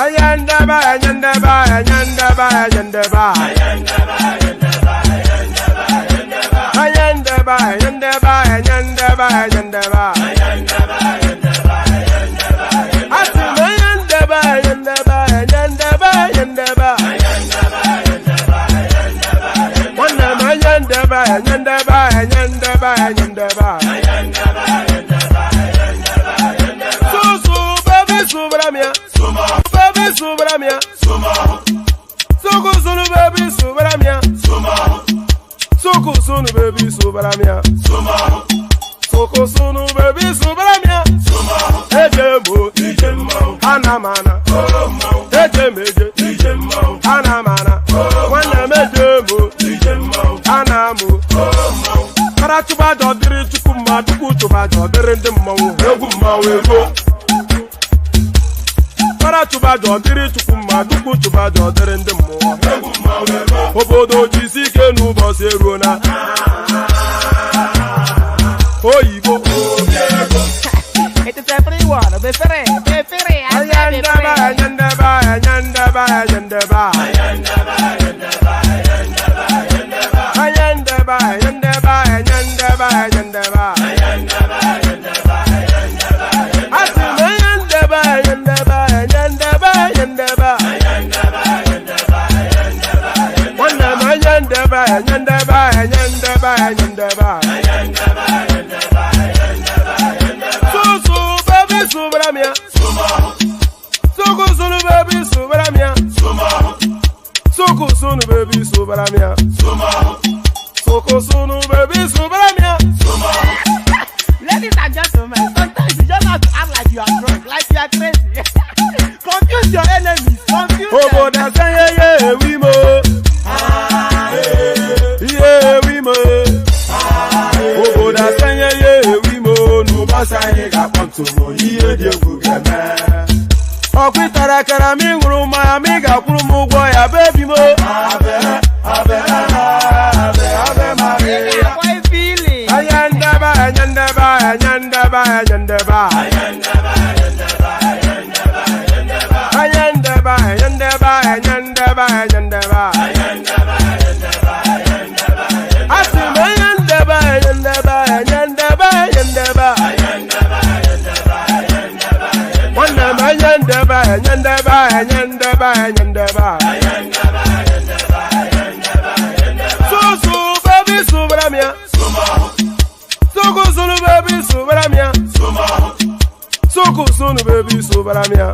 Ayandaba, ayandaba, ayandaba, ayandaba. Ayandaba, ayandaba, ayandaba, ayandaba. Atima ayandaba, ayandaba, ayandaba, ayandaba. Wana ayandaba, ayandaba, ayandaba, ayandaba. Susu baby subramia, baby subramia, suku sunu baby subramia, suku sunu baby subramia, suku sunu baby subramia. Ejemo, ejemo, anamana, ejemeje, ejemo, anamana, wana mejemo, ejemo, anamu. Para tuba dodiri tukuma tuku tuba dodiri ndemawo, egu mawo. Para tuba dodiri tukuma tuku tuba dodiri ndemawo, egu mawo. Obodo jisike nubo serona. Oyibo. It is everyone. Be free. Ayandaba, ayandaba, ayandaba, ayandaba. Ayandaba, ayandaba, ayandaba, ayandaba. Atima ayandaba, ayandaba, ayandaba, ayandaba. Wana ayandaba, ayandaba, ayandaba, ayandaba. Susu baby subramia, suku sunu baby subramia, suku sunu baby subramia, suku sunu baby subramia. Ladies and gentlemen, sometimes you just have to act like you are drunk, like you are crazy. Confuse your enemies. Confuse them. Oboda say yeah we mo, yeah we mo. Oboda say yeah we mo. No basa ye ga ponto mo iye de gugeme. Okwitara kara mi nguru ma mi ga kwuru mu gwo ya baby mo. Abe Maria. How are you feeling? Ayandaba, ayandaba, ayandaba, ayandaba. Ayandaba, ayandaba, ayandaba, ayandaba. Atima ayandaba, ayandaba, ayandaba, ayandaba. Wana ayandaba, ayandaba, ayandaba, ayandaba. Susu baby subramia, suku sunu baby subramia, suku sunu baby subramia,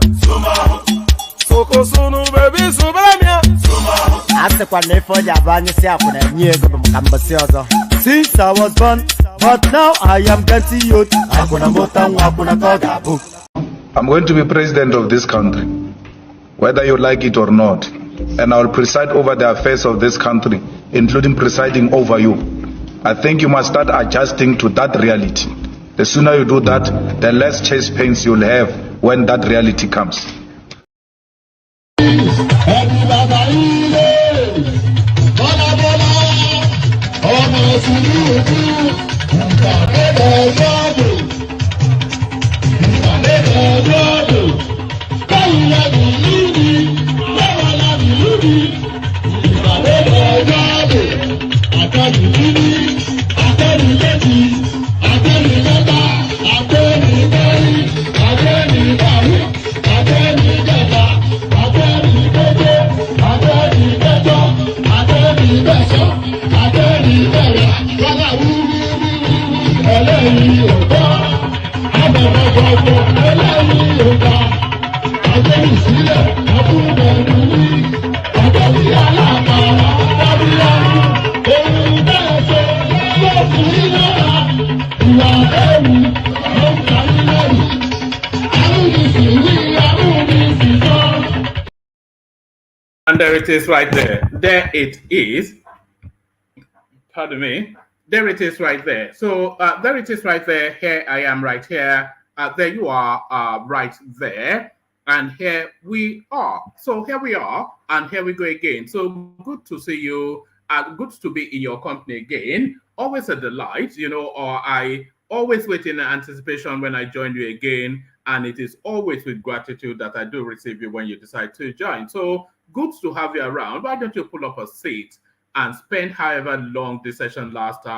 suku sunu baby subramia. Since I was born, but now I am getting youth. I'm going to be president of this country, whether you like it or not, and I will preside over the affairs of this country, including presiding over you. I think you must start adjusting to that reality. The sooner you do that, the less chest pains you'll have when that reality comes. And there it is right there. There it is. Pardon me. There it is right there. So there it is right there. Here I am right here. There you are right there. And here we are. So here we are. And here we go again. So good to see you. Good to be in your company again. Always a delight, you know, or I always wait in anticipation when I join you again. and it is always with gratitude that I do receive you when you decide to join. So good to have you around. Why don't you pull up a seat and spend however long the session lasts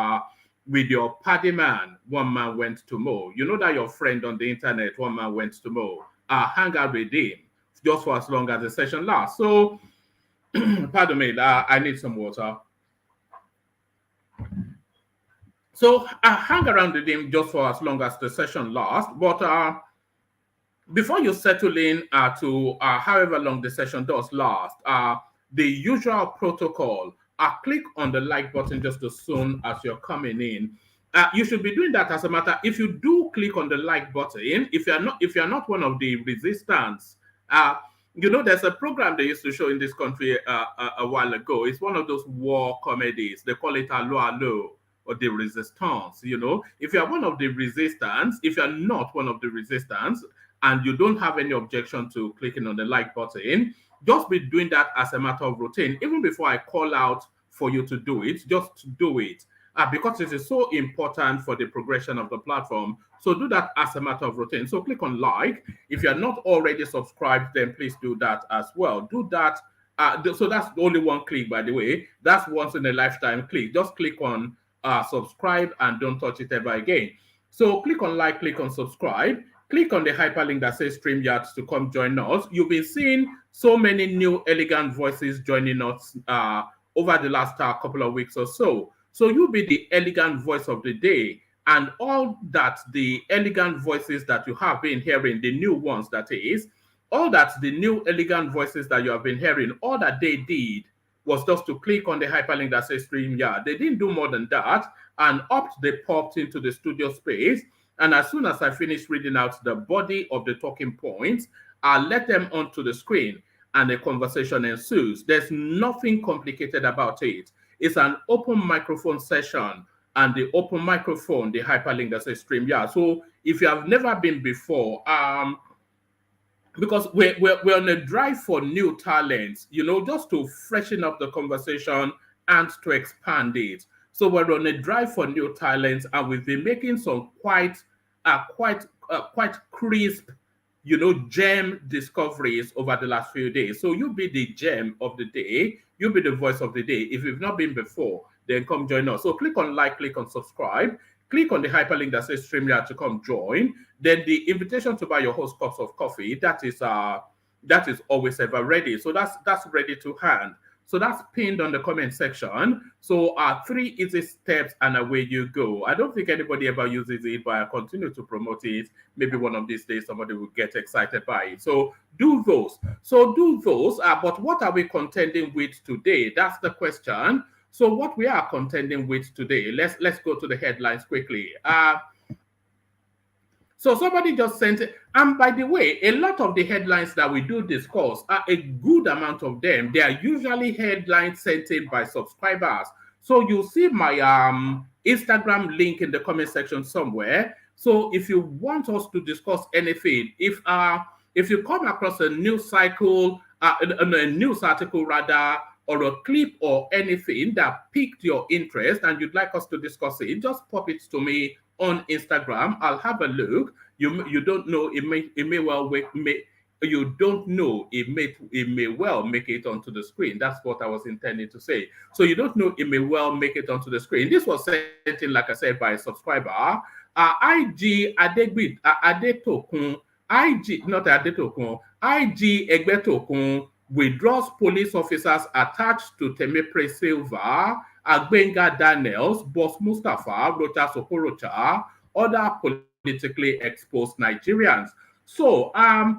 with your paddy man, one man went to mow. You know that your friend on the internet, one man went to mow. Hang out with him just for as long as the session lasts. So, pardon me, I need some water. So hang around with him just for as long as the session lasts. But before you settle in to however long the session does last, the usual protocol, click on the like button just as soon as you're coming in. You should be doing that as a matter. If you do click on the like button, if you're not one of the resistance, you know, there's a program they used to show in this country a while ago. It's one of those war comedies. They call it Allo Allo, or the resistance. You know, if you're one of the resistance, if you're not one of the resistance, and you don't have any objection to clicking on the like button, just be doing that as a matter of routine. Even before I call out for you to do it, just do it. Because it is so important for the progression of the platform. So do that as a matter of routine. So click on like. If you're not already subscribed, then please do that as well. Do that. So that's only one click, by the way. That's once in a lifetime click. Just click on subscribe and don't touch it ever again. So click on like, click on subscribe. Click on the hyperlink that says StreamYard to come join us. You've been seeing so many new elegant voices joining us over the last couple of weeks or so. So you'll be the elegant voice of the day, and all that the elegant voices that you have been hearing, the new ones that is, all that the new elegant voices that you have been hearing, all that they did was just to click on the hyperlink that says StreamYard. They didn't do more than that, and they popped into the studio space. And as soon as I finish reading out the body of the talking points, I'll let them onto the screen and the conversation ensues. There's nothing complicated about it. It's an open microphone session, and the open microphone, the hyperlink that says StreamYard. So if you have never been before, because we're on a drive for new talents, you know, just to freshen up the conversation and to expand it. So we're on a drive for new talents, and we've been making some quite crisp, you know, gem discoveries over the last few days. So you'll be the gem of the day. You'll be the voice of the day. If you've not been before, then come join us. So click on like, click on subscribe, click on the hyperlink that says StreamYard to come join. Then the invitation to buy your host cups of coffee, that is always ever ready. So that's ready to hand. So that's pinned on the comment section. So 3 easy steps and away you go. I don't think anybody ever uses it, but I continue to promote it. Maybe one of these days somebody will get excited by it. So do those. But what are we contending with today? That's the question. So what we are contending with today, let's go to the headlines quickly. So somebody just sent it. And by the way, a lot of the headlines that we do discuss, a good amount of them, they are usually headlines sent in by subscribers. So you'll see my Instagram link in the comment section somewhere. So if you want us to discuss anything, if you come across a news cycle, a news article rather, or a clip or anything that piqued your interest and you'd like us to discuss it, just pop it to me on Instagram. I'll have a look. You don't know, it may well you don't know, it may well make it onto the screen. That's what I was intending to say. So you don't know, it may well make it onto the screen. This was sent in, like I said, by a subscriber. IG Adetokun, IG Egbetokun withdraws police officers attached to Temepre Silva, Agbenga Daniels, Boss Mustafa, Rocha Sokorocha, other politically exposed Nigerians. So a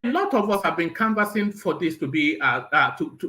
lot of us have been canvassing for this to be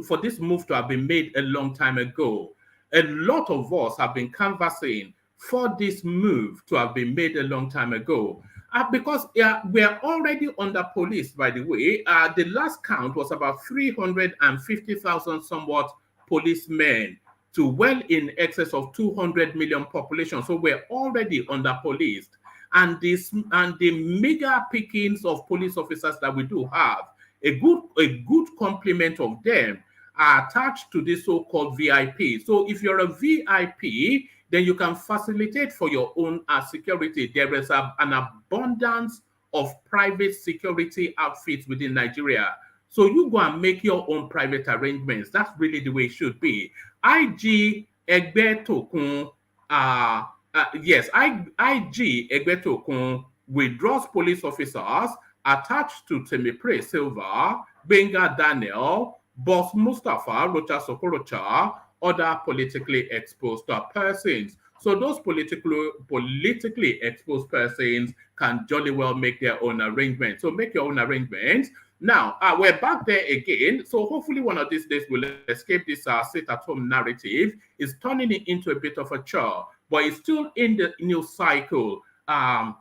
for this move to have been made a long time ago. A lot of us have been canvassing for this move to have been made a long time ago. Because we are already under police, by the way. The last count was about 350,000 somewhat policemen to well in excess of 200 million population. So we're already under policed. And the mega pickings of police officers that we do have, a good complement of them are attached to this so-called VIP. So if you're a VIP, then you can facilitate for your own security. There is an abundance of private security outfits within Nigeria. So you go and make your own private arrangements. That's really the way it should be. IG Egbetokun, yes, IG Egbetokun withdraws police officers attached to Temipre Silva, Benga Daniel, Boss Mustafa, Rocha Sokorocha, other politically exposed persons. So those politically exposed persons can jolly well make their own arrangements. So make your own arrangements. Now, we're back there again. So hopefully one of these days we'll escape this sit-at-home narrative. It's turning it into a bit of a chore, but it's still in the news cycle. But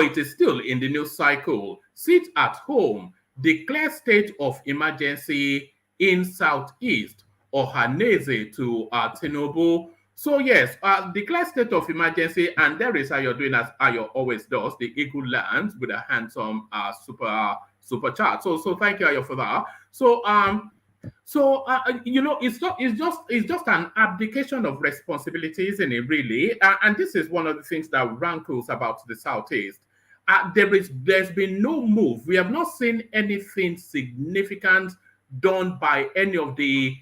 it is still in the news cycle. Sit at home, declare state of emergency in Southeast, Ohaneze to Tinubu. So yes, declare state of emergency, and there is Ayo doing as Ayo always does. The eagle lands with a handsome super chat. So thank you Ayo for that. So you know, it's just an abdication of responsibility, isn't it, really? And this is one of the things that rankles about the Southeast. There's been no move. We have not seen anything significant done by any of the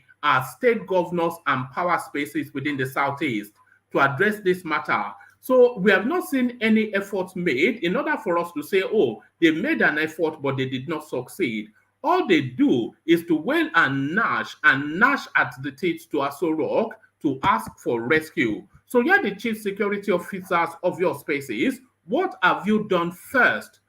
state governors and power spaces within the Southeast to address this matter. So we have not seen any effort made in order for us to say, oh, they made an effort, but they did not succeed. All they do is to wail and gnash at the teeth to Aso Rock to ask for rescue. So you're the chief security officers of your spaces. What have you done first?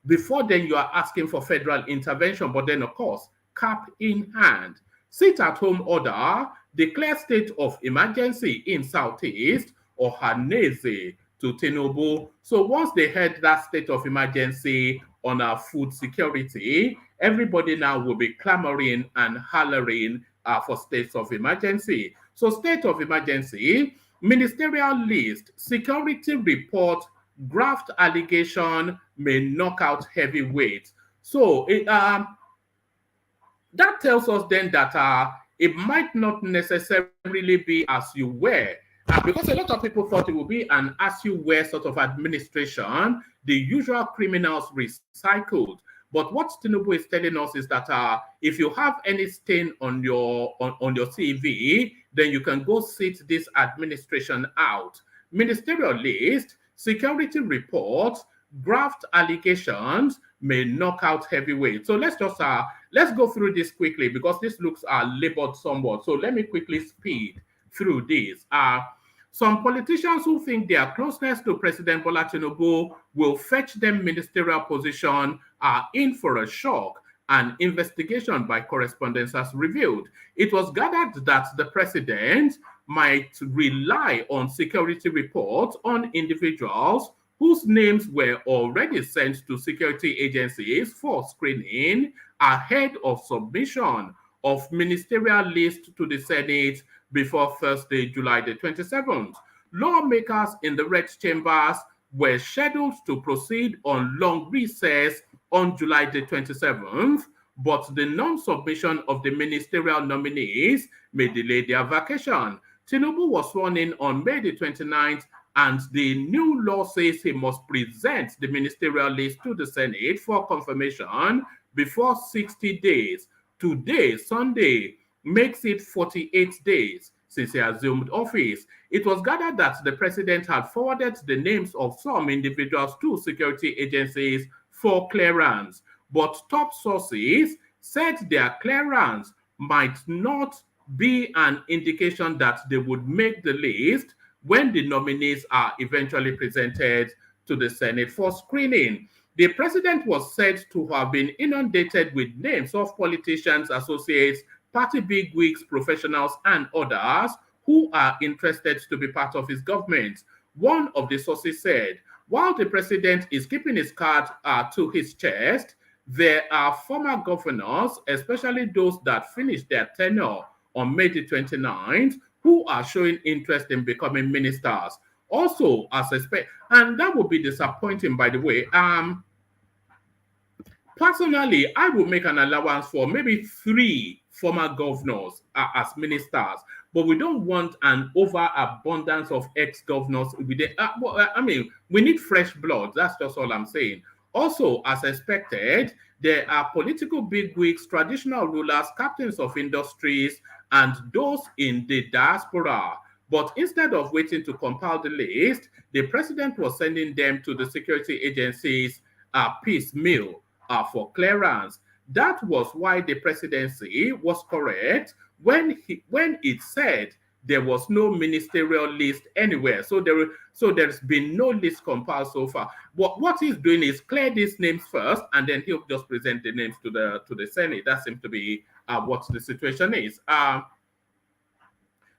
Before then, you are asking for federal intervention, but then, of course, cap in hand. Sit-at-home order, declare state of emergency in Southeast, Ohaneze to Tinubu. So once they had that state of emergency on our food security, everybody now will be clamoring and hollering for states of emergency. So state of emergency, ministerial list, security report, graft allegation may knock out heavyweight. So that tells us then that it might not necessarily be as you were. Because a lot of people thought it would be an as you were sort of administration, the usual criminals recycled. But what Tinubu is telling us is that if you have any stain on your CV, then you can go sit this administration out. Ministerial list, security reports, graft allegations may knock out heavyweight. So let's go through this quickly because this looks labored somewhat. So let me quickly speed through this. Some politicians who think their closeness to President Bola Tinubu will fetch them ministerial position are in for a shock. An investigation by correspondents has revealed. It was gathered that the president might rely on security reports on individuals whose names were already sent to security agencies for screening ahead of submission of ministerial list to the Senate before Thursday, July the 27th. Lawmakers in the red chambers were scheduled to proceed on long recess on July the 27th, but the non-submission of the ministerial nominees may delay their vacation. Tinubu was sworn in on May the 29th, and the new law says he must present the ministerial list to the Senate for confirmation before 60 days. Today, Sunday, makes it 48 days since he assumed office. It was gathered that the president had forwarded the names of some individuals to security agencies for clearance, but top sources said their clearance might not be an indication that they would make the list when the nominees are eventually presented to the Senate for screening. The president was said to have been inundated with names of politicians, associates, party bigwigs, professionals, and others who are interested to be part of his government. One of the sources said, while the president is keeping his card to his chest, there are former governors, especially those that finished their tenure on May the 29th, who are showing interest in becoming ministers. Also, as expected, and that would be disappointing, by the way. Personally, I would make an allowance for maybe 3 former governors as ministers. but we don't want an overabundance of ex-governors. I mean, we need fresh blood. That's just all I'm saying. Also, as expected, there are political bigwigs, traditional rulers, captains of industries, and those in the diaspora. But instead of waiting to compile the list, the president was sending them to the security agencies piecemeal for clearance. That was why the presidency was correct when it said there was no ministerial list anywhere. So there's been no list compiled so far. What he's doing is clear these names first, and then he'll just present the names to the Senate. That seems to be what the situation is.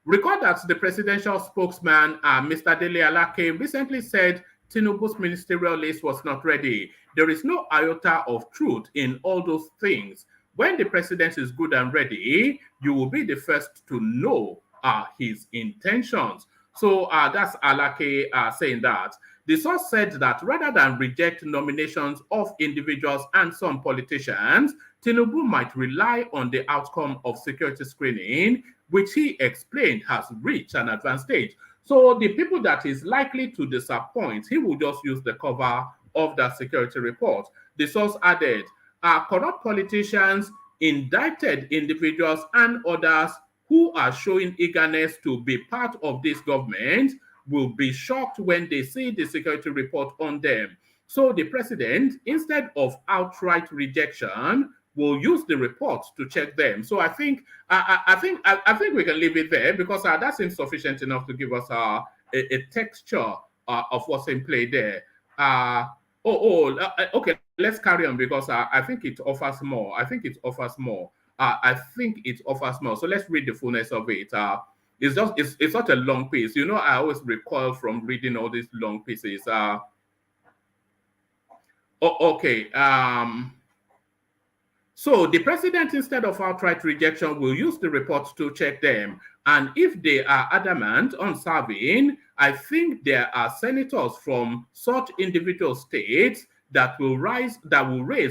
Recall that the presidential spokesman, Mr. Dele Alake, recently said Tinubu's ministerial list was not ready. There is no iota of truth in all those things. When the president is good and ready, you will be the first to know his intentions. So that's Alake saying that. The source said that rather than reject nominations of individuals and some politicians, Tinubu might rely on the outcome of security screening, which he explained has reached an advanced stage. So the people that is likely to disappoint, he will just use the cover of that security report. The source added, corrupt politicians, indicted individuals, and others who are showing eagerness to be part of this government will be shocked when they see the security report on them. So the president, instead of outright rejection, will use the report to check them. So I think we can leave it there, because that seems sufficient enough to give us a texture of what's in play there. Okay, let's carry on, because I think it offers more. I think it offers more. So let's read the fullness of it. It's such a long piece. You know, I always recoil from reading all these long pieces. So the president, instead of outright rejection, will use the report to check them. And if they are adamant on serving, I think there are senators from such individual states that will raise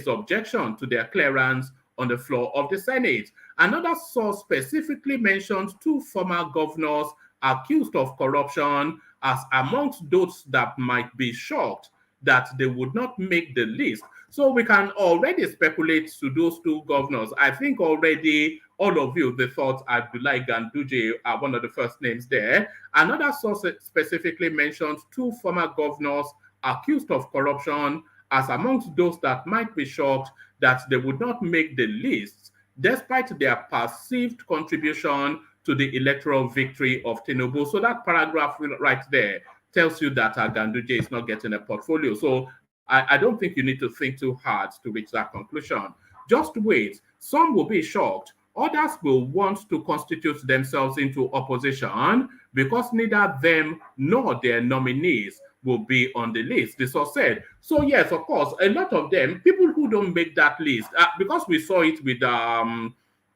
objection to their clearance on the floor of the Senate. Another source specifically mentions 2 former governors accused of corruption as amongst those that might be shocked that they would not make the list. So we can already speculate to those 2 governors. I think already all of you, they thought Abdullahi Ganduje are one of the first names there. Another source specifically mentions 2 former governors accused of corruption as amongst those that might be shocked that they would not make the list, despite their perceived contribution to the electoral victory of Tinubu. So that paragraph right there tells you that Ganduje is not getting a portfolio. So I don't think you need to think too hard to reach that conclusion. Just wait. Some will be shocked. Others will want to constitute themselves into opposition because neither them nor their nominees will be on the list. This was said. So yes, of course, a lot of them, people who don't make that list, because we saw it with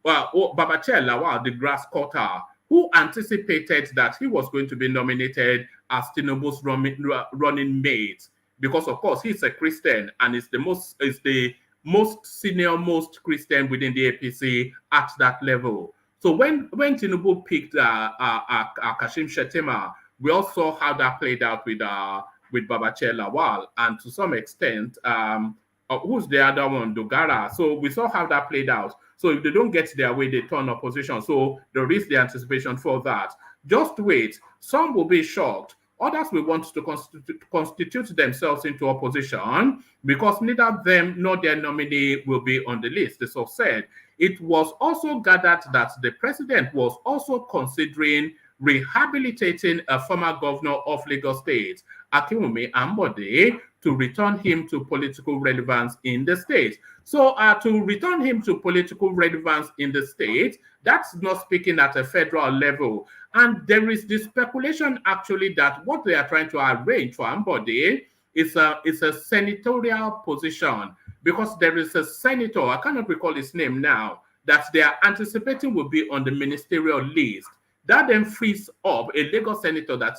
Babachel, the grass cutter, who anticipated that he was going to be nominated as Tinubu's running mate, because of course he's a Christian and is the most senior, most Christian within the APC at that level. So when Tinubu picked Kashim Shettima, we all saw how that played out with Babachel Lawal, and to some extent, who's the other one, Dogara. So we saw how that played out. So if they don't get their way, they turn opposition. So there is the anticipation for that. Just wait. Some will be shocked. Others will want to constitute themselves into opposition because neither them nor their nominee will be on the list. This was said. It was also gathered that the president was also considering rehabilitating a former governor of Lagos State, Akinwumi Ambode, to return him to political relevance in the state. So to return him to political relevance in the state, that's not speaking at a federal level. And there is this speculation actually that what they are trying to arrange for Ambode is a senatorial position, because there is a senator, I cannot recall his name now, that they are anticipating will be on the ministerial list. That then frees up a Lagos senator, that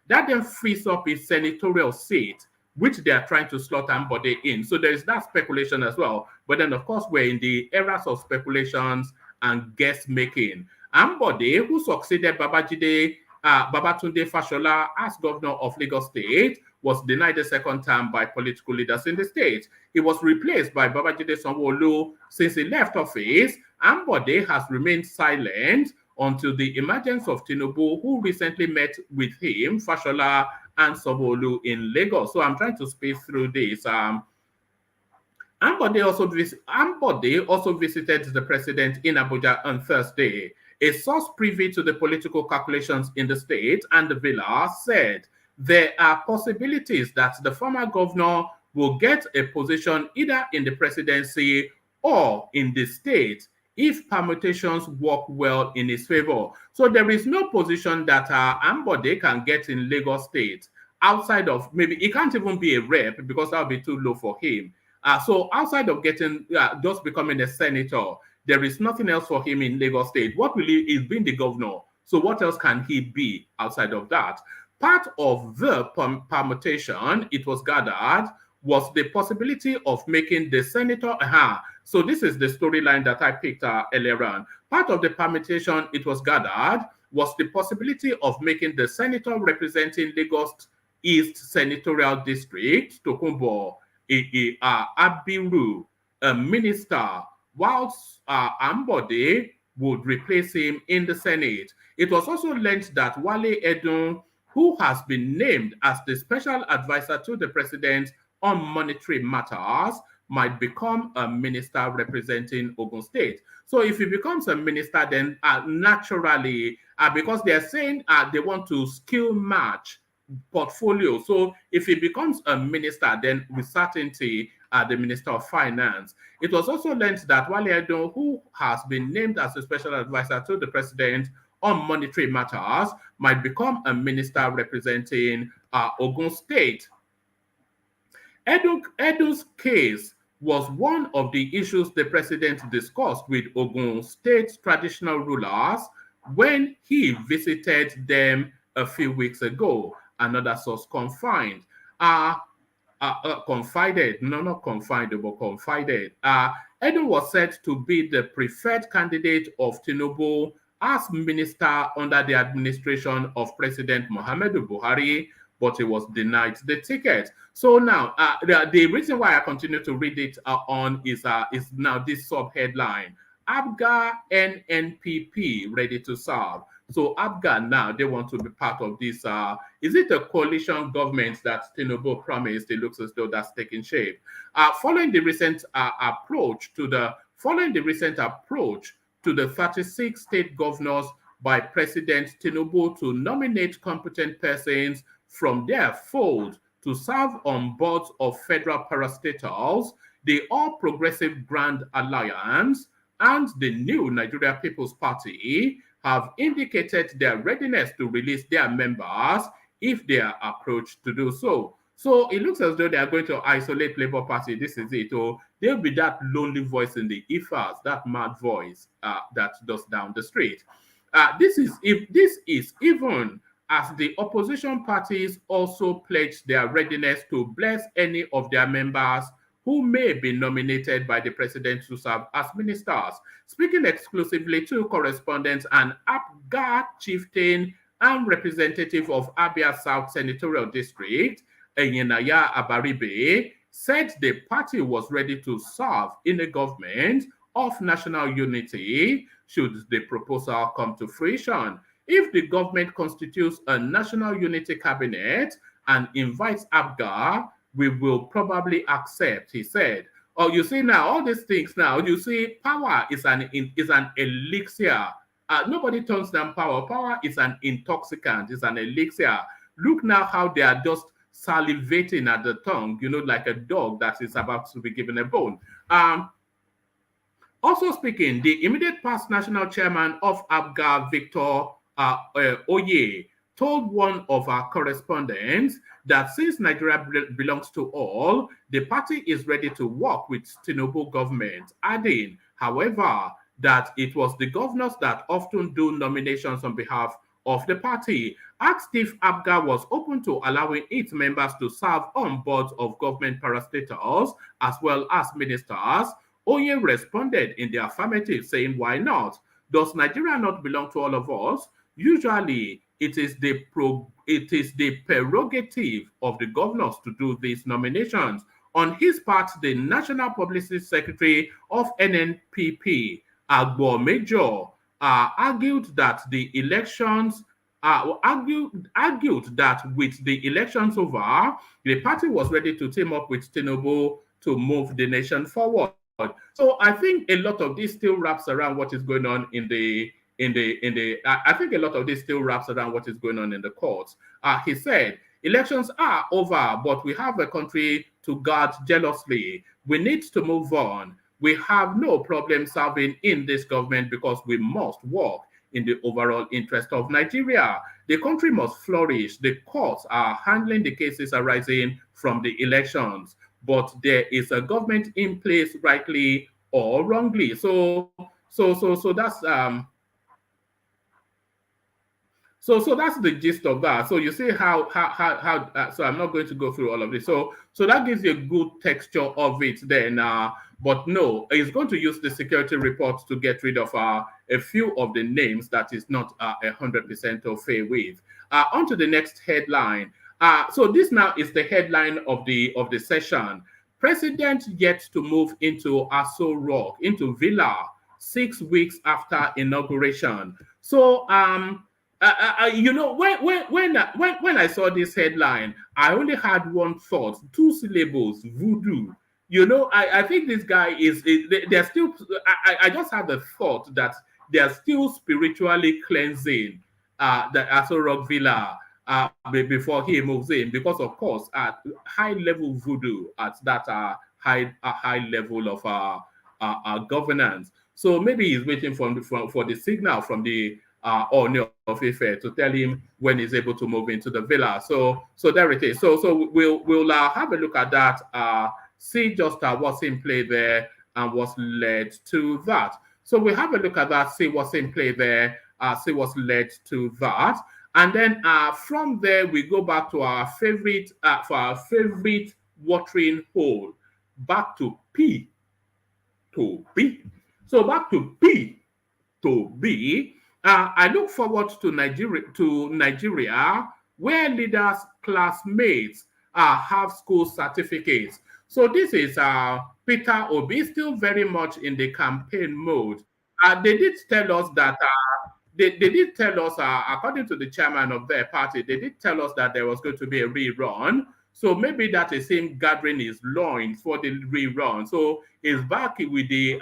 then frees up his senatorial seat, which they are trying to slot Ambode in. So there is that speculation as well. But then, of course, we're in the eras of speculations and guess making. Ambode, who succeeded Babatunde Fashola as governor of Lagos State, was denied a second term by political leaders in the state. He was replaced by Babajide Sanwo-Olu. Since he left office, Ambode has remained silent until the emergence of Tinubu, who recently met with him, Fashola, and Sanwo-Olu in Lagos. So I'm trying to space through this. Ambode also visited the president in Abuja on Thursday. A source privy to the political calculations in the state and the villa said there are possibilities that the former governor will get a position either in the presidency or in the state if permutations work well in his favor. So there is no position that Ambode can get in Lagos State outside of, maybe he can't even be a rep because that would be too low for him. So outside of getting, just becoming a senator, there is nothing else for him in Lagos State. What will he, he's been the governor. So what else can he be outside of that? Part of the permutation, it was gathered, was the possibility of making the senator, so this is the storyline that I picked earlier on. Part of the permutation, it was gathered, was the possibility of making the senator representing Lagos East Senatorial District, Tokunbo Abiru, a minister, whilst Ambode would replace him in the Senate. It was also learned that Wale Edun, who has been named as the special advisor to the president on monetary matters, might become a minister representing Ogun State. So if he becomes a minister, then naturally, because they're saying they want to skill match portfolio. So if he becomes a minister, then with certainty, the Minister of Finance. It was also learned that Wale Edun, who has been named as a special advisor to the president on monetary matters, might become a minister representing Ogun State. Edun's case was one of the issues the president discussed with Ogun State traditional rulers when he visited them a few weeks ago. Another source confided. Edun was said to be the preferred candidate of Tinubu as minister under the administration of President Muhammadu Buhari, but he was denied the ticket. So now, the reason why I continue to read it on is now this sub-headline: ABGA NNPP ready to serve. So ABGA now, they want to be part of this. Is it a coalition government that Tinubu promised? It looks as though that's taking shape. Following the recent approach to the 36 state governors by President Tinubu to nominate competent persons from their fold to serve on boards of federal parastatals, the All Progressive Grand Alliance and the new Nigeria People's Party have indicated their readiness to release their members if they are approached to do so. So it looks as though they are going to isolate Labour Party. This is it. Or there'll be that lonely voice in the ethers, that mad voice that does down the street. This is even as the opposition parties also pledge their readiness to bless any of their members who may be nominated by the president to serve as ministers. Speaking exclusively to correspondents, and APGA chieftain and representative of Abia South Senatorial District, Enyenaya Abaribe, said the party was ready to serve in a government of national unity should the proposal come to fruition. If the government constitutes a national unity cabinet and invites APGA, we will probably accept, he said. Oh, you see now, all these things now, you see, power is an elixir. Nobody turns down power. Power is an intoxicant, it's an elixir. Look now how they are just salivating at the tongue, like a dog that is about to be given a bone. Also speaking, the immediate past national chairman of APGA, Victor Oye, told one of our correspondents that since Nigeria belongs to all, the party is ready to work with Tinubu government, adding, however, that it was the governors that often do nominations on behalf of the party. Asked if APGA was open to allowing its members to serve on boards of government parastatals as well as ministers, Oye responded in the affirmative, saying, why not? Does Nigeria not belong to all of us? Usually, it is the prerogative of the governors to do these nominations. On his part, the National Publicity Secretary of NNPP, Agbo Major, argued that the elections argued that with the elections over, the party was ready to team up with Tinubu to move the nation forward. So I think a lot of this still wraps around what is going on I think a lot of this still wraps around what is going on in the courts. He said, elections are over, but we have a country to guard jealously. We need to move on. We have no problem serving in this government because we must work in the overall interest of Nigeria. The country must flourish. The courts are handling the cases arising from the elections, but there is a government in place, rightly or wrongly. So that's So that's the gist of that. So you see how so I'm not going to go through all of this. So that gives you a good texture of it then. But no, it's going to use the security report to get rid of a few of the names that is not 100% of fair with. On to the next headline. So this now is the headline of the session. President yet to move into Aso Rock, into Villa, 6 weeks after inauguration. So you know, when I saw this headline, I only had one thought, 2 syllables, voodoo. You know, I think this guy they're still, I just had the thought that they're still spiritually cleansing the Aso Rock Villa before he moves in, because of course, at high level voodoo, at that high level of governance. So maybe he's waiting for the signal from the Owner of Ife to tell him when he's able to move into the villa. So there it is. So we'll have a look at that. See just what's in play there and what's led to that. So we have a look at that. See what's in play there. See what's led to that. And then from there we go back to our favorite watering hole. Back to P to B. So back to P to B. I look forward to Nigeria, where leaders' classmates have school certificates. So this is Peter Obi, still very much in the campaign mode. They did tell us that they did tell us, according to the chairman of their party, they did tell us that there was going to be a rerun. So maybe that is him gathering his loins for the rerun. So he's back with the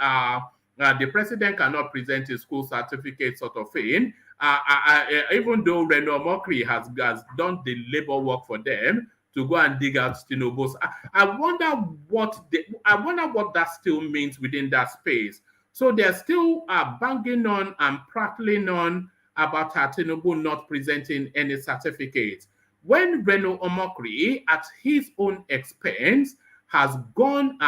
president cannot present his school certificate sort of thing. Even though Reno Mokri has done the labor work for them to go and dig out Tinubu's. I wonder what that still means within that space. So they're still banging on and prattling on about Tinubu not presenting any certificates. When Reno Omokri, at his own expense, has gone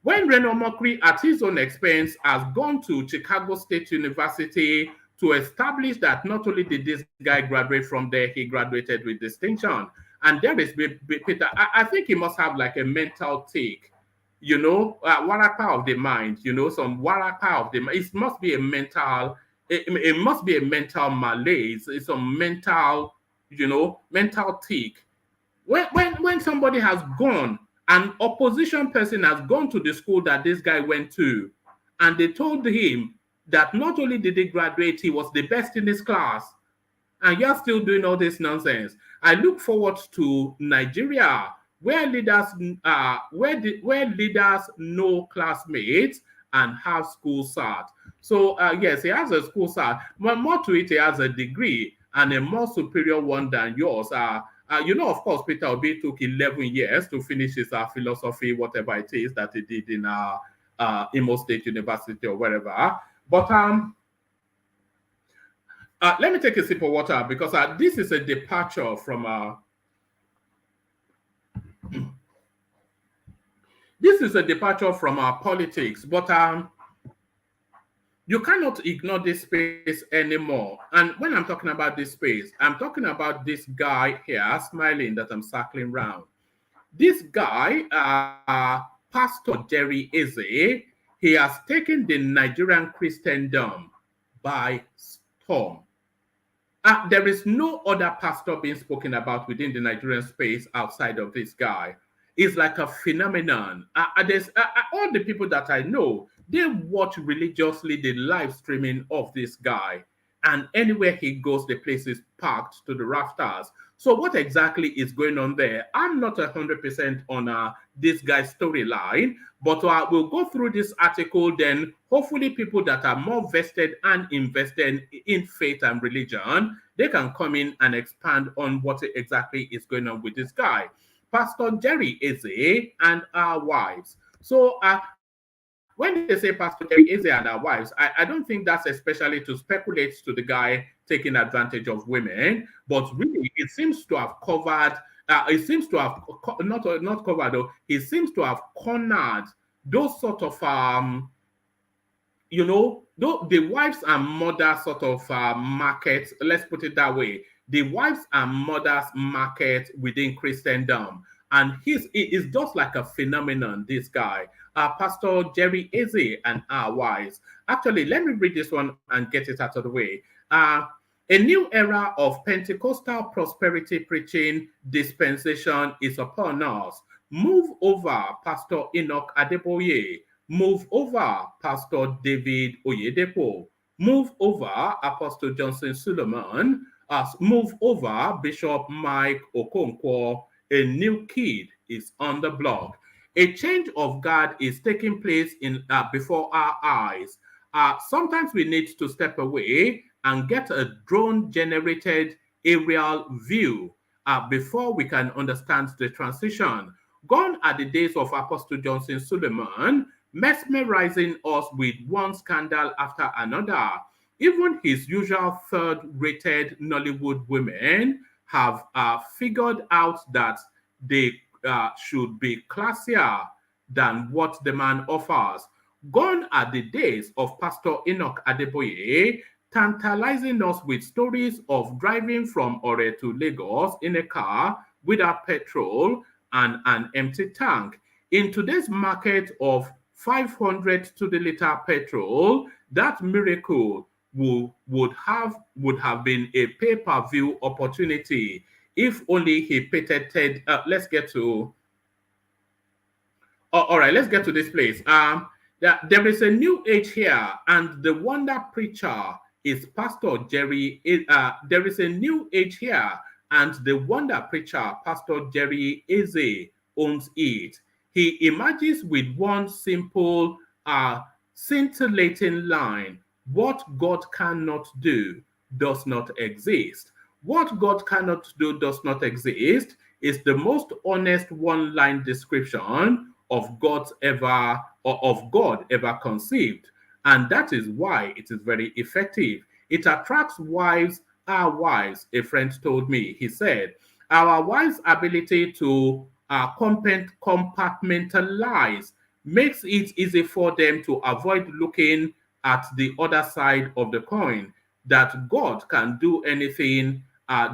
when Reno Mokri, at his own expense, has gone to Chicago State University to establish that not only did this guy graduate from there, he graduated with distinction. And there is Peter, I think he must have like a mental tick, you know, waraka of the mind, you know, some waraka of the mind. It must be a mental, it must be a mental malaise, it's a mental, you know, mental tick. When somebody has gone, an opposition person has gone to the school that this guy went to, and they told him that not only did he graduate, he was the best in his class, and you're still doing all this nonsense. I look forward to Nigeria, where leaders know classmates and have school cert. So yes, he has a school cert, but more to it, he has a degree and a more superior one than yours. You know, of course, Peter Obi took 11 years to finish his philosophy, whatever it is that he did in Imo State University or wherever. But let me take a sip of water, because this is a departure from this is a departure from our politics. But you cannot ignore this space anymore. And when I'm talking about this space, I'm talking about this guy here, smiling, that I'm circling around. This guy, Pastor Jerry Eze, he has taken the Nigerian Christendom by storm. There is no other pastor being spoken about within the Nigerian space outside of this guy. It's like a phenomenon. All the people that I know, they watch religiously the live streaming of this guy. And anywhere he goes, the place is packed to the rafters. So what exactly is going on there? I'm not 100% on this guy's storyline, but we'll go through this article. Then hopefully people that are more vested and invested in faith and religion, they can come in and expand on what exactly is going on with this guy. Pastor Jerry Eze and our wives. So when they say Pastor Jerry Eze and our wives, I don't think that's especially to speculate to the guy taking advantage of women, but really it seems to have covered, it seems to have, not covered though, it seems to have cornered those sort of, the wives and mothers sort of market, let's put it that way, the wives and mothers market within Christendom. And it is just like a phenomenon, this guy. Pastor Jerry Eze and our wives. Actually, let me read this one and get it out of the way. A new era of Pentecostal prosperity preaching dispensation is upon us. Move over, Pastor Enoch Adeboye. Move over, Pastor David Oyedepo. Move over, Apostle Johnson Solomon. Move over, Bishop Mike Okonkwo. A new kid is on the block. A change of guard is taking place before our eyes. Sometimes we need to step away and get a drone-generated aerial view before we can understand the transition. Gone are the days of Apostle Johnson Solomon, mesmerizing us with one scandal after another. Even his usual third-rated Nollywood women have figured out that they should be classier than what the man offers. Gone are the days of Pastor Enoch Adeboye tantalizing us with stories of driving from Ore to Lagos in a car without petrol and an empty tank. In today's market of 500 to the liter petrol, that miracle would have been a pay-per-view opportunity if only he patented. Let's get to this place. There is a new age here, and the wonder preacher is Pastor Jerry. There is a new age here, and the wonder preacher, Pastor Jerry Eze, owns it. He emerges with one simple, scintillating line: what God cannot do does not exist. What God cannot do does not exist is the most honest one-line description of God ever conceived. And that is why it is very effective. It attracts wives, our wives, a friend told me. He said, our wives' ability to compartmentalize makes it easy for them to avoid looking at the other side of the coin. That God can do anything,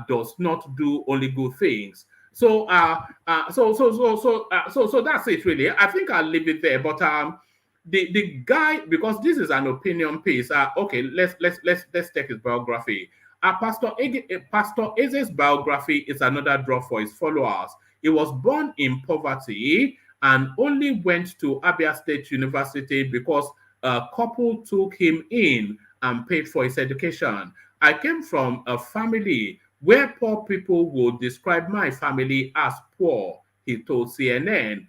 does not do only good things. So that's it really. I think I'll leave it there. But the guy, because this is an opinion piece. Okay, let's take his biography. Pastor Eze's biography is another draw for his followers. He was born in poverty and only went to Abia State University because a couple took him in and paid for his education. I came from a family where poor people would describe my family as poor, he told CNN.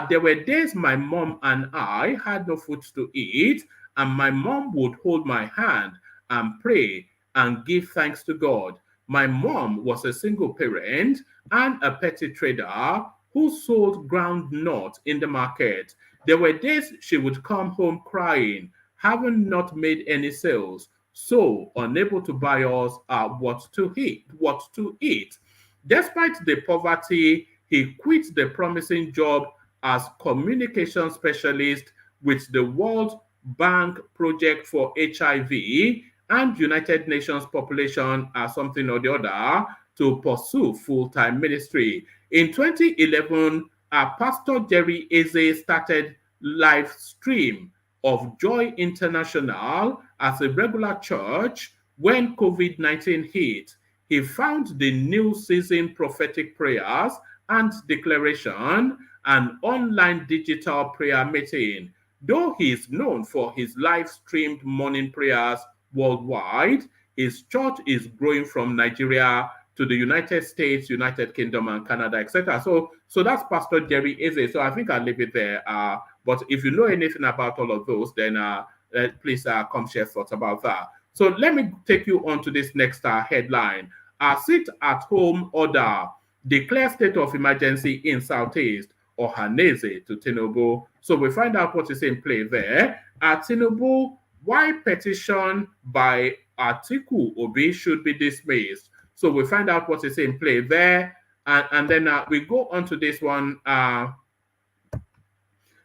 There were days my mom and I had no food to eat, and my mom would hold my hand and pray and give thanks to God. My mom was a single parent and a petty trader who sold groundnut in the market. There were days she would come home crying, having not made any sales, so unable to buy us what to eat. Despite the poverty, he quit the promising job as communication specialist with the World Bank Project for HIV and United Nations Population something or the other to pursue full-time ministry. In 2011, Pastor Jerry Eze started live stream of Joy International as a regular church when COVID-19 hit. He found the new season prophetic prayers and declaration an online digital prayer meeting. Though he is known for his live-streamed morning prayers worldwide, his church is growing from Nigeria to the United States, United Kingdom, and Canada, etc. So that's Pastor Jerry Eze. So I think I'll leave it there. But if you know anything about all of those, then please come share thoughts about that. So let me take you on to this next headline. Sit-at-home order. Declare state of emergency in Southeast. Ohaneze to Tinubu. So we find out what is in play there. Tinubu, why petition by Atiku Obi should be dismissed. So we find out what is in play there. And then we go on to this one.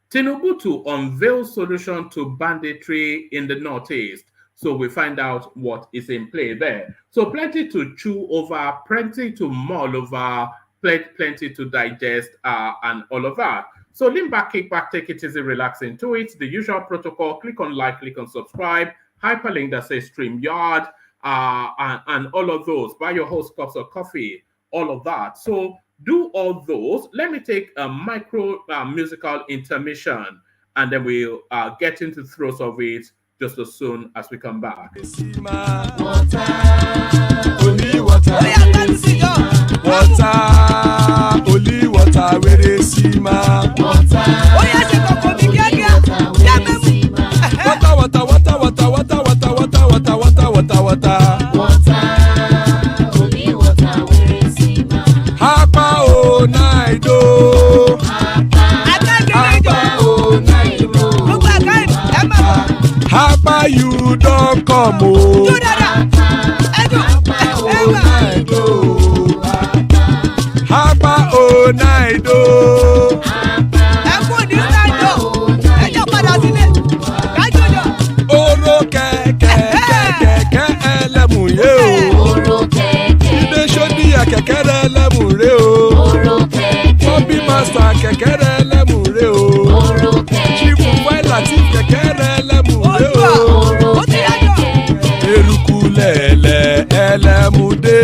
Tinubu to unveil solution to banditry in the Northeast. So we find out what is in play there. So plenty to chew over, plenty to mull over, plenty to digest, and all of that. So lean back, kick back, take it easy, relax into it. The usual protocol, click on like, click on subscribe, hyperlink that says StreamYard, and all of those. Buy your host cups of coffee, all of that. So do all those. Let me take a micro musical intermission, and then we'll get into the throes of it just as soon as we come back. Only water, where they see my water. Hapa o naido. Hapa you don't come o. Hapa o naido. Oro kẹ̀kẹ́ ẹlẹ́mù yé o. Ilé sọ́dí àkẹ́kẹ́ rẹ̀ ẹlẹ́mù rẹ̀ o. Bobby master kẹ̀kẹ́ rẹ̀ ẹlẹ́mù rẹ̀ o. Chifu wẹ́lá tí kẹ̀kẹ́ rẹ̀ ẹlẹ́mù rẹ̀ o. Eruku lẹ̀lẹ̀ ẹlẹ́mù dé.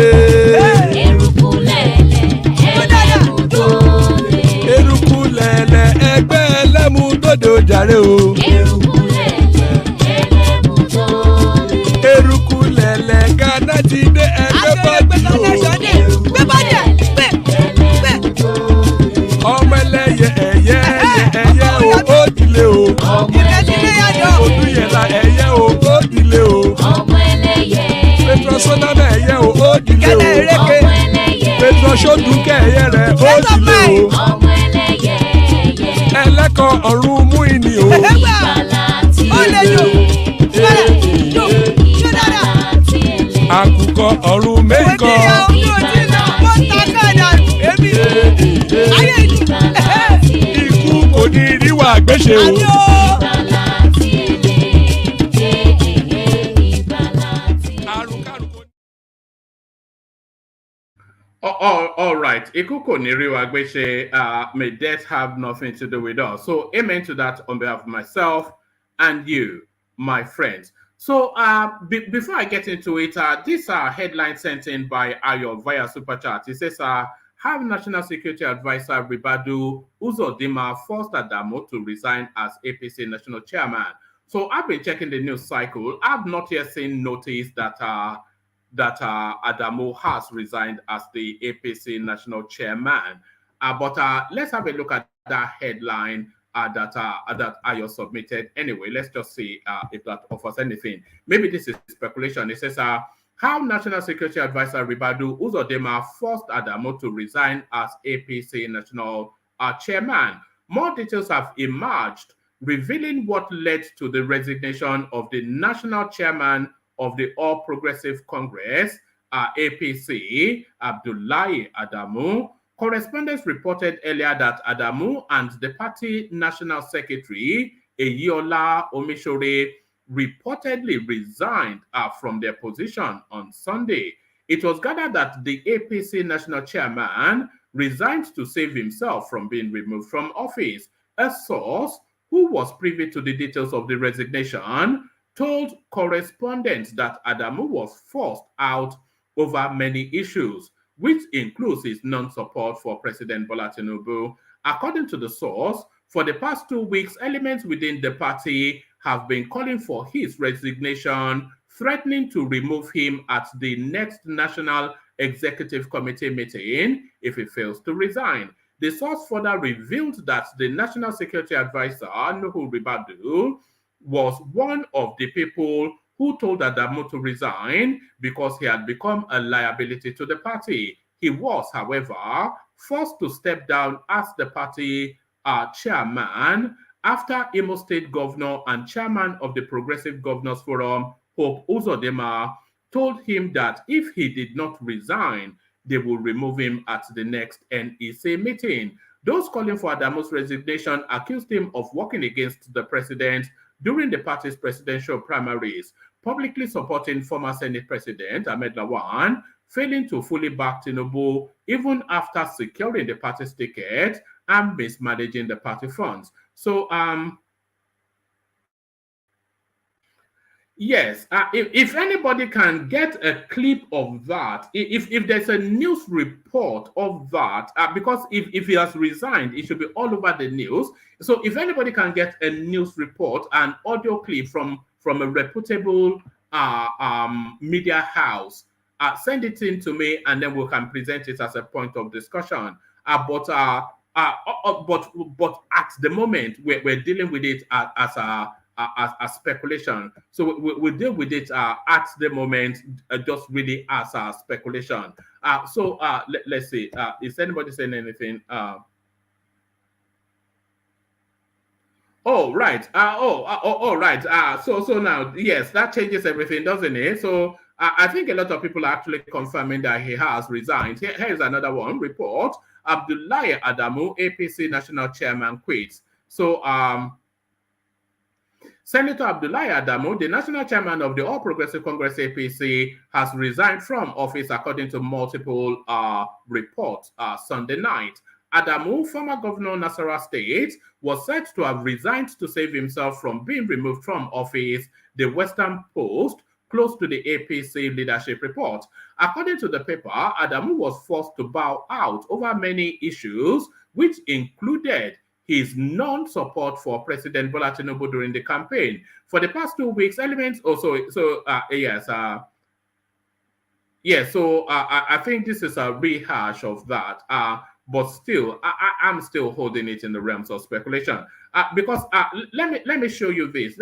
Eruku lẹ̀lẹ̀ ẹgbẹ́ ẹlẹ́mù dòde ojàre o. Eruku lẹ̀lẹ̀ Ghana ti dé ẹgbẹ́ bọ́ọ̀dì o. Ọmọ ẹlẹ́yẹ ẹyẹ o ó dìlé o. Odúyẹ̀lá ẹyẹ o ó dìlé o. Petrosonama ẹyẹ o ó dìlé o. Petrosodúnkẹ́ ẹyẹ rẹ̀ ó dìlé o. Ẹlẹ́kọ̀ ọ̀run mú ìní o. Àkùkọ ọ̀run méjìkọ. Ikú kò ní ríwà gbéṣe o. All right. Ikuko Niriwa Gbeshe, may death have nothing to do with us. So amen to that on behalf of myself and you, my friends. So before I get into it, this headline sent in by Ayo via Super Chat. It says, have National Security Advisor Ribadu Uzodinma forced Adamo to resign as APC National Chairman. So I've been checking the news cycle. I've not yet seen notice that Adamo has resigned as the APC National Chairman. But let's have a look at that headline that Ayo submitted. Anyway, let's just see if that offers anything. Maybe this is speculation. It says, how National Security Advisor Ribadu Uzodinma forced Adamo to resign as APC National Chairman. More details have emerged, revealing what led to the resignation of the National Chairman of the All Progressive Congress, APC, Abdullahi Adamu. Correspondents reported earlier that Adamu and the party National Secretary, Eyiola Omishore, reportedly resigned from their position on Sunday. It was gathered that the APC National Chairman resigned to save himself from being removed from office. A source who was privy to the details of the resignation, told correspondents that Adamu was forced out over many issues, which includes his non-support for President Bola Tinubu. According to the source, for the past 2 weeks, elements within the party have been calling for his resignation, threatening to remove him at the next National Executive Committee meeting if he fails to resign. The source further revealed that the National Security Advisor, Nuhu Ribadu, was one of the people who told Adamu to resign because he had become a liability to the party. He was, however, forced to step down as the party chairman after Imo State Governor and chairman of the Progressive Governors Forum, Hope Uzodinma, told him that if he did not resign, they will remove him at the next NEC meeting. Those calling for Adamu's resignation accused him of working against the president during the party's presidential primaries, publicly supporting former Senate President Ahmed Lawan, failing to fully back Tinubu even after securing the party's ticket and mismanaging the party funds. So, yes, if anybody can get a clip of that, if there's a news report of that, because if he has resigned, it should be all over the news. So if anybody can get a news report, an audio clip from a reputable media house, send it in to me, and then we can present it as a point of discussion. But at the moment, we're dealing with it as speculation. So we deal with it at the moment, just really as a speculation. Let's see. Is anybody saying anything? Oh, right. Right. So now, yes, that changes everything, doesn't it? So I think a lot of people are actually confirming that he has resigned. Here's another one report. Abdullahi Adamu, APC National Chairman, quits. So Senator Abdullahi Adamu, the national chairman of the All Progressive Congress APC, has resigned from office according to multiple reports Sunday night. Adamu, former governor of Nasarawa State, was said to have resigned to save himself from being removed from office, the Western Post, close to the APC leadership report. According to the paper, Adamu was forced to bow out over many issues, which included his non-support for President Bola Tinubu during the campaign. For the past 2 weeks, elements also, I think this is a rehash of that. But still, I'm still holding it in the realms of speculation. Because let me show you this.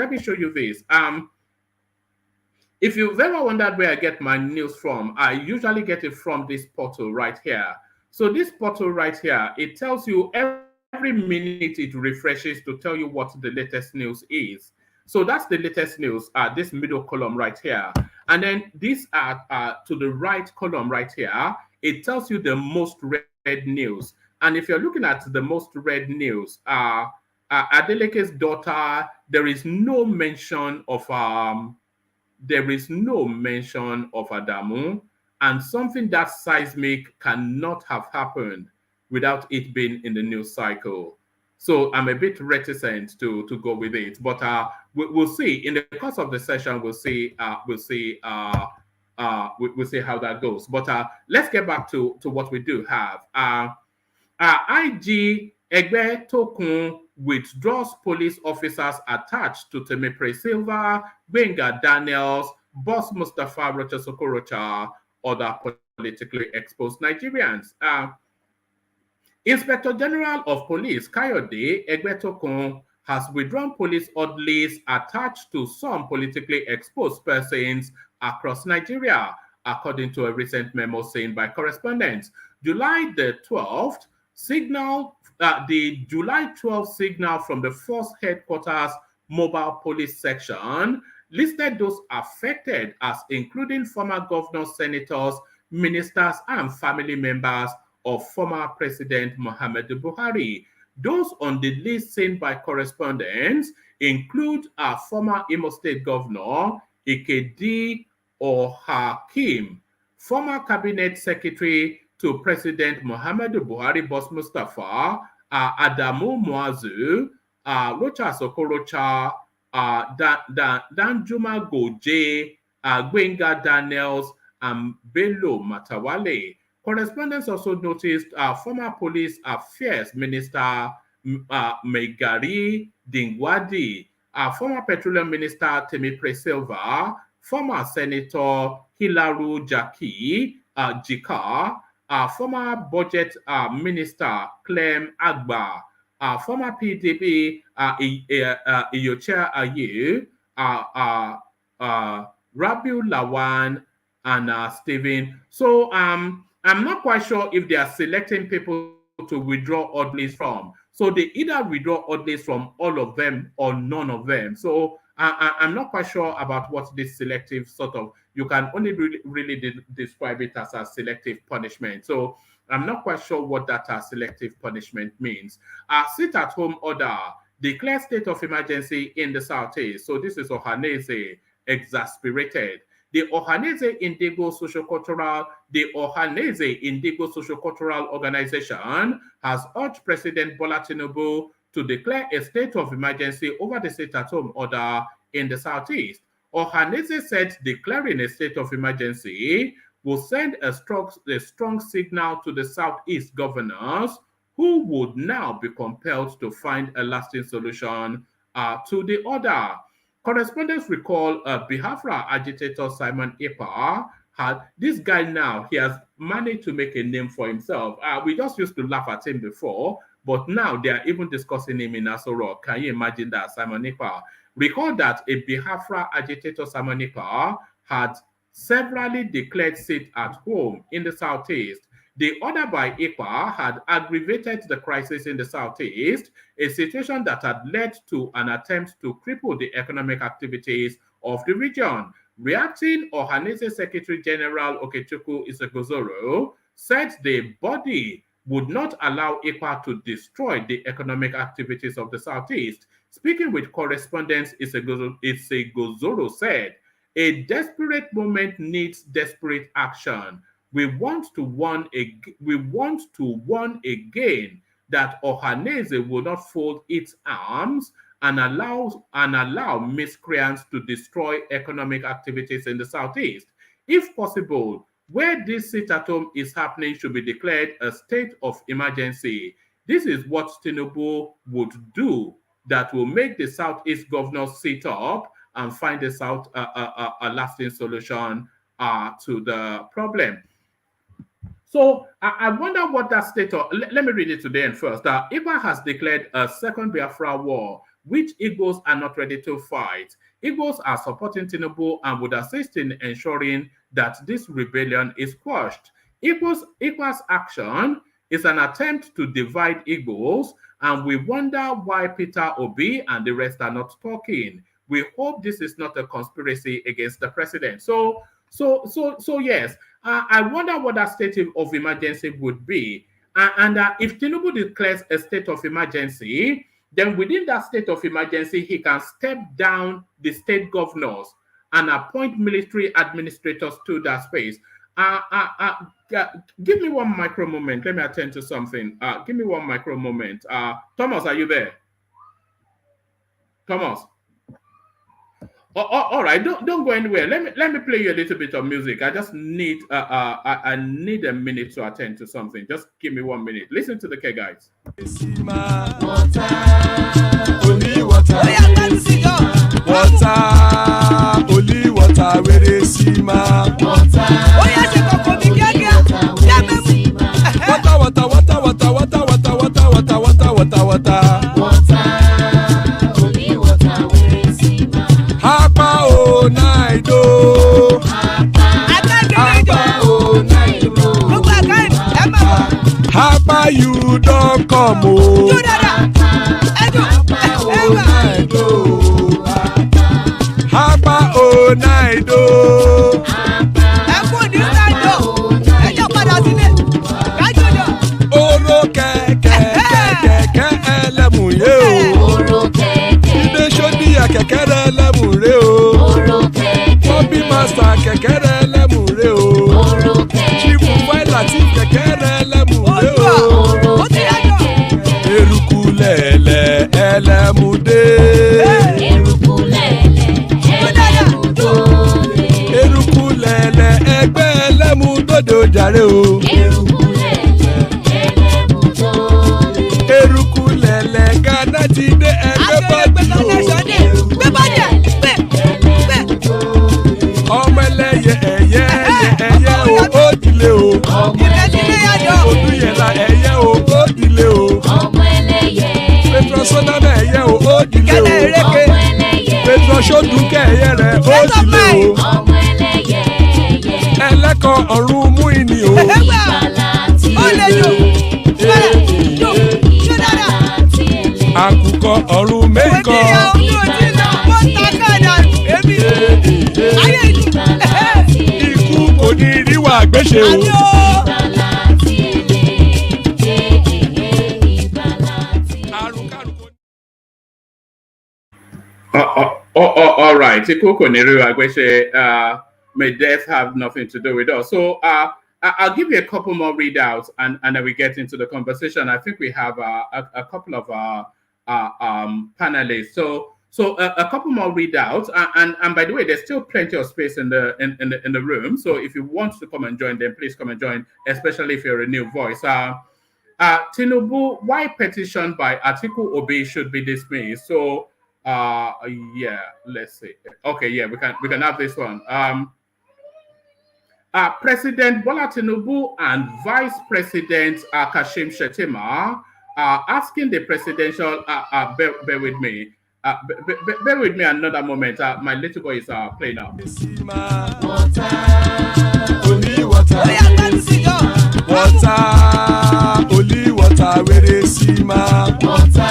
If you've ever wondered where I get my news from, I usually get it from this portal right here. So this portal right here, it tells you every minute it refreshes to tell you what the latest news is. So that's the latest news, this middle column right here. And then this to the right column right here, it tells you the most read news. And if you're looking at the most read news, Adeleke's daughter, there is no mention of Adamu, and something that seismic cannot have happened without it being in the news cycle. So I'm a bit reticent to go with it, but we'll see in the course of the session. We'll see how that goes. But let's get back to what we do have. IG Egbe Tokun withdraws police officers attached to Temepre Silva, Benga Daniels, Boss Mustafa Rocha Sokorocha, other politically exposed Nigerians. Inspector General of Police Kayode Egbetokun has withdrawn police orderlies attached to some politically exposed persons across Nigeria, according to a recent memo sent by correspondents. July the 12th signal, the July 12th signal from the Force Headquarters Mobile Police Section listed those affected as including former governors, senators, ministers, and family members of former President Muhammadu Buhari. Those on the list sent by correspondents include our former Imo State Governor, Ikedi Ohakim, former Cabinet Secretary to President Muhammadu Buhari, Boss Mustafa, Adamu Muazu, Rocha Sokorocha, Danjuma Goje, Gwenga Daniels, and Bello Matawale. Correspondents also noticed former police affairs minister Megari Dingwadi, former petroleum minister Temipre Silva, former senator Hilaru Jika, former budget minister Clem Agba, former PDP Iyocha Ayu, Rabiu Lawan, and Stephen. So I'm not quite sure if they are selecting people to withdraw orders from. So they either withdraw orders from all of them or none of them. So I'm not quite sure about what this selective sort of, you can only really describe it as a selective punishment. So I'm not quite sure what that selective punishment means. Sit-at-home order, declare state of emergency in the Southeast. So this is Ohaneze exasperated. The Ohaneze Indigo Sociocultural Organization has urged President Bola Tinubu to declare a state of emergency over the sit-at-home order in the Southeast. Ohaneze said declaring a state of emergency will send a strong signal to the Southeast governors, who would now be compelled to find a lasting solution to the order. Correspondents recall Biafra agitator Simon Ekpa had this guy now, he has managed to make a name for himself. We just used to laugh at him before, but now they are even discussing him in Aso Rock. Can you imagine that, Simon Ekpa? Recall that a Biafra agitator, Simon Ekpa, had severally declared sit at home in the Southeast. The order by Ekpa had aggravated the crisis in the Southeast, a situation that had led to an attempt to cripple the economic activities of the region. Reacting, Ohanese Secretary General Okechukwu Isegozoro said the body would not allow Ekpa to destroy the economic activities of the Southeast. Speaking with correspondents, Isegozoro said, "A desperate moment needs desperate action. We want to warn again that Ohanese will not fold its arms and allow miscreants to destroy economic activities in the Southeast. If possible, where this sit-at-home is happening should be declared a state of emergency. This is what Tinubu would do that will make the Southeast governors sit up and find a lasting solution to the problem." So I wonder what that state of, let me read it today and first. Iba has declared a second Biafra war, which Igbos are not ready to fight. Igbos are supporting Tinubu and would assist in ensuring that this rebellion is quashed. Igbo's action is an attempt to divide Igbos, and we wonder why Peter Obi and the rest are not talking. We hope this is not a conspiracy against the president. So yes, I wonder what that state of emergency would be. And if Tinubu declares a state of emergency, then within that state of emergency, he can step down the state governors and appoint military administrators to that space. Give me one micro moment. Let me attend to something. Give me one micro moment. Thomas, are you there? Thomas? All right, don't go anywhere. Let me play you a little bit of music. I just need I need a minute to attend to something. Just give me 1 minute. Listen to the K guys. Only water, where they see ma. Water, you don't come oh. Hapa oh night oh. Oro keke elemu ye o. Ibe shodi ya keke elemu re o. Bobby master keke elemu re o. Chifu Waila ti keke elemu re o. Eruku lele ẹlẹ́mùdé. Eruku lẹ̀lẹ̀ ẹlẹ́mùdóde. Eruku lẹ̀lẹ̀ ẹgbẹ́ ẹlẹ́mùdóde ó jàre o. Eruku lẹ̀lẹ̀ ẹlẹ́mùdóde. Eruku lẹ̀lẹ̀ Ghana ti dé ẹgbẹ́ bọ́ọ̀dì o. Ọmọ ẹlẹ́yẹ ẹ̀yẹ ẹ̀yẹ o ó dilé o. Ọmọ ẹlẹ́yẹ Odúyẹ̀lá ẹ̀yẹ o ó dilé o. ọmọ ẹlẹ́yẹ Petrosonana ẹ̀yẹ o ó dilé o. ọmọ ẹlẹ́yẹ Petrosodúnkẹ́ ẹ̀yẹ rẹ̀ ó dilé o. ọmọ ẹlẹ́yẹ Ẹlẹ́kọ̀ ọ̀run mú ìní o. ìgbàlà tí Àkùkọ ọ̀run mẹ́kọ̀. Ikú kò ní ríwà gbéṣe o. All right. May death have nothing to do with us. So I'll give you a couple more readouts and then we get into the conversation. I think we have a couple of panelists. So a couple more readouts, and by the way, there's still plenty of space in the room. So if you want to come and join, then please come and join, especially if you're a new voice. Tinubu, why petition by Atiku Obi should be dismissed? So yeah, let's see. Okay, yeah, we can have this one. President Bola Tinubu and Vice President Kashim Shettima are asking the presidential. Bear with me. Bear with me another moment. My little boy is playing now. Only water, where they see ma. Water,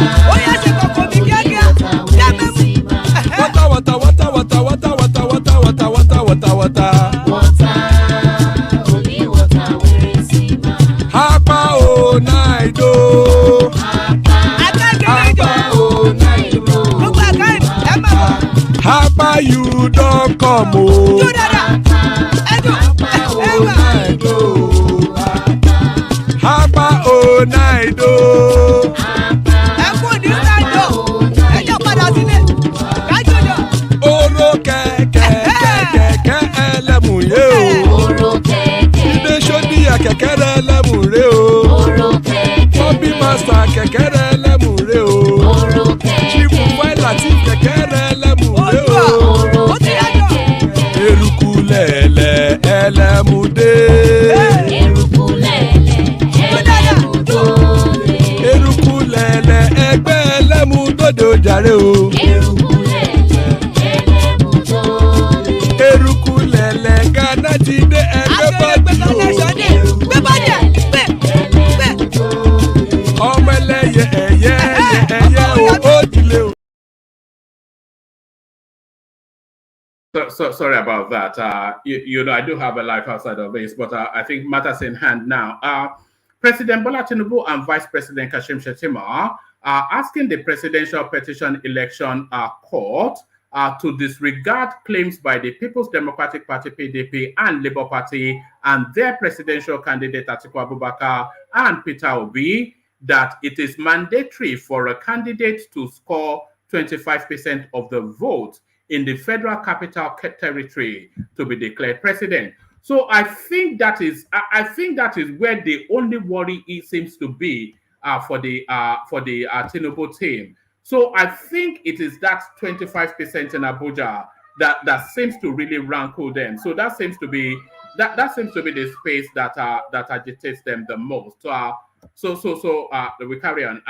Hapa o naido. Hapa you don't come o. Hapa o naido. Oro kẹ̀kẹ́ ẹlẹ́mù yé o. Ilé sọ́dí àkẹ́kẹ́ rẹ̀ ẹlẹ́mù rẹ̀ o. Bobby Master kẹ̀kẹ́ rẹ̀ ẹlẹ́mù rẹ̀ o. Chief Wẹ́lá tí kẹ̀kẹ́ rẹ̀ ẹlẹ́mù rẹ̀ o. Eruku lẹ̀lẹ̀ ẹlẹ́mùdé. Eruku lẹ̀lẹ̀ ẹgbẹ́ ẹlẹ́mùdóde ó jàre o. Eruku lẹ̀lẹ̀ Ghana ti dé ẹgbẹ́ bọ́ọ̀dì o. Ọmọ ẹlẹ́yẹ ẹ̀yẹ ẹ̀yẹ o ó dilé o. So sorry about that. You know, I do have a life outside of this, but I think matters in hand now. President Bola Tinubu and Vice President Kashim Shettima are asking the presidential petition election court to disregard claims by the People's Democratic Party (PDP) and Labour Party and their presidential candidate Atiku Abubakar and Peter Obi that it is mandatory for a candidate to score 25% of the vote in the Federal Capital Territory to be declared president. So I think that is where the only worry seems to be for the Tinubu team. So I think it is that 25% in Abuja that seems to really rankle them. So that seems to be the space that agitates them the most. So we carry on.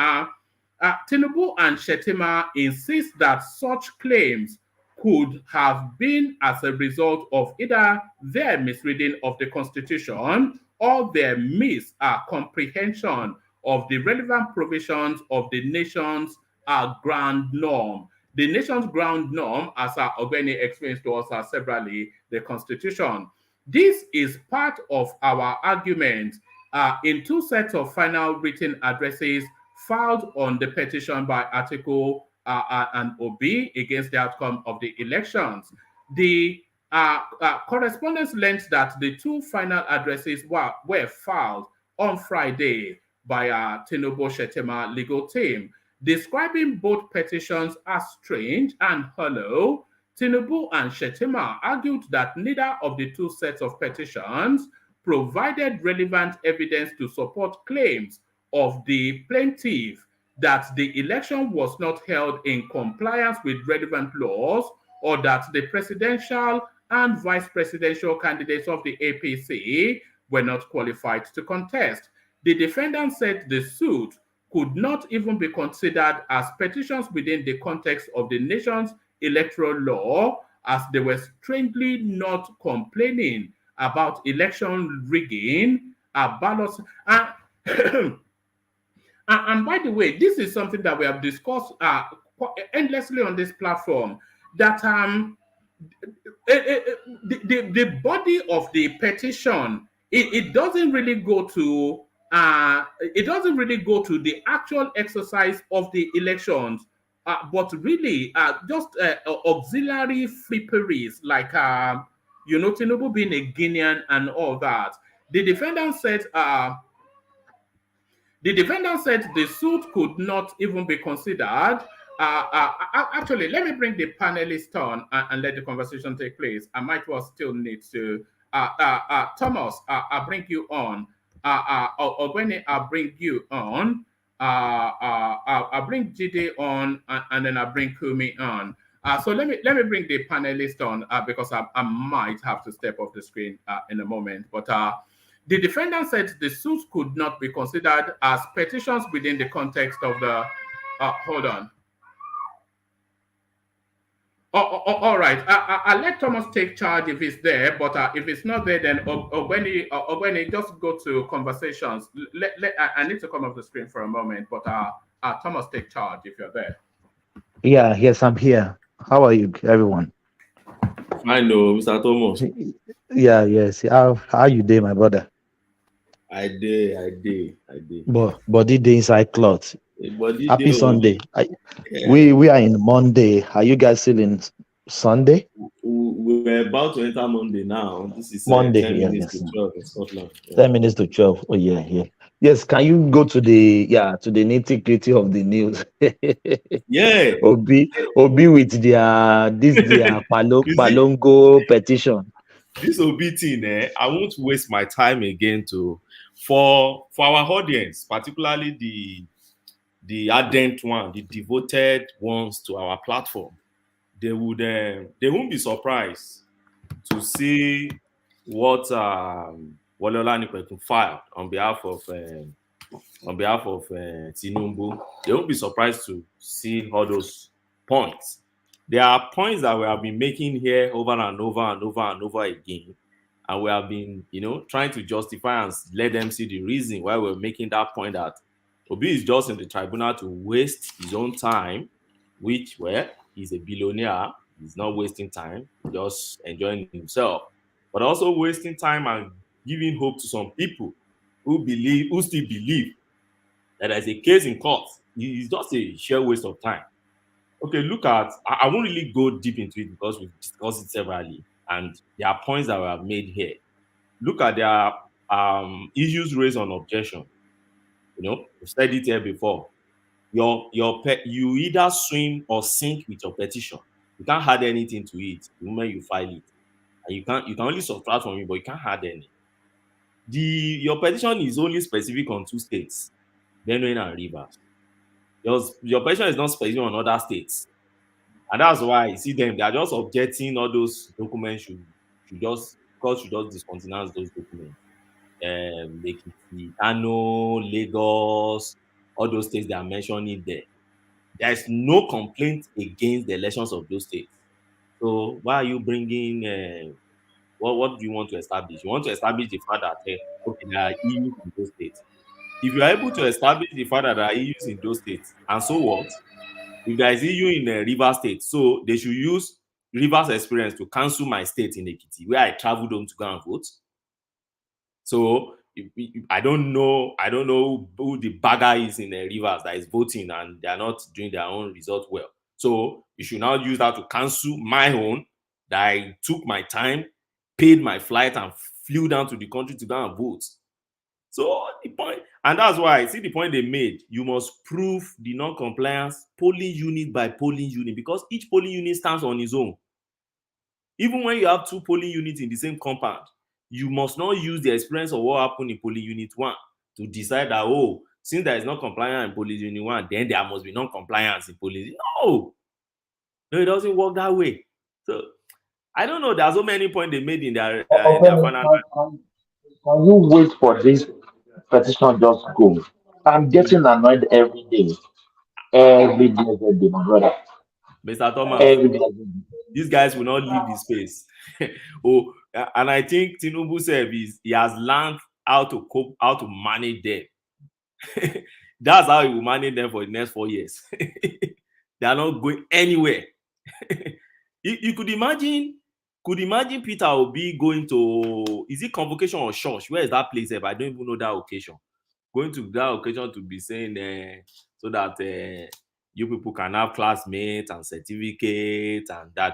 Tinubu and Shettima insist that such claims could have been as a result of either their misreading of the Constitution or their miscomprehension of the relevant provisions of the nation's ground norm. The nation's ground norm, as Ogbeni explains to us severally, the Constitution. This is part of our argument in two sets of final written addresses filed on the petition by Atiku and Obi against the outcome of the elections. The correspondence learned that the two final addresses were filed on Friday by Tinubu Shettima legal team. Describing both petitions as strange and hollow, Tinubu and Shettima argued that neither of the two sets of petitions provided relevant evidence to support claims of the plaintiff that the election was not held in compliance with relevant laws or that the presidential and vice presidential candidates of the APC were not qualified to contest. The defendant said the suit could not even be considered as petitions within the context of the nation's electoral law, as they were strangely not complaining about election rigging, ballots. And by the way, this is something that we have discussed endlessly on this platform, that the body of the petition, it doesn't really go to the actual exercise of the elections, but really just auxiliary fripperies like Tinubu being a Guinean and all that. The defendant said the suit could not even be considered. Actually, let me bring the panelists on and let the conversation take place. I might well still need to. Thomas, I'll bring you on. Ogwene, I'll bring you on. I'll bring Jide on, and then I'll bring Kumi on. So let me bring the panelists on because I might have to step off the screen in a moment. But the defendant said the suit could not be considered as petitions within the context of the. Hold on. All right. I'll let Thomas take charge if he's there, but if it's not there, then when he just go to conversations. I need to come off the screen for a moment, but Thomas, take charge if you're there. Yeah, yes, I'm here. How are you, everyone? I know, Mr. Thomas. Yeah, yes. How you doing, my brother? I did. But body day inside cloth. Happy Sunday. Yeah. We are in Monday. Are you guys still in Sunday? We're about to enter Monday now. This is Monday. 10 yes, minutes yes. to 12 in Scotland. Yeah. 10 minutes to 12. Oh yeah. Yes, can you go to the nitty-gritty of the news? Yeah. Obi with their Palongo petition. This Obi thing, I won't waste my time again for our audience, particularly the ardent one, the devoted ones to our platform. They won't be surprised to see what Walola Nipetun filed on behalf of Tinubu. They won't be surprised to see all those points. There are points that we have been making here over and over and over and over again, and we have been, trying to justify and let them see the reason why we're making that point, that Obi is just in the tribunal to waste his own time, which, he's a billionaire. He's not wasting time, just enjoying himself, but also wasting time and giving hope to some people who still believe that there's a case in court. It's just a sheer waste of time. Okay, look at, I won't really go deep into it because we've discussed it severally, and there are points that we have made here. Look at their issues raised on objection. We've said it here before. You either swim or sink with your petition. You can't add anything to it the moment you file it, and you can only subtract from it, but you can't add any. Your petition is only specific on 2 states, Benue and Rivers. Your petition is not specific on other states, and that's why you see them. They are just objecting all those documents. Should just discontinue those documents. Kano, Lagos, all those states they are mentioning there. There is no complaint against the elections of those states. So why are you bringing? What do you want to establish? You want to establish the fact that there are issues in those states. If you are able to establish the fact that there are issues in those states, and so what? If there is issue in Rivers State, so they should use Rivers experience to cancel my state in Ekiti, where I traveled home to go and vote. So I don't know who the bagger is in Rivers that is voting and they are not doing their own result well. So you should now use that to cancel my own, that I took my time, paid my flight, and flew down to the country to go and vote. So the point, And that's why, see the point they made, you must prove the non-compliance polling unit by polling unit, because each polling unit stands on its own. Even when you have two polling units in the same compound, you must not use the experience of what happened in polling unit 1 to decide that, oh, since there is no compliance in polling unit 1, then there must be non-compliance in polling unit. No, it doesn't work that way. So I don't know. There are so many points they made in their final. Can you wait for this petition just go? I'm getting annoyed every day. Every day, my brother. Mr. Thomas, Every day. these guys will not leave the space. Oh, and I think Tinubu said he has learned how to cope, how to manage them. That's how he will manage them for the next 4 years. They are not going anywhere. You could imagine Peter Obi going to, is it convocation or church? Where is that place? I don't even know that occasion. Going to that occasion to be saying so that you people can have classmates and certificates and da.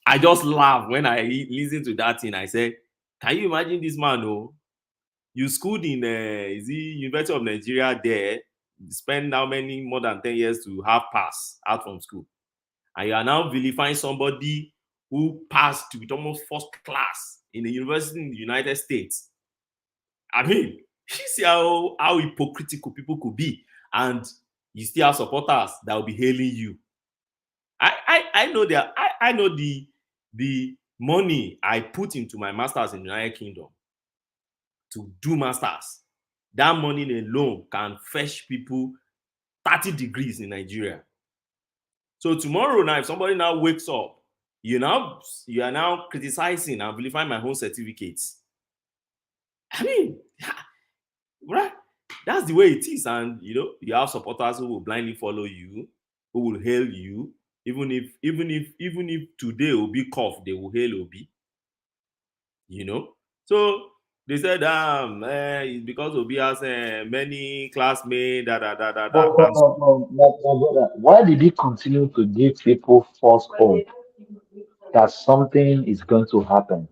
I just laugh when I listen to that thing. I say, can you imagine this man? Oh, you schooled in is the University of Nigeria there, spend how many more than 10 years to have pass out from school, and you are now vilifying somebody who passed with almost first class in a university in the United States. I mean, you see how hypocritical people could be, and you still have supporters that will be hailing you. I know that I know the money I put into my masters in the United Kingdom to do masters. That money alone can fetch people 30 degrees in Nigeria. So tomorrow now, if somebody now wakes up, you are now criticizing and vilifying my own certificates. I mean, right? That's the way it is. And you have supporters who will blindly follow you, who will hail you, even if today Obi cough, they will hail Obi. So they said, it's because Obi has many classmates, Why did he continue to give people false hope that something is going to happen?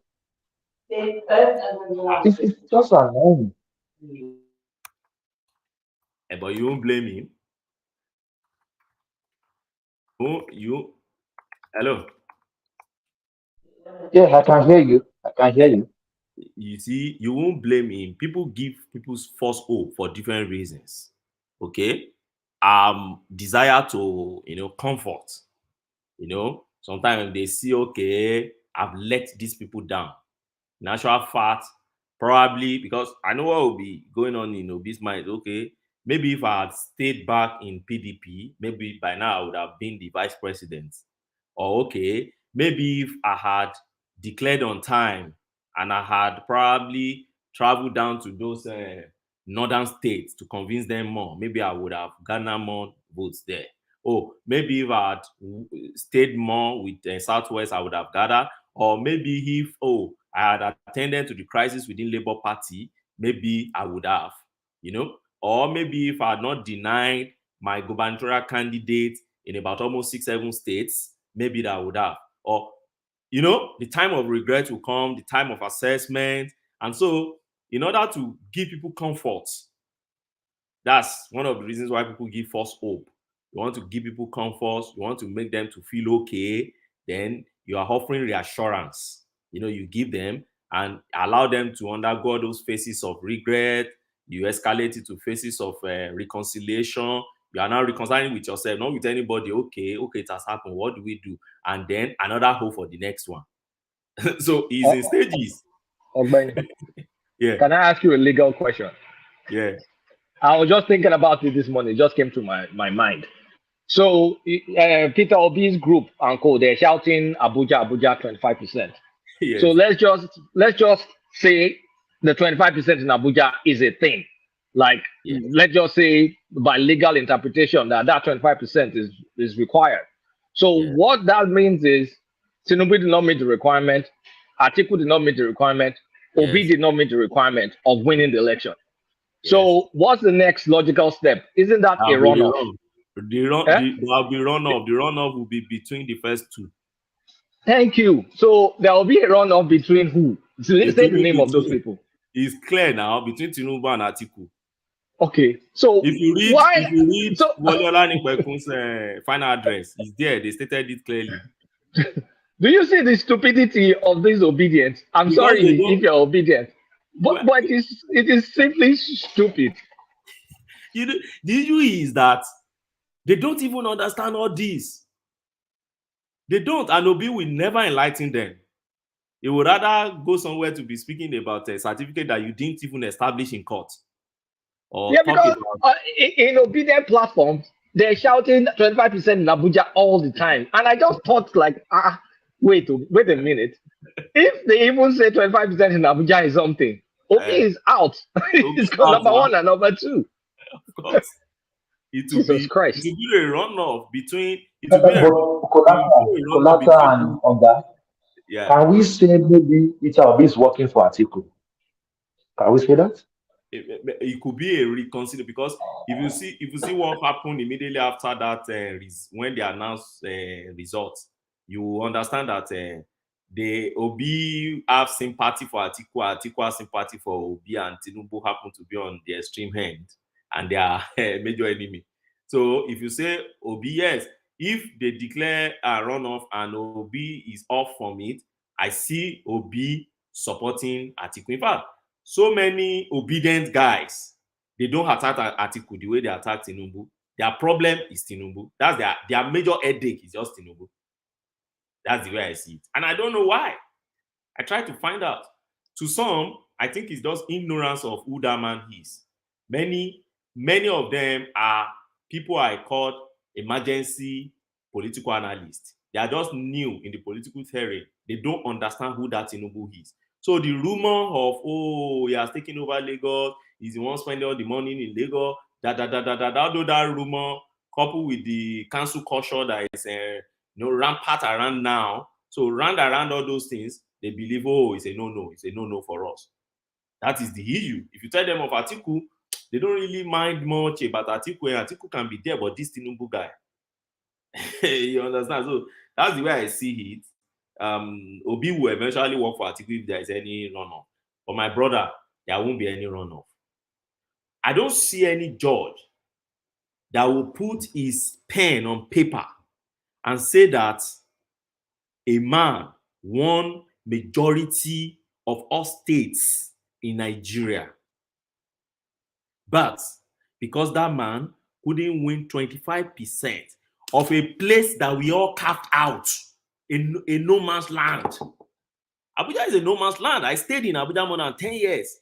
It's just annoying. But you won't blame him. Hello? Yeah, I can hear you. You see, you won't blame him. People give people's false hope for different reasons. Okay? Desire to, comfort. Sometimes they see, okay, I've let these people down. In actual fact, probably because I know what will be going on in Obi's mind. Okay, maybe if I had stayed back in PDP, maybe by now I would have been the vice president. Or okay, maybe if I had declared on time and I had probably traveled down to those northern states to convince them more, maybe I would have garnered more votes there. Or maybe if I had stayed more with Southwest, I would have gathered. Or maybe if I had attended to the crisis within Labour Party, maybe I would have, Or maybe if I had not denied my gubernatorial candidate in about almost 6-7 states, maybe that would have. Or, the time of regret will come, the time of assessment. And so, in order to give people comfort, that's one of the reasons why people give false hope. You want to give people comfort, you want to make them to feel okay, then you are offering reassurance. You give them and allow them to undergo those phases of regret. You escalate it to phases of reconciliation. You are now reconciling with yourself, not with anybody. Okay, it has happened. What do we do? And then another hope for the next one. So it's in stages. Yeah. Can I ask you a legal question? Yeah. I was just thinking about it this morning. It just came to my mind. So Peter Obi's group and co, they're shouting Abuja 25%. Yes. So let's just say the 25% in Abuja is a thing. Like, let's just say by legal interpretation that 25% is required. So what that means is Tinubu did not meet the requirement, Atiku did not meet the requirement, Obi did not meet the requirement of winning the election. So what's the next logical step? Isn't that a runoff? There will be runoff. The runoff will be between the first two. Thank you. So there will be a runoff between who? So let's say the name of those people. is clear now between Tinubu and Atiku. Okay, so if you read so, Wole Olanipekun's final address, it's there. They stated it clearly. do you see the stupidity of this obedience? I'm Because sorry they don't- if you're obedient, but it is simply stupid. The issue is that they don't even understand all this. They don't, and Obi will never enlighten them. He would rather go somewhere to be speaking about a certificate that you didn't even establish in court. Or Yeah, talk because about in obedient platforms, they're shouting 25% in Abuja all the time. And I just thought, like, wait a minute. If they even say 25% in Abuja is something, Obi is out. It's got number one and number two. Of course. Jesus Christ. It will be a runoff between. Kolata and Oga. Yeah. Can we say maybe Peter Obi is working for Atiku? Can we say that? It could be a reconsider, because if you see what happened immediately after that when they announced results, you understand that the Obi have sympathy for Atiku, Atiku has sympathy for Obi, and Tinubu happen to be on the extreme end, and they are a major enemy. So if you say Obi, yes, if they declare a runoff and Obi is off from it, I see Obi supporting Atiku. In fact, so many obedient guys, they don't attack Atiku the way they attack Tinubu. Their problem is Tinubu. That's their major headache is just Tinubu. That's the way I see it. And I don't know why. I try to find out. To some, I think it's just ignorance of who that man is. Many of them are people I call emergency political analysts. They are just new in the political theory. They don't understand who that Tinubu is. So the rumor of, he has taken over Lagos, he's the one spending all the money in Lagos, although that rumor coupled with the council culture that is rampant around now. So around all those things, they believe, it's a no-no for us. That is the issue. If you tell them of Atiku, they don't really mind much about Atiku. Atiku can be there, but this Tinubu guy, you understand? So that's the way I see it. Obi will eventually work for Atiku if there is any runoff. But my brother, there won't be any runoff. I don't see any judge that will put his pen on paper and say that a man won majority of all states in Nigeria. But because that man couldn't win 25% of a place that we all carved out, in a no man's land. Abuja is a no man's land. I stayed in Abuja more than 10 years.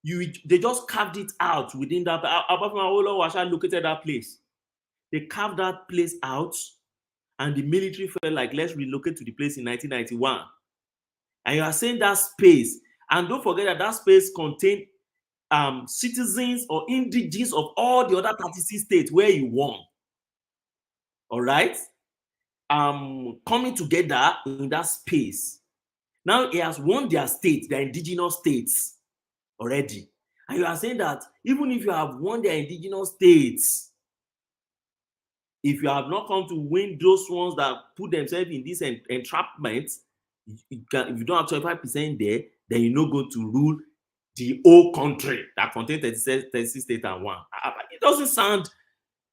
They just carved it out within that. Apart from Awolowo Washa located that place. They carved that place out, and the military felt like, let's relocate to the place in 1991. And you are saying that space, and don't forget that space contained citizens or indigenes of all the other 36 states where you won. All right? Coming together in that space. Now he has won their states, their indigenous states already. And you are saying that even if you have won their indigenous states, if you have not come to win those ones that put themselves in this entrapment, if you don't have 25% there, then you're not going to rule the whole country that contains 36 states and one. It doesn't sound,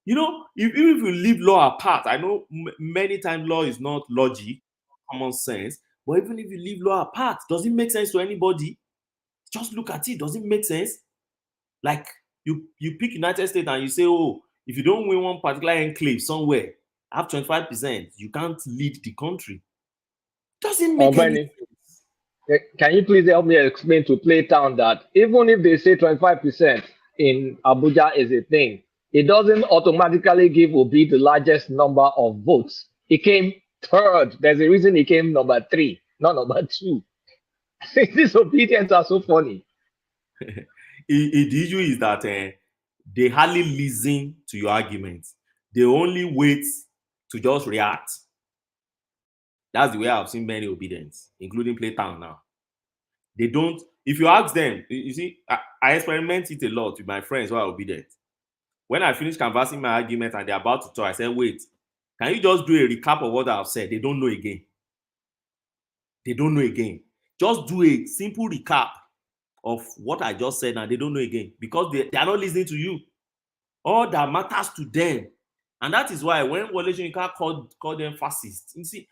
even if you leave law apart, I know many times law is not logic, common sense, but even if you leave law apart, does it make sense to anybody? Just look at it. Does it make sense? Like you pick United States and you say, if you don't win one particular enclave somewhere, have 25%, you can't lead the country. Doesn't make any sense. Can you please help me explain to Playtown that even if they say 25% in Abuja is a thing, it doesn't automatically give Obi the largest number of votes. He came third. There's a reason he came number 3, not number 2. These obedience are so funny. The issue is that they hardly listen to your arguments. They only wait to just react. That's the way I've seen many obedience, including Playtown now. They don't, if you ask them, you see, I experiment it a lot with my friends who are obedient. When I finish canvassing my argument and they're about to talk, I say, wait, can you just do a recap of what I've said? They don't know again. They don't know again. Just do a simple recap of what I just said, and they don't know again because they are not listening to you. All that matters to them. And that is why when Wole Soyinka call them fascists, you see,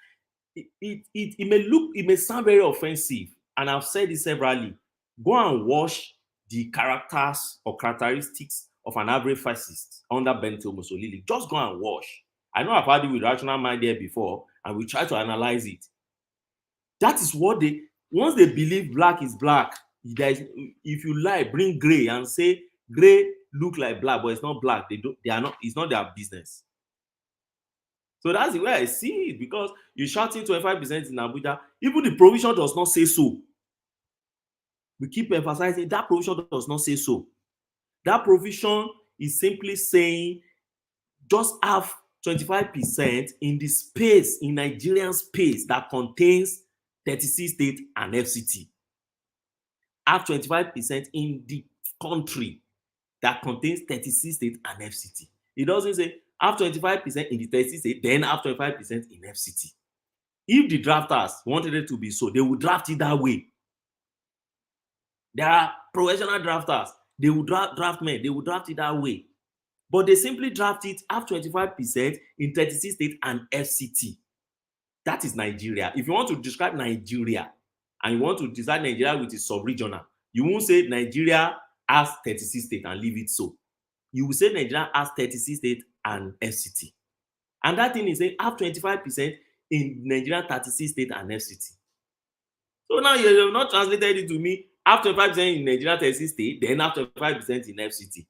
it may sound very offensive, and I've said it severally. Go and watch the characters or characteristics of an average fascist under Benito Mussolini. Just go and watch. I know I've had it with Rational Mind there before, and we try to analyze it. That is what once they believe black is black, if you lie, bring gray and say gray look like black, but it's not black. They are not, it's not their business. So that's the way I see it, because you're shouting 25% in Abuja. Even the provision does not say so. We keep emphasizing that provision does not say so. That provision is simply saying just have 25% in the space, in Nigerian space that contains 36 states and FCT. Have 25% in the country that contains 36 states and FCT. It doesn't say have 25% in the 36 states, then have 25% in FCT. If the drafters wanted it to be so, they would draft it that way. There are professional drafters. They would draft men. They would draft it that way. But they simply draft it, have 25% in 36 states and FCT. That is Nigeria. If you want to describe Nigeria and you want to design Nigeria with its sub-regional, you won't say Nigeria has 36 states and leave it so. You will say Nigeria has 36 states and FCT. And that thing is saying have 25% in Nigeria 36 states and FCT. So now you have not translated it to me, have 25% in Nigeria 36 states, then have 25% in FCT.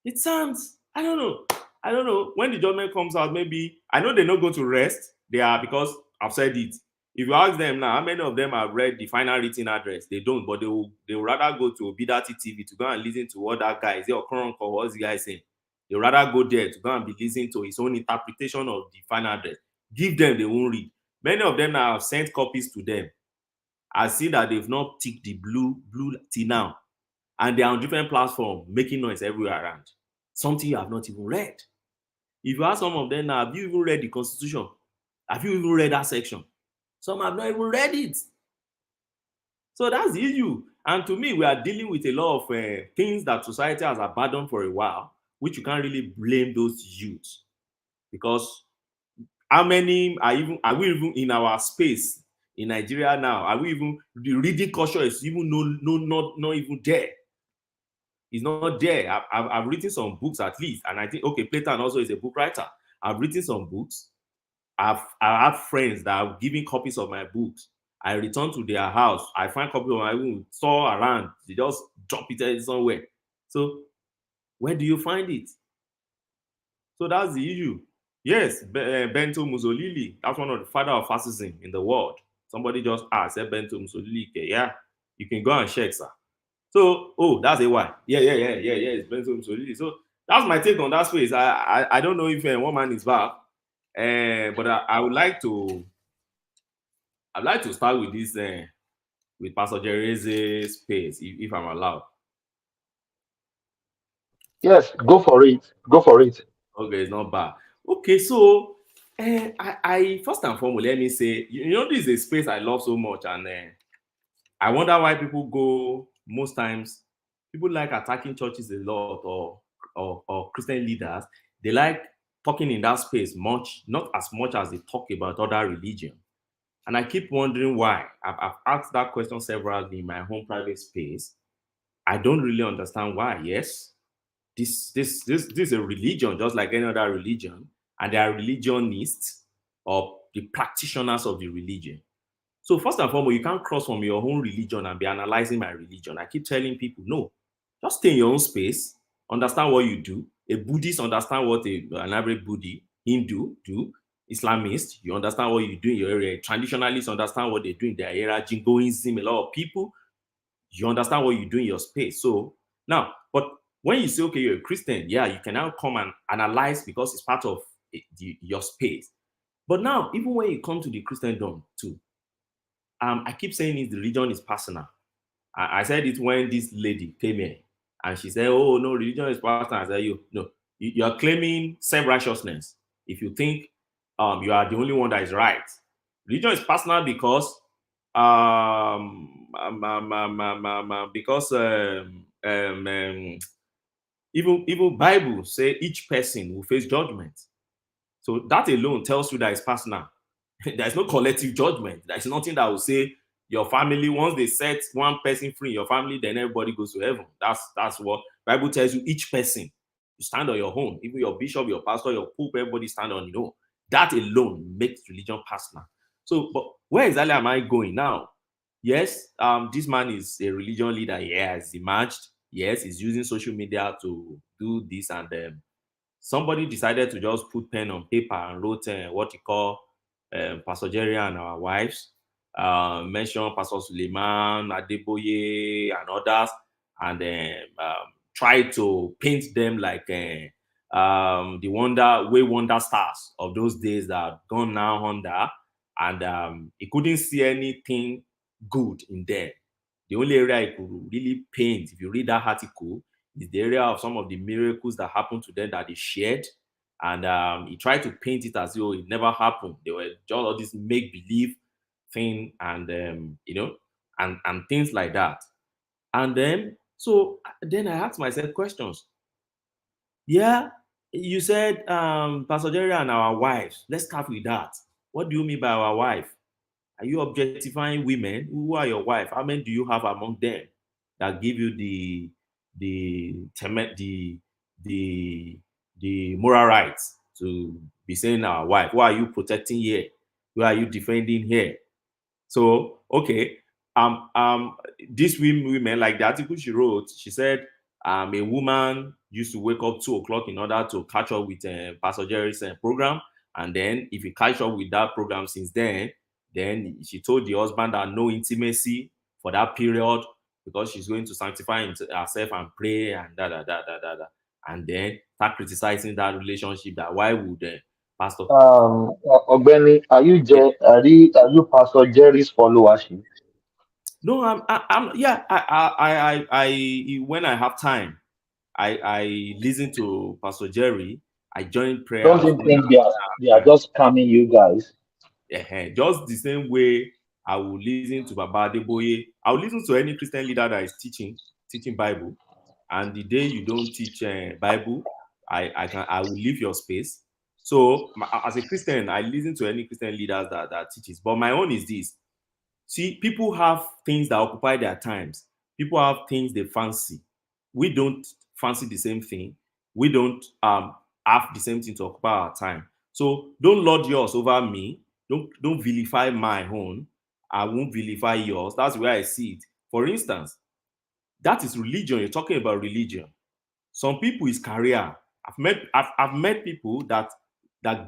It sounds, I don't know. When the judgment comes out, maybe, I know they're not going to rest. They are, because I've said it. If you ask them now, how many of them have read the final written address? They don't, but they will rather go to Obidati TV to go and listen to what that guy is. What's the guy saying? They rather go there to go and be listening to his own interpretation of the final address. Give them, they won't read. Many of them now have sent copies to them. I see that they've not ticked the blue till now. And they're on different platforms, making noise everywhere around. Something you have not even read. If you ask some of them now, have you even read the Constitution? Have you even read that section? Some have not even read it. So that's the issue. And to me, we are dealing with a lot of things that society has abandoned for a while, which you can't really blame those youths. Because how many are we even in our space in Nigeria now? Are we even, the reading culture is even not even there. It's not there. I've written some books at least, and I think, okay, Platon also is a book writer. I've written some books. I have friends that are giving copies of my books. I return to their house. I find copies of my book, store around. They just drop it somewhere. So where do you find it? So that's the issue. Yes, Benito Mussolini, that's one of the father of fascism in the world. Somebody just asked, Benito Mussolini, yeah, you can go and check, sir. So, that's a why. Yeah, it's Benito Mussolini. So that's my take on that space. I don't know if one man is back, but I would like to. I'd like to start with this, with Pastor Jereze's space, if I'm allowed. Yes, go for it. Go for it. Okay, it's not bad. Okay, so I first and foremost, let me say, this is a space I love so much, and I wonder why people go. Most times, people like attacking churches a lot, or Christian leaders. They like talking in that space much, not as much as they talk about other religion. And I keep wondering why. I've asked that question severally in my home private space. I don't really understand why. Yes, this is a religion, just like any other religion, and there are religionists or the practitioners of the religion. So first and foremost, you can't cross from your own religion and be analyzing my religion. I keep telling people, no, just stay in your own space, understand what you do. A Buddhist understand what an average Buddhist, Hindu do. Islamist, you understand what you do in your area. Traditionalists understand what they do in their area. Jingoism, a lot of people, you understand what you do in your space. So now, but when you say, okay, you're a Christian, yeah, you can now come and analyze because it's part of your space. But now, even when you come to the Christendom too, I keep saying the religion is personal. I said it when this lady came here and she said, oh, no, religion is personal. I said, you are claiming self-righteousness if you think you are the only one that is right. Religion is personal because because even Bible say each person will face judgment. So that alone tells you that it's personal. There's no collective judgment. There's nothing that will say your family, once they set one person free in your family, then everybody goes to heaven. That's what Bible tells you. Each person, you stand on your own. Even your bishop, your pastor, your pope, everybody stand on your own. That alone makes religion personal. So, but where exactly am I going now? Yes, this man is a religion leader. He has emerged. Yes, he's using social media to do this, and somebody decided to just put pen on paper and wrote what he call Pastor Jerry and our wives, mention Pastor Suleiman, Adeboye, and others, and try to paint them like the wonder stars of those days that have gone now under, and he couldn't see anything good in there. The only area he could really paint, if you read that article, is the area of some of the miracles that happened to them that they shared. And he tried to paint it as though it never happened. They were just all this make-believe thing, and and things like that. And then I asked myself questions. Yeah, you said Pastor Jerry and our wives. Let's start with that. What do you mean by our wife? Are you objectifying women? Who are your wife? How many do you have among them that give you the moral rights to be saying our wife? Who are you protecting here? Who are you defending here? So okay, these women, like the article she wrote, she said a woman used to wake up 2:00 in order to catch up with Pastor Jerry's program, and then if you catch up with that program since then she told the husband that no intimacy for that period because she's going to sanctify herself and pray and and then start criticizing that relationship. That why would Pastor? Ogbeni, are you Pastor Jerry's followership? No, I'm yeah. I when I have time, I listen to Pastor Jerry. I join prayer. Don't you think they are just scamming you guys? Just the same way I will listen to Baba Adeboye. I will listen to any Christian leader that is teaching Bible. And the day you don't teach Bible, I will leave your space. So as a Christian, I listen to any Christian leaders that teaches. But my own is this. See, people have things that occupy their times. People have things they fancy. We don't fancy the same thing. We don't have the same thing to occupy our time. So don't lord yours over me. Don't vilify my own. I won't vilify yours. That's where I see it. For instance, that is religion. You're talking about religion. Some people is career. I've met people that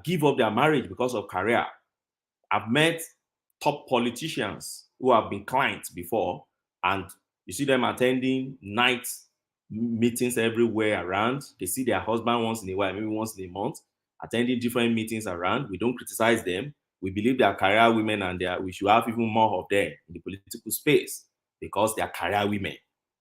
give up their marriage because of career. I've met top politicians who have been clients before, and you see them attending night meetings everywhere around. They see their husband once in a while, maybe once in a month, attending different meetings around. We don't criticize them. We believe they are career women, and we should have even more of them in the political space because they are career women.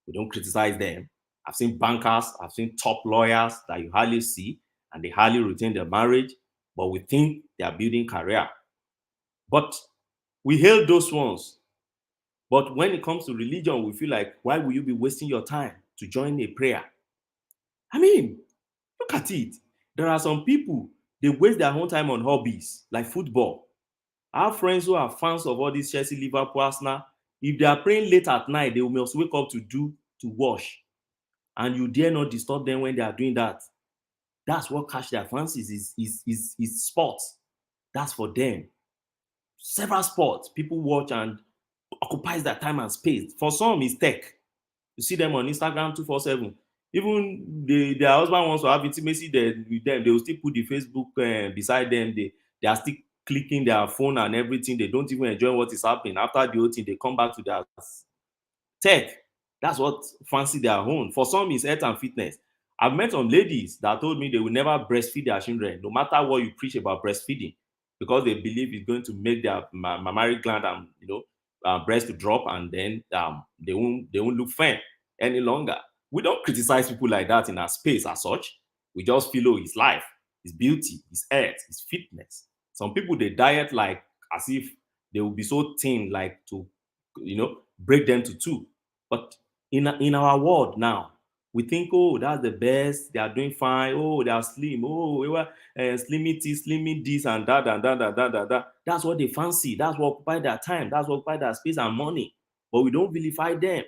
We don't criticize them. I've seen bankers, I've seen top lawyers that you hardly see, and they hardly retain their marriage, but we think they are building career. But we hail those ones. But when it comes to religion, we feel like, why will you be wasting your time to join a prayer? I mean, look at it. There are some people, they waste their own time on hobbies like football. I have friends who are fans of all these Chelsea, Liverpool, Arsenal. If they are praying late at night, they must wake up to wash. And you dare not disturb them when they are doing that. That's what catch their fancies is sports. That's for them. Several sports people watch and occupies their time and space. For some, it's tech. You see them on Instagram 247. Even their husband wants to have intimacy with them. They will still put the Facebook beside them. They are still clicking their phone and everything. They don't even enjoy what is happening. After the whole thing, they come back to their tech. That's what fancy their own. For some, it's health and fitness. I've met some ladies that told me they will never breastfeed their children, no matter what you preach about breastfeeding, because they believe it's going to make their mammary gland and breast to drop, and then they won't look fine any longer. We don't criticize people like that in our space as such. We just follow his life, his beauty, his health, his fitness. Some people, they diet like as if they will be so thin, like to break them to two. But in our world now, we think, oh, that's the best. They are doing fine. Oh, they are slim. Oh, we were slimming this, slimming this, and that, and that, and that, and that. That's what they fancy. That's what occupy their time. That's what occupy their space and money. But we don't vilify them.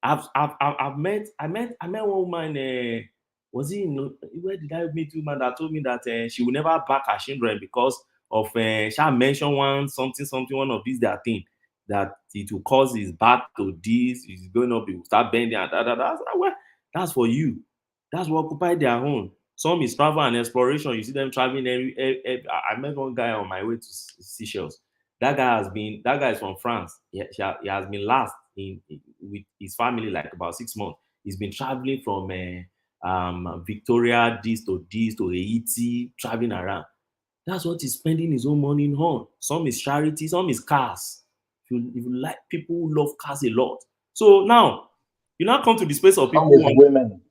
I've met one woman. Was it where did I meet a woman that told me that she will never back her children because of she mentioned one of these their thing that it will cause his back to this, it's going up, it will start bending and that's for you. That's what occupy their own. Some is travel and exploration. You see them traveling I met one guy on my way to Seychelles. That guy is from France. He has been last with his family like about 6 months. He's been traveling from Victoria, this to Haiti, traveling around. That's what he's spending his own money on. Some is charity, some is cars. If you like people who love cars a lot. So now, you now come to the space of people women.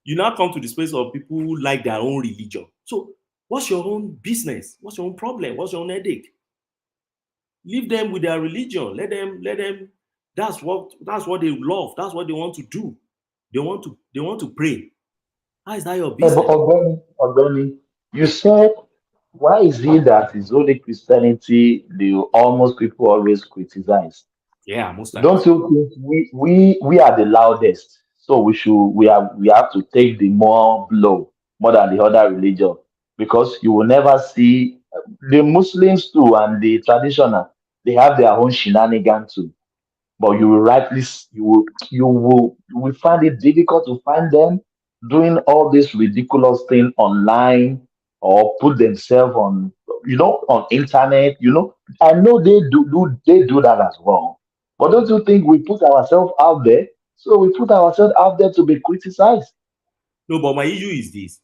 You now come to the space of people who like their own religion. So what's your own business? What's your own problem? What's your own headache? Leave them with their religion. Let them. That's what they love. That's what they want to do. They want to pray. How is that your business? But Ogbeni, you said, why is it that it's only Christianity the almost people always criticize? Yeah, most times. Don't you think we are the loudest? So we have to take the more blow more than the other religion, because you will never see the Muslims too and the traditional, they have their own shenanigans too. But you will you will find it difficult to find them doing all this ridiculous thing online or put themselves on, on internet. I know they do that as well. But don't you think we put ourselves out there? So we put ourselves out there to be criticized. No, but my issue is this.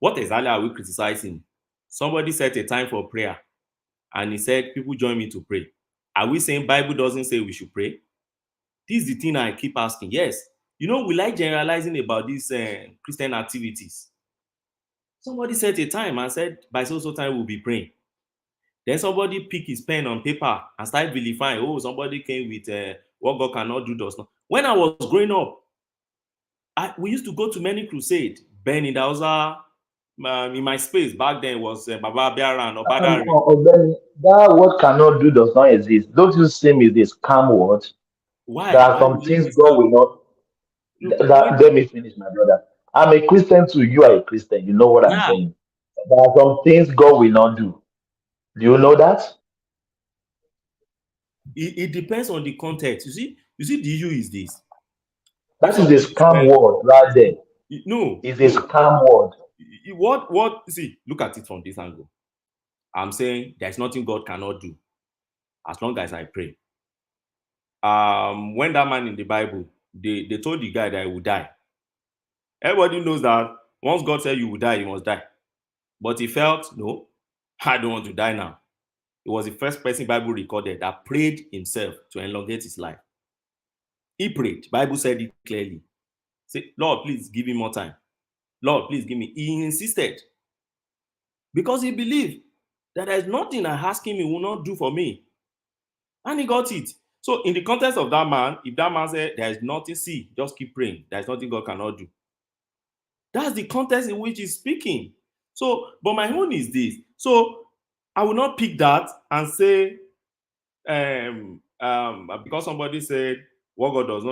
What exactly are we criticizing? Somebody set a time for prayer and he said, people join me to pray. Are we saying Bible doesn't say we should pray? This is the thing I keep asking. Yes, we like generalizing about these Christian activities. Somebody set a time and said, by so time we'll be praying. Then somebody pick his pen on paper and start vilifying. Oh, somebody came with what God cannot do does not. When I was growing up, we used to go to many crusades. Benny, that was in my space back then was Baba Biara and Obadari. That word cannot do does not exist. Don't you see me this scam word? Why? There are some things God will not. Let me finish, my brother. I'm a Christian too. You are a Christian. You know what I'm saying. There are some things God will not do. Do you know that? It depends on the context. You see, the issue is this. That is a scam word right there. No, it's a scam word. What? See, look at it from this angle. I'm saying there's nothing God cannot do, as long as I pray. When that man in the Bible, they told the guy that he would die. Everybody knows that once God said you will die, you must die. But he felt, no, I don't want to die now. He was the first person Bible recorded that prayed himself to elongate his life. He prayed. Bible said it clearly. Say, Lord, please give me more time. Lord, please give me. He insisted because he believed that there is nothing I ask him he will not do for me. And he got it. So in the context of that man, if that man said there is nothing, see, just keep praying. There is nothing God cannot do. That's the context in which he's speaking. So, but my own is this. So I will not pick that and say, because somebody said what God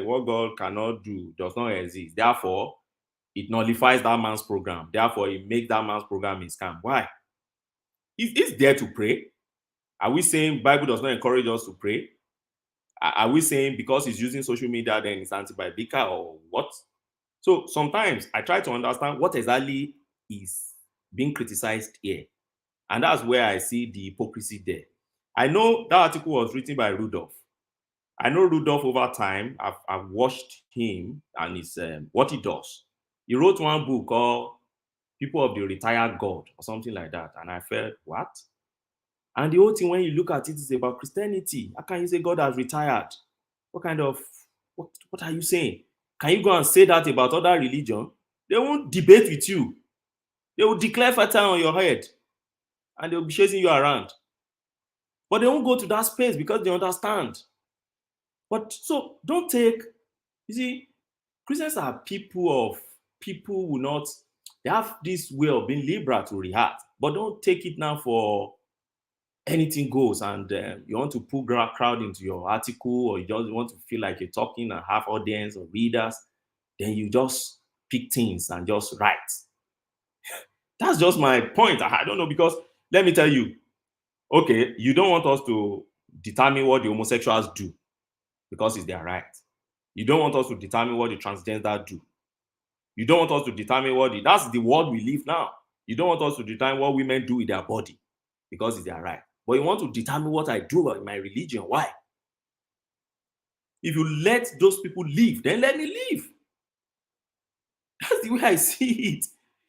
what God cannot do does not exist. Therefore, it nullifies that man's program. Therefore, it makes that man's program a scam. Why? It's there to pray. Are we saying Bible does not encourage us to pray? Are we saying because he's using social media, then it's anti-biblical or what? So sometimes I try to understand what exactly is being criticized here. And that's where I see the hypocrisy there. I know that article was written by Rudolph. I know Rudolph over time. I've watched him and it's what he does. He wrote one book called People of the Retired God or something like that. And I felt, what? And the whole thing, when you look at it, is about Christianity. How can you say God has retired? What are you saying? Can you go and say that about other religion? They won't debate with you. They will declare fire on your head and they'll be chasing you around. But they won't go to that space because they understand But so don't take, you see, Christians are people who not, they have this way of being liberal to react, but don't take it now for anything goes, and you want to pull crowd into your article, or you just want to feel like you're talking and have audience or readers, then you just pick things and just write. That's just my point. I don't know, because let me tell you, okay, you don't want us to determine what the homosexuals do because it's their right. You don't want us to determine what the transgender do. You don't want us to determine that's the world we live now. You don't want us to determine what women do with their body because it's their right. But you want to determine what I do about my religion. Why? If you let those people live, then let me live. That's the way I see it.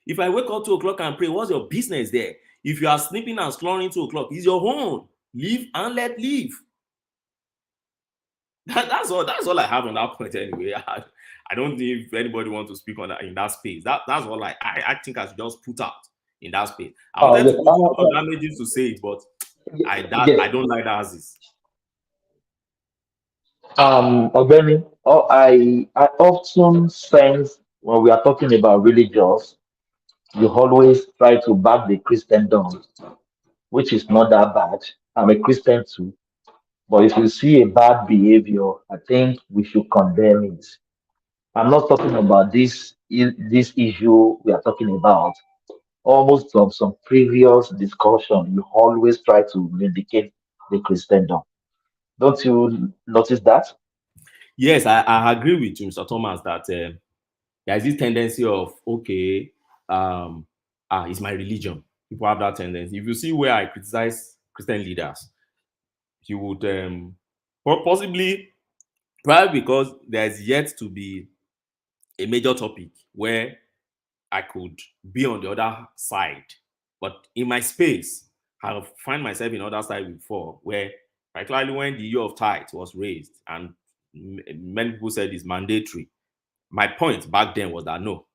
If I wake up 2 o'clock and pray, what's your business there? If you are sleeping and snoring 2 o'clock, it's your own. Live and let live. That's all I have on that point anyway. I don't think if anybody wants to speak on that in that space. That's all I think I should just put out in that space. I wanted to go to damages to say it, but I don't like that as is. Ogbeni, I often sense when we are talking about religious, you always try to back the Christendom, which is not that bad. I'm a Christian too. But if you see a bad behavior, I think we should condemn it. I'm not talking about this issue we are talking about. Almost from some previous discussion, you always try to vindicate the Christendom. Don't you notice that? Yes, I agree with you, Mr. Thomas, that there is this tendency of, okay, it's my religion. People have that tendency. If you see where I criticize Christian leaders, you would possibly, probably because there's yet to be a major topic where I could be on the other side. But in my space, I've find myself in other side before, where particularly when the year of tithe was raised and many people said it's mandatory. My point back then was that no,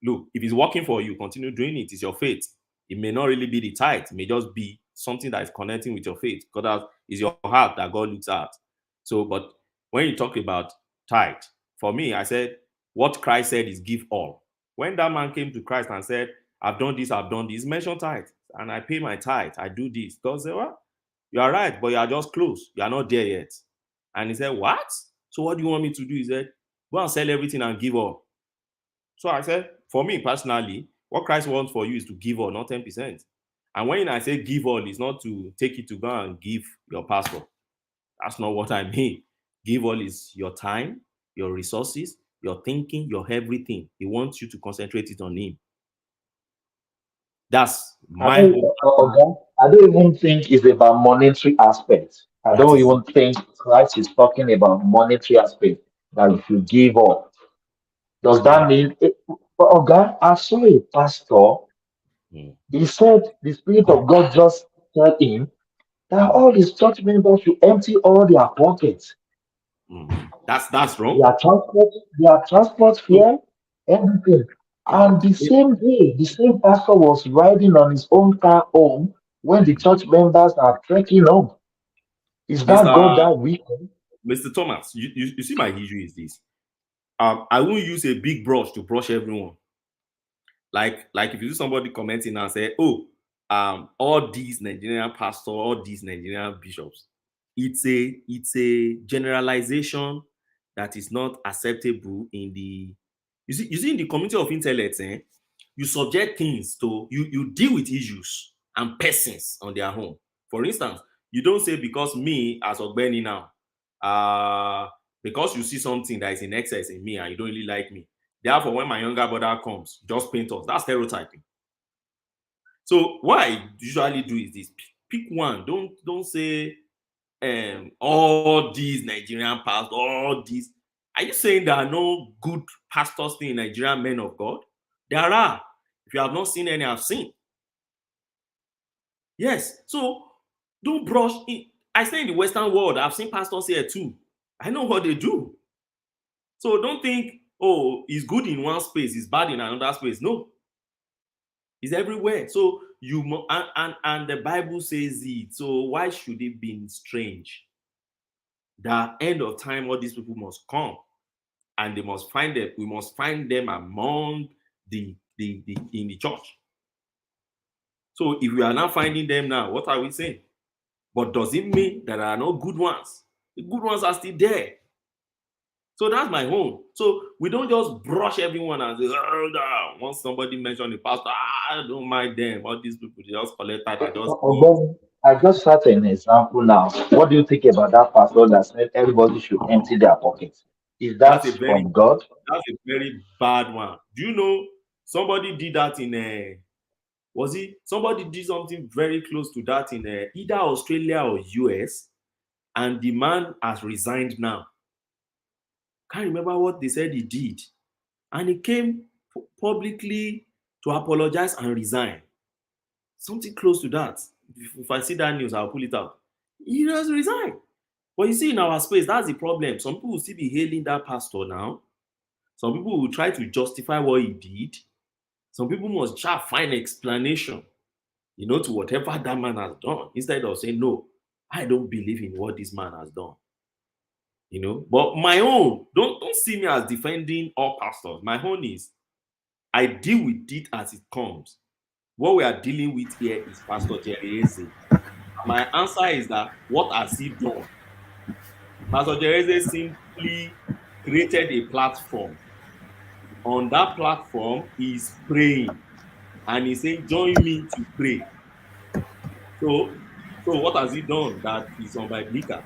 look, if it's working for you, continue doing it. It's your faith. It may not really be the tithe. It may just be something that is connecting with your faith, because that is your heart that God looks at. So, but when you talk about tithe, for me, I said, what Christ said is give all. When that man came to Christ and said, I've done this, mention tithe, and I pay my tithe, I do this. God said, well, you are right, but you are just close. You are not there yet. And he said, what? So what do you want me to do? He said, go and sell everything and give all. So I said, for me personally, what Christ wants for you is to give all, not 10%. And when I say give all, it's not to take it to go and give your pastor. That's not what I mean. Give all is your time, your resources, your thinking, your everything. He wants you to concentrate it on him. That's my whole. I don't even think it's about monetary aspect. I don't even think Christ is talking about monetary aspect that if you give up. Does that mean Oga, I saw a pastor. He said the Spirit of God just told him that all his church members should empty all their pockets. That's wrong. Their transport fare, everything. And the same day, the same pastor was riding on his own car home when the church members are trekking home. Is that God that weak? Mr. Thomas, you see my issue is this. I won't use a big brush to brush everyone. Like if you see somebody commenting and say, oh, all these Nigerian pastors, all these Nigerian bishops, it's a generalization that is not acceptable in the you see in the community of intellect, you subject things to you deal with issues and persons on their own. For instance, you don't say because me as Ogbeni now, because you see something that is in excess in me and you don't really like me. Therefore, when my younger brother comes, just paint us. That's stereotyping. So what I usually do is this: pick one. Don't say all these Nigerian pastors, all these. Are you saying there are no good pastors in Nigerian men of God? There are. If you have not seen any, I've seen. Yes. So don't brush in. I say in the Western world, I've seen pastors here too. I know what they do. So don't think, oh, it's good in one space, it's bad in another space. No. It's everywhere. So and the Bible says it. So why should it be strange? the end of time, all these people must come, and they must find them. We must find them among the in the church. So if we are not finding them now, what are we saying? But does it mean that there are no good ones? The good ones are still there. So that's my own. So we don't just brush everyone and say, oh, no. Once somebody mentioned the pastor, I don't mind them. All these people, they just collect that. They just I just set an example now. What do you think about that pastor that said everybody should empty their pockets? Is that that's a from God? very bad one. Do you know somebody did that in somebody did something very close to that in either Australia or US, and the man has resigned now. Can't remember what they said he did, and he came publicly to apologize and resign. Something close to that. If I see that news, I'll pull it out. He just resigned. But you see, in our space, that's the problem. Some people will still be hailing that pastor now. Some people will try to justify what he did. Some people must try to find explanation, to whatever that man has done, instead of saying, no, I don't believe in what this man has done. But my own, don't see me as defending all pastors. My own is, I deal with it as it comes. What we are dealing with here is Pastor Jereze. My answer is that, what has he done? Pastor Jereze simply created a platform. On that platform, he's praying, and he's saying, join me to pray. So what has he done that is unbiblical?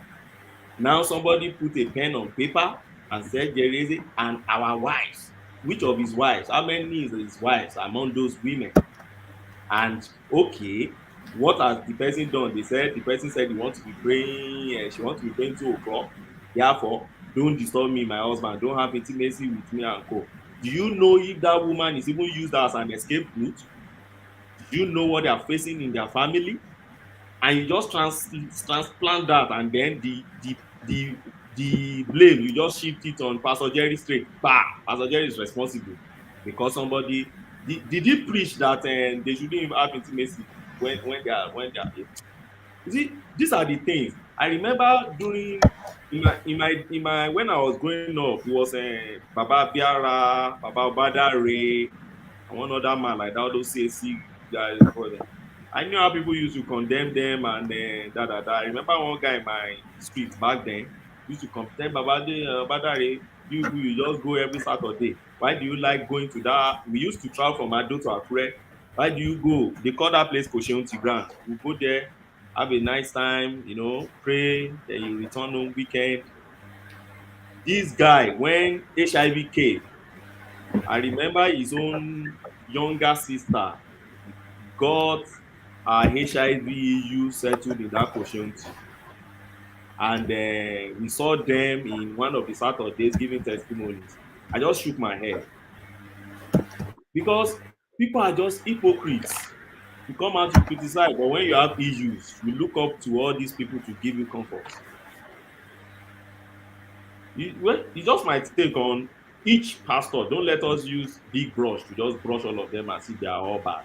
Now somebody put a pen on paper and said, Jereze and our wives. Which of his wives? How many is his wives among those women? And okay, what has the person done? The person said he wants to be praying, she wants to be praying 2 o'clock. Therefore, don't disturb me, my husband. Don't have intimacy with me and co. Do you know if that woman is even used as an escape route? Do you know what they are facing in their family? And you just transplant that, and then the blame, you just shift it on Pastor Jerry straight. Bah! Pastor Jerry is responsible because somebody did he preach that they shouldn't even have intimacy when they are. You see, these are the things I remember during in my when I was growing up. It was Baba Biara, Baba Badare, and one other man like that. All those CSC guys. I knew how people used to condemn them and I remember one guy in my street back then used to condemn Baba Badare. You just go every Saturday. Why do you like going to that? We used to travel from Ado to Akure. Why do you go? They call that place Kosheunti Grand. We go there, have a nice time, pray, then you return home weekend. This guy, when HIV came, I remember his own younger sister got her HIV use settled in that Kosheunti. And we saw them in one of the Saturdays giving testimonies. I just shook my head. Because people are just hypocrites. You come out to criticize, but when you have issues, you look up to all these people to give you comfort. You just might take on each pastor. Don't let us use big brush to just brush all of them as if they are all bad.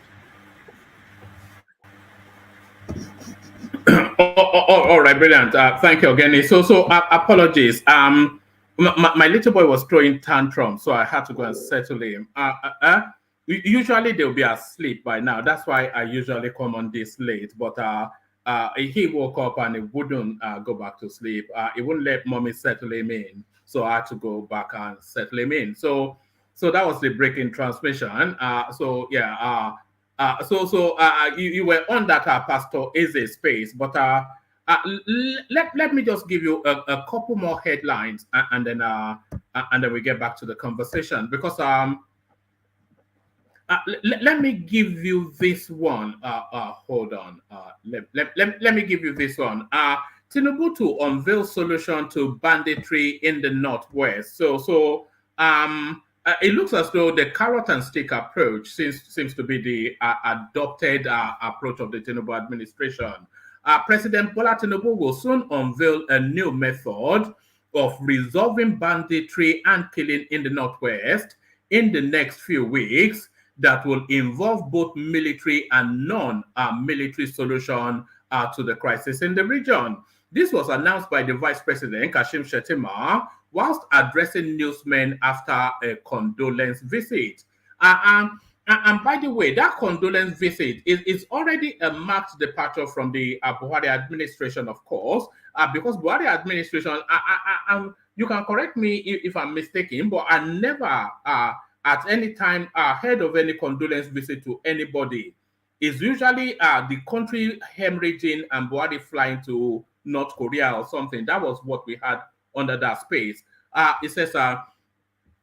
All right, brilliant. Thank you again. So apologies. My little boy was throwing tantrums, so I had to go and settle him. Usually they'll be asleep by now. That's why I usually come on this late. But he woke up and he wouldn't go back to sleep. He wouldn't let mommy settle him in, so I had to go back and settle him in. So that was the break in transmission. You were on that Pastor Eze space, but let me just give you a couple more headlines, and then we get back to the conversation, because let me give you this one. Hold on. Let me give you this one. Tinubu to unveil solution to banditry in the Northwest. It looks as though the carrot and stick approach seems to be the adopted approach of the Tinubu administration. President Bola Tinubu will soon unveil a new method of resolving banditry and killing in the Northwest in the next few weeks that will involve both military and non-military solution to the crisis in the region. This was announced by the Vice President, Kashim Shettima, whilst addressing newsmen after a condolence visit. And by the way, that condolence visit is already a marked departure from the Buhari administration, of course, because Buhari administration, you can correct me if I'm mistaken, but I never at any time heard of any condolence visit to anybody. It's usually the country hemorrhaging and Buhari flying to North Korea or something. That was what we had under that space. It says,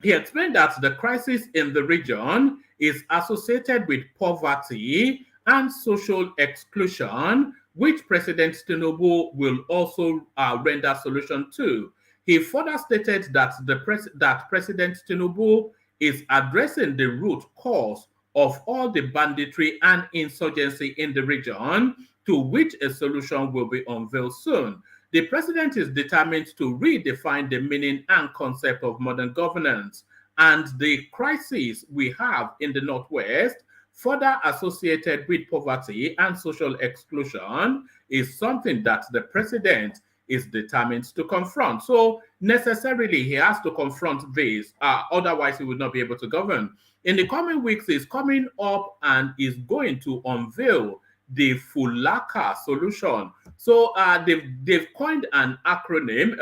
he explained that the crisis in the region is associated with poverty and social exclusion, which President Tinubu will also render solution to. He further stated that that President Tinubu is addressing the root cause of all the banditry and insurgency in the region, to which a solution will be unveiled soon. The president is determined to redefine the meaning and concept of modern governance, and the crisis we have in the Northwest, further associated with poverty and social exclusion, is something that the president is determined to confront. So necessarily he has to confront this, otherwise he will not be able to govern. In the coming weeks, he's coming up and is going to unveil the Fulaka solution. So they've coined an acronym.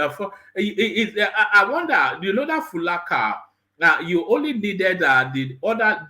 I wonder, you know that Fulaka, you only needed the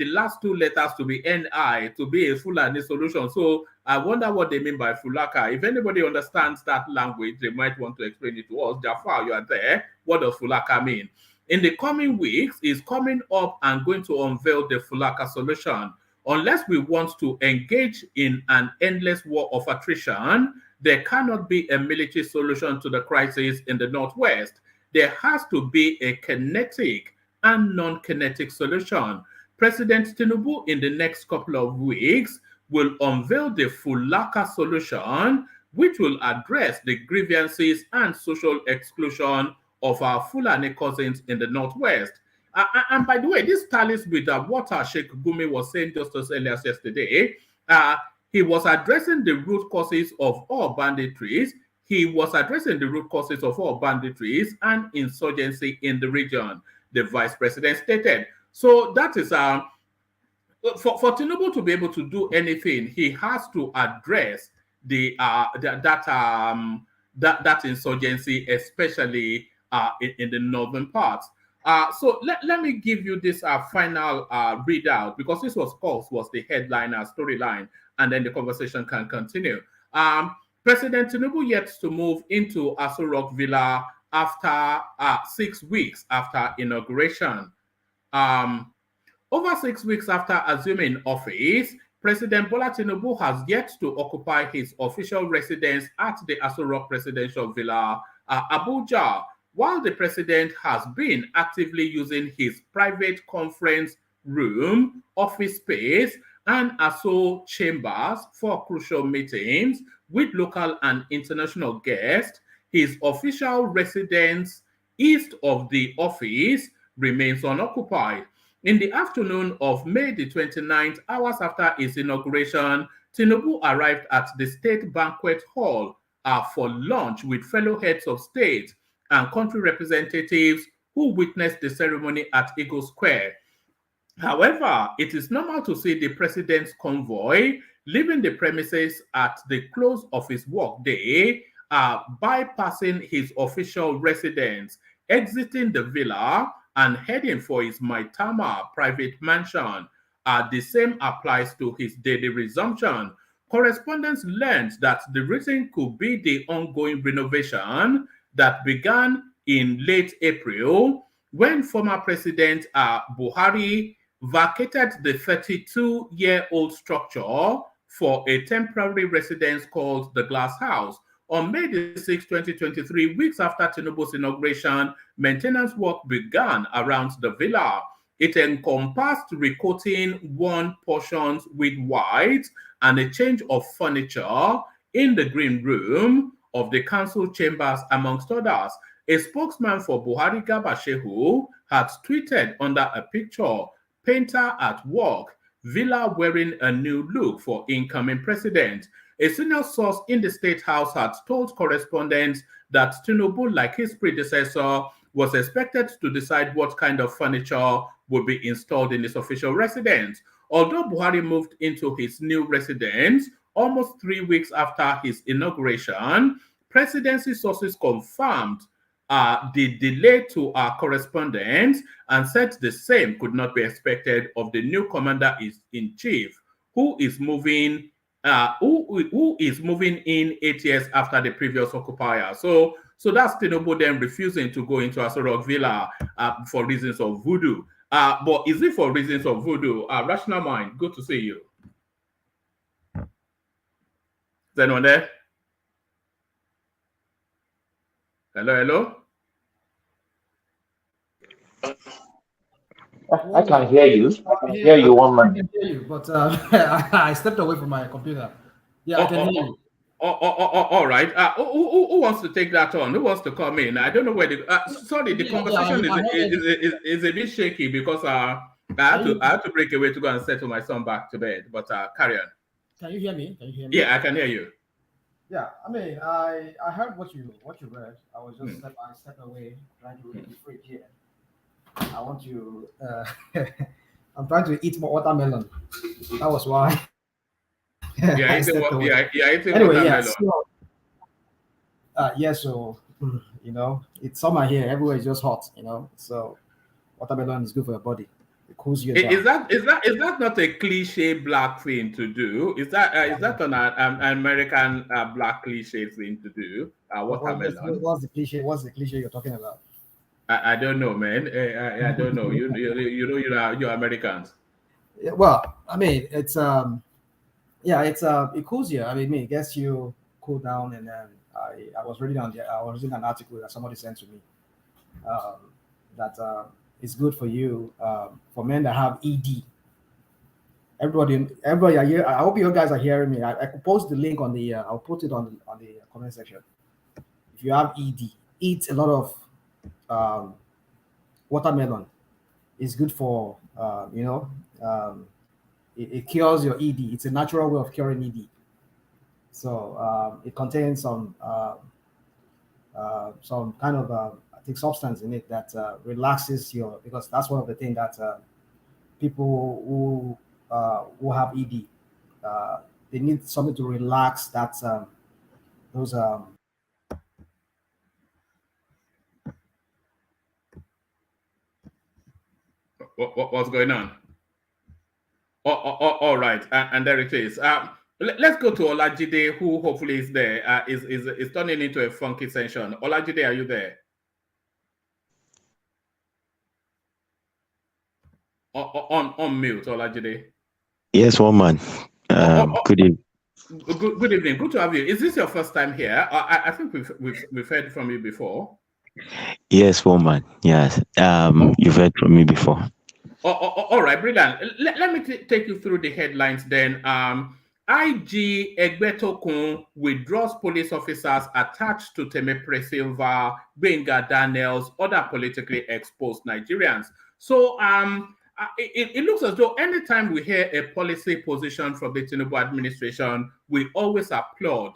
last two letters to be NI to be a Fulani solution. So I wonder what they mean by Fulaka. If anybody understands that language, they might want to explain it to us. Jafar, you are there. What does Fulaka mean? In the coming weeks, is coming up and going to unveil the Fulaka solution. Unless we want to engage in an endless war of attrition, there cannot be a military solution to the crisis in the Northwest. There has to be a kinetic and non-kinetic solution. President Tinubu, in the next couple of weeks, will unveil the Fulaka solution, which will address the grievances and social exclusion of our Fulani cousins in the Northwest. And by the way, this tallies with what Sheikh Gumi was saying just as earlier yesterday. He was addressing the root causes of all banditries. He was addressing the root causes of all banditries and insurgency in the region, the vice president stated. So that is for Tinubu to be able to do anything, he has to address that insurgency, especially in the northern parts. So let me give you this final readout, because this was the headline storyline, and then the conversation can continue. President Tinubu yet to move into Aso Rock Villa after 6 weeks after inauguration. Over 6 weeks after assuming office, President Bola Tinubu has yet to occupy his official residence at the Aso Rock Presidential Villa, Abuja, while the president has been actively using his private conference room, office space, and Aso chambers for crucial meetings with local and international guests. His official residence east of the office remains unoccupied. In the afternoon of May the 29th, hours after his inauguration, Tinubu arrived at the State Banquet Hall for lunch with fellow heads of state and country representatives who witnessed the ceremony at Eagle Square. However, it is normal to see the president's convoy leaving the premises at the close of his workday, bypassing his official residence, exiting the villa, and heading for his Maitama private mansion. The same applies to his daily resumption. Correspondents learned that the reason could be the ongoing renovation that began in late April, when former President Buhari vacated the 32-year-old structure for a temporary residence called the Glass House. On May 6, 2023, weeks after Tinubu's inauguration, maintenance work began around the villa. It encompassed recoating worn portions with white and a change of furniture in the green room of the council chambers, amongst others. A spokesman for Buhari, Garba Shehu, had tweeted under a picture, "Painter at work, Villa wearing a new look for incoming president. A senior source in the State House had told correspondents that Tinubu, like his predecessor, was expected to decide what kind of furniture would be installed in his official residence. Although Buhari moved into his new residence almost 3 weeks after his inauguration, presidency sources confirmed the delay to our correspondence and said the same could not be expected of the new commander-in-chief, who is moving in 8 years after the previous occupier. So that's Tinubu then refusing to go into Aso Villa for reasons of voodoo. But is it for reasons of voodoo? Rational Mind, good to see you. Is anyone there? Hello? I can hear you. I can hear you, one man. I can hear you, but I stepped away from my computer. Yeah, I can hear you. All right. Who wants to take that on? Who wants to come in? I don't know where the conversation is a bit shaky because I had to break away to go and settle my son back to bed. But carry on. Can you hear me? Yeah, I can hear you. Yeah, I mean, I heard what you read. I was just I stepped away trying to read the fridge here. I want to. I'm trying to eat more watermelon. That was why. Yeah, eating anyway, watermelon. Yeah. So it's summer here. Everywhere is just hot. So watermelon is good for your body. It cools you down. Is that not a cliche black thing to do? Is that an American black cliche thing to do? Watermelon. What's the cliche you're talking about? I don't know, man. I don't know. You're Americans. Yeah, well, I mean, it's it cools you. I mean, it gets you cool down. And then I was reading an article that somebody sent to me that it's good for you for men that have ED. Everybody are here. I hope you guys are hearing me. I could post the link on the. I'll put it on the comment section. If you have ED, eat a lot of watermelon. It's good for it cures your ED. It's a natural way of curing ED. So it contains some kind of I think substance in it that relaxes because that's one of the things that people who have ED they need something to relax those What's going on? All right, and there it is. Let's go to Olajide, who hopefully is there. Is turning into a funky session. Olajide, are you there? On mute, Olajide. Yes, one man. Good evening. Good evening. Good to have you. Is this your first time here? I think we've heard from you before. Yes, one man. Yes. You've heard from me before. All right, brilliant. Let me take you through the headlines then. IG Egbetokun withdraws police officers attached to Temepre Silva, Benga Daniels, other politically exposed Nigerians. So it looks as though anytime we hear a policy position from the Tinubu administration, we always applaud.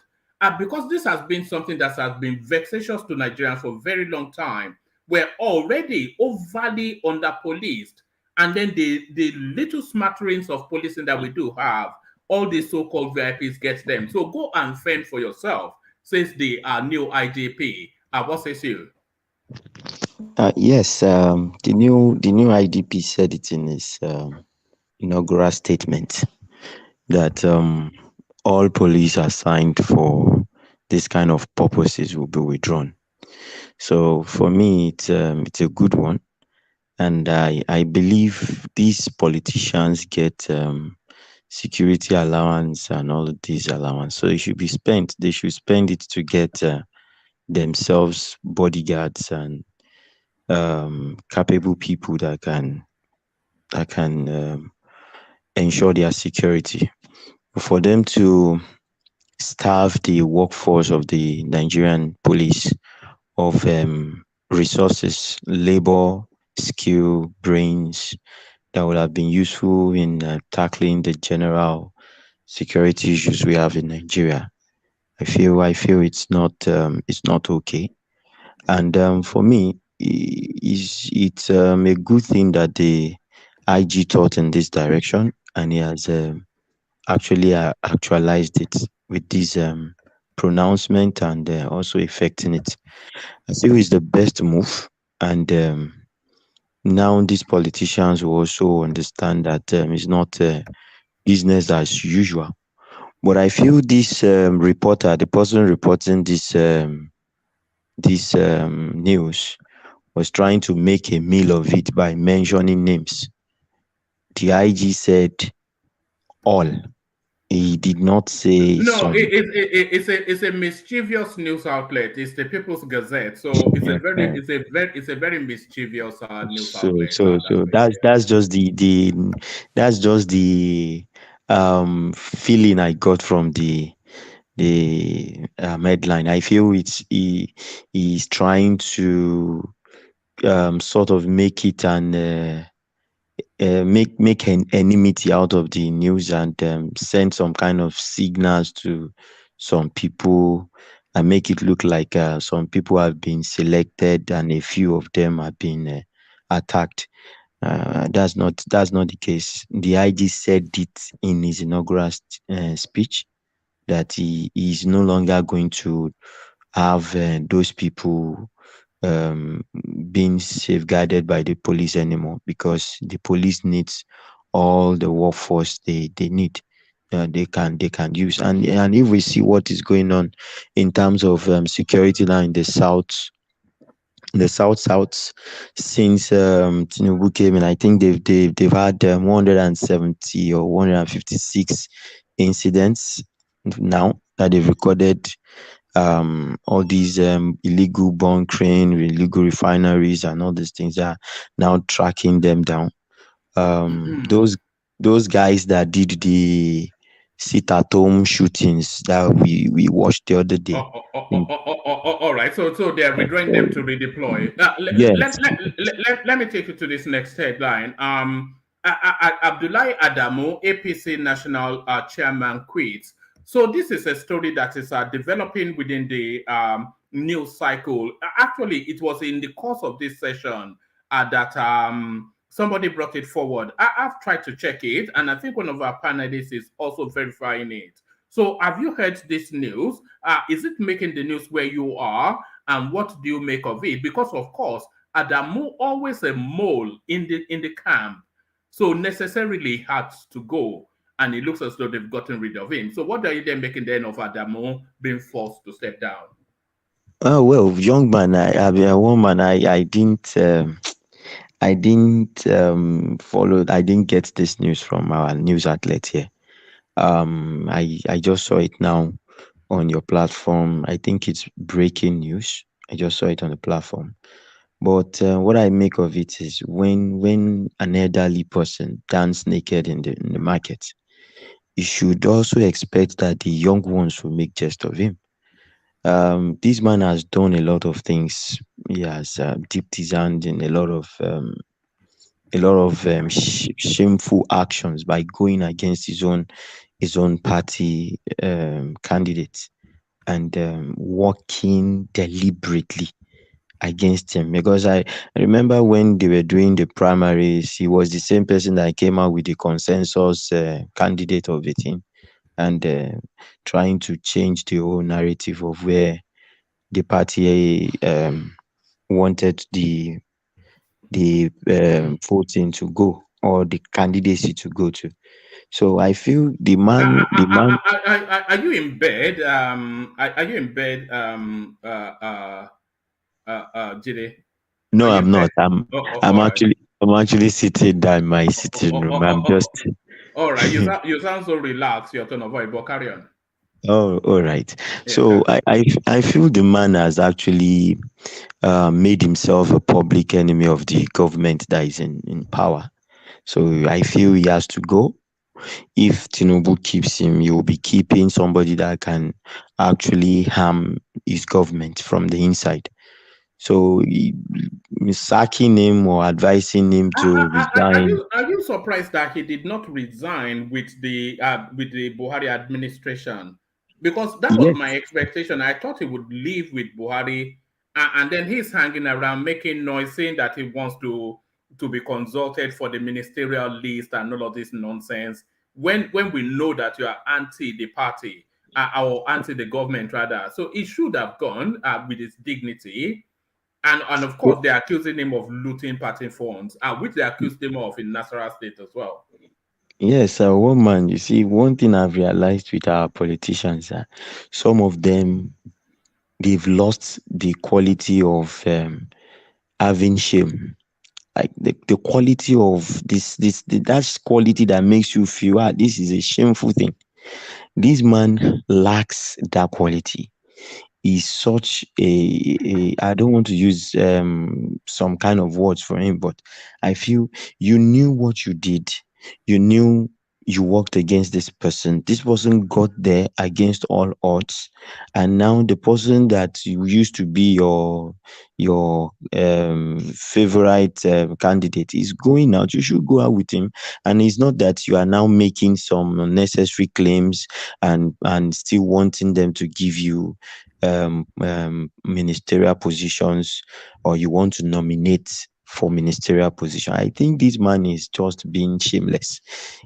Because this has been something that has been vexatious to Nigerians for a very long time. We're already overly under-policed. And then the little smatterings of policing that we do have, all the so-called VIPs get them. So go and fend for yourself, says the new IDP. What says you? Yes, the new IDP said it in his inaugural statement that all police assigned for this kind of purposes will be withdrawn. So for me, it's a good one. And I believe these politicians get security allowance and all of these allowance. So it should be spent. They should spend it to get themselves bodyguards and capable people that can ensure their security. For them to starve the workforce of the Nigerian police of resources, labor, skill, brains, that would have been useful in tackling the general security issues we have in Nigeria. I feel it's not okay. And for me, it's a good thing that the IG thought in this direction, and he has actually actualized it with this pronouncement and also effecting it. I feel it's the best move, and now these politicians will also understand that it's not business as usual. But I feel this reporter, the person reporting this news, was trying to make a meal of it by mentioning names. The IG said all. He did not say No, some. it's a mischievous news outlet. It's the People's Gazette, so it's a very mischievous news outlet. So that's just the feeling I got from the headline. I feel he's trying to sort of make it make an enmity out of the news and send some kind of signals to some people and make it look like some people have been selected and a few of them have been attacked. That's not the case. The IG said it in his inaugural speech that he is no longer going to have those people um, being safeguarded by the police anymore, because the police needs all the workforce they need. They can use, and if we see what is going on in terms of security now in the south since Tinubu came in, I think they've had 170 or 156 incidents now that they've recorded. All these illegal bunkering, illegal refineries, and all these things are now tracking them down. Those guys that did the sit-at-home shootings that we watched the other day. All right, so they are withdrawing them to redeploy. Yes. Let me take you to this next headline. Abdullahi Adamu, APC national chairman, quits. So this is a story that is developing within the news cycle. Actually, it was in the course of this session that somebody brought it forward. I've tried to check it, and I think one of our panelists is also verifying it. So have you heard this news? Is it making the news where you are? And what do you make of it? Because, of course, Adamu always a mole in the camp. So necessarily had to go. And it looks as though they've gotten rid of him. So what are you then making then of Adamu being forced to step down? Oh well, young man, I didn't follow. I didn't get this news from our news outlet here. I just saw it now on your platform. I think it's breaking news. I just saw it on the platform. But what I make of it is when an elderly person dance naked in the market, you should also expect that the young ones will make jest of him. This man has done a lot of things. He has dipped his hand in a lot of shameful actions by going against his own party candidate and working deliberately against him. Because I remember when they were doing the primaries, he was the same person that came out with the consensus candidate of the team and trying to change the whole narrative of where the party wanted the voting to go or the candidacy to go to. So I feel the man. Are you in bed? Are you in bed, Jide? No, I'm not. I'm actually sitting down in my sitting room. I'm just. All right. You sound so relaxed. Your tone of voice, but carry on. Oh, all right. So I feel the man has actually made himself a public enemy of the government that is in power. So I feel he has to go. If Tinubu keeps him, he will be keeping somebody that can actually harm his government from the inside. So sacking him or advising him to resign. Are you surprised that he did not resign with the Buhari administration? Because that was Yes, my expectation. I thought he would leave with Buhari, and then he's hanging around making noise, saying that he wants to be consulted for the ministerial list and all of this nonsense. When we know that you are anti the party or anti the government rather, so he should have gone with his dignity. And of course, they're accusing him of looting party funds, which they accused him of in Nasarawa State as well. yes, one man. You see, one thing I've realized with our politicians, some of them they've lost the quality of having shame. Like the quality of that's quality that makes you feel this is a shameful thing. This man lacks that quality. Is such a I don't want to use some kind of words for him, but I feel you knew what you did. You knew you worked against this person. This person got there against all odds, and now the person that you used to be your favorite candidate is going out. You should go out with him, and it's not that you are now making some unnecessary claims and still wanting them to give you ministerial positions, or you want to nominate for ministerial position. I think this man is just being shameless.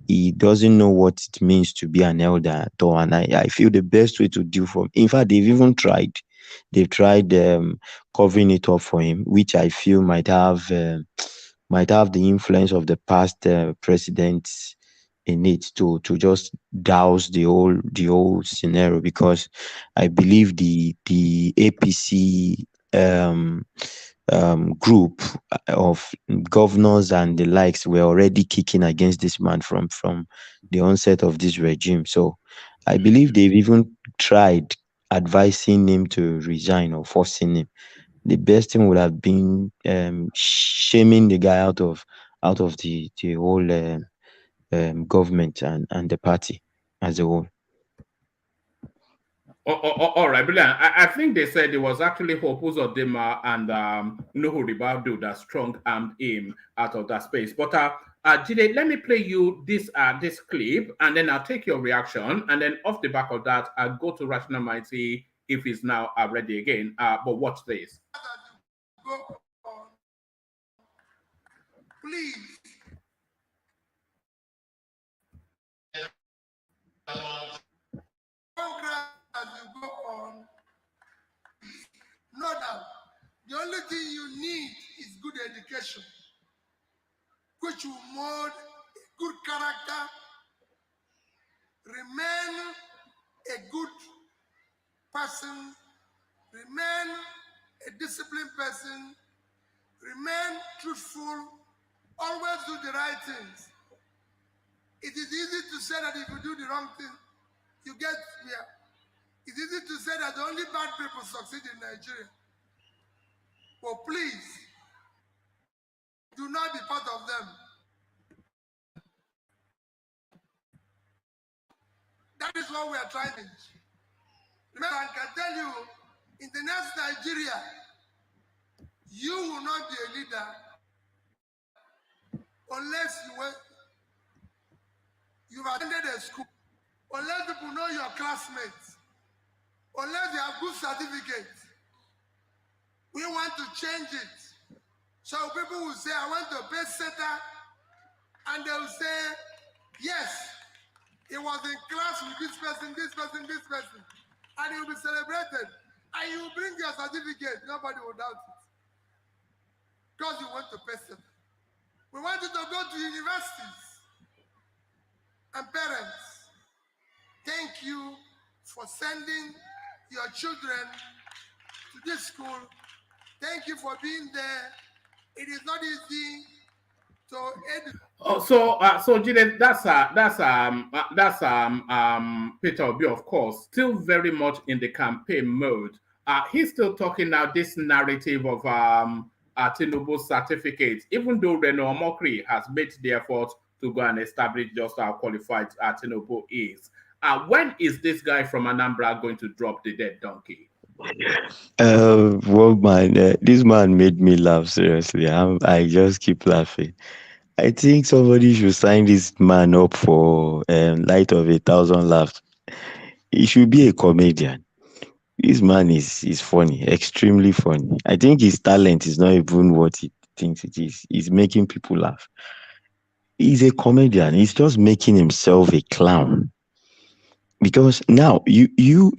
He doesn't know what it means to be an elder at all. And I feel the best way to do from, in fact, they've tried covering it up for him, which I feel might have the influence of the past presidents in it to just douse the whole scenario, because I believe the APC group of governors and the likes were already kicking against this man from the onset of this regime. So I believe they've even tried advising him to resign or forcing him. The best thing would have been shaming the guy out of the whole government and the party as a whole. All right, brilliant. I think they said it was actually Hope Uzodinma and Nuhu Ribadu that strong-armed him out of that space. But Jide, let me play you this clip, and then I'll take your reaction, and then off the back of that, I'll go to Rational Mighty if he's now ready again. But watch this. Please. As you go on, know that the only thing you need is good education, which will mold a good character, remain a good person, remain a disciplined person, remain truthful, always do the right things. It is easy to say that if you do the wrong thing, you get here. It's easy to say that only bad people succeed in Nigeria. But please, do not be part of them. That is what we are trying to do. Remember, I can tell you, in the next Nigeria, you will not be a leader unless you've attended a school, unless people know your classmates, unless you have good certificates. We want to change it. So people will say, I want to pay SETA, and they will say, yes, he was in class with this person, this person, this person, and he will be celebrated. And you will bring your certificate, nobody will doubt it. Because you want to pay SETA. We want you to go to universities. And parents, thank you for sending your children to this school. Thank you for being there. It is not easy to educate. Oh, so Jide, that's Peter Obi, of course, still very much in the campaign mode. He's still talking now this narrative of Tinubu's certificate, even though Reno Omokri has made the effort to go and establish just how qualified Tinubu is. When is this guy from Anambra going to drop the dead donkey? One man, this man made me laugh. Seriously, I just keep laughing. I think somebody should sign this man up for Light of 1,000 Laughs. He should be a comedian. This man is funny, extremely funny. I think his talent is not even what he thinks it is. He's making people laugh. He's a comedian. He's just making himself a clown. Because now you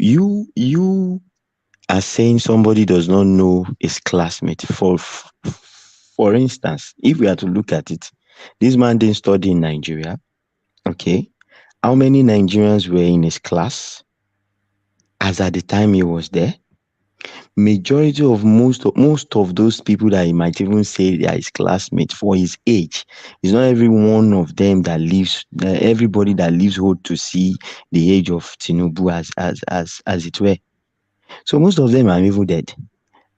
are saying somebody does not know his classmate. For instance, if we are to look at it, this man didn't study in Nigeria. Okay. How many Nigerians were in his class as at the time he was there? Majority of most of those people that he might even say they are his classmates for his age, it's not every one of them that lives. Everybody that lives hold to see the age of Tinubu as it were. So most of them are even dead.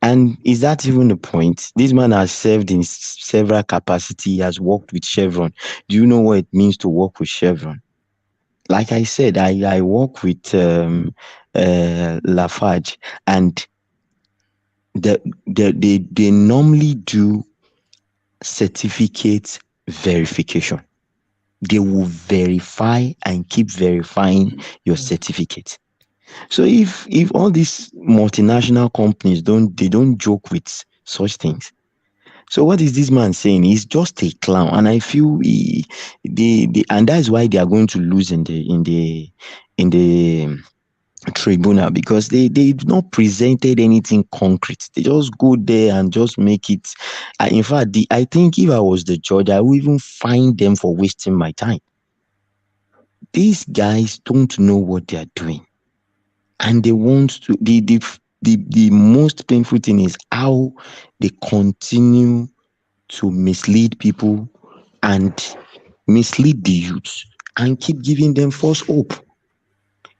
And is that even the point? This man has served in several capacity. He has worked with Chevron. Do you know what it means to work with Chevron? Like I said, I work with Lafarge, and they normally do certificate verification. They will verify and keep verifying your certificate. So if all these multinational companies don't joke with such things. So what is this man saying? He's just a clown, and I feel and that's why they are going to lose in the tribunal, because they've not presented anything concrete. They just go there and just make it. In fact, I think if I was the judge, I would even fine them for wasting my time. These guys don't know what they are doing, and they want to. The most painful thing is how they continue to mislead people and mislead the youth and keep giving them false hope.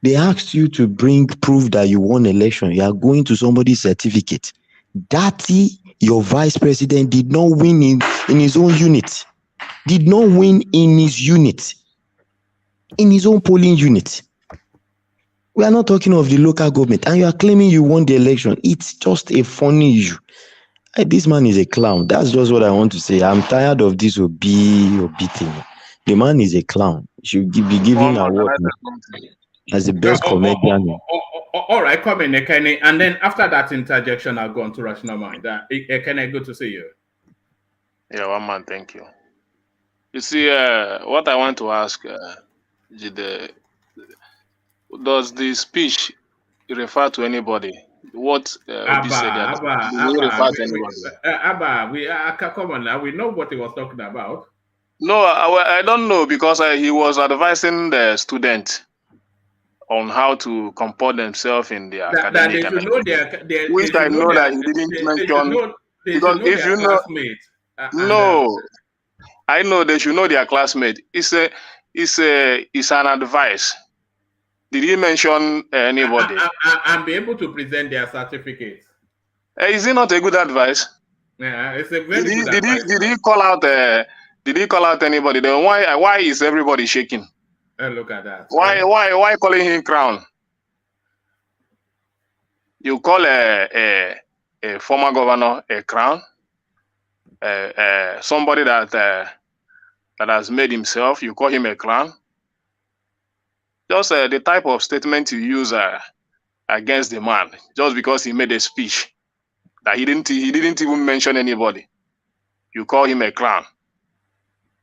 They asked you to bring proof that you won election. You are going to somebody's certificate. Your vice president did not win in his own unit. Did not win in his unit. In his own polling unit. We are not talking of the local government, and you are claiming you won the election. It's just a funny issue. This man is a clown. That's just what I want to say. I'm tired of this Obi thing. The man is a clown. He should be given award as the best comedian. All right, come in, Ekene. And then after that interjection, I'll go on to Rational Mind. Ekene, good to see you. Yeah, one man, thank you. You see, what I want to ask, does the speech refer to anybody? What Obi said that refer to anybody? Come on now. We know what he was talking about. No, I don't know, because he was advising the student on how to comport themselves in their academic. Which I know that he didn't mention. Because if you know, I know they should know their classmate. It's an advice. Did he mention anybody? And be able to present their certificates. Is it not a good advice? Yeah, it's a very good advice. Did he call out? Did he call out anybody? Then why is everybody shaking? Look at that. Why calling him crown? You call a former governor a crown? Somebody that has made himself, you call him a clown? Just the type of statement you use against the man, just because he made a speech that he didn't even mention anybody. You call him a clown,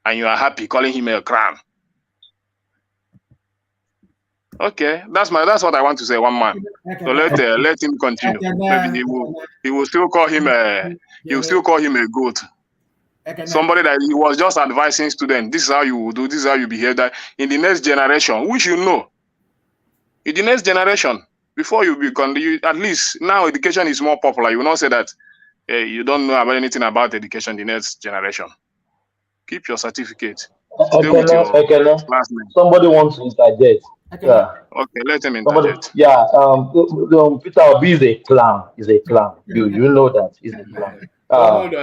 and you are happy calling him a clown. Okay, that's what I want to say. One man. So let him continue. Maybe he will still call him a goat. Somebody that he was just advising students. This is how you will do. This is how you behave. That in the next generation, we should know. In the next generation, before you become, at least now education is more popular. You will not say that you don't know about anything about education. The next generation, keep your certificate. Somebody wants to interject. Yeah. Okay, let him interject. Peter Obi is a clown. He's a clown. You know that he's a clown. Hold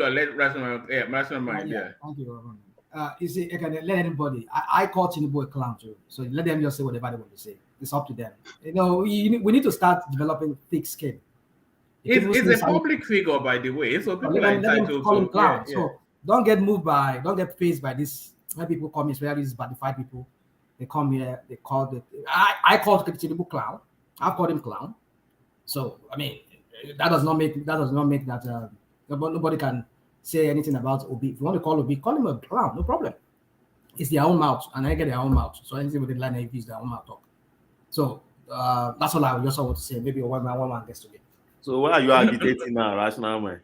on. Let Rational Mind. Yeah. Thank you. You see, I can let anybody. I call Tinubu a clown too. So let them just say whatever they want to say. It's up to them. We need to start developing thick skin. It's a public figure, by the way, so people are entitled to call him clown. Yeah. So don't get fazed by this. When people come, especially these badified people, they come here. They call the. I called Tinubu clown. I called him clown. So I mean, that does not make that nobody can say anything about Obi. If you want to call Obi, call him a clown, no problem. It's their own mouth, and I get their own mouth. So anything with the line is their own mouth talk. So that's all I just want to say. Maybe one man gets to me. So why are you agitating now, rational man?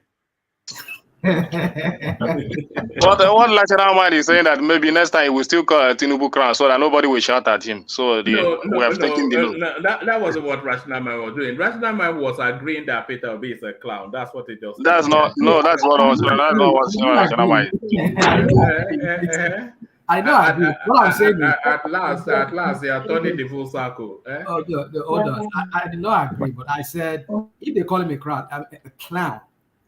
What rational man is saying that maybe next time he will still call Tinubu crown so that nobody will shout at him. So we have taken the note. That wasn't what rational man was doing. Rational man was agreeing that Peter Obi is a clown. That's what it just. That's not That's what I was. That's not what rational man is. I know. I agree. What I'm saying is, at last, they are turning the full circle. Oh, hold on. I did not agree, but I said if they call him a clown,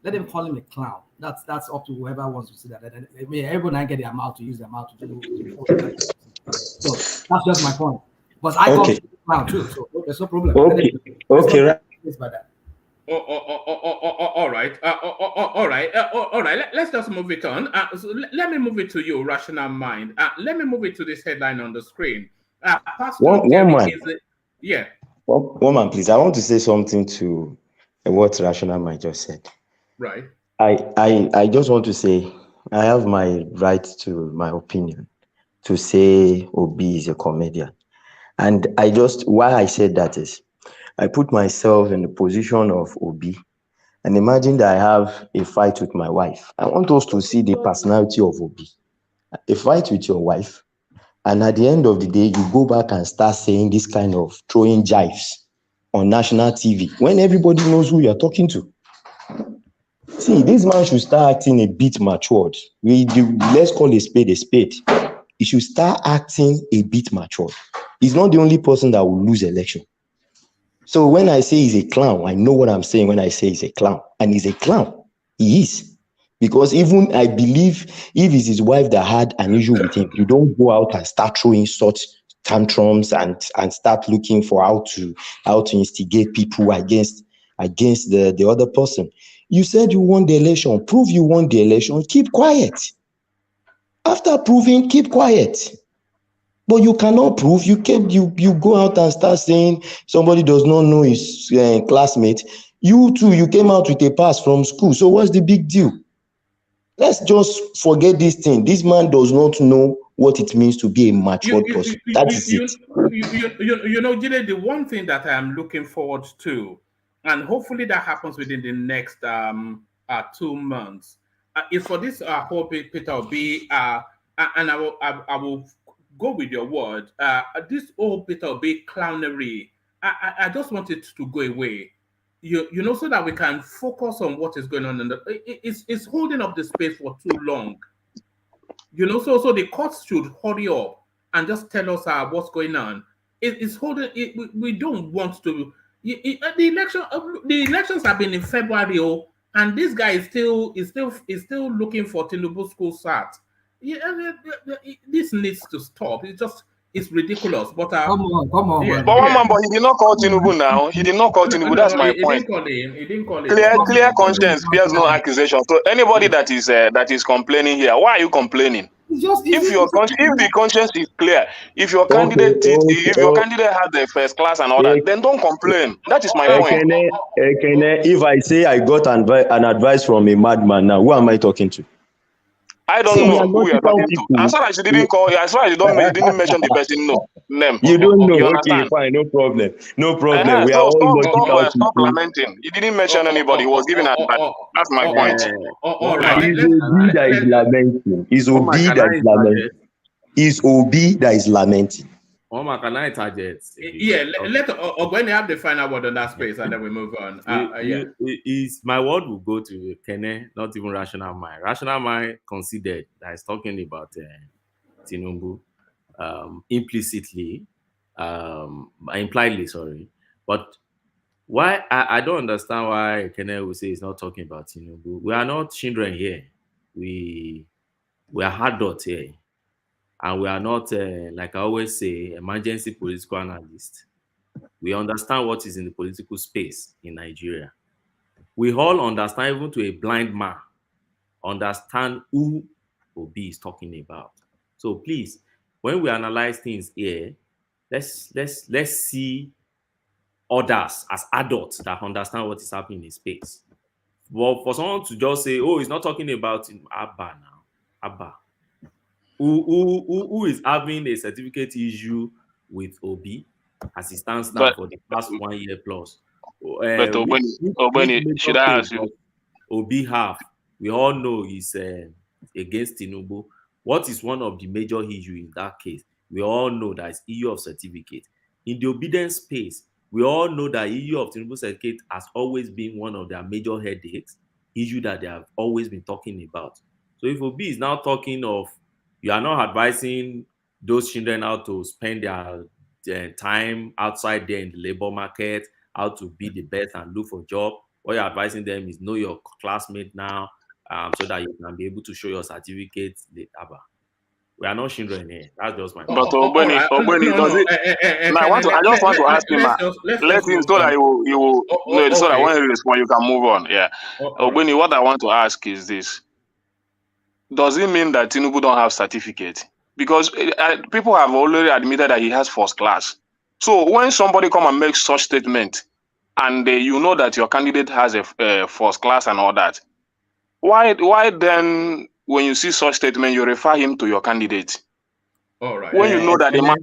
let them call him a clown. That's up to whoever wants to see that. I mean, everyone get their mouth to use their mouth to do. So that's just my point. But I call him a clown too, so there's no problem. Okay, right. By that. All right. Let's just move it on. So let me move it to you, rational mind. Let me move it to this headline on the screen. One man. Yeah. One man, please. I want to say something to what rational mind just said. Right. I just want to say I have my right to my opinion to say Obi is a comedian, and why I said that is, I put myself in the position of Obi, and imagine that I have a fight with my wife. I want us to see the personality of Obi. A fight with your wife, and at the end of the day, you go back and start saying this kind of throwing jibes on national TV when everybody knows who you're talking to. See, this man should start acting a bit matured. Let's call a spade a spade. He should start acting a bit matured. He's not the only person that will lose election. So when I say he's a clown, I know what I'm saying when I say he's a clown. And he's a clown. He is. Because even I believe if it's his wife that had an issue with him, you don't go out and start throwing such tantrums and start looking for how to instigate people against the other person. You said you won the election. Prove you won the election. Keep quiet. After proving, keep quiet. But you cannot prove. You go out and start saying somebody does not know his classmate. You too, you came out with a pass from school. So what's the big deal? Let's just forget this thing. This man does not know what it means to be a matured person. That is it. Jide, the one thing that I am looking forward to, and hopefully that happens within the next 2 months, is for this whole Peter Obi, and I will go with your word. This old Peter Obi clownery, I just want it to go away. So that we can focus on what is going on. It's holding up the space for too long. So the courts should hurry up and just tell us what's going on. It's holding. We don't want to. The elections have been in February, and this guy is still looking for Tinubu school start. This needs to stop. It's ridiculous. But come on. Yeah, but he did not call Tinubu now. He did not call Tinubu. That's my point. He didn't call him. Clear conscience bears no accusation. So anybody that is complaining here, why are you complaining? If the conscience is clear, if your candidate had the first class and all that, then don't complain. That is my point. If I say I got an advice from a madman now, who am I talking to? I don't know who you are talking to. As far as you didn't call, as far as you didn't mention the person name. You don't know. You okay, fine, no problem. We are all stop lamenting. He didn't mention anybody. He was giving advice. That's my point. All right. It's Obi that is lamenting. It's Obi that is lamenting. It's Obi that is lamenting. Omar, can I target? Yeah, let Ogwene have the final word on that space, and then we move on. My word will go to Kene, not even rational mind. Rational mind considered that he's talking about Tinubu implicitly, impliedly, sorry. But why I don't understand why Kene will say he's not talking about Tinubu. We are not children here. We we are adults here, and we are not, like I always say, emergency political analysts. We understand what is in the political space in Nigeria. We all understand, even to a blind man, understand who Obi is talking about. So please, when we analyze things here, let's see others as adults that understand what is happening in space. Well, for someone to just say, "Oh, he's not talking about Abba now," Abba, who is having a certificate issue with Obi as it stands now But for the past 1 year plus. but Which Obeni, should major I case ask you? does Obi have? We all know he's against Tinubu. What is one of the major issues in that case? We all know that it's issue of certificate. In the obedience space, we all know that issue of Tinubu certificate has always been one of their major headaches, issue that they have always been talking about. So if Obi is now talking of, you are not advising those children how to spend their time outside there in the labor market, how to be the best and look for job. What you're advising them is know your classmate now, so that you can be able to show your certificates later. We are not children here. That's just my But point. All right. Obeni, No. does it? Now I just want to ask him. Let's Let just him move so that on. you will no, so that Okay. when he responds, you can move on. Yeah. All right. Obeni, what I want to ask is this: does it mean that Tinubu don't have certificate? Because people have already admitted that he has first class. So when somebody come and makes such statement, and you know that your candidate has a first class and all that, why then when you see such statement you refer him to your candidate? All right. When you know that the man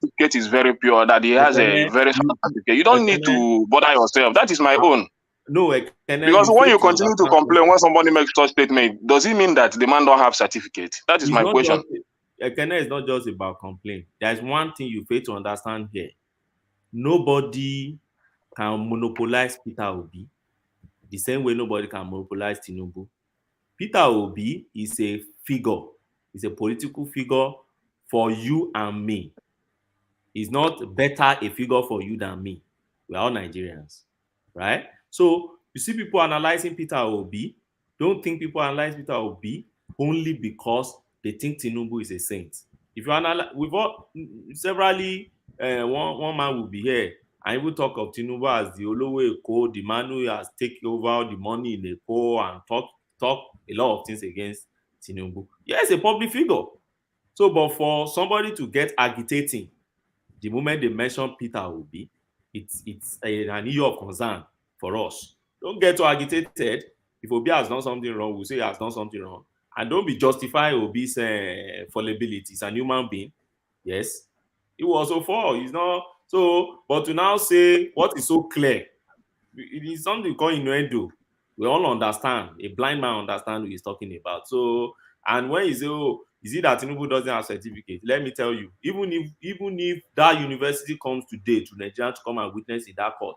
certificate is very pure, that he has a very sound certificate, you don't need to bother yourself. That is my own. No, Because when you continue to complain when somebody makes such statement, does it mean that the man don't have certificate? That is my question. Ekene is not just about complaint. There's one thing you fail to understand here. Nobody can monopolize Peter Obi the same way nobody can monopolize Tinubu. Peter Obi is a figure. He's a political figure for you and me. He's not better a figure for you than me. We're all Nigerians, right? So you see people analyzing Peter Obi. Don't think people analyze Peter Obi only because they think Tinubu is a saint. If you analyze, we've all severally, one man will be here and even talk of Tinubu as the Olowo Eko, the man who has taken over the money in Eko, and talk a lot of things against Tinubu. Yes, a public figure. So, but for somebody to get agitating the moment they mention Peter Obi, it's an issue of concern for us. Don't get too agitated. If Obi has done something wrong, we'll say he has done something wrong. And don't be justifying Obi's fallibility. He's a human being. Yes. He will also fall. He's not. So, but to now say what is so clear, it is something called innuendo. We all understand. A blind man understands what he's talking about. So, and when you say, "Oh, is it that Tinubu doesn't have certificate?" Let me tell you, even if that university comes today to Nigeria to come and witness in that court,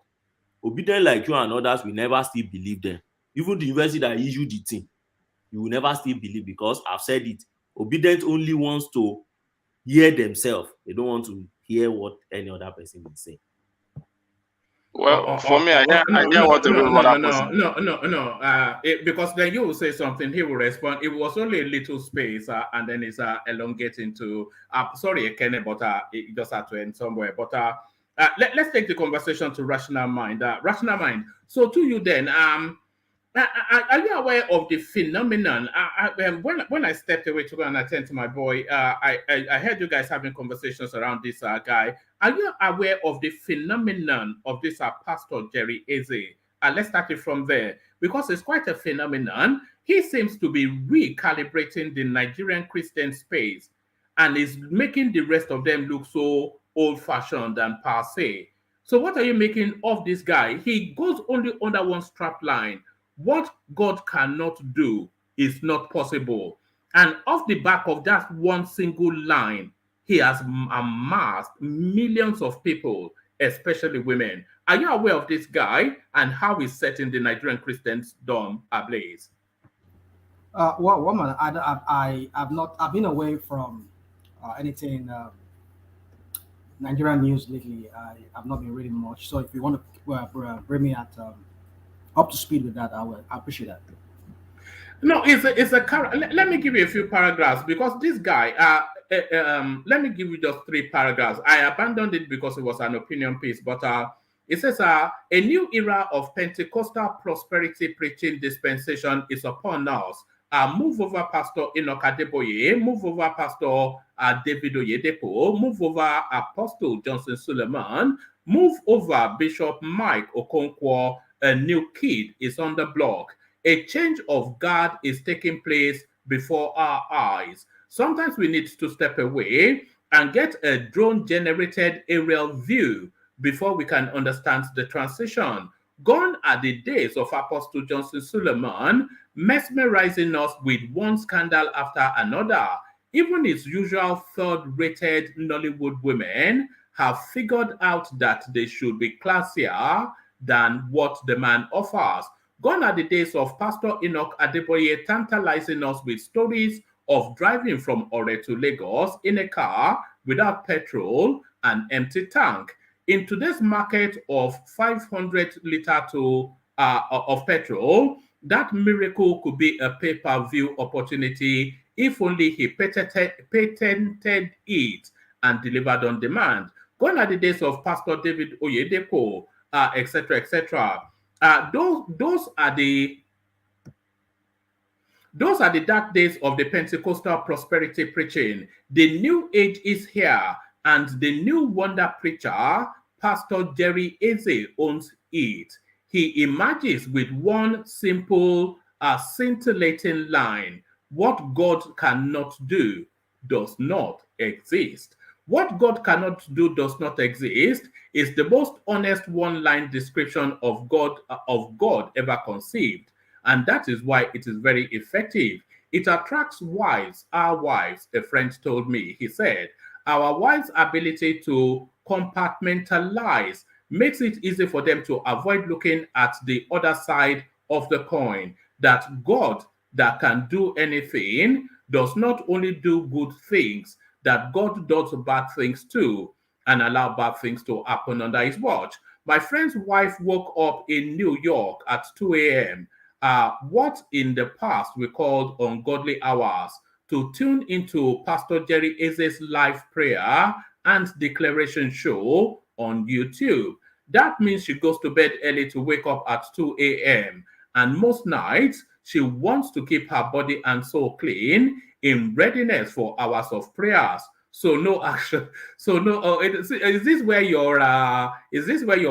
obedient like you and others will never still believe them. Even the university that issued the thing, you will never still believe, because I've said it. Obedient only wants to hear themselves. They don't want to hear what any other person is saying. Well, for me, I hear what everybody No. Because then you will say something, he will respond. It was only a little space, and then it's elongating to. Sorry, Ekene, but it just had to end somewhere. But let's take the conversation to rational mind. Rational mind. So to you then, are you aware of the phenomenon? When I stepped away to go and attend to my boy, I heard you guys having conversations around this guy. Are you aware of the phenomenon of this Pastor Jerry Eze? Let's start it from there, because it's quite a phenomenon. He seems to be recalibrating the Nigerian Christian space and is making the rest of them look so old-fashioned and passe. So what are you making of this guy? He goes only under one strap line. What God cannot do is not possible. And off the back of that one single line, he has amassed millions of people, especially women. Are you aware of this guy and how he's setting the Nigerian Christendom ablaze? Well, woman, I've been away from anything Nigerian news lately. I've not been reading much. So if you want to bring me up to speed with that, I appreciate that. No, let me give you a few paragraphs because this guy. Let me give you just 3 paragraphs. I abandoned it because it was an opinion piece, but it says a new era of Pentecostal prosperity preaching dispensation is upon us. Move over Pastor Enoch Adeboye, move over Pastor David Oyedepo, move over Apostle Johnson Suleiman, move over Bishop Mike Okonkwo. A new kid is on the block. A change of guard is taking place before our eyes. Sometimes we need to step away and get a drone-generated aerial view before we can understand the transition. Gone are the days of Apostle Johnson Suleiman mesmerizing us with one scandal after another. Even his usual third-rated Nollywood women have figured out that they should be classier than what the man offers. Gone are the days of Pastor Enoch Adeboye tantalizing us with stories of driving from Ore to Lagos in a car without petrol and empty tank. In today's market of 500 litre of petrol, that miracle could be a pay-per-view opportunity if only he patented it and delivered on demand. Gone are the days of Pastor David Oyedepo, etc., etc. Those are the dark days of the Pentecostal prosperity preaching. The new age is here, and the new wonder preacher, Pastor Jerry Eze, owns it. He emerges with one simple, scintillating line: what God cannot do does not exist. What God cannot do does not exist is the most honest one-line description of God ever conceived. And that is why it is very effective. It attracts wives, our wives, a friend told me. He said, our wives' ability to compartmentalize makes it easy for them to avoid looking at the other side of the coin. That God that can do anything does not only do good things, that God does bad things too and allow bad things to happen under his watch. My friend's wife woke up in New York at 2 a.m. What in the past we called ungodly hours, to tune into Pastor Jerry Eze's live prayer and declaration show on YouTube. That means she goes to bed early to wake up at 2 a.m. And most nights, she wants to keep her body and soul clean in readiness for hours of prayers. So no action. So no. Is this where your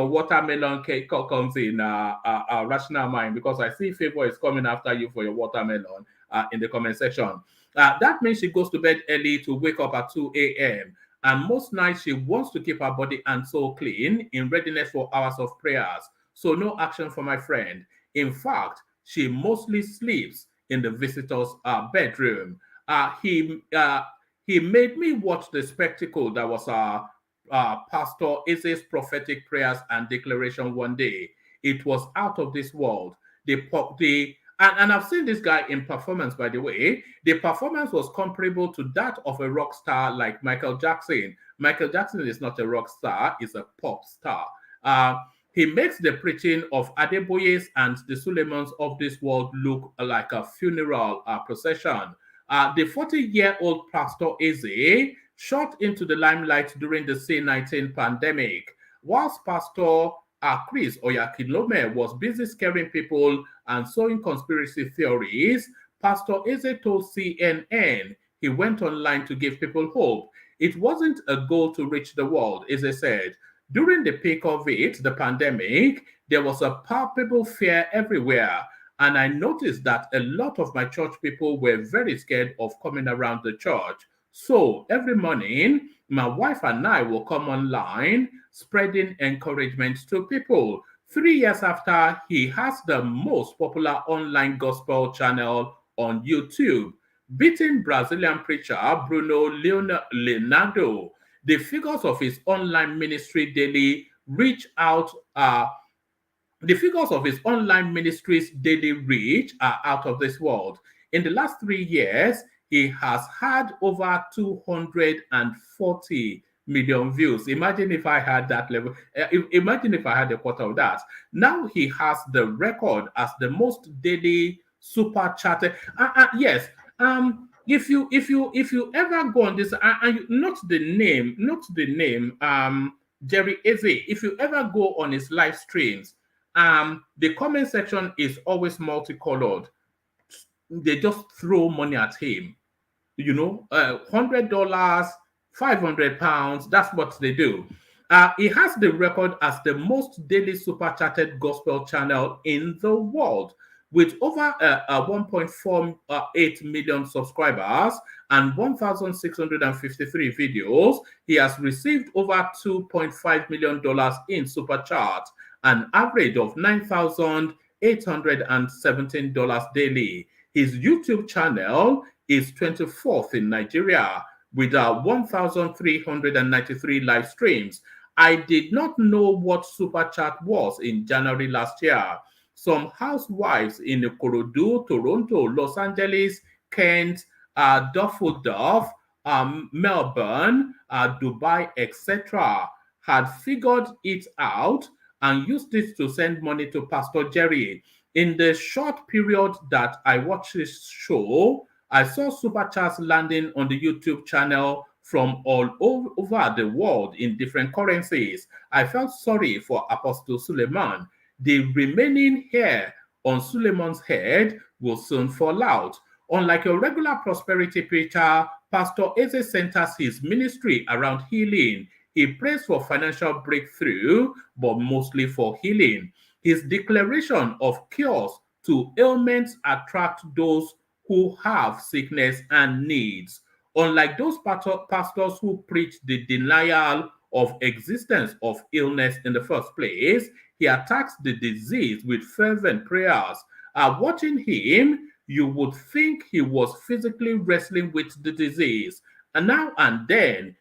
watermelon cake comes in? Rational mind, because I see Favor is coming after you for your watermelon in the comment section. That means she goes to bed early to wake up at 2 a.m. And most nights she wants to keep her body and soul clean in readiness for hours of prayers. So no action for my friend. In fact, she mostly sleeps in the visitor's bedroom. He made me watch the spectacle that was Pastor Eze's prophetic prayers and declaration one day. It was out of this world. And I've seen this guy in performance, by the way. The performance was comparable to that of a rock star like Michael Jackson. Michael Jackson is not a rock star, he's a pop star. He makes the preaching of Adeboye's and the Suleimans of this world look like a funeral procession. The 40-year-old Pastor Eze shot into the limelight during the C-19 pandemic, whilst Pastor Chris Oyakilome was busy scaring people and sowing conspiracy theories. Pastor Eze told CNN he went online to give people hope. It wasn't a goal to reach the world, Eze said. During the peak of it, the pandemic, there was a palpable fear everywhere. And I noticed that a lot of my church people were very scared of coming around the church. So every morning, my wife and I will come online, spreading encouragement to people. 3 years after, he has the most popular online gospel channel on YouTube, beating Brazilian preacher Bruno Leonardo. The figures of his online ministry daily reach out. The figures of his online ministry's daily reach are out of this world. In the last 3 years, he has had over 240 million views. Imagine if I had that level. Imagine if I had a quarter of that. Now he has the record as the most daily super chatted. Yes. If you ever go on this, not the name, Jerry Eze, if you ever go on his live streams, the comment section is always multicolored. They just throw money at him. $100, £500. That's what they do. He has the record as the most daily super chatted gospel channel in the world, with over 1.48 million subscribers and 1,653 videos. He has received over $2.5 million in super chat, an average of $9,817 daily. His YouTube channel is 24th in Nigeria with 1,393 live streams. I did not know what Super Chat was in January last year. Some housewives in Ikorodu, Toronto, Los Angeles, Kent, Duffeldorf, Melbourne, Dubai, etc. had figured it out and used it to send money to Pastor Jerry. In the short period that I watched this show, I saw super chats landing on the YouTube channel from all over the world in different currencies. I felt sorry for Apostle Suleiman. The remaining hair on Suleiman's head will soon fall out. Unlike a regular prosperity preacher, Pastor Eze centers his ministry around healing. He prays for financial breakthrough, but mostly for healing. His declaration of cures to ailments attract those who have sickness and needs. Unlike those pastors who preach the denial of existence of illness in the first place, he attacks the disease with fervent prayers. Watching him, you would think he was physically wrestling with the disease. And now and then,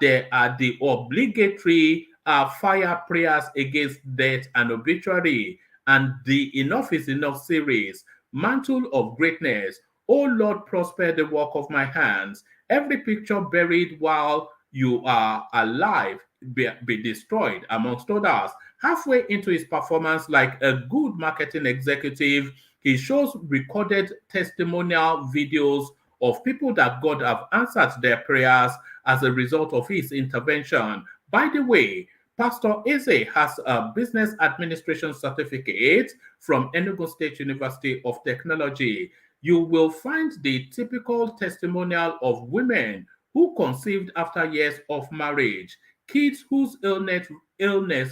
there are the obligatory fire prayers against death and obituary, and the Enough is Enough series, Mantle of Greatness. Oh Lord, prosper the work of my hands. Every picture buried while you are alive be destroyed, amongst others. Halfway into his performance, like a good marketing executive, he shows recorded testimonial videos of people that God have answered their prayers as a result of his intervention. By the way, Pastor Eze has a business administration certificate from Enugu State University of Technology. You will find the typical testimonial of women who conceived after years of marriage, kids whose illness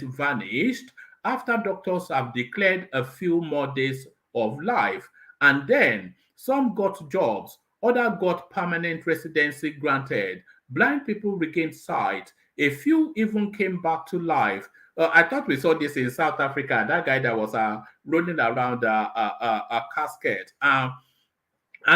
vanished after doctors have declared a few more days of life, and then some got jobs, others got permanent residency granted, blind people regained sight, a few even came back to life. I thought we saw this in South Africa, that guy that was rolling around a casket. And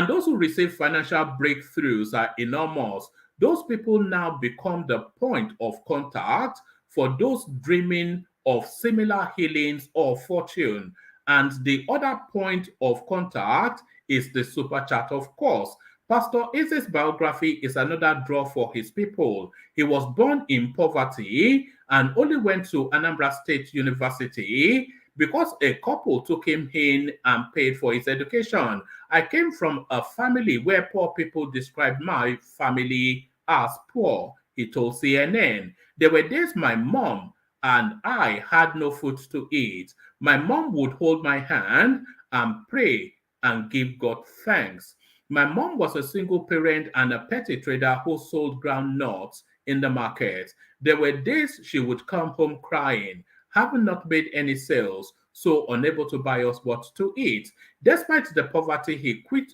those who receive financial breakthroughs are enormous. Those people now become the point of contact for those dreaming of similar healings or fortune. And the other point of contact is the super chat, of course. Pastor Eze's biography is another draw for his people. He was born in poverty and only went to Anambra State University because a couple took him in and paid for his education. I came from a family where poor people described my family as poor, he told CNN. There were days my mom and I had no food to eat. My mom would hold my hand and pray and give God thanks. My mom was a single parent and a petty trader who sold groundnuts in the market. There were days she would come home crying, having not made any sales, so unable to buy us what to eat. Despite the poverty, he quit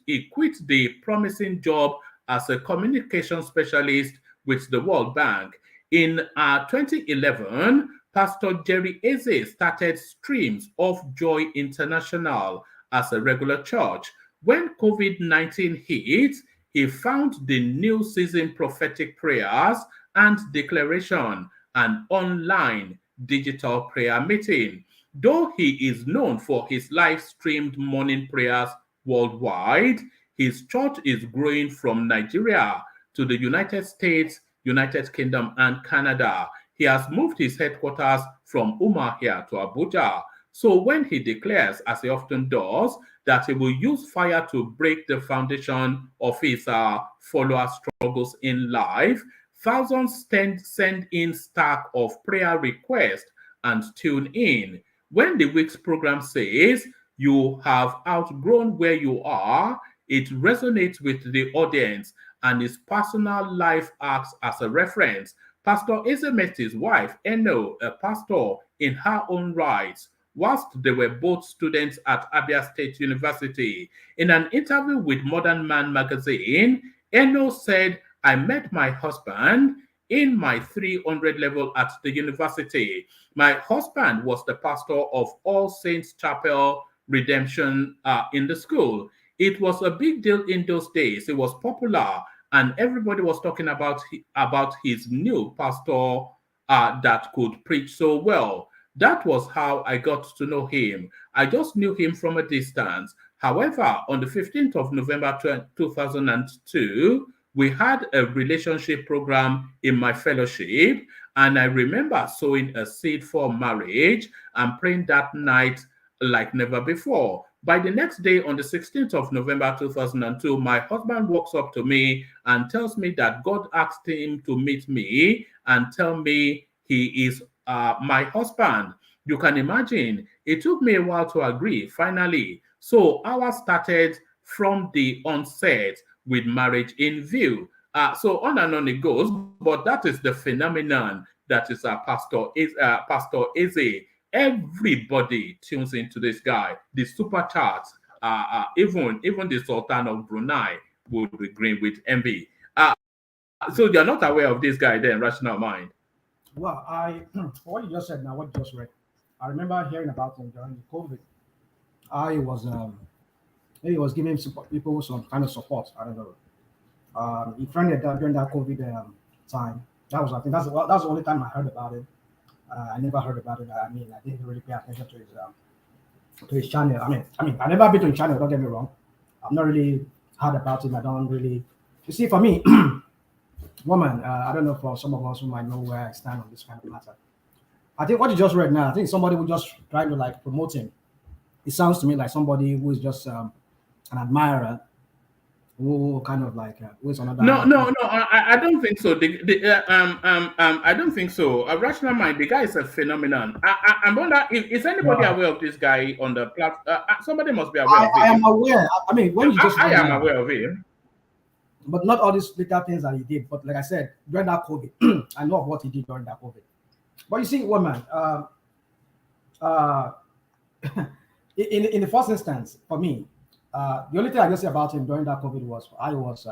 the promising job as a communication specialist with the World Bank. In 2011, Pastor Jerry Eze started Streams of Joy International as a regular church. When COVID-19 hit, he found the New Season Prophetic Prayers and Declaration, an online digital prayer meeting. Though he is known for his live-streamed morning prayers worldwide, his church is growing from Nigeria to the United States, United Kingdom, and Canada. He has moved his headquarters from Umuahia to Abuja. So when he declares, as he often does, that he will use fire to break the foundation of his follower struggles in life, thousands send in stack of prayer requests and tune in. When the week's program says you have outgrown where you are, it resonates with the audience, and his personal life acts as a reference. Pastor Eze met his wife, Eno, a pastor in her own right, whilst they were both students at Abia State University. In an interview with Modern Man magazine, Eno said, I met my husband in my 300 level at the university. My husband was the pastor of All Saints Chapel Redemption in the school. It was a big deal in those days. It was popular, and everybody was talking about his new pastor that could preach so well. That was how I got to know him. I just knew him from a distance. However, on the 15th of November 2002, we had a relationship program in my fellowship, and I remember sowing a seed for marriage and praying that night like never before. By the next day, on the 16th of November 2002, my husband walks up to me and tells me that God asked him to meet me and tell me he is my husband. You can imagine, it took me a while to agree, finally. So ours started from the onset with marriage in view. So on and on it goes, but that is the phenomenon that is Pastor Eze. Everybody tunes into this guy. The super charts, even the Sultan of Brunei would agree with envy. So you're not aware of this guy then, Rational Mind? Well, what you just said now, what you just read, I remember hearing about him during the COVID. He was giving people some kind of support. I don't know. He friended during that COVID time. That was, I think, that's the only time I heard about it. I never heard about it. I mean, I didn't really pay attention to his channel. I mean, I never been to his channel. Don't get me wrong. I've not really heard about him. I don't really. You see, for me, woman, I don't know, for some of us who might know where I stand on this kind of matter. I think what you just read now, I think somebody who just trying to like promote him. It sounds to me like somebody who is just an admirer, who kind of like who is another. No. I don't think so. I don't think so. A Rational Mind, the guy is a phenomenon. I wonder is anybody aware of this guy on the platform? Somebody must be aware of him. I am aware. I mean, when you just I am aware of him. But not all these little things that he did. But like I said, during that COVID, I know of what he did during that COVID. But you see, woman, in the first instance, for me, the only thing I can say about him during that COVID was I was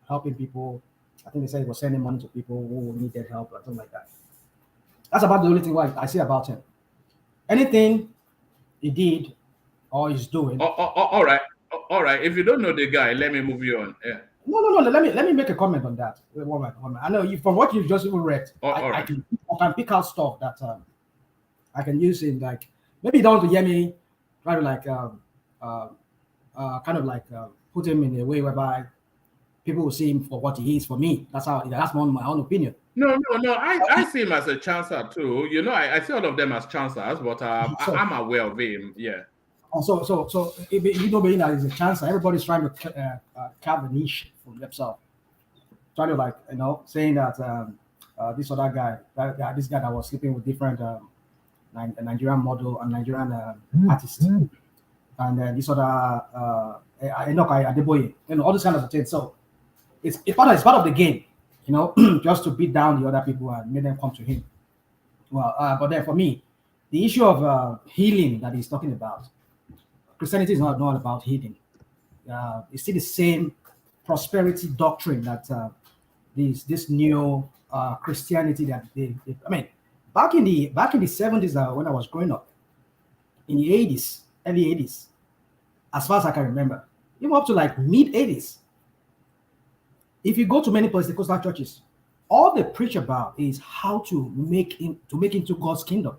helping people. I think they said he was sending money to people who needed help or something like that. That's about the only thing I say about him. Anything he did or he's doing. All right. If you don't know the guy, let me move you on. Yeah. No. Let me make a comment on that. Woman. I know you, from what you've just even read, I can pick out stuff that I can use in, like, maybe you don't want to hear me try to like kind of like put him in a way whereby people will see him for what he is. For me, that's my own opinion. No. I see him as a chancer too. You know, I see all of them as chancers, but I'm aware of him. Yeah. So you know, being that he's a chancer, everybody's trying to carve a niche for themselves. Trying to, like, you know, saying that this other guy, this guy that was sleeping with different Nigerian model and Nigerian artist, and this other Enoch Adeboye, you know, all this kind of things. So it's part of the game, you know, just to beat down the other people and make them come to him. Well, but then for me, the issue of healing that he's talking about, Christianity is not about healing. It's still the same prosperity doctrine that this new Christianity that they I mean, back in the 70s, when I was growing up, in the 80s, early 80s, as far as I can remember, even up to like mid 80s, if you go to many Pentecostal churches, all they preach about is how to make into God's kingdom.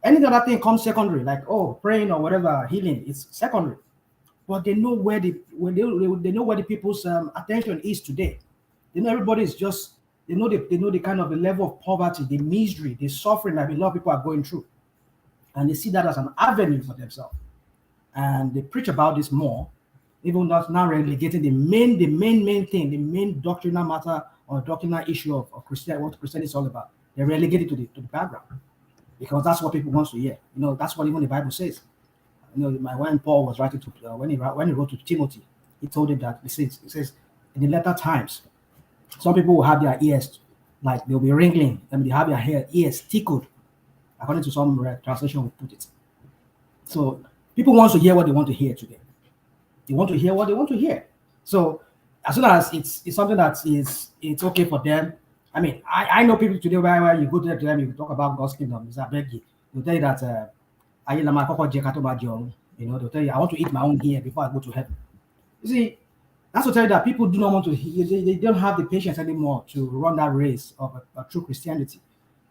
Any other thing comes secondary, like praying or whatever, healing, it's secondary. But they know where they know where the people's attention is today. They know everybody is just they know the kind of the level of poverty, the misery, the suffering that a lot of people are going through. and they see that as an avenue for themselves, and they preach about this more, even not now relegating the main thing, the main doctrinal matter or doctrinal issue of Christianity, what Christianity is all about. They relegate it to the background because that's what people want to hear. You know, that's what even the Bible says. You know, when Paul was writing to when he wrote to Timothy, he told him that it says in the latter times, some people will have their ears like they'll be ringing, and they have their ears tickled, according to some translation we put it. So people want to hear what they want to hear today. They want to hear what they want to hear. So as soon as it's something that it's okay for them. I mean, I know people today where you go to them, you talk about God's kingdom. They'll tell you that you know, they'll tell you, I want to eat my own here before I go to heaven. You see, that's to tell you that people do not want to hear, they don't have the patience anymore to run that race of a true Christianity,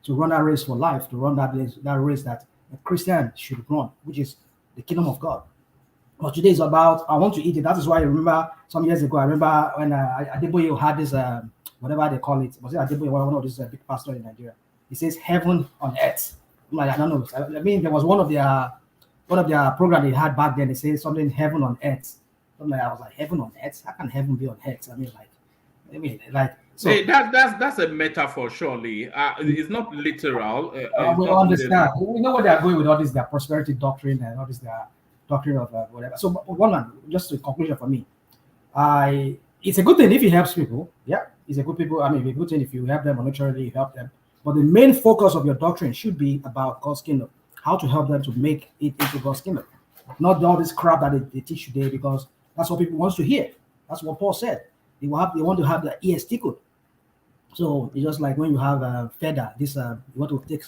to run that race for life, to run that race that a Christian should run, which is the kingdom of God. But today is about, I want to eat it. That is why I remember some years ago, I remember when Adeboye had this, whatever they call it, was it Adeboye, one of these big pastors in Nigeria? He says heaven on earth. I'm like, I don't know. I mean, there was one of their program they had back then. They say something heaven on earth. I was like, heaven on earth? How can heaven be on earth? So hey, that's a metaphor, surely. It's not literal. We understand. We know what they are going with all this, their prosperity doctrine and all this, their doctrine of whatever. So one, just a conclusion for me. It's a good thing if it helps people. Yeah, it's a good people. I mean, it's a good thing if you help them monetarily, you help them. But the main focus of your doctrine should be about God's kingdom, how to help them to make it into God's kingdom. Not all this crap that they teach today, because that's what people want to hear. That's what Paul said. They want to have their ears tickled. So it's just like when you have a feather, you want to take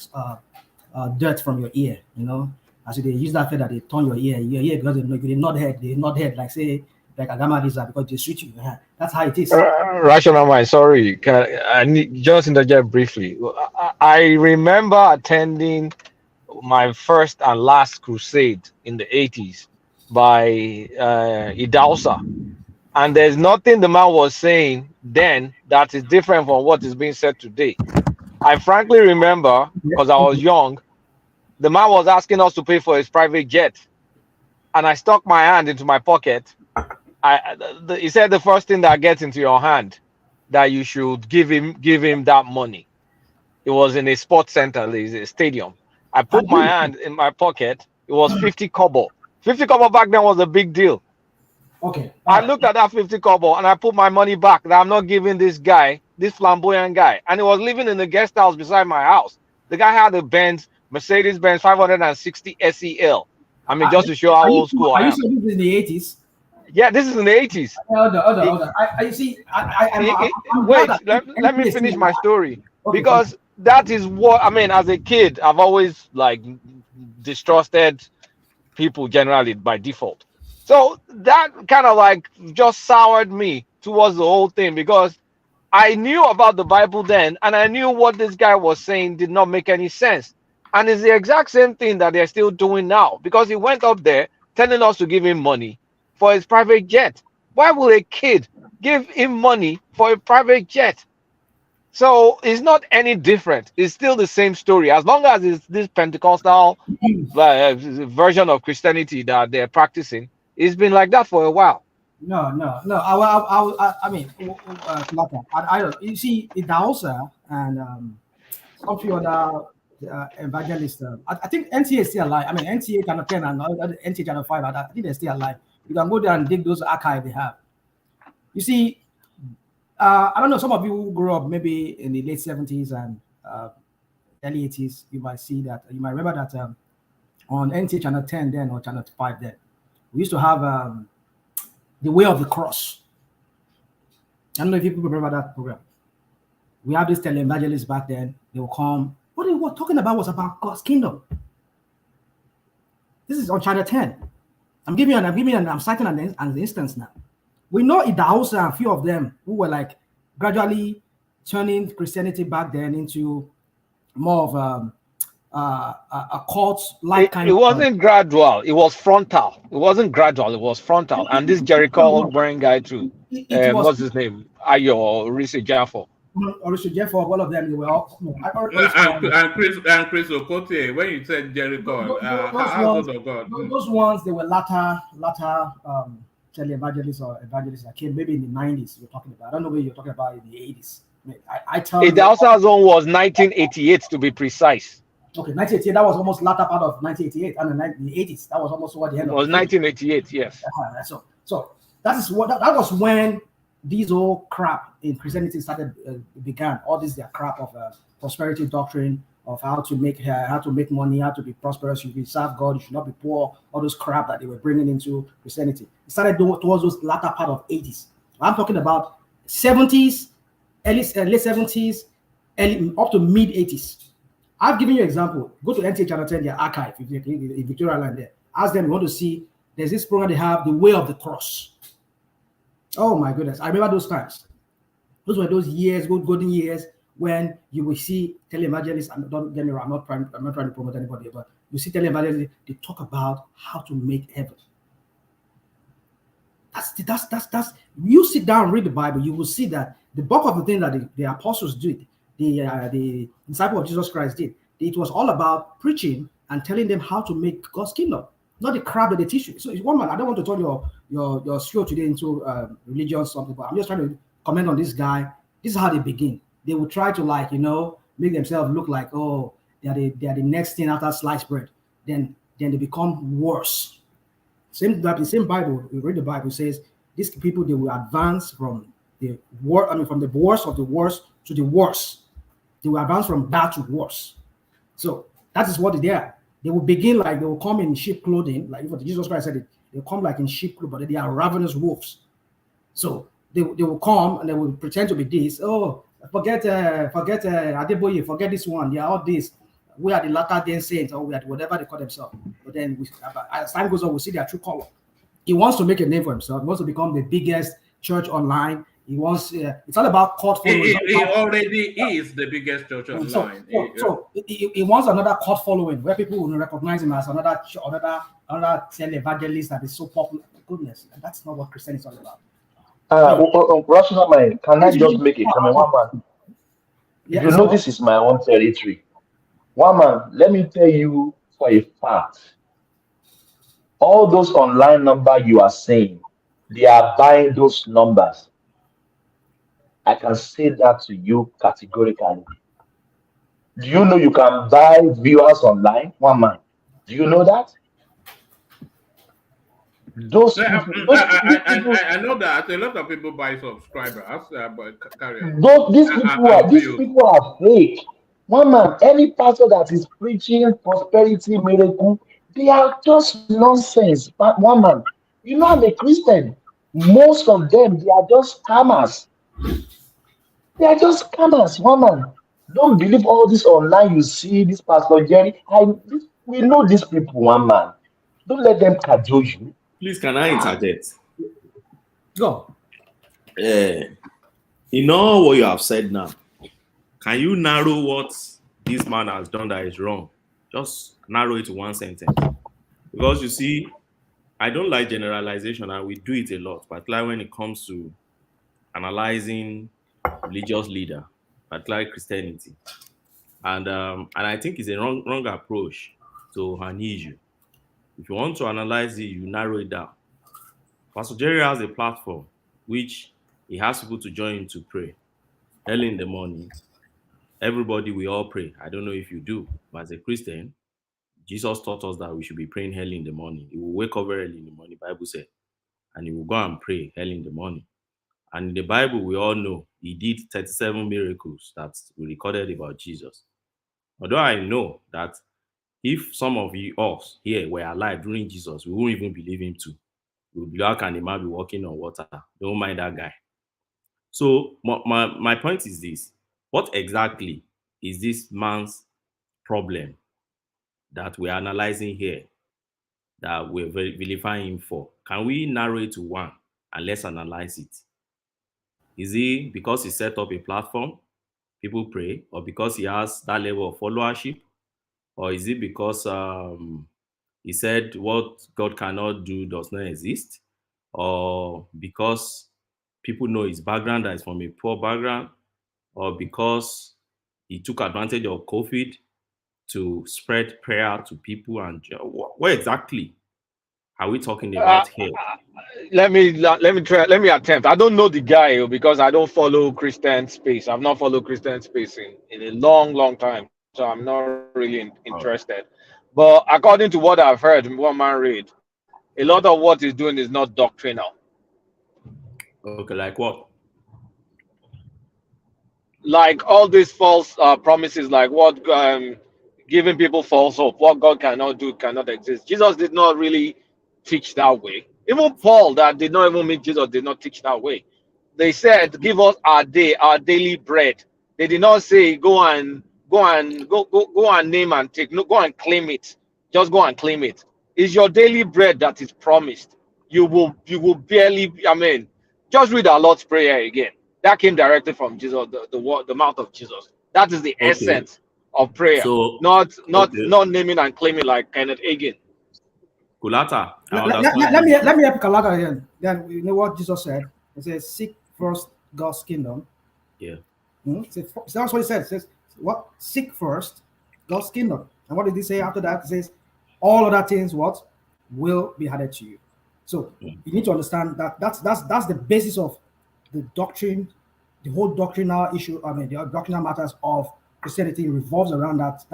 dirt from your ear, you know. As they use that feather, they turn your ear because they nod head, like say, like Agama is because they switch you. That's how it is. Rational mind, sorry. I need just interject briefly. I remember attending my first and last crusade in the 80s by Idausa. And there's nothing the man was saying then that is different from what is being said today. I frankly remember, because I was young, the man was asking us to pay for his private jet. And I stuck my hand into my pocket. He said the first thing that gets into your hand, that you should give him that money. It was in a sports center, a stadium. I put my hand in my pocket. It was 50 kobo. 50 kobo back then was a big deal. Okay. I looked at that 50 kobo and I put my money back that I'm not giving this guy, this flamboyant guy. And he was living in the guest house beside my house. The guy had a Mercedes-Benz 560 SEL. I mean, just to show how old school I am. Are you saying this is in the 80s? Yeah, this is in the 80s. Hold on. I see. Wait, let me finish my story. Okay, because that is what, I mean, as a kid, I've always like distrusted people generally by default. So that kind of like just soured me towards the whole thing, because I knew about the Bible then, and I knew what this guy was saying did not make any sense. And it's the exact same thing that they're still doing now, because he went up there telling us to give him money for his private jet. Why will a kid give him money for a private jet? So it's not any different. It's still the same story. As long as it's this Pentecostal version of Christianity that they're practicing, it's been like that for a while. No. I mean, I don't. You see, Idausa and some few other evangelists. I think NTA is still alive. I mean, NTA channel 10 and NTA channel 5. I think they're still alive. You can go there and dig those archives they have. You see, I don't know. Some of you who grew up maybe in the late 70s and early 80s, you might see that. You might remember that on NTA channel 10 then, or channel 5 then, we used to have the Way of the Cross. I don't know if you people remember that program. We have these televangelists back then. They will come. What they were talking about was about God's kingdom. This is on channel 10. I'm citing an instance now. We know Idausa and a few of them who were like gradually turning Christianity back then into more of a cult-like kind of. It wasn't gradual. It was frontal. It wasn't gradual. It was frontal. And this Jericho wearing guy too. What's his name? Ayo Risi Jaffo. Jeffo, all of them, they were all. And Chris Okotie, when you said Jericho, household of God. Those ones, they were latter televangelists or evangelists that came maybe in the 90s. You're talking about. I don't know where you're talking about in the 80s. I tell you. The Hausa zone was 1988 to be precise. Okay, 1988. That was almost latter part of 1988 and the 80s. That was almost what the end of. It was 1988. Yes. So that was when these old crap in Christianity began. All this their crap of prosperity doctrine of how to make money, how to be prosperous, you serve God, you should not be poor. All those crap that they were bringing into Christianity. It started towards those latter part of 80s. I'm talking about 70s, late 70s, up to mid 80s. I've given you an example. Go to NTA Channel 10, their archive in Victoria Land there. Ask them, you want to see, there's this program they have, The Way of the Cross. Oh my goodness. I remember those times. Those were those years, golden years, when you will see televangelists, don't get me wrong, I'm not trying to promote anybody, but you see televangelists, they talk about how to make heaven. That's you sit down and read the Bible, you will see that the bulk of the thing that the apostles did, the disciple of Jesus Christ did, it was all about preaching and telling them how to make God's kingdom, not the crap that they teach you. So it's one man. I don't want to turn your show today into religion or something, but I'm just trying to comment on this guy. This is how they begin. They will try to make themselves look like, oh, they are the next thing after sliced bread. Then they become worse. Same Bible, we read the Bible, says these people, they will advance from the worst of the worst to the worst. They will advance from bad to worse. So that is what they are. They will begin like they will come in sheep clothing, like what Jesus Christ said. They will come like in sheep clothing, but they are ravenous wolves. So they will come and they will pretend to be this. Oh, forget Adeboye, forget this one. They are all this. We are the Latter-day Saints, or we are whatever they call themselves. But then as time goes on, we see their true color. He wants to make a name for himself. He wants to become the biggest church online. He wants. It's all about cult following. He already is the biggest church online. So he wants another cult following where people will recognize him as another televangelist that is so popular. Goodness, that's not what Christianity is all about. Rational mind, can I just make a comment? One man, you know this is my own territory. One man, let me tell you for a fact, all those online numbers you are saying, they are buying those numbers. I can say that to you categorically. Do you know you can buy viewers online? One man, do you know that? Those people, I know that a lot of people buy subscribers, but carry on. These people are fake. One man, any pastor that is preaching prosperity, miracle, they are just nonsense. But one man, you know, I'm a Christian. Most of them, they are just scammers. They are just scammers. One man, don't believe all this online. You see this Pastor Jerry. We know these people. One man, don't let them cajole you. Please, can I interject? Go. In all what you have said now, can you narrow what this man has done that is wrong? Just narrow it to one sentence. Because you see, I don't like generalization, and we do it a lot, particularly when it comes to analyzing religious leader, particularly Christianity. And I think it's a wrong approach to an issue. If you want to analyze it, you narrow it down. Pastor Jerry has a platform which he has people to join him to pray early in the morning. Everybody, we all pray. I don't know if you do, but as a Christian, Jesus taught us that we should be praying early in the morning. He will wake up very early in the morning, the Bible said, and he will go and pray early in the morning. And in the Bible, we all know he did 37 miracles that we recorded about Jesus. Although I know that if some of us here were alive during Jesus, we wouldn't even believe him too. We would be, how can a man be walking on water? Don't mind that guy. So my point is this. What exactly is this man's problem that we're analyzing here, that we're vilifying him for? Can we narrow it to one and let's analyze it? Is it because he set up a platform, people pray, or because he has that level of followership? Or is it because he said what God cannot do does not exist? Or because people know his background, that is from a poor background? or because he took advantage of COVID to spread prayer to people? And what exactly are we talking about here? Let me attempt. I don't know the guy because I don't follow Christian space. I've not followed Christian space in a long time, so I'm not really interested. But according to what I've heard, one man read, a lot of what he's doing is not doctrinal. Okay, like what? Like all these false promises, like what giving people false hope, what God cannot do cannot exist. Jesus did not really teach that way. Even Paul, that did not even meet Jesus, did not teach that way. They said, "Give us our daily bread." They did not say, "Go and name and take." No, go and claim it. Just go and claim it. It's your daily bread that is promised. You will barely. I mean, just read our Lord's Prayer again. That came directly from Jesus, the mouth of Jesus. That is the essence of prayer, So not naming and claiming like Kenneth Hagin. Kulata, let me help Kalata again. Then you know what Jesus said. He says, "Seek first God's kingdom." Yeah. So that's what he said. He says, "What? Seek first God's kingdom." And what did he say after that? He says, "All other things what will be added to you." So you need to understand that that's the basis of the doctrine, the whole doctrinal issue. I mean, the doctrinal matters of Christianity revolves around that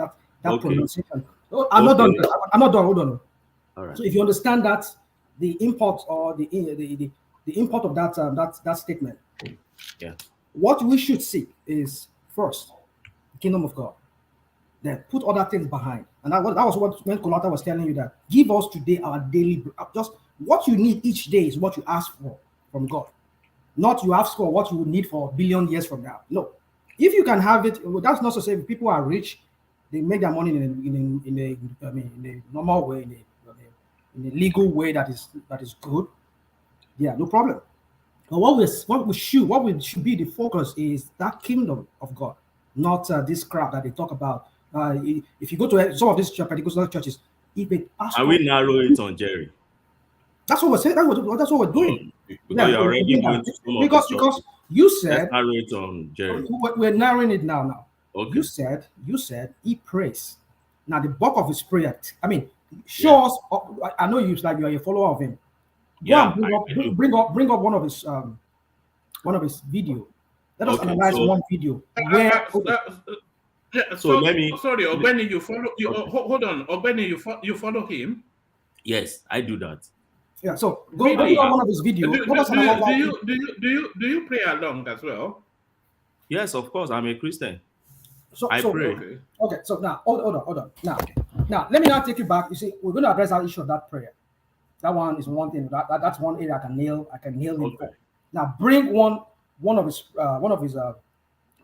pronunciation. Oh, I'm not done. I'm not done. Hold on. All right. So if you understand that, the import or the import of that statement, yeah, what we should seek is first the kingdom of God, then put other things behind. And that was what when Kolata was telling you that give us today our daily, just what you need each day is what you ask for from God. Not you ask for what you would need for a billion years from now. No. If you can have it, well, that's not to say if people are rich, they make their money in a normal way, in a legal way that is good. Yeah, no problem. But what should be the focus is that kingdom of God, not this crap that they talk about. If you go to some of these Pentecostal churches, if a pastor, and we narrow it on Jerry. That's what we're saying. That's what we're doing. Because you're already going to some of because you said, let's narrow it on Jerry. We're narrowing it now. Okay. You said he prays. Now the bulk of his prayer. I mean, show us. I know you are a follower of him. Go and bring up one of his video. Let us analyze one video where. Let me. Sorry, Ogbeni, you follow. Hold on, Ogbeni, you follow him. Yes, I do that. Yeah, so go on one of his videos. Do you pray along as well? Yes, of course. I'm a Christian. I pray. Okay, so now hold on. Now let me now take you back. You see, we're going to address that issue of that prayer. That one is one thing. That's one area I can nail him for. Now bring one of his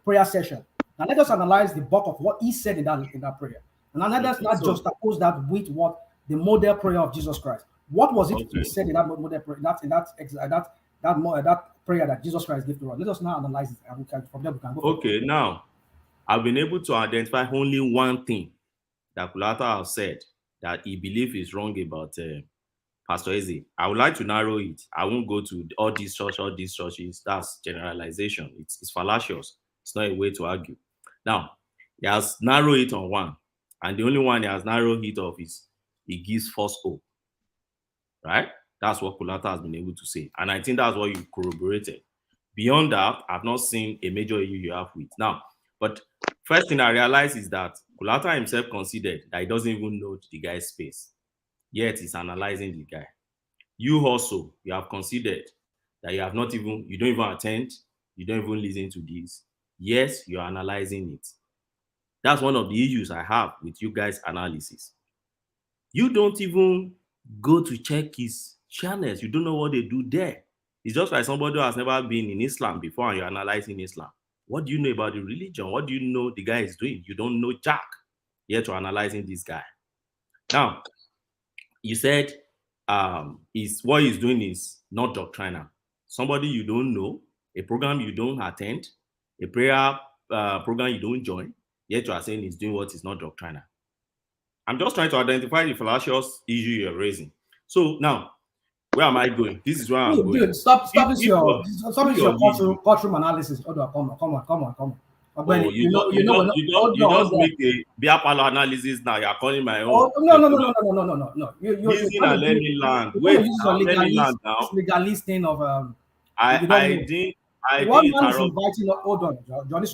prayer session. Now let us analyze the bulk of what he said in that prayer. And now let us not just oppose that with what the model prayer of Jesus Christ. What was it he said in that model prayer? That prayer that Jesus Christ gave to us. Let us now analyze it, and from there we can go. Okay, now I've been able to identify only one thing that Kulata has said that he believes is wrong about Pastor Eze. I would like to narrow it. I won't go to all these churches. That's generalization. It's fallacious. It's not a way to argue. Now, he has narrowed it on one, and the only one he has narrowed it off is he gives false hope. Right? That's what Kulata has been able to say. And I think that's what you corroborated. Beyond that, I've not seen a major issue you have with. Now, but first thing I realized is that Kulata himself considered that he doesn't even know the guy's space. Yet he's analyzing the guy. You also, you have considered that you don't even attend, you don't even listen to this. Yes, you're analyzing it. That's one of the issues I have with you guys' analysis. You don't even go to check his channels. You don't know what they do there. It's just like somebody who has never been in Islam before and you're analyzing Islam. What do you know about the religion? What do you know the guy is doing? You don't know jack. Yet you're analyzing this guy. Now, you said what he's doing is not doctrinal. Somebody you don't know, a program you don't attend, a prayer program you don't join, yet you are saying he's doing what is not doctrinal. I'm just trying to identify the fallacious issue you're raising. So now, where am I going? This is where I'm going. Dude, stop this your courtroom analysis. Hold on, come on. Oh, you just make a beer parlor analysis now. You're calling my own. No. Listen and let me land. Wait, let me land now. Legalist thing of I didn't interrupt. Hold on, Johnny.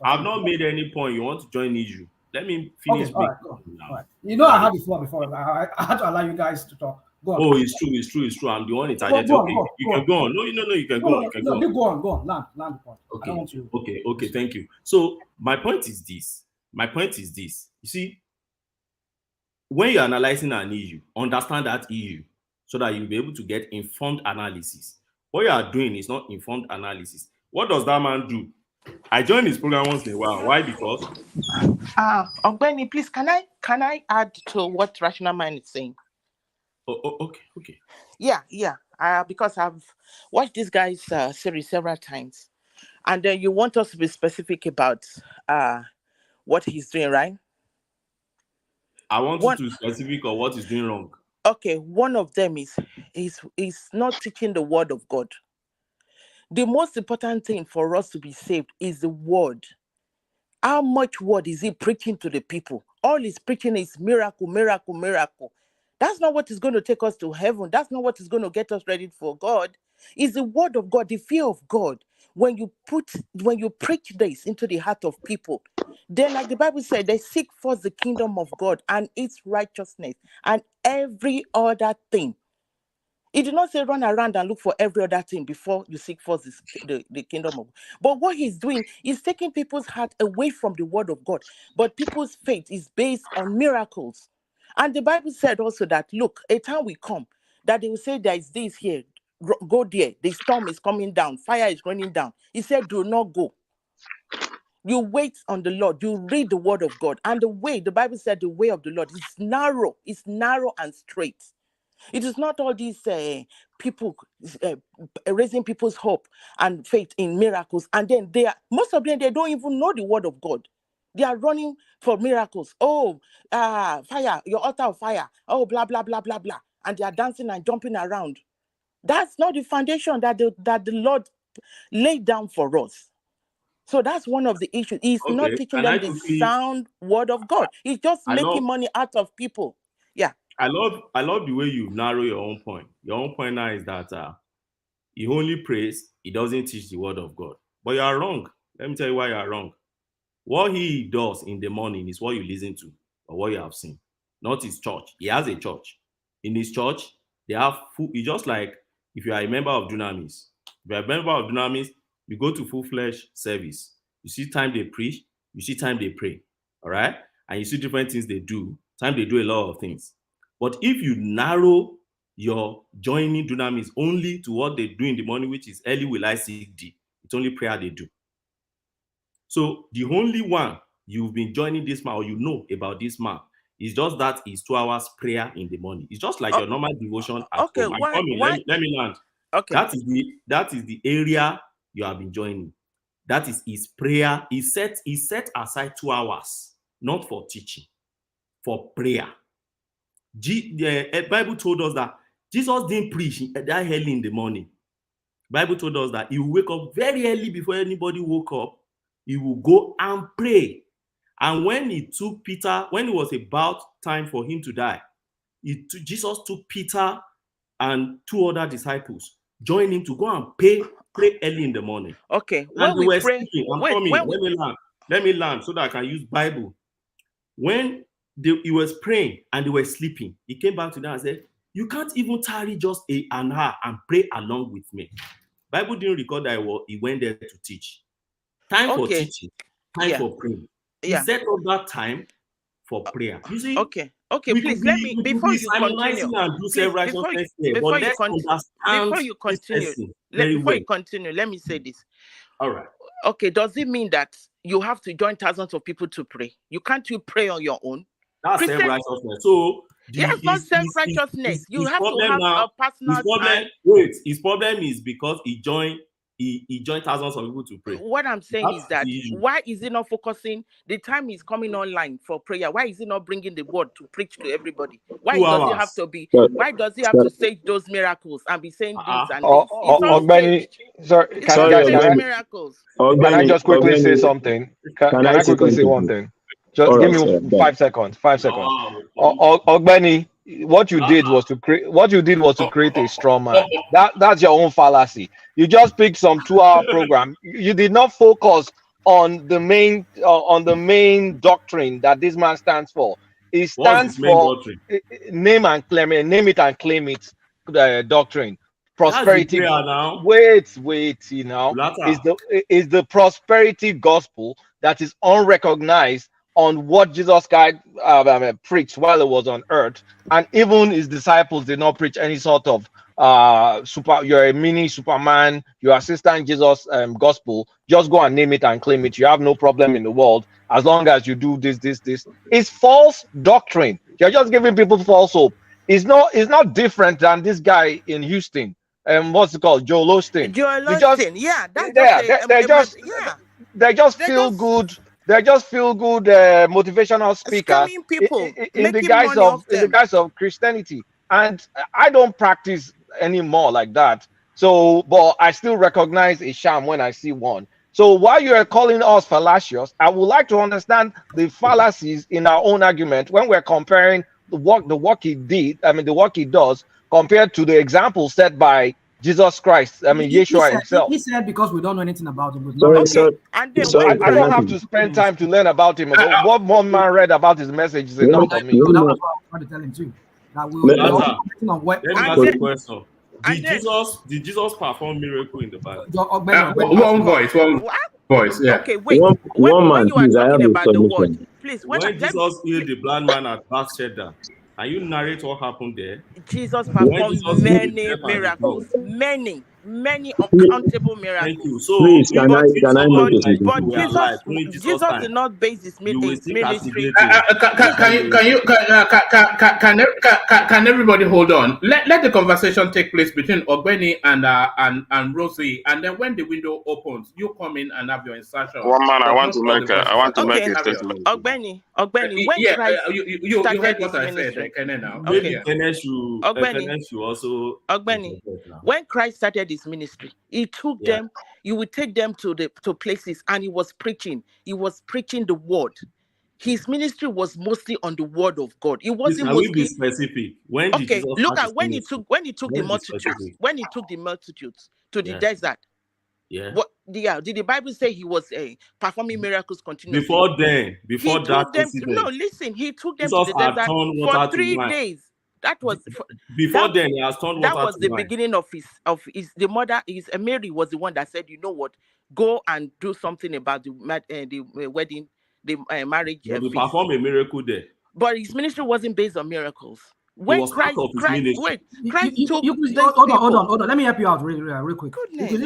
I've not made any point. You want to join issue? Let me finish. Okay, all right. You know, I had the floor before. I had to allow you guys to talk. Go on. Oh, it's true. I'm the one in charge. Okay, you can go on. No, you can go on. You go on. Land the point. Okay. I don't want to... Okay, thank you. So my point is this. You see, when you're analyzing an issue, understand that issue so that you'll be able to get informed analysis. What you are doing is not informed analysis. What does that man do? I join his program once in a while. Why? Because Ogbeni, please, can I add to what Rational Mind is saying? Okay. Yeah. Because I've watched this guy's series several times, and then you want us to be specific about what he's doing, right? I want you to be specific on what he's doing wrong. Okay, one of them is he's not teaching the word of God. The most important thing for us to be saved is the word. How much word is he preaching to the people? All he's preaching is miracle. That's not what is going to take us to heaven. That's not what is going to get us ready for God. It's the word of God, the fear of God. When you preach this into the heart of people, then, like the Bible said, they seek first the kingdom of God and its righteousness and every other thing. It did not say run around and look for every other thing before you seek first the kingdom of God. But what he's doing is taking people's heart away from the word of God. But people's faith is based on miracles. And the Bible said also that, look, a time will come that they will say there is this here, go there. The storm is coming down. Fire is running down. He said, do not go. You wait on the Lord. You read the word of God. And the Bible said the way of the Lord is narrow. It's narrow and straight. It is not all these people raising people's hope and faith in miracles. And then most of them, they don't even know the word of God. They are running for miracles. Oh, fire, your altar of fire. Oh, blah, blah, blah, blah, blah. And they are dancing and jumping around. That's not the foundation that the Lord laid down for us. So that's one of the issues. He's not teaching them the sound word of God. He's just making money out of people. Yeah. I love the way you narrow your own point. Your own point now is that he only prays, he doesn't teach the word of God. But you are wrong. Let me tell you why you are wrong. What he does in the morning is what you listen to or what you have seen, not his church. He has a church. In his church, they have full. It's just like if you are a member of Dunamis. If you are a member of Dunamis, you go to full-fledged service. You see time they preach, you see time they pray. All right? And you see different things they do. Time they do a lot of things. But if you narrow your joining Dunamis only to what they do in the morning, which is early will I seek thee, it's only prayer they do. So the only one you've been joining this man or you know about this man is just that is 2 hours prayer in the morning. It's just like your normal devotion at home. Let me land. Okay. That is the area you have been joining. That is his prayer. He set aside 2 hours, not for teaching, for prayer. The Bible told us that Jesus didn't preach that early in the morning. Bible told us that he will wake up very early before anybody woke up. He will go and pray. And when he took Peter, when it was about time for him to die, Jesus took Peter and 2 other disciples, joined him to go and pray early in the morning. Okay. And they were speaking. Let me land so that I can use Bible. When he was praying and they were sleeping, he came back to them and said, you can't even tarry just an hour and pray along with me. Bible didn't record that he went there to teach. Time for teaching, time for praying. He set up that time for prayer. You see? Okay, please let me before you continue. Before you continue, let me say this. All right. Okay, does it mean that you have to join thousands of people to pray? Can't you pray on your own? That's self-righteousness. So yes, not self-righteousness. You have to have a personal his problem is because he joined he joined thousands of people to pray. What I'm saying That's is that the issue. why is he not focusing? The time he's coming online for prayer. Why is he not bringing the word to preach to everybody? Why 2 does he hours. have to be? So, Why does he have to say those miracles and be saying this and Oh, this? It's all Ogbeni, staged. sorry, It's can, all guys, staged can miracles. I just quickly say something? Can I quickly say one thing? Just give me 5 seconds. 5 seconds. Ogbeni, what you did was to create. What you did was to create a straw man. That's your own fallacy. You just picked some 2-hour program. You did not focus on the main doctrine that this man stands for. It What's stands his main for doctrine? name it and claim it doctrine. That's the Prosperity. prayer now. Wait, you know, is the prosperity gospel that is unrecognized on what Jesus Christ preached while he was on earth, and even his disciples did not preach any sort of you're a mini Superman, your assistant Jesus gospel. Just go and name it and claim it. You have no problem in the world as long as you do this. It's false doctrine. You're just giving people false hope. It's not different than this guy in Houston. What's it called? Joel Osteen. Yeah, that's They just feel good. They just feel good motivational speakers in the guise of Christianity. And I don't practice anymore like that. So, but I still recognize a sham when I see one. So while you are calling us fallacious, I would like to understand the fallacies in our own argument when we're comparing the work he did. I mean, the work he does compared to the example set by Jesus Christ. I mean, Yeshua himself. He said because we don't know anything about him. I don't have to spend time to learn about him. What one man read about his message is enough for me. So that was what I was trying to tell him too. That we were on what. Let me ask you a question. Did Jesus perform miracle in the Bible? One voice. Yeah. Okay, wait. One man, you are please. I have talking a about the word, submission. please. When Jesus healed the blind man at Bethesda, can you narrate what happened there? Jesus performed many miracles, many uncountable miracles. Thank you. So, please, can I make a but submission? Jesus did not base his ministry. Can everybody hold on? Let the conversation take place between Ogbeni and Rosie, and then when the window opens, you come in and have your insertion. One man, I want to make a statement. Ogbeni, when Christ you heard what I said, Maybe Kenneth should also. Ogbeni, when Christ started his ministry, he took them. You would take them to places, and he was preaching. He was preaching the word. His ministry was mostly on the word of God. It wasn't Can mostly. We be specific? When did Jesus look start at when he ministry? took the multitudes to the desert. Yeah. Did the Bible say he was performing miracles continuously? Before that incident. No, listen. He took them to the desert for 3 days. That was before then. He has turned water to wine. That was the beginning of his. The mother Mary was the one that said, you know what, go and do something about the wedding, the marriage. He performed a miracle there. But his ministry wasn't based on miracles. When Christ took hold on. Let me help you out real quick. You could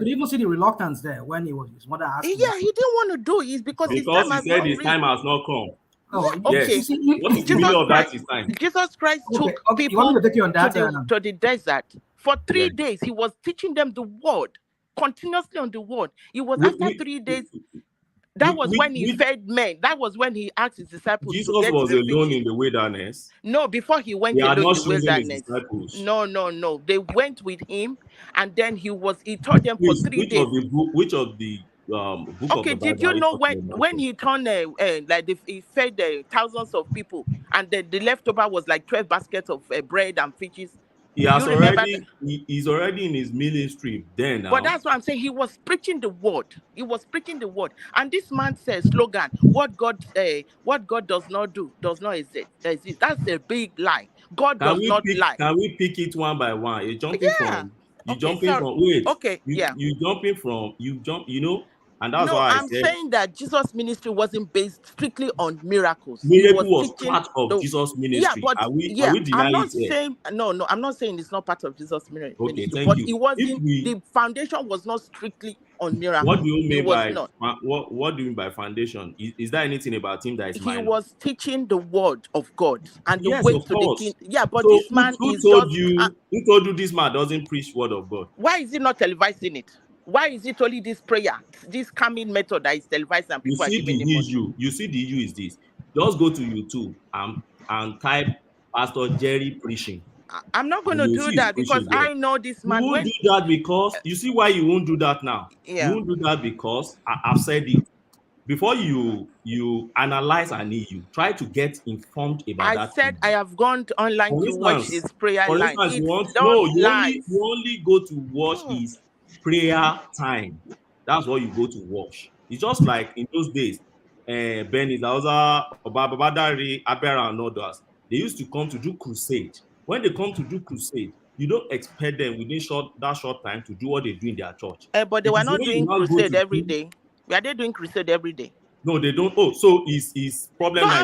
even see the reluctance there when his mother asked him. Yeah, he didn't want to do it because he said his time has not come. Oh, yes. What is the meaning of that? His time? Jesus Christ took people to the desert for 3 days. He was teaching them the word continuously on the word. It was after 3 days. That was when he fed men. That was when he asked his disciples. Jesus was alone in the wilderness. No, before he went alone in the wilderness. No. They went with him, and then he taught them for 3 days. Which of the book of the Bible? Did you know when he turned he fed thousands of people, and the leftover was like 12 baskets of bread and fishes? He's already in his ministry then. Now. But that's what I'm saying. He was preaching the word. And this man says slogan: "What God does not do does not exist." That's a big lie. God does not lie. Can we pick it one by one? You're jumping from. You know. And that's why I'm saying that Jesus' ministry wasn't based strictly on miracles. Miracle was part of Jesus' ministry. Yeah, but are we denying I'm not it saying no. I'm not saying it's not part of Jesus' ministry. Okay, thank but you. It wasn't. The foundation was not strictly on miracles. What do you mean what do you mean by foundation? Is there anything about him that is minor? He was teaching the word of God and the yes, way of to course. the king. Yeah, but so this man who is told just. Who told you this man doesn't preach word of God? Why is he not televising it? Why is it only this prayer, this calming method that is televised and You people are see giving the him money? issue. You see the issue is this. Just go to YouTube and type Pastor Jerry preaching. I'm not going And to you do see his that because preaching there. I know this You man. won't do that because you see why you won't do that now. Yeah. You won't do that because I've said it. Before you analyze an issue, try to get informed about I that. said I have gone online to watch his prayer line. You only go to watch his prayer time. That's what you go to watch. It's just like in those days, Benny Zauza, Babadari, Abera, and others. They used to come to do crusade. When they come to do crusade, you don't expect them within that short time to do what they do in their church. But they were not doing crusade every day. Were they doing crusade every day? No, they don't. Oh, so his problem no, now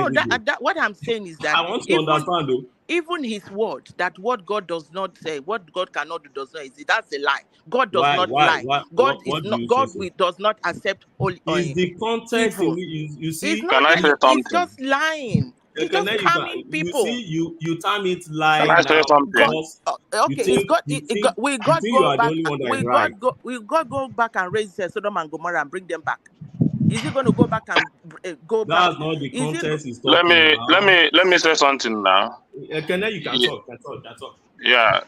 is what I'm saying is that I want to understand though. Even his word, that what God does not say, what God cannot do does not exist. That's a lie. God does not lie. God does not accept only. Is the context evil. you see? It's not. It's just lying. It's just scamming people. You see, you term it lying. Can I say something? Okay, we God go back. We God go back and raise Sodom and Gomorrah and bring them back. Is he going to go back and go back? That's not the context he's talking about. Let me say something now. You can talk. Yeah.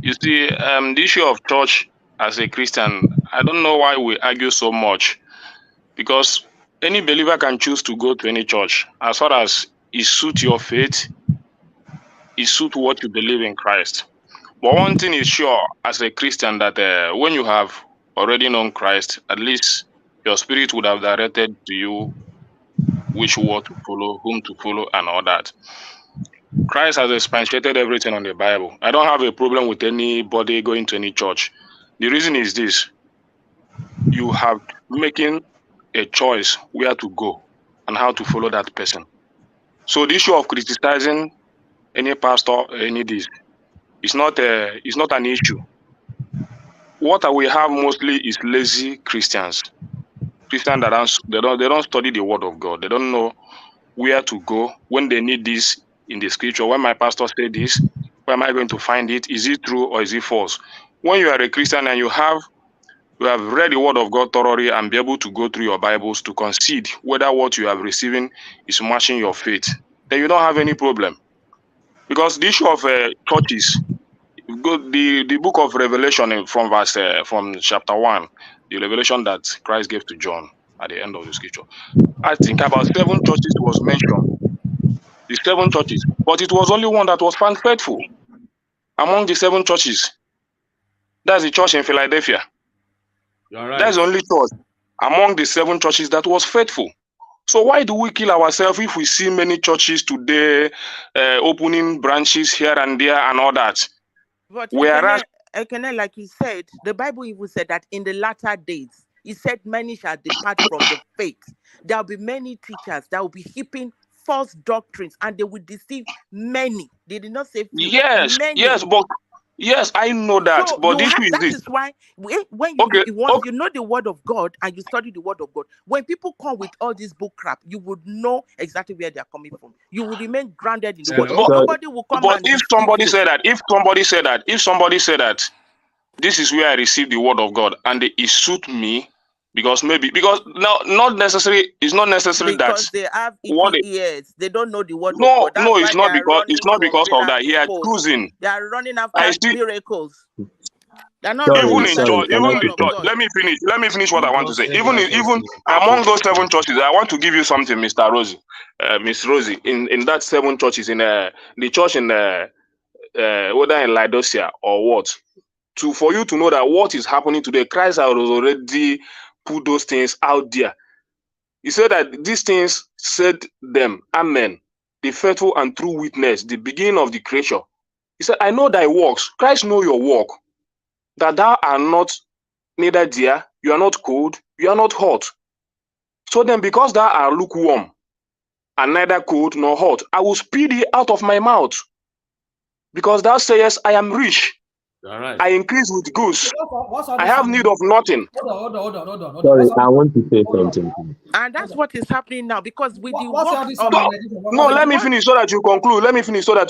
You see, the issue of church as a Christian, I don't know why we argue so much. Because any believer can choose to go to any church. As far as it suits your faith, it suits what you believe in Christ. But one thing is sure, as a Christian, that when you have already known Christ, at least your spirit would have directed to you which word to follow, whom to follow, and all that. Christ has expatiated everything on the Bible. I don't have a problem with anybody going to any church. The reason is this. You have making a choice where to go and how to follow that person. So the issue of criticizing any pastor or any this is not an issue. What we have mostly is lazy Christians. Christians that they don't study the word of God. They don't know where to go when they need this in the scripture. When my pastor said this, where am I going to find it? Is it true or is it false? When you are a Christian and you have read the word of God thoroughly and be able to go through your Bibles to concede whether what you have receiving is matching your faith, then you don't have any problem. Because the issue of churches, the book of Revelation from chapter 1, the revelation that Christ gave to John at the end of the scripture, I think about 7 churches was mentioned. The 7 churches, but it was only one that was found faithful among the 7 churches. That's the church in Philadelphia. Right. That's the only church among the 7 churches that was faithful. So why do we kill ourselves if we see many churches today opening branches here and there and all that? But whereas, like you said, the Bible even said that in the latter days, it said many shall depart from the faith. There will be many teachers that will be heaping false doctrines and they will deceive many. They did not say few. Yes, many. Yes, I know that. So but this is why when once you know the word of God and you study the word of God, when people come with all this book crap, you would know exactly where they are coming from. You will remain grounded in the word. Nobody will come. But if somebody said that, this is where I received the word of God and it suit me, because not necessarily because they have ears. They don't know the word of God. No, it's not because of that. He are choosing. They are running after miracles. They're not even in church. Let me finish what I want to say. Even among those 7 churches, I want to give you something, Mr. Rosie, Miss Rosie. In that 7 churches, in the church in whether in Laodicea or what, for you to know that what is happening today, Christ has already put those things out there. He said that these things said them, Amen, the faithful and true witness, the beginning of the creation. He said, I know thy works. Christ know your work, that thou art not neither dear, you are not cold, you are not hot. So then, because thou art lukewarm, and neither cold nor hot, I will spew thee out of my mouth. Because thou sayest, I am rich. Right. I increase with goods. I have need of nothing. Hold on. Sorry, I want to say something. And that's what is happening now, because with the No, let me finish so that you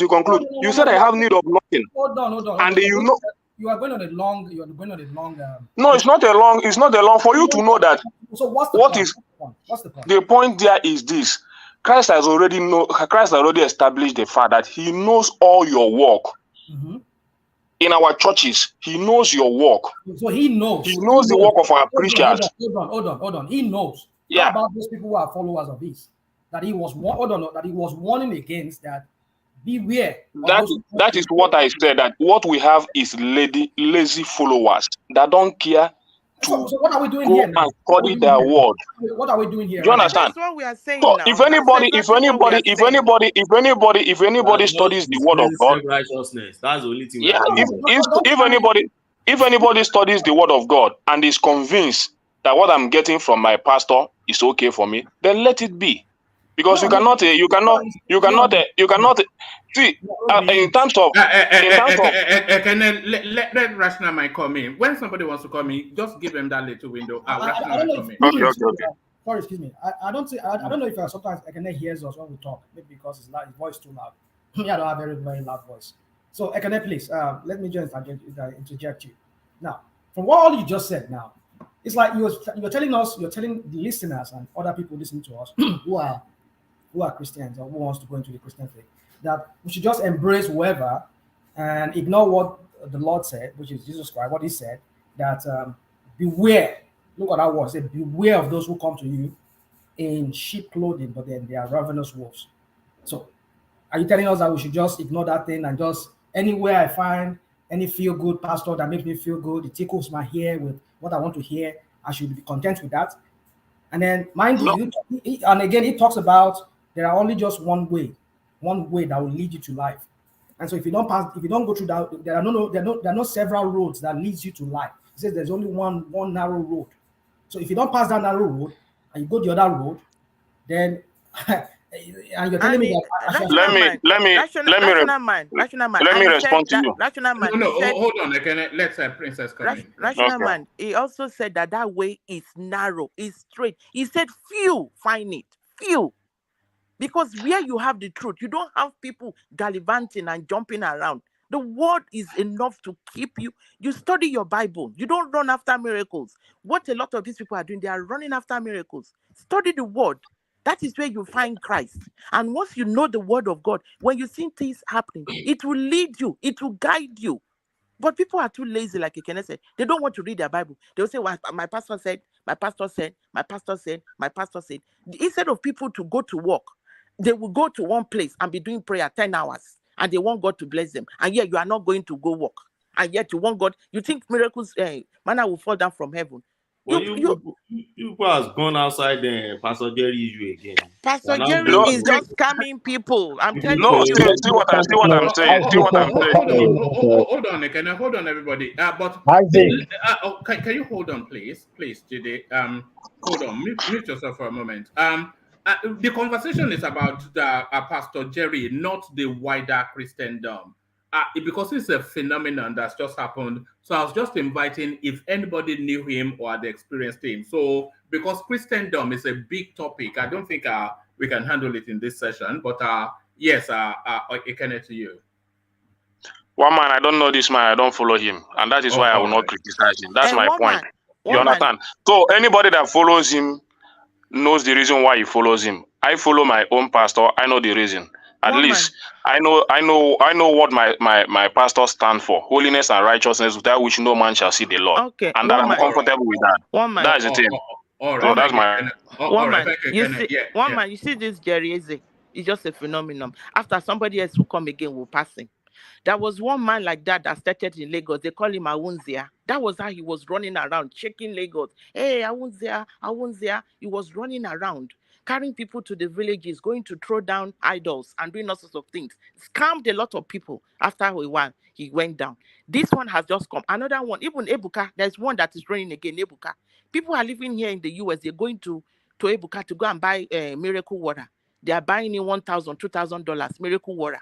conclude. You said I have need of nothing. Hold on. And you know. you are going on a long. You are going on a long. No, it's not a long. It's not a long for you to know that. So what's the What point? is What's the point? the point there is this: Christ has already established the fact that He knows all your work. Mm-hmm. In our churches, He knows your work. So He knows. He knows the work of our preachers. Hold on. He knows. Yeah. How about those people who are followers of His? That He was that He was warning against that. Beware. That is what I said. That what we have is lazy followers that don't care to so what are we doing go here now? and study their word. What are we doing here? Do you understand? That's what we are saying So now. if anybody studies the word of God, righteousness. That's the only thing. Yeah, if anybody studies the word of God and is convinced that what I'm getting from my pastor is okay for me, then let it be. Because you cannot see in terms of let Rational might come in. When somebody wants to come in, just give them that little window. I don't know. Okay. Sorry, excuse me. I don't know if sometimes I can hear us when we talk, maybe because his voice too loud. Me, I don't have a very, very loud voice. So Ekene, please, let me just interject you. Now, from what all you just said now, it's like you're telling the listeners and other people listening to us who are Christians or who wants to go into the Christian faith, that we should just embrace whoever and ignore what the Lord said, which is Jesus Christ, what He said, that beware. Look at that word. Say, beware of those who come to you in sheep clothing, but then they are ravenous wolves. So, are you telling us that we should just ignore that thing and just anywhere I find any feel good pastor that makes me feel good, it tickles my ear with what I want to hear, I should be content with that? And then, mind you, and again, it talks about there are only just one way that will lead you to life. And so, if you don't go through that, there are no several roads that leads you to life. It says there's only one narrow road. So, if you don't pass that narrow road and you go the other road, then and you're telling me that let me respond to you. Rational man. No, hold on. Let's Princess come in. Rational man. He also said that way is narrow, is straight. He said few find it, few. Because where you have the truth, you don't have people gallivanting and jumping around. The word is enough to keep you. You study your Bible. You don't run after miracles. What a lot of these people are doing, they are running after miracles. Study the word. That is where you find Christ. And once you know the word of God, when you see things happening, it will lead you. It will guide you. But people are too lazy, like Ekene said. They don't want to read their Bible. They'll say, well, my pastor said, my pastor said, my pastor said, my pastor said. Instead of people to go to work, they will go to one place and be doing prayer 10 hours. And they want God to bless them. And yet you are not going to go work. And yet you want God. You think miracles, manna will fall down from heaven. Well, you people has gone outside the Pastor Jerry issue again. Pastor Jerry is just scamming people. I'm telling you. No, see what I'm saying. Hold on, Ekene. Hold on, everybody. But can you hold on, please, Jide? Hold on. Mute yourself for a moment. The conversation is about Pastor Jerry, not the wider Christendom. Because it's a phenomenon that's just happened. So I was just inviting if anybody knew him or had experienced him. So because Christendom is a big topic, I don't think we can handle it in this session. But yes, I can to you. One man, I don't know this man, I don't follow him. And that is why I will not criticize him. That's my point. You understand? So anybody that follows him knows the reason why he follows him. I follow my own pastor, I know the reason. At least I know what my pastor stands for. Holiness and righteousness, without which no man shall see the Lord. Okay. And that I'm comfortable with that. That's the thing. So that's my you see this Jerry Eze is just a phenomenon. After somebody else will come again, will pass him. There was one man like that started in Lagos. They call him Awunzia. That was how he was running around, shaking Lagos. Hey, Awunzia. He was running around, carrying people to the villages, going to throw down idols and doing all sorts of things. Scammed a lot of people. After a while, he went down. This one has just come. Another one, even Ebuka, there's one that is running again, Ebuka. People are living here in the US. They're going to Ebuka to go and buy miracle water. They are buying in $1,000, $2,000 miracle water.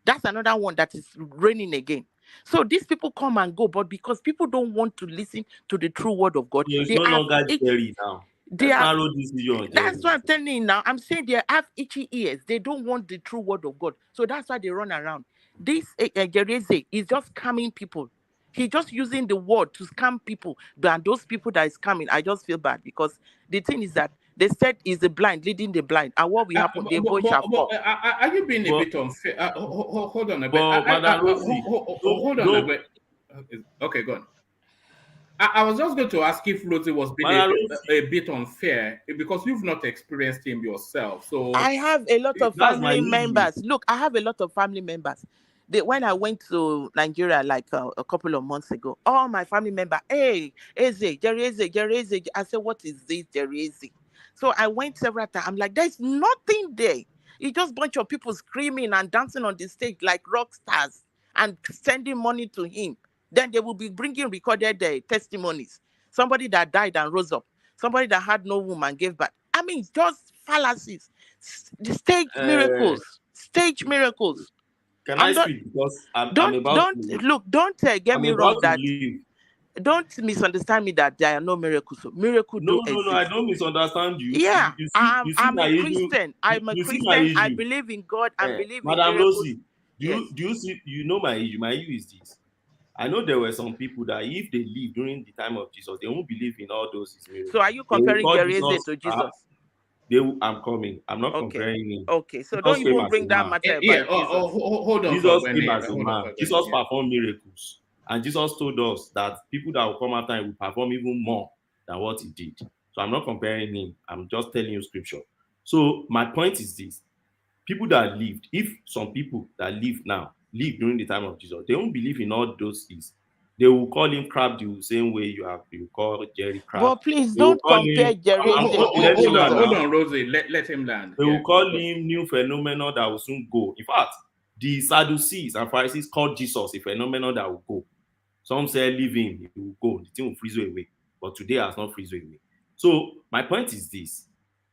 That's another one that is raining again. So these people come and go, but because people don't want to listen to the true word of God, it's no longer Jerry now. That's what I'm telling you now. I'm saying they have itchy ears. They don't want the true word of God. So that's why they run around. This Jereze is just scamming people. He just using the word to scam people. And those people that is scamming, I just feel bad because the thing is that they said is the blind leading the blind, and what will happen? The boy shall fall. Are you being a bit unfair? Hold on a bit. But Madam Rosie, Hold on a bit. Okay, go on. I was just going to ask if Rosie was being a bit unfair because you've not experienced him yourself. So I have a lot of family members. Look, I have a lot of family members. When I went to Nigeria like a couple of months ago, all my family members, hey, Eze, Jerry Eze, Jerry Eze. I said, what is this, Jerry Eze? So I went several times. I'm like, there's nothing there. It's just a bunch of people screaming and dancing on the stage like rock stars and sending money to him. Then they will be bringing recorded testimonies. Somebody that died and rose up. Somebody that had no womb and gave birth. I mean, just fallacies. The stage miracles. Stage miracles. Can I speak? Because I'm about to... Look, don't get me wrong that... Don't misunderstand me that there are no miracles. Miracles do exist. No, I don't misunderstand you. Yeah, I'm a Christian. I'm a Christian. I believe in God. I believe in Madam miracles. Rosie, do you see? You know my issue. My issue is this. I know there were some people that if they live during the time of Jesus, they won't believe in all those miracles. So are you comparing Jerry Eze to Jesus? I'm coming. I'm not comparing him. Okay, so don't even bring that matter. Hold on. Jesus came as a man. Jesus performed miracles. And Jesus told us that people that will come after him will perform even more than what he did. So I'm not comparing him. I'm just telling you scripture. So my point is this. People that lived, if some people that live now, live during the time of Jesus, they won't believe in all those things. They will call him crab the same way you call Jerry crab. Well, please don't compare Jerry. Hold on, Rosie. Let him land. They will call him new phenomenon that will soon go. In fact, the Sadducees and Pharisees called Jesus a phenomenon that will go. Some say leave him, he will go, the thing will freeze away. But today has not freeze away. So my point is this.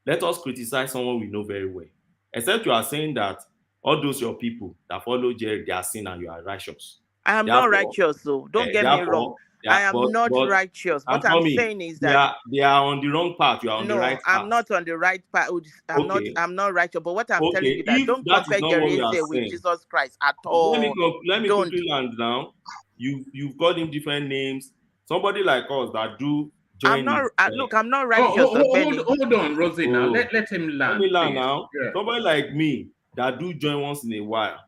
Let us criticize someone we know very well. Except you are saying that all those your people that follow Jerry, they are sin and you are righteous. I am not righteous, so don't get me wrong. I am not righteous. What I'm saying is that they are on the wrong path. You are on the right path. I'm not on the right path. I'm not righteous. But what I'm telling you that don't compare Jerry Eze with Jesus Christ at all. Let me quickly land now. You've got him different names. Somebody like us that do join. I'm not righteous. Hold on, Rosie. Now let him land. Let me land now. Yeah. Somebody like me that do join once in a while.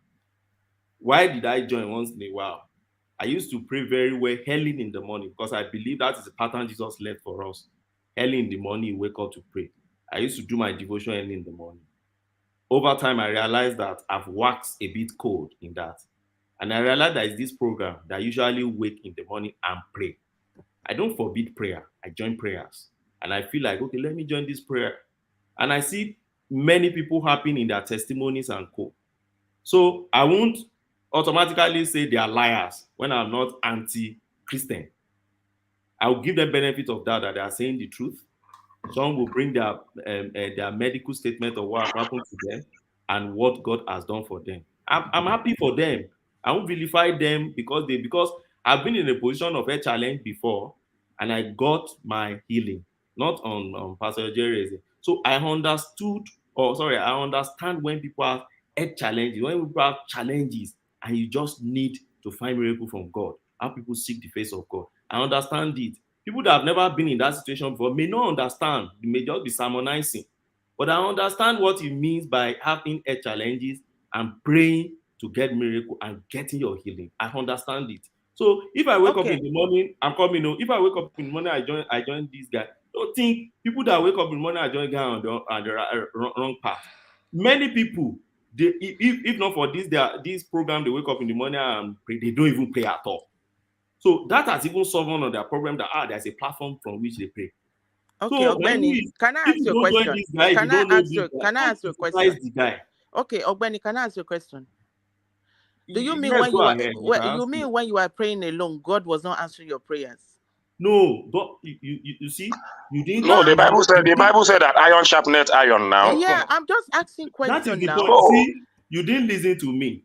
Why did I join once in a while? I used to pray very well early in the morning because I believe that is the pattern Jesus left for us. Early in the morning, you wake up to pray. I used to do my devotion early in the morning. Over time, I realized that I've waxed a bit cold in that. And I realized there is this program that I usually wake in the morning and pray. I don't forbid prayer. I join prayers. And I feel like, okay, let me join this prayer. And I see many people happy in their testimonies and co. So I won't automatically say they are liars when I'm not anti-Christian. I will give them benefit of that they are saying the truth. Some will bring their medical statement of what happened to them and what God has done for them. I'm happy for them. I won't vilify them because I've been in a position of a challenge before and I got my healing, not on Pastor Jerry. So I understand when people have head challenges, when people have challenges and you just need to find miracle from God, how people seek the face of God. I understand it. People that have never been in that situation before may not understand. They may just be sermonizing. But I understand what it means by having head challenges and praying to get miracle and getting your healing. I understand it. So if I wake up in the morning, I'm coming. If I wake up in the morning, I join this guy. Don't think people that wake up in the morning, I join guy on the wrong path. Many people, if not for this program, they wake up in the morning and pray. They don't even pray at all. So that has even solved one of their problem that there's a platform from which they pray. Okay, so, Ogbeni, can I ask you a question? Can I ask you a question? Okay, Ogbeni, can I ask you a question? Do you mean when you were praying alone, God was not answering your prayers? No, but you see, you didn't. No, the Bible said that iron sharpeneth iron now. Yeah, I'm just asking questions now. See, you didn't listen to me.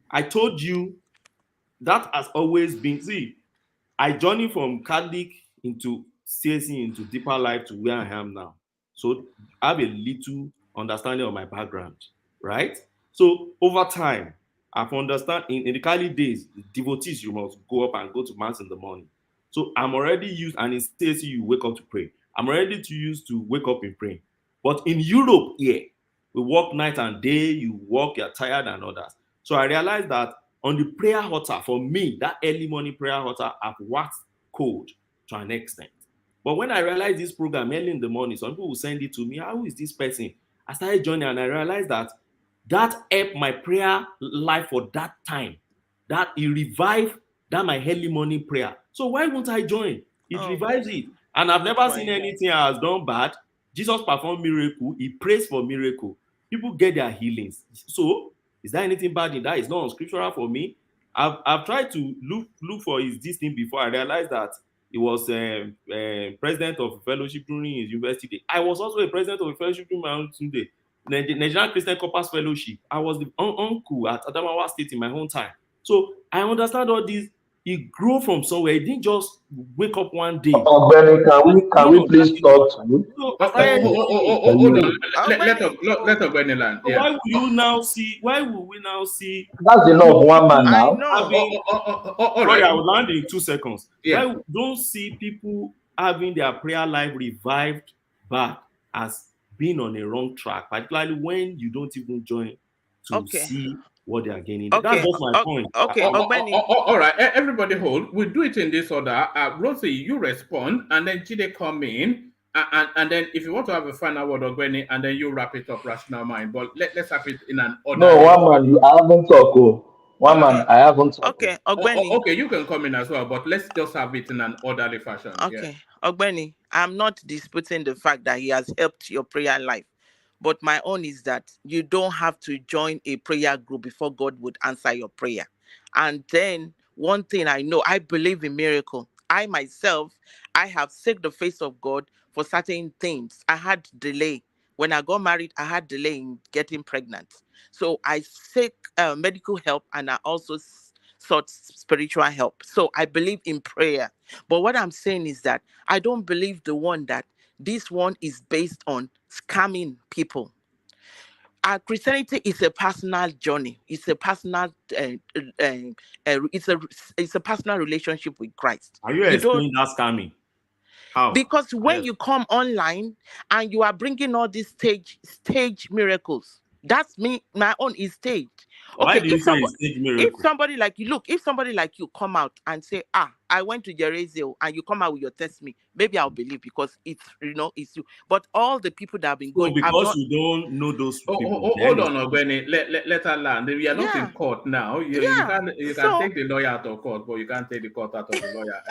I told you that has always been. See, I journeyed from Catholic into CSC into deeper life to where I am now. So I have a little understanding of my background, right? So over time, I've understand in the Kali days, devotees, you must go up and go to mass in the morning. So I'm already used, and it says you wake up to pray. I'm already too used to wake up and pray. But in Europe, here, we work night and day, you work, you're tired and others. So I realized that on the prayer altar, for me, that early morning prayer altar, I've waxed cold to an extent. But when I realized this program early in the morning, some people will send it to me. How is this person? I started joining and I realized that helped my prayer life for that time. That it revived that my early morning prayer. So why won't I join? It revives it. And I've never seen anything I has done bad. Jesus performed miracle. He prays for miracle. People get their healings. So is there anything bad in that? It's not unscriptural for me. I've tried to look for this thing before I realized that he was president of a fellowship during his university day. I was also a president of a fellowship during my own day. The Nigerian Christian Corpus Fellowship. I was the uncle at Adamawa State in my own time. So I understand all this. It grew from somewhere. It didn't just wake up one day. Benny, can we please talk to you? So hold on. Let Ogbeni land. Yeah. Why will we now see? That's enough, one man now. Sorry, I will land in 2 seconds. Yeah. Why don't see people having their prayer life revived back as being on a wrong track, particularly when you don't even join to see what they are gaining. That's just my point. All right, everybody hold. We'll do it in this order. Rosie, you respond, and then Jide come in, and then if you want to have a final word, Ogbeni, and then you wrap it up, Rational Mind. But let's have it in an order. No, one man, I haven't talked. One man, I haven't talked. Okay, Ogbeni. Okay, you can come in as well, but let's just have it in an orderly fashion. Okay, Ogbeni, I'm not disputing the fact that he has helped your prayer life. But my own is that you don't have to join a prayer group before God would answer your prayer. And then one thing I know, I believe in miracle. I myself, I have sought the face of God for certain things. I had delay. When I got married, I had delay in getting pregnant. So I seek medical help, and I also sought spiritual help. So I believe in prayer. But what I'm saying is that I don't believe the one that this one is based on scamming people. Christianity is a personal journey. It's a personal. It's a personal relationship with Christ. Are you explaining that scamming? How? Because when you come online and you are bringing all these stage miracles, that's me. My own is staged. Why do you say it's stage miracle? If somebody like you come out and say, I went to Jerusalem, and you come out with your testimony, maybe I'll believe, because it's it's you. But all the people that have been going, because you don't know those people. Hold on, Ogbeni. Let her land. We are not in court now. You can take the lawyer out of court, but you can't take the court out of the lawyer.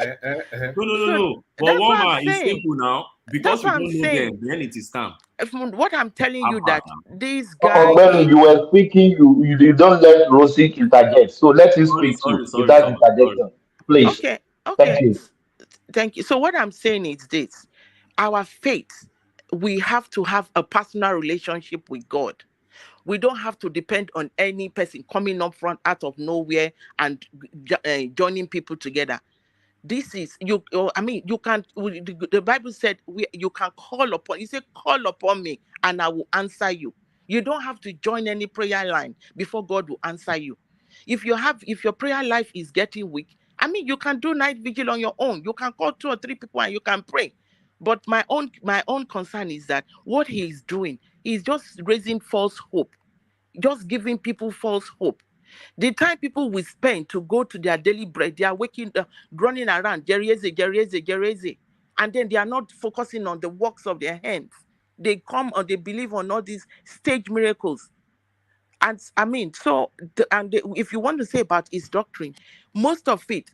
No. But one man is simple now. Because you don't know them, then it is scam. What I'm telling you that these guys. Ogbeni, you were speaking. You don't let Rosie interject. So let him speak without interjection, please. Okay. Thank you. So what I'm saying is this: our faith, we have to have a personal relationship with God. We don't have to depend on any person coming up front out of nowhere and joining people together. This is you. I mean, you can. The Bible said you can call upon. He said, "Call upon me, and I will answer you." You don't have to join any prayer line before God will answer you. If your prayer life is getting weak, I mean, you can do night vigil on your own. You can call 2 or 3 people and you can pray. But my own concern is that what he is doing is just raising false hope, just giving people false hope. The time people will spend to go to their daily bread, they are running around, Jereze, and then they are not focusing on the works of their hands. They come or they believe on all these stage miracles. And I mean, if you want to say about his doctrine, most of it,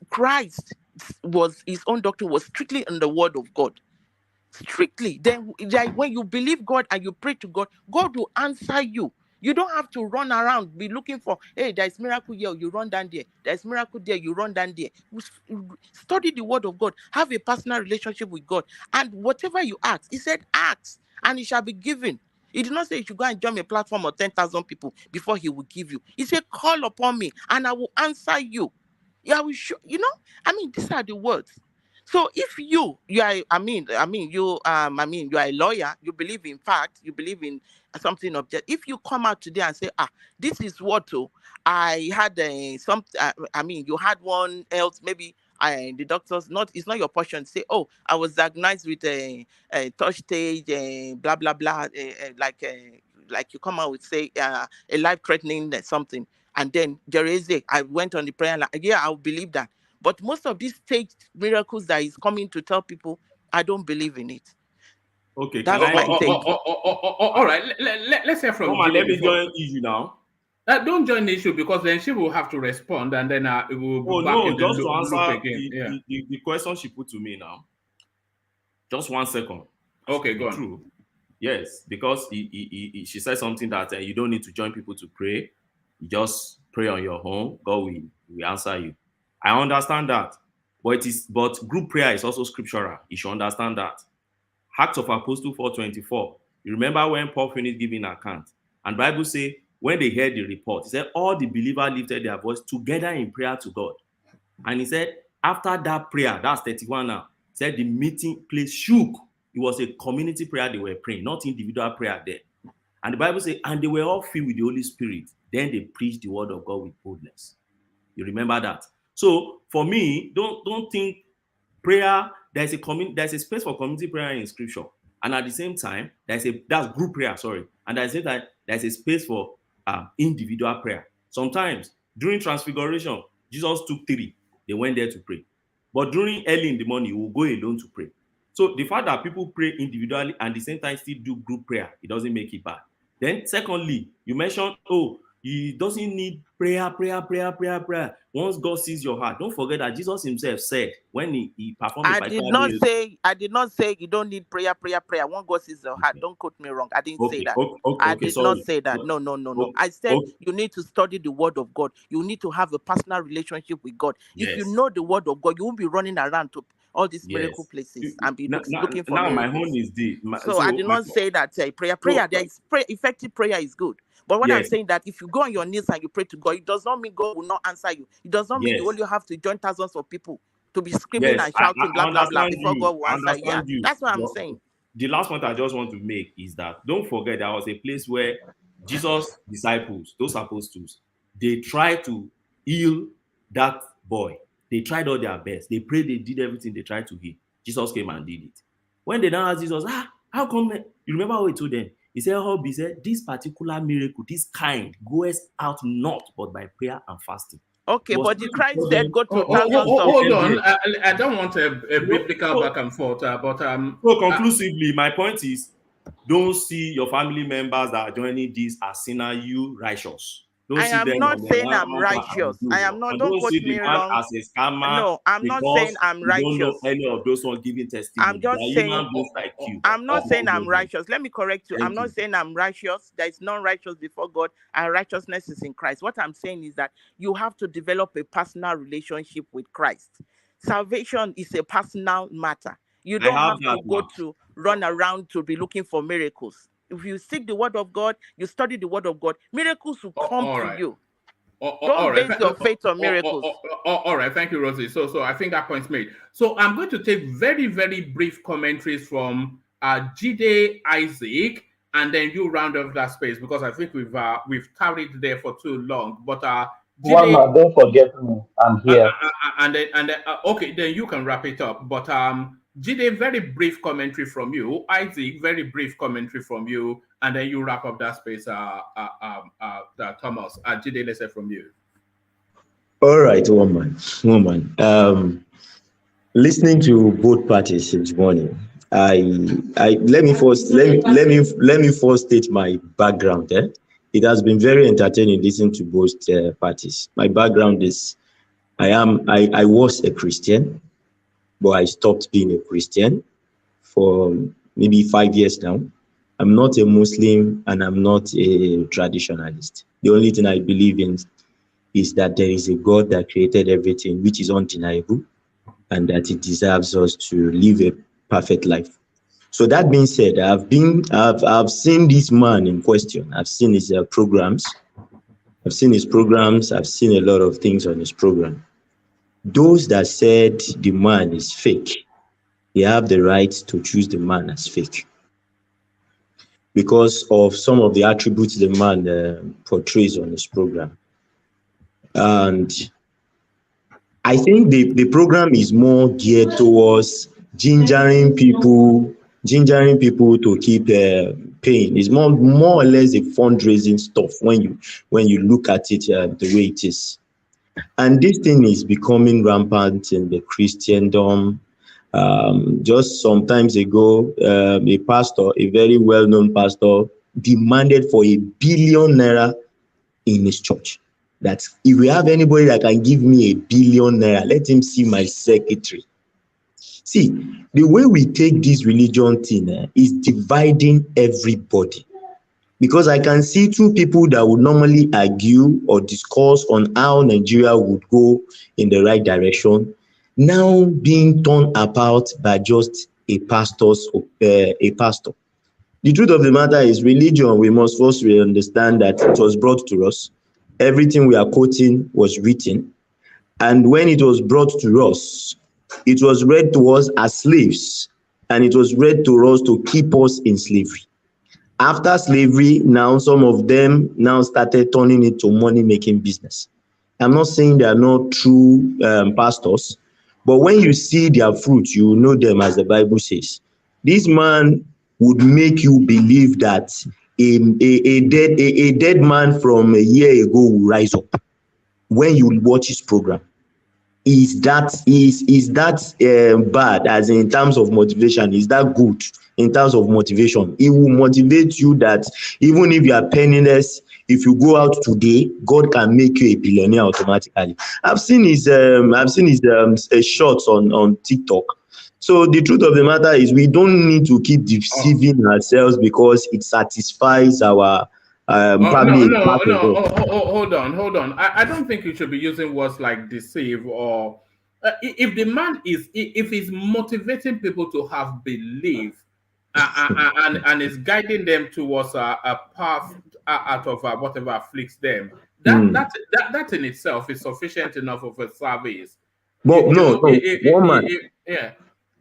his own doctrine was strictly in the word of God. Strictly. Then when you believe God and you pray to God, God will answer you. You don't have to run around, be looking for, hey, there's miracle here, you run down there. There's miracle there, you run down there. Study the word of God. Have a personal relationship with God. And whatever you ask, he said, ask, and it shall be given. He did not say you should go and join a platform of 10,000 people before he will give you. He said, call upon me and I will answer you. Yeah, I mean, these are the words. So if you are, you are a lawyer, you believe in fact, you believe in something object. If you come out today and say, this is what I had you had one else, maybe the doctors, it's not your portion. Say, I was diagnosed with a touch stage, blah blah blah, like you come out with say a life threatening something, and then there is I went on the prayer line. Yeah, I'll believe that. But most of these fake miracles that is coming to tell people, I don't believe in it. Okay, that's my take. All right, let's hear from Mama, Jide let me before. join issue now. Don't join the issue, because then she will have to respond, and then it will be back in the just to loop answer again. the question she put to me now. Just 1 second. Okay, go on. True. Yes, because she said something that you don't need to join people to pray. You just pray on your own. God will answer you. I understand that, but group prayer is also scriptural. You should understand that. Acts of Apostles 4:24. You remember when Paul finished giving an account, and Bible say when they heard the report, he said all the believers lifted their voice together in prayer to God. And he said after that prayer, that's 31 now, said the meeting place shook. It was a community prayer they were praying, not individual prayer there. And the Bible says, and they were all filled with the Holy Spirit. Then they preached the word of God with boldness. You remember that? So for me, don't think prayer, there's a space for community prayer in scripture. And at the same time, that's group prayer, sorry. And at the same time, there's a space for individual prayer. Sometimes during transfiguration, Jesus took 3. They went there to pray. But during early in the morning, you will go alone to pray. So the fact that people pray individually and at the same time still do group prayer, it doesn't make it bad. Then secondly, you mentioned, he doesn't need prayer. Once God sees your heart, don't forget that Jesus himself said when he performed I did not say you don't need prayer. When God sees your heart, don't quote me wrong. I didn't say that. I did not say that. No. I said you need to study the word of God. You need to have a personal relationship with God. Yes. If you know the word of God, you won't be running around to all these miracle places and be looking for miracles. My own is this. So I did not say that prayer. There is effective prayer is good. But what I'm saying that if you go on your knees and you pray to God, it does not mean God will not answer you. It does not mean you only have to join thousands of people to be screaming and shouting blah blah blah before God will answer you. Yeah, that's what I'm saying. The last point I just want to make is that don't forget there was a place where Jesus' disciples, those apostles, they tried to heal that boy. They tried all their best. They prayed, they did everything they tried to heal. Jesus came and did it. When they now asked Jesus, how come? You remember what he told them? He said, this particular miracle, this kind, goes out not but by prayer and fasting. Okay, but the Christ said, go to thousands of... Hold on. I don't want a biblical back and forth, but... So conclusively, my point is, don't see your family members that are joining this as sinner, you righteous. I am not saying I'm righteous. I am not. Don't quote me wrong. As a scammer. No, I'm not saying I'm righteous. You don't know any of those ones giving testimony. I'm just saying. I'm not saying I'm righteous. Let me correct you. I'm not saying I'm righteous. There is none righteous before God, and righteousness is in Christ. What I'm saying is that you have to develop a personal relationship with Christ. Salvation is a personal matter. You don't have to go to run around to be looking for miracles. If you seek the word of God, you study the word of God, miracles will come to you. Don't base your faith on miracles. All right, thank you, Rosie. So I think that point's made. So I'm going to take very, very brief commentaries from Jide Isaac, and then you round off that space because I think we've tarried there for too long. But Jide, don't forget me. I'm here. Okay, then you can wrap it up. But Jide, very brief commentary from you. Isaac, very brief commentary from you, and then you wrap up that space. Thomas, Jide, let's hear from you. All right, woman. Listening to both parties this morning, let me first state my background. It has been very entertaining listening to both parties. My background is I was a Christian, but I stopped being a Christian for maybe 5 years now. I'm not a Muslim and I'm not a traditionalist. The only thing I believe in is that there is a God that created everything, which is undeniable, and that it deserves us to live a perfect life. So that being said, I've seen this man in question. I've seen his programs. I've seen a lot of things on his program. those that said the man is fake, they have the right to choose the man as fake because of some of the attributes the man portrays on his program. And I think the program is more geared towards gingering people to keep paying. It's more or less a fundraising stuff when you look at it the way it is. And this thing is becoming rampant in the Christendom. Just some times ago, a pastor, a very well-known pastor, demanded for ₦1 billion in his church. That if we have anybody that can give me ₦1 billion, let him see my secretary. See, the way we take this religion thing is dividing everybody. Because I can see two people that would normally argue or discuss on how Nigeria would go in the right direction, now being torn apart by just a pastor. The truth of the matter is, religion, we must first understand that it was brought to us. Everything we are quoting was written. And when it was brought to us, it was read to us as slaves. And it was read to us to keep us in slavery. After slavery, now some of them now started turning it to money-making business. I'm not saying they are not true pastors, but when you see their fruit, you know them as the Bible says. This man would make you believe that a dead man from a year ago will rise up when you watch his program. Is that bad, as in terms of motivation? Is that good in terms of motivation? It will motivate you that even if you are penniless, if you go out today, God can make you a billionaire automatically. I've seen his shorts on TikTok. So the truth of the matter is, we don't need to keep deceiving ourselves because it satisfies our probably. Hold on. I don't think you should be using words like deceive or if the man if he's motivating people to have belief and is guiding them towards a path out of whatever afflicts them, that in itself is sufficient enough of a service. But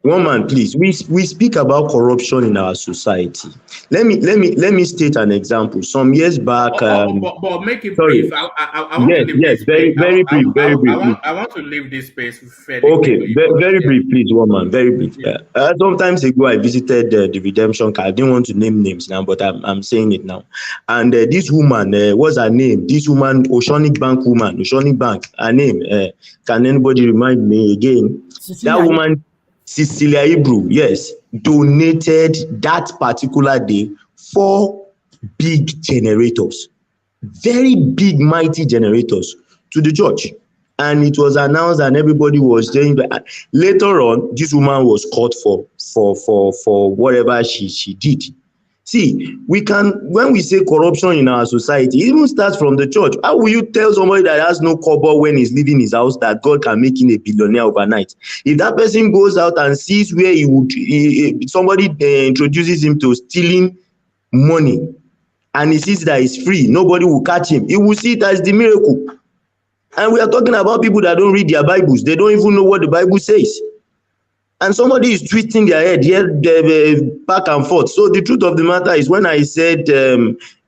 one man, please. We speak about corruption in our society. Let me state an example. Some years back. But make it brief. I want to leave this very brief. I want to leave this space fairly quickly. Very brief, please, one man. Very brief. Sometimes ago, I visited the Redemption Car. I didn't want to name names now, but I'm saying it now. And this woman, what's her name? This woman, Oceanic Bank woman. Oceanic Bank. Her name. Can anybody remind me again? That woman. Cecilia Ibru, yes, donated that particular day 4 big generators, very big, mighty generators to the church. And it was announced and everybody was saying that. Later on, this woman was caught for whatever she did. See, when we say corruption in our society, it even starts from the church. How will you tell somebody that has no cover when he's leaving his house that God can make him a billionaire overnight? If that person goes out and sees where somebody introduces him to stealing money and he sees that he's free, nobody will catch him. He will see it as the miracle. And we are talking about people that don't read their Bibles. They don't even know what the Bible says. And somebody is twisting their head here, back and forth. So the truth of the matter is, when I said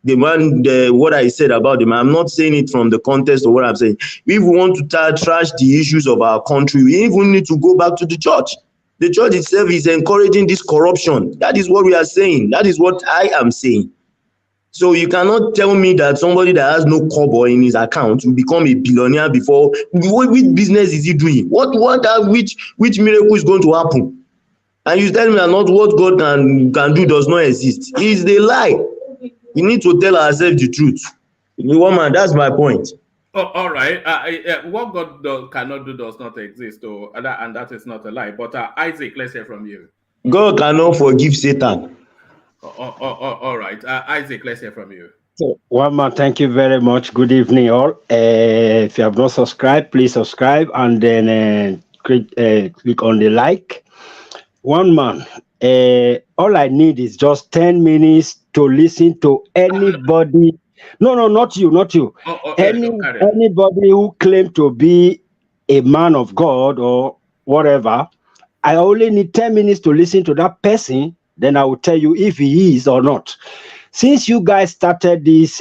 what I said about them, I'm not saying it from the context of what I'm saying. If we want to trash the issues of our country, we even need to go back to the church. The church itself is encouraging this corruption. That is what we are saying. That is what I am saying. So you cannot tell me that somebody that has no kobo in his account will become a billionaire before. Which business is he doing? Which miracle is going to happen? And you tell me that not what God can do does not exist. It's the lie. We need to tell ourselves the truth. Woman, that's my point. Oh, all right. What God cannot do does not exist, and that is not a lie. But Isaac, let's hear from you. God cannot forgive Satan. All right. Isaac, let's hear from you. So, one man, thank you very much. Good evening, all. If you have not subscribed, please subscribe and then click on the like. One man, all I need is just 10 minutes to listen to anybody. No, not you. Anybody who claims to be a man of God or whatever, I only need 10 minutes to listen to that person, then I will tell you if he is or not. Since you guys started this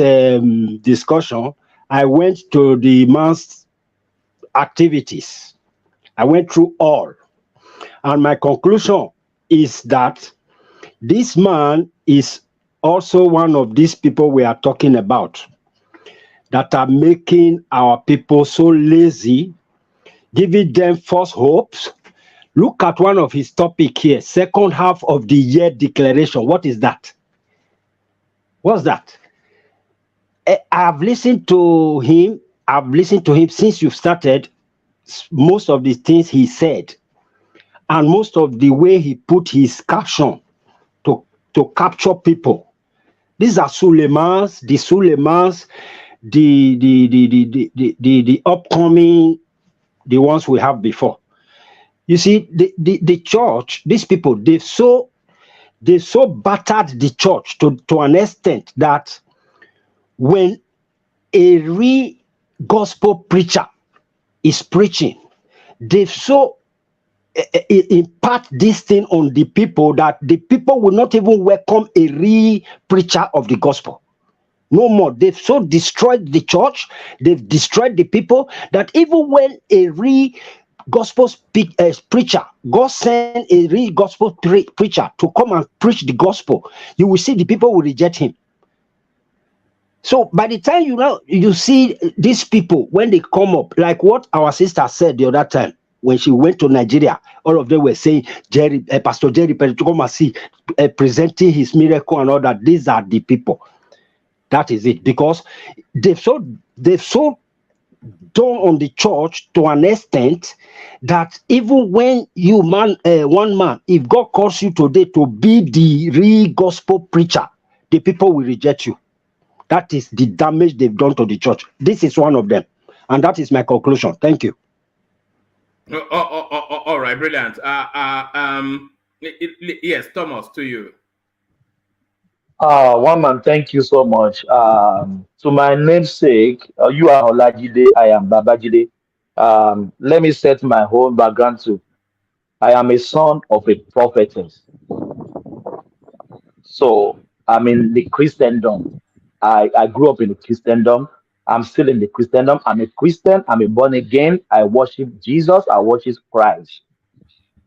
discussion, I went to the man's activities. I went through all. And my conclusion is that this man is also one of these people we are talking about that are making our people so lazy, giving them false hopes. Look at one of his topic here, second half of the year declaration. What is that? What's that? I've listened to him. I've listened to him since you started. Most of the things he said, and most of the way he put his caption to capture people. These are Suleimans, the upcoming, the ones we have before. You see, the church, these people, they so battered the church to an extent that when a real gospel preacher is preaching, they've so impart this thing on the people that the people will not even welcome a real preacher of the gospel. No more. They've so destroyed the church, they've destroyed the people, that even when a real gospel preacher, God sent a real gospel preacher to come and preach the gospel, you will see the people will reject him. So by the time you see these people, when they come up, like what our sister said the other time, when she went to Nigeria, all of them were saying, Pastor Jerry, to come and see, presenting his miracle and all that. These are the people. That is it. Because they've so done on the church to an extent that even when you one man, if God calls you today to be the real gospel preacher, the people will reject you. That is the damage they've done to the church. This is one of them. And that is my conclusion. Thank you. All right, brilliant. Yes, Thomas, to you. One man, thank you so much. To my namesake, you are Olajide, I am Babajide. Let me set my whole background too. I am a son of a prophetess. So I'm in the Christendom. I grew up in the Christendom. I'm still in the Christendom. I'm a Christian. I'm a born again. I worship Jesus. I worship Christ.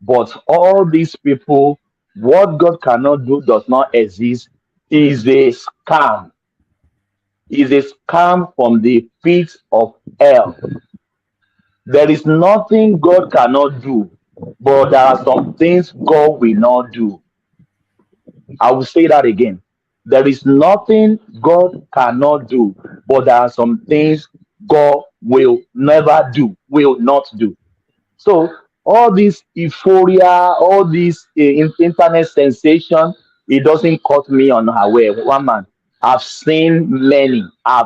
But all these people, what God cannot do does not exist, is a scam. Is a scam from the pit of hell. There is nothing God cannot do, but there are some things God will not do. I will say that again. There is nothing God cannot do, but there are some things God will never do, will not do. So all this euphoria, all this internet sensation, it doesn't caught me unaware. One man, I've seen many. I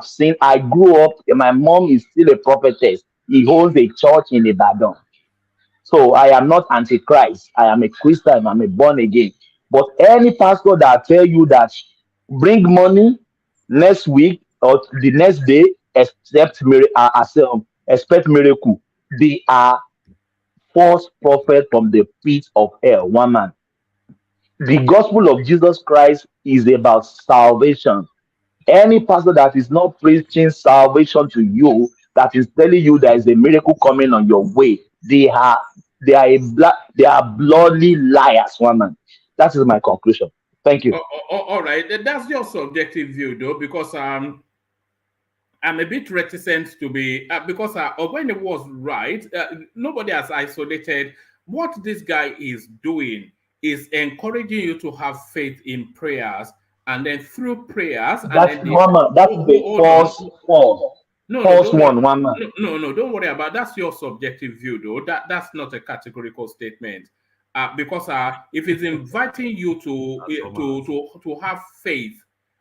grew up, my mom is still a prophetess. He holds a church in Ibadan. So I am not antichrist. I am a Christian. I'm a born again. But any pastor that tell you that bring money next week or the next day, expect miracle, they are false prophet from the pit of hell. One man. The gospel of Jesus Christ is about salvation. Any pastor that is not preaching salvation to you, that is telling you there is a miracle coming on your way, they are bloody liars. One man. That is my conclusion. Thank you. All right, that's your subjective view, though, because I'm a bit reticent to be because when it was right, nobody has isolated. What this guy is doing is encouraging you to have faith in prayers, and then through prayers, That's the false one. No, don't worry about that's your subjective view, though. That's not a categorical statement. Because if it's inviting you to have faith,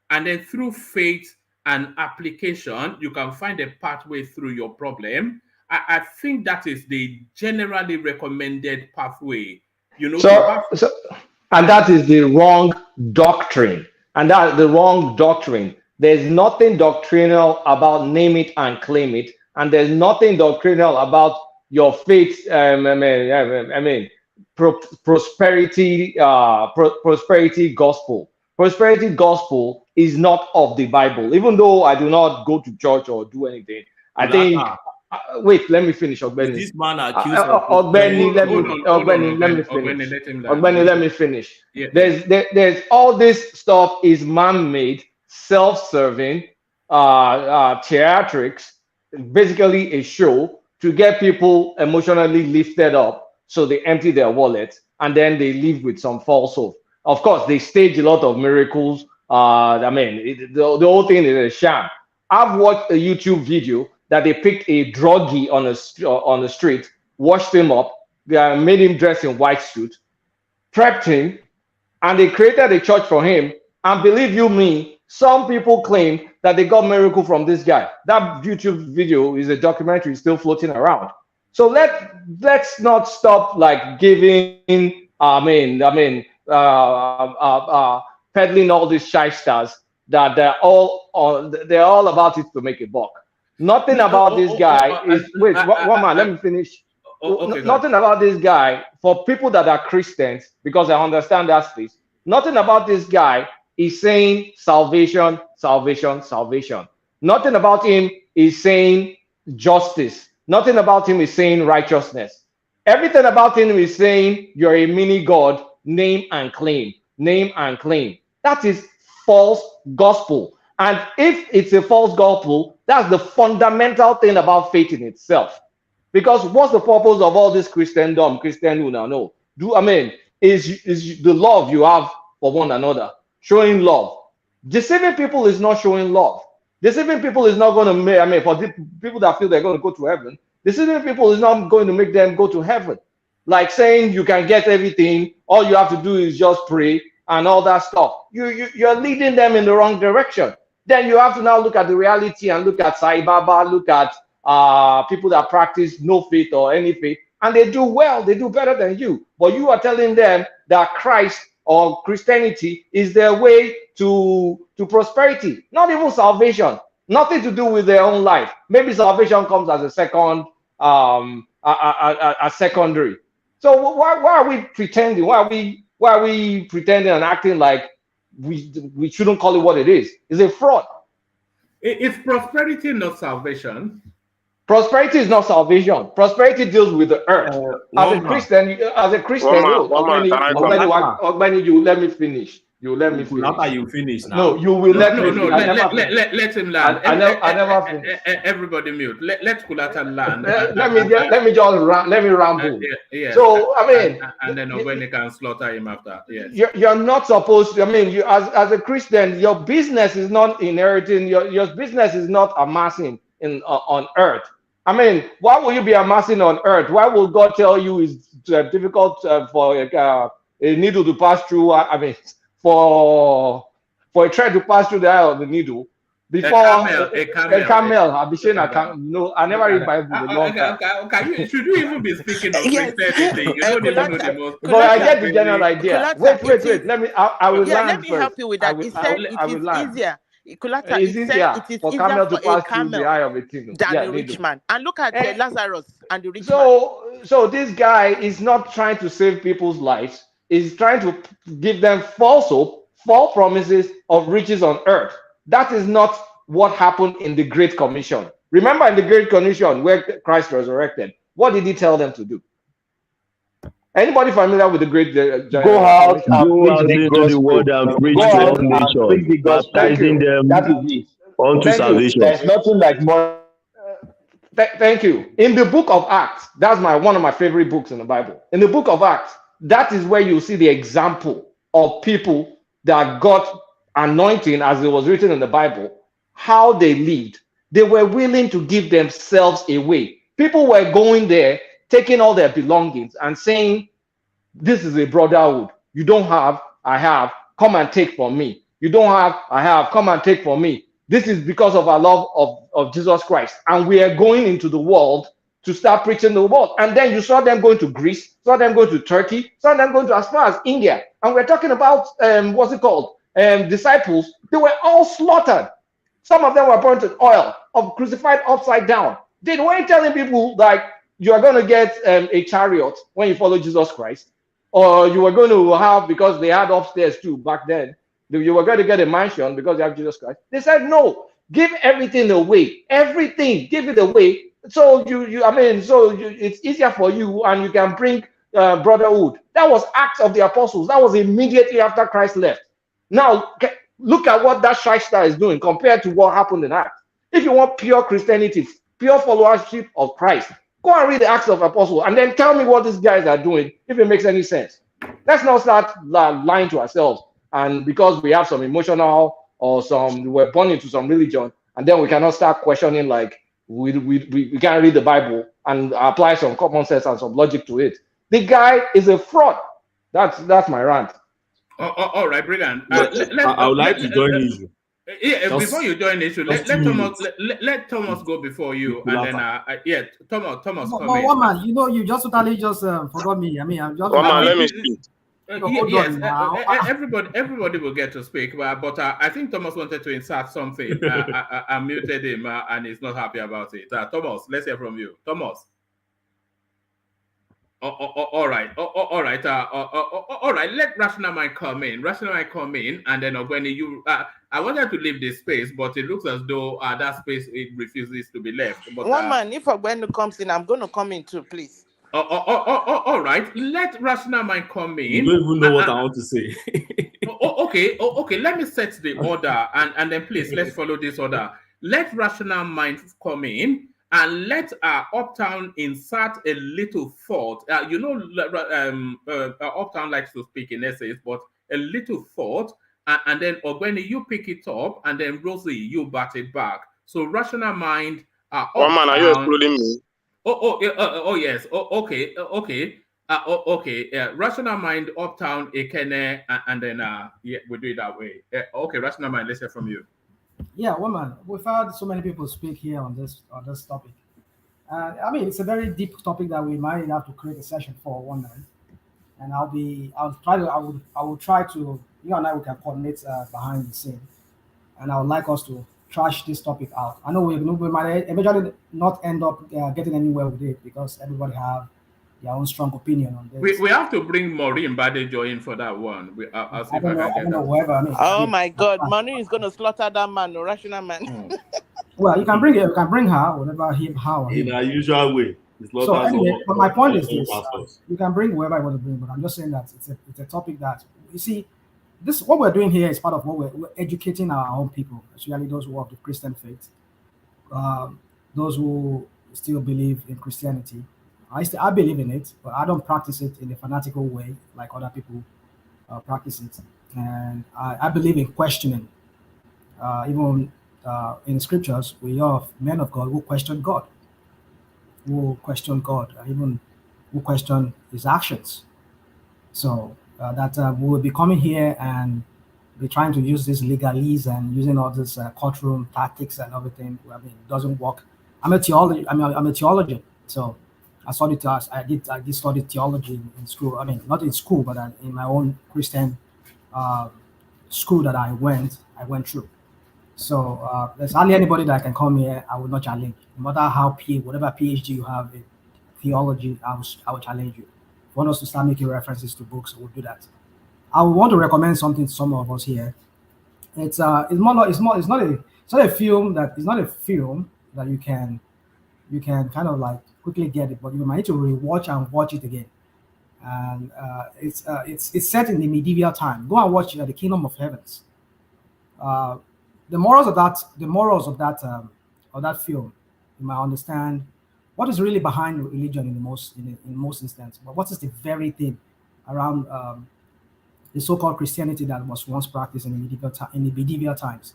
and then through faith and application, you can find a pathway through your problem. I think that is the generally recommended pathway. And that is the wrong doctrine. There's nothing doctrinal about name it and claim it, and there's nothing doctrinal about your faith. Prosperity, prosperity gospel. Prosperity gospel is not of the Bible. Even though I do not go to church or do anything, I think. Wait, let me finish, Ogbeni. This man accused of Ogbeni, let me finish. Ogbeni, let me finish. There's all this stuff is man-made, self-serving, theatrics, basically a show to get people emotionally lifted up, so they empty their wallets and then they leave with some false hope. Of course, they stage a lot of miracles. The whole thing is a sham. I've watched a YouTube video that they picked a druggie on the street, washed him up, they made him dress in white suit, prepped him, and they created a church for him. And believe you me, some people claim that they got miracle from this guy. That YouTube video is a documentary still floating around. So let's not stop like giving peddling all these shysters that they're all about it to make a buck. Nothing about this guy is wait one man, let me finish. Nothing about this guy for people that are Christians, because I understand that space. Nothing about this guy is saying salvation, salvation, salvation. Nothing about him is saying justice. Nothing about him is saying righteousness. Everything about him is saying you're a mini God, name and claim, name and claim. That is false gospel. And if it's a false gospel, that's the fundamental thing about faith in itself. Because what's the purpose of all this Christendom, Christian no? Is the love you have for one another, showing love. Deceiving people is not showing love. Deceiving people is not going to make, for the people that feel they're going to go to heaven, deceiving people is not going to make them go to heaven. Like saying you can get everything, all you have to do is just pray and all that stuff. You're leading them in the wrong direction. Then you have to now look at the reality and look at Sai Baba, look at people that practice no faith or any faith, and they do well, they do better than you. But you are telling them that Christ or Christianity is their way to prosperity, not even salvation, nothing to do with their own life. Maybe salvation comes as a second, a secondary. So why are we pretending? Why are we pretending and acting like we shouldn't call it what it is? It's a fraud. It's prosperity, not salvation. Prosperity is not salvation. Prosperity deals with the earth. As a Christian, Ogbeni, you let me finish. You let me finish. After you finish now. No, you will let me finish. Let him land. I never finish. Everybody mute. Let Kulata land. Let me ramble. Yeah. So and then Ogbeni can slaughter him after. Yes. You're not supposed to. You as a Christian, your business is not inheriting. Your business is not amassing on earth. Why will you be amassing on earth? Why will God tell you it's difficult for a needle to pass through? For a thread to pass through the eye of the needle. Before a camel. I never read Bible a long time. Should you even be speaking of Christianity? You don't even know the most. But I get the general idea. Wait. Let me. I will land let me first. help you with that. It said it is easier. It is easier for camel to pass through the eye of a needle than a rich man. And look at Lazarus and the rich man. So this guy is not trying to save people's lives. He's trying to give them false hope, false promises of riches on earth. That is not what happened in the Great Commission. Remember in the Great Commission where Christ resurrected, what did he tell them to do? Anybody familiar with the Great Go out and preach the word and preach to all nations, baptizing them unto salvation. There's nothing like more. Thank you. In the book of Acts, that's one of my favorite books in the Bible. In the book of Acts, that is where you see the example of people that got anointing, as it was written in the Bible, how they lived. They were willing to give themselves away. People were going there, taking all their belongings and saying, this is a brotherhood. You don't have, I have, come and take from me. You don't have, I have, come and take from me. This is because of our love of Jesus Christ. And we are going into the world to start preaching the word. And then you saw them going to Greece, saw them going to Turkey, saw them going to as far as India. And we're talking about, disciples. They were all slaughtered. Some of them were burnt in oil, crucified upside down. They weren't telling people like, you are going to get a chariot when you follow Jesus Christ, or you were going to have, because they had upstairs too back then, you were going to get a mansion because you have Jesus Christ. They said, no, give everything away. Everything, give it away. So it's easier for you, and you can bring brotherhood. That was Acts of the Apostles. That was immediately after Christ left. Now, look at what that shyster is doing compared to what happened in Acts. If you want pure Christianity, pure followership of Christ, go and read the Acts of Apostles and then tell me what these guys are doing, if it makes any sense. Let's not start lying to ourselves. And because we have some emotional or we're born into some religion, and then we cannot start questioning, like we can't read the Bible and apply some common sense and some logic to it. The guy is a fraud. That's my rant. All right, brilliant. I would like to join issue. Yeah, before you join issue, let Thomas go before you, and then Thomas. But one man, you just totally forgot me. I mean, I'm just. One man, let me speak. Yes, everybody will get to speak, but I think Thomas wanted to insert something. I muted him, and he's not happy about it. Thomas, let's hear from you. Thomas. All right. All right. Let Rational Mind come in. And then when I wanted to leave this space, but it looks as though that space it refuses to be left. But one man, if Ogwenu comes in, I'm going to come in too, please. All right. Let Rational Mind come in. You don't even know what I want to say. Okay. Let me set the order, and then please let's follow this order. Let Rational Mind come in. And let Uptown insert a little thought. Uptown likes to speak in essays, but a little thought. And then Ogwenu, you pick it up. And then Rosie, you bat it back. So Rational Mind. One man, are you excluding me? Yes. Okay. Rational Mind, Uptown, Ekene, and then we do it that way. Okay, Rational Mind, let's hear from you. Yeah, woman, we've had so many people speak here on this topic. I mean, it's a very deep topic that we might have to create a session for one night. And I will try to, you and I, we can coordinate behind the scene. And I would like us to trash this topic out. I know we might eventually not end up getting anywhere with it because everybody have their own strong opinion on this. We have to bring Maureen Badejo in for that one. I'll see if I can get that. Oh my God, Maureen is going to slaughter that man, no Rational Man. Well, you can bring her, whenever her or him. In our usual way. So anyway, but my point is this: you can bring whoever you want to bring, but I'm just saying that it's a topic that you see. This what we're doing here is part of what we're educating our own people, especially those who have the Christian faith, those who still believe in Christianity. I believe in it, but I don't practice it in a fanatical way like other people practice it. And I believe in questioning. Even in scriptures, we have men of God who question God, even who question His actions. So that we will be coming here and be trying to use this legalese and using all this courtroom tactics and everything. I mean, it doesn't work. I'm a theologian, so I did study theology in school. I mean, not in school, but in my own Christian school that I went through. So there's hardly anybody that can come here I will not challenge. No matter how whatever PhD you have in theology, I will challenge you. If you want us to start making references to books, we'll do that. I would want to recommend something to some of us here. It's not a film that you can kind of like quickly get it, but you might need to rewatch and watch it again. And it's set in the medieval time. Go and watch The Kingdom of Heavens. The morals of that film, you might understand what is really behind religion in most instances. But what is the very thing around the so-called Christianity that was once practiced in the medieval times?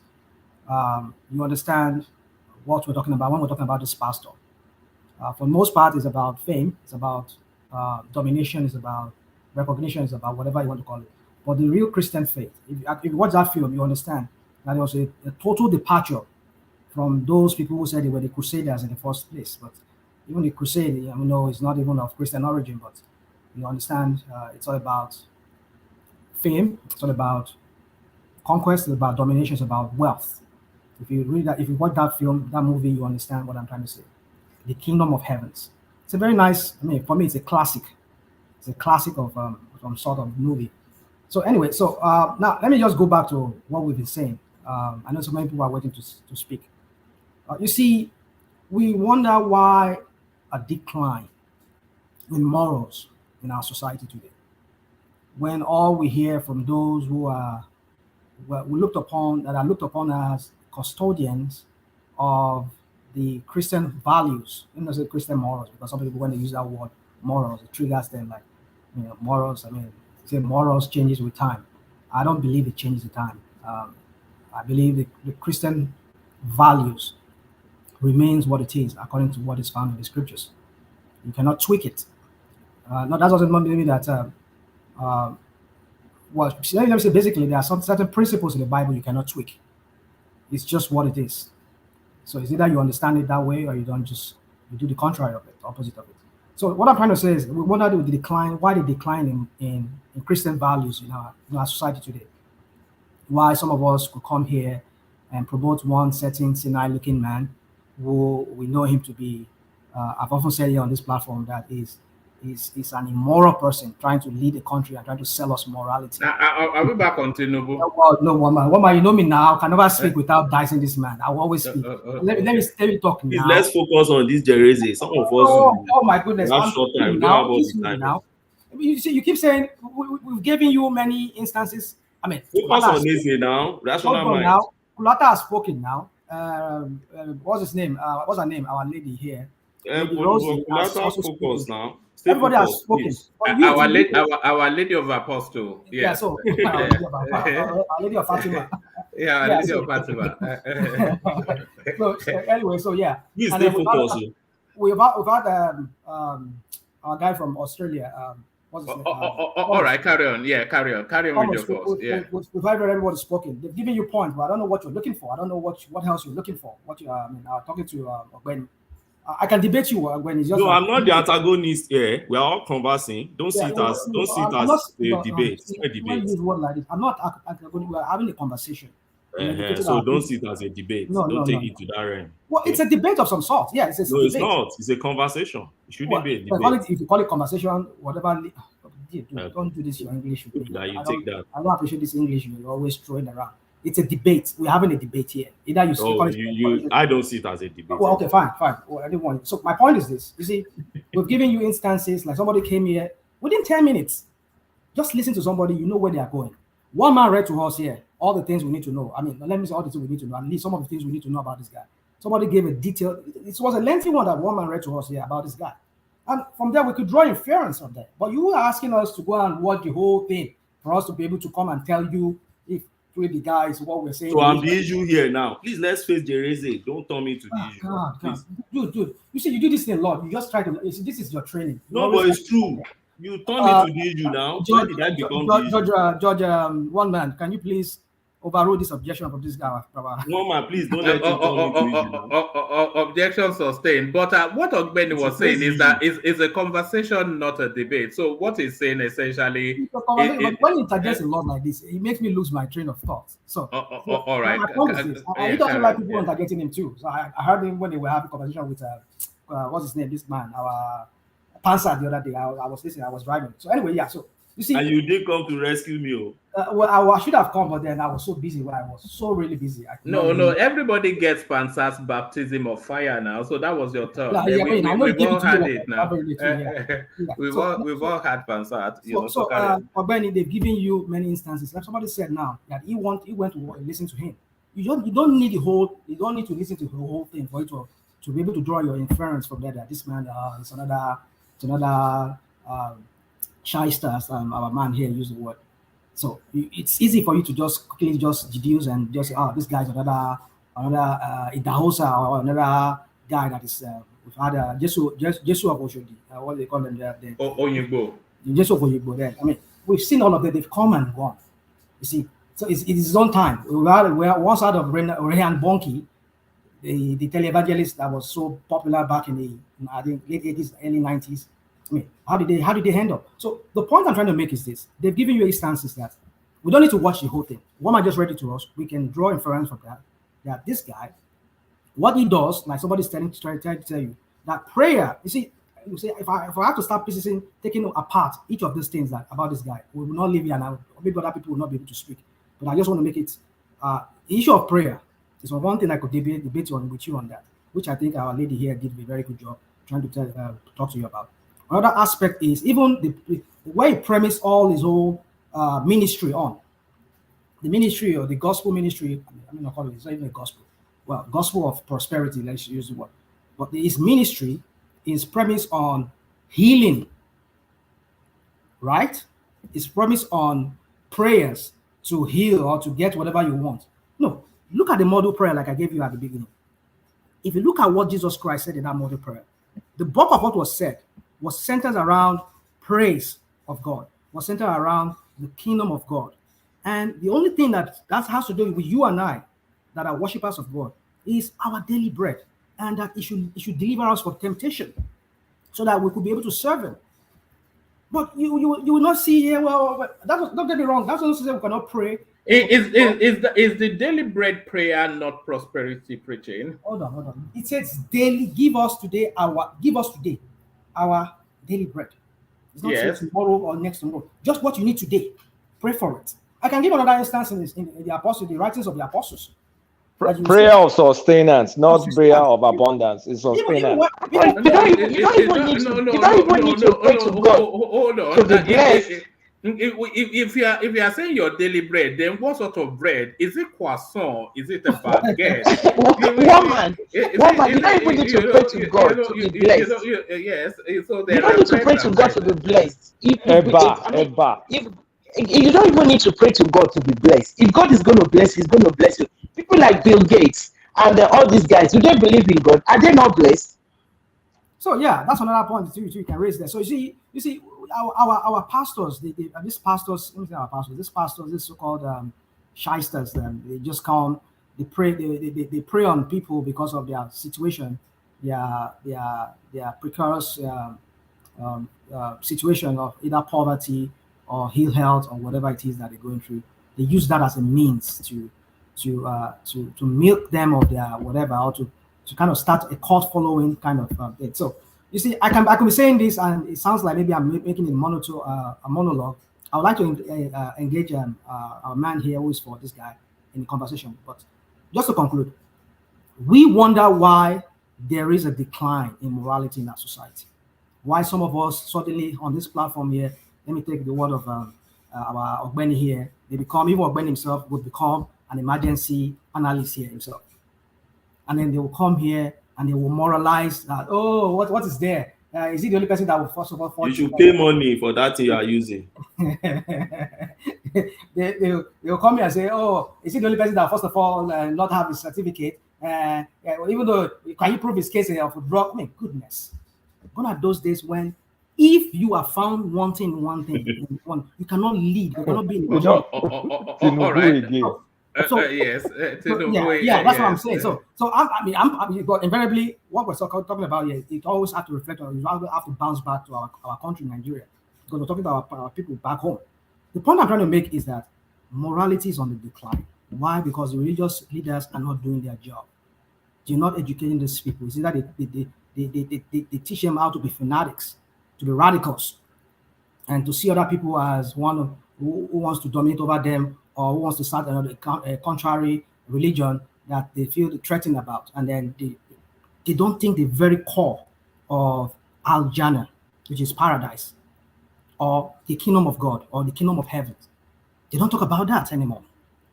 You understand what we're talking about when we're talking about this pastor. For the most part, it's about fame, it's about domination, it's about recognition, it's about whatever you want to call it. But the real Christian faith, if you watch that film, you understand that it was a total departure from those people who said they were the Crusaders in the first place. But even the Crusade, it's not even of Christian origin, but you understand it's all about fame, it's all about conquest, it's about domination, it's about wealth. If you read that, if you watch that film, that movie, you understand what I'm trying to say. The Kingdom of Heavens. It's a very nice. I mean, for me, it's a classic. It's a classic of some sort of movie. So anyway, so now let me just go back to what we've been saying. I know so many people are waiting to speak. You see, we wonder why a decline in morals in our society today, when all we hear from those who are we looked upon that are looked upon as custodians of the Christian values. I'm not say Christian morals, because some people when they use that word morals, it triggers them like morals. I mean, say morals changes with time. I don't believe it changes with time. I believe the Christian values remains what it is according to what is found in the scriptures. You cannot tweak it. No, that doesn't mean that. Well, let me say basically there are some certain principles in the Bible you cannot tweak. It's just what it is. So it's either you understand it that way or you don't you do the contrary of it, opposite of it. So what I'm trying to say is we wonder the decline, why the decline in Christian values in our society today. Why some of us could come here and promote one certain Sinai looking man who we know him to be, I've often said here on this platform that is an immoral person trying to lead the country and trying to sell us morality. Are we back on Tinubu? No, woman, you know me now. I can never speak without dicing this man. I will always speak. Let me talk Please, now. let's focus on this Jerezi. Some of us. Oh my goodness! We have short time. We don't have all the time. Now. You see, you keep saying we've given you many instances. I mean, focus on this now. Rational mind. Now, Kulata has spoken now. What's his name? What's her name? Our lady here. Focus now. Everybody has spoken. Our Lady of Apostle. Yes. Yeah, so Our Lady of Fatima. Yeah, Lady of Fatima. So anyway, so yeah. Please stay focused. We've had our guy from Australia. What's his name? All right, carry on. Yeah, carry on with your thoughts. Yeah. We've had everybody spoken. They've given you points, but I don't know what you're looking for. I don't know what else you're looking for. What you talking to when. I can debate you when it's just. No, I'm not the antagonist here. We are all conversing. Don't see it as a debate. It's not a debate. Use word like this. I'm not antagonist. We are having a conversation. So don't see it as a debate. Don't take it to that realm. Well, it's a debate of some sort. Yeah, it's a debate. It's not. It's a conversation. It shouldn't be a debate. If you call it conversation, whatever. Don't do this. Your English. I don't appreciate this English you're always throwing around. It's a debate. We're having a debate here. Either I don't see it as a debate. Well, okay, fine. Well, I didn't want it. So my point is this. You see, we've given you instances like somebody came here within 10 minutes. Just listen to somebody, you know where they are going. One man read to us here all the things we need to know. I mean, let me say all the things we need to know. At least some of the things we need to know about this guy. Somebody gave a detail. It was a lengthy one that one man read to us here about this guy. And from there, we could draw inference from that. But you are asking us to go and watch the whole thing for us to be able to come and tell you if the guys what we're saying. So I'm the issue here now. Please let's face Jerezi. Don't turn me to the issue. God. Dude. You see, you do this in a lot. You just try to. This is your training. No, but it's true. You turn me to the issue now. Why did I become the issue? Judge, one man, can you please overrule this objection from this guy? No, man, please don't let him turn me to the issue. Objection sustained. But what Ogbeni was saying is that it's a conversation, not a debate. So what he's saying essentially, when he interjects a lot like this, it makes me lose my train of thought. So, all right. He doesn't like people interjecting him too. So I heard him when they were having a conversation with what's his name? This man, our Pansa the other day. I was listening. I was driving. So anyway, yeah. So you see, and you did come to rescue me. Well, I should have come, but then I was so busy. I was so really busy. No. Everybody gets Pansa's baptism of fire now. So that was your turn. We've all had it now. We've all had Pansa. Ogbeni, they've given you many instances. Like somebody said now that he went to listen to him. You don't need to listen to the whole thing for you to be able to draw your inference from that this man is another shyster, as our man here used the word. So it's easy for you to just quickly just deduce and just say, this guy's another Idahosa or another guy that is we've had Jesu of Oshodi. What do they call them there? Oyigbo. Jesu of Oyigbo there. I mean, we've seen all of them. They've come and gone. You see, so it's his own time. We once out of Rehan Bonki, the televangelist that was so popular back in the I think late 80s, early 90s. I mean, how did they handle? So the point I'm trying to make is this: they've given you instances that we don't need to watch the whole thing. One man just read it to us. We can draw inference from that this guy, what he does, like somebody's trying to tell you that prayer. You see, you say if I have to start taking apart each of these things about this guy, we will not leave here now. Maybe other people will not be able to speak. But I just want to make it the issue of prayer is one thing I could debate on with you on that, which I think our lady here did a very good job trying to talk to you about. Another aspect is even the way he premised all his whole ministry on. The ministry or the gospel ministry, I mean, not call it, it's not even a gospel. Well, gospel of prosperity, let's use the word. But his ministry is premised on healing, right? It's premised on prayers to heal or to get whatever you want. No, look at the model prayer like I gave you at the beginning. If you look at what Jesus Christ said in that model prayer, the bulk of what was said was centered around praise of God, was centered around the kingdom of God. And the only thing that has to do with you and I that are worshippers of God is our daily bread, and that it should deliver us from temptation so that we could be able to serve him. But you will not see here, well, don't get me wrong, that's not to say we cannot pray. Is the daily bread prayer not prosperity preaching? Hold on. It says daily, give us today our daily bread. It's not say tomorrow or next tomorrow. Just what you need today. Pray for it. I can give another instance in the writings of the apostles. Prayer of sustenance, not prayer of abundance. It's sustenance. You don't even need to pray to God. Hold on. To be blessed. If you are saying your daily bread, then what sort of bread? Is it croissant? Is it a baguette? Woman, you don't even need to pray to God to be blessed. Yes. So you don't need to pray to God to be blessed. You don't even need to pray to God to be blessed. If God is going to bless, he's going to bless you. People like Bill Gates and all these guys, do they believe in God? Are they not blessed? So yeah, that's another point you can raise there. So you see, our pastors, these pastors, these so-called shysters, they just come, they prey on people because of their situation, their precarious situation of either poverty or ill health or whatever it is that they're going through. They use that as a means to milk them of their whatever, or to kind of start a cult following kind of thing. So you see, I can be saying this, and it sounds like maybe I'm making a monologue. I would like to engage our man here who is for this guy in the conversation. But just to conclude, we wonder why there is a decline in morality in our society. Why some of us suddenly on this platform here, let me take the word of our Ogbeni here, even Ogbeni himself would become an emergency analyst here himself. And then they will come here and they will moralize that, oh, what is there? Is he the only person that will first of all you should pay money for that thing you are using? they will come here and say, oh, is he the only person that first of all not have his certificate? Even though, can you prove his case of drug? I mean, goodness. Gone are those days when if you are found wanting one thing, you cannot lead. You cannot be in the all right. Yes. Yeah, that's what I'm saying. So but invariably, what we're talking about here, it always have to reflect on. You have to bounce back to our country, Nigeria, because we're talking about our people back home. The point I'm trying to make is that morality is on the decline. Why? Because the religious leaders are not doing their job. They're not educating these people. You see that they teach them how to be fanatics, to be radicals, and to see other people as one who wants to dominate over them, or who wants to start another contrary religion that they feel threatened about. And then they don't think the very core of Al-Jannah, which is paradise, or the kingdom of God, or the kingdom of heaven. They don't talk about that anymore.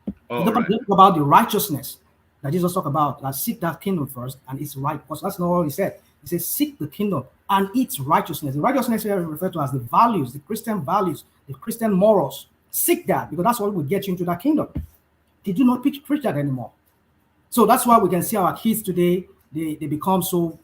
They don't talk about the righteousness that Jesus talked about, that seek that kingdom first, and it's right. Because that's not what he said. He says, seek the kingdom and its righteousness. The righteousness here is referred to as the values, the Christian values, the Christian morals. Seek that, because that's what will get you into that kingdom. They do not preach that anymore. So that's why we can see our kids today, they become so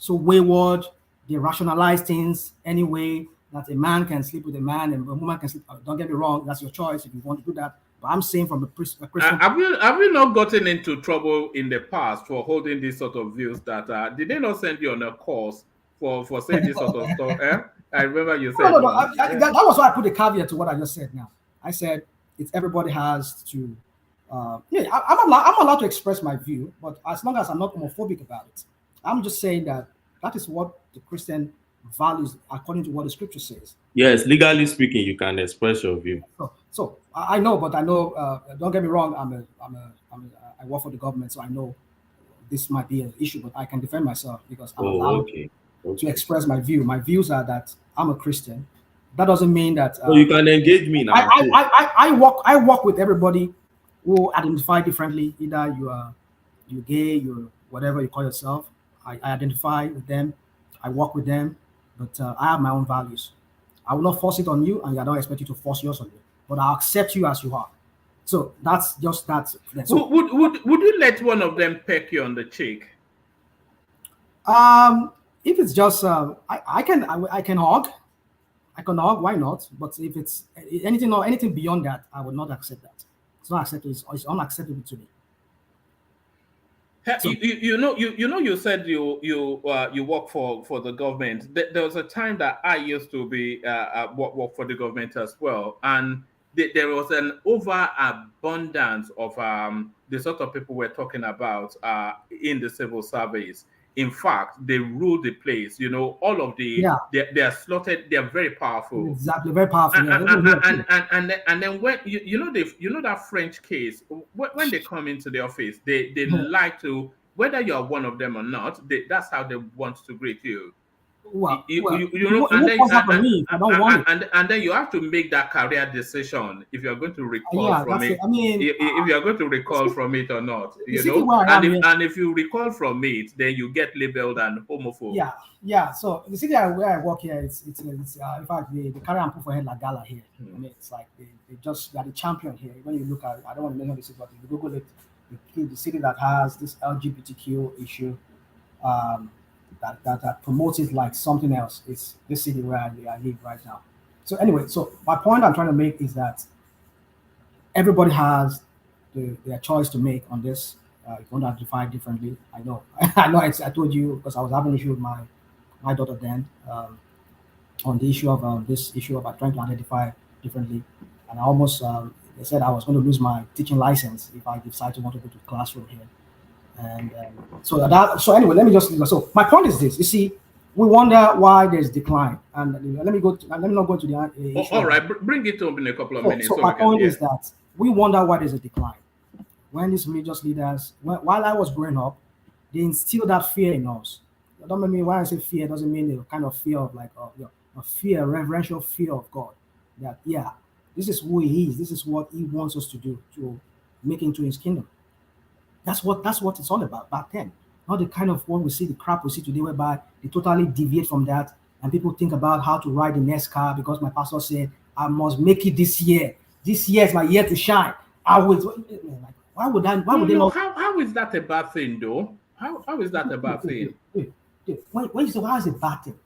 wayward. They rationalize things anyway, that a man can sleep with a man and a woman can sleep. Don't get me wrong, that's your choice if you want to do that. But I'm saying from the Christian. Have you not gotten into trouble in the past for holding these sort of views? That did they not send you on a course for saying this sort of stuff? I remember you said. No. That was why I put a caveat to what I just said. Now I said everybody has to. I'm allowed to express my view, but as long as I'm not homophobic about it, I'm just saying that That is what the Christian values according to what the scripture says. Yes, legally speaking, you can express your view. So I know, but I know. Don't get me wrong. I work for the government, so I know this might be an issue, but I can defend myself because I'm allowed to express my view. My views are that I'm a Christian. That doesn't mean that. So you can engage me now. I work with everybody who identify differently. Either you're gay, you're whatever you call yourself. I identify with them. I work with them, but I have my own values. I will not force it on you, and I don't expect you to force yours on me. But I accept you as you are. So that's just that. So, would you let one of them peck you on the cheek? If it's just I can hug. I can hug. Why not? But if it's anything beyond that, I would not accept that. It's not acceptable. It's unacceptable to me. So, you said you work for the government. There was a time that I used to be work for the government as well, and there was an overabundance of the sort of people we're talking about in the civil service. In fact, they rule the place. All of the they are slotted. They are very powerful. Exactly, very powerful. And then when that French case, when they come into the office, they like to, whether you are one of them or not. That's how they want to greet you. Well, and then you have to make that career decision if you're going to recall from it. If you're going to recall from it or not, and if you recall from it, then you get labeled an homophobe. Yeah. So the city where I work here, it's in fact they carry and put for head like gala here. I mean, it's like they are the champion here. When you look at, I don't want to mention the city, but if you Google it, the city that has this LGBTQ issue. That promotes it like something else. It's this city where I live right now. So anyway, so my point I'm trying to make is that everybody has their choice to make on this. If you want to identify differently, I know. I told you because I was having an issue with my daughter then on the issue of this issue of trying to identify differently, and I almost they said I was going to lose my teaching license if I decide to want to go to the classroom here. And so anyway, let me so my point is this. You see, we wonder why there's decline, and let me not go to the issue. All right, bring it up in a couple of minutes. So my point is that we wonder why there's a decline. When these religious leaders, while I was growing up, they instilled that fear in us. Don't mean when I say fear, it doesn't mean the kind of fear of like a fear, reverential fear of God. That this is who He is. This is what He wants us to do to make into His kingdom. That's what it's all about back then. Not the kind of what we see, the crap we see today, whereby they totally deviate from that, and people think about how to ride the next car because my pastor said I must make it this year. This year is my year to shine. I will. Why would they not? How is that a bad thing, though? How is that a bad thing? When you say how is it a bad thing?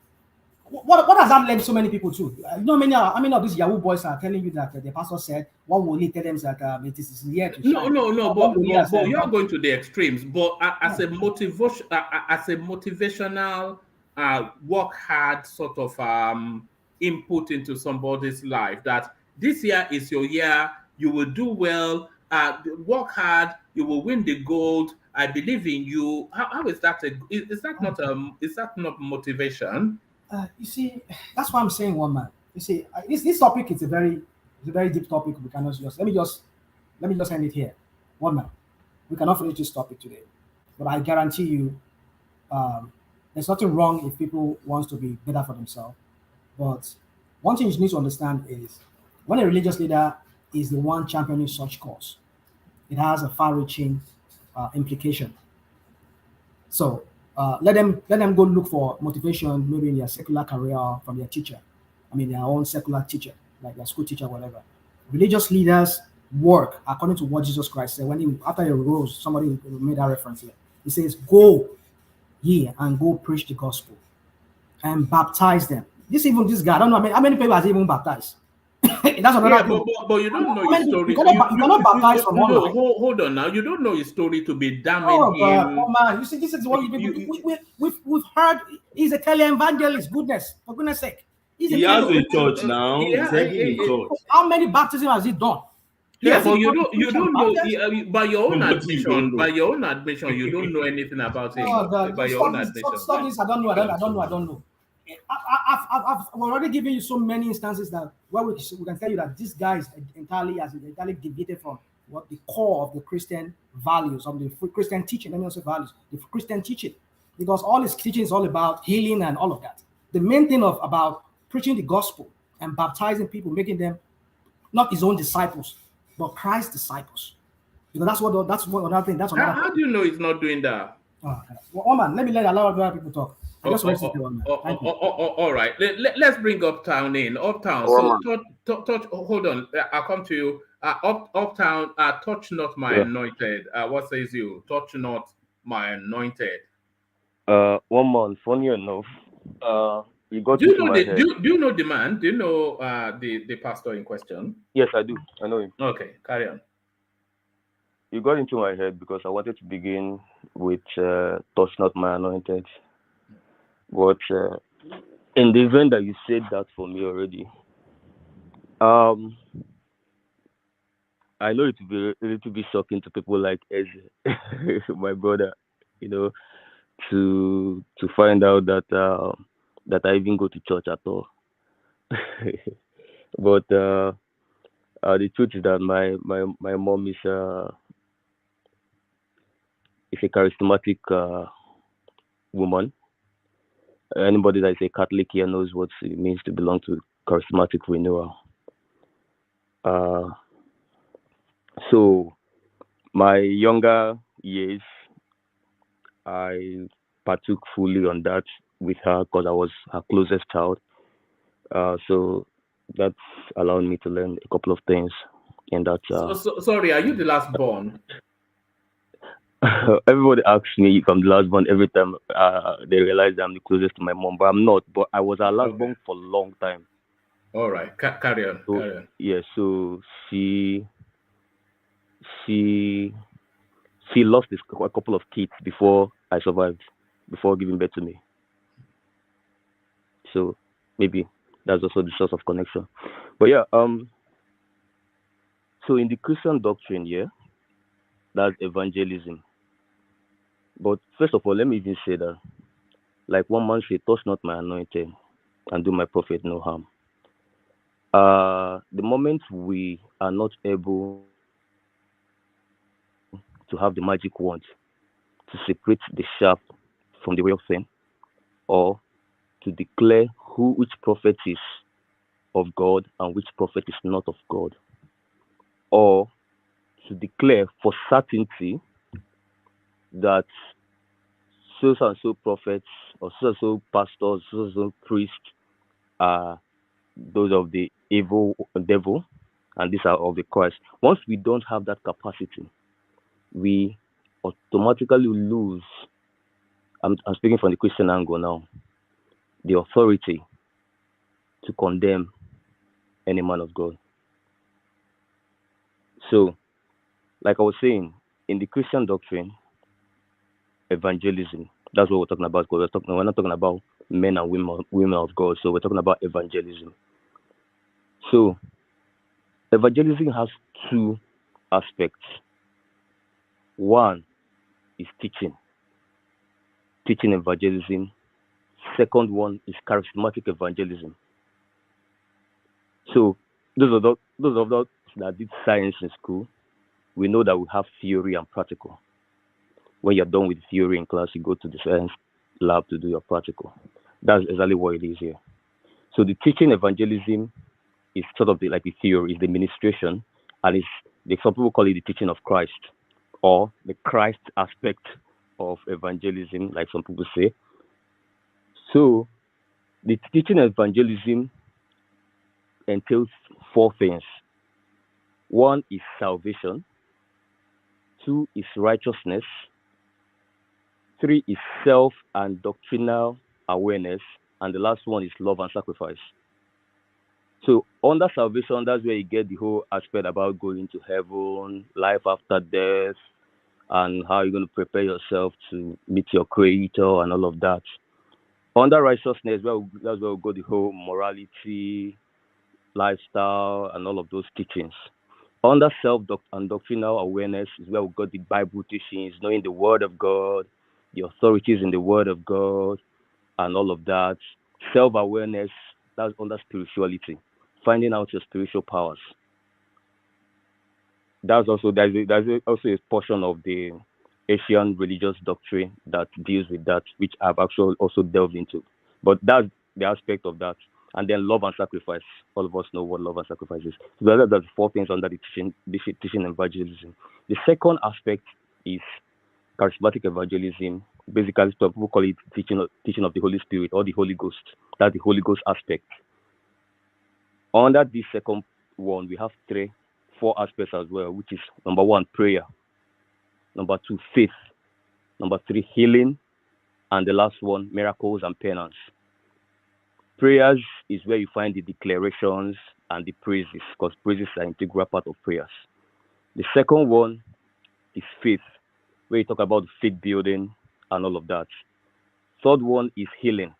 What has that led so many people to? How many of these Yahoo boys are telling you that the pastor said one will only tell them that it is here to shine? No, but you are going to the extremes. But as a motivational work hard sort of input into somebody's life, that this year is your year, you will do well, work hard, you will win the gold. I believe in you. How is that? Is that not motivation? You see, that's why I'm saying one man. You see, this topic is a very deep topic. We cannot let me just end it here. One man. We cannot finish this topic today, but I guarantee you, there's nothing wrong if people want to be better for themselves. But one thing you need to understand is when a religious leader is the one championing such cause, it has a far-reaching implication. So. Let them go look for motivation maybe in their secular career from their teacher. I mean, their own secular teacher, like their school teacher, whatever. Religious leaders work according to what Jesus Christ said. After he rose, somebody made that reference here. He says, "Go ye and go preach the gospel and baptize them." This guy, I don't know how many people has even baptized. That's another but you don't know his story. You cannot baptize from online. Hold on now. You don't know his story to be damning him. Oh man, you see, this is what we've heard. He's a tele-evangelist. For goodness sake. He has a church now. He's heading a church. How many baptisms has he done? Yeah, Yes, but he you got don't preach and know baptize. by your own What you don't admission. know. By your own admission, you don't know anything about him. Oh God, By your stop own this! admission. Stop this! I don't know. I don't know. I've already given you so many instances that where we can tell you that this guy is entirely deviated from what the core of the Christian values, of the Christian teaching. Let me also values the Christian teaching, because all his teaching is all about healing and all of that. The main thing about preaching the gospel and baptizing people, making them not his own disciples, but Christ's disciples. Because that's one another thing. That's another How thing. do you know he's not doing that? Oh, okay. Well, man, let me allow other people talk. I just want to say one man. Thank you. All right. Let's bring Uptown in. Uptown. So, touch. Hold on. I'll come to you. Uptown. Touch not my anointed. What says you? Touch not my anointed. 1 month. Funny enough, he got Do you into know my head. do you know the man? Do you know the pastor in question? Yes, I do. I know him. Okay, carry on. You got into my head because I wanted to begin with touch not my anointed. But in the event that you said that for me already, I know it will be a little bit shocking to people like Eze, my brother, to find out that that I even go to church at all. But the truth is that my mom is a charismatic woman. Anybody that is a Catholic here knows what it means to belong to charismatic renewal. So my younger years, I partook fully on that with her because I was her closest child. So that's allowed me to learn a couple of things in that. Sorry, are you the last born? Everybody asks me if I'm the last born every time they realize I'm the closest to my mom, but I'm not. But I was her last born for a long time. All right, carry on. Carry on. Yeah, so she lost a couple of kids before I survived, before giving birth to me. So maybe that's also the source of connection. But yeah, so in the Christian doctrine, yeah, that's evangelism. But first of all, let me even say that, like one man said, touch not my anointed and do my prophet no harm. The moment we are not able to have the magic wand to separate the sharp from the real thing, or to declare which prophet is of God and which prophet is not of God, or to declare for certainty that so and so prophets or so and so pastors, so and so priests are those of the evil devil and these are of the Christ. Once we don't have that capacity, we automatically lose, I'm speaking from the Christian angle now, the authority to condemn any man of God. So, like I was saying, in the Christian doctrine, evangelism, that's what we're talking about. Because we're not talking about men and women of God. So we're talking about evangelism. So evangelism has two aspects. One is teaching evangelism. Second one is charismatic evangelism. So those of us that did science in school, we know that we have theory and practical. When you're done with theory in class, you go to the science lab to do your practical. That's exactly what it is here. So the teaching evangelism is sort of like the theory, is the ministration, and some people call it the teaching of Christ, or the Christ aspect of evangelism, like some people say. So the teaching evangelism entails four things. One is salvation. Two is righteousness. Three is self and doctrinal awareness. And the last one is love and sacrifice. So under salvation, that's where you get the whole aspect about going to heaven, life after death, and how you're going to prepare yourself to meet your creator and all of that. Under righteousness, that's where we go the whole morality, lifestyle, and all of those teachings. Under and doctrinal awareness is where we got the Bible teachings, knowing the Word of God, the authorities in the Word of God, and all of that. Self-awareness, that's under spirituality, finding out your spiritual powers. There's also a portion of the Asian religious doctrine that deals with that, which I've actually also delved into. But that's the aspect of that. And then love and sacrifice. All of us know what love and sacrifice is. So that's the 4 things under the teaching evangelism. The second aspect is charismatic evangelism. Basically, some people call it teaching of the Holy Spirit or the Holy Ghost. That's the Holy Ghost aspect. Under this second one, we have 4 aspects as well, which is number 1, prayer. Number 2, faith. Number 3, healing. And the last one, miracles and penance. Prayers is where you find the declarations and the praises, because praises are an integral part of prayers. The second one is faith, where you talk about faith building and all of that. Third one is healing.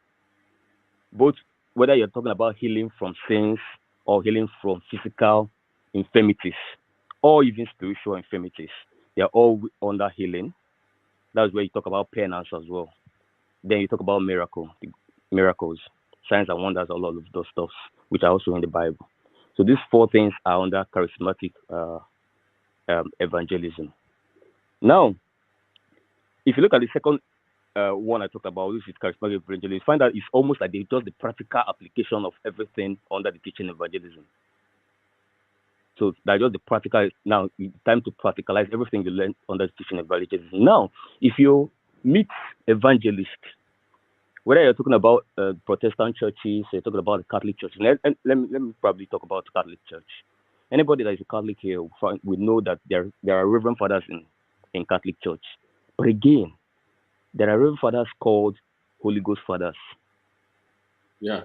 Both, whether you're talking about healing from sins or healing from physical infirmities or even spiritual infirmities, they are all under healing. That's where you talk about penance as well. Then you talk about miracles, signs and wonders, all of those stuff, which are also in the Bible. So these 4 things are under charismatic evangelism. Now, if you look at the second one I talked about, which is charismatic evangelism, you find that it's almost like just the practical application of everything under the teaching evangelism. So that's just the practical. Now, it's time to practicalize everything you learn under the teaching evangelism. Now, if you meet evangelists, whether you're talking about Protestant churches, you're talking about the Catholic Church. Let me probably talk about the Catholic Church. Anybody that is a Catholic here will know that there are Reverend Fathers in Catholic Church. But again, there are Reverend Fathers called Holy Ghost Fathers. Yeah.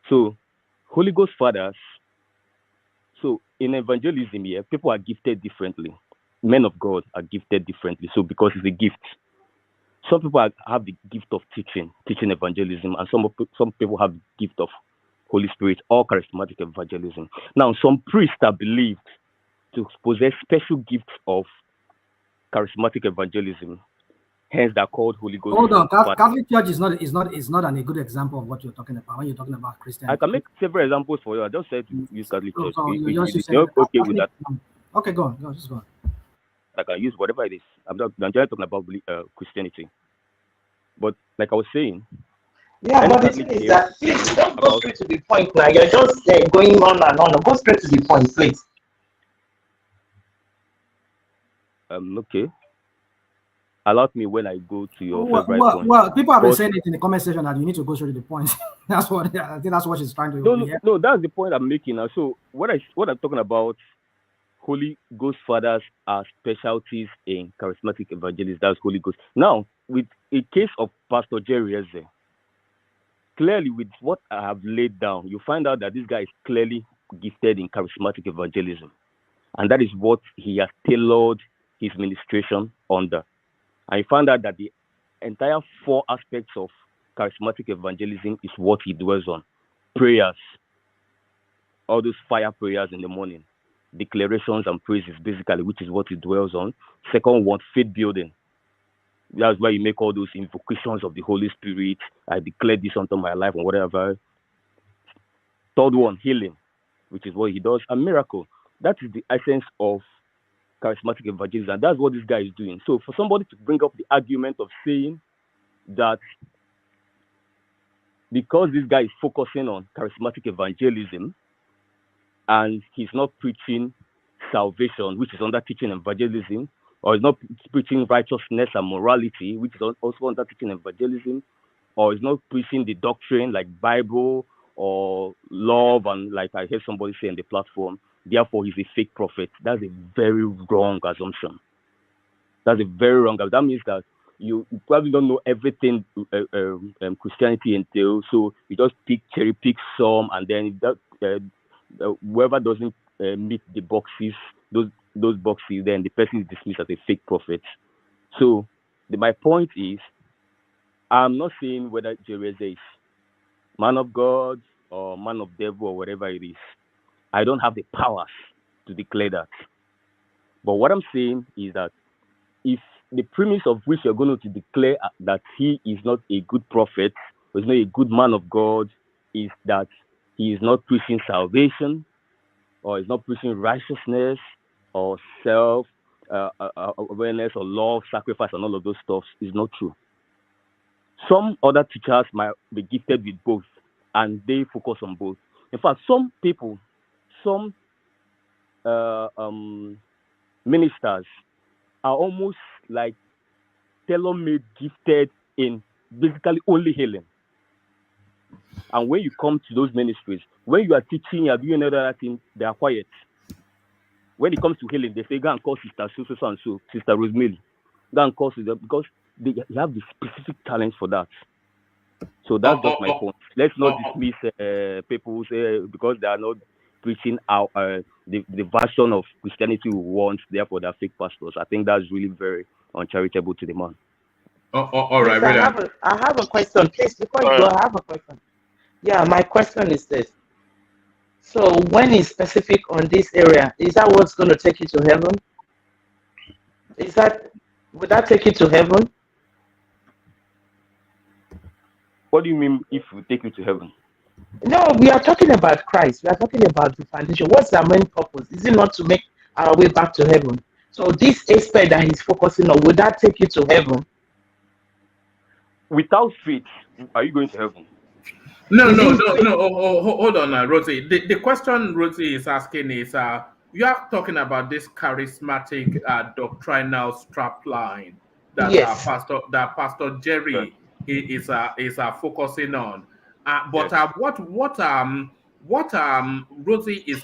So, Holy Ghost Fathers, so in evangelism here, people are gifted differently. Men of God are gifted differently. So, because it's a gift. Some people have the gift of teaching evangelism, and some people have the gift of Holy Spirit or charismatic evangelism. Now, some priests are believed to possess special gifts of charismatic evangelism. Hence, they're called Holy Ghost. Hold on, Catholic Church is not a good example of what you're talking about when you're talking about Christian. I can make several examples for you. I just said to use Catholic Church. You're okay with that? Okay, go on. Just go on. I can use whatever it is. I'm just talking about Christianity. But like I was saying, yeah, but the thing is that please don't go straight to the point now. You're just going on and on. Go straight to the point, please. Okay. Allow me when I go to your favorite point. Well, people have been saying it in the comment section that you need to go straight to the point. I think that's what she's trying to do. No, that's the point I'm making now. So what I'm talking about, Holy Ghost Fathers are specialties in charismatic evangelism. That's Holy Ghost. Now, with a case of Pastor Jerry Eze, clearly with what I have laid down, you find out that this guy is clearly gifted in charismatic evangelism. And that is what he has tailored his ministration under. And you find out that the entire 4 aspects of charismatic evangelism is what he dwells on. Prayers, all those fire prayers in the morning, declarations and praises, basically, which is what he dwells on. Second one, faith building. That's where you make all those invocations of the Holy Spirit. I declare this unto my life and whatever. Third one, healing, which is what he does. And miracle. That is the essence of charismatic evangelism. And that's what this guy is doing. So for somebody to bring up the argument of saying that because this guy is focusing on charismatic evangelism and he's not preaching salvation, which is under teaching evangelism, or he's not preaching righteousness and morality, which is also under teaching evangelism, or he's not preaching the doctrine like Bible or love, and like I heard somebody say on the platform, therefore he's a fake prophet. That's a very wrong assumption. That's a very wrong. That means that you probably don't know everything Christianity entails, so you just cherry pick some, and then whoever doesn't meet the boxes, those boxes, then the person is dismissed as a fake prophet. So my point is, I'm not saying whether Jerez is man of God or man of devil or whatever it is. I don't have the powers to declare that. But what I'm saying is that if the premise of which you're going to declare that he is not a good prophet, or is not a good man of God, is that he is not preaching salvation, or is not preaching righteousness, or self awareness, or love, sacrifice, and all of those stuff, is not true. Some other teachers might be gifted with both, and they focus on both. In fact, some people, some ministers are almost like tailor-made gifted in basically only healing. And when you come to those ministries, when you are teaching, you are doing another thing, they are quiet. When it comes to healing, they say, go and call Sister so and so, Sister Rosemary. Go and call Sister, because they have the specific talent for that. So that's just my point. Let's not dismiss people say because they are not preaching out the version of Christianity we want, therefore they're fake pastors. I think that's really very uncharitable to the man. All right, Please, I have a question. Please, before you go, I have a question. Yeah, my question is this. So when it's specific on this area, is that what's going to take you to heaven? Would that take you to heaven? What do you mean if we take you to heaven? No, we are talking about Christ. We are talking about the foundation. What's the main purpose? Is it not to make our way back to heaven? So this aspect that he's focusing on, would that take you to heaven? Without faith, are you going to heaven? No. Hold on, Rosie. The question Rosie is asking is, you are talking about this charismatic doctrinal strapline that yes. Pastor Jerry is focusing on. But what Rosie is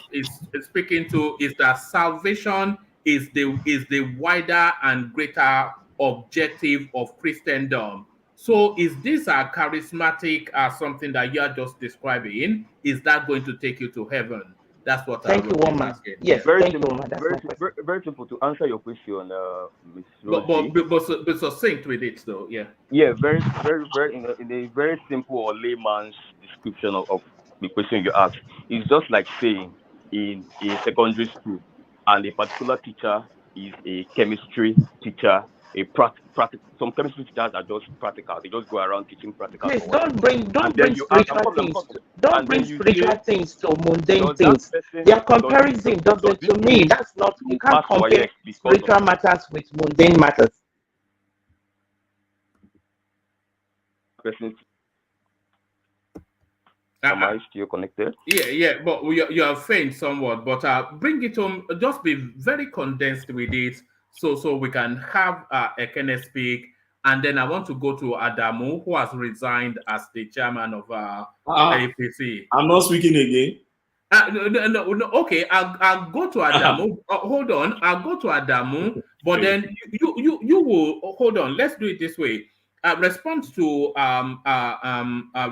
speaking to is that salvation is the wider and greater objective of Christendom. So is this a charismatic something that you are just describing? Is that going to take you to heaven? That's what Thank you, woman. Yes, very thank simple. You, woman. That's very simple to answer your question, Ms. Rosie. But succinct with it, though. Yeah. Yeah, very in a very simple or layman's description of the question you asked. It's just like saying in a secondary school, and a particular teacher is a chemistry teacher. Some chemistry teachers are just practical. They just go around teaching practical. Please don't bring spiritual things. Don't bring spiritual things to mundane things. They are comparison. To me, that's not. You can't compare spiritual matters with mundane matters. Am I still connected? Yeah, but you are faint somewhat. But bring it home. Just be very condensed with it. So we can have Ekene speak, and then I want to go to Adamu, who has resigned as the chairman of APC. I'm not speaking again. No. Okay, I'll go to Adamu. Hold on, I'll go to Adamu, but then you will hold on. Let's do it this way. Respond to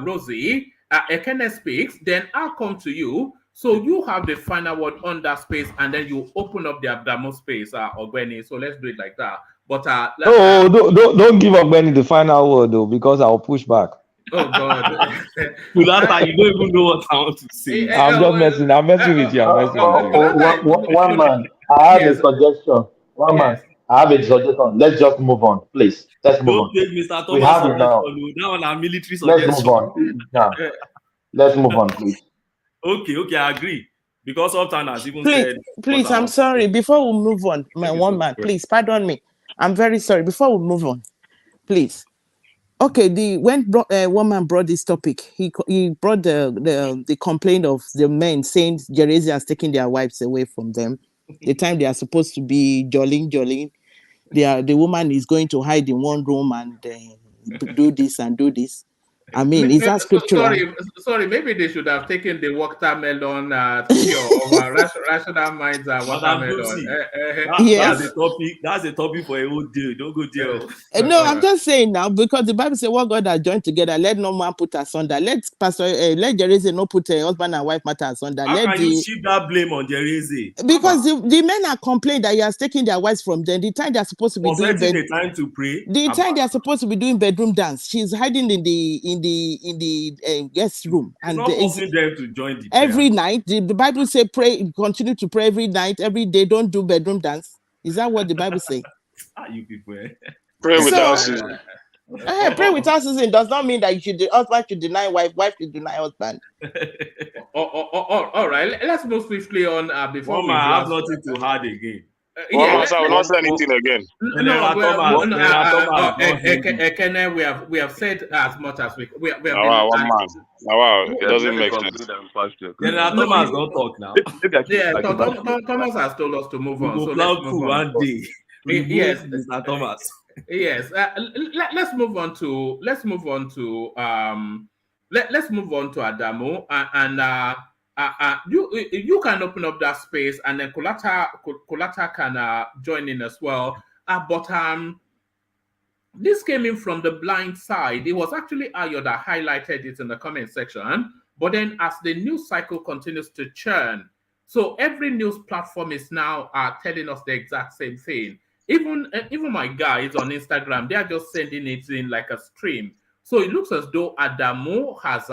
Rosie. Ekene speaks, then I'll come to you. So you have the final word on that space, and then you open up the Adamu space, Ogbeni. So let's do it like that. But don't give Ogbeni the final word though, because I'll push back. Oh God! You don't even know what I want to say. I'm messing with you. One man, I have a suggestion. One man, I have a suggestion. Let's just move on, please. Let's move on. Mr. Thomas, we have it now. That one are military suggestion. Let's move on. Yeah. Let's move on, please. Okay, I agree. Because Uptown has even said... Please, I'm sorry. Before we move on, one man, please, pardon me. I'm very sorry. Before we move on, please. Okay, when one man brought this topic, he brought the complaint of the men saying Jeresians taking their wives away from them. The time they are supposed to be jolling. The woman is going to hide in one room and do this and do this. I mean, is that scriptural? Sorry, maybe they should have taken the watermelon cure over rational minds watermelon. Yes. That's a topic for a whole day. Don't go there. No, I'm just saying now, because the Bible says what God has joined together, let no man put asunder. Let Jerezi not put a husband and wife matter asunder. How can you shift that blame on Jerezi? Because the men are complaining that he has taken their wives from them. The time they are supposed to be doing the time to pray. The time they are supposed to be doing bedroom dance, she's hiding in guest room, It's and not forcing them to join the every prayer. night. The Bible say pray, continue to pray every night, every day. Don't do bedroom dance. Is that what the Bible say? You people. Pray without So, ceasing. pray without ceasing does not mean that husband should deny wife, wife should deny husband. All right, let's move swiftly on before One we man have blast. nothing to hard again. One man, I will not say anything again. Ekene, we have said as much as we have been. One man. Wow, it doesn't make sense. Thomas don't talk now. Yeah, Thomas has told us to move on. So let's move on. One day. Yes, Mr. Thomas. Yes. Let's move on to Adamu and you can open up that space, and then Kulata can join in as well. But this came in from the blind side. It was actually Ayo that highlighted it in the comment section. But then as the news cycle continues to churn, so every news platform is now telling us the exact same thing. Even my guys on Instagram, they are just sending it in like a stream. So it looks as though Adamu has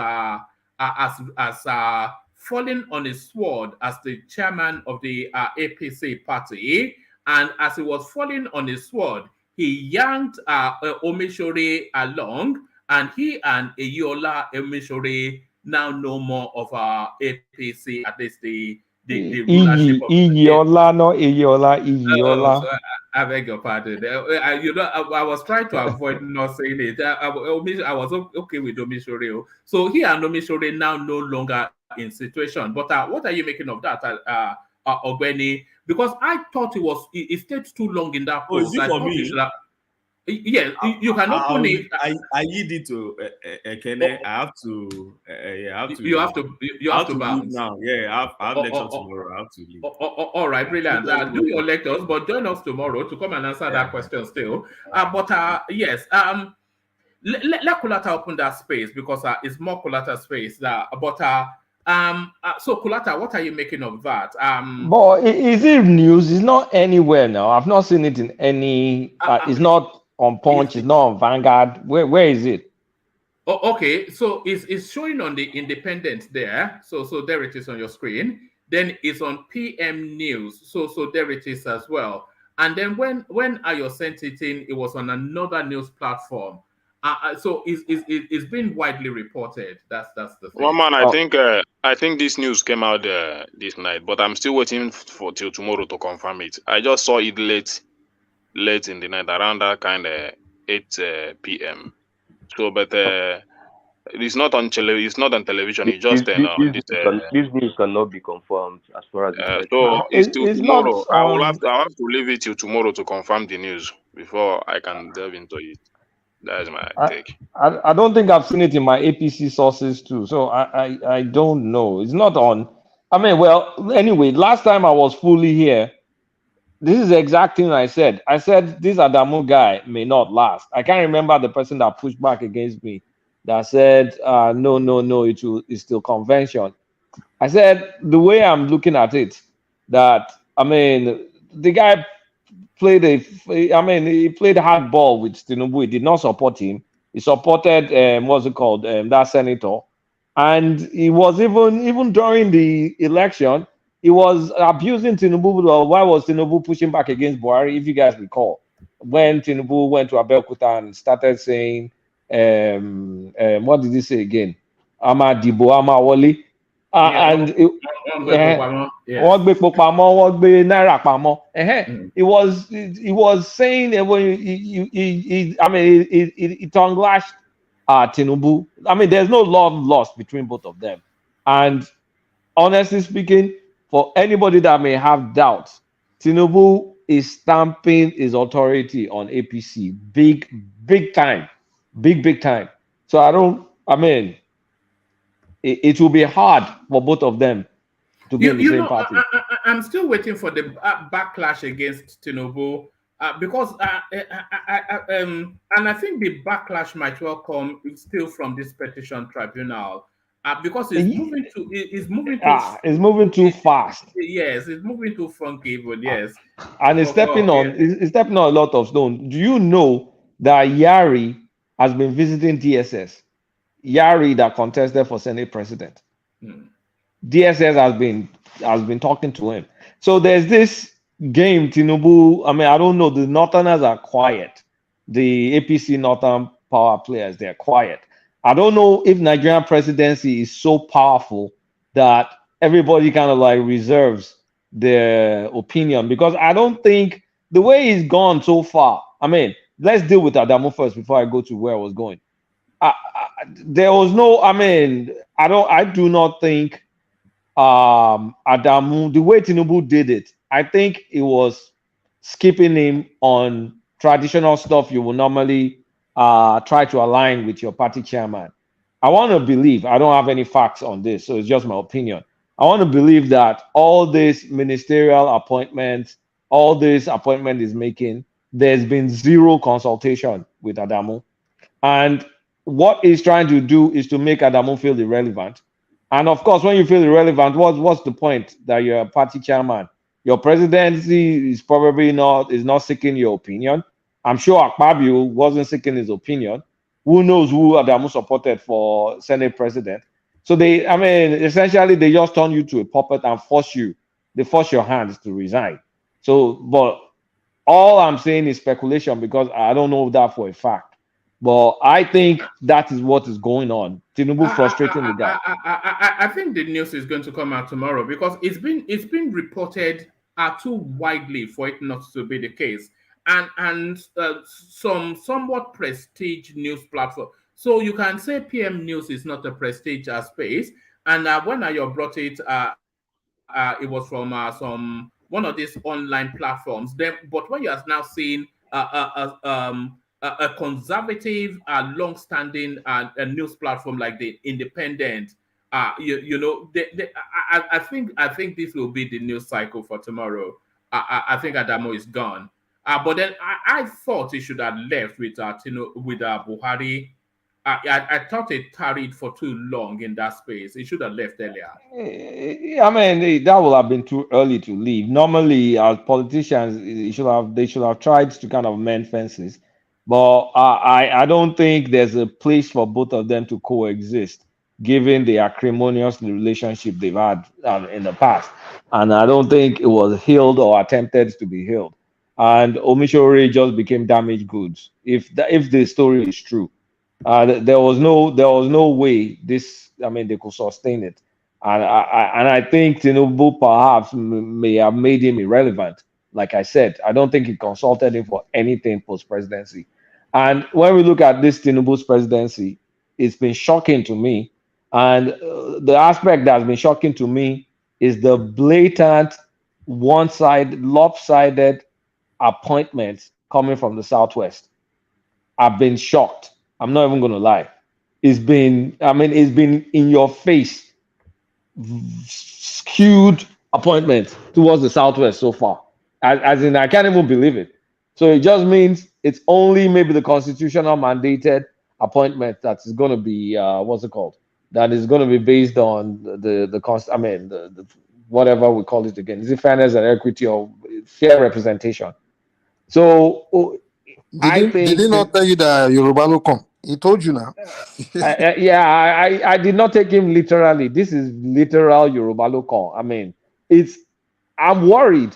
fallen on his sword as the chairman of the APC party. And as he was falling on his sword, he yanked Omishore along, and he and Eyola Omishore now no more of our APC, at least the rulership of Iyola, no Iyola, Iyola. I beg your pardon. I was trying to avoid not saying it. I was okay with Omishore. So he and Omishore now no longer in situation. But what are you making of that, Ogbeni? Because I thought it stayed too long in that post. Is it for me? Yes, you can open it. I yield it to Ekene. I have to. You have to bounce now. Yeah, I have lecture tomorrow. I have to leave. All right, brilliant. Do your lectures, but join us tomorrow to come and answer that question still. Yes. Let Kulata open that space because it's more Kulata space. So Kulata, what are you making of that? But is it news? It's not anywhere now. I've not seen it in any. It's not on Punch. It's not on Vanguard. Where is it? Oh, okay. So it's showing on the Independent there. So there it is on your screen. Then it's on PM News. So there it is as well. And then when Ayo sent it in, it was on another news platform. So it's been widely reported. That's the thing. One man, I think this news came out this night, but I'm still waiting till tomorrow to confirm it. I just saw it late in the night, around that kind of 8 p.m. So, but it's not on television. It's just this news cannot be confirmed as far as so it's till tomorrow. I'll have to leave it till tomorrow to confirm the news before I can delve into it. That's my take. I don't think I've seen it in my APC sources too. So I don't know. It's not on. I mean, well, anyway, last time I was fully here, this is the exact thing I said. I said this Adamu guy may not last. I can't remember the person that pushed back against me that said, no, it's still convention. I said, the way I'm looking at it, that, I mean, the guy he played hardball with Tinubu. He did not support him. He supported, that senator. And he was even during the election, he was abusing Tinubu. Why was Tinubu pushing back against Buhari, if you guys recall? When Tinubu went to Abeokuta and started saying, what did he say again? Amadibo, Amawole. And he was saying he tongue lashed Tinubu. I mean, there's no love lost between both of them. And honestly speaking, for anybody that may have doubts, Tinubu is stamping his authority on APC big time. So it will be hard for both of them to be in the same party. I'm still waiting for the backlash against Tinubu because and I think the backlash might well come still from this petition tribunal because it's moving too fast. Yes, it's moving too funky, but yes, and it's stepping on a lot of stones. Do you know that Yari has been visiting DSS? Yari that contested for Senate president. DSS has been talking to him. So there's this game, Tinubu. I mean, I don't know. The Northerners are quiet. The APC Northern power players, they're quiet. I don't know if Nigerian presidency is so powerful that everybody kind of like reserves their opinion, because I don't think the way it's gone so far. I mean, let's deal with Adamu first before I go to where I was going. There was no, I mean, I do not think Adamu, the way Tinubu did it, I think it was skipping him on traditional stuff you will normally try to align with your party chairman. I want to believe, I don't have any facts on this, so it's just my opinion. I want to believe that all this ministerial appointments, all this appointment is making, there's been zero consultation with Adamu. And what he's trying to do is to make Adamu feel irrelevant. And of course, when you feel irrelevant, what's the point that you're a party chairman? Your presidency is probably not seeking your opinion. I'm sure Akpabio wasn't seeking his opinion. Who knows who Adamu supported for Senate president? So essentially they just turn you to a puppet and force your hands to resign. So, but all I'm saying is speculation, because I don't know that for a fact. But I think that is what is going on. Tinubu frustrating the guy. I think the news is going to come out tomorrow, because it's been reported too widely for it not to be the case, and some somewhat prestige news platform. So you can say PM News is not a prestige space. And when I brought it, it was from one of these online platforms. But when you are now seeing a conservative, long-standing news platform like the Independent, I think this will be the news cycle for tomorrow. I think Adamo is gone. But then I thought he should have left with Buhari. I thought it tarried for too long in that space. He should have left earlier. I mean, that would have been too early to leave. Normally, as politicians, they should have tried to kind of mend fences. But I don't think there's a place for both of them to coexist, given the acrimonious relationship they've had in the past. And I don't think it was healed or attempted to be healed. And Omishore just became damaged goods, if the story is true. There was no way they could sustain it. And I think Tinubu perhaps may have made him irrelevant. Like I said, I don't think he consulted him for anything post-presidency. And when we look at this Tinubu's presidency, it's been shocking to me. And the aspect that's been shocking to me is the blatant, one-sided, lopsided appointments coming from the Southwest. I've been shocked. I'm not even going to lie. It's been in your face, skewed appointment towards the Southwest so far. As in, I can't even believe it. So it just means it's only maybe the constitutional mandated appointment that is going to be that is going to be based on the whatever we call it again. Is it fairness and equity or fair representation? So did he not tell you that Yoruba will come? He told you now. I did not take him literally. This is literal Yoruba local. I mean, I'm worried.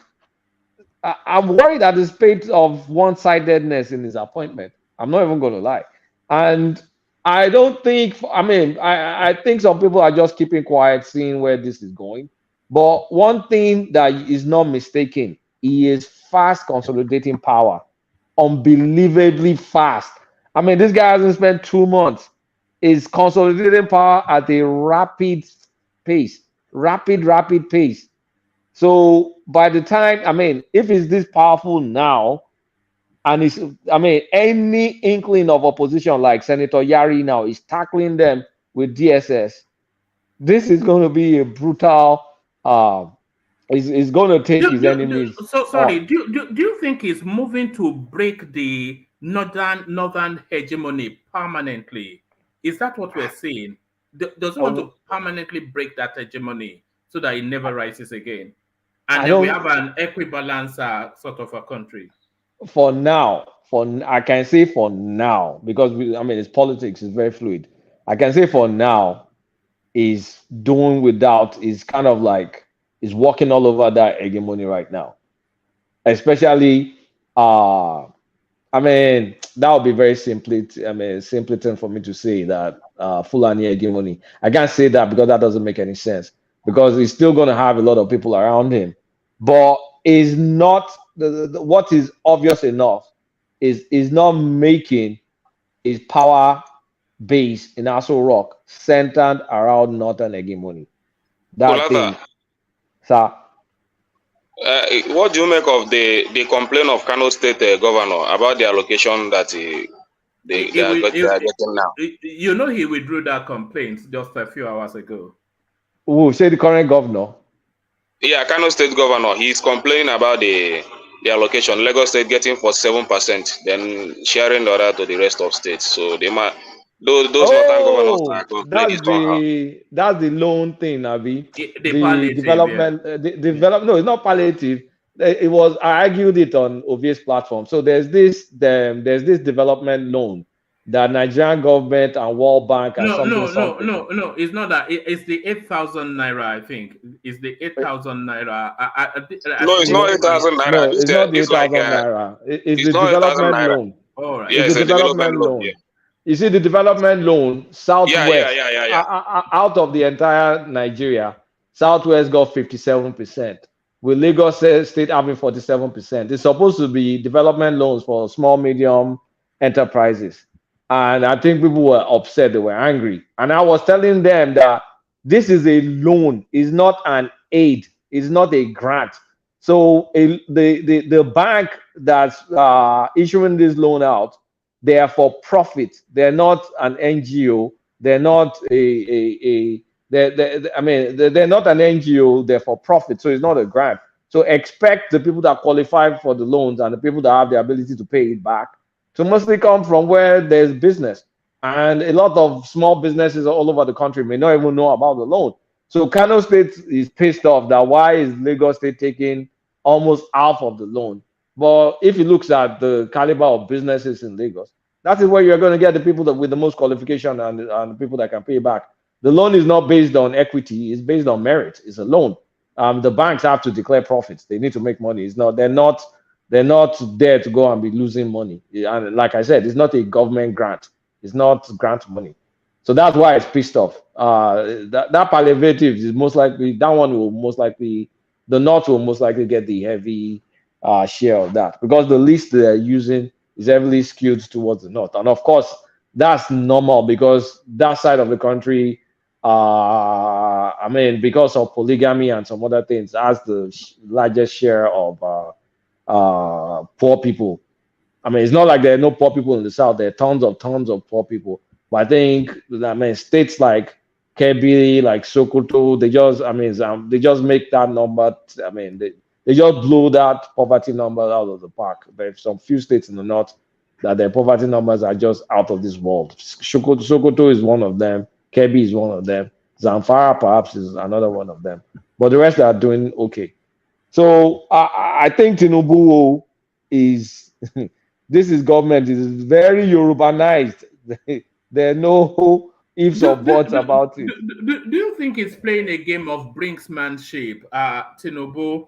I'm worried at the state of one-sidedness in his appointment. I'm not even going to lie. And I don't think, I think some people are just keeping quiet, seeing where this is going. But one thing that is not mistaken, he is fast consolidating power. Unbelievably fast. I mean, this guy hasn't spent 2 months. Is consolidating power at a rapid pace. Rapid pace. So by the time, if it's this powerful now, and any inkling of opposition like Senator Yari now is tackling them with DSS, this is going to be a brutal. Is going to take his enemies. Do you think he's moving to break the northern hegemony permanently? Is that what we're seeing? Does he want to permanently break that hegemony so that it never rises again? And then we have an equibalance sort of a country. For now, I can say for now, because it's politics, it's very fluid. I can say for now, is doing without, is kind of like, is walking all over that hegemony right now. Especially, I mean, that would be very simpleton for me to say that Fulani hegemony. I can't say that because that doesn't make any sense. Because he's still going to have a lot of people around him, but is not what is obvious enough is not making his power base in Aso Rock centered around northern hegemony. That thing, sir. What do you make of the complaint of Kano State governor about the allocation that they are getting now? You know, he withdrew that complaint just a few hours ago. Who say the current governor? Yeah, Kano State governor. He's complaining about the allocation. Lagos State getting 47%, then sharing the other to the rest of states. So they might those northern governors are complaining somehow. That's the loan thing, Abi. The development, no, it's not palliative. It was, I argued it on Ovie's platform. So there's this development loan that Nigerian government and World Bank and No, it's not that. It's the 8,000 naira. I think it's the 8,000 naira. No, it's not 8,000 naira. No, it's not the 8,000 naira. It's the development loan. All right. Yeah, it's the development loan. Yeah. You see, the development loan, Southwest, yeah. Out of the entire Nigeria, Southwest got 57%, with Lagos State having 47%. It's supposed to be development loans for small, medium enterprises. And I think people were upset, they were angry. And I was telling them that this is a loan, it's not an aid, it's not a grant. So the bank that's issuing this loan out, they are for profit. They're not an NGO. They're not they're not an NGO. They're for profit. So it's not a grant. So expect the people that qualify for the loans and the people that have the ability to pay it back to mostly come from where there's business. And a lot of small businesses all over the country may not even know about the loan. So Kano State is pissed off that why is Lagos State taking almost half of the loan? But if he looks at the caliber of businesses in Lagos, that is where you're going to get the people that with the most qualification and the people that can pay back. The loan is not based on equity; it's based on merit. It's a loan. The banks have to declare profits. They need to make money. They're not there to go and be losing money. And like I said, it's not a government grant. It's not grant money. So that's why it's pissed off. That palliative is most likely, that one will most likely, the North will most likely get the heavy share of that, because the list they're using is heavily skewed towards the North. And of course, that's normal because that side of the country, because of polygamy and some other things, has the largest share of poor people. It's not like there are no poor people in the South. There are tons of poor people. But I think, states like Kebbi, like Sokoto, they just make that number. They just blow that poverty number out of the park. There's some few states in the North that their poverty numbers are just out of this world. Sokoto is one of them. Kebbi is one of them. Zamfara perhaps is another one of them. But the rest are doing okay. So I think Tinubu is, government is very Yorubanized. There are no ifs or buts about it. Do you think it's playing a game of brinksmanship, Tinubu?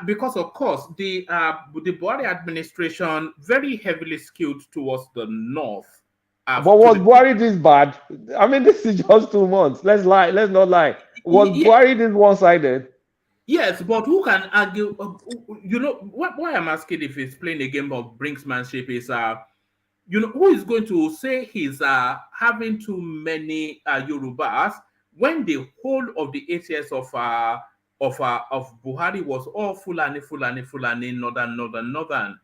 Because of course the Buhari administration very heavily skewed towards the north. But was Buhari this bad? This is just 2 months. Let's not lie. Was Buhari this one-sided? Yes, but who can argue? Why I'm asking if it's playing a game of brinksmanship is who is going to say he's having too many Yorubas when the whole of the 8 years of Buhari was all Fulani, northern.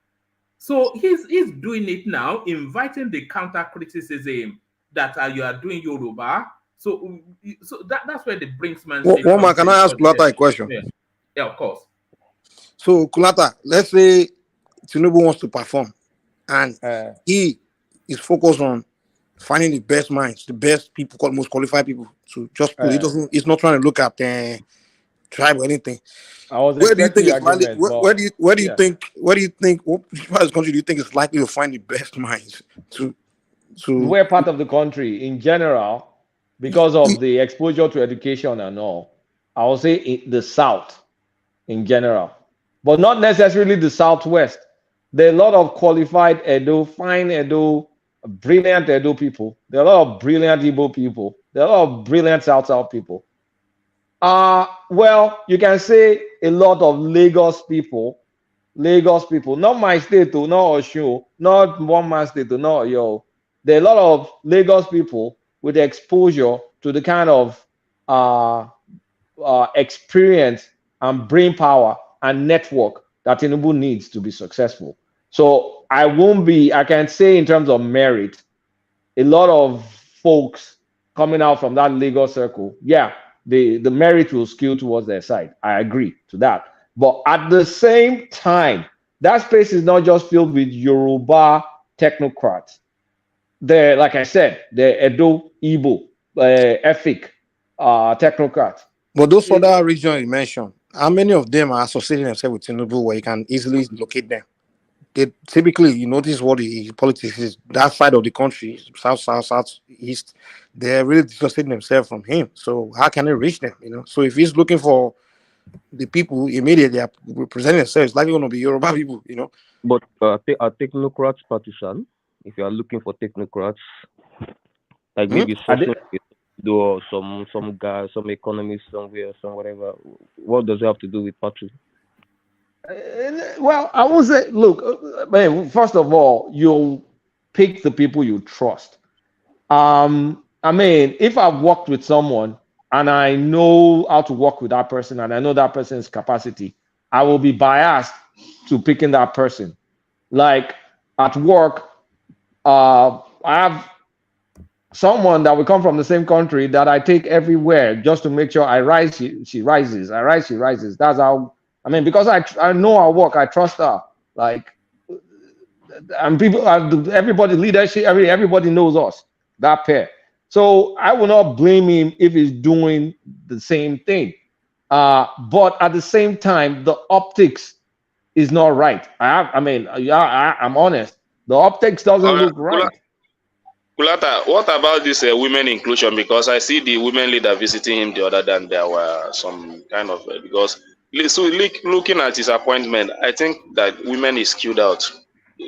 So he's doing it now, inviting the counter criticism that you are doing Yoruba. So that's where the brinksmanship. Woman, can I ask Kulata a question? Yeah, of course. So Kulata, let's say Tinubu wants to perform, and he is focused on finding the best minds, the best people, most qualified people to just put. He's not trying to look at tribe or anything. Where do you think it's likely? Where do you think? What part of the country do you think is likely to find the best minds to? Where part of the country in general? because of the exposure to education and all. I will say the South in general, but not necessarily the Southwest. There are a lot of qualified Edo, fine Edo, brilliant Edo people. There are a lot of brilliant Igbo people. There are a lot of brilliant South people. Well, you can say a lot of Lagos people, not my state, not Oshu, not one man state, not yo. There are a lot of Lagos people with exposure to the kind of experience and brain power and network that Tinubu needs to be successful. So I can say in terms of merit, a lot of folks coming out from that Lagos circle, yeah, the merit will skew towards their side. I agree to that. But at the same time, that space is not just filled with Yoruba technocrats. They're, like I said, they're Edo, Igbo, Efik technocrats. But those other regions you mentioned, how many of them are associating themselves with Tinubu where you can easily locate them? They typically, you notice what the politics is, that side of the country, south, east, they're really dissociating themselves from him. So how can he reach them? So if he's looking for the people immediately are representing themselves, like going to be Yoruba people, But are technocrats partisan? If you are looking for technocrats, like maybe or some guy, some economist somewhere, some whatever, what does it have to do with party? Well, I would say, look, man, first of all, you'll pick the people you trust. I mean, if I've worked with someone and I know how to work with that person and I know that person's capacity, I will be biased to picking that person. Like at work, I have someone that will come from the same country that I take everywhere just to make sure I rise, she rises. I rise, she rises. That's how. I mean, because I know her work, I trust her. Like, and people, everybody, leadership, everybody knows us, that pair. So I will not blame him if he's doing the same thing. But at the same time, the optics is not right. I'm honest. The optics doesn't look right. Kulata, what about this women inclusion? Because I see the women leader visiting him the other day, and there were some kind of because so looking at his appointment, I think that women is skewed out,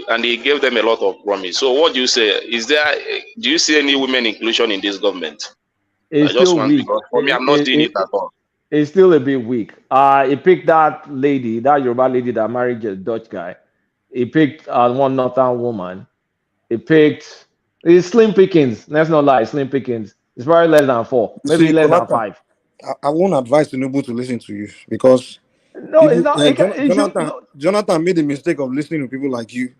and he gave them a lot of promise. So what do you say? Do you see any women inclusion in this government? It's still weak. Because for me, I'm not seeing it at all. It's still a bit weak. He picked that lady, that Yoruba lady that married a Dutch guy. He picked one northern woman. He picked. It's slim pickings. Let's not lie, slim pickings. It's probably less than 4, maybe less than 5. I won't advise Tinubu to listen to you because it's not. Jonathan made the mistake of listening to people like you.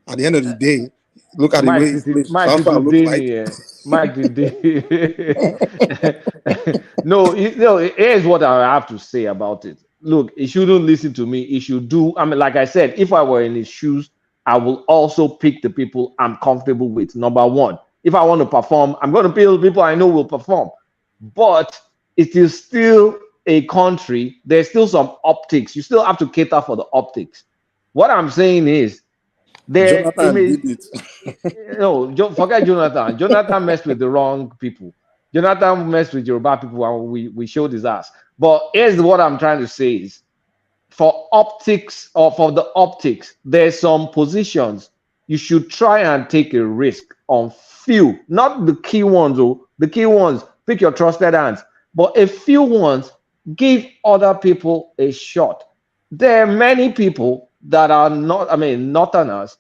At the end of the day, look at Mike, the way Mike No, here's what I have to say about it. Look, he shouldn't listen to me. He should do. I mean, like I said, if I were in his shoes, I will also pick the people I'm comfortable with. Number one, if I want to perform, I'm going to pick the people I know will perform. But it is still a country. There's still some optics. You still have to cater for the optics. What I'm saying is, Jonathan did it. No, forget Jonathan. Jonathan messed with the wrong people. Jonathan messed with Yoruba people, and we showed his ass. But here's what I'm trying to say is, for optics, or for the optics, there's some positions you should try and take a risk on few, not the key ones. The key ones, pick your trusted hands, but a few ones, give other people a shot. There are many people that are not, northerners.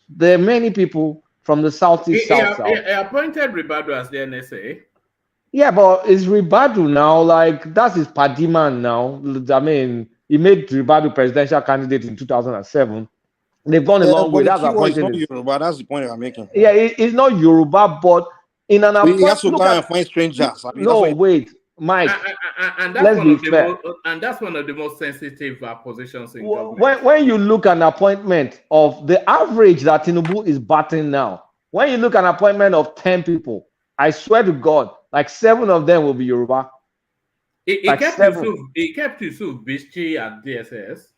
There are many people from the southeast, south. He appointed Ribadu as the NSA. Yeah, but it's Ribadu now. Like, that's his party man now. I mean, he made Ribadu presidential candidate in 2007. They've gone a long way. That's appointing. Yoruba. That's the point I'm making. Yeah, it's not Yoruba, but in an appointment, he has to try and find strangers. Wait, Mike. And that's one of the most sensitive positions in government. When you look at an appointment of the average that Tinubu is batting now, when you look at an appointment of 10 people, I swear to God, like 7 of them will be Yoruba. He kept Yusuf Bichi at DSS.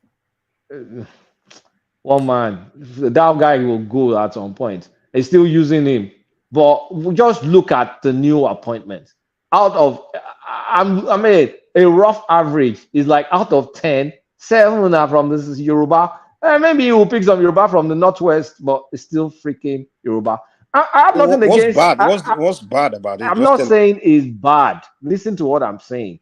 One man, that guy will go at some point. He's still using him. But just look at the new appointments. out of, I mean, a rough average is like out of 10, 7 are from this Yoruba. Maybe he will pick some Yoruba from the Northwest, but it's still freaking Yoruba. I have nothing What's against. bad? What's bad about it? I'm Just not tell me. saying it's bad. Listen to what I'm saying.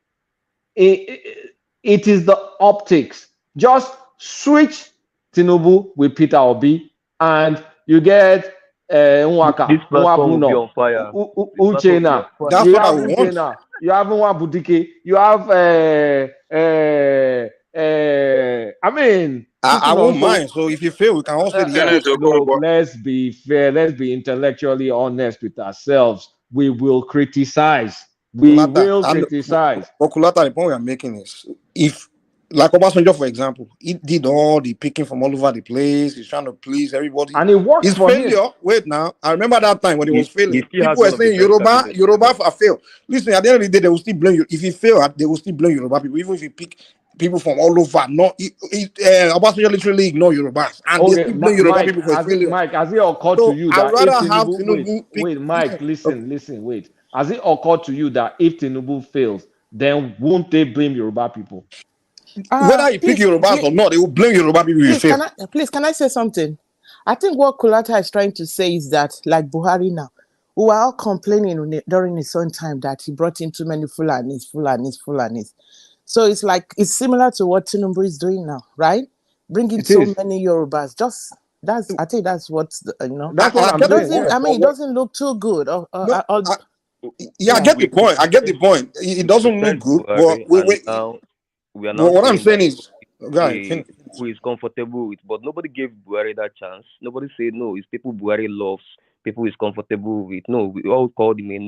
It is the optics. Just switch Tinubu with Peter Obi, and you get Nwaka, This platform will be Nwabuno, on fire. Uchena. That's You what I have want. Uchena. You have Nwabudike. You have I mean, I putting won't on mind. So if you fail, we can all say the Kenneth yes. look, Okonkwo. let's be fair. Let's be intellectually honest with ourselves. We will criticize. We will criticize. But Kulata, the point we are making is, if, like Obasanjo, for example, he did all the picking from all over the place. He's trying to please everybody. And it worked His for failure, him. wait now, I remember that time when he was failing. He still has People were one of the saying, best cabinets in the Yoruba world. failed. Listen, at the end of the day, they will still blame you. If he failed, they will still blame Yoruba people, even if you pick people from all over. No, Obasanjo literally ignored Yorubas, and they Okay, still blame Yoruba Mike, people for his failure. Has it occurred to So you I'd that if rather have Tinubu, Tinubu pick. wait, Mike, listen, wait. Has it occurred to you that if Tinubu fails, then won't they blame Yoruba people? Whether you pick Please, Yorubas or not, they will blame Yoruba people if you fail. Can I say something? I think what Kulata is trying to say is that, like Buhari now, we were all complaining during his own time that he brought in too many Fulanis. So it's like, it's similar to what Tinubu is doing now, right? Bringing so many Yorubas. I think that's what, That's what I'm saying. I mean, it doesn't look too good. I get the point. I get the point. It doesn't look good, but we are now what I'm saying saying that is, guys, who is comfortable with, but nobody gave Buhari that chance. Nobody said no. It's people Buhari loves, people he's comfortable with. No, we all called him a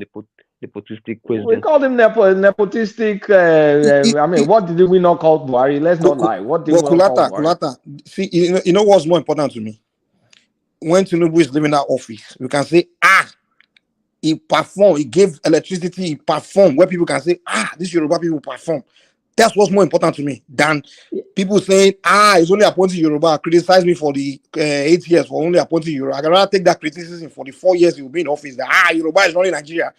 nepotistic president. We called him nepotistic. I mean, what did we not call Buhari? Let's not lie. What did we not call Buhari? Kulata, see, you know what's more important to me? When Tinubu is leaving that office, we can say, he performed, he gave electricity, he performed, where people can say, this Yoruba people perform. That's what's more important to me than people saying, it's only appointing Yoruba. Criticize me for the 8 years for only appointing Yoruba. I can rather take that criticism for the 4 years he will be in office. That Yoruba is running Nigeria,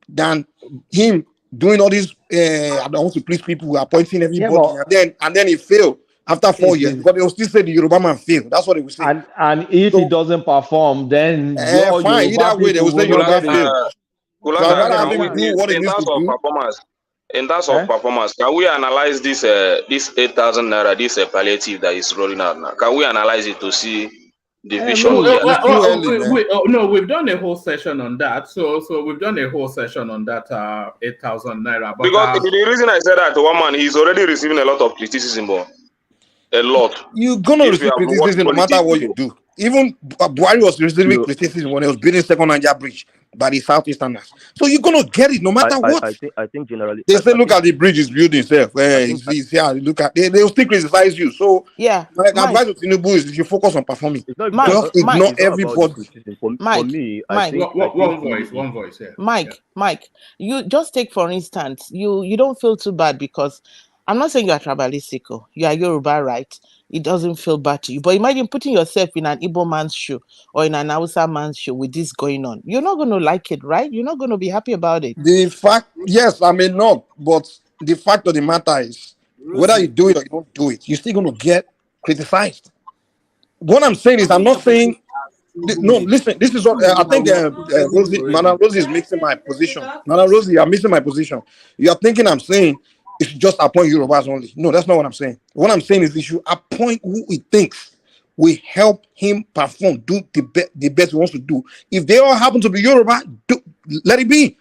than him doing all this. I don't want to please people, appointing everybody, and then he failed after 4 years, because they will still say the Yoruba man failed. That's what they will say. And if he doesn't perform, then fine. Either way, they will say Yoruba failed. So I'd rather have him do what he in needs terms to of do. performance, can we analyze this 8,000 naira, this palliative that is rolling out now? Can we analyze it to see the vision here? No, we've done a whole session on that. So we've done a whole session on that 8,000 naira. But, because the reason I said that to one man, he's already receiving a lot of criticism, a lot. You're gonna receive criticism no matter what you do. Even Buhari was receiving criticism when he was building second Niger bridge by the Southeasterners. So you're gonna get it no matter what. I think generally they say, look at the bridge is building itself. Look at they'll still criticize you. So my advice to Tinubu is, if you focus on performing, just ignore everybody. For me, I think one voice. Yeah. Mike, you just take for instance, you don't feel too bad because I'm not saying you are tribalistic. You are Yoruba, right? It doesn't feel bad to you. But imagine putting yourself in an Igbo man's shoe or in an Hausa man's shoe with this going on. You're not going to like it, right? You're not going to be happy about it. The fact, yes, I may not, but the fact of the matter is, whether you do it or you don't do it, you're still going to get criticized. What I'm saying is, I'm not saying, no, listen, this is what I think Madam Rosie is mixing my position. Madam Rosie, you're mixing my position. You're thinking I'm saying you should just appoint Yorubas only. No, that's not what I'm saying. What I'm saying is you should appoint who he thinks will help him perform, do the best he wants to do. If they all happen to be Yoruba, let it be.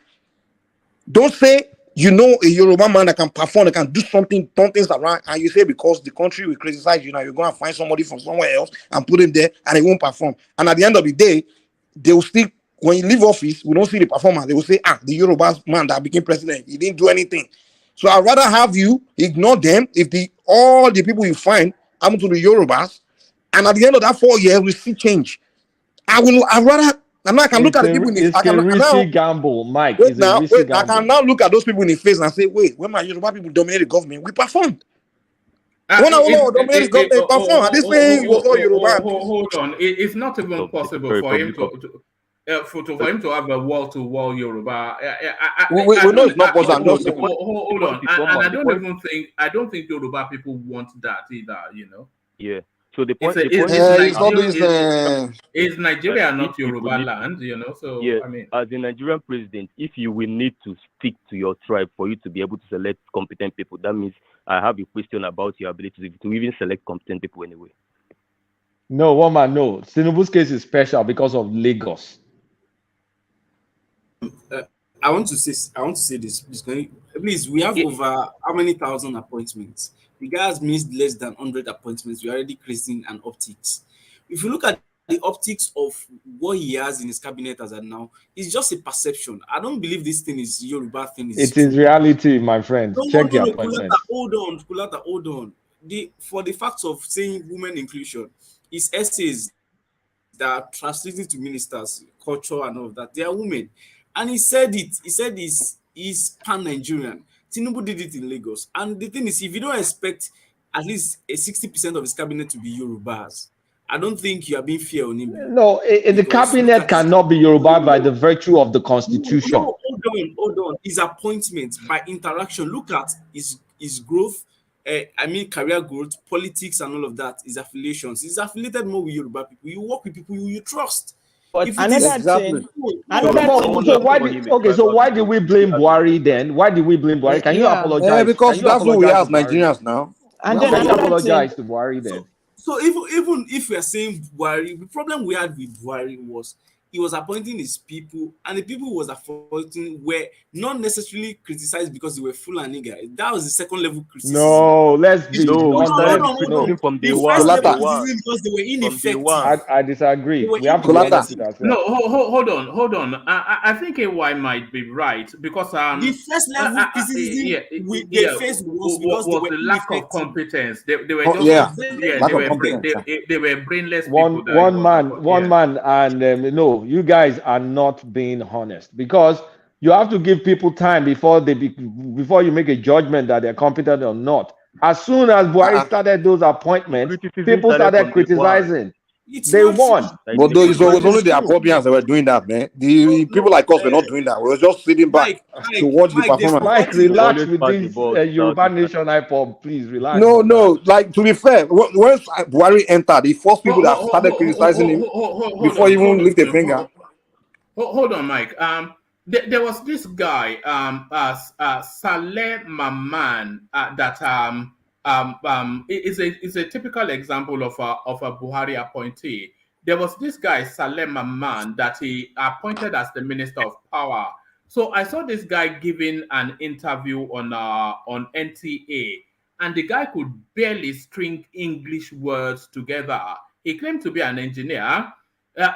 Don't say a Yoruba man that can perform, that can do something, turn things around, and you say because the country will criticize you now, you're going to find somebody from somewhere else and put him there, and he won't perform. And at the end of the day, they will still, when you leave office, we don't see the performance. They will say, the Yoruba man that became president, he didn't do anything. So I'd rather have you ignore them if all the people you find happen to the Yorubas, and at the end of that 4 years, we see change. I'd rather. And I can look at the people in the face. It's a risky gamble, Mike. I can now look at those people in the face and say, wait, when my Yoruba people dominate the government, we performed. When I dominate the government, perform. Are they saying it was all Yoruba? Hold on. It's not even possible for him to. for him to have a wall-to-wall Yoruba. We know it's not possible. I'm just saying. Hold on, and I don't think Yoruba people want that either. You know. Yeah. So the point is Nigeria not Yoruba land? You know. So yeah, I mean, as a Nigerian president, if you will need to stick to your tribe for you to be able to select competent people, that means I have a question about your ability to even select competent people anyway. No, woman, no. Tinubu's case is special because of Lagos. I want to say this. Please, we have over how many thousand appointments? The guy has missed less than 100 appointments. We're already creating an optics. If you look at the optics of what he has in his cabinet as of now, it's just a perception. I don't believe this thing is Yoruba thing. It is reality, my friend. Check the appointment. Kulata, hold on. For the facts of saying women inclusion, his essays that are translating to ministers, culture and all of that, they are women. And he said it. He said he's pan-Nigerian. Tinubu did it in Lagos. And the thing is, if you don't expect at least a 60% of his cabinet to be Yorubas, I don't think you are being fair on him. No, the cabinet cannot be Yoruba by the virtue of the constitution. No, hold on. His appointment by interaction. Look at his growth. Career growth, politics, and all of that. His affiliations. He's affiliated more with Yoruba people. You work with people you trust. But So why did we blame Buhari then? Why did we blame Buhari? Can you apologize? Because that's what we have Nigerians now. And then apologize to Buhari then. So even if we are saying Buhari, the problem we had with Buhari was he was appointing his people, and the people he was appointing were not necessarily criticized because they were full and nigger. That was the second level criticism. No, let's be from day one. Because they were ineffective. I disagree. We have to No, hold on. I think AY might be right because the first level criticism they faced was because the lack of competence. They were just they were brainless people. One man, and no, you guys are not being honest because you have to give people time before you make a judgment that they're competent or not. As soon as Buhari started those appointments, people started criticizing. They won. But it was only the Apobians that were doing that, man. The people like us were not doing that. We were just sitting back to watch the performance. Mike, relax with this Yoruba Nation IPOB. Please relax. No. Like, to be fair, once Buhari entered, the first people that started criticizing him before he even lift a finger. Hold on, Mike. There was this guy, Saleh Maman, that is a typical example of a Buhari appointee. There was this guy, Saleh Maman, that he appointed as the Minister of Power. So I saw this guy giving an interview on NTA, and the guy could barely string English words together. He claimed to be an engineer.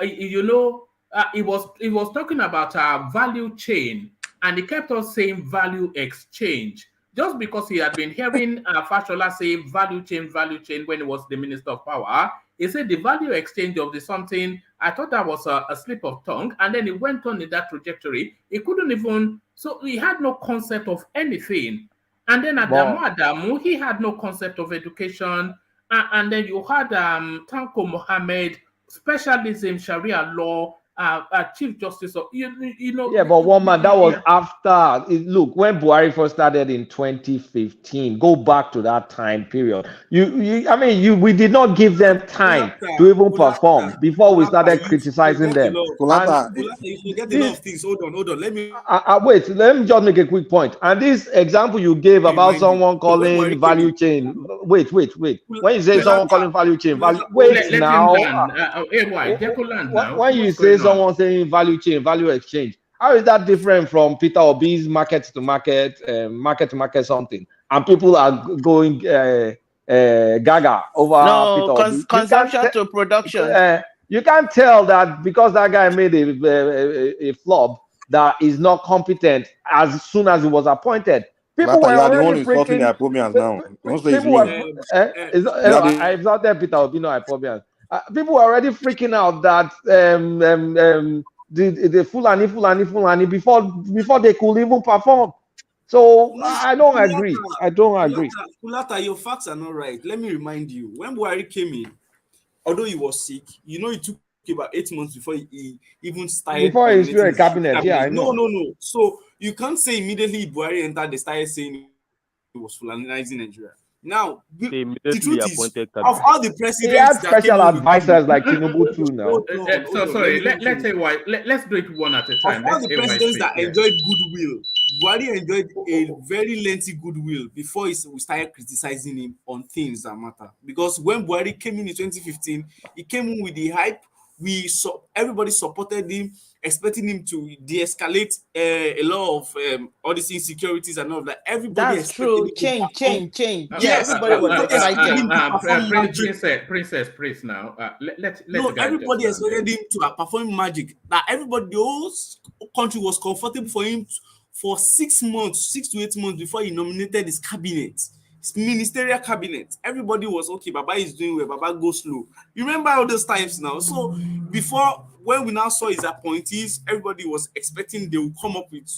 He was talking about a value chain, and he kept on saying value exchange. Just because he had been hearing Fashola say value chain when he was the Minister of Power, he said the value exchange of the something. I thought that was a slip of tongue, and then he went on in that trajectory. He couldn't even, so he had no concept of anything. And then Adamu, he had no concept of education. And then you had Tanko Mohammed, specialism, Sharia law, Chief Justice of Yeah, but one man, that was after. Look, when Buhari first started in 2015, go back to that time period. We did not give them time to even perform before we started criticizing them. You forget a lot of things. Hold on. Let me wait. Let me just make a quick point. And this example you gave about someone calling value chain. Wait. When you say someone calling value chain, wait now. When you say someone saying value chain, value exchange, how is that different from Peter Obi's market to market something? And people are going gaga over Peter Obi. Consumption to production. You can't tell that because that guy made a flop that is not competent as soon as he was appointed. People were already freaking. I exalted Peter Obi, no Ipobians. People were already freaking out that the Fulani before they could even perform. So I don't agree. Kulata, your facts are not right. Let me remind you, when Buhari came in, although he was sick, he took about 8 months before he even started. Before he's still a cabinet, yeah, I know. No. So you can't say immediately Buhari entered, they started saying he was fulanizing Nigeria. Now, the truth is, of all the presidents, he had that special came advisors like Tinubu too now. Let's say why. Let's do it one at a time. Of all the presidents that enjoyed goodwill, Buhari enjoyed a very lengthy goodwill before we started criticizing him on things that matter. Because when Buhari came in 2015, he came in with the hype. Everybody supported him, expecting him to de-escalate a lot of all these insecurities and all of that. Everybody That's true. Change. Yes, everybody was excited. Princess, please now. Let's everybody expected him to perform magic. That everybody, the whole country was comfortable for him for 6 to 8 months before he nominated his cabinet. His ministerial cabinet. Everybody was okay. Baba is doing well. Baba go slow. You remember all those times now. So before, when we now saw his appointees, everybody was expecting they would come up with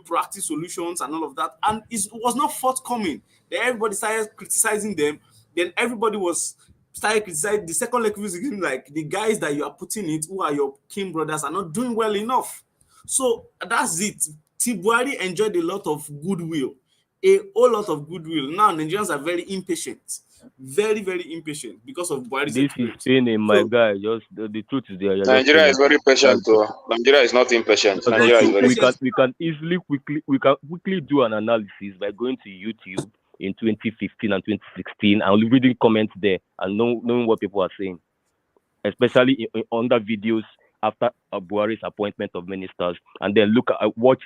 proactive solutions and all of that, and it was not forthcoming. Then everybody started criticizing them. Then everybody started criticizing the second leg, like the guys that you are putting it, who are your king brothers, are not doing well enough. So that's it. Buhari enjoyed a lot of goodwill. A whole lot of goodwill. Now Nigerians are very impatient, very, very impatient because of Buhari's experience. This is pain in my guy. Just the truth is there. Nigeria is very patient too. Nigeria is not impatient. Nigeria is very patient. We can quickly do an analysis by going to YouTube in 2015 and 2016 and reading comments there and knowing what people are saying, especially under videos after Buhari's appointment of ministers, and then look at what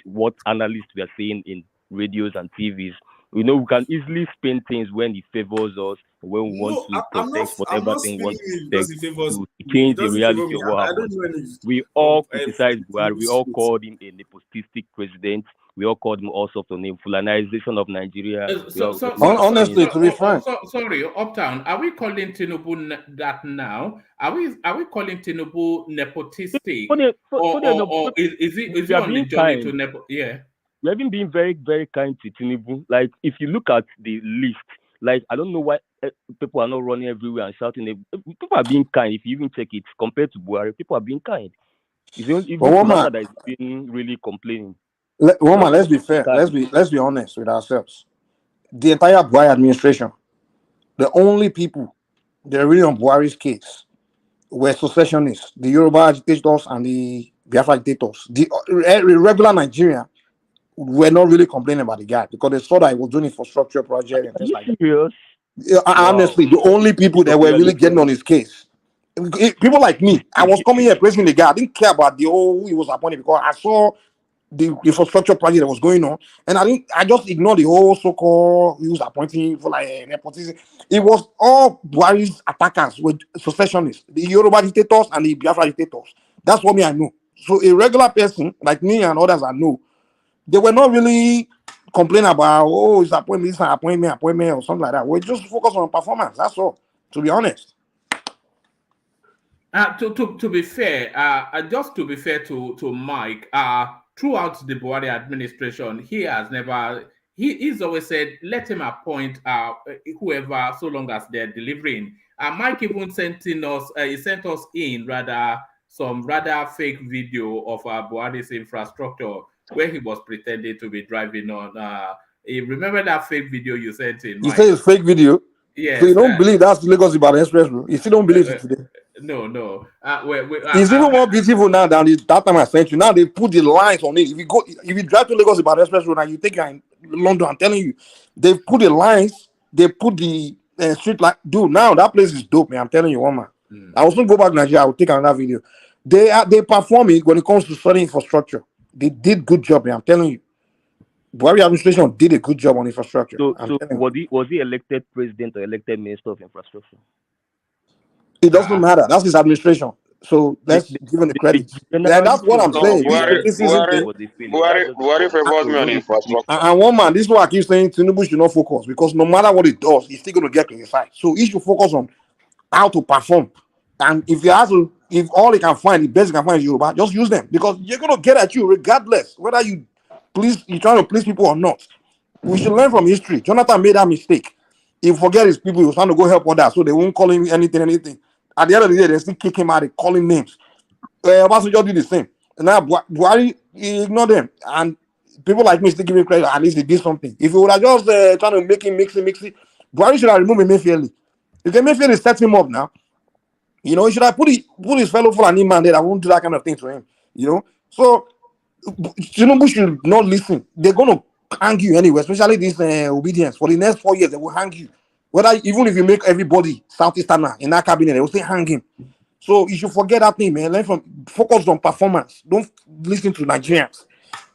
analysts we are saying in radios and TVs. We can easily spin things when it favors us, when we want to protect whatever thing we want to change the reality of what happens. We all criticized Buhari. We all called him a nepotistic president. We all called him all sorts of names, fulanization of Nigeria. Honestly, to be frank. Sorry, Uptown, are we calling Tinubu that now? Are we calling Tinubu nepotistic? Or is he on the journey to nepo? Yeah. We have been being very, very kind to Tinubu. Like, if you look at the list, like, I don't know why people are not running everywhere and shouting. People are being kind. If you even check it, compared to Buhari, people are being kind. It's that is being really complaining. Let's be fair. Let's be honest with ourselves. The entire Buhari administration, the only people that are really on Buhari's case were secessionists, the Yoruba agitators and the Biafra agitators. The regular Nigerian were not really complaining about the guy because they saw that he was doing infrastructure project and things like that. Honestly, the only people that were really getting on his case, people like me, I was coming here praising the guy. I didn't care about the whole he was appointed because I saw the infrastructure project that was going on, and I just ignored the whole so-called he was appointing for like nepotism. It was all Buhari's attackers with secessionists, the Yoruba agitators and the Biafra agitators. That's what I know. So a regular person like me and others I know, they were not really complaining about, it's appointment, or something like that. We just focus on performance. That's all, to be honest. To be fair, just to be fair to Mike, throughout the Buhari administration, he's always said, let him appoint whoever, so long as they're delivering. Mike even sent us some rather fake video of Buhari's infrastructure, where he was pretending to be driving on. You remember that fake video you sent in? You say it's fake video? Yes. So you don't believe that's Lagos Ibadan Express Road? You still don't believe it today? No. It's even more beautiful now than that time I sent you. Now they put the lines on it. If you drive to Lagos Ibadan Express Road and you take it in London, I'm telling you, they put the lines, they put the street light. Dude, now that place is dope, man. I'm telling you, one man. I will soon go back to Nigeria. I will take another video. They perform it when it comes to studying infrastructure. They did good job, man. I'm telling you. Buhari administration did a good job on infrastructure. So was he elected president or elected minister of infrastructure? It doesn't matter. That's his administration. So let's give him the credit. That's what I'm saying. Buhari favors me on infrastructure. And one man, this is why I keep saying Tinubu should not focus, because no matter what it does, he's still going to get criticized. So he should focus on how to perform. And if all he can find, the best he can find is Yoruba, just use them, because you're going to get at you regardless whether you're trying to please people or not. We should learn from history. Jonathan made that mistake. He forget his people. He was trying to go help others, so they won't call him anything. At the end of the day, they still kick him out, they call him names. Obasanjo did the same. And now Buhari, he ignored them. And people like me still give him credit, at least they did something. If he would have just trying to make him mix it, Buhari should have removed Emefiele. If Emefiele is setting him up now, you know, he should have put his fellow Fulani man there that won't do that kind of thing to him. You know, so Tinubu should not listen. They're going to hang you anyway, especially this obedience. For the next 4 years, they will hang you. Whether even if you make everybody Southeasterner in that cabinet, they will still hang him. So you should forget that thing, man. Focus on performance. Don't listen to Nigerians.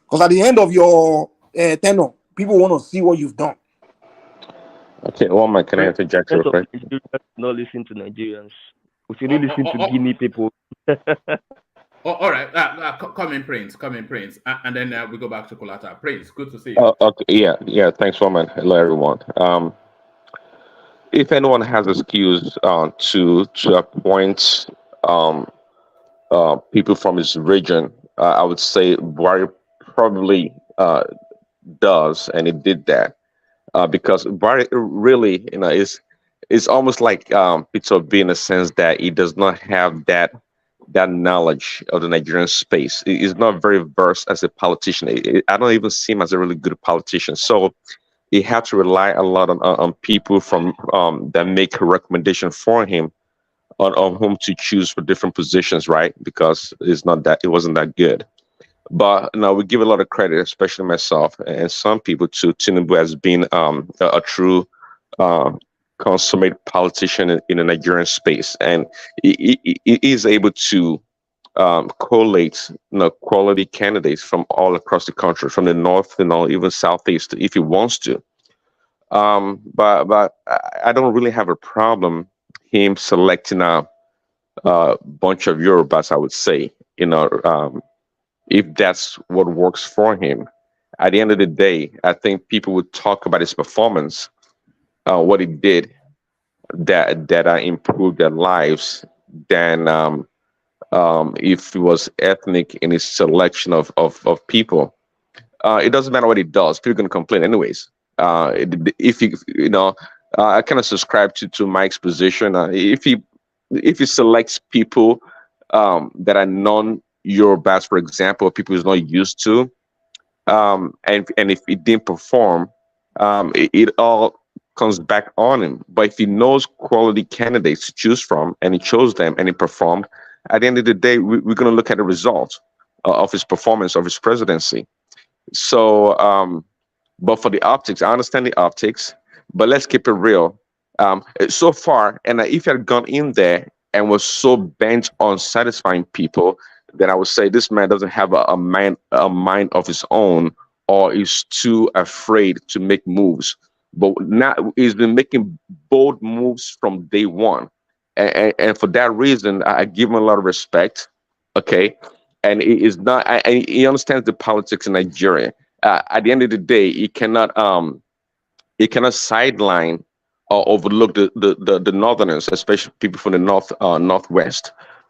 Because at the end of your tenure, people want to see what you've done. Okay, one man, can I interject real quick? Not listen to Nigerians. We should listen to Guinea people. All right, come in, Prince. And then we go back to Kolata. Prince, good to see you. Okay, yeah. Thanks, woman. Hello, everyone. If anyone has excuse to appoint people from his region, I would say Buhari probably does, and he did that because Buhari really, is almost like Peter Obi in a sense that he does not have that knowledge of the Nigerian space. He's not very versed as a politician. I don't even see him as a really good politician. So he had to rely a lot on people from that make a recommendation for him on whom to choose for different positions, right? Because it wasn't that good. But no, we give a lot of credit, especially myself and some people, to Tinubu as being a true consummate politician in the Nigerian space, and he is able to collate quality candidates from all across the country, from the north and even southeast, if he wants to. But I don't really have a problem him selecting a bunch of Yorubas, I would say, if that's what works for him. At the end of the day, I think people would talk about his performance, what he did that improved their lives, than if he was ethnic in his selection of people. It doesn't matter what he does. People are going to complain anyways. If I kind of subscribe to Mike's position. If he selects people that are non-Yorubas, for example, people he's not used to, and if he didn't perform, it all comes back on him. But if he knows quality candidates to choose from, and he chose them and he performed, at the end of the day, we're going to look at the results of his performance, of his presidency. So, but for the optics, I understand the optics, but let's keep it real. So far, and if he had gone in there and was so bent on satisfying people, then I would say this man doesn't have a mind of his own, or is too afraid to make moves. But now he's been making bold moves from day one. And for that reason, I give him a lot of respect. Okay. And he is not, he understands the politics in Nigeria. At the end of the day, he cannot sideline or overlook the northerners, especially people from the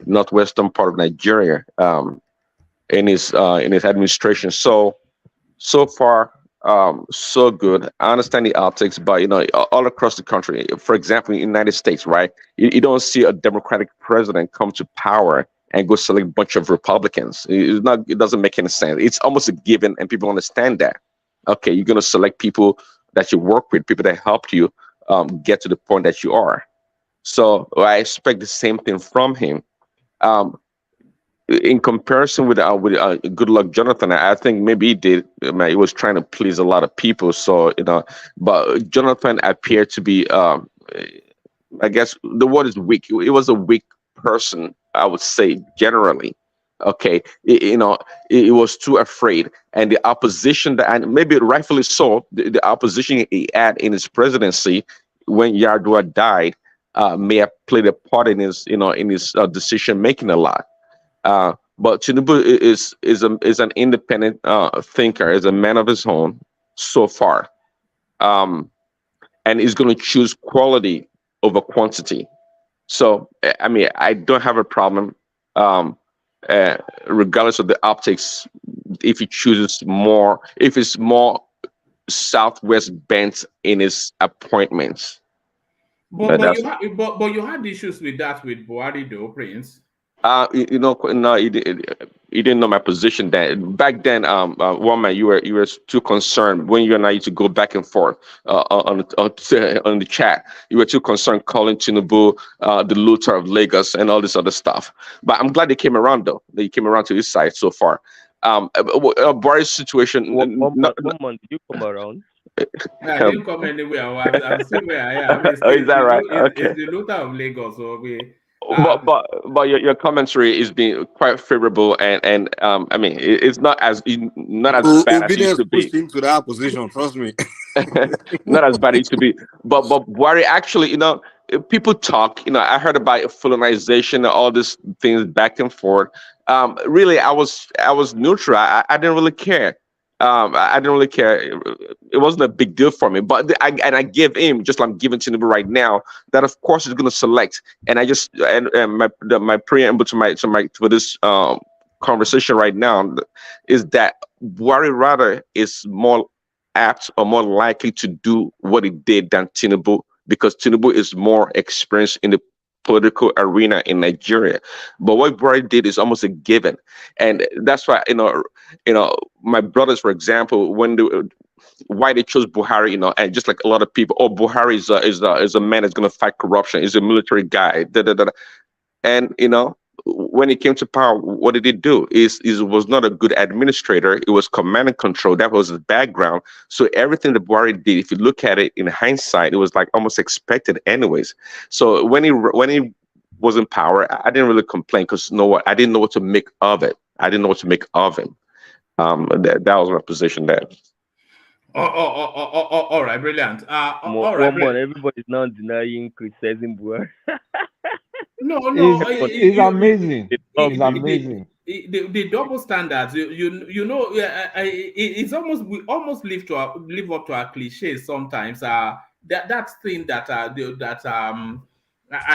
northwestern part of Nigeria, in his administration. So far, so good. I understand the optics, but all across the country, for example, in the United States, right? You don't see a Democratic president come to power and go select a bunch of Republicans. It doesn't make any sense. It's almost a given, and people understand that. Okay, you're gonna select people that you work with, people that helped you get to the point that you are. So I expect the same thing from him. In comparison with Good Luck Jonathan, I think maybe he did. He was trying to please a lot of people. So but Jonathan appeared to be, I guess the word is weak. It was a weak person, I would say, generally. Okay, it was too afraid, and the opposition and maybe rightfully so, the opposition he had in his presidency when Yar'Adua died may have played a part in his decision making a lot. But Tinubu is an independent thinker, is a man of his own so far, and he's going to choose quality over quantity. So I mean, I don't have a problem, regardless of the optics, if he chooses more, if it's more Southwest bent in his appointments. But you had issues with that with Buhari though, Prince. No, he didn't know my position then. Back then, woman, you were too concerned when you and I used to go back and forth on the chat. You were too concerned calling Tinubu the looter of Lagos and all this other stuff. But I'm glad they came around though. They came around to his side so far. Boris' situation. One month, did you come around? No, I didn't come anywhere. I'm still where I am. Is that right? Okay. It's the looter of Lagos. So But your commentary is being quite favorable and I mean it's not as bad as it used to be. Pushed him to that position, trust me. Not as bad as it used to be. But Buhari actually, people talk, I heard about colonization and all these things back and forth. Really I was neutral. I didn't really care. I didn't really care. It wasn't a big deal for me. But I give him, just like I'm giving Tinubu right now, that of course he's going to select. And I just my preamble to this conversation right now is that Buhari rather is more apt or more likely to do what he did than Tinubu, because Tinubu is more experienced in the political arena in Nigeria. But what Buhari did is almost a given, and that's why my brothers, for example, why they chose Buhari, and just like a lot of people, Buhari is a man that's going to fight corruption, is a military guy, and when he came to power, what did he do? Is was not a good administrator. It was command and control. That was his background. So everything that Buhari did, if you look at it in hindsight, it was like almost expected anyways. So when he was in power, I didn't really complain because I didn't know what to make of it. I didn't know what to make of him. That was my position there. All right, brilliant. Everybody's now denying criticizing Buhari. No, it's amazing. It's amazing. The double standards, it's almost, we almost live up to our cliches sometimes. That thing that I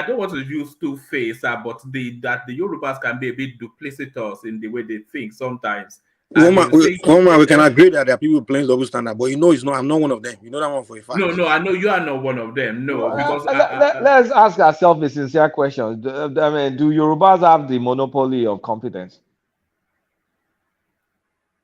don't want to use two-face, but that the Yorubas can be a bit duplicitous in the way they think sometimes. We can agree that there are people playing double standard, but it's not. I'm not one of them. You know that one for a fact. No, I know you are not one of them. No, because let's ask ourselves a sincere question. I mean, do Yorubas have the monopoly of competence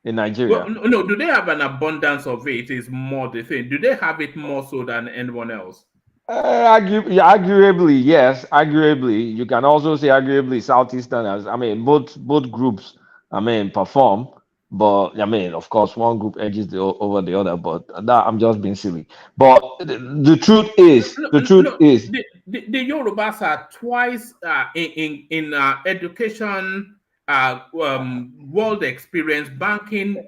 in Nigeria? Well, no, do they have an abundance of it? Is more the thing. Do they have it more so than anyone else? Arguably, yes. Arguably, you can also say arguably Southeasterners. I mean, both groups, perform. But I mean, of course, one group edges over the other. But that I'm just being silly. But the truth is, the Yorubas are twice in education, world experience, banking,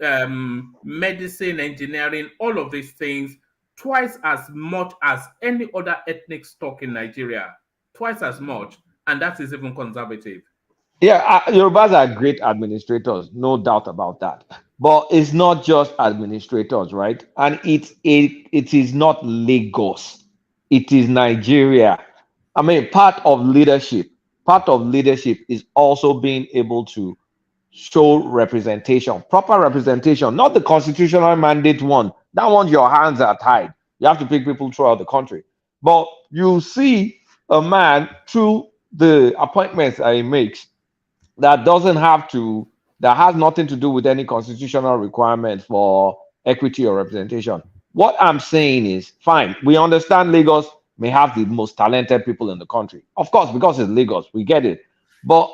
medicine, engineering, all of these things, twice as much as any other ethnic stock in Nigeria. Twice as much, and that is even conservative. Yeah, Yorubas are great administrators, no doubt about that. But it's not just administrators, right? And it is not Lagos. It is Nigeria. I mean, part of leadership is also being able to show representation, proper representation, not the constitutional mandate one. That one, your hands are tied. You have to pick people throughout the country. But you see a man through the appointments that he makes that has nothing to do with any constitutional requirement for equity or representation. What I'm saying is, fine, we understand Lagos may have the most talented people in the country. Of course, because it's Lagos, we get it. But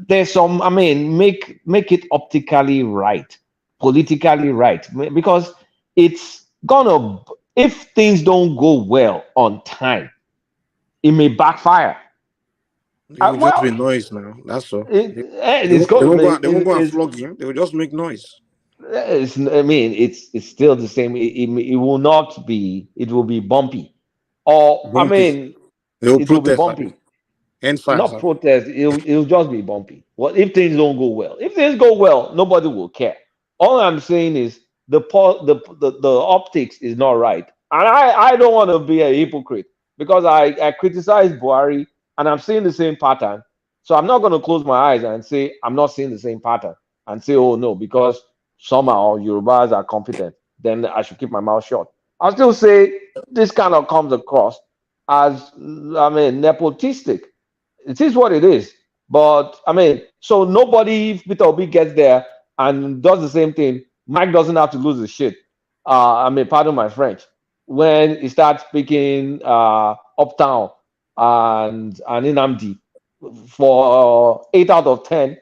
there's some, make it optically right, politically right, because it's gonna, if things don't go well on time, it may backfire. It will just be noise now. That's all. They won't go and flog him. They will just make noise. It's still the same. It will not be. It will be bumpy. Or bumpy. They will protest. Will be bumpy. Not protest. It'll just be bumpy. Well, if things don't go well, nobody will care. All I'm saying is the optics is not right, and I don't want to be a hypocrite because I criticize Buhari. And I'm seeing the same pattern. So I'm not going to close my eyes and say I'm not seeing the same pattern and say, oh no, because somehow Yorubas are competent, then I should keep my mouth shut. I still say this kind of comes across as, I mean, nepotistic. It is what it is. But I mean, so nobody, if Peter Obi gets there and does the same thing, Mike doesn't have to lose his shit. I mean, pardon my French. When he starts speaking uptown and Inamdi for 8 out of 10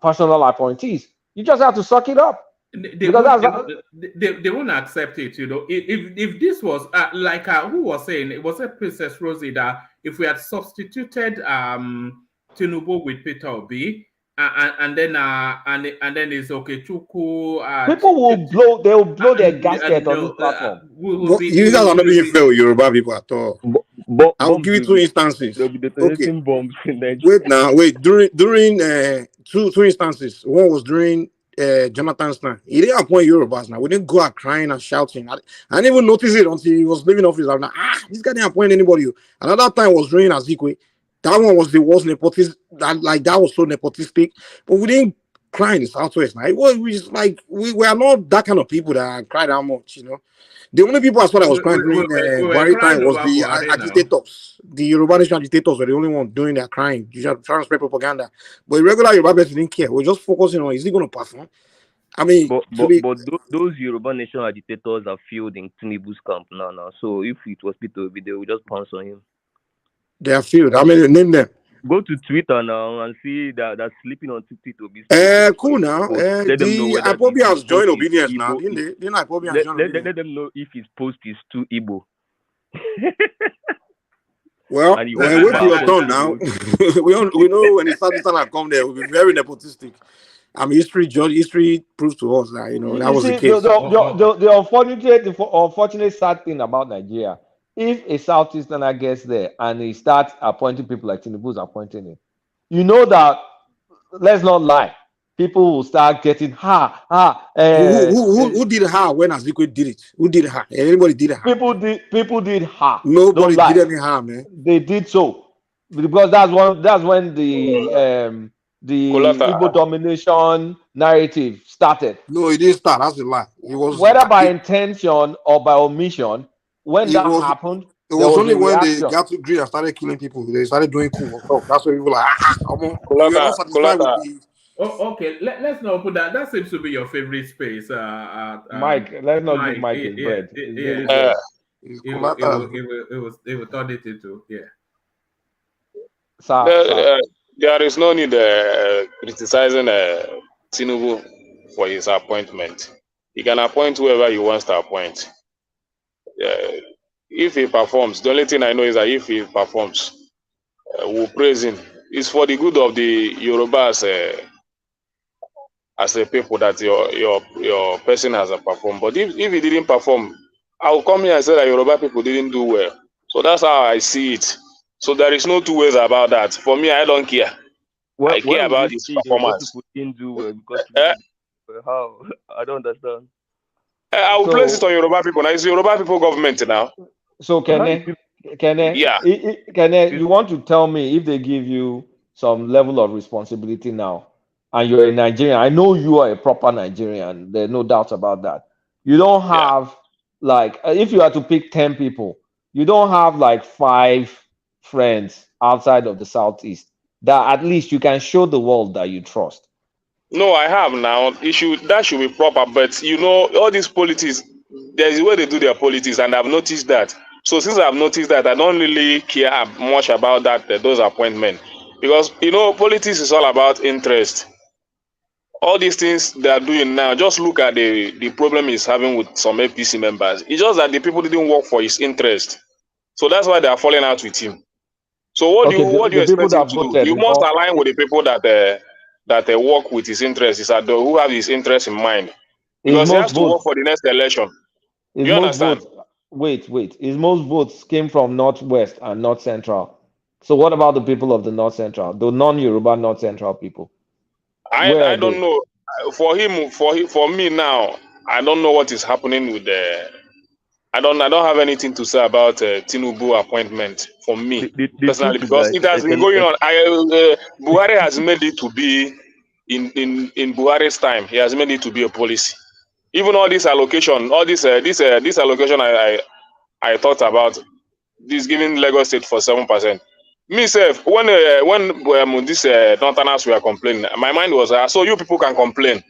personal appointees, you just have to suck it up. They won't accept it, you know. If this was like who was saying, it was a Princess Rosie, that if we had substituted Tinubu with Peter Obi, and then it's okay, Chuku. People will blow. They will blow their gasket on this platform. You guys are not being fair with Yoruba people at all. I'll give you two instances. Okay. Bombs in Wait now. Wait. During two instances. One was during Jonathan's time. He didn't appoint Yorubas. Now we didn't go out crying and shouting. I didn't even notice it until he was leaving office. I'm like, this guy didn't appoint anybody. Another time was during Azikwe. That one was the worst nepotism. That was so nepotistic. But we didn't cry in the Southwest. Now it was we are not that kind of people that cry that much, you know. The only people I saw that was crying during Buhari time was the agitators. The Yoruba Nation agitators were the only ones doing their crying. You should try to spread propaganda. But the regular Yoruba person didn't care. We're just focusing on, is he going to perform? I mean, but those Yoruba Nation agitators are filled in Tinubu's camp now. So if it was Peter Obi, they would just pounce on him. They are filled. I mean, name them. Go to Twitter now and see that they're sleeping on Peter Obi. Cool now. The Ipobi has joined obedience now. Didn't Ipobi has joined obedience? Let them know if his post is too Igbo. Well, wait till your turn now. we know when it's time to come there, we'll be very nepotistic. I mean, history proves to us that, you know, that was the case. The unfortunate sad thing about Nigeria, if a Southeasterner gets there and he starts appointing people like Tinubu's appointing him, you know that, let's not lie, people will start getting who did her when Azikwe did it? Who did her? Anybody did her? People did her. Nobody did any harm, man. They did so because that's when the Igbo domination narrative started. No, it didn't start. That's a lie. It was whether by intention or by omission. When that happened, it was only when they got to agree and started killing people. They started doing cool stuff. That's when people were like, we're not satisfied with the. Oh, okay. Let's not put that. That seems to be your favorite space. Mike, let's not give Mike his bread. It will turn it into There is no need criticizing Tinubu for his appointment. He can appoint whoever he wants to appoint. If he performs, the only thing I know is that if he performs, we'll praise him. It's for the good of the Yorubas as a people that your person has performed. But if he didn't perform, I'll come here and say that Yoruba people didn't do well. So that's how I see it. So there is no two ways about that. For me, I don't care. I care about his performance. People didn't do well because how? I don't understand. I will place it on Yoruba people. Now it's Yoruba people government now. So Kene, you want to tell me if they give you some level of responsibility now, and you're a Nigerian? I know you are a proper Nigerian. There's no doubt about that. You don't have like, if you had to pick 10 people, you don't have like 5 friends outside of the Southeast that at least you can show the world that you trust. No, I have now. That should be proper. But you know, all these politics, there's a way they do their politics, and I've noticed that. So since I've noticed that, I don't really care much about that those appointments, because you know, politics is all about interest. All these things they are doing now, just look at the problem he's having with some APC members. It's just that the people didn't work for his interest, so that's why they are falling out with him. So what do you expect him to do? You must align with the people that work with his interests, is that who have his interests in mind, because he has to work for the next election. You understand? Wait. His most votes came from Northwest and North Central. So what about the people of the North Central, the non-Yoruba North Central people? I don't know. For me now, I don't know what is happening with the. I don't have anything to say about Tinubu appointment for me personally, because it has been going on. Buhari has made it to be in Buhari's time. He has made it to be a policy. Even all this allocation, all this allocation I thought about, this giving Lagos State for 7%. Me self, when this Northerners were complaining, my mind was, so you people can complain.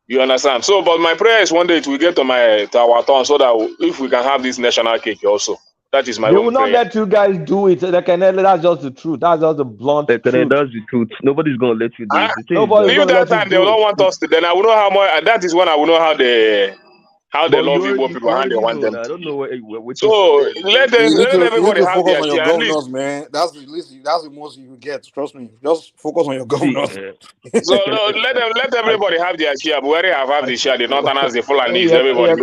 You understand? So, but my prayer is one day it will get to our turn, so that if we can have this national cake also. That is my They own will not prayer. let you guys do it. That's just the truth. That's just the blunt truth. That's the truth. Nobody's gonna let you do it. Nobody's If that time they don't want us to, then I will know how much. That is when I will know how they love Igbo people, how they want them to. I don't know what. So let everybody have focus their on your share. At least. governors, man. That's the most you get. Trust me. Just focus on your governors. So no, let everybody have their share. Buhari have the share. The Northerners, the Fulanis, everybody.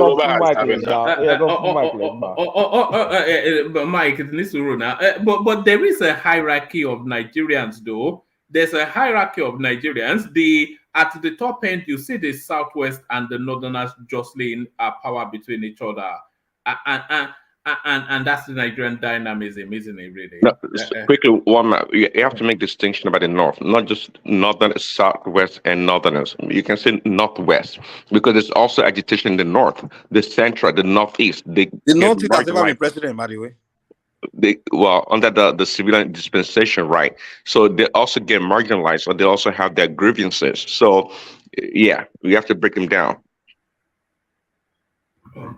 Mike, it needs to run now. But there is a hierarchy of Nigerians, though. There's a hierarchy of Nigerians. At the top end, you see the Southwest and the Northerners jostling power between each other, and that's the Nigerian dynamism, isn't it? Really. No, quickly, you have to make distinction about the North, not just Northern, Southwest, and Northerners. You can say Northwest because there's also agitation in the North, the Central, the Northeast. The Northeast has never been president, by the way. Under the civilian dispensation, right? So they also get marginalized, or they also have their grievances. So, yeah, we have to break them down.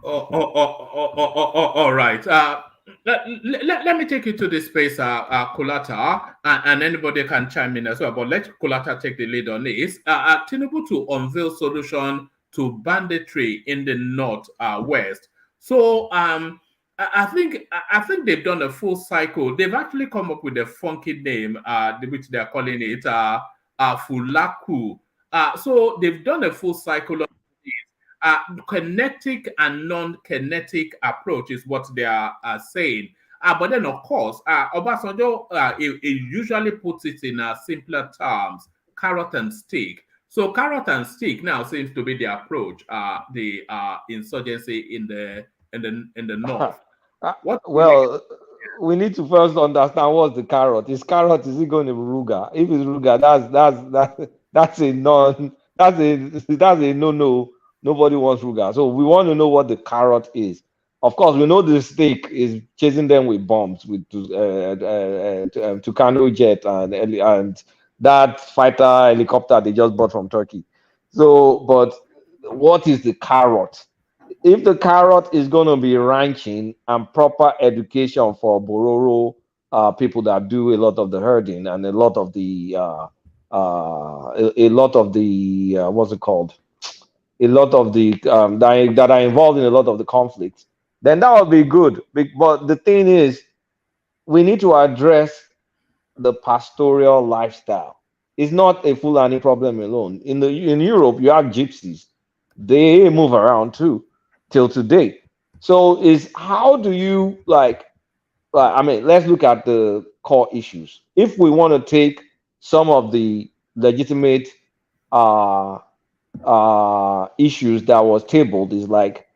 All right. Let me take you to the space, Kulata, and anybody can chime in as well. But let Kulata take the lead on this. Tinubu to unveil solution to banditry in the North West. So, I think they've done a full cycle. They've actually come up with a funky name, which they're calling it Fulaku. So they've done a full cycle of kinetic and non-kinetic approach is what they are saying. But then, of course, Obasanjo it usually puts it in simpler terms, carrot and stick. So carrot and stick now seems to be the approach, the insurgency in the North. We need to first understand what's the carrot. Is carrot, is it going to be Ruga? If it's Ruga, that's a no. Nobody wants Ruga. So we want to know what the carrot is. Of course, we know the stick is chasing them with bombs, with Tucano jet and that fighter helicopter they just bought from Turkey. So, but what is the carrot? If the carrot is going to be ranching and proper education for Bororo people that do a lot of the herding and a lot of the what's it called? A lot of the that are involved in a lot of the conflicts, then that would be good. But the thing is, we need to address the pastoral lifestyle. It's not a Fulani problem alone. In Europe, you have gypsies. They move around too, till today. So is how do you let's look at the core issues. If we want to take some of the legitimate issues that was tabled, is like,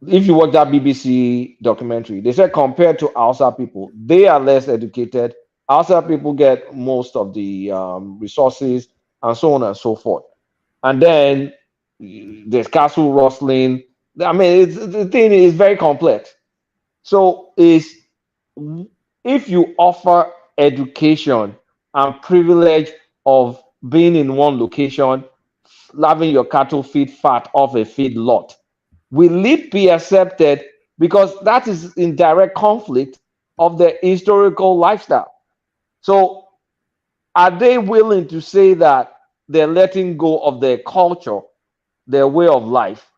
if you watch that BBC documentary, they said compared to Hausa people, they are less educated. Hausa people get most of the resources and so on and so forth. And then there's castle rustling. I mean, the thing is very complex. So if you offer education and privilege of being in one location, having your cattle feed fat off a feed lot, will it be accepted? Because that is in direct conflict of the historical lifestyle. So are they willing to say that they're letting go of their culture, their way of life,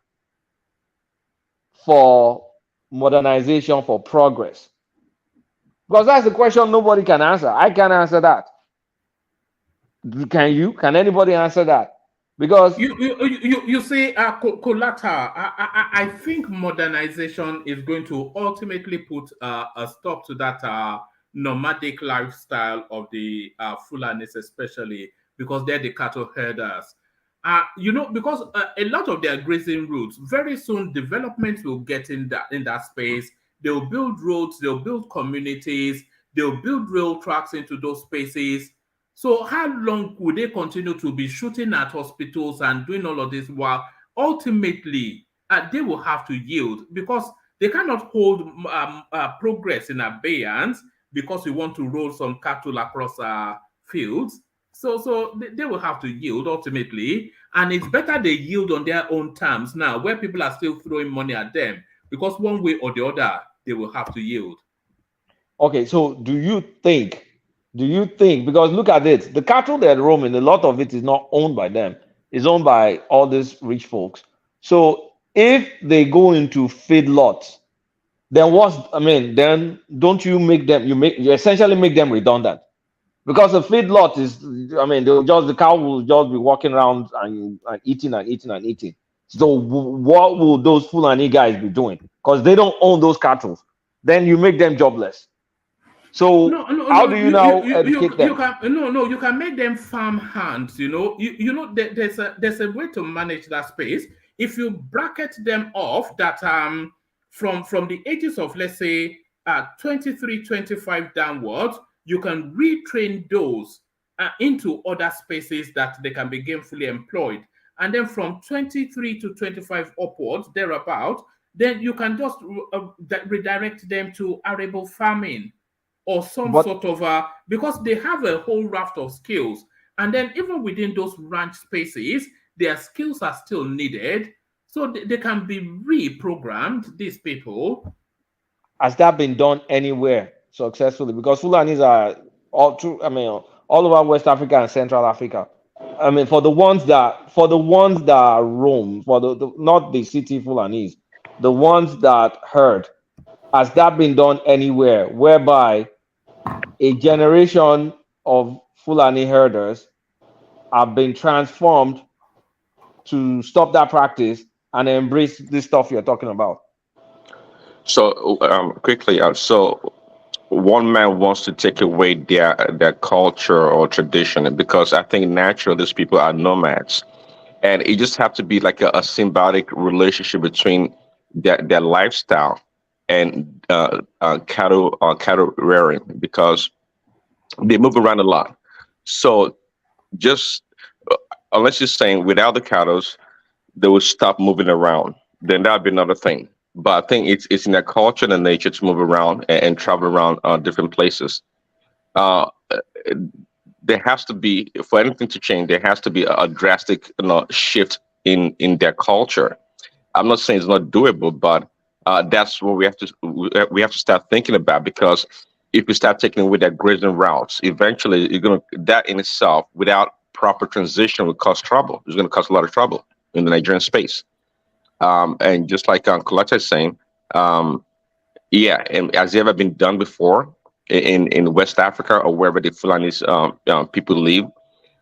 for modernization, for progress? Because that's the question nobody can answer. I can't answer that. Can you? Can anybody answer that? Because you say, Kolata, I think modernization is going to ultimately put a stop to that nomadic lifestyle of the Fulanis, especially because they're the cattle herders. Because a lot of their grazing routes, very soon development will get in that space. They'll build roads, they'll build communities, they'll build rail tracks into those spaces. So how long would they continue to be shooting at hospitals and doing all of this while ultimately they will have to yield because they cannot hold progress in abeyance because we want to roll some cattle across fields. So they will have to yield ultimately. And it's better they yield on their own terms now where people are still throwing money at them because one way or the other, they will have to yield. Okay, so do you think, because look at it, the cattle they're roaming, a lot of it is not owned by them, it's owned by all these rich folks. So if they go into feedlots, then then don't you make them, you essentially make them redundant. Because a feedlot is, the cow will just be walking around and eating and eating and eating. So what will those Fulani guys be doing? Because they don't own those cattle. Then you make them jobless. So how do you now educate them? You can make them farm hands. There's a way to manage that space. If you bracket them off that from the ages of, let's say, 23, 25 downwards, you can retrain those into other spaces that they can be gainfully employed. And then from 23 to 25 upwards, thereabout, then you can just redirect them to arable farming or some sort of, because they have a whole raft of skills. And then even within those ranch spaces, their skills are still needed. So they can be reprogrammed, these people. Has that been done anywhere successfully? Because Fulanis are all over West Africa and Central Africa. For the ones that roam, not the city Fulanis, the ones that herd, has that been done anywhere whereby a generation of Fulani herders have been transformed to stop that practice and embrace this stuff you're talking about? So quickly, so one man wants to take away their culture or tradition, because I think naturally these people are nomads, and it just have to be like a symbiotic relationship between their lifestyle and cattle rearing, because they move around a lot. So just unless you're saying without the cattle, they will stop moving around, then that'd be another thing. But I think it's in their culture and their nature to move around and travel around different places. There has to be, for anything to change, there has to be a drastic shift in their culture. I'm not saying it's not doable, but that's what we have to start thinking about, because if we start taking away their grazing routes, eventually that in itself, without proper transition, will cause trouble. It's going to cause a lot of trouble in the Nigerian space. And just like Coletta is saying, yeah, and has it ever been done before in West Africa or wherever the Fulanis people live?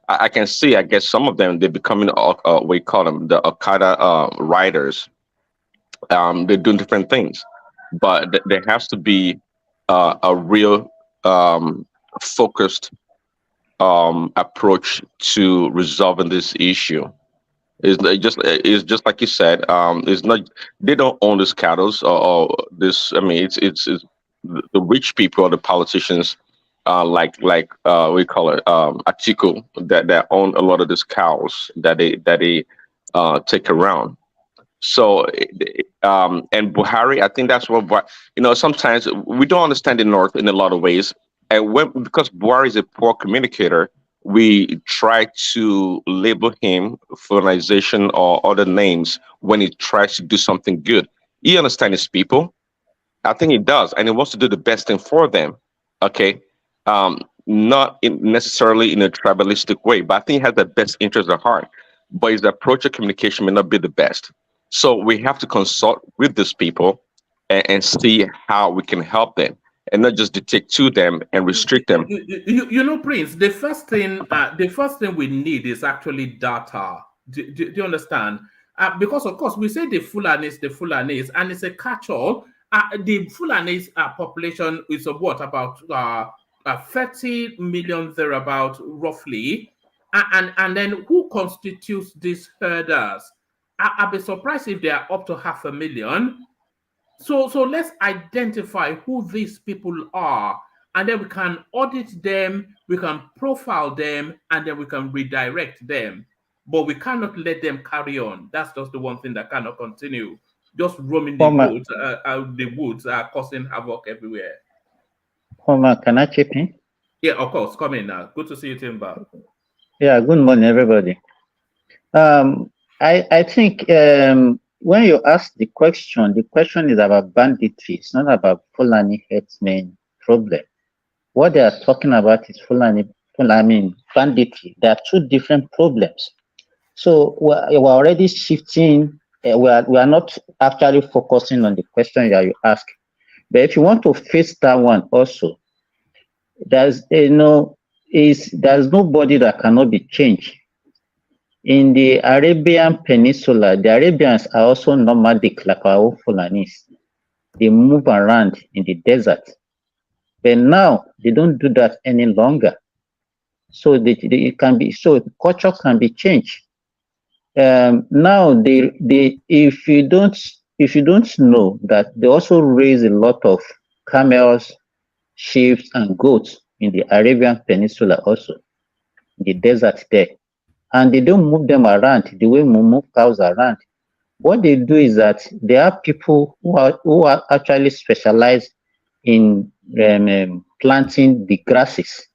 I can see, I guess some of them, they're becoming, we call them the Al-Qaeda riders. They're doing different things, but there has to be a real focused approach to resolving this issue. It's just like you said. It's not, they don't own these cattle or this. It's the rich people or the politicians, like we call it Atiku, that own a lot of these cows that they take around. So, and Buhari, I think that's what, sometimes we don't understand the North in a lot of ways. And because Buhari is a poor communicator, we try to label him colonization or other names when he tries to do something good. He understands his people. I think he does. And he wants to do the best thing for them. Okay. Not necessarily in a tribalistic way, but I think he has the best interest at heart. But his approach of communication may not be the best. So we have to consult with these people and see how we can help them, and not just dictate to them and restrict them. Prince, the first thing we need is actually data. Do you understand? Because of course we say the Fulanis, and it's a catch-all. The Fulanis population is about 30 million thereabout, roughly. And then who constitutes these herders? I'll be surprised if they are up to 500,000. So let's identify who these people are and then we can audit them, we can profile them, and then we can redirect them. But we cannot let them carry on. That's just the one thing that cannot continue. Just roaming the woods, causing havoc everywhere. Homer, can I chip in? Yeah, of course. Come in now. Good to see you, Timber. Yeah, good morning, everybody. I think when you ask the question is about banditry. It's not about Fulani herdsmen problem. What they are talking about is banditry. There are two different problems. So we're already shifting. We are not actually focusing on the question that you ask. But if you want to face that one also, there's nobody that cannot be changed. In the Arabian Peninsula, the Arabians are also nomadic like our own Fulanis. They move around in the desert. But now they don't do that any longer. So it can be, so culture can be changed. Now if you don't know that they also raise a lot of camels, sheep, and goats in the Arabian Peninsula also, the desert there. And they don't move them around the way we move cows around. What they do is that there are people who are actually specialized in planting the grasses,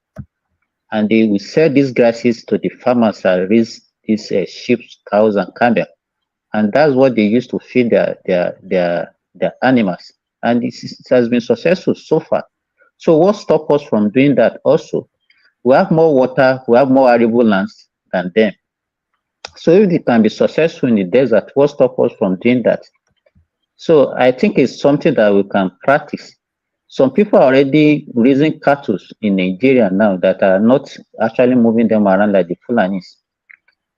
and they will sell these grasses to the farmers and raise these sheep, cows, and camel, and that's what they use to feed their animals. And it has been successful so far. So what stops us from doing that? Also, we have more water, we have more arable lands than them. So if they can be successful in the desert, what stops us from doing that? So I think it's something that we can practice. Some people are already raising cattle in Nigeria now that are not actually moving them around like the Fulanis.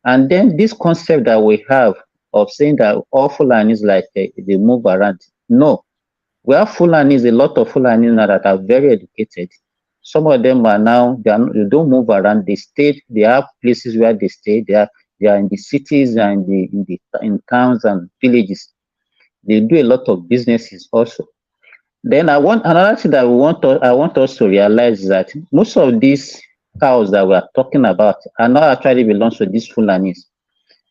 And then this concept that we have of saying that all Fulanis like they move around. No, we have Fulanis, a lot of Fulanis now that are very educated. Some of them are now, they don't move around. They stay, they have places where they stay. They are in the cities and in towns and villages. They do a lot of businesses also. Then another thing that I want us to realize is that most of these cows that we are talking about are not actually belongs to these Fulanis.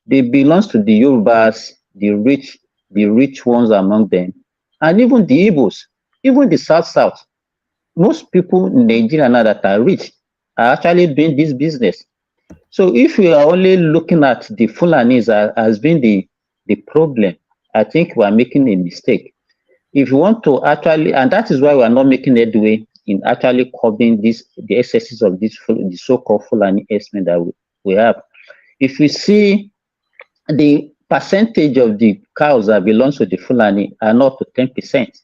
They belongs to the Yorubas, the rich ones among them, and even the Igbos, even the South. Most people in Nigeria now that are rich are actually doing this business. So if we are only looking at the Fulanis as being the problem, I think we are making a mistake. If you want to actually, and that is why we are not making headway in actually curbing the excesses of the so-called Fulani herdsmen that we have. If you see the percentage of the cows that belongs to the Fulani are not to 10%.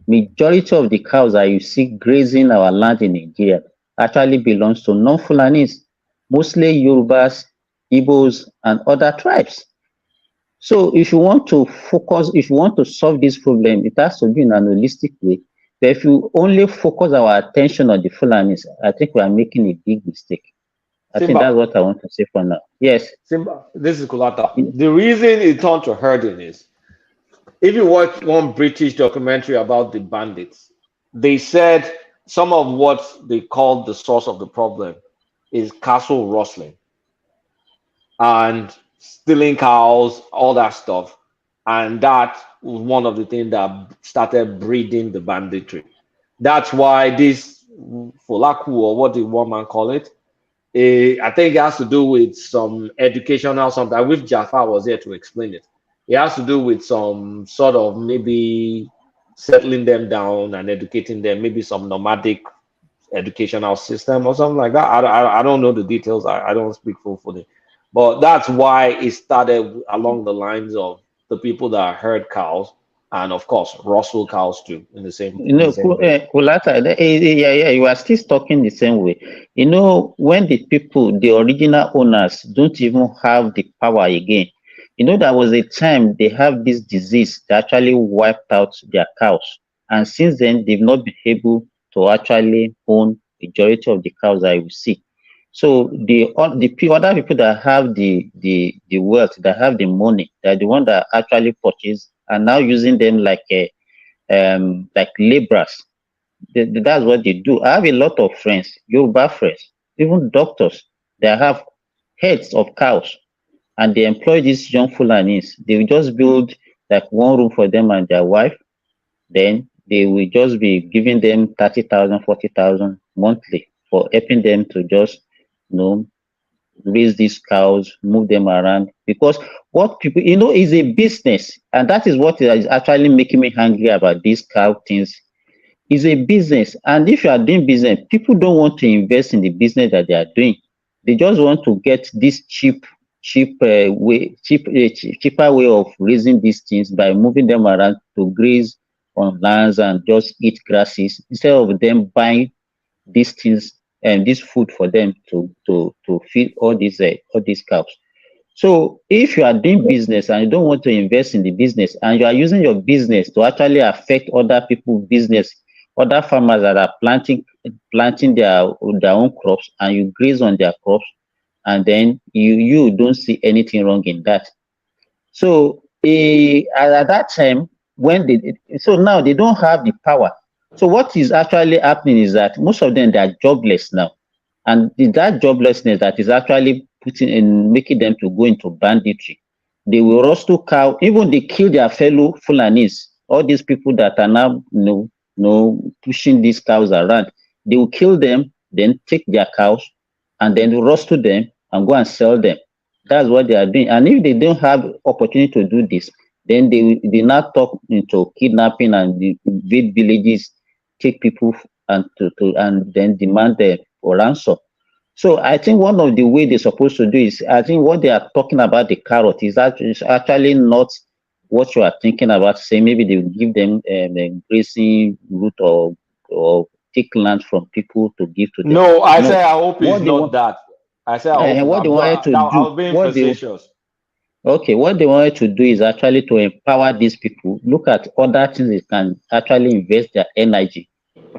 Majority of the cows that you see grazing our land in Nigeria actually belongs to non-Fulanis, mostly Yorubas, Igbos, and other tribes. So if you want to focus, if you want to solve this problem, it has to be in an holistic way. But if you only focus our attention on the Fulanis, I think we are making a big mistake. I think that's what I want to say for now. Yes. Simba, this is Kulata. The reason it turned to herding is, if you watch one British documentary about the bandits, they said some of what they called the source of the problem is castle rustling and stealing cows, all that stuff. And that was one of the things that started breeding the banditry. That's why this Folaku, or what did one man call it, I think it has to do with some educational something. I wish Jafar was here to explain it. It has to do with some sort of maybe settling them down and educating them, maybe some nomadic educational system or something like that. I don't know the details. I don't speak fully. But that's why it started along the lines of the people that herd cows and, of course, rustle cows too in the same way. Kulata, you are still talking the same way. You know, when the people, the original owners, don't even have the power again. You know, there was a time they have this disease that actually wiped out their cows. And since then, they've not been able to actually own majority of the cows that you see. So the other people that have the wealth, that have the money, that the one that actually purchase, are now using them like laborers. That's what they do. I have a lot of friends, Yoruba friends, even doctors. They have heads of cows, and they employ these young Fulanis. They will just build like one room for them and their wife. Then they will just be giving them 30,000, 40,000 monthly for helping them to just, you know, raise these cows, move them around. Because what people, is a business, and that is what is actually making me angry about these cow things. Is a business, and if you are doing business, people don't want to invest in the business that they are doing. They just want to get this cheaper way of raising these things by moving them around to graze on lands and just eat grasses instead of them buying these things and this food for them to feed all these cows. So if you are doing business and you don't want to invest in the business and you are using your business to actually affect other people's business, other farmers that are planting their own crops, and you graze on their crops, and then you don't see anything wrong in that. So at that time, so now they don't have the power. So what is actually happening is that most of them, they are jobless now, and it's that joblessness that is actually putting in making them to go into banditry. They will rustle cow, even they kill their fellow Fulanis. All these people that are now, pushing these cows around, they will kill them, then take their cows, and then rustle them and go and sell them. That's what they are doing. And if they don't have opportunity to do this, then they now talk into kidnapping and invade villages, take people and then demand them for ransom. So I think one of the way they're supposed to do is, I think what they are talking about the carrot is actually not what you are thinking about. Say maybe they will give them a grazing route or take land from people to give to them. No, I say I hope it's not that. I say I hope And what they wanted to now do, I'm being facetious. Okay, what they wanted to do is actually to empower these people. Look at other things they can actually invest their energy,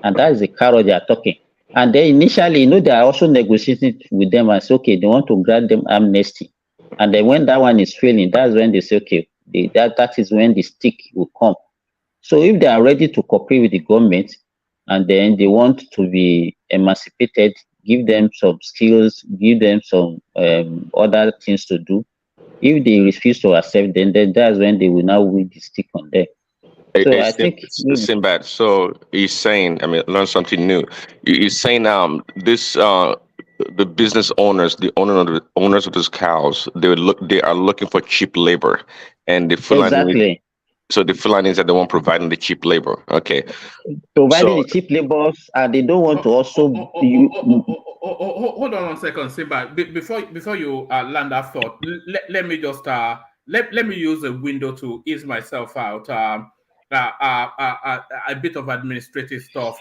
and that is the carrot they are talking. And then initially, they are also negotiating with them and say, okay, they want to grant them amnesty. And then when that one is failing, that's when they say, okay, that is when the stick will come. So if they are ready to cooperate with the government, and then they want to be emancipated, give them some skills, give them some other things to do. If they refuse to accept, then that's when they will now win the stick on them. So I think Sinbad. So he's saying, I mean, learn something new. He's saying, this the business owners, the owners of these cows, they are looking for cheap labor, and the Fulani, exactly. So the Fulanis are the one providing the cheap labor. Okay, providing the cheap labors, and they don't want to also. Hold on 1 second, Simba. Before you land that thought, let me just let me use a window to ease myself out. A bit of administrative stuff.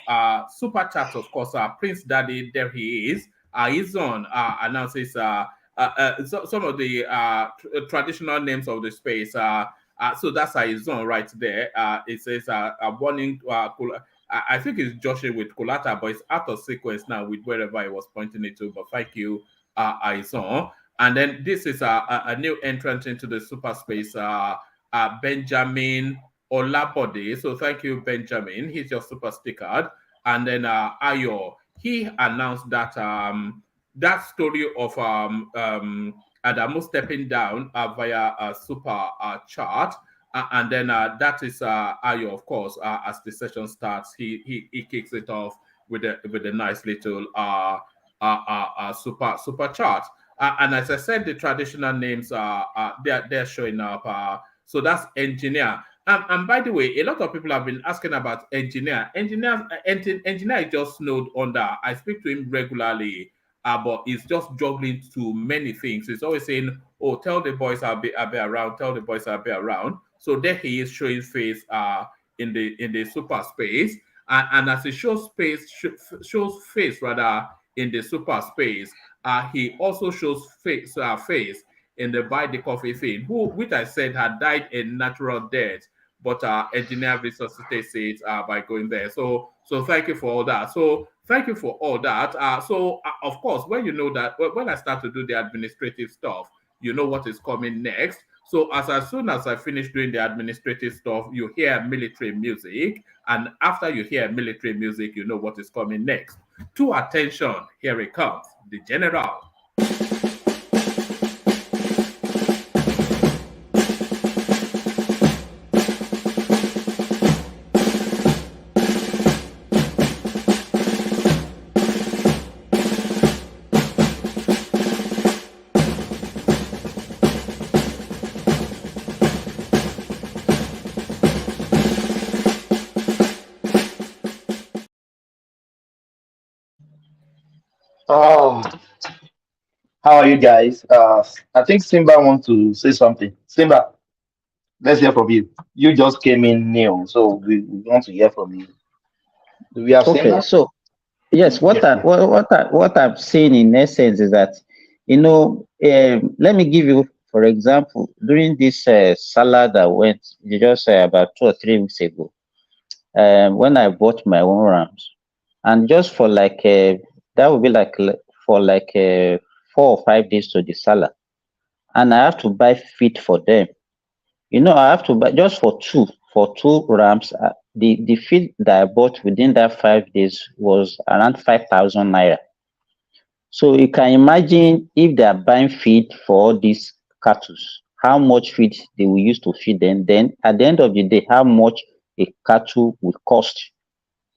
Super chat, of course. Prince Daddy, there he is. He's on. Announces some of the traditional names of the space. So that's his zone right there. It says a warning. I think it's Joshua with Kulata, but it's out of sequence now with wherever I was pointing it to. But thank you, Aizon. And then this is a new entrant into the super space, Benjamin Olabode. So thank you, Benjamin. He's your super sticker. And then Ayo, he announced that that story of Adamu stepping down via a super chart. And then that is Ayo, of course. As the session starts, he kicks it off with a nice little super chart. And as I said, the traditional names they're showing up. So that's engineer. And by the way, a lot of people have been asking about engineer. Engineer is just snowed under. I speak to him regularly. But he's just juggling too many things. He's always saying, "Oh, tell the boys I'll be around. Tell the boys I'll be around." So there he is showing face in the super space, and as he shows face rather in the super space, he also shows face in the buy the coffee thing, which I said had died a natural death, but engineer resuscitates it by going there. So thank you for all that. So thank you for all that. Of course, when you know that, when I start to do the administrative stuff, you know what is coming next. So as soon as I finish doing the administrative stuff, you hear military music. And after you hear military music, you know what is coming next. To attention, here it comes, the general. Oh, how are you guys? I think Simba wants to say something. Simba, let's hear from you. You just came in new, so we want to hear from you. Do we have Okay, Simba? so yes, Yes, yes. what I'm saying in essence is that, let me give you, for example, during this Salah that went just about 2 or 3 weeks ago, when I bought my own rams, and just for like that would be like for like 4 or 5 days to the Salah, and I have to buy feed for them. I have to buy just for two rams. The feed that I bought within that 5 days was around 5,000 naira. So you can imagine if they are buying feed for all these cattle, how much feed they will use to feed them. Then at the end of the day, how much a cattle will cost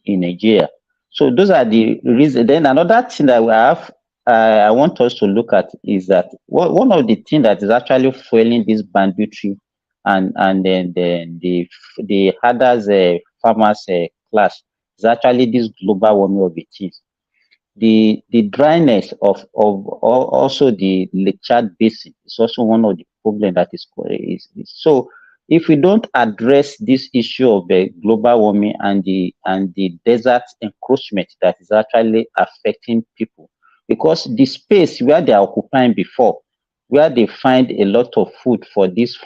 in Nigeria. So those are the reasons. Then another thing that we have, I want us to look at is that one of the things that is actually fueling this banditry and then the others farmers class is actually this global warming of the things. The dryness of also the Lake Chad basin is also one of the problems that is so. If we don't address this issue of the global warming and the desert encroachment that is actually affecting people, because the space where they are occupying before, where they find a lot of food for these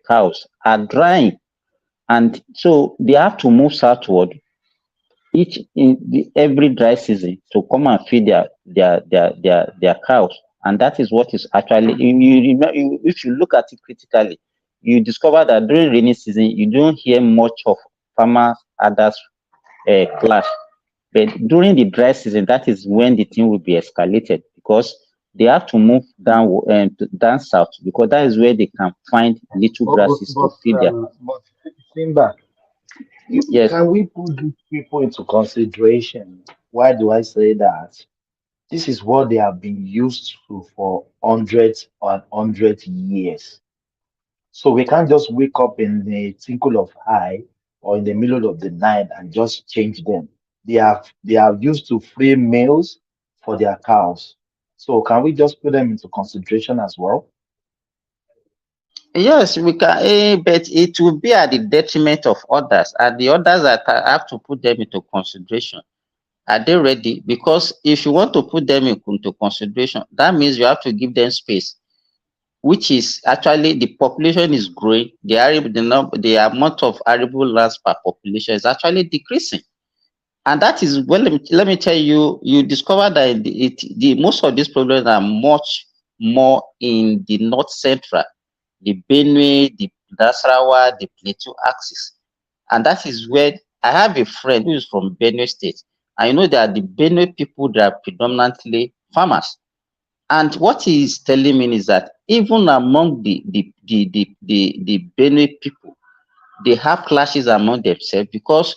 cows, are drying, and so they have to move southward every dry season to come and feed their cows. And that is what is actually, if you look at it critically, you discover that during rainy season you don't hear much of farmers others clash, but during the dry season, that is when the thing will be escalated, because they have to move down south, because that is where they can find little grasses to feed their. But Simba, Yes. can we put these people into consideration? Why do I say that? This is what they have been used to for hundreds and hundred years. So we can't just wake up in the twinkle of eye or in the middle of the night and just change them. They are used to free meals for their cows. So can we just put them into consideration as well? Yes, we can, but it will be at the detriment of others, and the others that have to put them into consideration. Are they ready? Because if you want to put them into consideration, that means you have to give them space, which is actually the population is growing. The amount of arable lands per population is actually decreasing. And that is, well, let me tell you, you discover that the most of these problems are much more in the north central, the Benue, the Nasarawa, the Plateau axis. And that is where I have a friend who is from Benue State. I know that the Benue people, they are predominantly farmers. And what he is telling me is that even among the Benue people, they have clashes among themselves because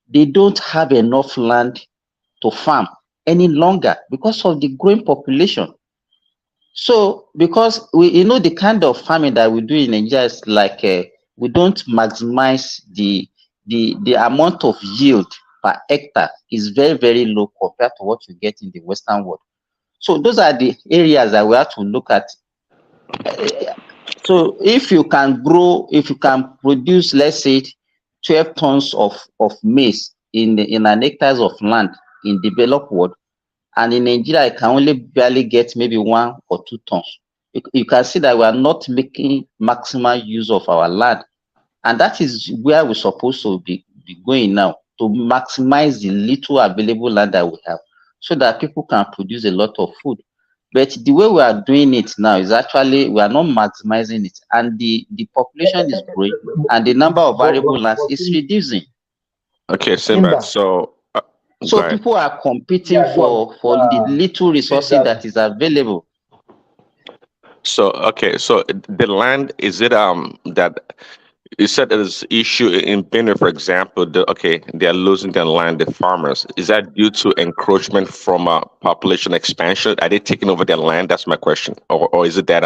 they don't have enough land to farm any longer because of the growing population. So, because the kind of farming that we do in Nigeria is like we don't maximize the amount of yield per hectare is very, very low compared to what you get in the Western world. So those are the areas that we have to look at. So if you can produce, let's say, 12 tons of maize in an hectares of land in developed world, and in Nigeria, I can only barely get maybe 1 or 2 tons. You can see that we are not making maximal use of our land. And that is where we're supposed to be going now, to maximize the little available land that we have, so that people can produce a lot of food. But the way we are doing it now is actually we are not maximizing it, and the population is growing, and the number of variable lands is reducing. Okay, Simba. So, So people are competing for the little resources that is available. So okay, so the land, is it that you said there's issue in Benin, for example, they are losing their land, the farmers. Is that due to encroachment from population expansion? Are they taking over their land? That's my question. Or is it that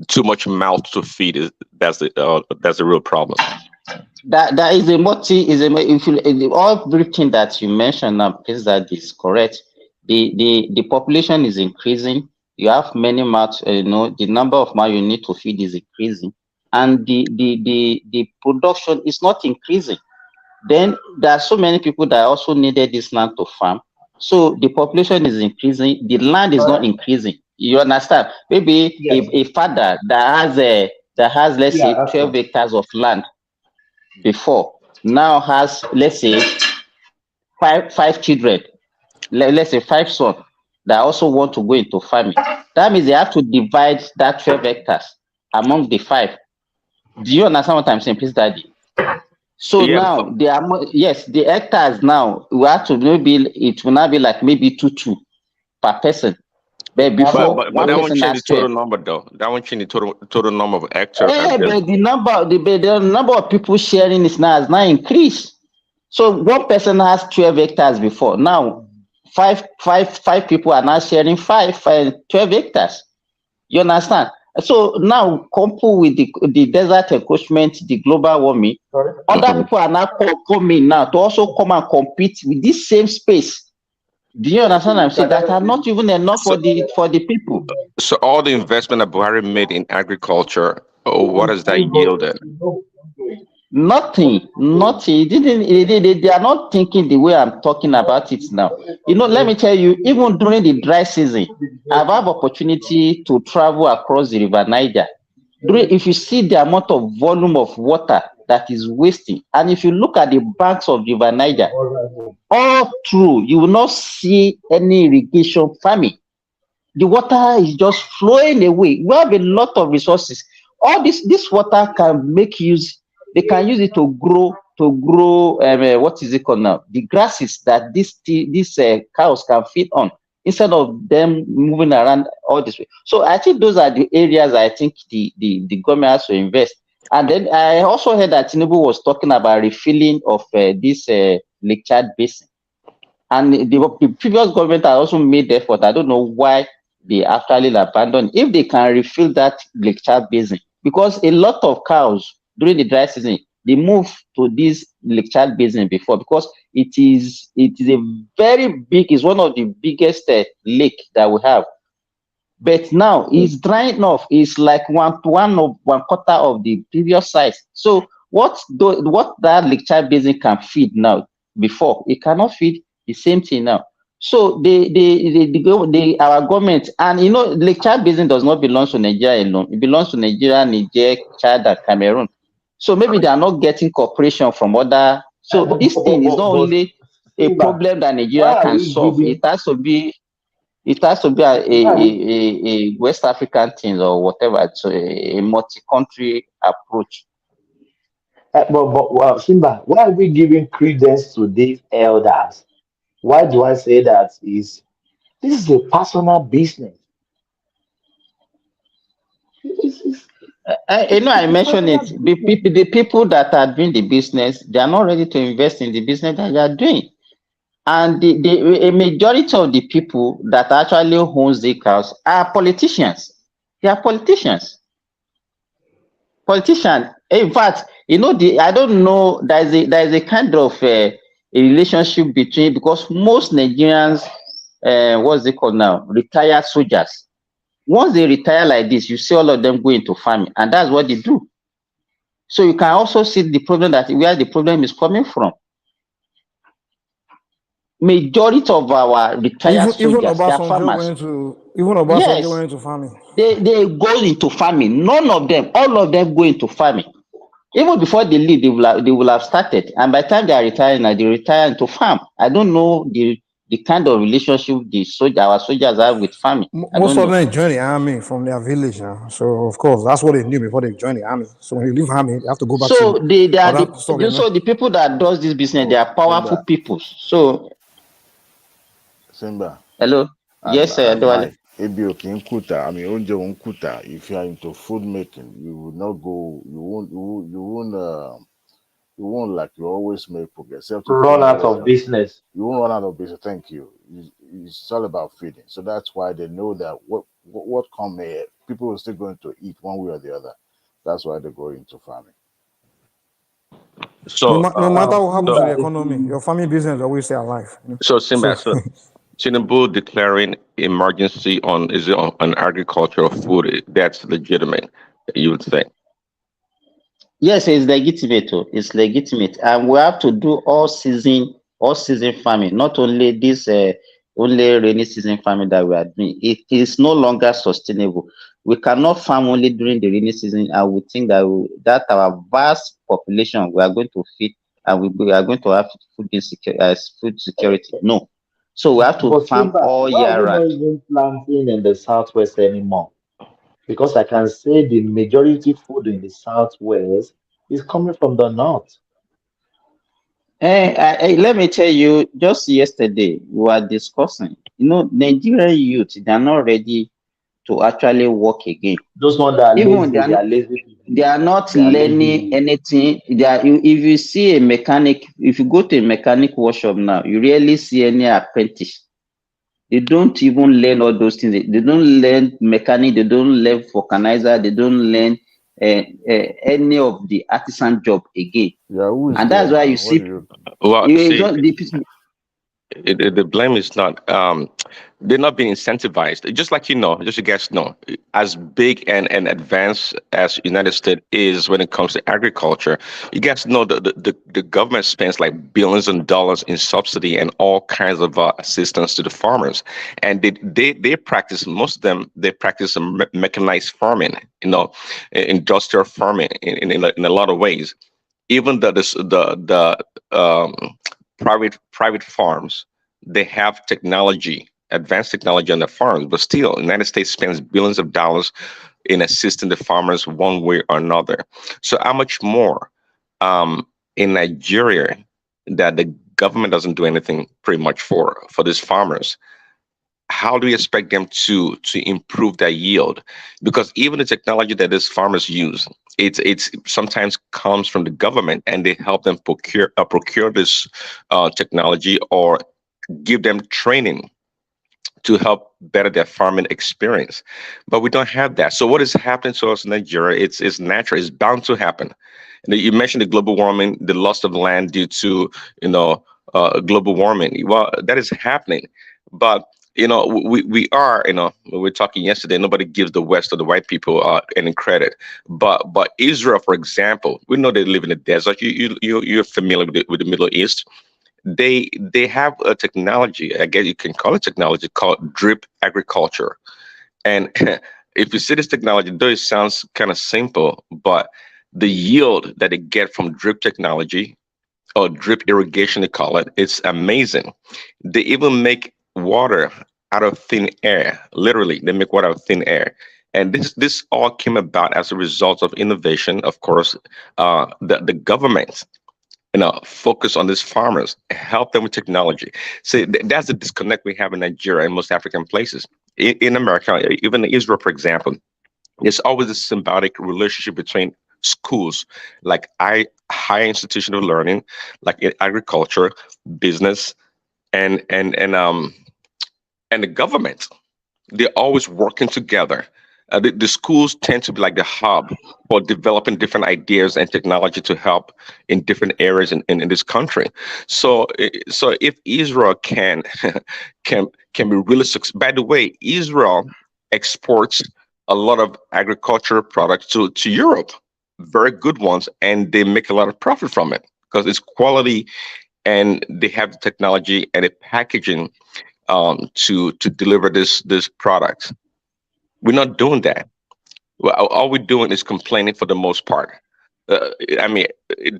too much mouth to feed? That's the real problem? That is a if you everything that you mentioned now, please, that is correct. The population is increasing. You have many mouths, the number of mouths you need to feed is increasing, and the production is not increasing. Then there are so many people that also needed this land to farm. So the population is increasing, the land is not increasing. You understand? Maybe a father that has let's say 12 acres of land before now has, let's say, five children, let's say 5 sons that also want to go into farming. That means they have to divide that 12 hectares among the 5. Do you understand what I'm saying, please, Daddy? So now the hectares now we have to it will now be like maybe 2 per person. But before but that won't change the total number, though. That won't change the total number of hectares. But the number of people sharing is has now increased. So one person has 12 hectares before. Now five people are now sharing 12 hectares. You understand? So now, coupled with the desert encroachment, the global warming, other people are now coming now to also come and compete with this same space. Do you understand what I'm saying? That are not even enough for the people. So all the investment that Buhari made in agriculture, what has that yielded? Nothing. They are not thinking the way I'm talking about it now. Let me tell you, even during the dry season, I've had opportunity to travel across the River Niger. If you see the amount of volume of water that is wasting, and if you look at the banks of River Niger, all through, you will not see any irrigation farming. The water is just flowing away. We have a lot of resources. All this water can make use. They can use it to grow. What is it called now? The grasses that these cows can feed on, instead of them moving around all this way. So I think those are the areas I think the government has to invest. And then I also heard that Tinubu was talking about refilling of this Lake Chad basin. And the previous government has also made the effort. I don't know why they actually abandoned. If they can refill that Lake Chad basin, because a lot of cows during the dry season, they move to this Lake Chad basin before, because it is a very big, it's one of the biggest lake that we have. But now it's drying off. It's like one quarter of the previous size. So what that Lake Chad basin can feed now, before it cannot feed the same thing now. So our government, and Lake Chad basin does not belong to Nigeria alone. It belongs to Nigeria, Niger, Chad, and Cameroon. So maybe they are not getting cooperation from other. So this thing is not only a problem that Nigeria can solve. It has to be a West African thing or whatever. So a multi-country approach. But Simba, why are we giving credence to these elders? Why do I say that? This is a personal business. I mentioned it. The people that are doing the business, they are not ready to invest in the business that they are doing. And a majority of the people that actually owns the cows are politicians. They are politicians. In fact, I don't know. There is a kind of a relationship between, because most Nigerians, what's it called now? Retired soldiers. Once they retire like this, you see all of them go into farming, and that's what they do. So you can also see the problem where the problem is coming from. Majority of our retired soldiers, they are farmers. Obasanjo went into farming. They go into farming. None of them, all of them go into farming. Even before they leave, they will have started. And by the time they are retiring, they retire into farm. I don't know the the kind of relationship our soldiers have with farming. I Most don't of know. them join the army from their village now. So of course that's what they knew before they joined the army. So when you leave army, you have to go back So to they are other stuff they know. so the people that does this business, they Oh, are powerful Simba. people. So Simba. hello, yes, Adewale. I mean, oúnjẹ òun kùtà. If you are into food making, you will not go. You won't like you always make progress. You have to Run find out ways of of. business. You won't run out of business. Thank you. It's all about feeding. So that's why they know that what come here, people are still going to eat one way or the other. That's why they go into farming. So, No matter what happens to so, the economy, your family business always stay alive. You know? so Simba, So Tinubu declaring emergency on agricultural food, that's legitimate, you would say. Yes, it's legitimate. It's legitimate, and we have to do all season farming, not only this only rainy season farming that we are doing. It is no longer sustainable. We cannot farm only during the rainy season, and we think that our vast population we are going to feed, and we are going to have food security. No, so we have to But farm Simba, all why are year we not round. even planting in the southwest anymore? Because I can say the majority food in the southwest is coming from the north. Let me tell you, just yesterday we were discussing, Nigerian youth, they are not ready to actually work again. Those ones that are Even lazy, they are lazy people. they are not They are learning lazy. anything. If you see a mechanic, if you go to a mechanic workshop now, you rarely see any apprentice. They don't even learn all those things. They don't learn mechanic, they don't learn vulcanizer, they don't learn any of the artisan job again. Yeah, who is And there that's why now? you see Well, it's see, not the the blame is not they're not being incentivized, just like just you guys know, as big and advanced as United States is when it comes to agriculture. You guys know the government spends like billions of dollars in subsidy and all kinds of assistance to the farmers, and they practice, most of them, they practice mechanized farming, industrial farming in a lot of ways. Even the private farms, they have technology, advanced technology on the farms, but still the United States spends billions of dollars in assisting the farmers one way or another. So how much more in Nigeria that the government doesn't do anything pretty much for these farmers? How do you expect them to improve their yield? Because even the technology that these farmers use, it's sometimes comes from the government, and they help them procure this technology, or give them training to help better their farming experience. But we don't have that. So what is happening to us in Nigeria? It's natural. It's bound to happen. And you mentioned the global warming, the loss of land due to global warming. Well, that is happening, but we are, we were talking yesterday, nobody gives the West or the white people any credit, but Israel, for example, we know they live in the desert. You're familiar with the Middle East. They have a technology, I guess you can call it technology, called drip agriculture. And if you see this technology, though it sounds kind of simple, but the yield that they get from drip technology, or drip irrigation, they call it, it's amazing. They even make water out of thin air. Literally, they make water out of thin air. And this all came about as a result of innovation. Of course, the government, focus on these farmers, help them with technology. So that's the disconnect we have in Nigeria and most African places. In America, even in Israel, for example, there's always a symbiotic relationship between schools, like higher institution of learning, like in agriculture, business, and the government. They're always working together. The schools tend to be like the hub for developing different ideas and technology to help in different areas in this country. So if Israel can can be really successful. By the way, Israel exports a lot of agricultural products to Europe, very good ones, and they make a lot of profit from it because it's quality, and they have the technology and the packaging to deliver this product. We're not doing that. Well, all we're doing is complaining for the most part. I mean,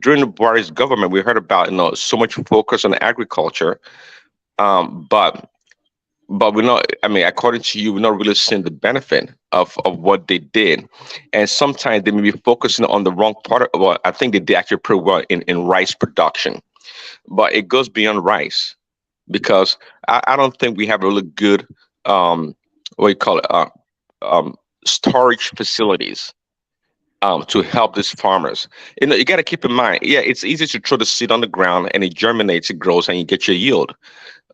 during the Buhari's government, we heard about so much focus on agriculture, But we're not. I mean, according to you, we're not really seeing the benefit of what they did, and sometimes they may be focusing on the wrong part. Well, I think they did actually pretty well in rice production, but it goes beyond rice because I don't think we have really good what do you call it storage facilities to help these farmers. You got to keep in mind, yeah, it's easy to throw the seed on the ground and it germinates, it grows, and you get your yield.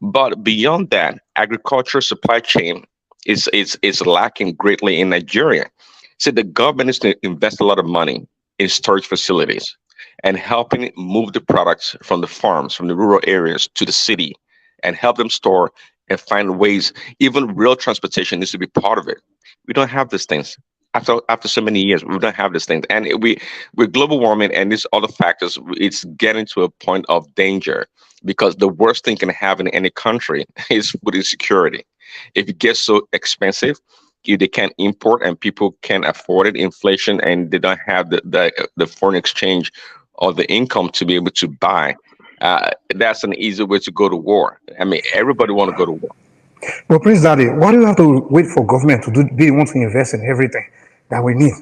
But beyond that, agriculture supply chain is lacking greatly in Nigeria. So the government needs to invest a lot of money in storage facilities and helping move the products from the farms, from the rural areas to the city, and help them store and find ways. Even rail transportation needs to be part of it. We don't have these things. After so many years, we don't have these things, and with global warming and these other factors, it's getting to a point of danger because the worst thing can happen in any country is food insecurity. If it gets so expensive, if they can't import and people can't afford it, inflation, and they don't have the foreign exchange or the income to be able to buy, that's an easy way to go to war. I mean, everybody want to go to war. Well, Prince Daddy, why do you have to wait for government to do? They want to invest in everything that we need.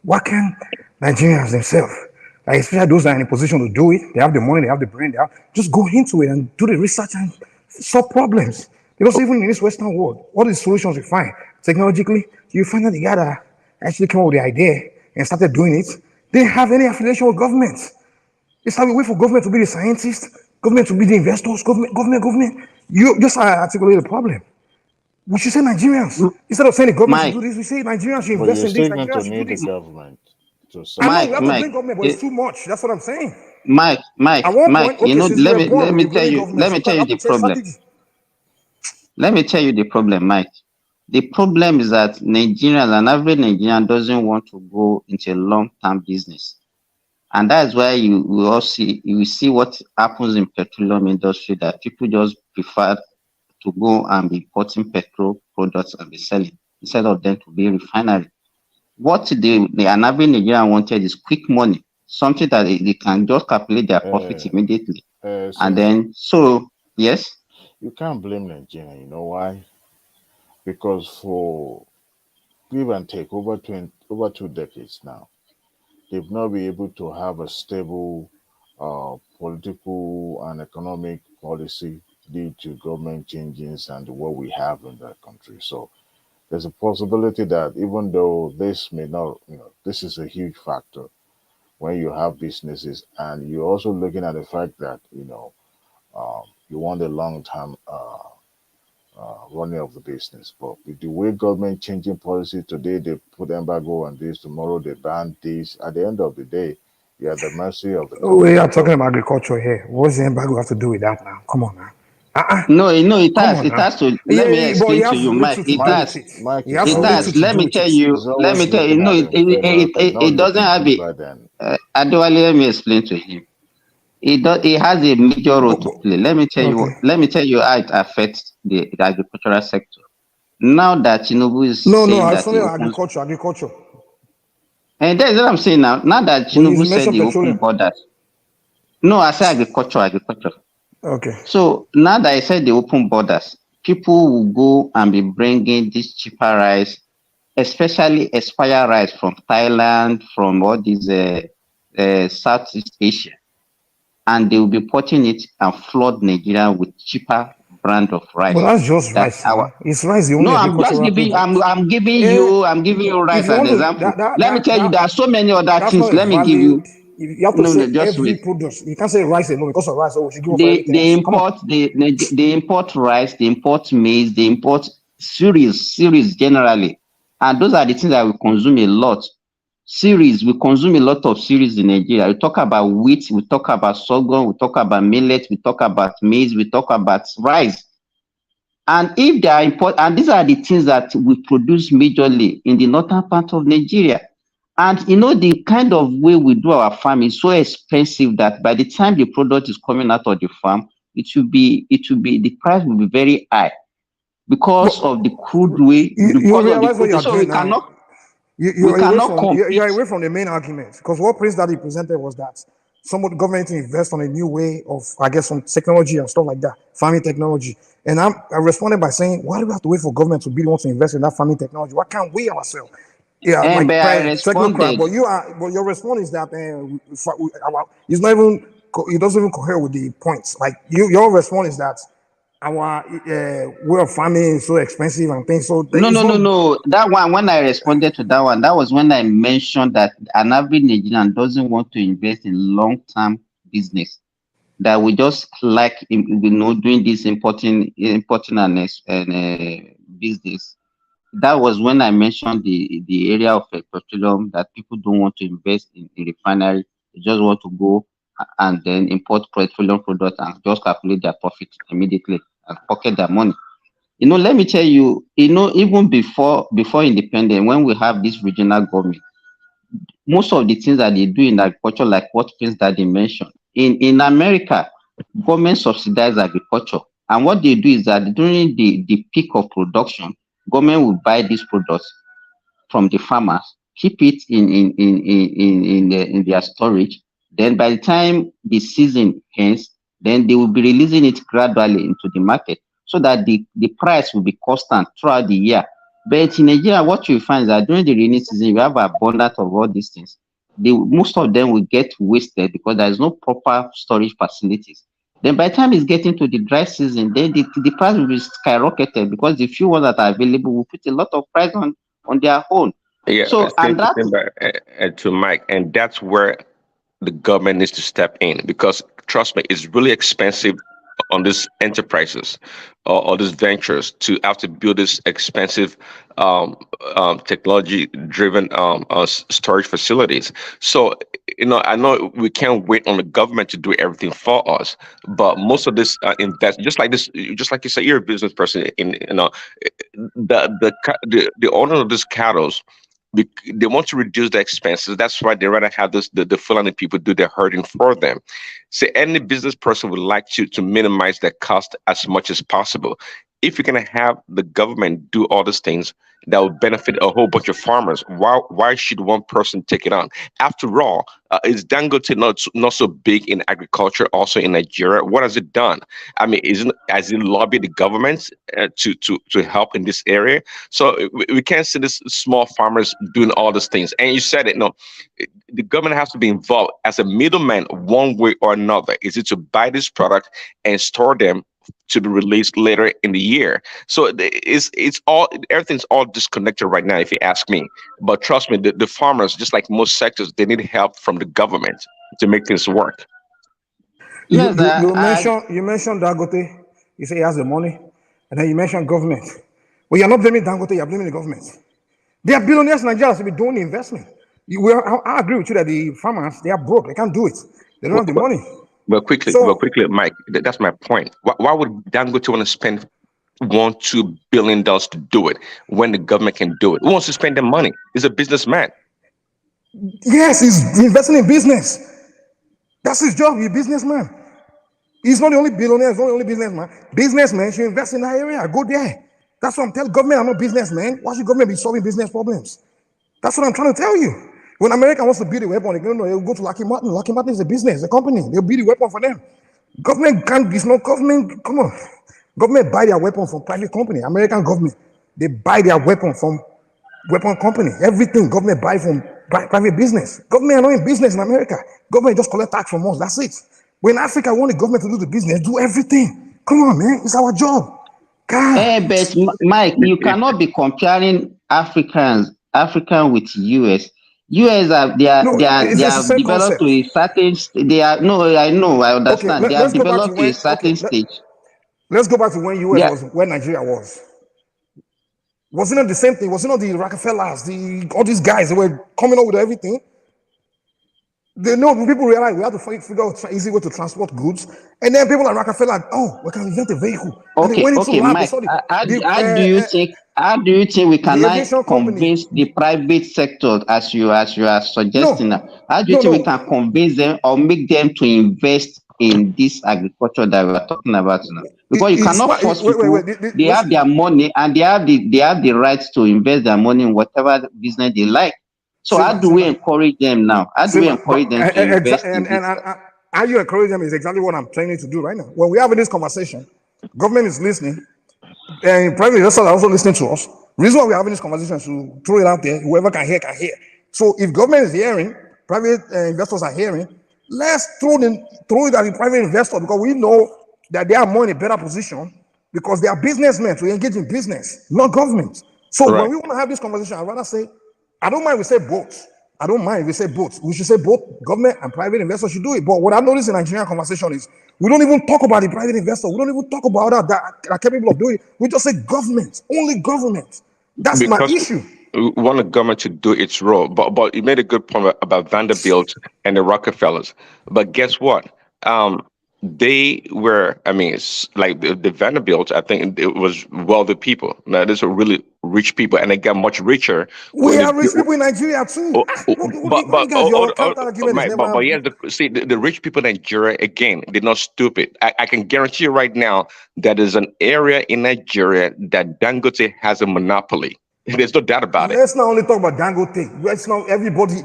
Why can't Nigerians themselves, like especially those that are in a position to do it, they have the money, they have the brain, just go into it and do the research and solve problems. Because even in this Western world, what are the solutions we find? Technologically, you find that the guy that actually came up with the idea and started doing it, they didn't have any affiliation with government. It's how we wait for government to be the scientists, government to be the investors, government. You just articulate the problem. We should say Nigerians. Instead of saying the government should do this, we say Nigerians should But invest you're in this, still going to Nigerians should do need the this. government to I know we support. have to blame government, but it's too much. That's what I'm saying. Mike, At one point, okay, since you were born, we blame government. let me tell you the problem. Let me tell you the problem, Mike. The problem is that Nigerians, an average Nigerian doesn't want to go into a long-term business. And that's why you see what happens in petroleum industry, that people just prefer to go and be importing petrol products and be selling instead of them to be refinery. What the average Nigerian wanted is quick money, something that they can just calculate their profit immediately. And then, yes? You can't blame Nigeria, you know why? Because for give and take over 2 decades now, they've not been able to have a stable political and economic policy due to government changes and what we have in that country. So there's a possibility that even though this may not, this is a huge factor when you have businesses, and you're also looking at the fact that, you want a long-term running of the business. But with the way government changing policy today, they put embargo on this, tomorrow they ban this. At the end of the day, you're at the mercy of the government. We are talking about agriculture here. What's the embargo have to do with that now? Come on now. No, it has to. Let me explain to you, Mike. It has. Let me tell you. No, it doesn't have it. Adewale, let me explain to him. It has a major role to play. Let me tell you. Let me tell you how it affects the agricultural sector. Now that Tinubu is agriculture. And that's what I'm saying now. Now that Tinubu said the open borders. No, I say agriculture. Okay. So now that I said the open borders, people will go and be bringing this cheaper rice, especially expired rice from Thailand, from all these Southeast Asia, and they will be putting it and flood Nigeria with cheaper brand of rice. But that's just rice. It's rice the only. No, I'm just giving. I'm giving you rice as an example. Let me tell you, there are so many other things. Let me give you. You have to say every product. You can't say rice alone because of rice. So we should give they import rice, they import maize, they import cereals generally, and those are the things that we consume a lot. Cereals, we consume a lot of cereals in Nigeria. We talk about wheat, we talk about sorghum, we talk about millet, we talk about maize, we talk about rice. And if they are import, and these are the things that we produce majorly in the northern part of Nigeria. And the kind of way we do our farm is so expensive that by the time the product is coming out of the farm, the price will be very high because of the crude way. You're away from the main argument, because what Prince Daddy presented was that some of the government to invest on a new way of, I guess, some technology and stuff like that, farming technology. And I responded by saying, why do we have to wait for government to be the one to invest in that farming technology? Why can't we ourselves? Yeah, And like but I technocrat. responded. But your response is that it's not even, it doesn't even cohere with the points. Like your response is that our way of farming is so expensive and things. So No, it's no, no, not. no. That one, when I responded to that one, that was when I mentioned that an average Nigerian doesn't want to invest in long-term business. That we just like, doing this importing and business. That was when I mentioned the area of petroleum, that people don't want to invest in refinery. They just want to go and then import petroleum products and just calculate their profit immediately and pocket their money. Let me tell you, even before independence, when we have this regional government, most of the things that they do in agriculture, like what Prince Daddy mentioned, in America, government subsidize agriculture. And what they do is that during the peak of production, government will buy these products from the farmers, keep it in their storage. Then by the time the season ends, then they will be releasing it gradually into the market so that the price will be constant throughout the year. But in Nigeria, what you find is that during the rainy season, you have abundance of all these things. Most of them will get wasted because there is no proper storage facilities. Then by the time it's getting to the dry season, then the price will be skyrocketed because the few ones that are available will put a lot of price on their own. Yeah, So, and that to Mike, and that's where the government needs to step in, because trust me, it's really expensive on these enterprises or these ventures to have to build this expensive technology-driven storage facilities. So, I know we can't wait on the government to do everything for us, but most of this just like you say, you're a business person. The owner of these cattle, they want to reduce the expenses. That's why they rather have the Fulani people do the herding for them. So any business person would like to minimize their cost as much as possible. If you're going to have the government do all these things that will benefit a whole bunch of farmers, why should one person take it on? After all, is Dangote not so big in agriculture also in Nigeria? What has it done? I mean, has it lobbied the government to help in this area? So we can't see these small farmers doing all these things. And you said it, no, the government has to be involved as a middleman one way or another. Is it to buy this product and store them to be released later in the year? So everything's all disconnected right now, if you ask me. But trust me, the farmers, just like most sectors, they need help from the government to make things work. You mentioned Dangote. You say he has the money, and then you mentioned government. Well, you're not blaming Dangote, you're blaming the government. They are billionaires in Nigeria to be doing the investment. I agree with you that the farmers, they are broke. They can't do it. They don't have the money. But quickly, Mike, that's my point. Why would Dangote want to spend $1-2 billion to do it when the government can do it? Who wants to spend the money? He's a businessman. Yes, he's investing in business. That's his job. He's a businessman. He's not the only billionaire. He's not the only businessman. Businessmen should invest in that area. Go there. That's what I'm telling government. I'm not businessman. Why should government be solving business problems? That's what I'm trying to tell you. When America wants to build a weapon, they'll go to Lockheed Martin. Lockheed Martin is a business, a company. They'll build a weapon for them. Government can't. It's not government. Come on. Government buy their weapon from private company. American government, they buy their weapon from weapon company. Everything government buy from private business. Government are not in business in America. Government just collect tax from us. That's it. When Africa want the government to do the business, do everything. Come on, man. It's our job. God. But Mike, you cannot be comparing African with US. US they have developed to a certain. I understand. They have developed to a certain stage. Let's go back to when US was where Nigeria was. Wasn't it the same thing? Wasn't it the Rockefellers, all these guys that were coming up with everything? They know people realize we have to figure out an easy way to transport goods, and then people like Rockefeller, we can invent a vehicle. Okay, Mike. How do you think we can convince the private sector as you are suggesting? No, how do you think we can convince them or make them to invest in this agriculture that we are talking about now? Because you cannot force people. They have their money and they have the rights to invest their money in whatever business they like. So how do we encourage them now? How do we encourage them to invest in this? How you encourage them is exactly what I'm training to do right now. When we have this conversation, government is listening, and private investors are also listening to us. Reason why we're having this conversation is to throw it out there. Whoever can hear can hear. So if government is hearing, private investors are hearing, let's throw it at the private investor, because we know that they are more in a better position because they are businessmen to engage in business, not government. So when we want to have this conversation, I'd rather say, I don't mind if we say both. I don't mind if we say both. We should say both government and private investors should do it. But what I've noticed in Nigerian conversation is we don't even talk about the private investor. We don't even talk about that are capable of doing it. We just say government, only government. That's my issue. We want the government to do its role. But you made a good point about Vanderbilt and the Rockefellers. But guess what? They were, I mean, it's like the Vanderbilt, I think it was wealthy people. Now, these are really rich people, and they got much richer. We have rich people in Nigeria too. The rich people in Nigeria, again, they're not stupid. I can guarantee you right now that there's an area in Nigeria that Dangote has a monopoly. There's no doubt about it. Let's not only talk about Dangote. Let's not everybody.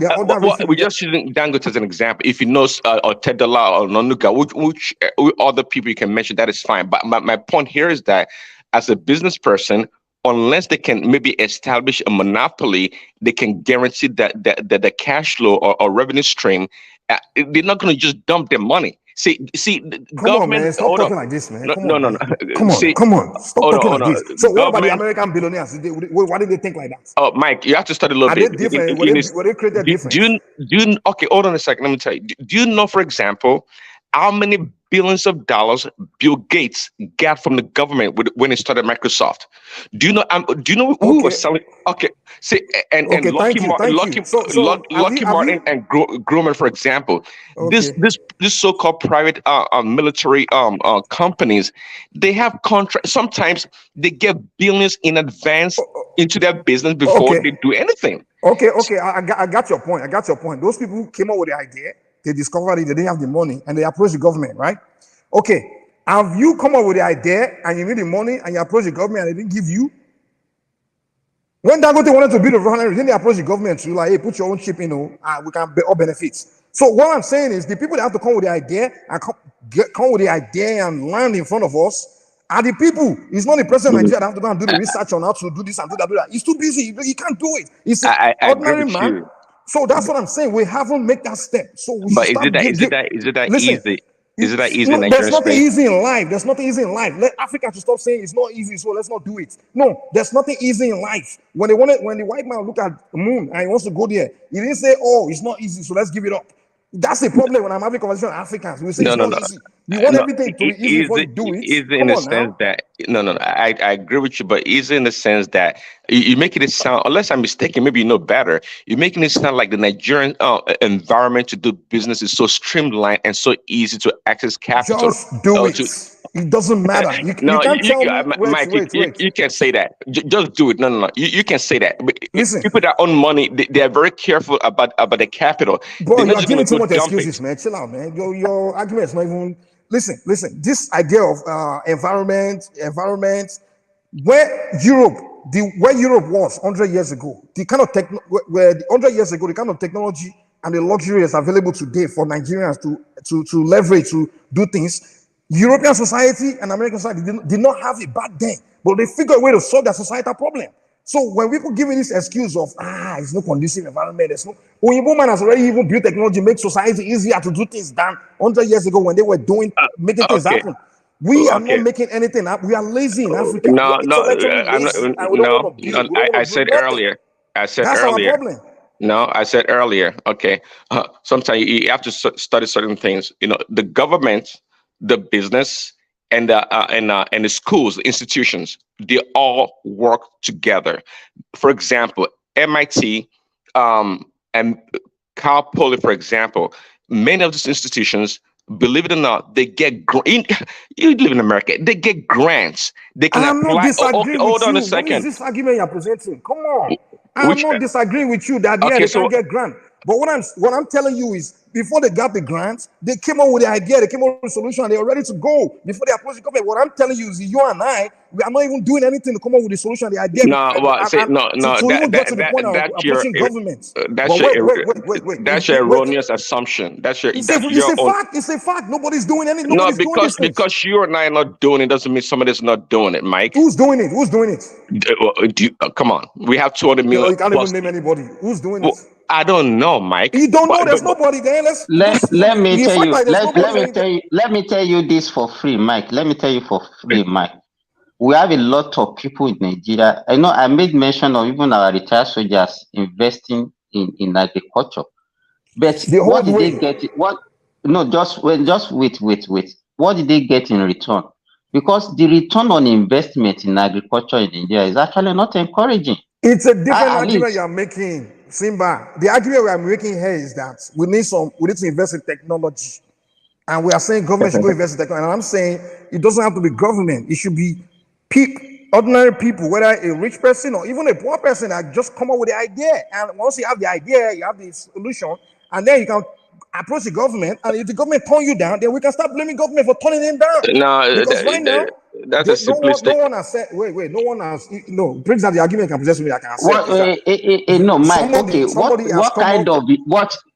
We're just using Dangote as an example. If you know or Tedala or Nonuga, which other people you can mention, that is fine. But my point here is that as a business person, unless they can maybe establish a monopoly, they can guarantee that the cash flow or revenue stream, they're not going to just dump their money. See, come on, man. Stop talking like this, man. No. Come on. Stop talking like this. So what about the American billionaires? Why did they think like that? Oh, Mike, you have to study a little bit. Are they different? Were they created different? Okay, hold on a second. Let me tell you. Do you know, for example, how many billions of dollars Bill Gates got from the government when he started Microsoft? Do you know who was selling? Okay, see, and Lockheed Martin and Grumman, for example, this so-called private military companies, they have contracts. Sometimes they get billions in advance into their business before they do anything. Okay, I got your point. Those people who came up with the idea, they discovered it, they didn't have the money, and they approached the government, right? Okay, have you come up with the idea and you need the money and you approach the government and they didn't give you? When Dangote wanted to build a refinery, didn't they approach the government to like, hey, put your own chip in, we can all benefits. So what I'm saying is the people that have to come with the idea and come with the idea and land in front of us are the people. It's not the president of Nigeria that have to go and do the research on how to do this and do that. He's too busy. He can't do it. He's an ordinary man. So that's what I'm saying. We haven't made that step. So we should start is it that easy? Is it that easy? No, there's nothing easy in life. There's nothing easy in life. Let Africa to stop saying it's not easy, so let's not do it. No, there's nothing easy in life. When the white man look at the moon and he wants to go there, he didn't say, "Oh, it's not easy, so let's give it up." That's the problem when I'm having conversation with Africans. We say it's not easy. You want everything to be easy before you do it. Easy in the sense that I agree with you, but easy in the sense that you're making it sound, unless I'm mistaken, maybe you know better, you're making it sound like the Nigerian environment to do business is so streamlined and so easy to access capital. Just do it. It doesn't matter. You can't tell me. Mike, you can't say that. Just do it. No. You can say that. Listen, people that own money, they are very careful about the capital. Bro, you're giving too much excuses, man. Chill out, man. Your argument is not even. Listen. This idea of environment, where Europe was 100 years ago, the kind of 100 years ago, the kind of technology and the luxury is available today for Nigerians to leverage to do things. European society and American society did not have it back then, but they figured a way to solve their societal problem. So when people give me this excuse of it's no conducive environment, Oyinbo man has already even built technology, make society easier to do things than 100 years ago when they were making things happen. We are not making anything up. We are lazy in Africa. I said earlier. That's our problem. No, I said earlier. Okay, sometimes you have to study certain things. The government, the business, and the schools, the institutions, they all work together. For example, MIT and Cal Poly, for example, many of these institutions, believe it or not, they get you live in America, they get grants. They can I'm apply. not disagreeing Hold with on you. a second. What is this argument you're presenting? Come on. I'm not disagreeing with you that they can't get grant. But what I'm telling you is, before they got the grants, they came up with the idea, they came up with the solution, and they were ready to go before they approached the government. What I'm telling you is, you and I, we are not even doing anything to come up with the solution, the idea, No, well, say no, no. to even get to the That point of that's your approaching government. that's But your wait. that's your erroneous assumption. That's your It's your a own. fact. It's a fact. Nobody's doing any. No, Nobody's doing these things. because you and I are not doing it doesn't mean somebody's not doing it, Mike. Who's doing it? Who's doing it? Come on, we have 200 million. You can't even name anybody. Who's doing it? I don't know, Mike. You don't know. There's nobody there. Let me tell you. Like let me tell you this for free, Mike. Let me tell you for free, Mike. We have a lot of people in Nigeria. I know I made mention of even our retired soldiers investing in agriculture. But what did they get? Just wait. What did they get in return? Because the return on investment in agriculture in India is actually not encouraging. It's a different argument you're making, Simba. The argument we are making here is that we need to invest in technology. And we are saying government should go invest in technology. And I'm saying it doesn't have to be government. It should be ordinary people, whether a rich person or even a poor person, that just come up with the idea. And once you have the idea, you have the solution, and then you can approach the government. And if the government turn you down, then we can start blaming government for turning them down. No, because right now, that's a simplistic. No one has said. Wait. No one has. Brings out the argument can possess me. I can accept. No, Mike.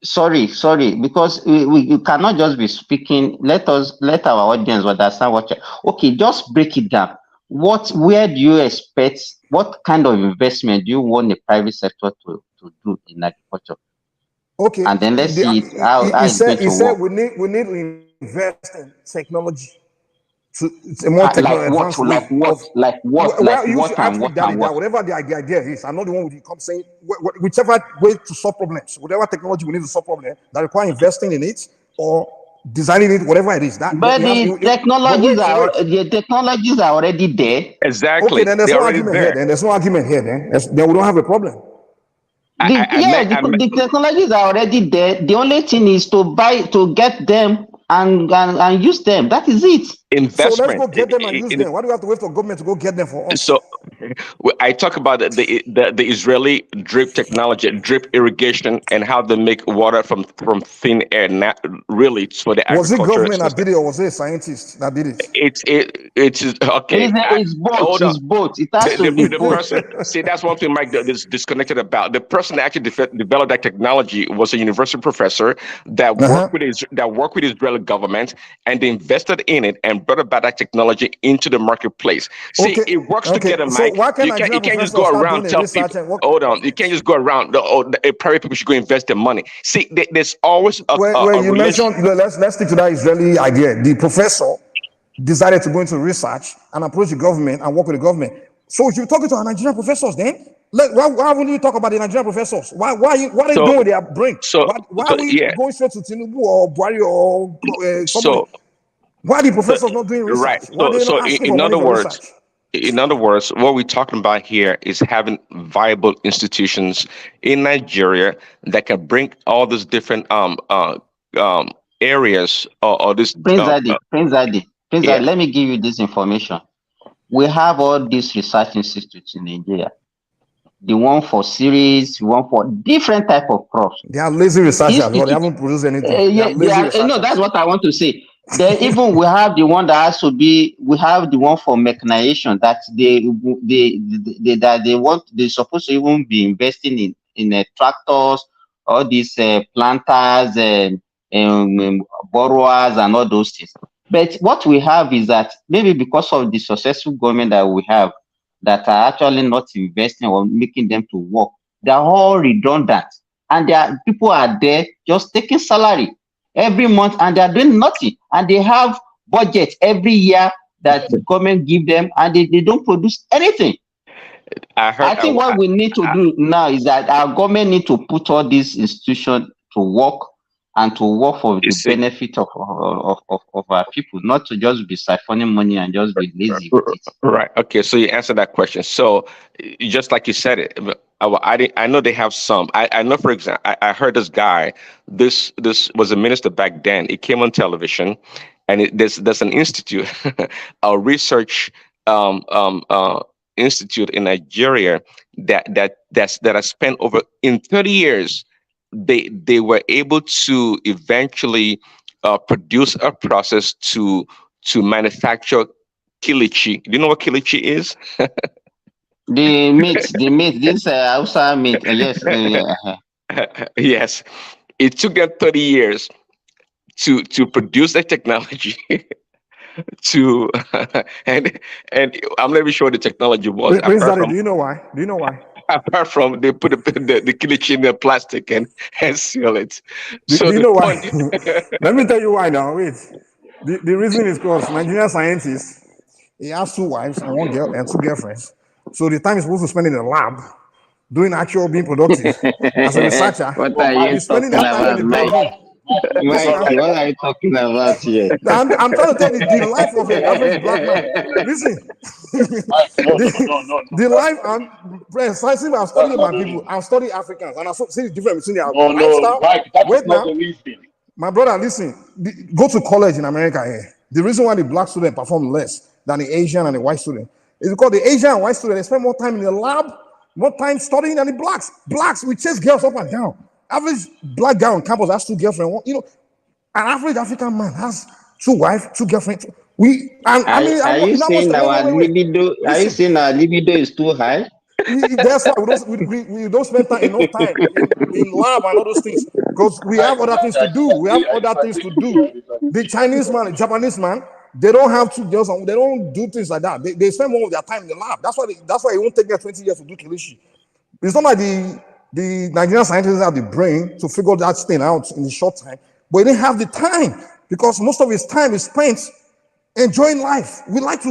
Sorry. Because we cannot just be speaking. Let our audience understand what. Okay, just break it down. Where do you expect? What kind of investment do you want the private sector to do in agriculture? Okay, and then let's see how it's going to work. He said we need to invest in technology. It's a more advanced way. You should ask me that whatever the idea is. I'm not the one who come saying whichever way to solve problems, whatever technology we need to solve problems that require investing in it or designing it, whatever it is. The technologies are already there. Exactly. Okay, then there's no argument here. There's no argument here. Then we don't have a problem. The technologies are already there. The only thing is to get them and use them. That is it. Investment. So let's go get them and use them. Why do we have to wait for government to go get them for us? So I talk about the Israeli drip technology, drip irrigation, and how they make water from thin air. Really, for the was agriculture. Was it government that did it, or was it a scientist that did it? It's okay. It's both. It's both. It has to be both. Person, see, that's one thing Mike is disconnected about. The person that actually developed that technology was a university professor that worked with Israeli government, and they invested in it and brought about that technology into the marketplace. See, it works together, Mike. So you can't just go around tell people. Hold on, you can't just go around. Private people should go invest their money. See, there's always you mentioned. Let's stick to that Israeli idea. The professor decided to go into research and approach the government and work with the government. So if you're talking to our Nigerian professors, then why wouldn't you talk about the Nigerian professors? Why are they doing with their brain? Why are we going straight to Tinubu or Buhari or somebody? Why are the professors not doing research? Right. Why are they not asking for money for research? In other words, what we're talking about here is having viable institutions in Nigeria that can bring all these different areas or this. Prince Adi, let me give you this information. We have all these research institutes in Nigeria. The one for cereals, one for different type of crops. They are lazy researchers. They haven't produced anything. No, that's what I want to say. Then even we have the one that has to be. We have the one for mechanization that they're supposed to even be investing in tractors, all these planters and borrowers and all those things. But what we have is that maybe because of the successful government that we have, that are actually not investing or making them to work, they're all redundant, and people are there just taking salary every month, and they're doing nothing, and they have budget every year that the government give them, and they don't produce anything. I think what we need to do now is that our government need to put all these institutions to work and to work for the benefit of our people, not to just be siphoning money and just be lazy with it. Right. Okay. So you answered that question. So just like you said it, I know they have some. I know, for example, I heard this guy. This was a minister back then. He came on television, and there's an institute, a research institute in Nigeria that has spent over in 30 years they were able to eventually produce a process to manufacture kilichi. Do you know what kilichi is? The meat, this Hausa meat. Yes, yeah. Yes, it took them 30 years to produce the technology to and I'm not even sure what the technology was. Prince Daddy, do you know why? Do you know why? Apart from they put the kilichi in the plastic and seal it. Do So you the know why? point. Let me tell you why now. Wait. The reason is because Nigerian scientists, he has 2 wives and 1 girl and 2 girlfriends. So the time he's supposed to spend in the lab doing actual being productive as a researcher, What are you he's spending talking that time in about, the Mike? bedroom. Listen, Mike, what are you talking about here? I'm trying to tell you the life of an average black man. Listen, the life I'm precisely I'm studying my people. I'm studying Africans, and I see the difference between their lifestyle. Wait now, my brother, listen. Go to college in America here. The reason why the black student perform less than the Asian and the white student is because the Asian and white student they spend more time in the lab, more time studying than the blacks. Blacks we chase girls up and down. Average black guy on campus has 2 girlfriends. You know, an average African man has 2 wives, 2 girlfriends. Are you saying our libido? Are you saying our libido is too high? That's why we don't spend enough time in lab and all those things because we have other things to do. We have other things to do. The Chinese man, the Japanese man, they don't have 2 girls. They don't do things like that. They spend more of their time in the lab. That's why it won't take them 20 years to do kilishi. It's not like the Nigerian scientists have the brain to figure that thing out in a short time, but they didn't have the time because most of his time is spent enjoying life. We like,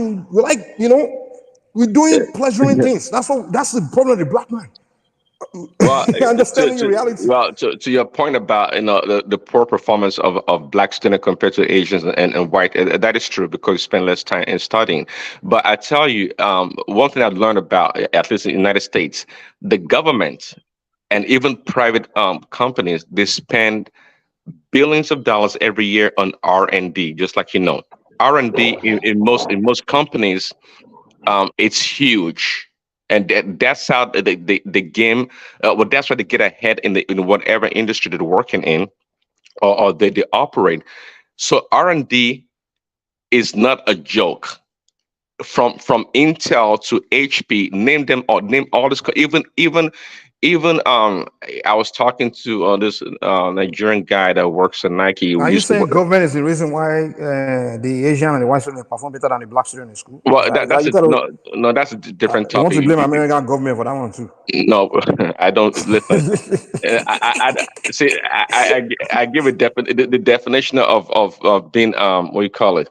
we're doing pleasuring things. That's the problem of the black man. Well, Understanding reality. Well, to your point about the poor performance of black students compared to Asians and white, that is true because you spend less time in studying. But I tell you, one thing I've learned about, at least in the United States, the government and even private companies, they spend billions of dollars every year on R&D. Just like R&D in most companies, it's huge. And that's how the game. Well, that's why they get ahead in whatever industry they're working in, or they operate. So R&D is not a joke. From Intel to HP, name all this. Even I was talking to this Nigerian guy that works at Nike. Are you saying government is the reason why the Asian and the white students perform better than the black students in school? Well, no, that's a different topic. You want to blame American government for that one too? No, I don't. Listen, I see. I give a the definition of being what you call it,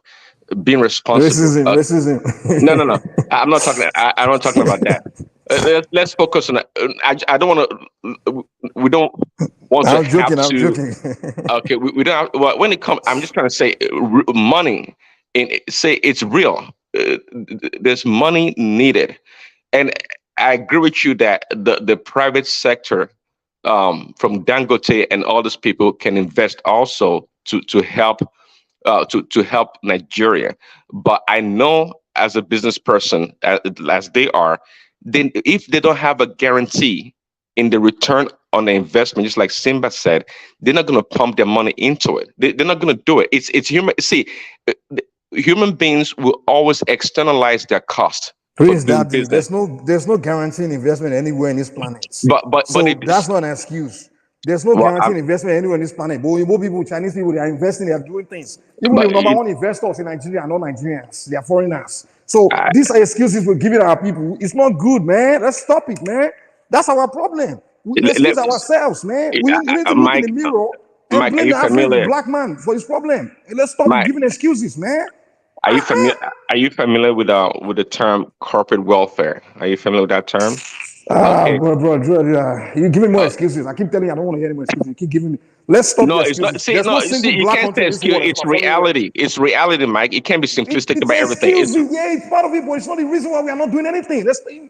being responsible. Racism. No. I'm not talking. I'm not talking about that. Let's focus on that. I don't want to. We don't want to have to. I'm joking. Okay, we don't have. Well, when it comes, I'm just trying to say money. Say it's real. There's money needed, and I agree with you that the private sector, from Dangote and all these people, can invest also to help to help Nigeria. But I know as a business person, as they are, then if they don't have a guarantee in the return on the investment, just like Simba said, they're not going to pump their money into it. They're not going to do it. It's human. See, human beings will always externalize their cost. Please, Daddy, there's no guarantee in investment anywhere in this planet. But that's not an excuse. There's no guarantee in investment anywhere in this planet. But Igbo people, Chinese people, they are investing, they are doing things. Even the number one investors in Nigeria are not Nigerians, they are foreigners. So these are excuses we're giving our people. It's not good, man. Let's stop it, man. That's our problem. We excuse ourselves, man. We need to look in the mirror and blame the average black man for his problem. And let's stop giving excuses, man. Are you familiar? Are you familiar with the term corporate welfare? Are you familiar with that term? Okay. Bro, you give me more excuses. I keep telling you I don't want to hear any more excuses. You keep giving me. Let's stop. No, it's not. See, you can't say excuse. It's reality. It's reality, Mike. It can't be simplistic about everything. It's part of it, but it's not the reason why we are not doing anything. This thing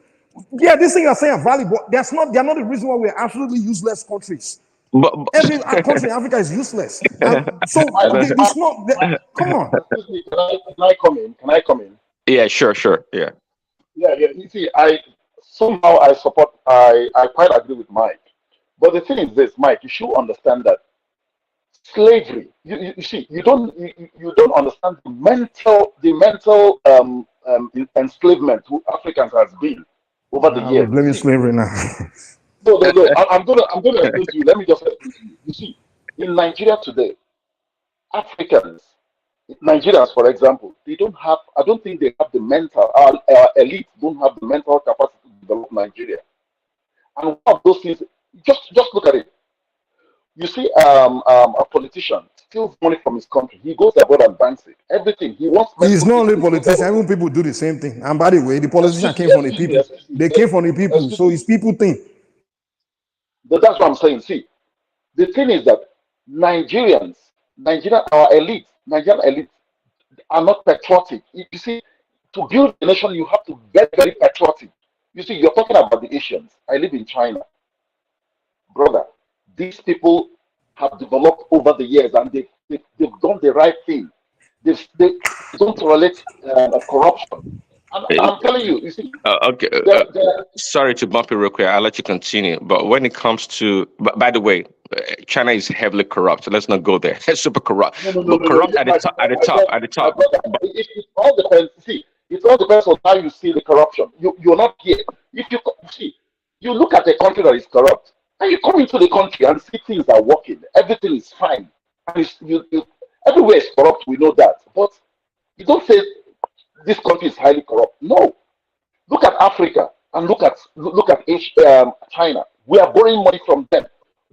you're saying are valid, but they're not the reason why we're absolutely useless countries. But every country in Africa is useless. So it's not. Come on. Can I come in? Yeah, sure. Yeah. Yeah. You see, I support. I quite agree with Mike But the thing is this, Mike, you should understand that slavery. You see, you don't understand the mental enslavement who Africans has been over the We're years. blaming slavery now. No. I'm gonna explain to you. Let me just explain to you. You see, in Nigeria today, Africans, Nigerians, for example, they don't have. I don't think they have the mental. Our elite don't have the mental capacity to develop Nigeria. And one of those things, just look at it. You see, a politician steals money from his country. He goes abroad and banks it. Everything he wants. He's not only politician, even people do the same thing. And by the way, the politician came from the people. They came from the people, so it's people thing. But that's what I'm saying. See, the thing is that Nigerian, our elite, Nigerian elite are not patriotic. You see, to build a nation, you have to be very, very patriotic. You see, you're talking about the Asians. I live in China. Brother, these people have developed over the years and they've done the right thing. They don't tolerate corruption. And I'm telling you, you see, Okay. Sorry to bump you real quick. I'll let you continue. But when it comes to, by the way, China is heavily corrupt. So let's not go there. It's super corrupt. But corrupt at the top. It all depends. See, it all depends on how you see the corruption. You're not here. If you see, you look at a country that is corrupt, and you come into the country and see things are working. Everything is fine. And everywhere is corrupt. We know that. But you don't say this country is highly corrupt. No. Look at Africa and look at China. We are borrowing money from them.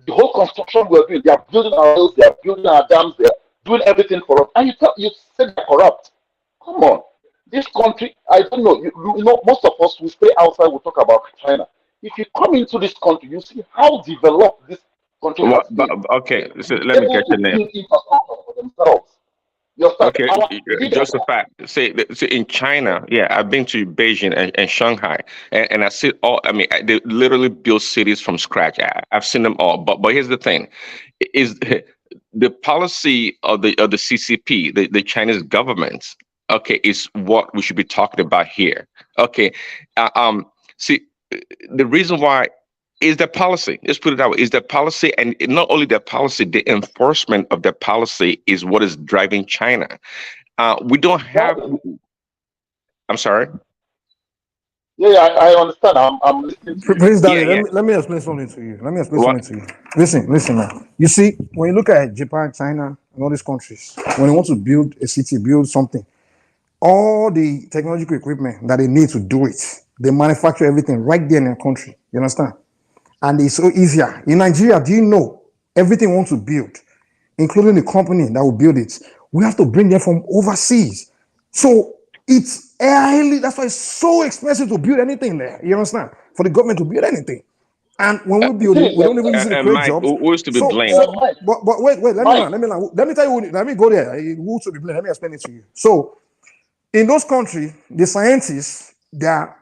The whole construction we're doing, they are building our hills, they are building our dams, they are doing everything for us. And you say they're corrupt. Come on. This country, I don't know. You know, most of us who stay outside will talk about China. If you come into this country, you see how developed this country has been. Okay, so let me get your name. Okay, just a fact. Say in China, yeah, I've been to Beijing and Shanghai, and I see all. I mean, they literally build cities from scratch. I've seen them all. But here's the thing: is the policy of the CCP, the Chinese government, okay, is what we should be talking about here. Okay, see, the reason why is the policy. Let's put it that way. Is the policy, and not only the policy, the enforcement of the policy is what is driving China. We don't have. I'm sorry. Yeah, I understand. I'm listening to you. Please, Daddy, let me explain something to you. Listen, man. You see, when you look at Japan, China, and all these countries, when they want to build a city, build something, all the technological equipment that they need to do it, they manufacture everything right there in their country. You understand? And it's so easier. In Nigeria, do you know everything we want to build, including the company that will build it, we have to bring them from overseas. So it's highly, that's why it's so expensive to build anything there. You understand? For the government to build anything. And when we build it, we don't even use it to create jobs. Who's to be blamed? But wait, let me tell you, let me go there. Who to be blamed? Let me explain it to you. So in those countries, the scientists that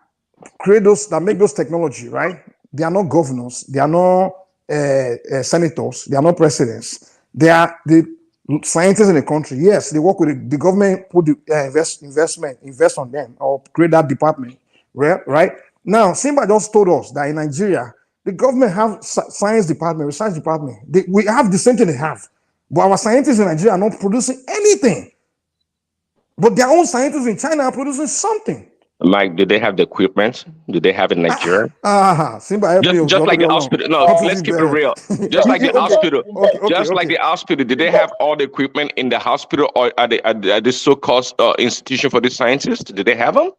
create those, that make those technology, right? They are not governors. They are not senators. They are not presidents. They are the scientists in the country. Yes, they work with the government, put the invest on them, or create that department. Right now, Simba just told us that in Nigeria, the government have science department, research department. We have the same thing they have, but our scientists in Nigeria are not producing anything. But their own scientists in China are producing something. Mike, do they have the equipment? Do they have it in Nigeria? Simba, just like the hospital. No, let's keep it real. Just like the hospital. Like the hospital. Do they have all the equipment in the hospital, or are they so-called institution for the scientists? Do they have them?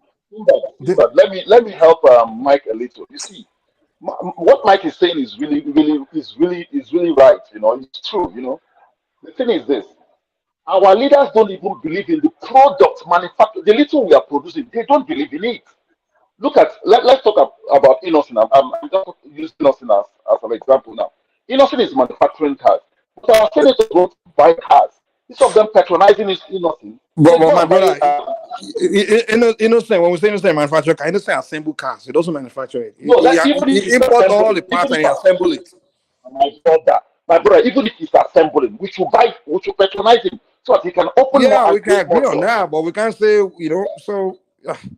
Let me help Mike a little. You see, what Mike is saying is really right. You know, it's true. You know, the thing is this: our leaders don't even believe in the product manufacture. The little we are producing, they don't believe in it. Look at, let's talk about Innocent. I'm just using Innocent as an example now. Innocent is manufacturing cars. But our senators don't buy cars. Instead of them patronizing Innocent. But my brother, Innocent, when we say Innocent manufacturer, Innocent assemble cars. He doesn't manufacture it. He import all the parts and he assemble it. My brother, even if he's assembling, we should patronize him so that he can open more. Yeah, we can agree on that, but we can't say, you know, so.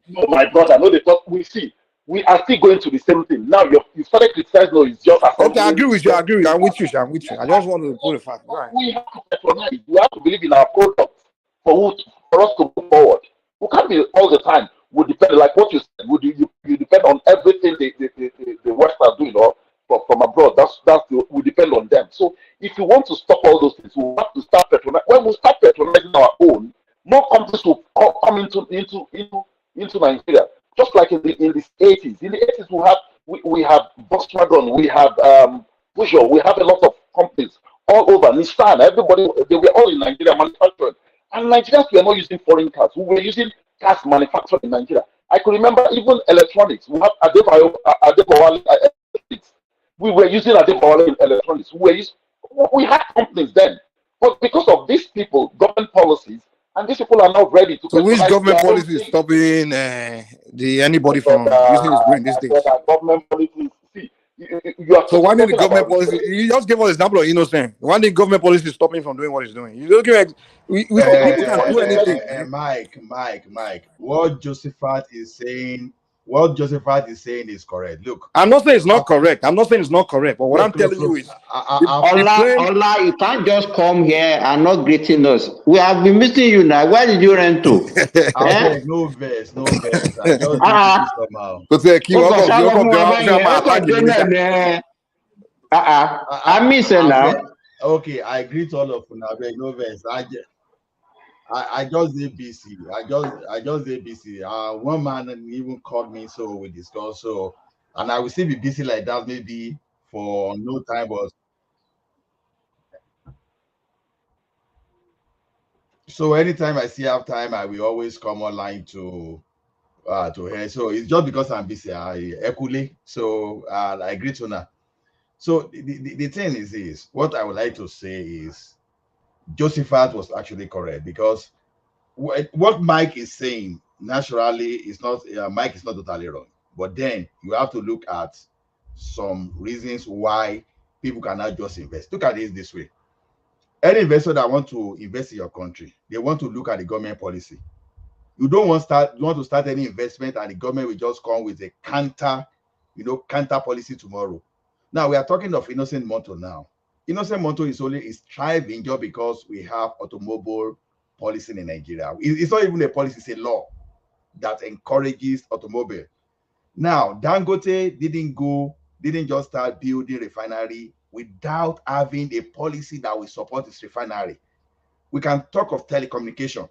No, my brother, no, we see. we are still going to the same thing. Now you started criticizing, no, it's just Okay, I assembling. agree with you. I agree with you. I'm with you. I'm with you. I just want to put a fact. Right. We have to patronize. We have to believe in our product for us to move forward. We can't be all the time. We depend, like what you said. You depend on everything the West are doing, or from abroad. We depend on them. So if you want to stop all those things, we have to start patronizing. When we start patronizing our own, more countries will come into Nigeria. Just like in the 80s. In the 80s, we have Volkswagen, we have Peugeot, we have a lot of companies all over. Nissan, everybody, they were all in Nigeria manufacturing. And Nigerians were not using foreign cars. We were using cars manufactured in Nigeria. I could remember even electronics. We have Adebowale electronics. We were using Adebowale electronics. We had companies then. But because of these people, government policies, and these people are not ready to. So which government policy is stopping anybody from using his brain these days? Government policies. See, so why did the government policy? You just gave us an example of innocent. Why did government policy stop him from doing what he's doing? You look at people can do anything. Mike. What Josephat is saying is correct. Look, I'm not saying it's not correct. I'm not saying it's not correct. But what I'm telling you is, Ola, you can't just come here and not greeting us. We have been missing you now. Where did you run to? No verse. I just somehow. I miss it now. Okay, I greet all of you now. No verse. I just did BC. I just did BC. One man even called me, so we discussed. So, and I will still be busy like that maybe for no time. But so anytime I see have time, I will always come online to hear. So it's just because I'm busy. I equally. So I agree to now. So the thing is this: what I would like to say is, Josephat was actually correct, because what Mike is saying naturally is not Mike is not totally wrong, but then you have to look at some reasons why people cannot just invest. Look at it this way: any investor that want to invest in your country, they want to look at the government policy. You want to start any investment and the government will just come with a counter policy tomorrow. Now we are talking of Innocent Monto now. Innocent Monto is thriving just because we have automobile policy in Nigeria. It's not even a policy, it's a law that encourages automobile. Now, Dangote didn't just start building refinery without having a policy that will support this refinery. We can talk of telecommunication.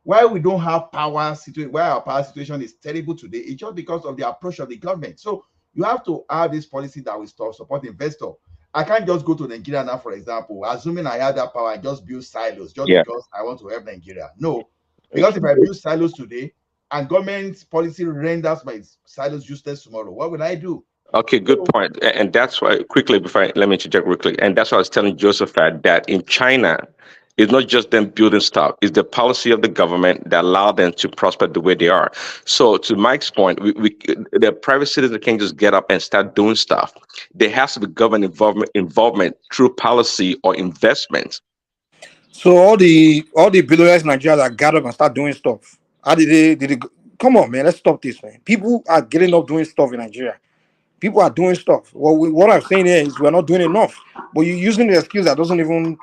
Why we don't have power situation, why our power situation is terrible today, it's just because of the approach of the government. So you have to have this policy that will support investor. I can't just go to Nigeria now, for example, assuming I have that power and just build silos because I want to help Nigeria. No, because if I build silos today and government policy renders my silos useless tomorrow, what will I do? Okay, good point. And that's why, let me interject quickly. And that's why I was telling Josephat that in China, it's not just them building stuff, it's the policy of the government that allow them to prosper the way they are. So to Mike's point, the private citizen can't just get up and start doing stuff. There has to be government involvement through policy or investment. So all the billionaires in Nigeria that got up and start doing stuff. How did they come on, man? Let's stop this, man. People are getting up doing stuff in Nigeria. People are doing stuff. Well, what I'm saying here is we're not doing enough. But you're using the excuse that doesn't even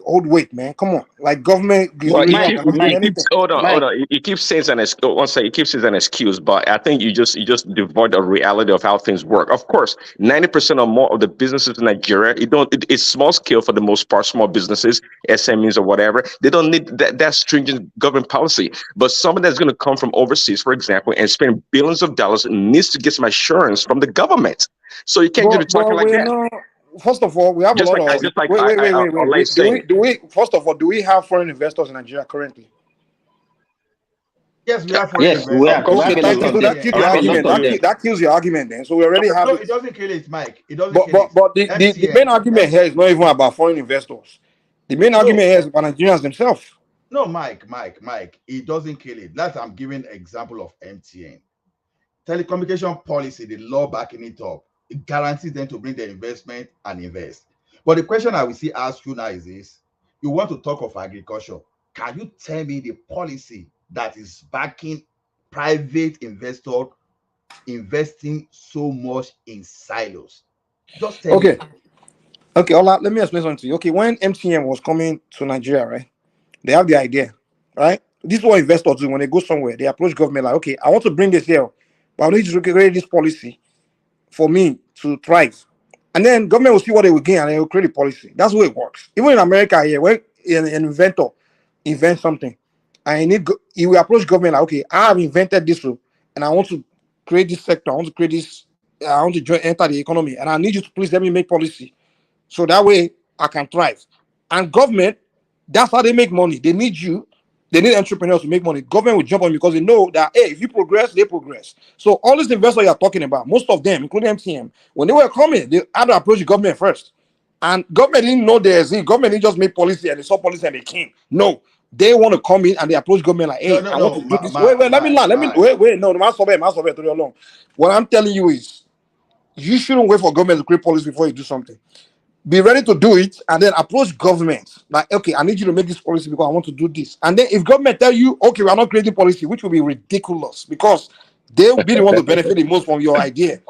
hold weight, man. Come on, like government. Well, hold on. He keeps saying he keeps saying an excuse, but I think you just devoid of reality of how things work. Of course, 90% or more of the businesses in Nigeria, it's small scale for the most part, small businesses, SMEs or whatever. They don't need that stringent government policy. But someone that's going to come from overseas, for example, and spend billions of dollars needs to get some assurance from the government. So you can't just be talking like that. First of all, we have just a lot of. Wait. Do we? First of all, do we have foreign investors in Nigeria currently? Yes, we have foreign investors. Okay, thank you. So that kills your argument. That kills your argument then. So we already have. No, it doesn't kill it, Mike. It doesn't. But the main argument here is not even about foreign investors. The main argument here is about Nigerians themselves. No, Mike. It doesn't kill it. I'm giving an example of MTN. Telecommunication policy, the law backing it up. It guarantees them to bring their investment and invest. But the question I will see ask you now is this: you want to talk of agriculture? Can you tell me the policy that is backing private investor investing so much in silos? Just tell Okay. me. Okay, Ola, let me explain something to you. Okay, when MTN was coming to Nigeria, right? They have the idea, right? This is what investors do when they go somewhere. They approach government like, okay, I want to bring this here, but I need you to create this policy for me to thrive. And then government will see what they will gain and they will create a policy. That's the way it works. Even in America here, when an inventor invents something, he will approach government like, okay, I have invented this, and I want to create this sector. I want to create this. I want to enter the economy, and I need you to please let me make policy so that way I can thrive. And government, that's how they make money. They need you. They need entrepreneurs to make money. Government will jump on because they know that, hey, if you progress, they progress. So all these investors you're talking about, most of them, including MTM, when they were coming, they had to approach the government first. And government didn't know there's it. Government didn't just make policy and they saw policy and they came. No, they want to come in and they approach government like, hey, I want to do this. Wait, let me land. Wait. No, my survey, too long. What I'm telling you is, you shouldn't wait for government to create policy before you do something. Be ready to do it and then approach government like, okay, I need you to make this policy because I want to do this. And then if government tell you, okay, we are not creating policy, which will be ridiculous because they'll be the one to benefit the most from your idea.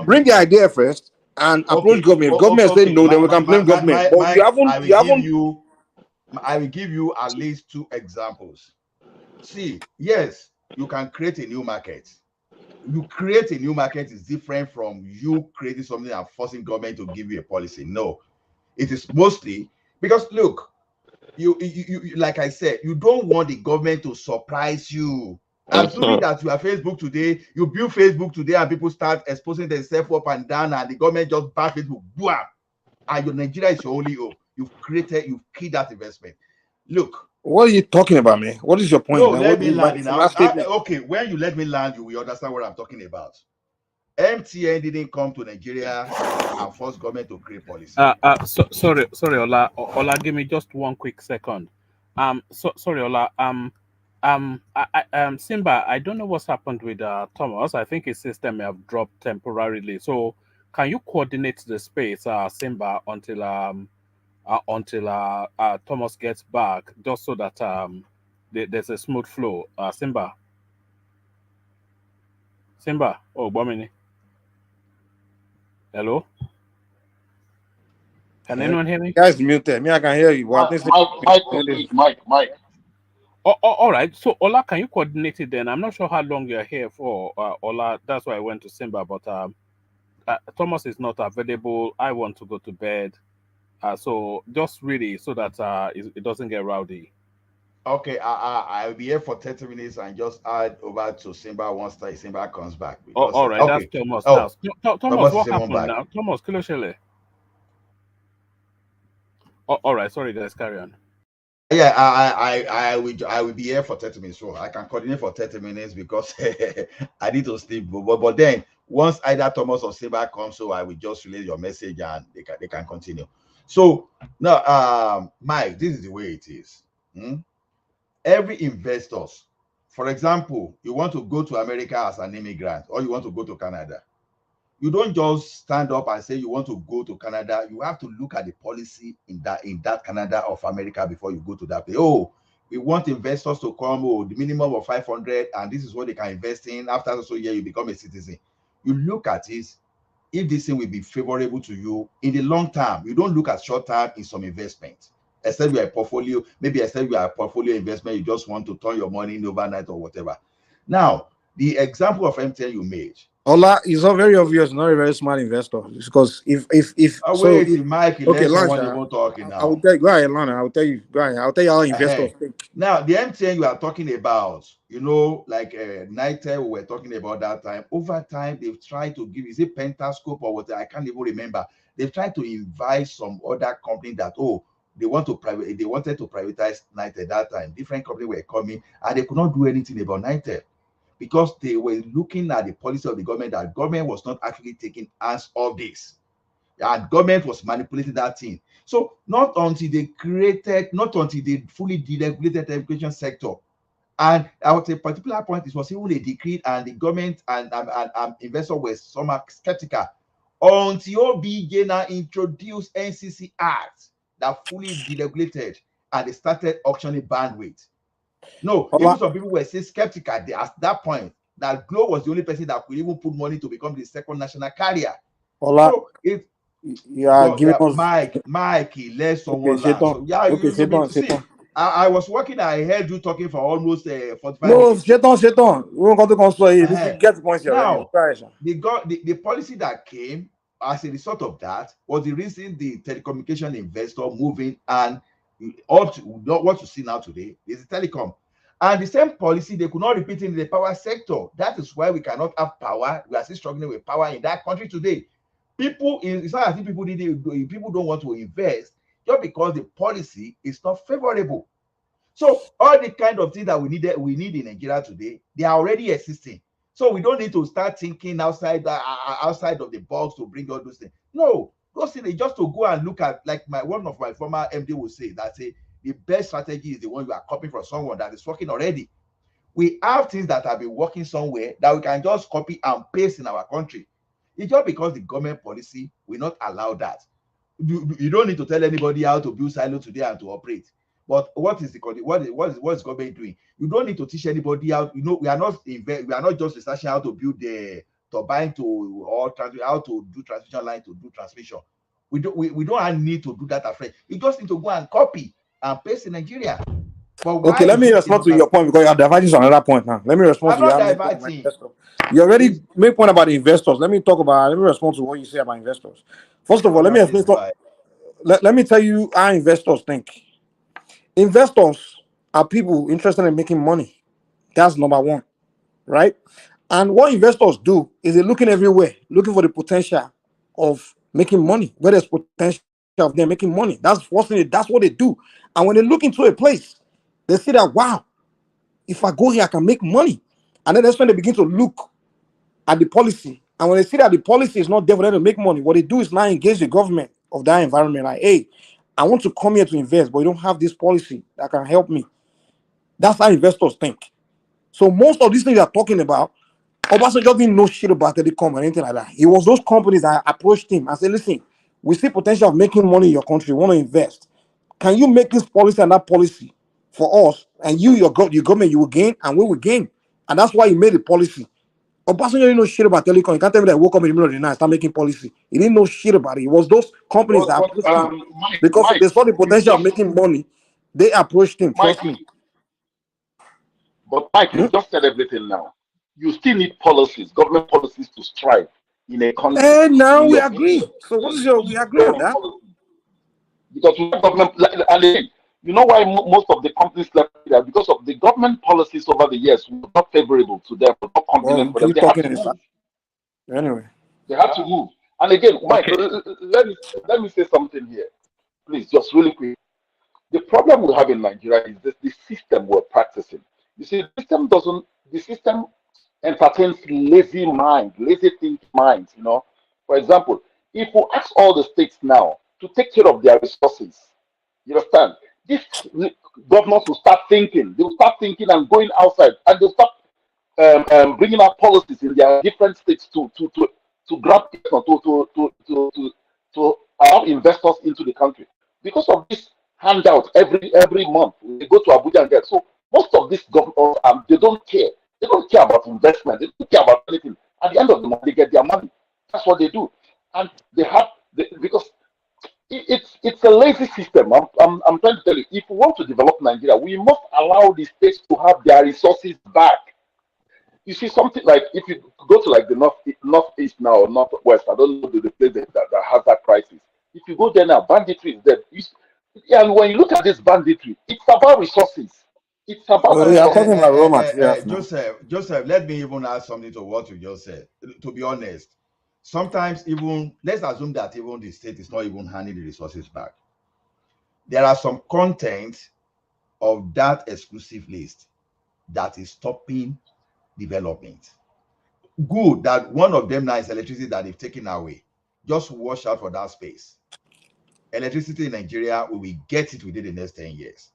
Bring the idea first and approach government. If government say no, then we can blame government. But you haven't. I will give you at least 2 examples. See, yes, you can create a new market. You create a new market is different from you creating something and forcing government to give you a policy. No, it is mostly because look, you like I said, you don't want the government to surprise you. Assuming that you are Facebook today, you build Facebook today, and people start exposing themselves up and down, and the government just ban Facebook, boom, and your Nigeria is your only hope. You've killed that investment. Look. What are you talking about, man? What is your point? No, let me land now. Okay, when you let me land, you will understand what I'm talking about. MTN didn't come to Nigeria and force government to create policy. Sorry, Ola, give me just one quick second. Sorry, Ola. Simba, I don't know what's happened with Thomas. I think his system may have dropped temporarily. So, can you coordinate the space, Simba, until Thomas gets back, just so that there's a smooth flow. Simba. Oh, Bomini. Hello. Can anyone hear me? Guys, muted. Me, I can hear you. Mike. Oh, all right. So, Ola, can you coordinate it then? I'm not sure how long you're here for, Ola. That's why I went to Simba, but Thomas is not available. I want to go to bed. So just really so that it doesn't get rowdy. Okay, I'll be here for 30 minutes and just add over to Simba once Simba comes back. Because, all right, okay. That's Thomas now. Thomas, what happened now? Thomas, Kiloshele. All right, sorry guys, carry on. Yeah, I will be here for 30 minutes, so I can coordinate for 30 minutes because I need to sleep. But then once either Thomas or Simba comes, so I will just relay your message and they can continue. So now, Mike, this is the way it is. Every investor, for example, you want to go to America as an immigrant or you want to go to Canada, you don't just stand up and say you want to go to Canada. You have to look at the policy in that Canada of America before you go to that place. Oh, we want investors to come, the minimum of 500, and this is what they can invest in. After so year, you become a citizen. You look at it. If this thing will be favorable to you in the long term, you don't look at short term in some investment. Except you are a portfolio, maybe except you are a portfolio investment, you just want to turn your money in overnight or whatever. Now, the example of MTN you made. Ola is not very obvious, not a very smart investor. Because if Mike, okay, talking now. I will tell you, go ahead, Lana. I will tell you, go ahead. I'll tell you how investors think. Now, the MTN you are talking about, like Nitel we were talking about that time. Over time, they've tried to give, is it Pentascope or whatever? I can't even remember. They've tried to invite some other company that they wanted to privatize Nitel at that time. Different companies were coming and they could not do anything about Nitel because they were looking at the policy of the government that government was not actually taking hands of this. And government was manipulating that thing. So not until they fully deregulated the education sector, and at a particular point, it was even a decree, and the government and investors were somehow skeptical until OBJ now introduced NCC Act that fully deregulated, and they started auctioning bandwidth. No, even some people were still skeptical at that point that Glo was the only person that could even put money to become the second national carrier. So it you are giving us Mike, he let someone okay, laugh. So yeah, Shaitan. I was working, I heard you talking for almost 45 no, minutes. Shaitan. We won't go to console. You get the point here now, already. The policy that came as a result of that was the reason the telecommunication investor moving, and what you see now today is the telecom. And the same policy, they could not repeat in the power sector. That is why we cannot have power. We are still struggling with power in that country today. It's not as if people don't want to invest just because the policy is not favorable. So all the kind of things that we need in Nigeria today, they are already existing. So we don't need to start thinking outside of the box to bring all those things. No, those things, just to go and look at, like one of my former MD will say, that the best strategy is the one you are copying from someone that is working already. We have things that have been working somewhere that we can just copy and paste in our country. It's just because the government policy will not allow that. You don't need to tell anybody how to build silo today and to operate. But what is government doing? You don't need to teach anybody how. We are not just researching how to build the turbine how to do transmission line to do transmission. We don't need to do that afresh. You just need to go and copy and paste in Nigeria. But okay, let me respond to your point because you are diverting to another point now. Let me respond to your you already made point about the investors. Let me respond to what you say about investors. First of all, let me tell you how investors think. Investors are people interested in making money. That's number one, right? And what investors do is they're looking everywhere, looking for the potential of making money. Where there's potential of them making money, that's what they do. And when they look into a place, they see that, wow, if I go here, I can make money. And then that's when they begin to look at the policy. And when they see that the policy is not there for them to make money, what they do is now engage the government of that environment. Like, hey, I want to come here to invest, but you don't have this policy that can help me. That's how investors think. So most of these things they're talking about, Obasanjo didn't know shit about telecom or anything like that. It was those companies that approached him and said, listen, we see potential of making money in your country. We want to invest. Can you make this policy and that policy for us? And your government, you will gain and we will gain. And that's why he made the policy. Obasanjo didn't know shit about telecom. You can't tell me that he woke up in the middle of the night and start making policy. He didn't know shit about it. It was those companies that approached him. Because they saw the potential of making money, they approached him. Trust me. But Mike, you just said everything now. You still need policies, government policies to strive in a country. And now we agree. So what is we agree on that? Because government, and again, you know why most of the companies left there? Because of the government policies over the years were not favorable to them, not convenient for them. They had to move. Anyway. They had to move. And again, Mike, let me say something here. Please, just really quick. The problem we have in Nigeria is the system we're practicing. You see, the system entertains lazy thinking minds, For example, if we ask all the states now to take care of their resources, you understand? These governors will start thinking. They will start thinking and going outside, and they'll start bringing out policies in their different states to grab to allow investors into the country. Because of this handout every month, they go to Abuja and get. So most of these governors, they don't care. They don't care about investment. They don't care about anything. At the end of the month, they get their money. That's what they do, and because it's a lazy system. I'm trying to tell you, if we want to develop Nigeria, we must allow the states to have their resources back. You see, something like if you go to like the northeast now or northwest, I don't know the place that has that crisis. If you go there now, banditry is there. And when you look at this banditry, it's about resources. It's about Joseph, let me even add something to what you just said. To be honest, sometimes even let's assume that even the state is not even handing the resources back. There are some content of that exclusive list that is stopping development. Good that one of them now is electricity that they've taken away. Just watch out for that space. Electricity in Nigeria, we will get it within the next 10 years.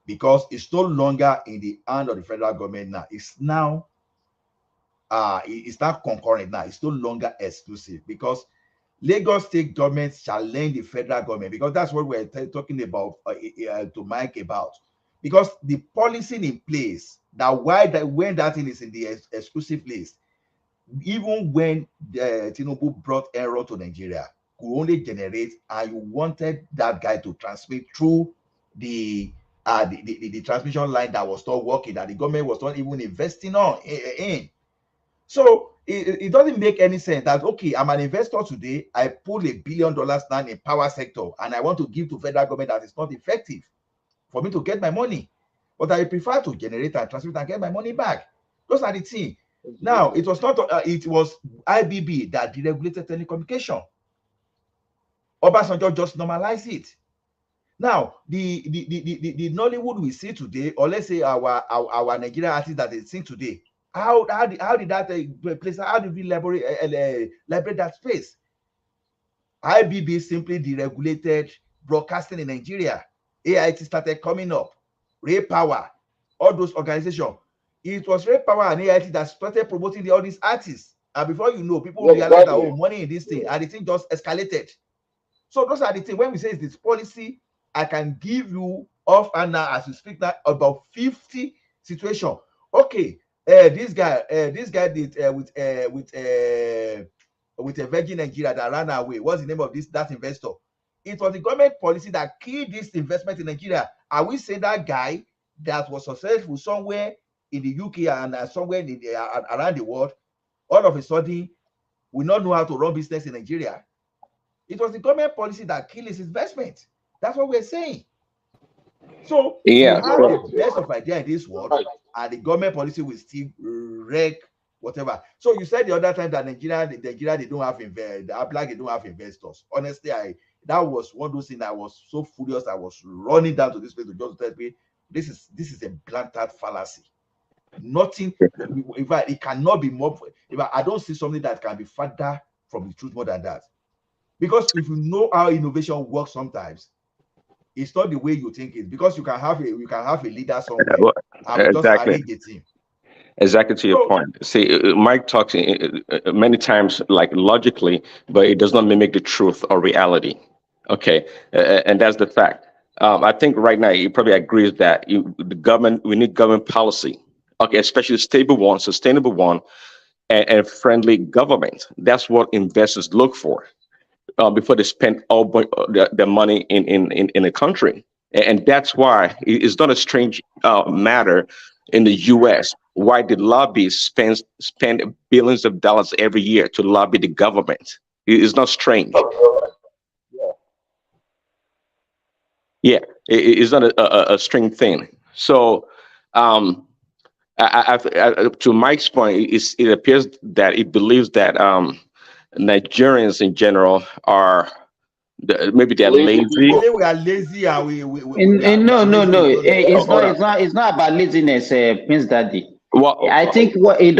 Because it's no longer in the hand of the federal government now. It's now concurrent now. It's no longer exclusive because Lagos state government challenge the federal government because that's what we're talking about to Mike about. because the policy in place that when that thing is in the exclusive list, even when Tinubu brought error to Nigeria, could only generate, and you wanted that guy to transmit through the transmission line that was not working, that the government was not even investing in. So it doesn't make any sense that, okay, I'm an investor today, I put $1 billion now in power sector, and I want to give to federal government that is not effective for me to get my money, but I prefer to generate and transmit and get my money back. Those are the things. Now, it was not, it was IBB that deregulated telecommunication. Obasanjo just normalized it. Now, the Nollywood we see today, or let's say our Nigerian artists that they sing today, how did that place? How did we liberate that space? IBB simply deregulated broadcasting in Nigeria. AIT started coming up. Ray Power, all those organizations. It was Ray Power and AIT that started promoting all these artists. And before you know, people realized that, oh, money in this thing, and the thing just escalated. So those are the things. When we say this policy, I can give you off and now as we speak now about 50 situations. Okay, this guy did with a Virgin Nigeria that ran away. What's the name of that investor? It was the government policy that killed this investment in Nigeria. Are we saying that guy that was successful somewhere in the UK and somewhere in around the world, all of a sudden will not know how to run business in Nigeria? It was the government policy that killed his investment. That's what we're saying. So you have the best of idea in this world, and the government policy will still wreck whatever. So you said the other time that Nigeria they don't have they don't have investors. Honestly, that was one of those things I was so furious. I was running down to this place to just tell me this is a blatant fallacy. Nothing. In fact, it cannot be more. I don't see something that can be further from the truth more than that. Because if you know how innovation works, sometimes it's not the way you think it. Because you can have a leader somewhere and just arrange the team. Exactly to your point. See, Mike talks many times like logically, but it does not mimic the truth or reality. Okay, and that's the fact. I think right now you probably agree that we need government policy. Okay, especially stable one, sustainable one, and friendly government. That's what investors look for before they spend all their money in a country. And that's why it's not a strange matter in the U.S. why the lobbyists spend billions of dollars every year to lobby the government. It's not strange. Yeah, it's not a strange thing. So, to Mike's point, it appears that it believes that Nigerians in general are maybe they're lazy. We are lazy and no. It's not about laziness, Prince Daddy. Well, I think it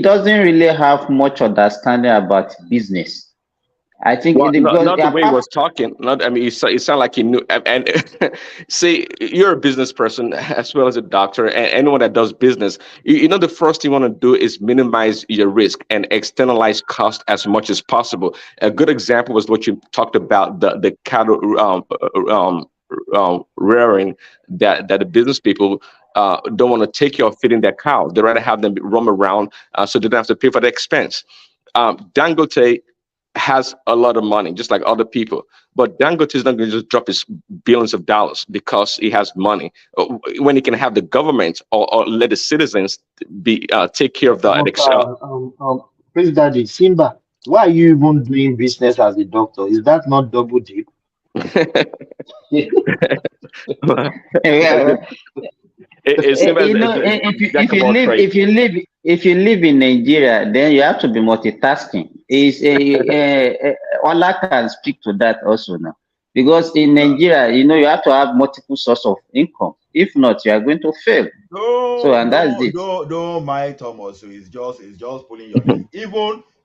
doesn't really have much understanding about business. I think not the way he was talking. It sounded like he knew. And see, you're a business person as well as a doctor, and anyone that does business, you know, the first thing you want to do is minimize your risk and externalize cost as much as possible. A good example was what you talked about, the cattle rearing that the business people don't want to take care of feeding their cows. They rather have them roam around so they don't have to pay for the expense. Dangote has a lot of money, just like other people. But Dangote is not going to just drop his billions of dollars because he has money. When he can have the government or let the citizens take care of the Prince Daddy, Simba, why are you even doing business as a doctor? Is that not double dip? If you live in Nigeria, then you have to be multitasking. Ola can speak to that also now, because in Nigeria, you have to have multiple sources of income. If not, you are going to fail. Don't mind Thomas. So it's just pulling your leg.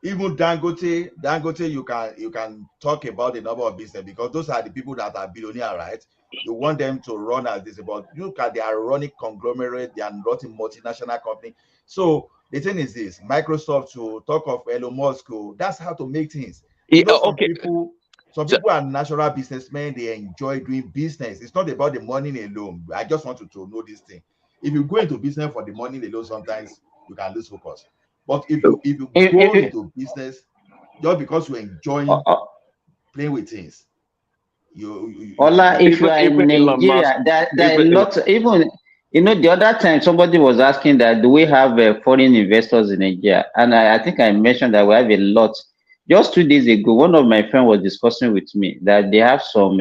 Even Dangote, you can talk about the number of business, because those are the people that are billionaire, right? You want them to run as this, but look at the ironic conglomerate, they are not a multinational company. So the thing is this: Microsoft, to talk of Elon Musk, that's how to make things. Some people Some people are natural businessmen. They enjoy doing business. It's not about the money alone. I just want you to know this thing. If you go into business for the money alone, sometimes you can lose focus. But if you go into business just because you enjoy playing with things, Ola, if you are in Nigeria, there are a lot. Even the other time somebody was asking that do we have foreign investors in Nigeria, and I think I mentioned that we have a lot. Just 2 days ago, one of my friends was discussing with me that they have some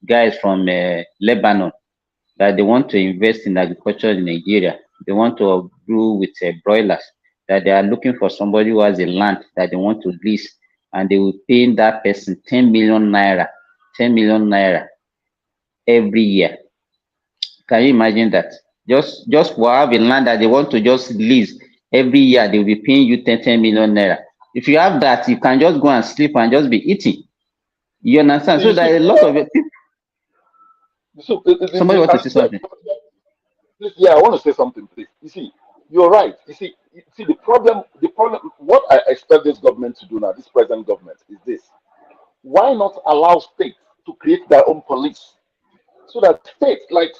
guys from Lebanon that they want to invest in agriculture in Nigeria. They want to do with broilers. That they are looking for somebody who has a land that they want to lease, and they will pay that person 10 million naira. 10 million naira every year. Can you imagine that? Just for having land that they want to just lease every year, they will be paying you 10 million naira. If you have that, you can just go and sleep and just be eating. You understand? So there are a lot of people. Somebody wants to say something. Yeah, I want to say something, please. You see, you're right. You see, the problem, what I expect this government to do now, this present government, is this. Why not allow states to create their own police? So that states like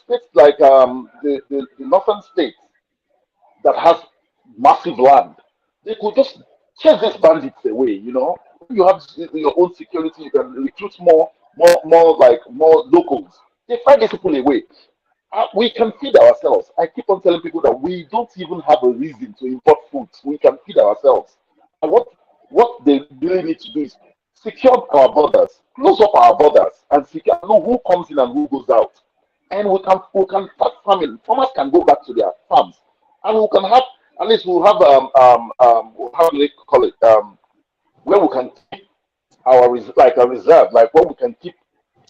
the northern states that has massive land, they could just chase these bandits away. You have your own security, you can recruit more locals. They fight these people away. We can feed ourselves. I keep on telling people that we don't even have a reason to import food. We can feed ourselves. And what they really need to do is secure our borders, close up our borders, and know who comes in and who goes out. And we can start farming. Farmers can go back to their farms, and we can have at least we'll have how do they call it where we can keep our a reserve, like what we can keep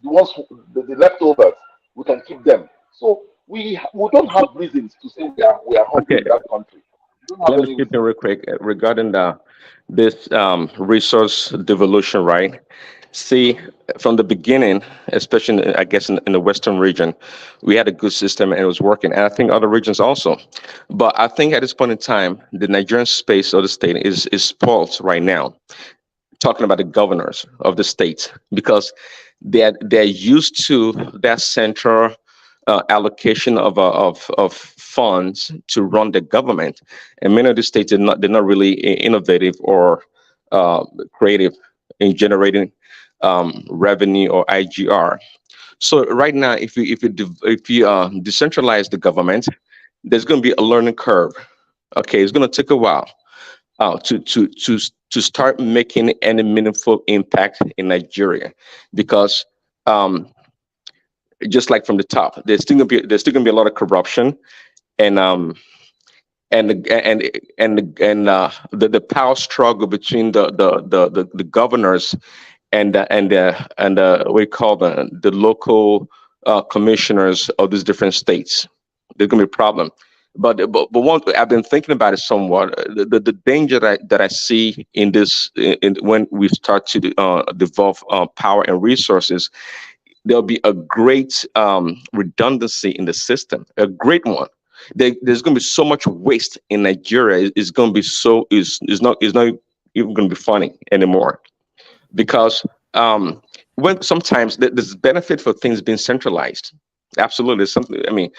the ones the leftovers, we can keep them. So we don't have reasons to say we are hungry in that country. Let me skip in real quick regarding this resource devolution, right? See, from the beginning, especially I guess in the Western region, we had a good system and it was working, and I think other regions also. But I think at this point in time, the Nigerian space of the state is spoiled right now. Talking about the governors of the states, because they're used to that central allocation of funds to run the government, and many of the states they're not really innovative or creative in generating revenue or IGR. So right now, if you decentralize the government, there's going to be a learning curve. Okay, it's going to take a while to start making any meaningful impact in Nigeria, because just like from the top, there's still gonna be a lot of corruption, and the power struggle between the governors and what we call the local commissioners of these different states. There's gonna be a problem. But one, I've been thinking about it somewhat. The danger that I see in this when we start to devolve power and resources, there'll be a great redundancy in the system, a great one. There's going to be so much waste in Nigeria. It's going to be is not even going to be funny anymore, because when sometimes there's benefit for things being centralized. Absolutely, something. I mean,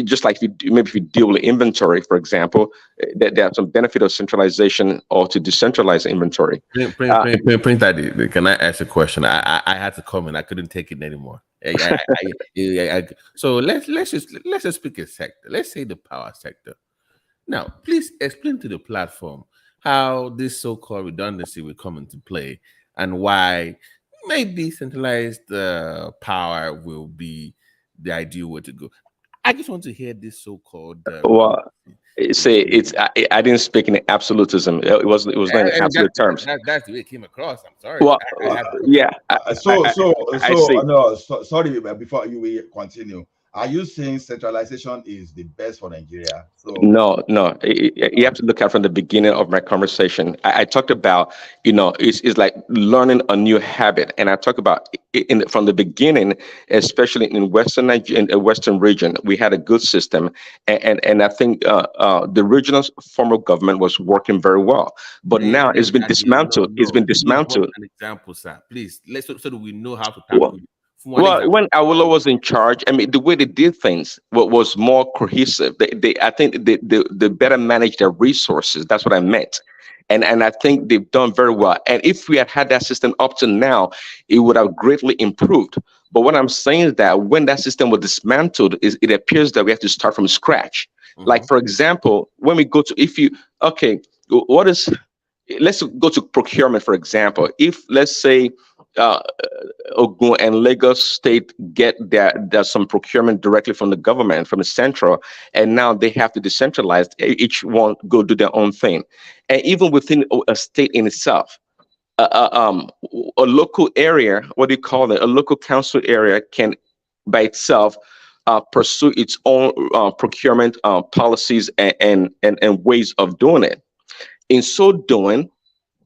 just like if you deal with inventory, for example, there's some benefit of centralization or to decentralize inventory. Prince Daddy, can I ask a question? I had to comment. I couldn't take it anymore. So let's just pick a sector. Let's say the power sector. Now, please explain to the platform how this so-called redundancy will come into play and why maybe centralized power will be the ideal way to go. I just want to hear this so-called. Well, I didn't speak in absolutism. It was not in absolute terms. That's the way it came across. I'm sorry. Well, yeah. Sorry, before you will continue. Are you saying centralization is the best for Nigeria? So No, no. You have to look at from the beginning of my conversation. I talked about, it's like learning a new habit, and I talk about from the beginning, especially in Western Nigeria, in the Western region, we had a good system, and I think the regional form of government was working very well. But now it's been dismantled. It's been dismantled. An example, sir. Please, so that we know how to Well, tackle it. well, when Awolowo was in charge, I mean, the way they did things was more cohesive. I think they better manage their resources. That's what I meant. And I think they've done very well. And if we had that system up to now, it would have greatly improved. But what I'm saying is that when that system was dismantled, it appears that we have to start from scratch. Like, for example, when we go to, what is, let's go to procurement, for example. If, let's say, uh, Ogun and Lagos State get there's some procurement directly from the government, from the central, and now they have to decentralize. Each one go do their own thing, and even within a state in itself, a local area, what do you call it? A local council area can, by itself, pursue its own procurement policies and ways of doing it. In so doing,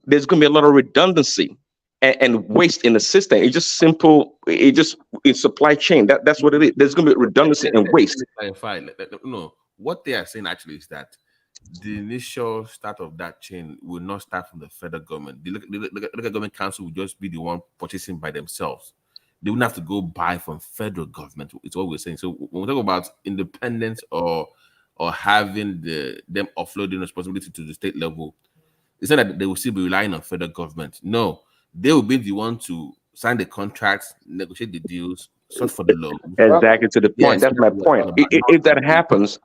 there's going to be a lot of redundancy and waste in the system. It's just simple. It's supply chain. That's what it is. There's going to be redundancy and waste. Let me clarify. No, what they are saying actually is that the initial start of that chain will not start from the federal government. The local government council will just be the one purchasing by themselves. They wouldn't have to go buy from federal government. It's what we're saying. So when we talk about independence or having them offloading responsibility to the state level, it's not that they will still be relying on federal government. No, they will be the one to sign the contracts, negotiate the deals, search for the loan. Exactly, to the point. Yes, That's my point. If that happens,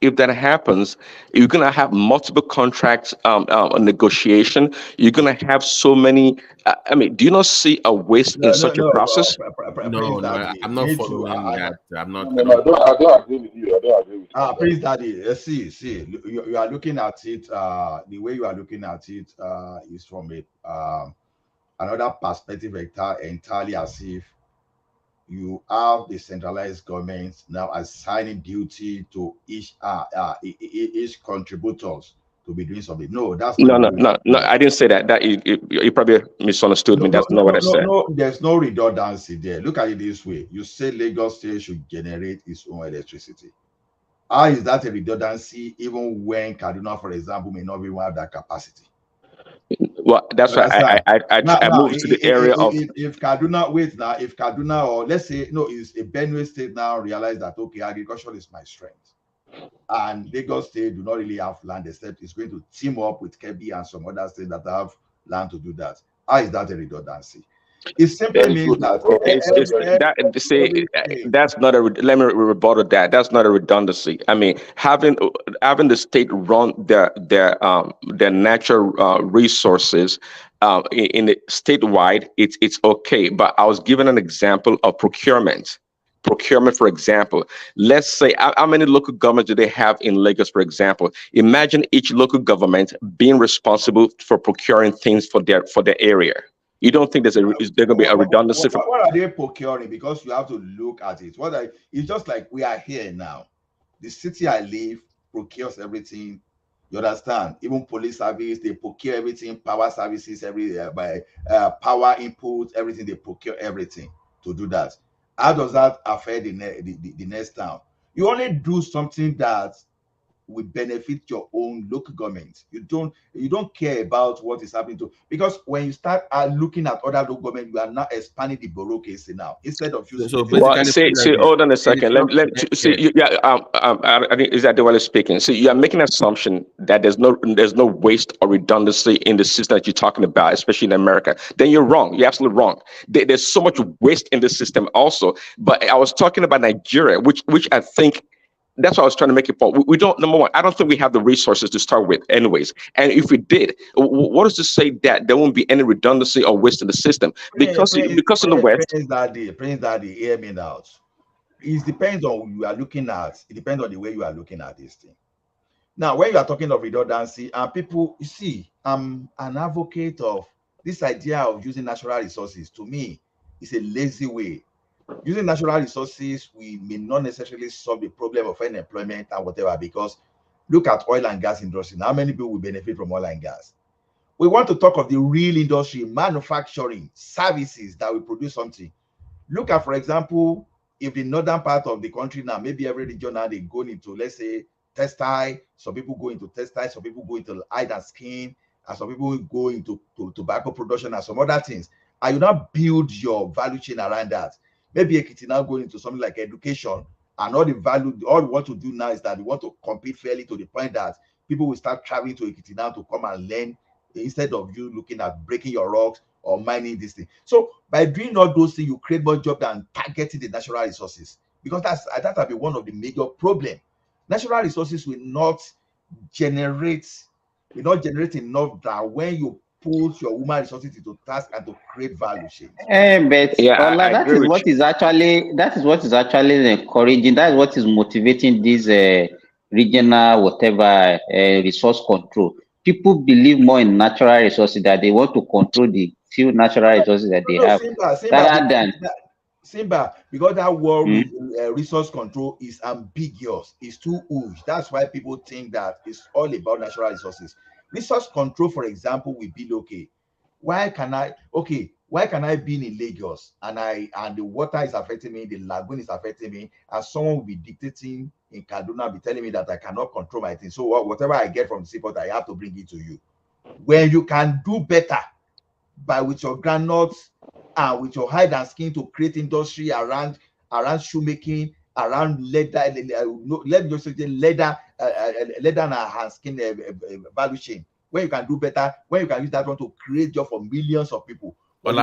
you're gonna have multiple contracts negotiation. You're gonna have so many. I mean, do you not see a waste in such a process? No, I'm not following that. I'm not. I don't agree with you. I don't agree with you. Prince Daddy, see, you are looking at it. The way you are looking at it is from another perspective, entirely, as if you have the centralized government now assigning duty to each contributors to be doing something. No, that's not no. I didn't say that. That you probably misunderstood me. That's not what I said. No, there's no redundancy there. Look at it this way: you say Lagos State should generate its own electricity. How is that a redundancy, even when Kaduna, for example, may not even have that capacity? Well, that's why I moved to the area of. If Kaduna, or let's say, no, it's a Benue State now realize that, okay, agriculture is my strength, and Lagos State do not really have land, except it's going to team up with Kebbi and some other states that have land to do that. How is that a redundancy? It simply means that that's not a. Let me rebuttal that. That's not a redundancy. I mean, having the state run their natural resources in the statewide, it's okay. But I was given an example of procurement. Procurement, for example, let's say how many local governments do they have in Lagos, for example? Imagine each local government being responsible for procuring things for their area. You don't think there's going to be a redundancy? What are they procuring? Because you have to look at it. It's just like we are here now. The city I live procures everything. You understand? Even police service, they procure everything. Power services, power input, everything. They procure everything to do that. How does that affect the next town? You only do something that will benefit your own local government. You don't care about what is happening to, because when you start looking at other local government, you are now expanding the bureaucracy now instead of using. Hold on a second. I think is that the way you're speaking. So you are making an assumption that there's no waste or redundancy in the system that you're talking about, especially in America. Then you're wrong. You're absolutely wrong. There's so much waste in the system also. But I was talking about Nigeria, which I think. That's what I was trying to make it point. We don't, number one, I don't think we have the resources to start with anyways. And if we did, what is to say that there won't be any redundancy or waste in the system? Because in the West. Prince Daddy, hear me out. It depends on who you are looking at. It depends on the way you are looking at this thing. Now, when you are talking of redundancy, and people, you see, I'm an advocate of this idea of using natural resources. To me, it's a lazy way. Using natural resources, we may not necessarily solve the problem of unemployment and whatever, because look at oil and gas industry. How many people will benefit from oil and gas? We want to talk of the real industry, manufacturing, services that will produce something. Look at, for example, if the northern part of the country now, maybe every region now they go into, let's say, textile. Some people go into textile, some people go into hide and skin, and some people go into tobacco production and some other things. And you now build your value chain around that. Maybe Ekiti now going into something like education, and all we want to do now is that we want to compete fairly to the point that people will start traveling to Ekiti now to come and learn, instead of you looking at breaking your rocks or mining this thing. So by doing all those things, you create more jobs than targeting the natural resources, because that will be one of the major problems. Natural resources will not generate enough that when you put your human resources into task and to create value chains. But Ola, that is what is actually encouraging. That is what is motivating this regional whatever resource control. People believe more in natural resources, that they want to control the few natural resources that they have, rather than Simba, because that word resource control is ambiguous, it's too huge. That's why people think that it's all about natural resources. Resource control, for example, will be okay. Why can I be in Lagos and the water is affecting me, the lagoon is affecting me, and someone will be dictating in Kaduna, be telling me that I cannot control my thing. So whatever I get from the seaport, I have to bring it to you. When you can do better with your groundnuts and with your hide and skin to create industry around shoemaking, around leather, let me just say leather and hand skin value chain. When you can do better, when you can use that one to create job for millions of people. From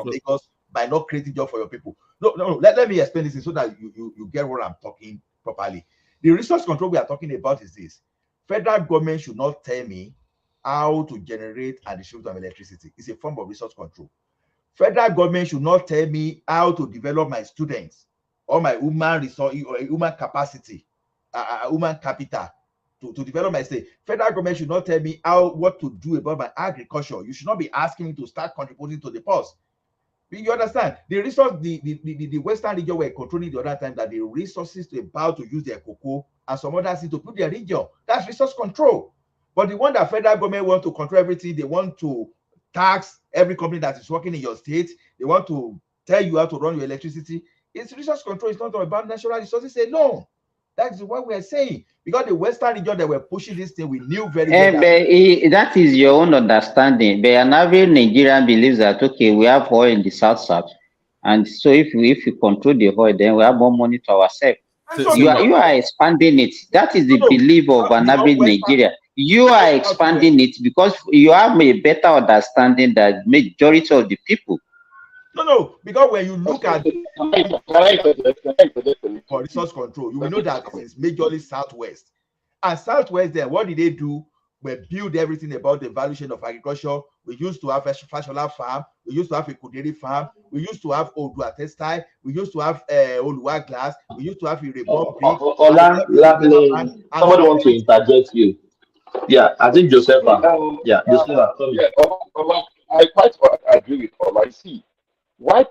Lagos by not creating job for your people. No. Let me explain this so that you get what I'm talking properly. The resource control we are talking about is this: federal government should not tell me how to generate and distribute electricity. It's a form of resource control. Federal government should not tell me how to develop my students or my human resource or human capacity, human capital to develop my state. Federal government should not tell me what to do about my agriculture. You should not be asking me to start contributing to the purse. You understand? The resource, the Western region were controlling the other time, that the resources to about to use their cocoa and some other things to put their region. That's resource control. But the one that federal government want to control everything, they want to tax every company that is working in your state. They want to tell you how to run your electricity. It's resource control. It's not about natural resources alone. That's what we're saying. Because the Western region that were pushing this thing, we knew very well. That is your own understanding. But an average Nigerian believes that, okay, we have oil in the south, and so if we control the oil, then we have more money to ourselves. You are expanding it. That is the belief of an average Nigerian. You are expanding it because you have a better understanding than majority of the people. No, because when you look at for resource control, you will know that it's majorly southwest. And southwest there, what did they do? We build everything about the valuation of agriculture. We used to have a fashola farm. We used to have a kuderi farm. We used to have Odua textile. We used to have Oluwa glass. We used to have a reborn brick. Somebody want to interject you. Yeah, I think Joseph. Yeah, Joseph. I quite agree with Ola. See, why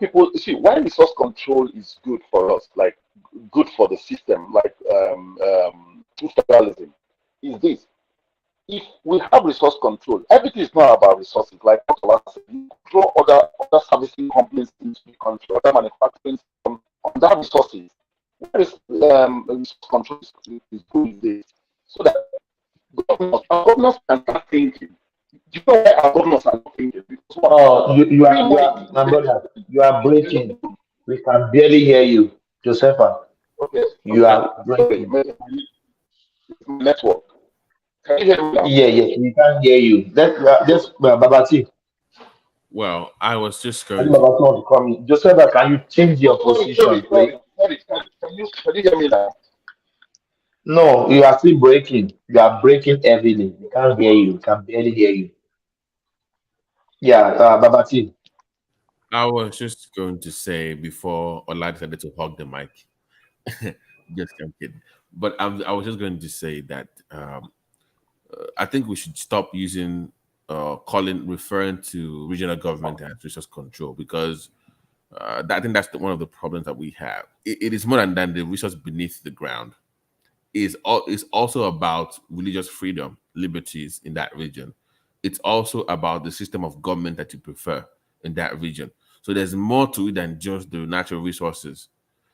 resource control is good for us, like good for the system, like federalism, is this: if we have resource control, everything is not about resources. Like what said, you control other servicing companies into the country, other manufacturing on that resources. Where is resource control is good this, so that governors can start thinking. Do you know why our governors are not thinking? Oh, you are my brother. You are breaking. We can barely hear you, Josepha. Okay. You are breaking. Network. Can you hear me now? Yeah, we can't hear you. Just Babati. Well, I was just I going think Babati want to come in. Josepha, can you change your position, please? Sorry. Can you hear me now? No, you are still breaking. You are breaking heavily. We can't hear you. We can barely hear you. Yeah, Babati. I was just going to say before Ola decided to hog the mic. Just I'm kidding. But I was just going to say that I think we should stop using referring to regional government as resource control, because I think that's one of the problems that we have. It is more than the resource beneath the ground. It's also about religious freedom, liberties in that region. It's also about the system of government that you prefer in that region. So there's more to it than just the natural resources.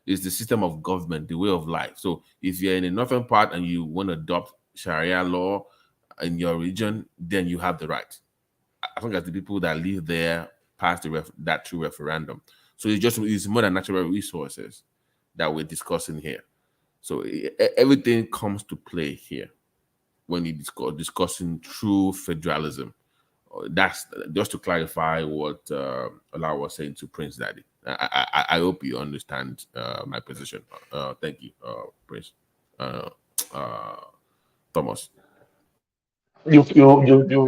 It's the system of government, the way of life. So if you're in the northern part and you want to adopt Sharia law in your region, then you have the right. As long as the people that live there pass that through referendum. So it's more than natural resources that we're discussing here. So everything comes to play here when you discussing true federalism. That's just to clarify what Ola was saying to Prince Daddy. I hope you understand my position. Thank you, Prince Thomas. You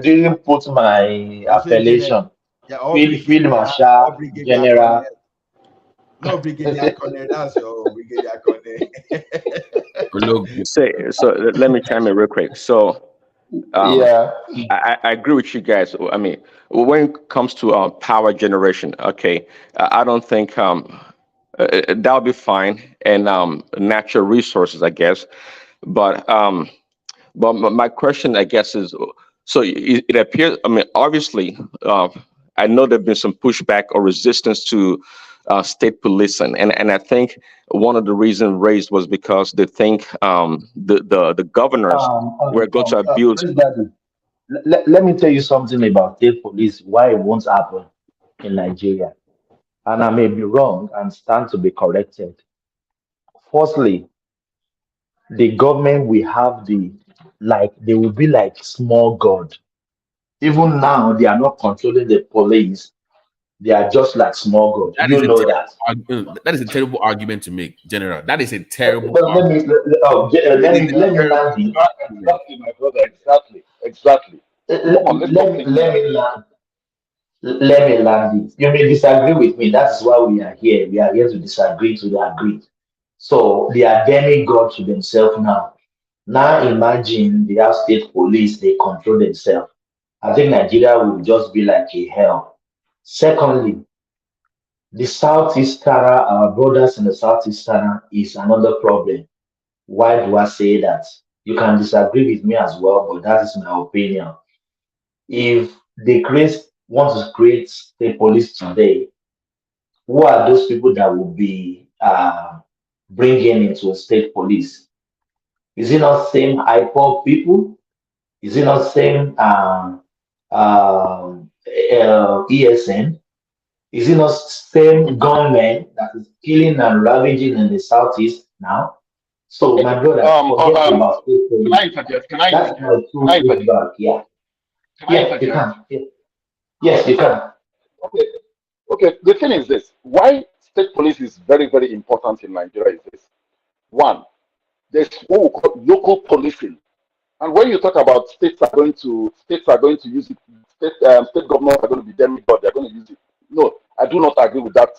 didn't put my appellation. Yeah, Field Marshal General. No, Brigadier Colonel, that's your Brigadier Colonel. So let me chime in real quick. So yeah, I agree with you guys. I mean, when it comes to power generation, okay, I don't think that'll be fine, and natural resources, I guess. But my question, I guess, is so it appears. I mean, obviously, I know there've been some pushback or resistance to state policing, and I think one of the reasons raised was because they think the governors were going to abuse. let me tell you something about state police, why it won't happen in Nigeria. And I may be wrong and stand to be corrected. Firstly, the government will have they will be like small God. Even now, they are not controlling the police. They are just like small God. You know that. That is a terrible argument to make, General. That is a terrible But let me land it. Exactly, my brother. Exactly. Let me land it. You may disagree with me. That's why we are here. We are here to disagree to agree. So they are demigod to themselves now. Now imagine they have state police, they control themselves. I think Nigeria will just be like a hell. Secondly, the Southeastern, our brothers in the Southeastern is another problem. Why do I say that? You can disagree with me as well, but that is my opinion. If they want to create state police today, who are those people that will be bringing into state police? Is it not same IPOP people? Is it not same ESN? Is it not same gunmen that is killing and ravaging in the southeast now? So my brother, forget about state police. Can I interject? That's my true feedback. Yeah. Yes, you can. Yeah. Yes, you can. Okay. The thing is this: why state police is very, very important in Nigeria is this. One, there's what we call local policing, and when you talk about states are going to use it, state governments are going to be demigod, they're going to use it. No, I do not agree with that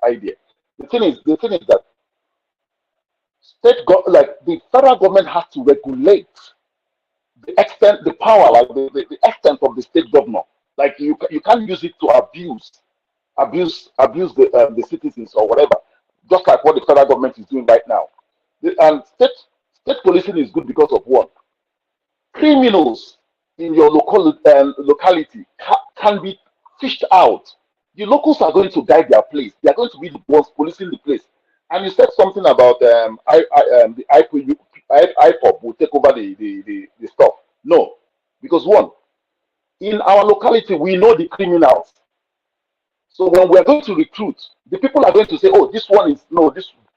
idea. The thing is that the federal government has to regulate the power, like the extent of the state governor. Like you can't use it to abuse the citizens or whatever. Just like what the federal government is doing right now. And state policing is good because of what? Criminals in your locality can be fished out. The locals are going to guide their place. They are going to be the ones policing the place. And you said something about the IPOP will take over the stuff. No, because one, in our locality we know the criminals. So when we are going to recruit, the people are going to say, "Oh, this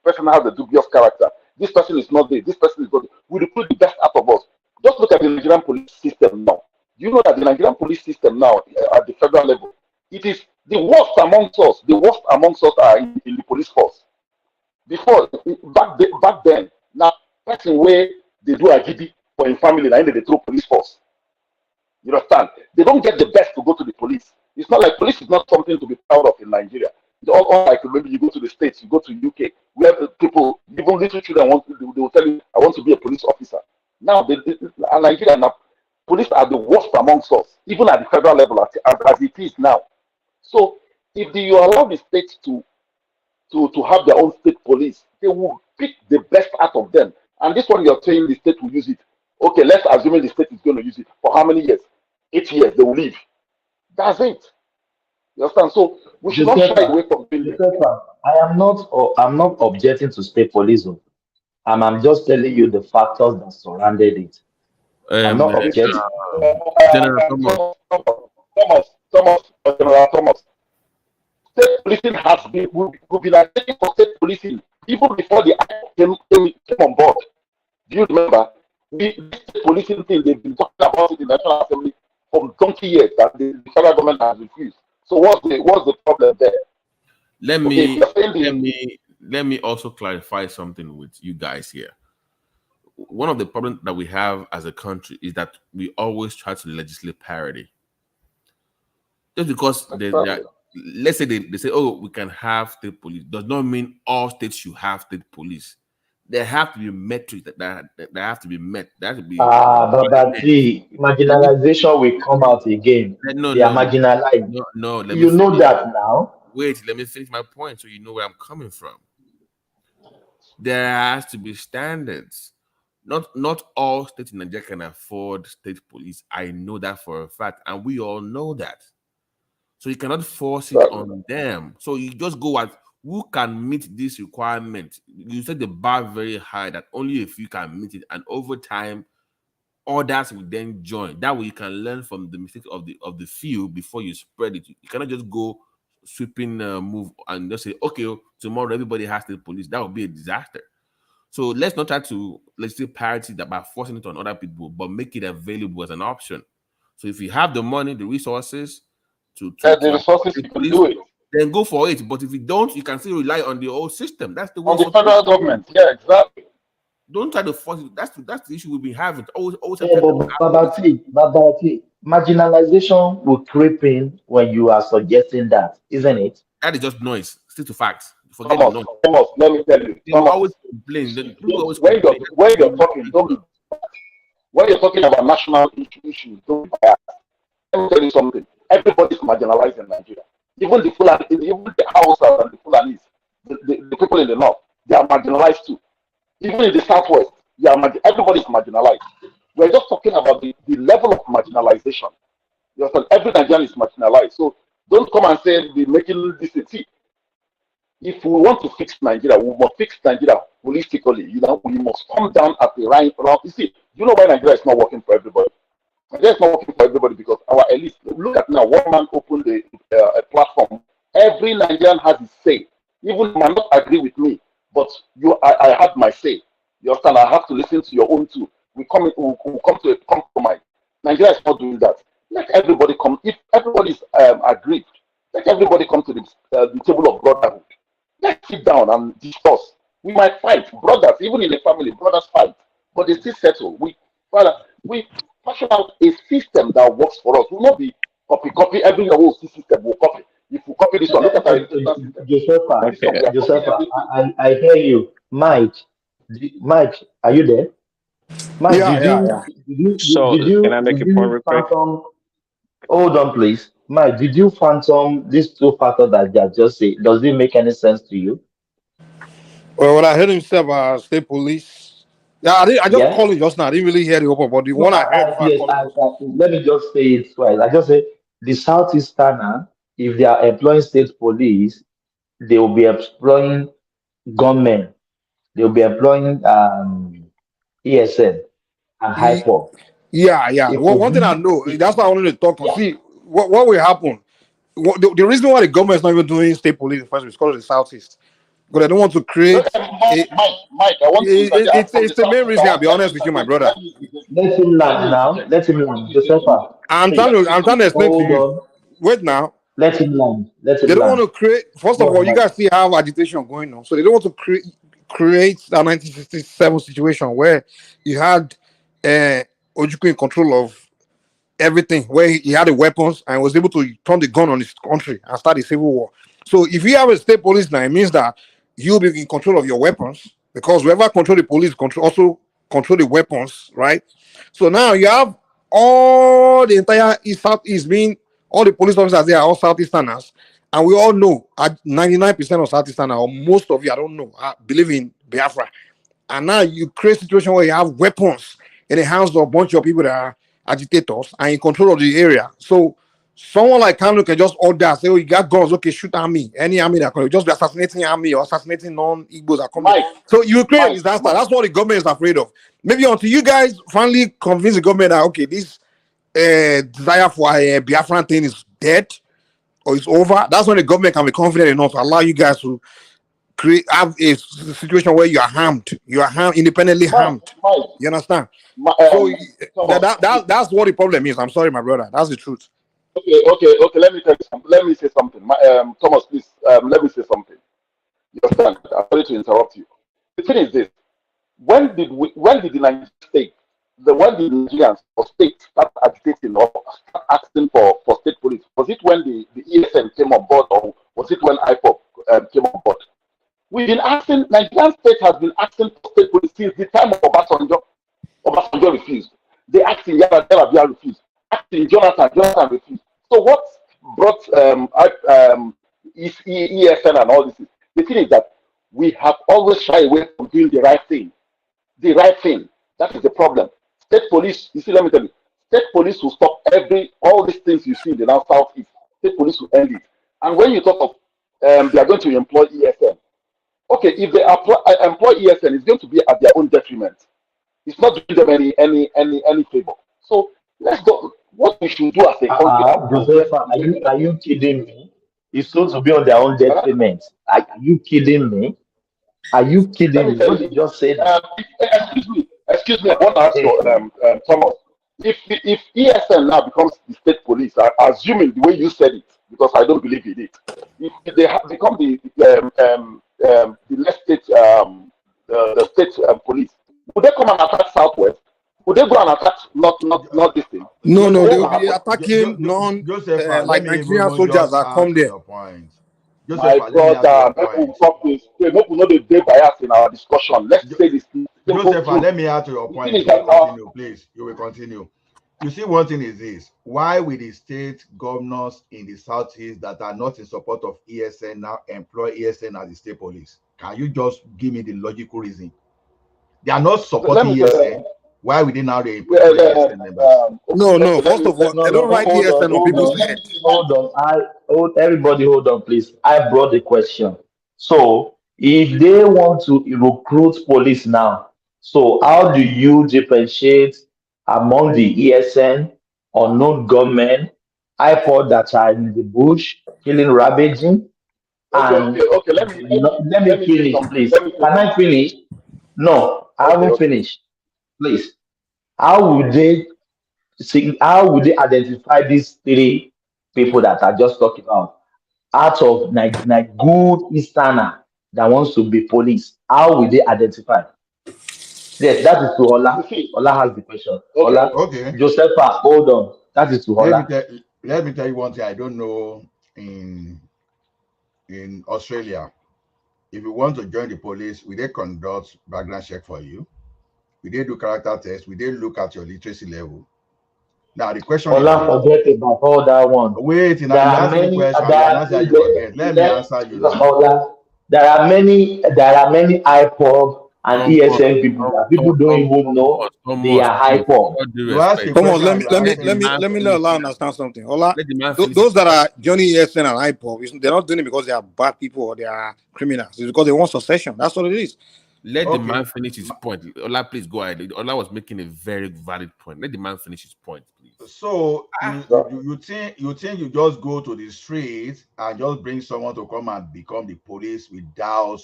person has a dubious character. This person is not there. This person is not there." We recruit the best out of us. Just look at the Nigerian police system now. Do you know that the Nigerian police system now at the federal level, it is the worst amongst us. The worst amongst us are in the police force. Before, back then, now person where they do a GD for a family, and they throw police force. You understand? They don't get the best to go to the police. It's not like police is not something to be proud of in Nigeria. It's all like maybe you go to the States, you go to UK, where people, even little children they will tell you, "I want to be a police officer." Now, in Nigeria, now, police are the worst amongst us, even at the federal level as it is now. So If you allow the states to have their own state police, they will pick the best out of them. And this one you're saying the state will use it. Okay, let's assume the state is going to use it. For how many years? 8 years, they will leave. That's it. You understand? So we should not shy away from doing it. I'm not objecting to state police. I'm just telling you the factors that surrounded it. I'm not objecting. General Thomas. State policing has been, we've been advocating for state policing even before the act came on board. Do you remember? The state policing thing, they've been talking about it in the National Assembly for 20 years that the federal government has refused. So what's the problem there? Let me also clarify something with you guys here. One of the problems that we have as a country is that we always try to legislate parity. Just because let's say they say, oh, we can have state police, does not mean all states should have state police. There have to be metrics that have to be met. There have to be but see, marginalization will come out again. They are marginalized. No, you know that now. Wait, let me finish my point so you know where I'm coming from. There has to be standards. Not all states in Nigeria can afford state police. I know that for a fact, and we all know that. So you cannot force it on them. So you just go at who can meet this requirement. You set the bar very high that only if you can meet it, and over time, others will then join. That way, you can learn from the mistakes of the few before you spread it. You cannot just go sweeping move and just say, okay, tomorrow everybody has the police. That would be a disaster. So let's not try to say parity that by forcing it on other people, but make it available as an option. So if you have the money, the resources to the resources, you can do it. Then go for it. But if you don't, you can still rely on the old system. That's the way. On the federal government, yeah, exactly. Don't try to force it. That's the issue we've been having. Marginalization will creep in when you are suggesting that, isn't it? That is just noise. Stick to facts. Forget the noise. Thomas, let me tell you. Always complain. When you're talking, when you're talking about national issues, don't be biased. Let me tell you something. Everybody's marginalized in Nigeria. Even the Fulani, even the Hausas and the Fulanis, the people in the north, they are marginalized too. Even in the southwest, everybody's marginalized. We're just talking about the level of marginalization. You understand? Every Nigerian is marginalized. So don't come and say we're making this. See, if we want to fix Nigeria, we must fix Nigeria holistically. You know, we must come down at the right round. You see, you know why Nigeria is not working for everybody? Nigeria is not working for everybody because our elites, look at now, one man opened a platform. Every Nigerian has his say. Even you might not agree with me, but I had my say. You understand? I have to listen to your own too. We come to a compromise. Nigeria is not doing that. Let everybody come. If everybody is agreed, let everybody come to the table of brotherhood. Let's sit down and discuss. We might fight, brothers, even in the family, brothers fight, but they still settle. We fashion out a system that works for us. We will not be copy every whole system will copy. If we copy this one, look at Joseph, I hear you. Mike, are you there? Mike, can I make a point real quick? Hold on, please. Mike, did you phantom these two factors that you just said? Does it make any sense to you? Well, when I heard him say about state police, I just called it just now. I didn't really hear the whole, but the one I heard. Let me just say it twice. I just said the Southeasterner, if they are employing state police, they will be employing gunmen. They will be employing ESN and HIPOP. Yeah. One thing I know, that's why I wanted to talk to. See, what will happen? The reason why the government is not even doing state police in first is because of the Southeast. Because they don't want to create. Mike, I want to. It's the main reason. I'll be honest with you, my brother. Let him land now. Let him land, Joseph. I'm trying to explain to you. Wait now. Let him land. They don't want to create. First of all, you guys see how agitation going on. So they don't want to create a 1967 situation where you had Ojukwu in control of everything, where he had the weapons and was able to turn the gun on his country and start a civil war. So if you have a state police now, it means that you'll be in control of your weapons, because whoever control the police also control the weapons, right? So now you have all the entire Southeast being all the police officers there are all Southeasterners, And we all know 99% of Southeastern, or most of you, I don't know, believe in Biafra. And now you create a situation where you have weapons in the hands of a bunch of people that are agitators and in control of the area. So someone like Kanu can just order, say, oh, you got guns, okay, shoot army. Any army that can just be assassinating army or assassinating non-Igbos that come. So you create a disaster. That's what the government is afraid of. Maybe until you guys finally convince the government that, okay, this desire for a Biafran thing is dead or it's over, that's when the government can be confident enough to allow you guys to have a situation where you are harmed, independently harmed. You understand? So that's what the problem is. I'm sorry, my brother. That's the truth. Okay. Let me tell you something. Let me say something. Thomas, please. Let me say something. You understand? I'm sorry to interrupt you. The thing is this: when did the Nigerian state, when the Nigerians or state start agitating or start asking for state police? Was it when the ESN came on board, or was it when IPOP came on board? We've been asking. Nigerian state has been asking for state police since the time of Obasanjo. Obasanjo refused. They asked in Yar'Adua refused. Asked in Jonathan refused. So what brought ESN and all this? The thing is that we have always shied away from doing the right thing. The right thing. That is the problem. State police, you see, let me tell you, state police will stop all these things you see in the now southeast. State police will end it. And when you talk of they are going to employ ESN, okay, if they employ ESN, it's going to be at their own detriment. It's not doing them any favor. So let's go. What we should do as a country. Joseph, are you kidding me? It's supposed to be on their own detriment. Are you kidding me? Are you kidding me? What did you just say? Excuse me. I want to ask you, Thomas. If ESN now becomes the state police, assuming the way you said it, because I don't believe in it, if they have become the state police, would they come and attack Southwest? Would they go and attack not this thing? No, they will be attacking like Nigerian soldiers that come there. My brother, people know the day bias in our discussion. Let's say this. Joseph, let me add to your point. You will continue, please. You will continue. You see, one thing is this: why will the state governors in the southeast that are not in support of ESN now employ ESN as the state police? Can you just give me the logical reason? They are not supporting ESN. Why would they now employ ESN members? No. First of all, they don't write ESN on people's head. Hold on. Everybody, hold on, please. I brought the question. So, if they want to recruit police now, so how do you differentiate among the ESN, unknown gunmen, IPOD that are in the bush, killing, ravaging? Okay. Let me finish, please. Can I finish? No, I haven't finished. Please. How would they identify these three people that I just talked about out of good Easterner that wants to be police? How will they identify? Yes, that is to Ola. Ola has the question. Ola, okay. Josepha, hold on. That is to Ola. Let me tell you one thing I don't know in Australia. If you want to join the police, will they conduct background check for you? Will they do character tests? Will they look at your literacy level? Now the question Ola, forget about all that one. Wait, you ask the question. Let me answer you. Ola, there are many IPOB and ESN people that people don't even know they are IPOB. Thomas, let me let Ola understand something. Ola, those that are joining ESN and IPOB, they're not doing it because they are bad people or they are criminals. It's because they want succession. That's what it is. Let the man finish his point. Ola, please go ahead. Ola was making a very valid point. Let the man finish his point, please. So you think you just go to the street and just bring someone to come and become the police without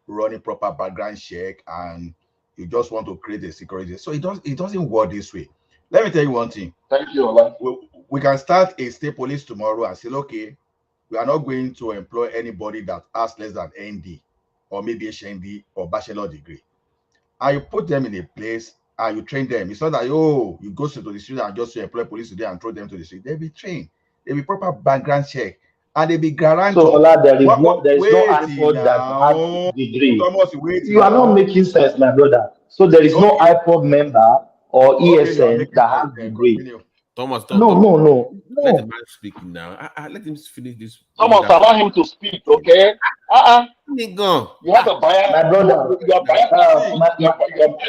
running proper background check, and you just want to create a security? So it doesn't work this way. Let me tell you one thing. Thank you, Ola. We can start a state police tomorrow and say, okay, we are not going to employ anybody that has less than ND or maybe HND or bachelor degree. And you put them in a place and you train them. It's not that, you go to the street and just to employ police today and throw them to the street. They'll be trained. They'll be proper background check. And they'll be guaranteed. So, Ola, there is no IPOD that has degree. Thomas, you are not making sense, my brother. So there is no IPOD member or ESN that has degree. Thomas, No. Let the man speak now. Let him finish this. Thomas, allow him to speak, okay? Go. You have a bias. My brother. You are biased.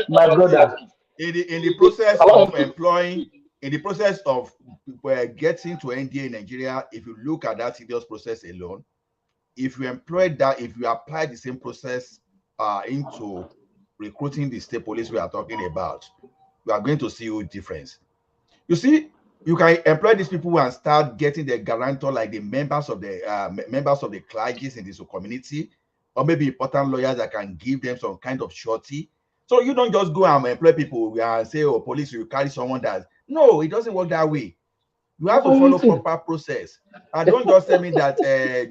My brother. In the process of employing, in the process of getting to NDA in Nigeria, if you look at that serious process alone, if you employ that, if you apply the same process into recruiting the state police we are talking about, you are going to see a difference. You see, you can employ these people and start getting the guarantor, like the members of the clergies in this community, or maybe important lawyers that can give them some kind of surety. So you don't just go and employ people and say, oh, police, you carry someone that. No, it doesn't work that way. You have to follow proper process. And don't just tell me that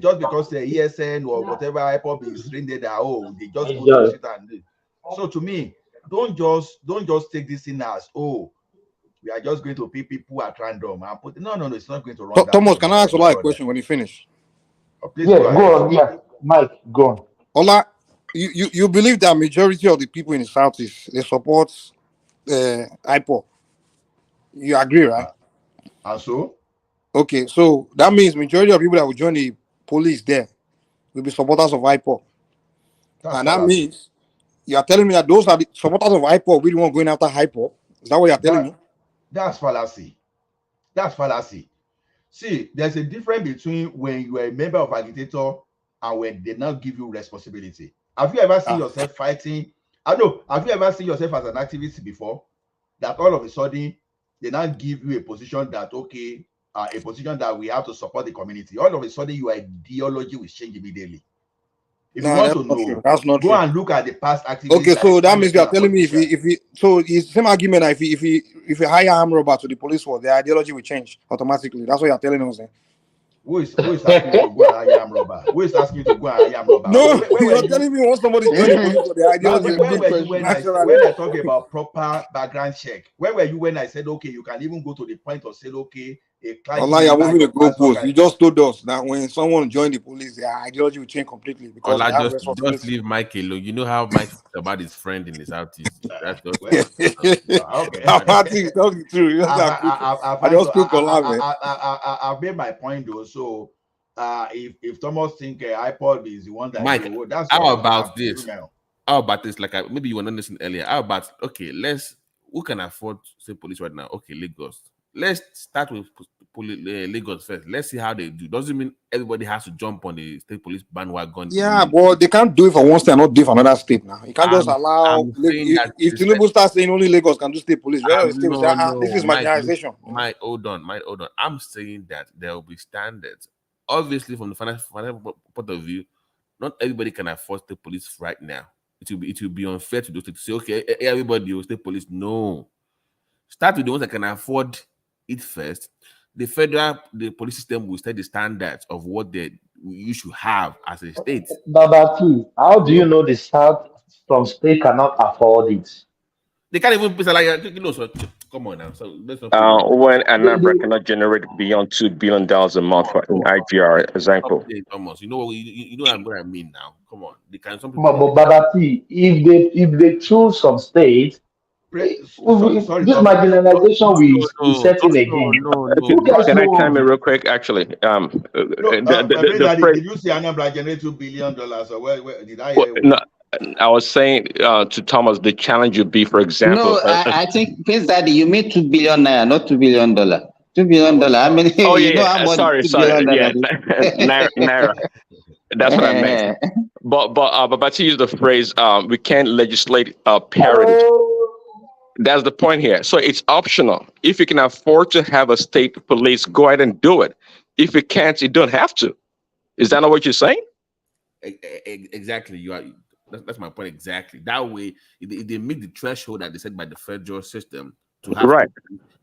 just because the ESN or whatever IPOB is rendered that, oh, they just go to the street and do. So to me, don't just take this in as, oh, we are just going to pick people at random and put. No, it's not going to run. Thomas, can I ask Ola a question when you finish? Oh, please go on. Yeah, Mike, go on. Ola, you believe that majority of the people in the Southeast, they support IPOB? You agree, right? And so? Okay, so that means majority of people that will join the police there will be supporters of IPOB. And that means you are telling me that those are the supporters of IPOB, we don't want going after IPOB. Is that what you're telling me? That's fallacy. That's fallacy. See, there's a difference between when you are a member of agitator and when they now give you responsibility. Have you ever seen yourself fighting? Have you ever seen yourself as an activist before? That all of a sudden they now give you a position that, okay, a position that we have to support the community. All of a sudden your ideology will change immediately. If you want to know, that's not go true. And look at the past activities. Okay, so that means you are telling me if so it's the same argument that if you hire armed robber to the police force, the ideology will change automatically. That's what you're telling us. Who is asking you to go and hire armed robber? Who is asking you to go and hire armed robber? No, you're telling me once somebody join the police force, the ideology when were you when I talk about proper background check? Where were you when I said, okay, you can even go to the point of saying, okay, Allah, you're moving the goalpost. You just told us that when someone joined the police, their ideology will change completely because Allah, just leave Mike alone. You know how Mike is about his friend in the Southeast. That's just okay. I'm talking true. I just took I've made my point though. So if Thomas think iPod is the one that Mike, that's how about this? How about this? Like maybe you were not listening earlier. How about who can afford state police right now? Okay, Lagos. Let's start with Lagos first. Let's see how they do. Doesn't mean everybody has to jump on the state police bandwagon. Yeah, but they can't do it for one state and not do it for another state now. You can't just allow. If Tinubu starts saying only Lagos can do state police, this is marginalization. Mike, hold on. I'm saying that there will be standards. Obviously, from the financial point of view, not everybody can afford state police right now. It will be unfair to those to say, okay, everybody will state police. No. Start with the ones that can afford it first. The police system will set the standards of what you should have as a state. Baba, how do you know the South from state cannot afford it? They can't even like so come on now. So when Anambra cannot generate beyond $2 billion a month in IGR example. Almost. You know what I mean now. Come on. They can some people. But Baba, if they choose some states. This marginalization we settle again. Can I chime in real quick? Actually, did you see Anambra generate $2 billion? Or where did I? No, I was saying to Thomas, the challenge would be, for example. No, I think Prince Daddy, you made $2 billion, not $2 billion. $2 billion. I mean, oh yeah, sorry, yeah, naira. That's what I meant. But to use the phrase, we can't legislate parity. That's the point here. So it's optional. If you can afford to have a state police, go ahead and do it. If you can't, you don't have to. Is that not what you're saying? Exactly. You are. That's my point. Exactly. That way, if they meet the threshold that they set by the federal system to have, right,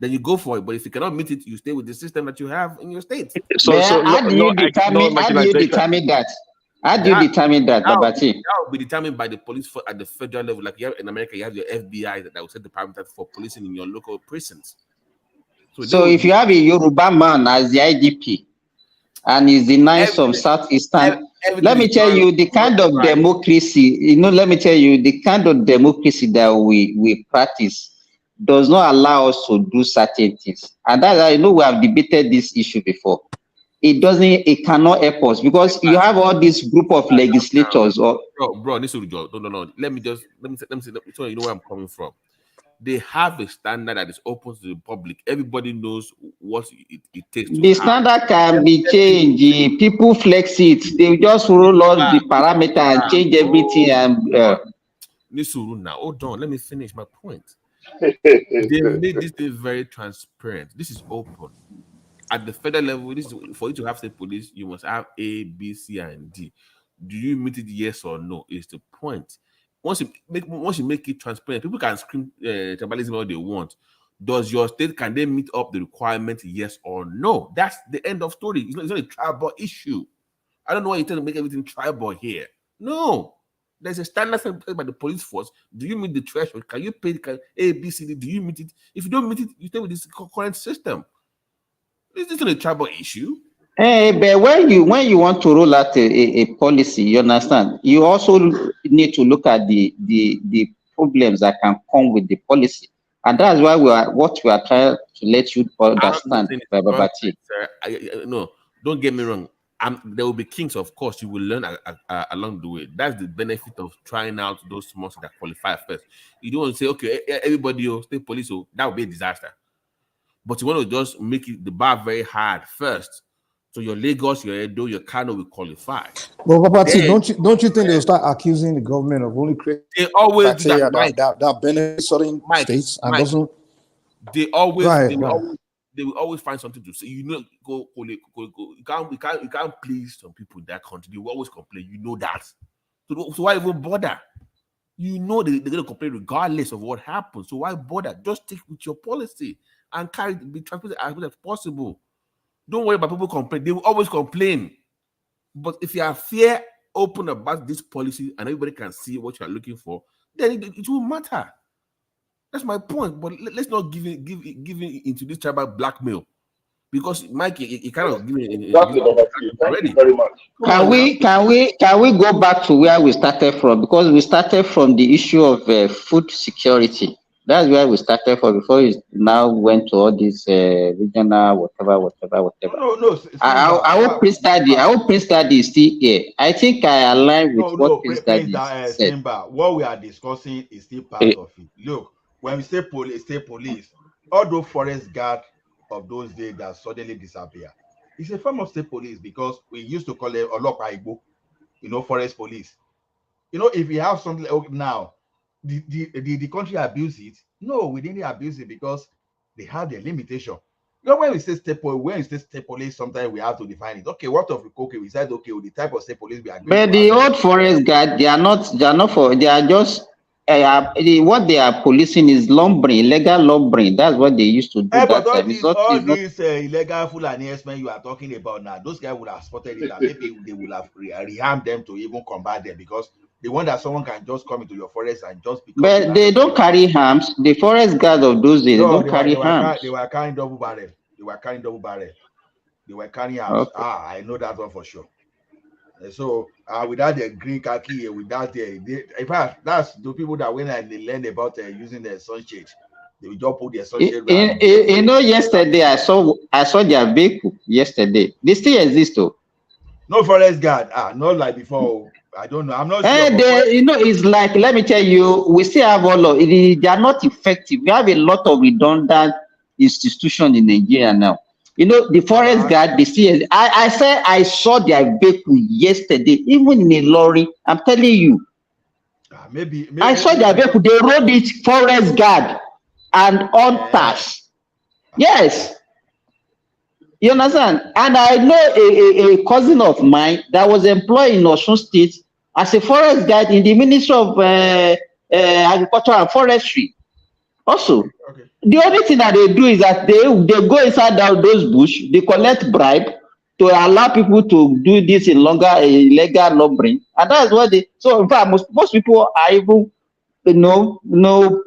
then you go for it. But if you cannot meet it, you stay with the system that you have in your state. How do you determine that? How do you determine that, Babati? That will be determined by the police at the federal level. Like you have in America, you have your FBI that will set the parameters for policing in your local precincts. So if you have a Yoruba man as the IDP and he's denying some Southeastern, let me tell you the kind of democracy, let me tell you the kind of democracy that we practice does not allow us to do certain things. And that, I know we have debated this issue before. It cannot help us because you have all this group of legislators or bro, no. Let me so you know where I'm coming from. They have a standard that is open to the public. Everybody knows what it takes to the standard can be changed. People flex it. They just roll out the parameter and change everything. And Nisuru, now hold on. Let me finish my point. They made this thing very transparent. This is open. At the federal level, this is, for you to have state police, you must have A, B, C, and D. Do you meet it yes or no? Is the point. Once you make it transparent, people can scream tribalism all they want. Does your state, can they meet up the requirement, yes or no? That's the end of story. It's not a tribal issue. I don't know why you're trying to make everything tribal here. No. There's a standard set by the police force. Do you meet the threshold? Can you pay A, B, C, D? Do you meet it? If you don't meet it, you stay with this current system. This isn't a tribal issue. But when you want to roll out a policy, you understand, you also need to look at the problems that can come with the policy. And that's why we are trying to let you understand. No, don't get me wrong. There will be kinks, of course, you will learn along the way. That's the benefit of trying out those small that qualify first. You don't want to say, okay, everybody, state police, that would be a disaster. But you want to just make it the bar very hard first. So your Lagos, your Edo, your Kano will qualify. Well, don't you think they'll start accusing the government of only creating criteria that benefits certain states and doesn't? They will always find something to say. You know, go. You can't please some people in that country. They will always complain. You know that. So why even bother? You know they're going to complain regardless of what happens. So why bother? Just stick with your policy and be transparent as much as possible. Don't worry about people complaining. They will always complain. But if you are fair, open about this policy and everybody can see what you are looking for, then it will matter. That's my point. But let's not give into this tribal blackmail. Because Mike, he kind of giving Thank you very much. Can we go back to where we started from? Because we started from the issue of food security. That's where we started from before we now went to all this regional whatever. No. I hope Prince Daddy is still here. I think I align with what Prince Daddy said. Simba, what we are discussing is still part of it. Look, when we say police, all those forest guards of those days that suddenly disappear, it's a form of state police because we used to call it Olopaibo, forest police. If you have something now, the country abuse it? No, we didn't abuse it because they had their limitation. When we say state police, sometimes we have to define it. Okay, what of we said the type of state police we are. But the old forest guard, they are just what they are policing is lumbering, illegal lumbering. That's what they used to do. But all these illegal Fulani men you are talking about now, those guys would have spotted it and maybe they would have rearmed them to even combat them because they want that someone can just come into your forest and just. But they don't carry arms. The forest guard of those days, they don't carry arms. They were carrying double barrel. They were carrying arms. Okay. I know that one for sure. So without the green khaki, without in fact, that's the people that when they learn about using the sunshade, they will just put their sunshade. Yesterday I saw their vehicle. Yesterday, they still exist though. No forest guard, not like before. I don't know. I'm not sure. It's like, let me tell you, we still have all of it. They are not effective. We have a lot of redundant institutions in Nigeria now. The forest guard, the CS. I said I saw their vehicle yesterday, even in a lorry. I'm telling you. Maybe I saw their vehicle. They rode it forest guard and hunters. Yes. You understand? And I know a cousin of mine that was employed in Osun State as a forest guard in the Ministry of Agriculture and Forestry. Also, the only thing that they do is that they go inside those bush, they collect bribe to allow people to do this illegal lumbering, and that's what they. So in fact, most people are even,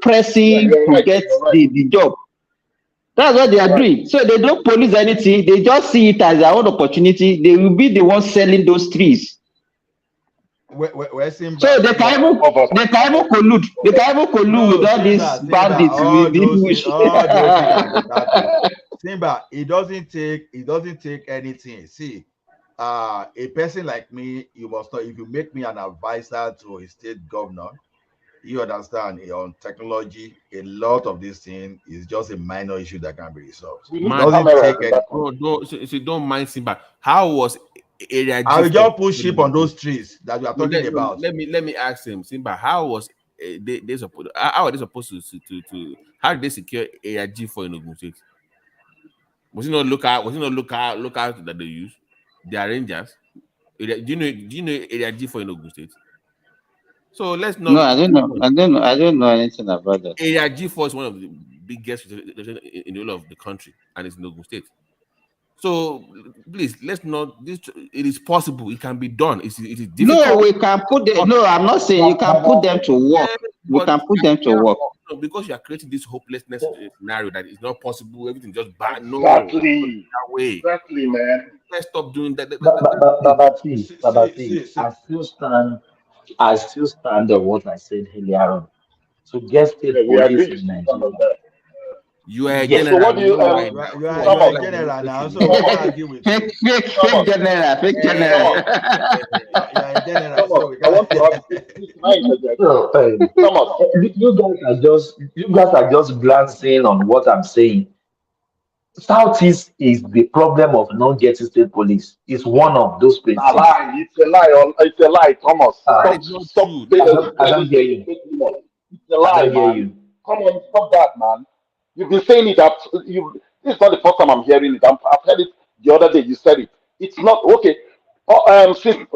pressing to get the job. That's what they are doing. So they don't police anything. They just see it as their own opportunity. They will be the ones selling those trees. where Simba. So they can even collude. They can even collude with all these bandits. All those things are better things. Simba, it doesn't take anything. See, a person like me, you must know, if you make me an advisor to a state governor, you understand, on technology, a lot of this thing is just a minor issue that can be resolved. It doesn't take any. Don't mind Simba. How was area G? I will just put sheep on those trees that we are talking about. Let me ask him, Simba. How was they supposed? How are they supposed to? How did they secure area G for Enugu State? Was it not lookout that they use? The Rangers. Do you know area G for Enugu State? So let's not. No, I don't know anything about that. Area G4 is one of the biggest in the whole of the country, and it's in Ogun State. So please, let's not. It is possible. It can be done. It is difficult. No, we can put them. No, I'm not saying you can put them to work. We can put them to work. No, because you are creating this hopelessness scenario that is not possible. Everything just bad. No, Exactly. That way. Exactly, man. Let's stop doing that. I still stand on what I said earlier on. To get state police in Nigeria. You are a yes. general. So what do you? You are a general now. So what argue with fake general. Fake general. You are a general. So I want to ask you guys are just glancing on what I'm saying. Southeast is the problem of not getting state police. It's one of those places. It's a lie. It's a lie, Thomas. I don't hear you. It's a lie, man. Come on, stop that, man. You've been saying it. This is not the first time I'm hearing it. I've heard it the other day. You said it. It's not okay. Since in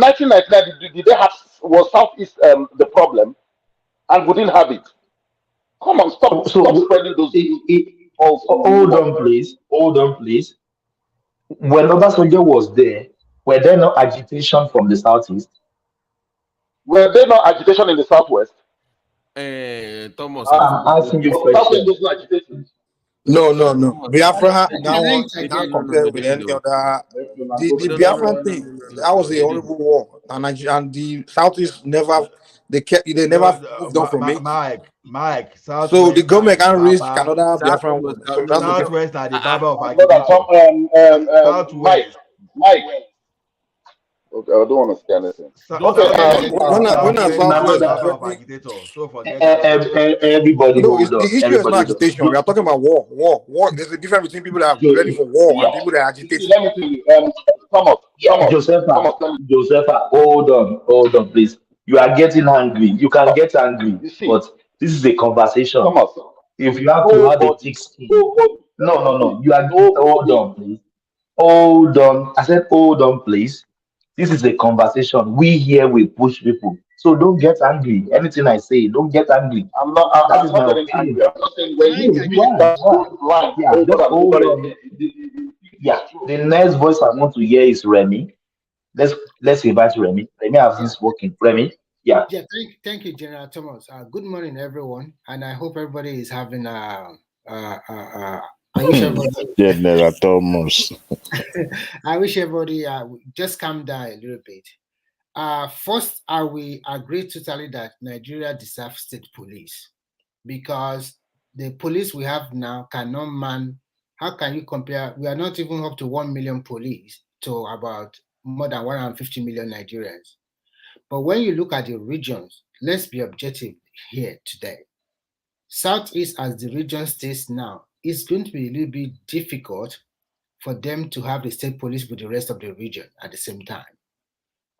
1999, did they have was Southeast the problem, and we didn't have it? Come on, stop spreading those. Hold on, please. When Obasanjo was there, were there no agitation from the Southeast? Were there no agitation in the Southwest? Thomas, I'm asking you a question. No. Biafra, now compared with any other, the Biafran thing, that was a horrible war, and the Southeast never moved on from it. Mike. So the government can risk another Biafran war. So that's Southwest are the Baba of agriculture. Southwest. Mike. Okay, I don't understand anything. Everybody. No, the issue is not agitation. We are talking about war. War. There's a difference between people that are ready for war and people that are agitated. Let me tell you, Josepha, hold on, please. You are getting angry. You can get angry, but this is a conversation. If you have to have a thick skin, no. You are hold on, please. Hold on. I said, hold on, please. This is a conversation. We here we push people. So don't get angry. Anything I say, don't get angry. I'm not getting angry. I'm not saying when you just hold on. Yeah. The next voice I want to hear is Remy. Let's invite Remy. Remy has been spoken. Remy. Yeah. Thank you, General Thomas. Good morning, everyone, and I hope everybody is having I wish everybody. General Thomas. I wish everybody just calm down a little bit. First, I will agree totally that Nigeria deserves state police because the police we have now cannot man. How can you compare? We are not even up to 1 million police to about more than 150 million Nigerians. But when you look at the regions, let's be objective here today. Southeast, as the region stays now, it's going to be a little bit difficult for them to have the state police with the rest of the region at the same time.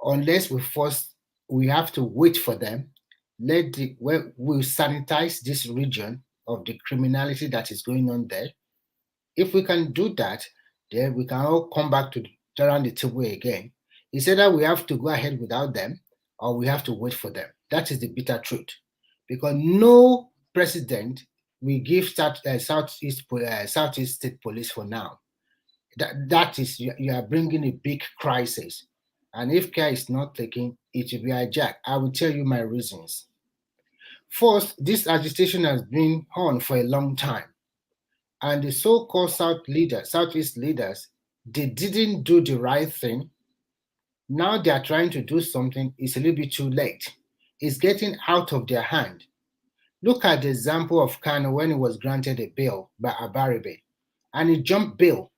Unless we have to wait for them, we'll sanitize this region of the criminality that is going on there. If we can do that, then we can all come back to around the table again. It's either we have to go ahead without them or we have to wait for them. That is the bitter truth. Because no president will give Southeast State Police for now. That is, you are bringing a big crisis. And if care is not taken, it will be hijacked. I will tell you my reasons. First, this agitation has been on for a long time. And the so-called Southeast leaders, they didn't do the right thing. Now they are trying to do something, it's a little bit too late. It's getting out of their hand. Look at the example of Kano when he was granted a bail by Abaribe, and he jumped bail.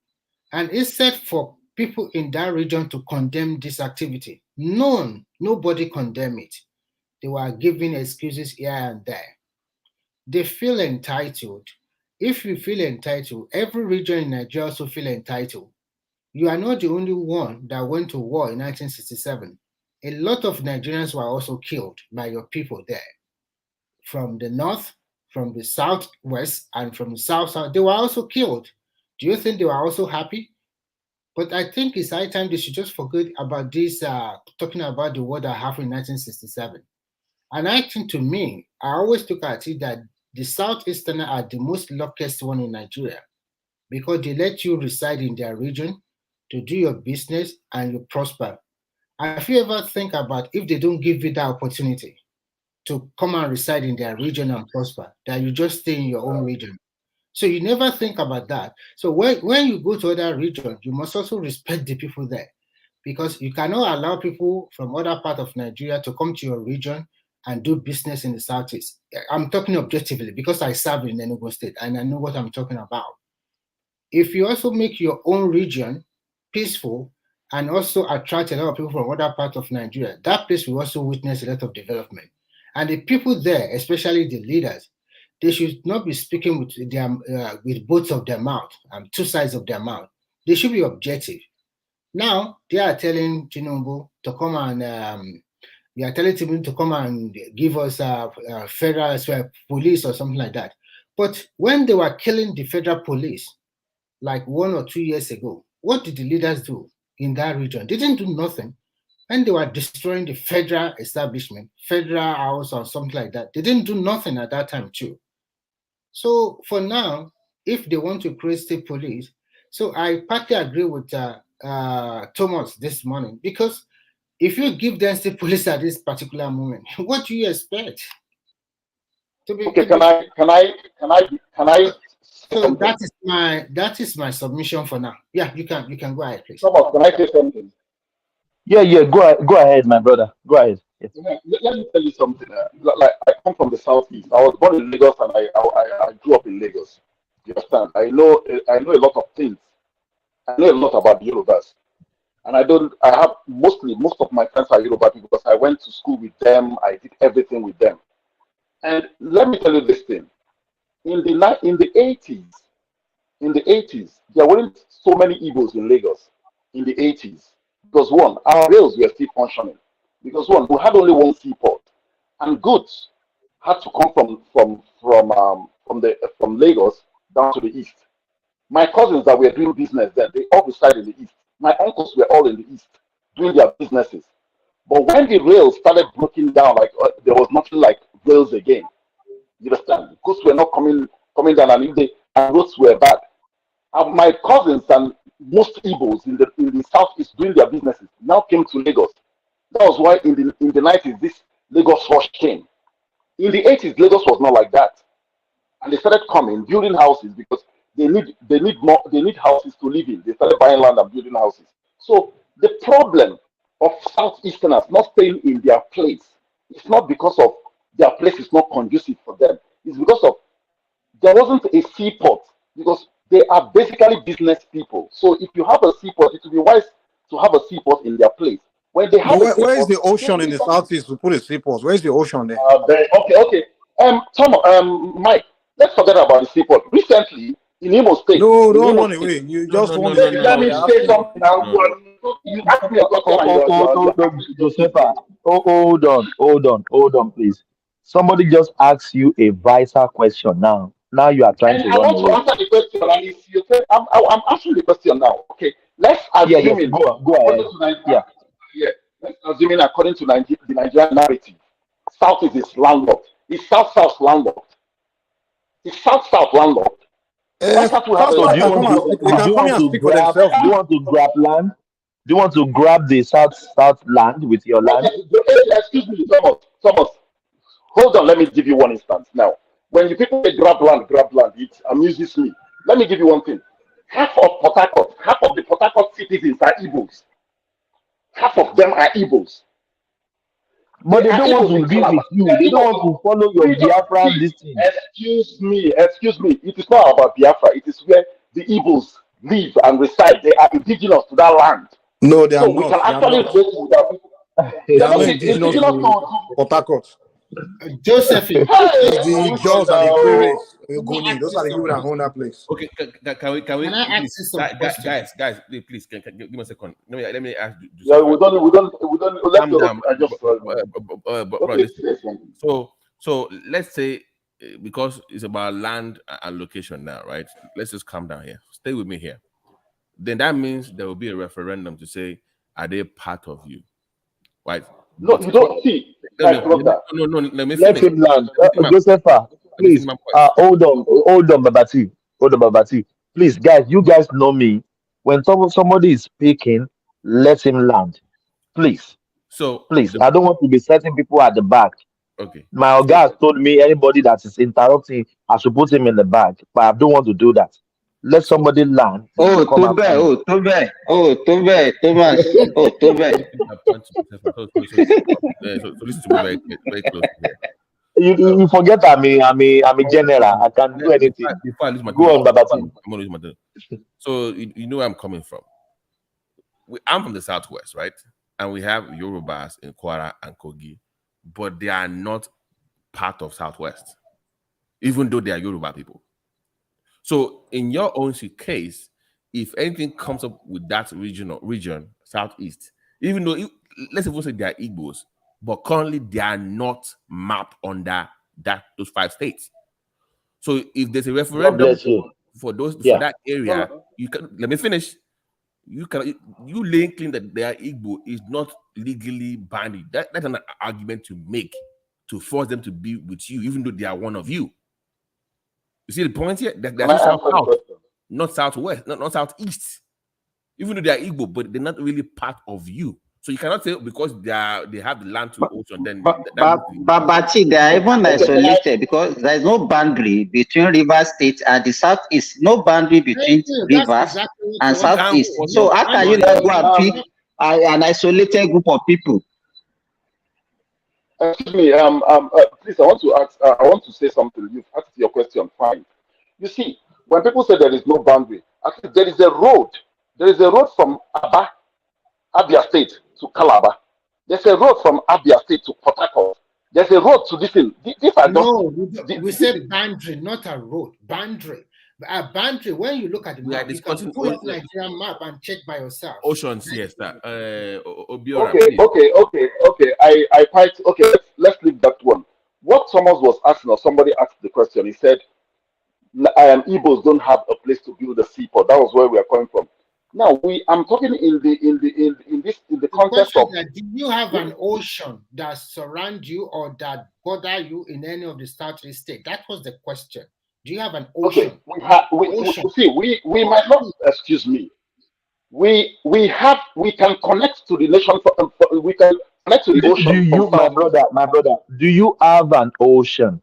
And instead for people in that region to condemn this activity, nobody condemned it. They were giving excuses here and there. They feel entitled. If you feel entitled, every region in Nigeria also feel entitled. You are not the only one that went to war in 1967. A lot of Nigerians were also killed by your people there. From the north, from the southwest, and from the south, they were also killed. Do you think they were also happy? But I think it's high time they should just forget about this, talking about the war that happened in 1967. And I think, to me, I always look at it that the Southeasterners are the most luckiest one in Nigeria, because they let you reside in their region to do your business and you prosper. And if you ever think about if they don't give you that opportunity to come and reside in their region and prosper, that you just stay in your own region. So you never think about that. So when you go to other regions, you must also respect the people there, because you cannot allow people from other part of Nigeria to come to your region and do business in the Southeast. I'm talking objectively because I serve in Enugu State and I know what I'm talking about. If you also make your own region peaceful and also attract a lot of people from other parts of Nigeria, that place will also witness a lot of development. And the people there, especially the leaders, they should not be speaking with both of their mouth, two sides of their mouth. They should be objective. Now they are telling Tinubu to come and they are telling Tinubu to come and give us federal police or something like that. But when they were killing the federal police, like 1 or 2 years ago, what did the leaders do in that region? They didn't do nothing. And they were destroying the federal establishment, federal house or something like that. They didn't do nothing at that time too. So for now, if they want to create state police, so I partly agree with Thomas this morning, because if you give them state police at this particular moment, what do you expect? Okay, can I? So that is my submission for now. Yeah, you can go ahead, please. Thomas, can I say something? Yeah, go ahead, my brother. Go ahead. Yes. Let me tell you something. Like, I come from the southeast. I was born in Lagos and I grew up in Lagos. You understand? I know a lot of things. I know a lot about the Yorubas. And I have most of my friends are Yoruba because I went to school with them. I did everything with them. And let me tell you this thing. In the 80s, there weren't so many Igbos in Lagos in the 80s. Because one, our rails were still functioning. Because one, we had only one seaport, and goods had to come from Lagos down to the east. My cousins that were doing business then, they all reside in the east. My uncles were all in the east doing their businesses. But when the rails started breaking down, like there was nothing like rails again. You understand? Goods were not coming down, and roads were bad. And my cousins and most Igbos in the southeast doing their businesses now came to Lagos. That was why in the 90s this Lagos rush came. In the 80s, Lagos was not like that, and they started coming, building houses because they need houses to live in. They started buying land and building houses. So the problem of Southeasterners not staying in their place is not because of their place is not conducive for them. It's because of there wasn't a seaport, because they are basically business people. So if you have a seaport, it would be wise to have a seaport in their place. When they have where is the ocean in the southeast to put a seaport? Where is the ocean there? Okay. Mike, let's forget about the seaport. Recently, in Imo State. No, don't run away. You just want to let me say something now. You asked me a question. Josefa, hold on, please. Somebody just asked you a vital question now. Now you are trying to run away. I want to answer the question, and you say I'm answering the question now. Okay, let's assume go ahead. Let's assume according to the Nigerian narrative, South is landlocked. Is South landlocked? Is South landlocked? So do you want to grab land? Do you want to grab the South land with your land? Excuse me, Thomas. Hold on, let me give you one instance. Now, when you people say grab land, it amuses me. Let me give you one thing. Half of the Port Harcourt citizens are Igbos. half of them are Igbos. But they don't want to be with you. They don't want to follow your Biafran this thing. Excuse me. It is not about Biafra. It is where the Igbos live and reside. They are indigenous to that land. No, they are So not. we can They are actually not. relate with that people. They are not indigenous to Port Harcourt. Josephine. It's the Jaws and the Queries. Those are the people that own that place. Okay, can we Can I please, ask you some questions? guys, please, can give me a second. Let me ask you. Yeah, we don't. Let's Calm down. Okay, Listen. So let's say because it's about land and location now, right? Let's just calm down here. Stay with me here. Then that means there will be a referendum to say, are they part of you? Right? No, you don't see. No, let me Let finish. him land. Josepha, please. Hold on, Babati. Please, guys, you guys know me. When somebody is speaking, let him land. Please. So please, I don't want to be setting people at the back. Okay. My guys told me anybody that is interrupting, I should put him in the back, but I don't want to do that. Let somebody land. Oh, Thomas. So listen to me very close here. You forget I'm a general. I can do anything. Before I lose my Go on, Babati. I'm gonna lose my turn. So you know where I'm coming from. I'm from the southwest, right? And we have Yorubas in Kwara and Kogi, but they are not part of Southwest, even though they are Yoruba people. So in your own case, if anything comes up with that region, Southeast, even though let's even say they are Igbos, but currently they are not mapped under those 5 states. So if there's a referendum for that area, you can let me finish. You laying claim that they are Igbo is not legally binding. That's an argument to make to force them to be with you, even though they are one of you. You see the point here? That they're south, not southwest, not southeast. Even though they are Igbo, but they're not really part of you. So you cannot say because they have the land to ocean. Then but they are even isolated because there is no boundary between River State and the southeast. No boundary between rivers and southeast. So how can you not go and pick an isolated group of people? Excuse me, please, I want to say something. You've asked your question, fine. You see, when people say there is no boundary, actually there is a road. There is a road from Abia State to Calabar. There's a road from Abia State to Port Harcourt. There's a road to this thing. These are we say boundary, not a road. Boundary. A boundary, when you look at the map, you can pull up Nigerian map and check by yourself. Oceans, yes, that. Okay. I quite okay. Let's leave that one. What Thomas was asking, or somebody asked the question. He said, "Igbos don't have a place to build a seaport." That was where we are coming from. Now I'm talking in the context of. Do you have an ocean that surround you or that border you in any of the southeast states? That was the question. Do you have an ocean? Okay, we might not. Excuse me. We can connect to the nation. We can connect to the ocean. My brother, do you have an ocean?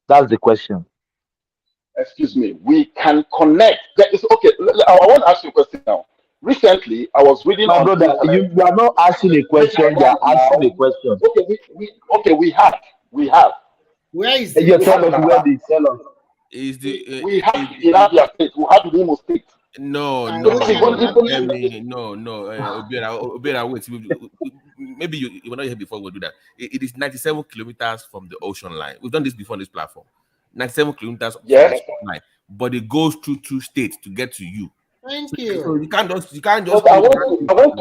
That's the question. Excuse me. We can connect. Okay. I want to ask you a question now. Recently, I was reading. My brother, you are not asking a question. You are asking a question. Okay, we have. Where is the? You tell us where they tell us. We have in Abia State. We have in Imo State. No. Obiora, wait. Maybe you were not here before. We'll do that. It is 97 kilometers from the ocean line. We've done this before on this platform. 97 kilometers from the ocean line, but it goes through 2 states to get to you. Thank you. So you can't just. I want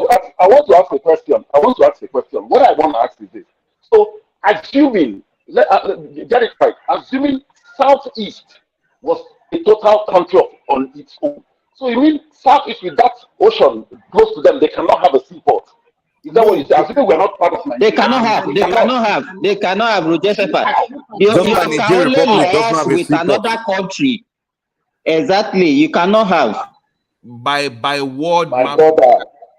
to ask a question. What I want to ask is this. So, assuming, get it right. Assuming Southeast was a total country on its own. So you mean Southeast with that ocean close to them, they cannot have a seaport? Is that what you say? Assuming we're not part of Nigeria. They cannot have Rogesefa. You can only liaise with another country. Exactly. You cannot have. By word,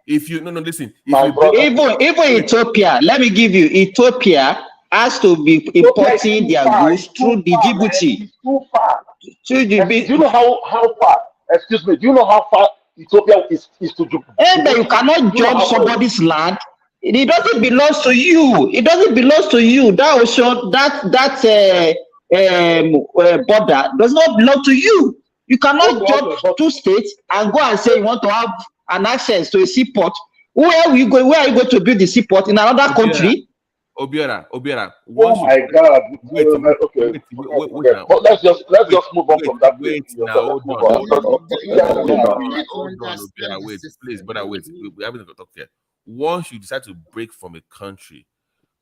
if you listen. Even Ethiopia, let me give you, Ethiopia has to be importing their goods through the Djibouti. Too far. Do you know how far? Excuse me. Do you know how far Ethiopia is to Djibouti? You cannot jump somebody's land It doesn't belong to you. It doesn't belong to you. That ocean, border does not belong to you. You cannot jump two states and go and say you want to have an access to a seaport. Where are you going to build the seaport? In another country? Obiora. Oh my God! Okay. But let's just move on from that. Wait, Let's move on. Wait, please, brother, wait. We haven't talked here. Once you decide to break from a country,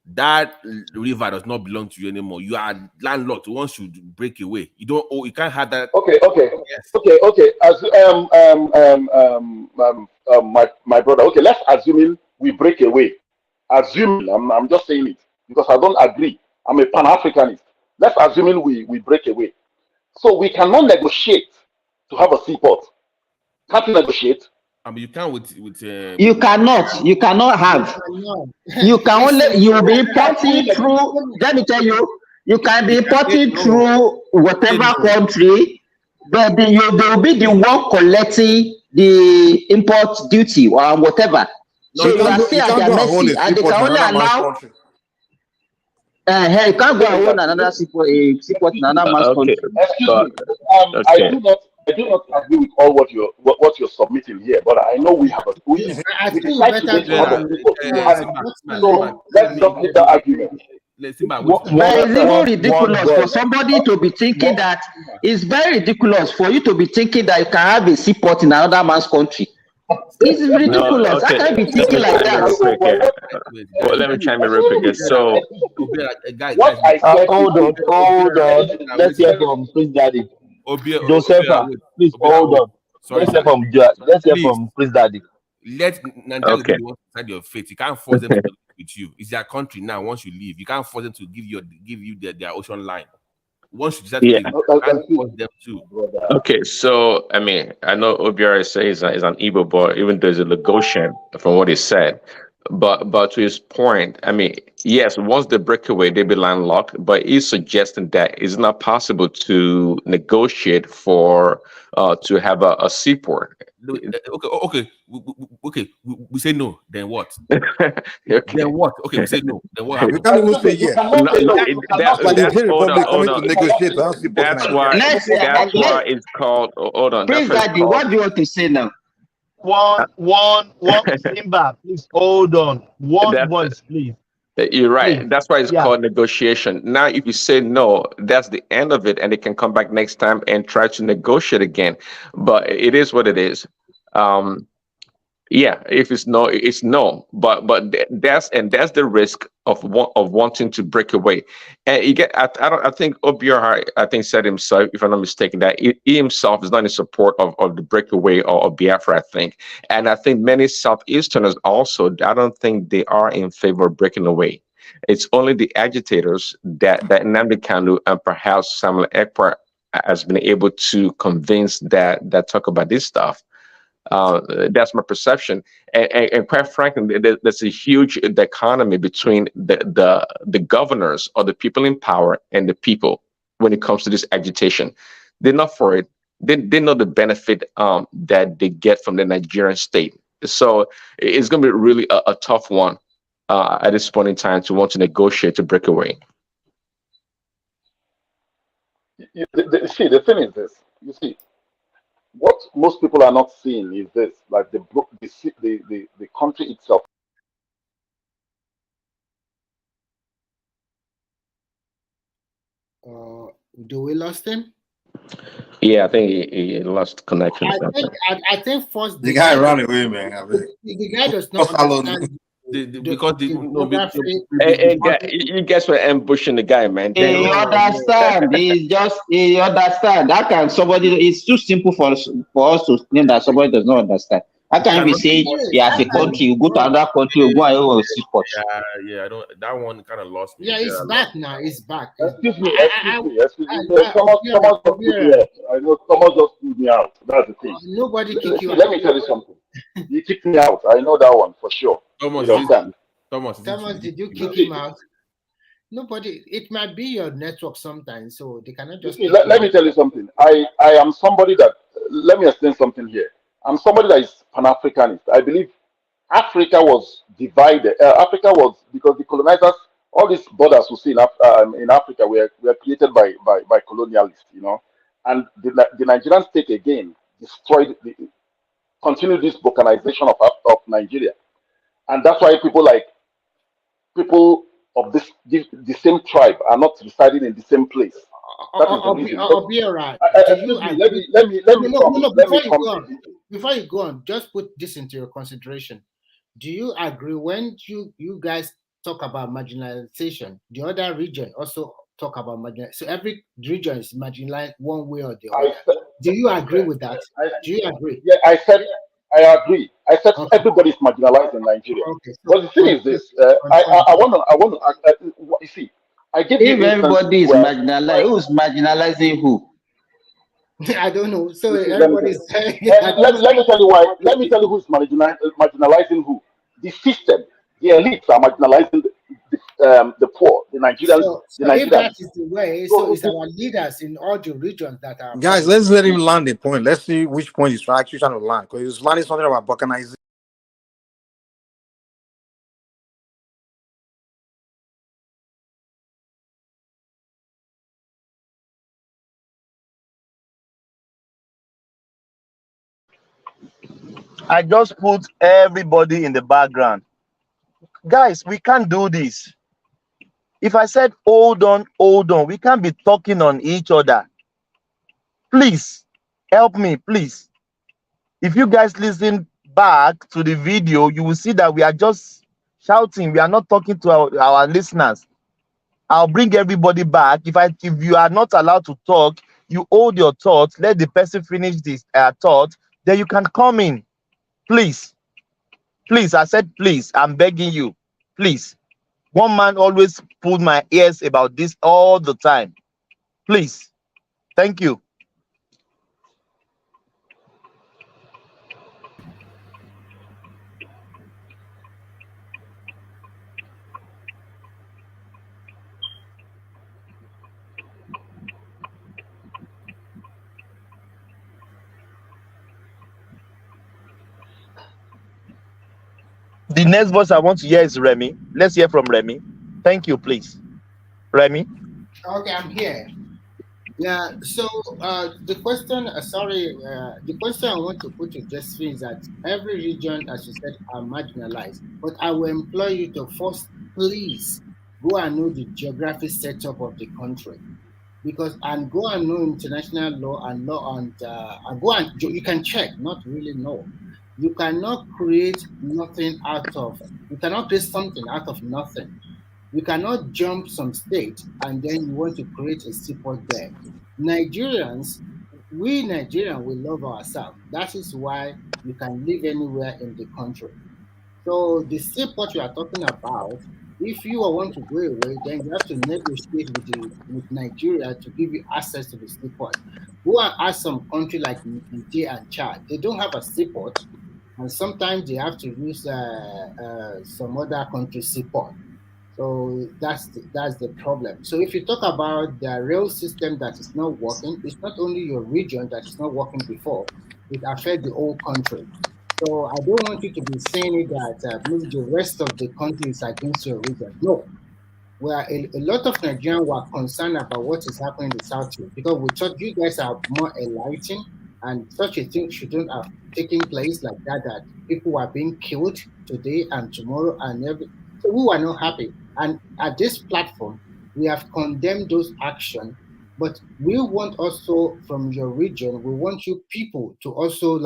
that river does not belong to you anymore. You are landlocked. Once you break away, you don't. Oh, you can't have that. Okay. Yes. Okay. As my brother. Okay, let's assume we break away. Assuming, I'm just saying it because I don't agree. I'm a Pan-Africanist. Let's assume we break away. So we cannot negotiate to have a seaport. Can't you negotiate? I mean, you can with you cannot have. You can only you'll be importing through. Let me tell you, you can be importing through whatever country, but there will be the one collecting the import duty or whatever. No, so you are still at their mercy, and they can only allow. You can't go and own another seaport in another man's country. Excuse me. I do not agree with all what you're submitting here, but I know we have a we decide to so let's not make that argument. But it's even ridiculous for somebody to be thinking that. It's very ridiculous for you to be thinking that you can have a seaport in another man's country. This is ridiculous. I can't be thinking like that. Well, let me chime in real quick. So, hold on. Let's hear from Prince Daddy. Josepha, please hold on. Let's hear from Prince Daddy. Let Nigeria decide your fate. You can't force them to live with you. It's their country now. Once you leave, you can't force them to give you their ocean line. Once you decide to leave, you can't force them to. Okay, so I mean, I know Obiora says is an Igbo boy, even though he's a Lagosian from what he said. But to his point, I mean, yes, once they break away, they be landlocked. But he's suggesting that it's not possible to negotiate for to have a seaport. Okay. We say no. Then what? Okay. Then what? Okay, we say no. Then what happens? We can't even say yes. That's why it's called. Hold on. Prince Daddy, what do you want to say now? One Simba, please hold on. One voice, please. You're right. That's why it's called negotiation. Now, if you say no, that's the end of it, and they can come back next time and try to negotiate again. But it is what it is. If it's no, it's no. But that's the risk of wanting to break away. And you get, I think Obiora, said himself, if I'm not mistaken, that he himself is not in support of the breakaway or Biafra, I think. And I think many Southeasterners also, I don't think they are in favor of breaking away. It's only the agitators that Nnamdi Kanu and perhaps Samuel Ekpa has been able to convince that talk about this stuff. That's my perception, and quite frankly, there's a huge dichotomy between the governors or the people in power and the people when it comes to this agitation. They're not for it. They know the benefit that they get from the Nigerian state. So it's going to be really a tough one at this point in time to want to negotiate to break away. The thing is this. You see. What most people are not seeing is this, like the country itself. Do we lost him? Yeah, I think he lost connection. I think first the guy ran away, man. The guy does not understand. You guys were ambushing the guy, man. He understand. He understand. How can somebody? It's too simple for us to claim that somebody does not understand. How can we say as a country, you go to another country, you go and you see sport? Yeah, I don't. That one kind of lost me. Yeah, it's back now. It's back. Excuse me. I know someone just threw me out. That's the thing. Nobody kicked you out. Let me tell you something. You kicked me out. I know that one for sure. Thomas, did you kick him out? Nobody. It might be your network sometimes, so they cannot just. Let me tell you something. I am somebody that. Let me explain something here. I'm somebody that is Pan-Africanist. I believe Africa was divided. Africa was, because the colonizers, all these borders we see in Africa were created by colonialists, you know, and the Nigerian state again destroyed, continued this balkanization of Nigeria, and that's why people of the same tribe are not residing in the same place. That is the reason. Obiora, do you agree? Let me No, let me come. before you go on, just put this into your consideration. Do you agree when you guys talk about marginalization, the other region also talk about marginalization? So every region is marginalized one way or the other. Do you agree with that? Do you agree? Yeah, I agree. I said everybody is marginalized in Nigeria. Okay, But the thing is this: I want to. You see, I give you If everybody is marginalized, who's marginalizing who? I don't know. So let everybody's saying. me tell you why. Let me tell you who's marginalizing who. The system, the elites are marginalizing the poor, the Nigerians. So the if that Nigerians. is the way, so it's our leaders in all the regions that are. Guys, let's let him land the point. Let's see which point he's actually trying to land, because he's landing something about balkanization. I just put everybody in the background. Guys, we can't do this. If I said, hold on, we can't be talking on each other. Please, help me, please. If you guys listen back to the video, you will see that we are just shouting. We are not talking to our listeners. I'll bring everybody back. If you are not allowed to talk, you hold your thoughts, let the person finish this thought, then you can come in. Please. Please, I said please. I'm begging you. Please. One man always pulled my ears about this all the time. Please. Thank you. The next voice I want to hear is Remy. Let's hear from Remy. Thank you, please. Remy. Okay, I'm here. Yeah, so the question, the question I want to put to Josephine is that every region, as you said, are marginalized. But I will employ you to first, please, go and know the geographic setup of the country, and go and know international law and you can check, not really know. You cannot create you cannot create something out of nothing. You cannot jump some state and then you want to create a seaport there. Nigerians, we love ourselves. That is why you can live anywhere in the country. So the seaport you are talking about, if you want to go away, then you have to negotiate with Nigeria to give you access to the seaport. Go and ask some country like Niger and Chad. They don't have a seaport, and sometimes they have to use some other country's seaport. So that's the problem. So if you talk about the rail system that is not working, it's not only your region that is not working before, it affects the whole country. So I don't want you to be saying that maybe the rest of the country is against your region. No, where a lot of Nigerians were concerned about what is happening in the South because we thought you guys are more enlightened and such a thing shouldn't have taken place like that people were being killed today and tomorrow and so we were not happy. And at this platform, we have condemned those actions, but we want also from your region, we want you people to also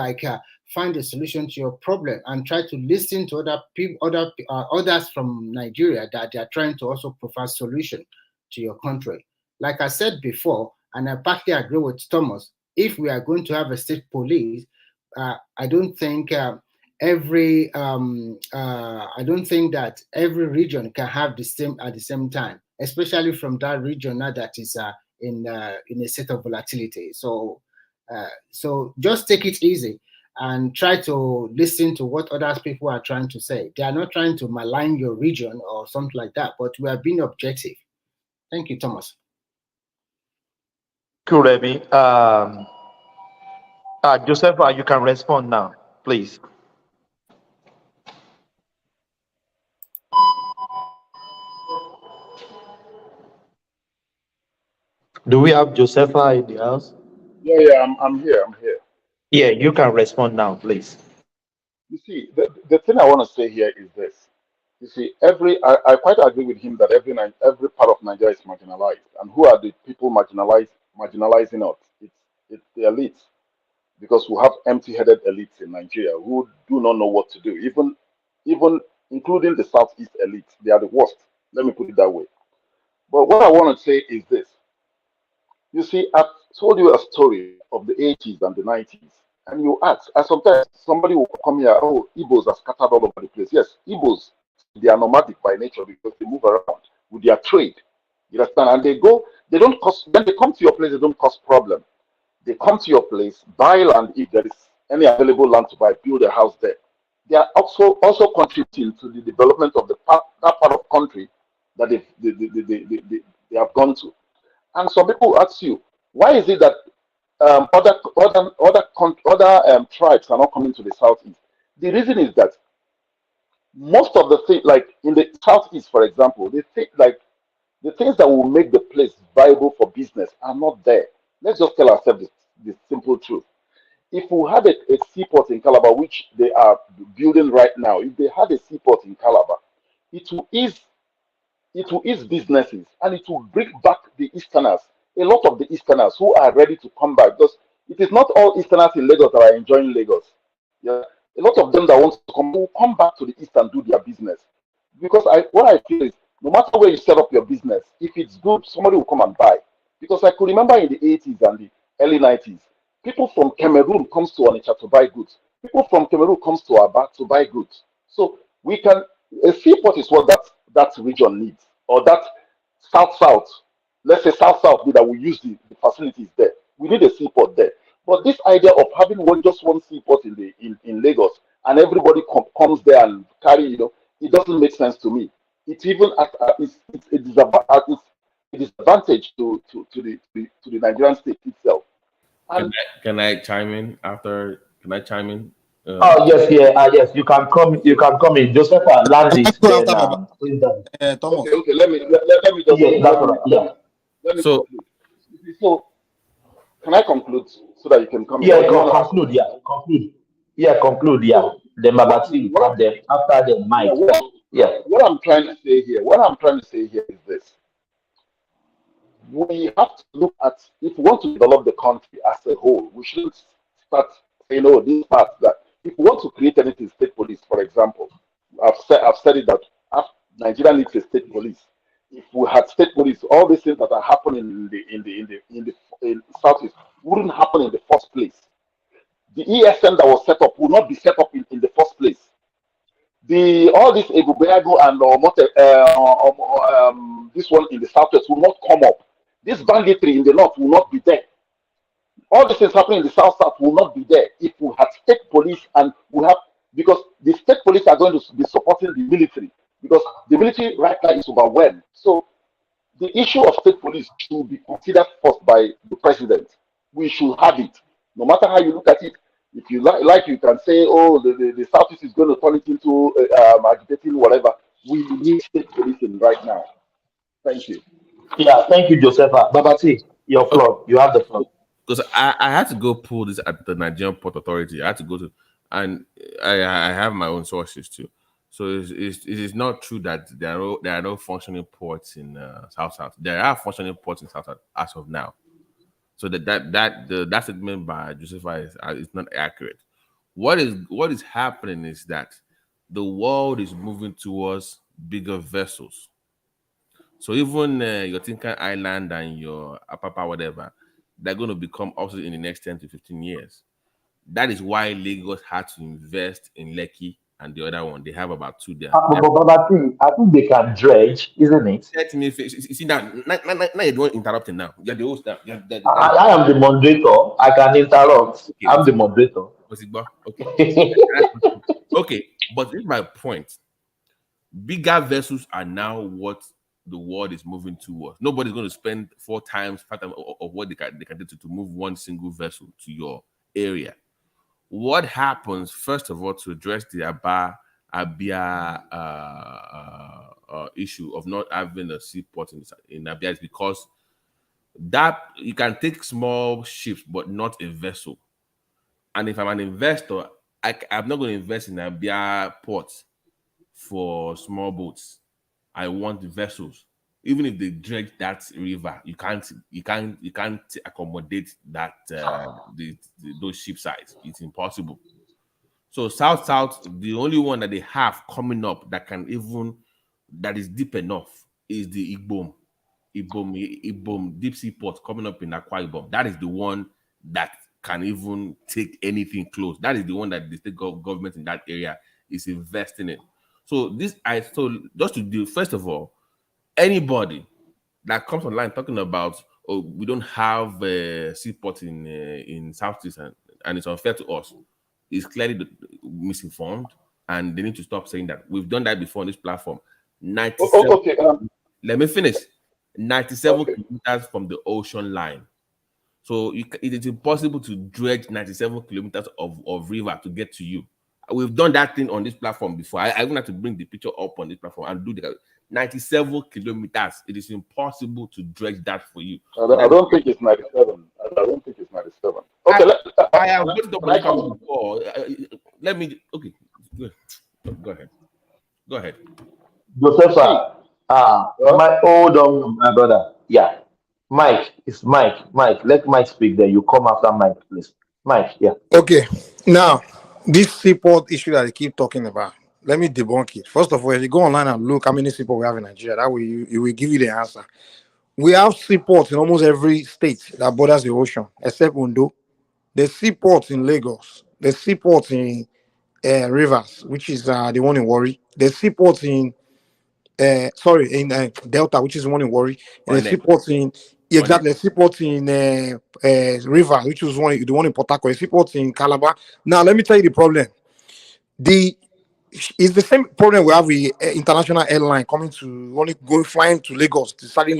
find a solution to your problem and try to listen to other people, others from Nigeria that they are trying to also provide solution to your country. Like I said before, and I partly agree with Thomas, if we are going to have a state police, I don't think I don't think that every region can have the same at the same time, especially from that region now that is in a state of volatility. So just take it easy and try to listen to what other people are trying to say. They are not trying to malign your region or something like that, but we are being objective. Thank you, Thomas. Cool, Remy. Joseph, you can respond now, please. Do we have Josepha in the house? Yeah, I'm here. I'm here. Yeah, you can respond now, please. You see, the thing I want to say here is this. You see, I quite agree with him that every part of Nigeria is marginalized, and who are the people marginalizing us? It's the elites, because we have empty-headed elites in Nigeria who do not know what to do. Even including the Southeast elites, they are the worst. Let me put it that way. But what I want to say is this. You see, I've told you a story of the 80s and the 90s, and you ask, and sometimes somebody will come here, oh, Igbos are scattered all over the place. Yes, Igbos, they are nomadic by nature because they move around with their trade. You understand? And they don't cause, when they come to your place, they don't cause problem. They come to your place, buy land if there is any available land to buy, build a house there. They are also contributing to the development of that part of country that they have gone to. And some people ask you, why is it that other tribes are not coming to the southeast? The reason is that most of the things, like in the southeast, for example, they think like the things that will make the place viable for business are not there. Let's just tell ourselves the simple truth. If we had a seaport in Calabar, which they are building right now, if they had a seaport in Calabar, it will ease businesses, and it will bring back the Easterners, a lot of the Easterners who are ready to come back, because it is not all Easterners in Lagos that are enjoying Lagos. Yeah, a lot of them that want to come will come back to the East and do their business. Because what I feel is, no matter where you set up your business, if it's good, somebody will come and buy. Because I could remember in the 80s and the early 90s, people from Cameroon comes to Onitsha to buy goods. People from Cameroon comes to Aba to buy goods. So we can, a seaport is what that region needs, or that south, let's say south that we use the facilities there. We need a seaport there. But this idea of having just one seaport in Lagos, and everybody comes there and carry, it doesn't make sense to me. It's even it's a disadvantage to the Nigerian state itself. And Can I chime in after? Can I chime in? Oh yes, yes. You can come. You can come in. Josepha, land it. Then Thomas. Okay. Let me just. Yeah, that's right. Yeah. Let me conclude. So, can I conclude so that you can come in? Yeah, conclude. Yeah, conclude. Yeah, conclude. Yeah. The Mabati from them after the mic. Yeah. What I'm trying to say here is this. We have to look at, if we want to develop the country as a whole, we shouldn't start saying, oh, this part, that. If we want to create anything, state police, for example, I've said it that Nigeria needs a state police. If we had state police, all these things that are happening in Southeast wouldn't happen in the first place. The ESM that was set up would not be set up in the first place. All this Ebubeago and this one in the Southwest will not come up. This banditry in the North will not be there. All these things happening in the South will not be there if we had state police, and because the state police are going to be supporting the military, because the military right now is overwhelmed. So the issue of state police should be considered first by the president. We should have it, no matter how you look at it. If you like, you can say, oh, the Southeast is going to turn it into agitating whatever. We need state policing right now. Thank you. Yeah, thank you, Josepha. Babati, your floor. You have the floor. Because I had to go pull this at the Nigerian Port Authority. I had to go to, and I have my own sources too. So it is not true that there are no functioning ports in South. There are functioning ports in South as of now. So that statement by Josepha is not accurate. What is happening is that the world is moving towards bigger vessels. So even your Tinkan Island and your Apapa whatever, they're going to become also in the next 10 to 15 years. That is why Lagos had to invest in Lekki and the other one. They have about two there. Babati, I think they can dredge, isn't it? Let me fix. You see now you don't interrupt now. You're the host now. I am the moderator. I can interrupt. Okay, I'm the moderator. Okay. Okay, but this is my point. Bigger vessels are now what the world is moving towards. Nobody's going to spend 4 times, 5 times of what they can do to move one single vessel to your area. What happens, first of all, to address the Abia issue of not having a seaport in Abia is because That you can take small ships, but not a vessel. And if I'm an investor, I'm not going to invest in a beer port for small boats. I want the vessels. Even if they dredge that river, you can't accommodate that those ship size. It's impossible. So South, the only one that they have coming up that is deep enough is the Ibom deep sea port coming up in Akwa Ibom. That is the one that can even take anything close. That is the one that the state government in that area is investing in. So just to do, first of all, anybody that comes online talking about, oh, we don't have a seaport in Southeast and it's unfair to us, is clearly misinformed, and they need to stop saying that. We've done that before on this platform. 97. Okay. Let me finish. 97 kilometers from the ocean line. So it is impossible to dredge 97 kilometers of river to get to you. We've done that thing on this platform before. I even have to bring the picture up on this platform and do the 97 kilometers. It is impossible to dredge that for you. I don't think it's 97. I don't think it's 97. Okay, I have put it up on this platform before. Let me. Okay, go ahead. Go ahead. Josepha, hold on, my brother. Yeah, Mike, it's Mike. Mike, let Mike speak. Then you come after Mike, please. Mike, yeah. Okay, now this seaport issue that they keep talking about, let me debunk it. First of all, if you go online and look how many seaports we have in Nigeria, that way it will give you the answer. We have seaports in almost every state that borders the ocean, except Ondo. There's seaports in Lagos. There's seaports in Rivers, which is the one in Warri. There's seaports in Delta, which is the one in Warri. And there's seaports in exactly. There's seaports in River, which was the one in Port Harcourt. There's seaports in Calabar. Now, let me tell you the problem. It's the same problem we have with international airline flying to Lagos. Deciding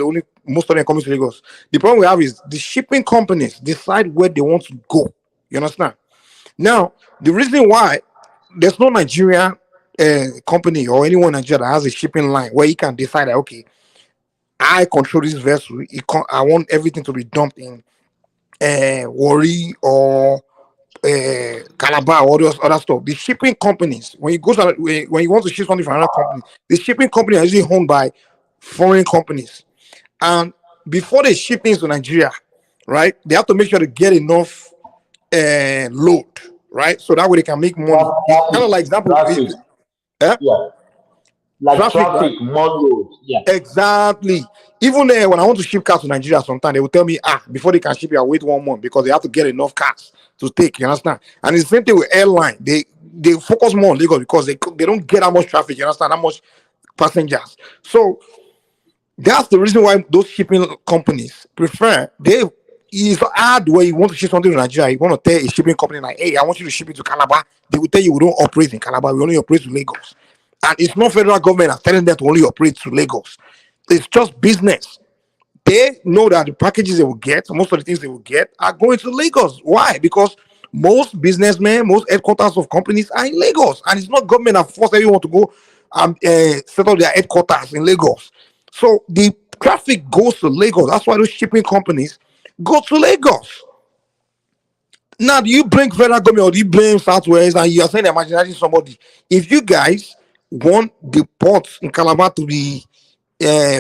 most of them coming to Lagos. The problem we have is the shipping companies decide where they want to go. You understand? Now, the reason why there's no Nigerian company or anyone in Nigeria that has a shipping line where you can decide that, okay, I control this vessel. I want everything to be dumped in Warri or Calabar, all those other stuff. The shipping companies, when you want to ship something from another company, the shipping company is usually owned by foreign companies. And before they ship things to Nigeria, right, they have to make sure to get enough load, right, so that way they can make money. Kind of like example, like traffic, more load. Yeah, exactly. Even when I want to ship cars to Nigeria, sometimes they will tell me, before they can ship it, I wait 1 month because they have to get enough cars to take. You understand? And it's the same thing with airline. They focus more on Lagos because they don't get that much traffic. You understand? That much passengers. So that's the reason why those shipping companies prefer. It's hard where you want to ship something to Nigeria. You want to tell a shipping company like, hey, I want you to ship it to Calabar. They will tell you we don't operate in Calabar. We only operate to Lagos. And it's not federal government that's telling them to only operate to Lagos. It's just business. They know that the packages they will get, most of the things they will get, are going to Lagos. Why? Because most businessmen, most headquarters of companies are in Lagos. And it's not government that force everyone to go set up their headquarters in Lagos. So the traffic goes to Lagos. That's why those shipping companies go to Lagos. Now, do you bring federal government or do you blame Southwest and you are saying they're marginalizing somebody? If you guys want the ports in Calabar to be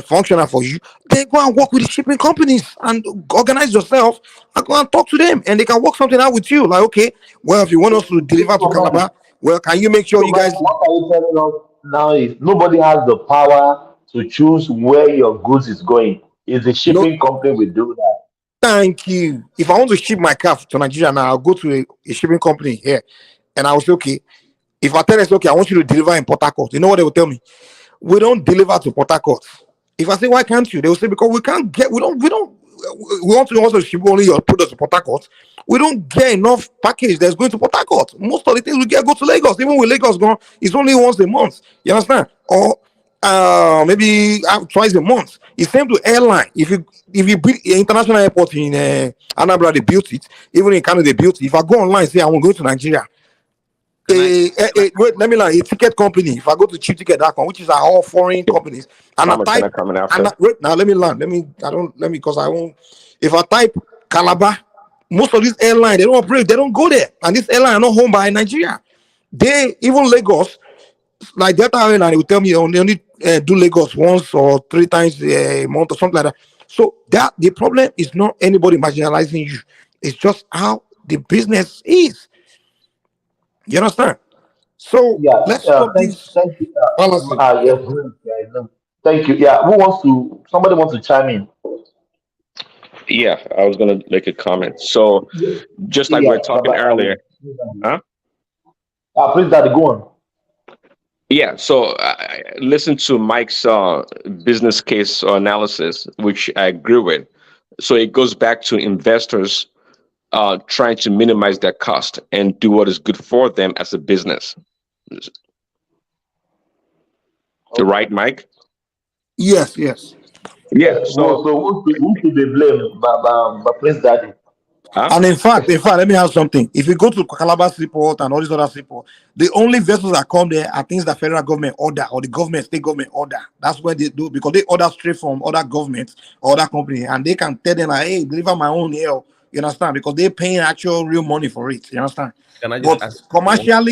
functional for you, then go and work with the shipping companies and organize yourself and go and talk to them and they can work something out with you. Like, okay, well, if you want us to deliver to Calabar, well, can you make sure you guys... What are you telling us now is nobody has the power to choose where your goods is going. It's the shipping company will do that. Thank you. If I want to ship my car to Nigeria now, I'll go to a shipping company here and I will say, okay, if I tell them, okay, I want you to deliver in Port Harcourt, you know what they will tell me? We don't deliver to Port Harcourt. If I say, why can't you? They will say, because we want to also ship only your products to Port Harcourt. We don't get enough package that's going to Port Harcourt. Most of the things we get go to Lagos. Even with Lagos gone, it's only once a month. You understand? Or maybe twice a month. It's same to airline. If you build an international airport in Anambra, they built it. Even in Canada, they built it. If I go online and say I want to go to Nigeria, wait, let me lie. A ticket company. If I go to cheapticket.com, which is all foreign companies, and I Thomas, can I type, come in after? and wait, now let me learn. Because I won't. If I type Calabar, most of these airlines they don't operate. They don't go there, and this airline are not owned by Nigeria. They even Lagos, like Delta Airline, they will tell me they only do Lagos once or 3 times a month or something like that. So that the problem is not anybody marginalizing you. It's just how the business is. You understand? So Yeah, let's stop this thank you. balancing. Yes, yeah, no. Thank you. Yeah, who wants to? Somebody wants to chime in. Yeah, I was gonna make a comment. So, just like we Yeah, were talking earlier, huh? please, Daddy, go on. Yeah. So, I listened to Mike's business case analysis, which I agree with. So it goes back to investors trying to minimize their cost and do what is good for them as a business. Right, Mike? Yes. Yeah. Yes. So, Who should be blamed? But please, Daddy. And in fact, let me have something. If you go to Calabar Seaport and all these other seaport, the only vessels that come there are things that federal government order or the government, state government order. That's what they do because they order straight from other governments or other company, and they can tell them like, hey, deliver my own here. You understand? Because they're paying actual real money for it. You understand? Can I just But ask?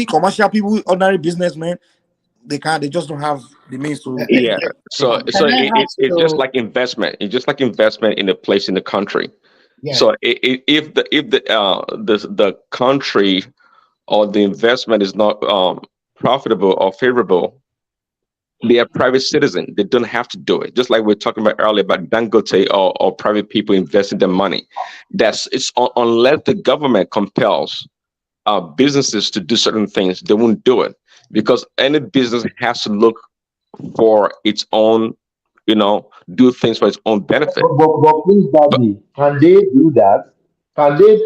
commercial people, ordinary businessmen, they can't. They just don't have the means to. yeah. So, Can I ask it's just you? like investment. It's just like investment in a place in the country. Yeah. So, if the country or the investment is not profitable or favorable, they are private citizen. They don't have to do it. Just like we are talking about earlier about Dangote or private people investing their money. Unless the government compels businesses to do certain things, they won't do it because any business has to look for its own, do things for its own benefit. But please, Daddy, can they do that? Can they?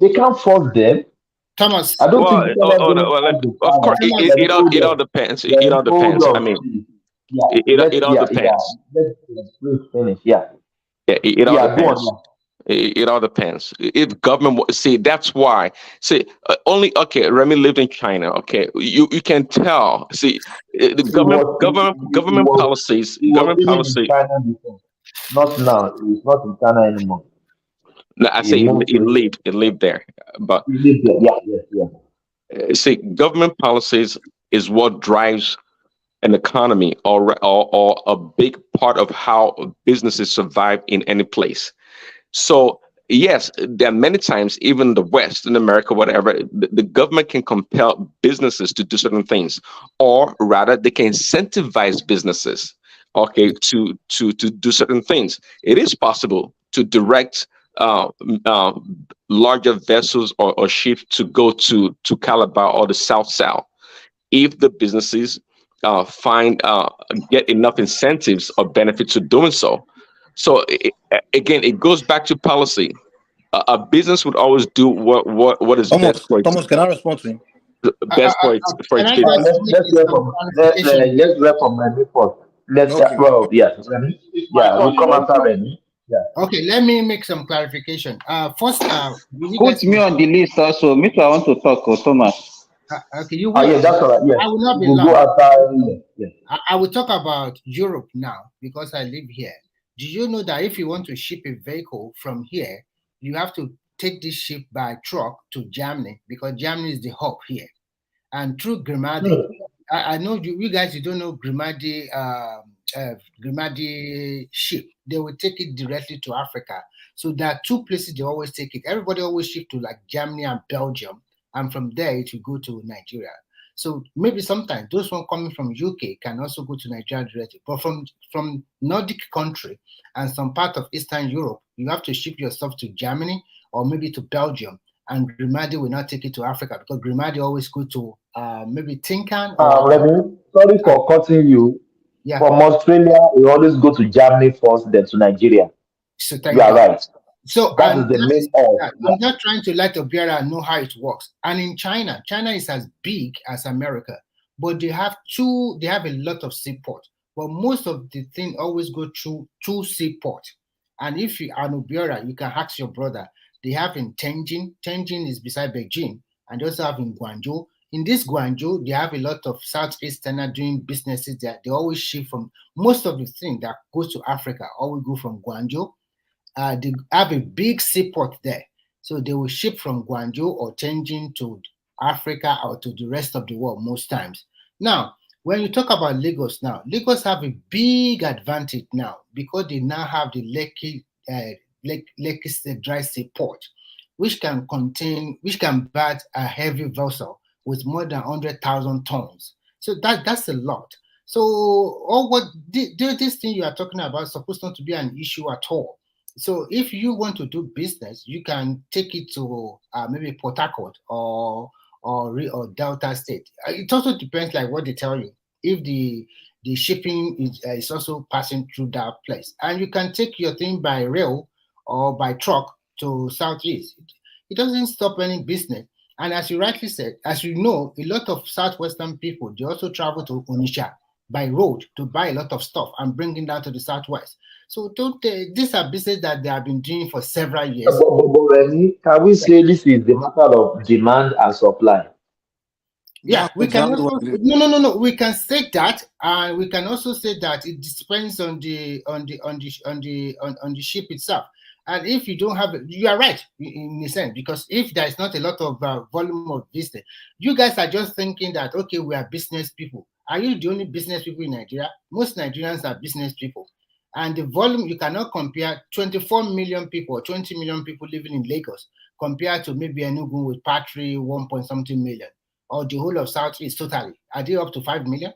They can't force them. Thomas. I don't Well, think the federal government has the of course, power. it all depends. It all Hold depends. I on, mean, please. Yeah, it all depends. Let's please finish. Yeah, Yeah, it all yeah. Go depends. on. It all depends. If government see, that's why. See, only okay. Remy lived in China. Okay, you can tell. See, the government policies. He was Government living in policy. China before. Not now. He's not in China anymore. No, I He say moved to. it lived there. But He lived there. Yeah, yes, yeah. see, government policies is what drives an economy or a big part of how businesses survive in any place. So yes, there are many times, even the West, in America, whatever, the government can compel businesses to do certain things, or rather, they can incentivize businesses, okay, to do certain things. It is possible to direct larger vessels or ships to go to Calabar or the South if the businesses get enough incentives or benefits to doing so. So again, it goes back to policy. A business would always do what is best for its Thomas, can I respond to him? Can I business. just Let's make hear some from clarification? let's hear from Remy first. Okay. Yes, Remy. Yeah, we'll come after Remy. Yeah. Okay, let me make some clarification. First, you Put guys. me on the list also. Me too, I want to talk, Thomas. Okay, you will. Yeah, that's all right. Yes, I will not be we'll go long. after. Yes. I will talk about Europe now because I live here. Do you know that if you want to ship a vehicle from here, you have to take this ship by truck to Germany because Germany is the hub here. And through Grimaldi, I know you guys, you don't know Grimaldi, Grimaldi ship. They will take it directly to Africa. So there are 2 places they always take it. Everybody always ship to like Germany and Belgium. And from there, it will go to Nigeria. So maybe sometimes those one coming from UK can also go to Nigeria directly. But from Nordic country and some part of Eastern Europe, you have to ship your stuff to Germany or maybe to Belgium. And Grimaldi will not take it to Africa because Grimaldi always go to maybe Tinkan or. Remy, sorry for cutting you. Yeah. From Australia, we always go to Germany first, then to Nigeria. So you are right. So that is the main I'm not trying to let Obiara know how it works. And in China is as big as America, but they have a lot of seaport. But most of the thing always go through 2 seaport. And if you are an Obiara, you can ask your brother. They have in Tianjin. Tianjin is beside Beijing, and they also have in Guangzhou. in this Guangzhou, they have a lot of Southeasterner doing businesses there. They always ship from most of the thing that goes to Africa, always go from Guangzhou. They have a big seaport there. So they will ship from Guangzhou or Tianjin to Africa or to the rest of the world most times. Now, when you talk about Lagos now, Lagos have a big advantage now because they now have the Lekki dry seaport, which can berth a heavy vessel with more than 100,000 tons. So that's a lot. So all what this thing you are talking about is supposed not to be an issue at all. So if you want to do business, you can take it to maybe Port Harcourt or Delta State. It also depends like what they tell you. If the shipping is also passing through that place, and you can take your thing by rail or by truck to Southeast. It doesn't stop any business. And as you rightly said, as you know, a lot of Southwestern people, they also travel to Onitsha by road to buy a lot of stuff and bring it down to the Southwest. So these are business that they have been doing for several years. But Remy, can we say this is the matter of demand and supply? Yeah, we can also no. We can say that, and we can also say that it depends on the ship itself. And if you don't have it, you are right in a sense, because if there is not a lot of volume of business, you guys are just thinking that okay, we are business people. Are you the only business people in Nigeria? Most Nigerians are business people, and the volume you cannot compare 24 million people or 20 million people living in Lagos compared to maybe Enugu with Patri 1.something million. Or the whole of Southeast totally. Are they up to 5 million?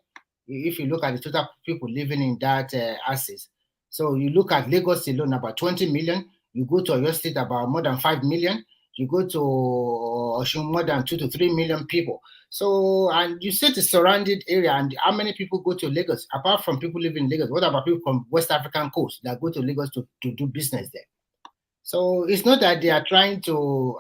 If you look at the total people living in that axis. So you look at Lagos alone, about 20 million. You go to Oyo State, about more than 5 million. You go to Osun, more than 2 to 3 million people. So, and you see the surrounded area, and how many people go to Lagos? Apart from people living in Lagos, what about people from West African coast that go to Lagos to do business there? So it's not that they are trying to...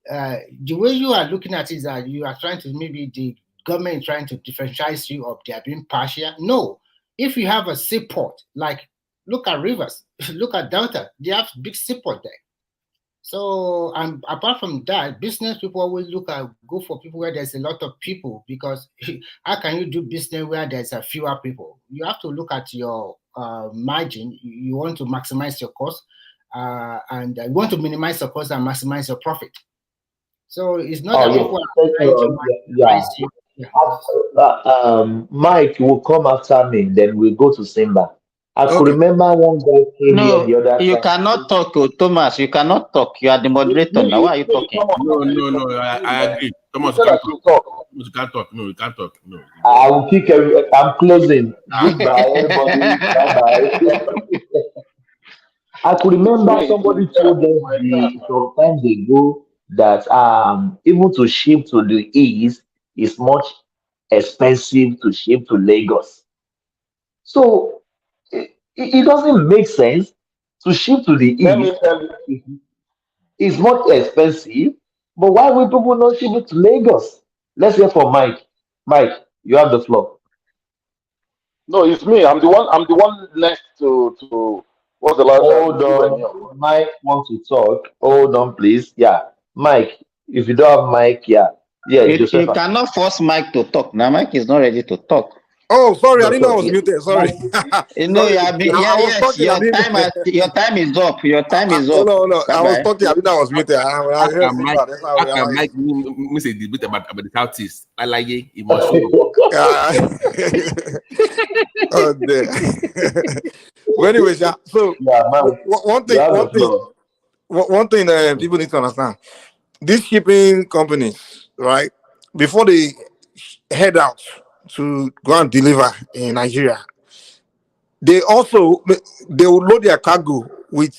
the way you are looking at it is that you are trying to, maybe the government is trying to differentiate you, or they are being partial. No, if you have a seaport, like look at rivers, look at Delta, they have big seaport there. So, and apart from that, business people always go for people where there's a lot of people, because how can you do business where there's a fewer people? You have to look at your margin. You want to maximize your cost, and you want to minimize your cost and maximize your profit. So it's not that people are trying to Mike will come after me, then we'll go to Simba. I could remember one guy came here the other time. You cannot talk, Thomas. You cannot talk. You are the moderator. Now, why are you talking? No. I agree. Thomas, you can't talk. You can't talk. No, you can't talk. No. I will kick I'm closing. Goodbye, everybody. Bye-bye. I could remember somebody told us some time ago that even to ship to the east is much expensive to ship to Lagos. So it doesn't make sense to ship to the Let me east. tell you. It's much expensive, but why will people not ship it to Lagos? Let's hear from Mike. Mike, you have the floor. No, it's me. I'm the one next to what's the last Hold on. Mike wants to talk. Hold on, please. Yeah. Mike, if you don't have Mike, yeah. Yeah, You Joseph. cannot force Mike to talk. Now, Mike is not ready to talk. Oh, sorry, I didn't know I was muted. Sorry. No, yes, your time is up. Your time is up. No. I was talking. I didn't know I was muted. How can Mike say debate about the Southeast? Alaye, he must Oh, dear. Well, anyways, yeah. So one thing people need to understand: these shipping companies, right? Before they head out to go and deliver in Nigeria, they will load their cargo with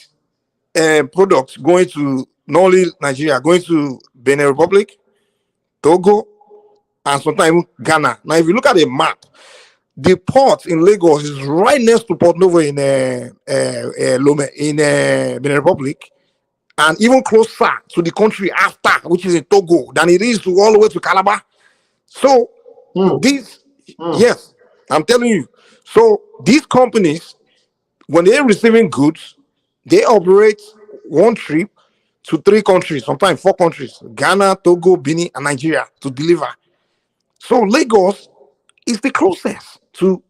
products going to not only Nigeria, going to Benin Republic, Togo, and sometimes Ghana. Now, if you look at the map, the port in Lagos is right next to Port Novo in Lome in Benin Republic, and even closer to the country after, which is in Togo, than it is to all the way to Calabar. So yes, I'm telling you. So these companies, when they're receiving goods, they operate one trip to 3 countries, sometimes 4 countries: Ghana, Togo, Benin, and Nigeria to deliver. So Lagos is the closest to.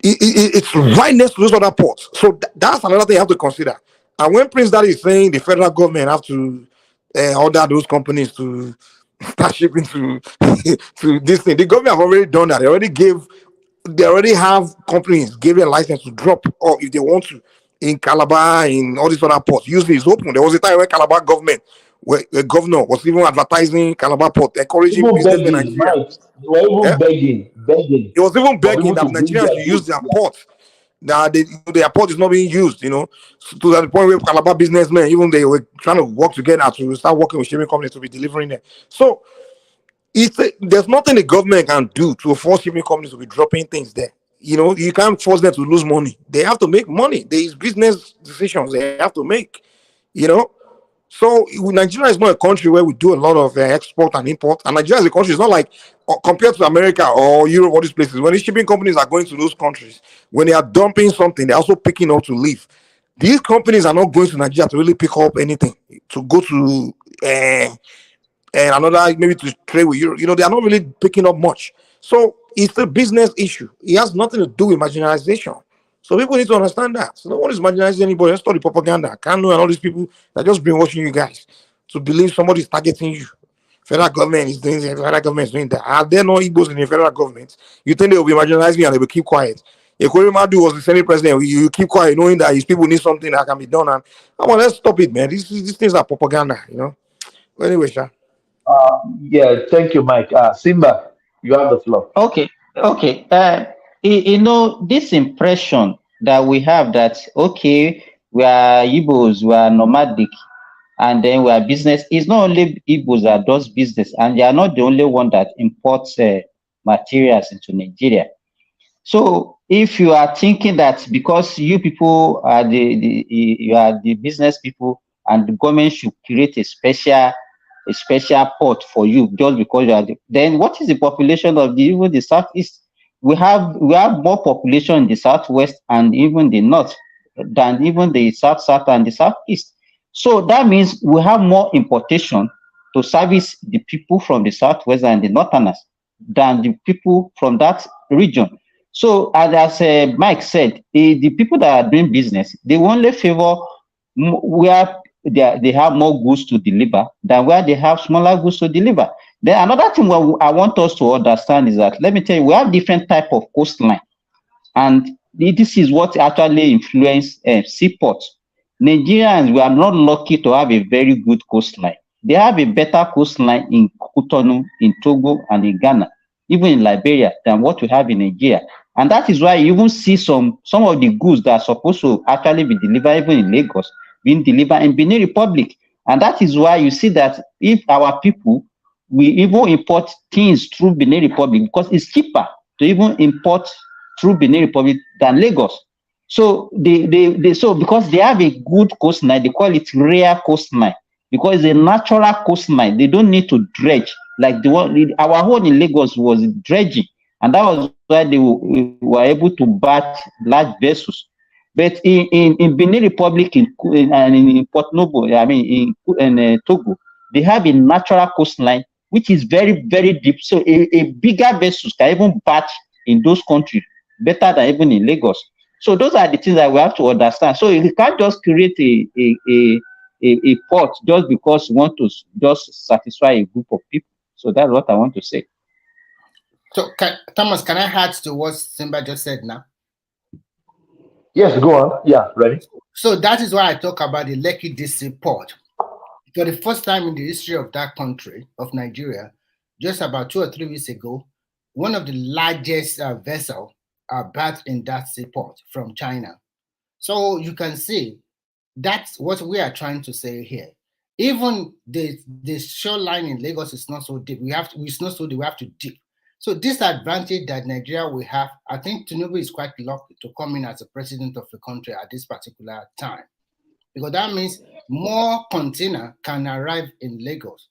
It's right next to those other ports. So that's another thing you have to consider. And when Prince Daddy is saying the federal government have to order those companies to start shipping to to this thing, the government have already done that. They already have companies giving a license to drop, or if they want to, in Calabar, in all these other ports. Usually it's open. There was a time when Calabar government, where the governor was even advertising Calabar port, encouraging Even businessmen in begging, Nigeria. Mike. They were even begging It was even for begging people that to bring Nigerians their should use goods. their port. That their port is not being used, so to the point where Calabar businessmen, even they were trying to work together to start working with shipping companies to be delivering there. So there's nothing the government can do to force shipping companies to be dropping things there. You can't force them to lose money. They have to make money. There is business decisions they have to make. You know, so Nigeria is not a country where we do a lot of export and import. And Nigeria is a country. It's not like compared to America or Europe, all these places. When the shipping companies are going to those countries, when they are dumping something, they're also picking up to leave. These companies are not going to Nigeria to really pick up anything to go to and another maybe to trade with Europe. They are not really picking up much. So it's a business issue. It has nothing to do with marginalization. So people need to understand that. So no one is marginalizing anybody. Let's stop the propaganda. Kanu and all these people that just brainwashing you guys to believe somebody is targeting you. Federal government is doing this, federal government is doing that. Are there no Igbos in the federal government? You think they will be marginalizing and they will keep quiet? If Madu was the Senate president, you keep quiet knowing that his people need something that can be done. And come on, let's stop it, man. These things are propaganda. But anyway, Sha. Yeah, thank you, Mike. Simba, you have the floor. Okay. This impression that we have that, okay, we are Igbos, we are nomadic, and then we are business. It's not only Igbos that does business, and they are not the only one that imports materials into Nigeria. So if you are thinking that because you people are you are the business people and the government should create a special port for you just because you are then what is the population of even the southeast? We have more population in the southwest and even the north than even the south and the southeast. So that means we have more importation to service the people from the southwest and the northerners than the people from that region. So as Mike said, the people that are doing business, they only favor where they have more goods to deliver than where they have smaller goods to deliver. Then another thing I want us to understand is that, let me tell you, we have different type of coastline. And this is what actually influence seaports. Nigerians, we are not lucky to have a very good coastline. They have a better coastline in Cotonou, in Togo, and in Ghana, even in Liberia, than what we have in Nigeria. And that is why you even see some of the goods that are supposed to actually be delivered even in Lagos being delivered in Benin Republic. And that is why you see that if our people, we even import things through Benin Republic because it's cheaper to even import through Benin Republic than Lagos. So so because they have a good coastline, they call it rare coastline because it's a natural coastline. They don't need to dredge like the one our own in Lagos was dredging, and that was why they were able to batch large vessels. But in Benin Republic and in Port Noble, I mean in Togo, they have a natural coastline which is very, very deep. So a bigger vessels can even batch in those countries better than even in Lagos. So those are the things that we have to understand. So you can't just create a port just because you want to just satisfy a group of people. So that's what I want to say. So Thomas, can I add to what Simba just said now? Yes, go on. Yeah, ready. So that is why I talk about the Lekki District Port. For the first time in the history of that country, of Nigeria, just about 2 or 3 weeks ago, one of the largest vessels berthed in that seaport from China. So you can see that's what we are trying to say here. Even the shoreline in Lagos is not so deep. It's not so deep. We have to dip. So this advantage that Nigeria will have, I think Tinubu is quite lucky to come in as the president of the country at this particular time, because that means more container can arrive in Lagos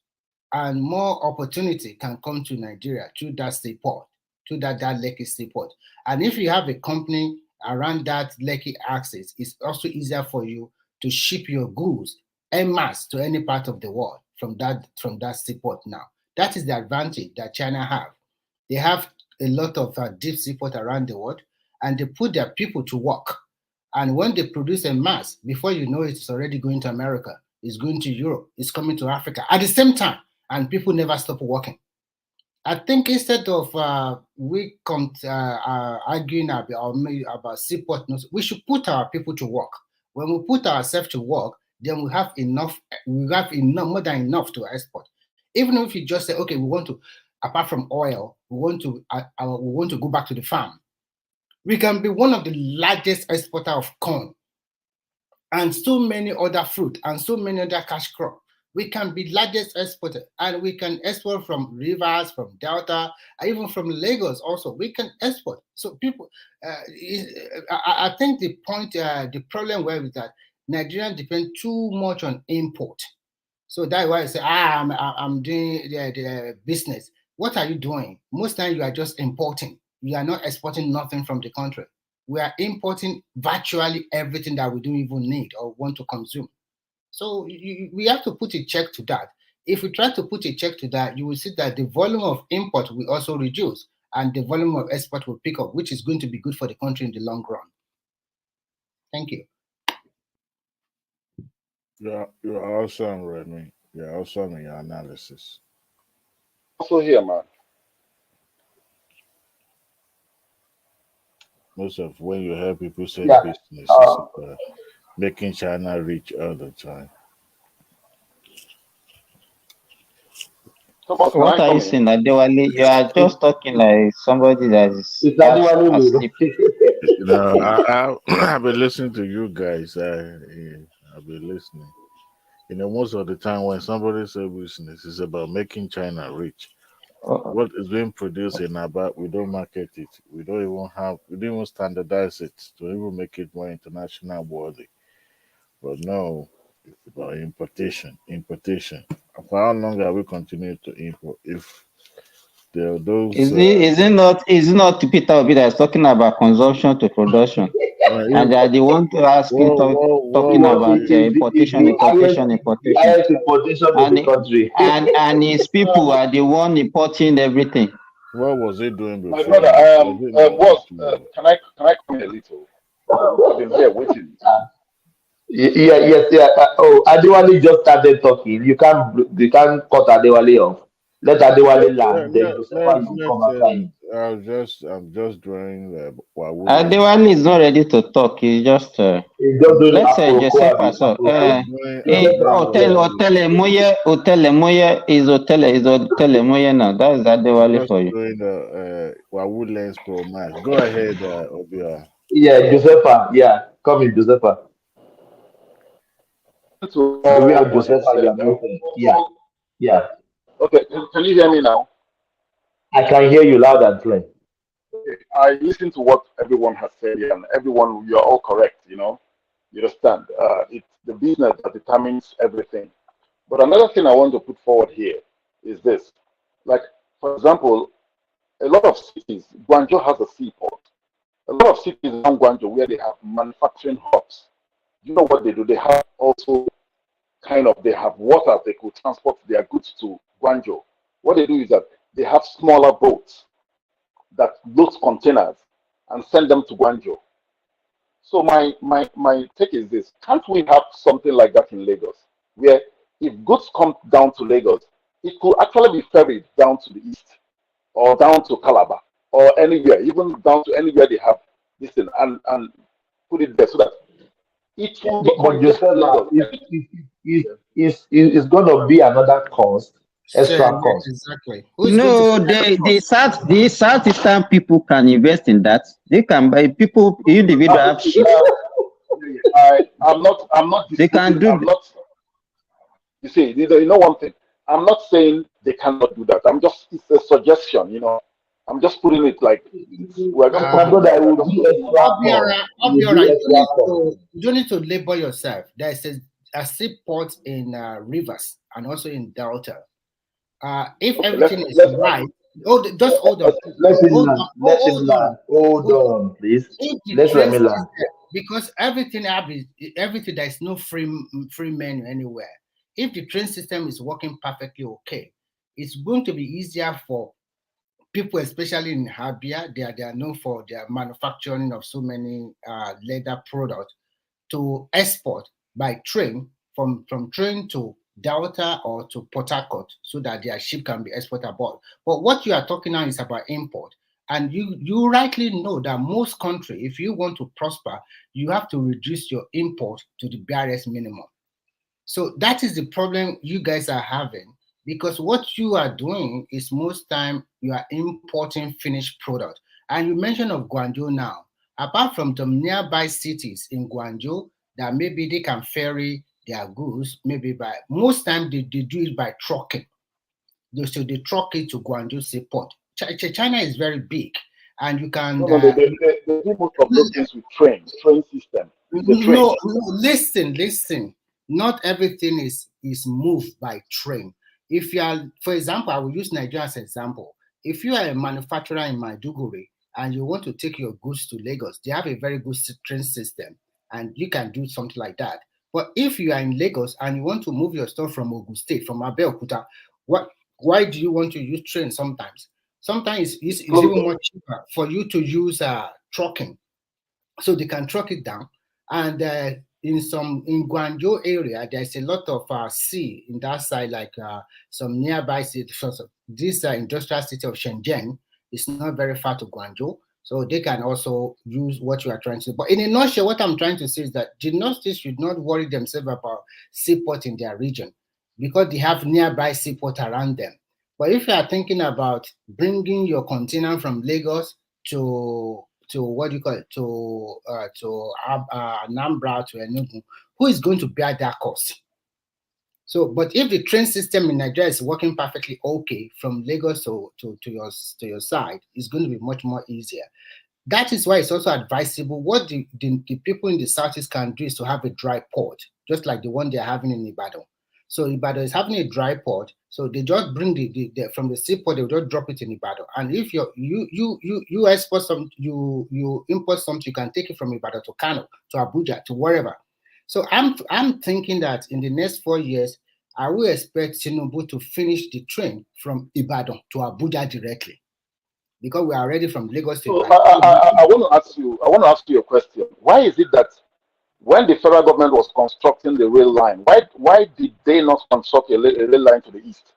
and more opportunity can come to Nigeria through that seaport, through that Lekki seaport. And if you have a company around that Lekki axis, it's also easier for you to ship your goods en masse to any part of the world from that seaport now. That is the advantage that China have. They have a lot of deep seaport around the world, and they put their people to work. And when they produce en masse, before you know it, it's already going to America, it's going to Europe, it's coming to Africa at the same time, and people never stop working. I think instead of arguing about seaport, we should put our people to work. When we put ourselves to work, then we have enough, more than enough to export. Even if you just say, okay, we want to, apart from oil, we want to go back to the farm. We can be one of the largest exporter of corn and so many other fruit and so many other cash crop. We can be largest exporter, and we can export from rivers, from Delta, even from Lagos also. We can export. So people, I think the point, the problem where is that Nigerians depend too much on import. So that's why I say, I'm doing the business. What are you doing? Most times you are just importing. You are not exporting nothing from the country. We are importing virtually everything that we don't even need or want to consume. So we have to put a check to that. If we try to put a check to that, you will see that the volume of import will also reduce and the volume of export will pick up, which is going to be good for the country in the long run. Thank you. You're awesome, Remy. You're awesome in your analysis. Also here, man. Most of when you hear people say Yeah. business, it's making China rich all the time. What are you saying, Adewale? You are just talking like somebody that is asleep. I've been listening to you guys. I've been listening. You know, most of the time when somebody says business, it's about making China rich. What is being produced in Aba, we don't market it. We don't even standardize it to even make it more international worthy. But no, it's about importation. For how long are we continuing to import? If there are those, is it not Peter Obi that is talking about consumption to production, and they are the one to asking talking about importation, and his people are the one importing everything. What was he doing before? My brother, can I come a little? I've been here waiting. Yes. Adewale just started talking. You can't cut Adewale off. Let Adewale land. Then you come after him. I'm just drawing Adewale is not ready to talk. He's just let's say Joseph Paso. Otelemoye is Otelemoye now. That's Adewale for you. Doing Woodlands Pro Max. Go ahead, Obia. Yeah, Josepha. Yeah, come in, Josepha. Yeah. Okay, can you hear me now? I can hear you loud and clear. Okay, I listened to what everyone has said, and everyone, you're all correct, you know. You understand? It's the business that determines everything. But another thing I want to put forward here is this. Like, for example, a lot of cities, Guangzhou has a seaport. A lot of cities around Guangzhou where they have manufacturing hubs. You know what they do? They have also they have water they could transport their goods to Guangzhou. What they do is that they have smaller boats that load containers and send them to Guangzhou. So my take is this: can't we have something like that in Lagos, where if goods come down to Lagos, it could actually be ferried down to the east or down to Calabar or anywhere, even down to anywhere they have this thing, and put it there so that it will it's going to be another cost, extra cost. Exactly. No, the Southeastern people can invest in that. They can buy people, individual have ships. I'm not. They can do. You see, you know one thing. I'm not saying they cannot do that. It's a suggestion. You know, I'm just putting it like we're just. You don't need to label yourself. There's a seaport in rivers and also in Delta. If everything is right, just hold on. Let him land, please. Let me land. because everything there is no free menu anywhere. If the train system is working perfectly okay, it's going to be easier for people, especially in Habia. They are known for their manufacturing of so many leather products, to export by train from train to Delta or to Port Harcourt, so that their ship can be exported abroad. But what you are talking now is about import. And you rightly know that most countries, if you want to prosper, you have to reduce your import to the barest minimum. So that is the problem you guys are having, because what you are doing is most time you are importing finished product. And you mentioned of Guangzhou now. Apart from the nearby cities in Guangzhou that maybe they can ferry their goods, maybe by most time they do it by trucking. So they truck it to Guangzhou seaport. China is very big, and you can. No, they do most of those things with train system. No, listen. Not everything is moved by train. If you are, for example, I will use Nigeria as an example. If you are a manufacturer in Maiduguri and you want to take your goods to Lagos, they have a very good train system, and you can do something like that. But if you are in Lagos and you want to move your stuff from Ogun State, from Abeokuta, why do you want to use train sometimes? Sometimes it's even more cheaper for you to use trucking. So they can truck it down. And in Guangzhou area, there's a lot of sea in that side, like some nearby cities. This industrial city of Shenzhen is not very far to Guangzhou. So they can also use what you are trying to do. But in a nutshell, what I'm trying to say is that the Northeast should not worry themselves about seaport in their region, because they have nearby seaport around them. But if you are thinking about bringing your container from Lagos to what do you call it, to Anambra, to Enugu, who is going to bear that cost? So, but if the train system in Nigeria is working perfectly okay from Lagos to your side, it's going to be much more easier. That is why it's also advisable. What the people in the Southeast can do is to have a dry port, just like the one they're having in Ibadan. So Ibadan is having a dry port, so they just bring the from the seaport, they just drop it in Ibadan. And if you export some, you import something, you can take it from Ibadan to Kano, to Abuja, to wherever. So I'm thinking that in the next 4 years, I will expect Tinubu to finish the train from Ibadan to Abuja directly, because we are already from Lagos to Ibadan. I want to ask you a question. Why is it that when the federal government was constructing the rail line, why did they not construct a rail line to the east?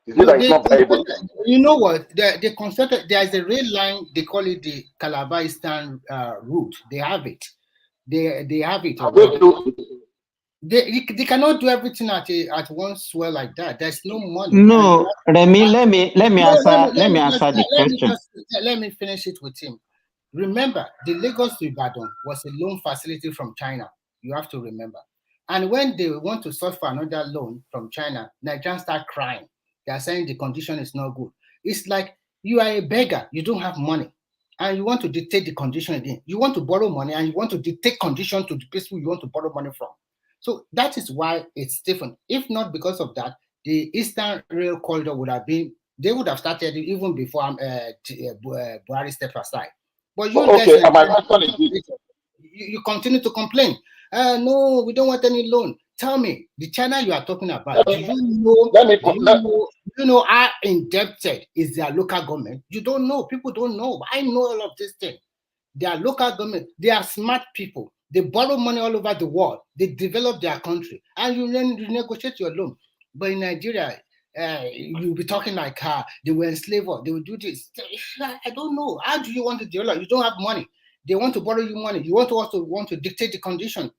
Is it that it's not viable? You know what? They constructed. There is a rail line. They call it the Calabar Eastern route. They have it. They have it. They cannot do everything at one swell like that. There's no money. No, Remy, let me answer the question. Let me finish it with him. Remember, the Lagos to Ibadan was a loan facility from China. You have to remember. And when they want to search for another loan from China, Nigerians start crying. They are saying the condition is not good. It's like you are a beggar, you don't have money, and you want to dictate the condition again. You want to borrow money and you want to dictate condition to the people you want to borrow money from. So that is why it's different. If not because of that, the Eastern Rail Corridor would have been, they would have started even before Buhari stepped aside. But you guys, you continue to complain. No, we don't want any loan. Tell me, the China you are talking about, do you know how indebted is their local government? You don't know. People don't know. I know all of this thing. Their local government, they are smart people. They borrow money all over the world. They develop their country, and you renegotiate your loan. But in Nigeria, you'll be talking like they were enslaved. They will do this. I don't know. How do you want to develop? You don't have money. They want to borrow you money. You want to dictate the condition.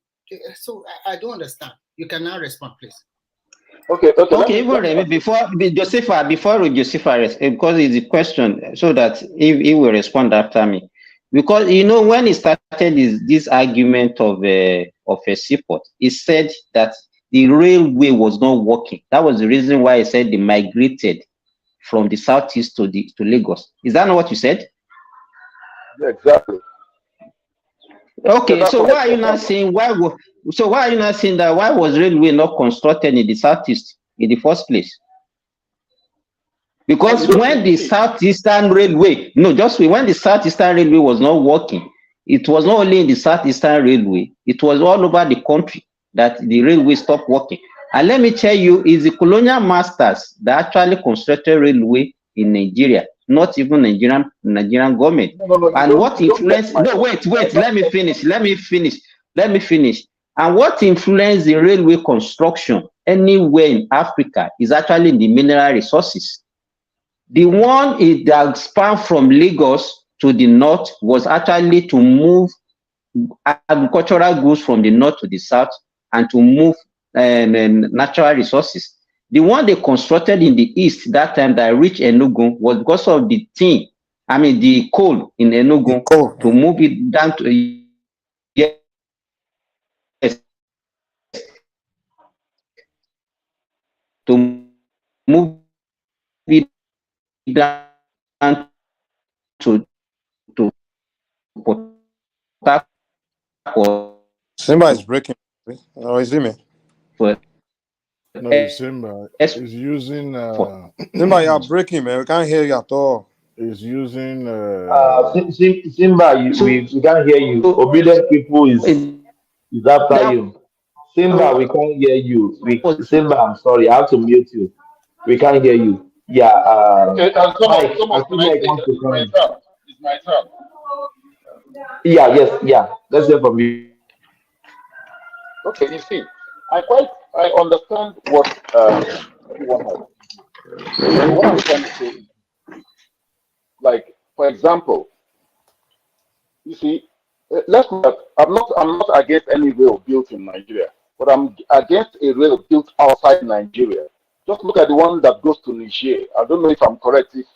So I don't understand. You can now respond, please. Okay. Before Josepha, because it's a question, so that he will respond after me. Because when he started this argument of a seaport, he said that the railway was not working. That was the reason why he said they migrated from the southeast to Lagos. Is that not what you said? Yeah, exactly. Okay, so why are you not saying why was railway not constructed in the southeast in the first place? Because when the Southeastern Railway was not working, It was not only in the Southeastern Railway, it was all over the country that the railway stopped working. And let me tell you, it's the colonial masters that actually constructed railway in Nigeria, not even Nigerian government. And what influenced, no, wait, let me finish. And what influenced the railway construction anywhere in Africa is actually the mineral resources. The one that spanned from Lagos to the north was actually to move agricultural goods from the north to the south and to move natural resources. The one they constructed in the east that time that reached Enugu was because of the the coal in Enugu to move it down to move it down to Port Harcourt. Simba is breaking. Oh, is it me? No, Simba is using. Simba, you are breaking, man. We can't hear you at all. Is using. Simba, we can't hear you. Obedient people is after you. Simba, we can't hear you. Simba, I'm sorry, I have to mute you. We can't hear you. Yeah. Okay, Mike, I think Mike wants to come. It's my turn. Yeah. Let's hear from you. Okay, you see, I understand what everyone has. What I'm trying to say is, like, for example, you see, I'm not against any rail built in Nigeria, but I'm against a rail built outside Nigeria. Just look at the one that goes to Niger. I don't know if I'm correct. If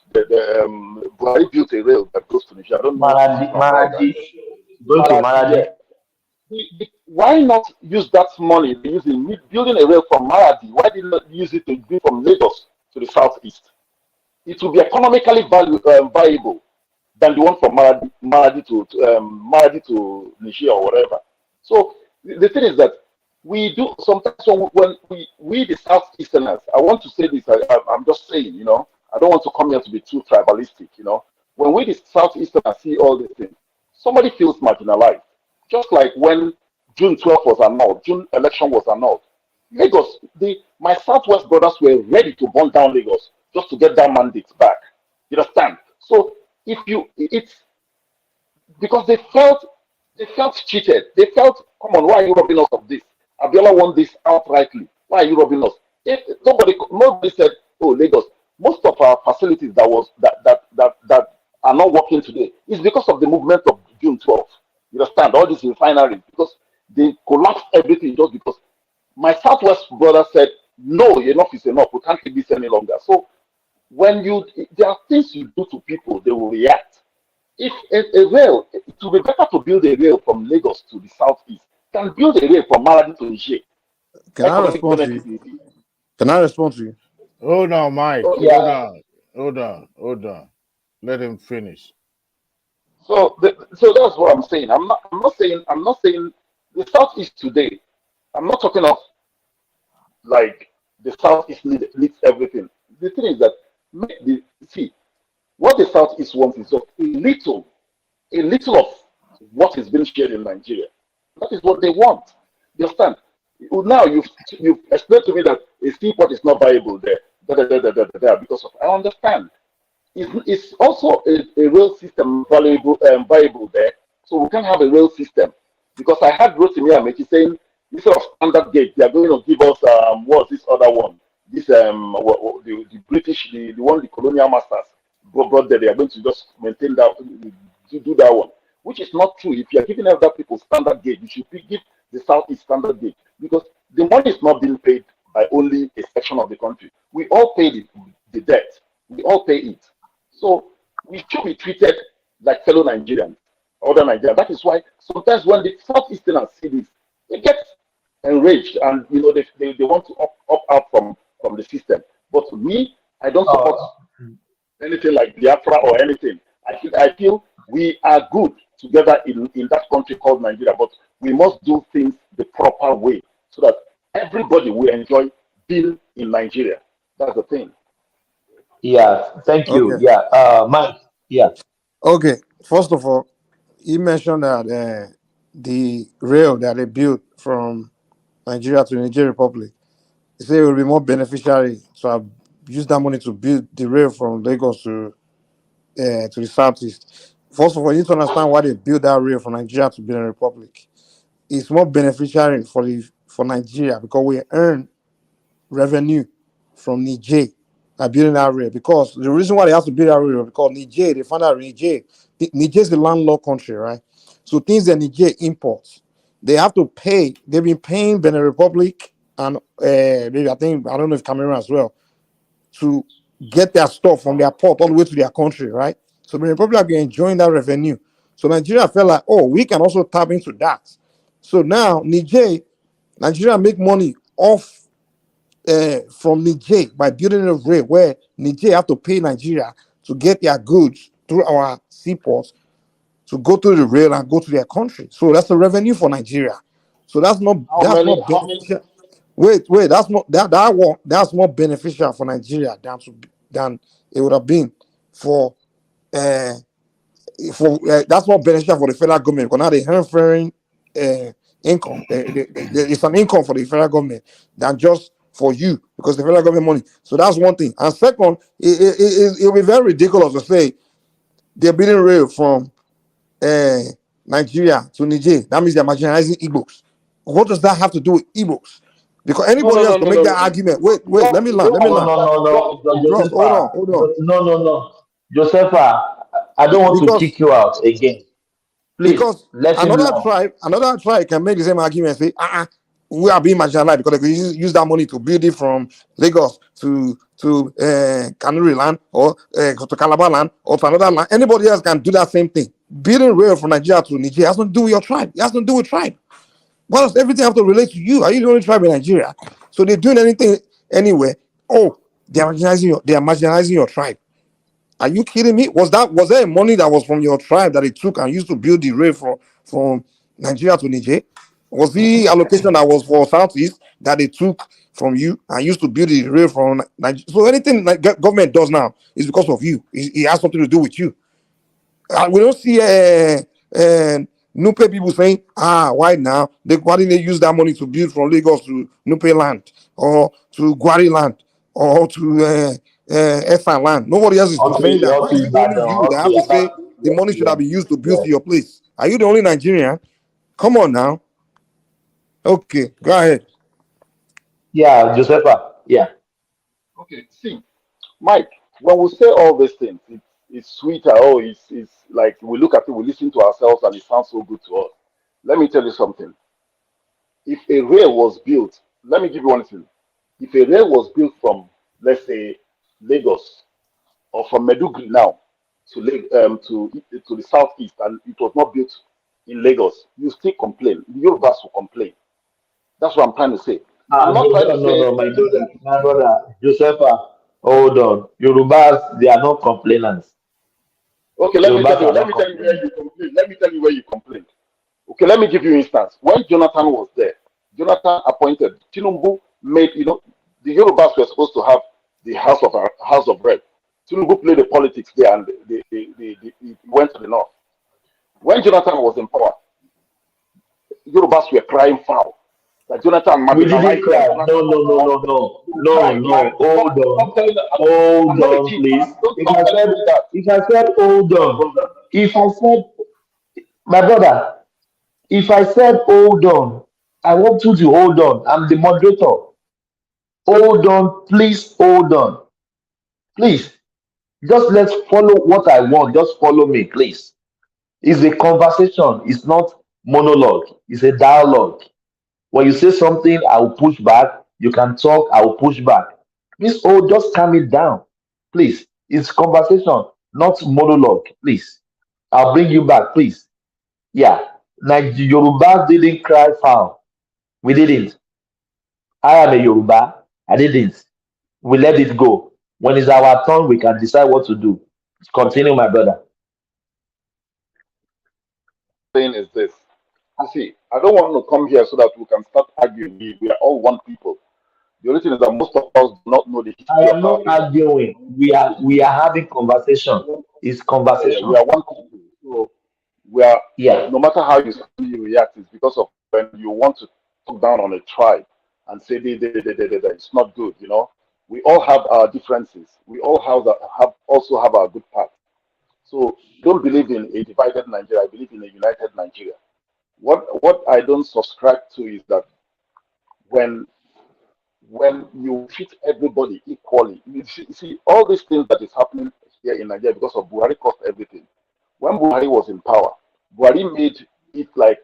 Buhari built a rail that goes to Niger, I don't know. Maradi. Going to Maradi. Why not use that money using building a rail from Maradi? Why did not use it to go from Lagos to the southeast? It will be economically viable than the one from Maradi to Niger or whatever. So the thing is that we do sometimes when we the Southeasterners, I want to say this, I'm just saying, I don't want to come here to be too tribalistic, when we the Southeasterners see all these things, somebody feels marginalized. Just like when June 12th was annulled, June election was annulled. Lagos, my Southwest brothers were ready to burn down Lagos just to get that mandate back. You understand? So it's because they felt cheated. They felt, come on, why are you robbing us of this? Abiola won this outrightly. Why are you robbing us? If nobody said, oh, Lagos, most of our facilities that are not working today is because of the movement of June 12th. You understand? All these refineries, because they collapsed everything just because my Southwest brother said, no, enough is enough. We can't keep this any longer. So when there are things you do to people, they will react. If a rail, it would be better to build a rail from Lagos to the southeast than build a rail from Maradi to Niger. Can I respond to you? Hold on, Mike. Yeah. Hold on. Let him finish. So that's what I'm saying. I'm not saying the southeast today. I'm not talking of like the southeast leads everything. The thing is that what the southeast wants is just a little of what is being shared in Nigeria. That is what they want. You understand? Now you've explained to me that a seaport is not viable there. Because of, I understand. It's also a rail system viable there. So we can have a rail system. Because I had Rotimi Amechi saying, instead of standard gauge, they are going to give us what's this other one? This the British, the one the colonial masters brought there, they are going to just maintain that, to do that one. Which is not true. If you are giving other people standard gauge, you should give the Southeast standard gauge. Because the money is not being paid by only a section of the country. We all pay the debt. We all pay it. So we should be treated like fellow Nigerians, other Nigerians. That is why sometimes when the Southeasterners see this, they get enraged and they want to opt out from the system. But me, I don't support anything like Biafra or anything. I feel we are good together in that country called Nigeria, but we must do things the proper way so that everybody will enjoy being in Nigeria. That's the thing. Yeah, thank you. Okay. Yeah, Mike. Yeah. Okay. First of all, he mentioned that the rail that they built from Nigeria to Niger Republic, he said it would be more beneficiary to have used that money to build the rail from Lagos to the southeast. First of all, you need to understand why they built that rail from Nigeria to Benin Republic. It's more beneficiary for Nigeria because we earn revenue from Niger by building that rail. Because the reason why they have to build that rail is because Niger, they found out Niger is a landlocked country, right? So things that Niger imports, they have to pay. They've been paying Benin Republic and maybe I don't know if Cameroon as well, to get their stuff from their port all the way to their country, right? So Benin Republic are enjoying that revenue. So Nigeria felt like, oh, we can also tap into that. So now Nigeria make money off from Niger by building a rail where Niger have to pay Nigeria to get their goods through our seaports to go through the rail and go to their country. So that's a revenue for Nigeria. So that's not beneficial. Wait, that's more beneficial for Nigeria than it would have been for that's more beneficial for the federal government because now they transferring income. It's an income for the federal government than just for you because the federal government money. So that's one thing. And second, it'll be very ridiculous to say they're building rail from Nigeria to Niger. That means they're marginalizing Igbos. What does that have to do with Igbos? Because anybody else can make that argument. Wait, let me land. No, Bros, hold on. No. Josepha, I don't want to kick you out again. Please, because another tribe can make the same argument and say, we are being marginalized because they can use that money to build it from Lagos to Kanuri land or to Calabar land or to another land. Anybody else can do that same thing. Building rail from Nigeria to Nigeria has nothing to do with your tribe. It has nothing to do with tribe. Why does everything have to relate to you? Are you the only tribe in Nigeria? So they're doing anything anywhere. Oh, they are marginalizing your tribe. Are you kidding me? Was there money that was from your tribe that they took and used to build the rail from Nigeria to Niger? Was the allocation that was for Southeast that they took from you and used to build the rail from Nigeria? So anything like government does now is because of you. It has something to do with you. We don't see Nupe people saying, why now? Why didn't they use that money to build from Lagos to Nupe land or to Gwari land or to Efa land? Nobody else is saying that. Why is it only you that have to say the money should have been used to build to your place? Are you the only Nigerian? Come on now. Okay, go ahead. Yeah, Josepha. Yeah. Okay, see, Mike, when we say all these things, it's sweeter. Oh, it's like we look at it, we listen to ourselves, and it sounds so good to us. Let me tell you something. If a rail was built, let me give you one thing. If a rail was built from, let's say, Lagos or from Meduguri now to the southeast, and it was not built in Lagos, you still complain. The Yorubas will complain. That's what I'm trying to say. I'm not trying to say. No, my brother, Josepha, hold on. Yorubas, they are not complainants. Okay, let me tell you where you complain. Let me tell you where you complained. Okay, let me give you instance. When Jonathan was there, Jonathan appointed Tinubu made, the Yorubas were supposed to have the House of Rep. Tinubu played the politics there and they went to the north. When Jonathan was in power, Yorubas were crying foul. That Jonathan we didn't cry. No. Hold on, please. If I said hold on, my brother, if I said hold on, I want you to hold on. I'm the moderator. Hold on, please hold on. Please, just let's follow what I want. Just follow me, please. It's a conversation. It's not monologue. It's a dialogue. When you say something, I will push back. You can talk, I will push back. Please, just calm it down. Please. It's conversation, not monologue. Please. I'll bring you back, please. Yeah. Yoruba didn't cry foul. We didn't. I am a Yoruba. I didn't. We let it go. When it's our turn, we can decide what to do. Continue, my brother. Saying is this. You see, I don't want to come here so that we can start arguing. We are all one people. The only thing is that most of us do not know the history. I am not arguing. We are having conversation. It's conversation. We are one people. So no matter how you react, it's because of when you want to talk down on a tribe and say it's not good. You know, we all have our differences. We all also have our good parts. So don't believe in a divided Nigeria. I believe in a united Nigeria. What I don't subscribe to is that when you treat everybody equally, you see all these things that is happening here in Nigeria because of Buhari cost everything. When Buhari was in power, Buhari made it like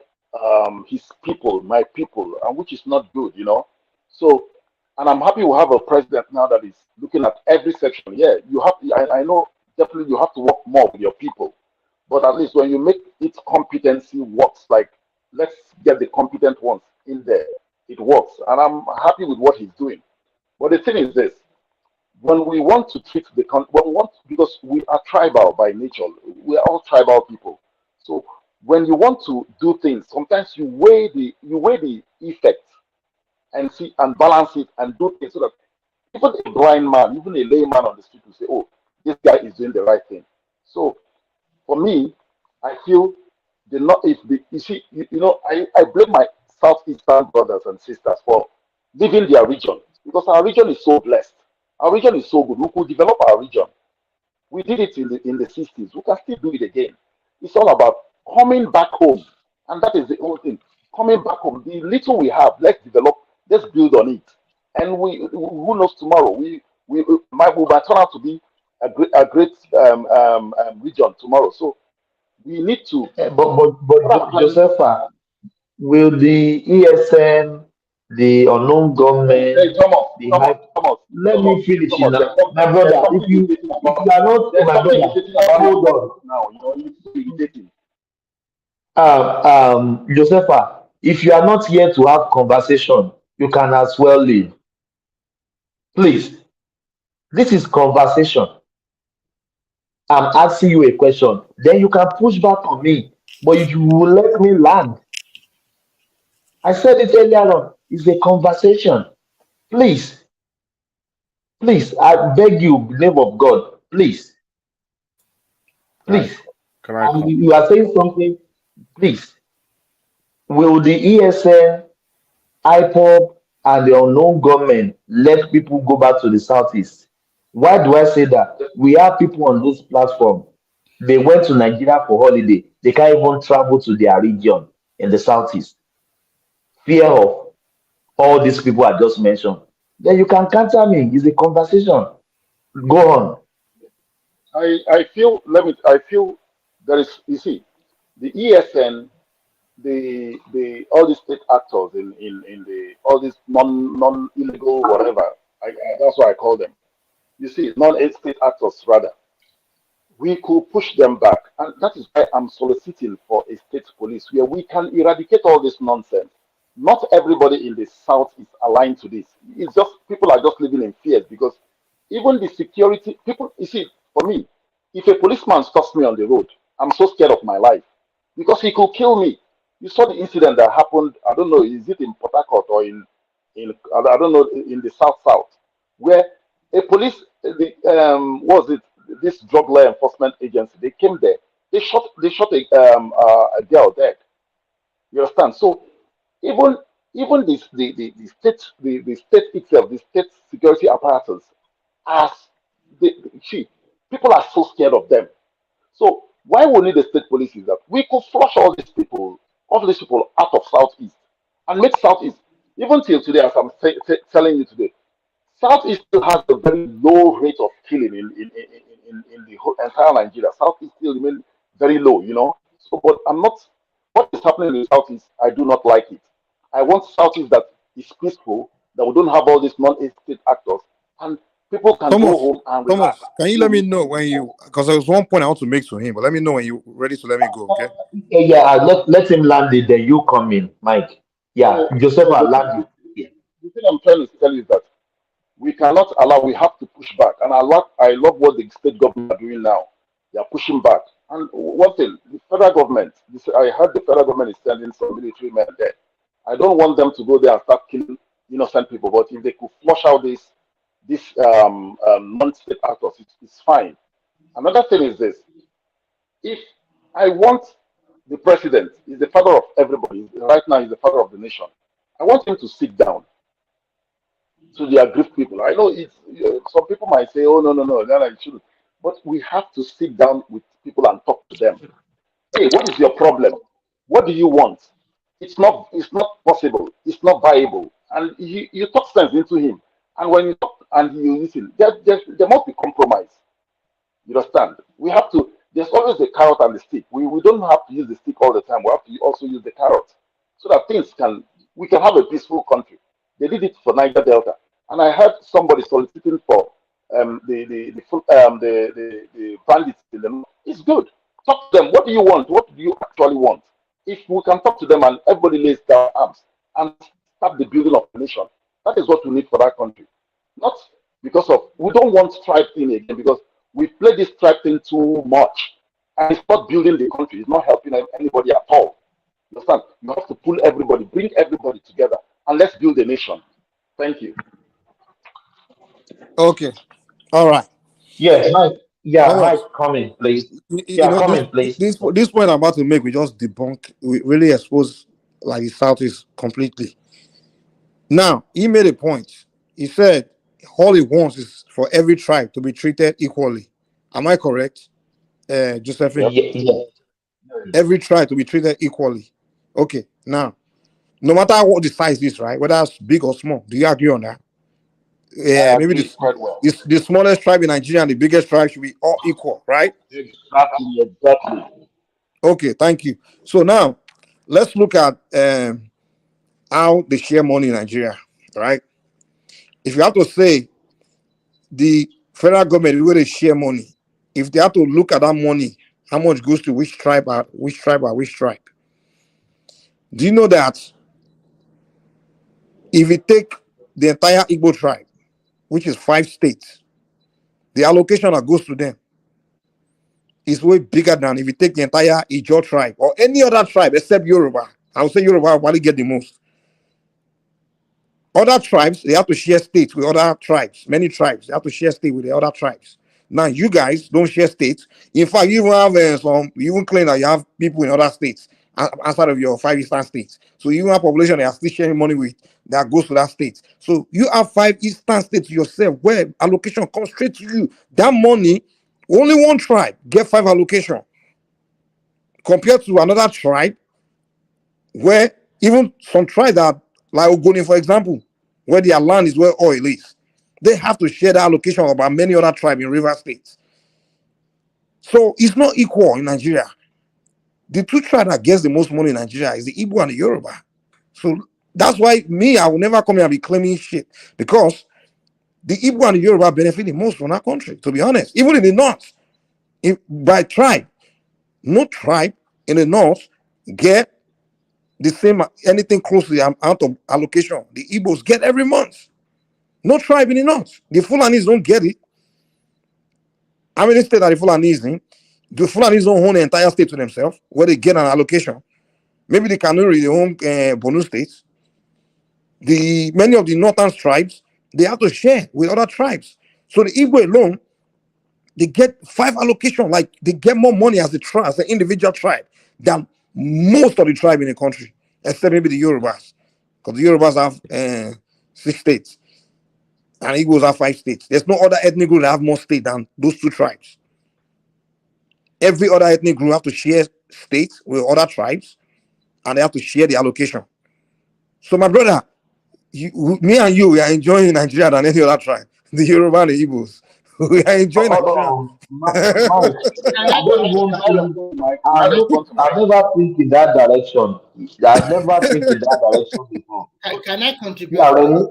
his people, my people, and which is not good, you know. So, and I'm happy we have a president now that is looking at every section. Yeah, you have. I know definitely you have to work more with your people, but at least when you make it competency works, like let's get the competent ones in there, it works, and I'm happy with what he's doing. But the thing is this: when we want to treat when we want, because we are tribal by nature, we are all tribal people. So when you want to do things, sometimes you weigh the effect and see and balance it and do things so that even a blind man, even a layman on the street will say, "Oh, this guy is doing the right thing." So for me, I feel the not if the you see you know I blame my southeastern brothers and sisters for leaving their region because our region is so blessed. Our region is so good. We could develop our region. We did it in the 60s. We can still do it again. It's all about coming back home. And that is the whole thing. Coming back home. The little we have, let's develop, let's build on it. And who knows tomorrow? We might turn out to be a great region tomorrow. So we need to. But Josepha, will the ESN, the unknown government, Hey, let me finish it Thomas, now. My brother, if you are not there's my something brother, irritating about hold your on. now. You know, it's irritating. Josepha, if you are not here to have conversation, you can as well leave. Please, this is conversation. I'm asking you a question. Then you can push back on me, but you will let me land. I said it earlier on. It's a conversation. Please, please, I beg you, in the name of God, please, Right. please. Can I come? You are saying something, please. Will the ESN, IPOB, and the unknown government let people go back to the southeast? Why do I say that? We have people on this platform. They went to Nigeria for holiday. They can't even travel to their region in the southeast. Fear of all these people I just mentioned. Then you can counter me. It's a conversation. Go on. I feel there is, you see, the ESN, the all these state actors in the all these non illegal whatever, that's what I call them. You see, non-state actors rather. We could push them back. And that is why I'm soliciting for a state police where we can eradicate all this nonsense. Not everybody in the South is aligned to this. It's just people are just living in fears because even the security people, you see, for me, if a policeman stops me on the road, I'm so scared of my life because he could kill me. You saw the incident that happened, I don't know, is it in Port Harcourt or I don't know, in the South, where a police, was it this drug law enforcement agency? They came there. They shot a girl dead. You understand? So even this the state itself, the state security apparatus, as see, people are so scared of them. So why we need the state police is that we could flush all these people out of Southeast and make Southeast, even till today, as I'm telling you today, Southeast still has a very low rate of killing in the whole entire Nigeria. Southeast still remain very low, you know. So, but I'm not. What is happening in Southeast, I do not like it. I want Southeast that is peaceful, that we don't have all these non-state actors, and people can go home and relax. Thomas, can you let me know when you? Because there was one point I want to make to him, but let me know when you're ready to let me go. Okay. Let him land it. Then you come in, Mike. Yeah, Joseph, I'll land you. The thing I'm trying to tell you is that we cannot allow, we have to push back. And I love what the state government are doing now. They are pushing back. And one thing, the federal government, I heard the federal government is sending some military men there. I don't want them to go there and start killing innocent people, but if they could flush out this non-state actors, it's fine. Another thing is this: if I want the president. He's the father of everybody. Right now, he's the father of the nation. I want him to sit down to the aggrieved people. I know it's some people might say, "Oh no, that I shouldn't," but we have to sit down with people and talk to them. Hey, what is your problem? What do you want? It's not possible. It's not viable. And you talk sense into him. And when you talk and you listen, there must be compromise. You understand? We have to. There's always the carrot and the stick. We don't have to use the stick all the time. We have to also use the carrot so that we can have a peaceful country. They did it for Niger Delta, and I heard somebody soliciting for the bandits in the north. It's good. Talk to them. What do you want? What do you actually want? If we can talk to them and everybody lays down arms and start the building of the nation, that is what we need for that country. Not because of we don't want tribe thing again because we play this tribe thing too much, and it's not building the country. It's not helping anybody at all. You understand? You have to pull everybody, bring everybody together, and let's build a nation. Thank you. Okay. All right. Yes, Mike. Yeah, Thomas, Mike, comment, please. Comment, please. This point I'm about to make, we just debunk. We really expose like the South is completely. Now, he made a point. He said all he wants is for every tribe to be treated equally. Am I correct, Josephine? Yeah. Every tribe to be treated equally. Okay. Now, no matter what the size is, right? Whether it's big or small, do you agree on that? Yeah, maybe the smallest tribe in Nigeria and the biggest tribe should be all equal, right? Exactly. Okay, thank you. So now let's look at how they share money in Nigeria, right? If you have to say the federal government is going to share money, if they have to look at that money, how much goes to which tribe, which tribe. Do you know that if you take the entire Igbo tribe, which is 5 states, the allocation that goes to them is way bigger than if you take the entire Ijaw tribe or any other tribe except Yoruba. I would say Yoruba will probably get the most. Other tribes, they have to share states with other tribes. Many tribes, they have to share states with the other tribes. Now, you guys don't share states. In fact, you even have you even claim that you have people in other states outside of your 5 eastern states. So you have population that are still sharing money with that goes to that state. So you have 5 eastern states yourself where allocation comes straight to you. That money, only one tribe get 5 allocation compared to another tribe where even some tribes that, like Ogoni, for example, where their land is where oil is, they have to share the allocation about many other tribes in river states. So it's not equal in Nigeria. The 2 tribes that gets the most money in Nigeria is the Igbo and the Yoruba. So that's why I will never come here and be claiming shit, because the Igbo and the Yoruba benefit the most from our country, to be honest. Even in the north, by tribe, no tribe in the north get the same, anything close to the amount of allocation the Igbos get every month. No tribe in the north. The Fulanis don't get it. How many states are the Fulanis in? The Fulanis don't own the entire state to themselves, where they get an allocation. Maybe the Kanuri, they own Borno states. Many of the northern tribes, they have to share with other tribes. So the Igbo alone, they get 5 allocation, like they get more money as an individual tribe than most of the tribe in the country, except maybe the Yorubas, because the Yorubas have 6 states and Igbos have 5 states. There's no other ethnic group that have more states than those 2 tribes. Every other ethnic group have to share states with other tribes, and they have to share the allocation. So my brother, me and you, we are enjoying Nigeria than any other tribe. The Yoruba and the Igbos. We are enjoying Nigeria. I never think in that direction. I never think in that direction before. Can I contribute? Yeah, Remy.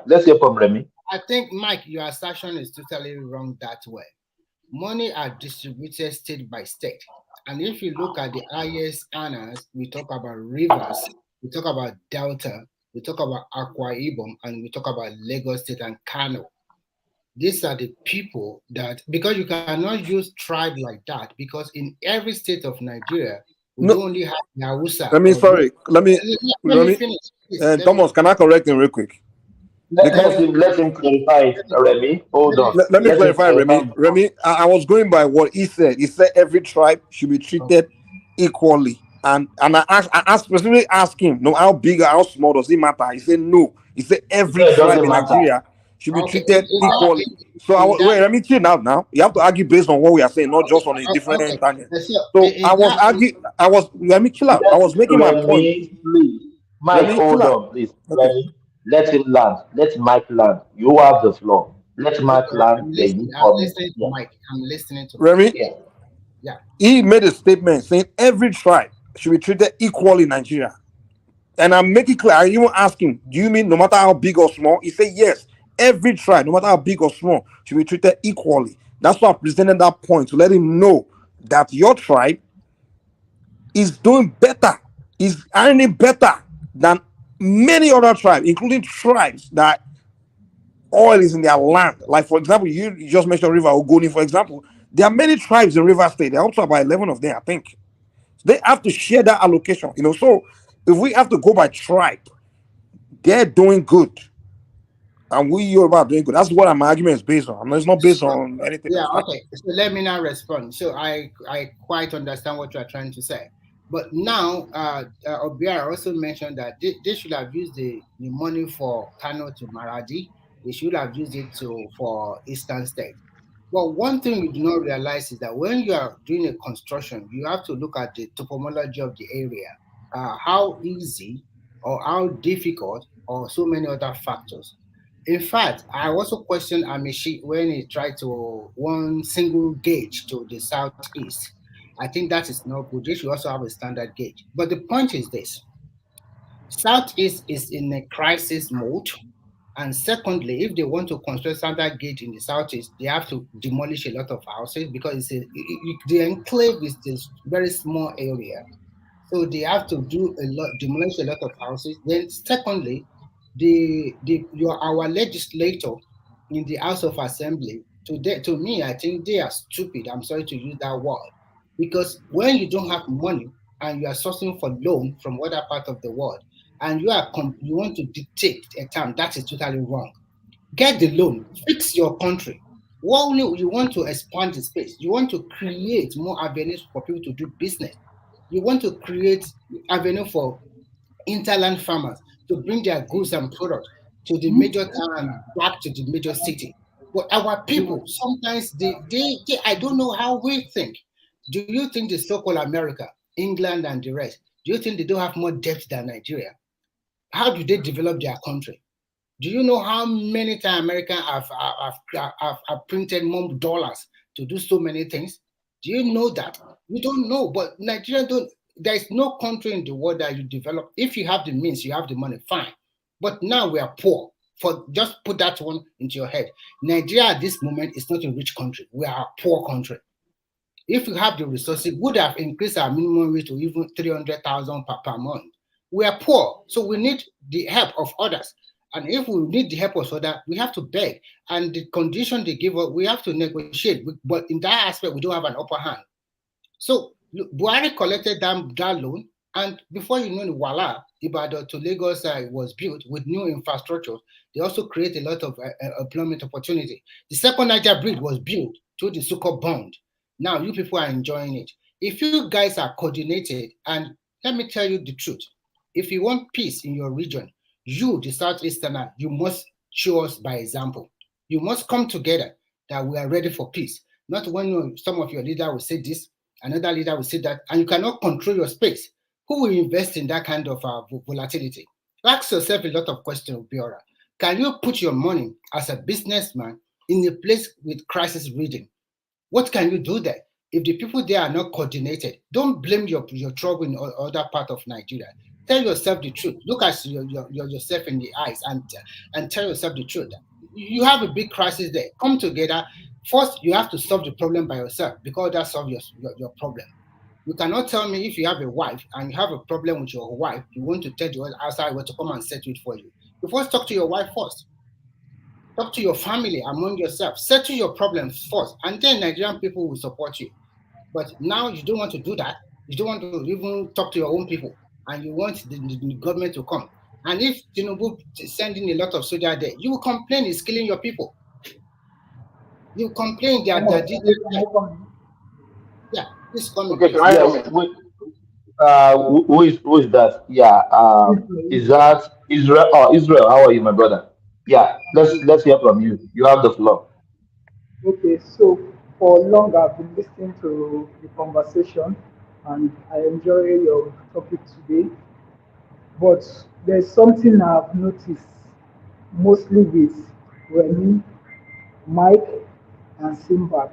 Let's hear from Remy. I think, Mike, your assertion is totally wrong that way. Money are distributed state by state. And if you look at the highest earners, we talk about Rivers, we talk about Delta, we talk about Akwa Ibom, and we talk about Lagos State and Kano. These are the people that, because you cannot use tribe like that, because in every state of Nigeria, we only have Hausa. Let me finish. Thomas, can I correct him real quick? Let him clarify, Remy. Hold on. Let me clarify, Remy. Remy, I was going by what he said. He said every tribe should be treated equally. And I specifically asked him, no, how big or how small does it matter? He said no. He said every It tribe doesn't in matter. Nigeria should be Okay, treated equally. So wait, let me chill now. You have to argue based on what we are saying, not just on a different tangent. So I was let me chill out. I was making my point. Remy, please. Mike, Let me chill hold out. on, please. Okay. Remy, let him land. Let Mike land. You have the floor. Let Mike land, then you I'm come in. listening to Yeah. Mike. I'm listening to Remy, Mike. Yeah. Yeah. he made a statement saying every tribe should be treated equally in Nigeria. And I'm making clear, I even asked him, do you mean no matter how big or small? He said yes. Every tribe, no matter how big or small, should be treated equally. That's why I presented that point to let him know that your tribe is doing better, is earning better than many other tribes, including tribes that oil is in their land. Like, for example, you just mentioned River Ogoni, for example. There are many tribes in River State. There are also about 11 of them, I think. They have to share that allocation, So if we have to go by tribe, they're doing good. And we Yoruba are doing good. That's what my argument is based on. It's not based on anything Yeah, else. okay. So let me now respond. So I quite understand what you are trying to say. But now, Obiara also mentioned that they should have used the money for Kano to Maradi. They should have used it for Eastern State. But one thing you do not realize is that when you are doing a construction, you have to look at the topography of the area, how easy or how difficult, or so many other factors. In fact, I also questioned Amishi when he tried to one single gauge to the southeast. I think that is not good. They should also have a standard gauge. But the point is this: Southeast is in a crisis mode. And secondly, if they want to construct standard gauge in the southeast, they have to demolish a lot of houses because the enclave is this very small area. So they have to demolish a lot of houses. Then secondly, our legislator in the House of Assembly, to me, I think they are stupid. I'm sorry to use that word. Because when you don't have money and you are sourcing for loan from other part of the world, and you want to dictate a term, that is totally wrong. Get the loan, fix your country. Well, you want to expand the space. You want to create more avenues for people to do business. You want to create avenue for interland farmers to bring their goods and products to the major town and back to the major city. But our people, sometimes I don't know how we think. Do you think the so-called America, England and the rest, do you think they don't have more debt than Nigeria? How do they develop their country? Do you know how many times America have printed more dollars to do so many things? Do you know that? We don't know, but Nigeria don't. There is no country in the world that you develop. If you have the means, you have the money, fine. But now we are poor. Just put that one into your head. Nigeria at this moment is not a rich country. We are a poor country. If we have the resources, we would have increased our minimum wage to even 300,000 per month. We are poor, so we need the help of others. And if we need the help of others, we have to beg. And the condition they give us, we have to negotiate. But in that aspect, we don't have an upper hand. So Buhari collected that loan, and before you know it, voila, Ibadan to Lagos was built with new infrastructure. They also create a lot of employment opportunity. The second Niger Bridge was built through the Sukkot bond. Now you people are enjoying it. If you guys are coordinated, and let me tell you the truth, if you want peace in your region, you, the Southeasterner, you must show us by example. You must come together that we are ready for peace. Not when some of your leaders will say this, another leader will say that, and you cannot control your space. Who will invest in that kind of volatility? Ask yourself a lot of questions, Biora. Can you put your money as a businessman in a place with crisis reading? What can you do there? If the people there are not coordinated, don't blame your trouble in other part of Nigeria. Tell yourself the truth. Look at yourself in the eyes and tell yourself the truth. You have a big crisis there. Come together. First, you have to solve the problem by yourself because that solves your problem. You cannot tell me if you have a wife and you have a problem with your wife, you want to tell the outside world to come and settle it for you. You first talk to your wife first. Talk to your family among yourself. Settle your problems first, and then Nigerian people will support you. But now you don't want to do that. You don't want to even talk to your own people, and you want the government to come. And if Tinubu is sending a lot of soldiers there, you will complain he's killing your people. You complain that yeah, it's coming. Okay, can I come in? Who is that? Yeah. Is that Israel? Oh, Israel. How are you, my brother? Yeah. Let's hear from you. You have the floor. Okay, so for long I've been listening to the conversation and I enjoy your topic today. But there's something I've noticed mostly with Remy, Mike, and Simba.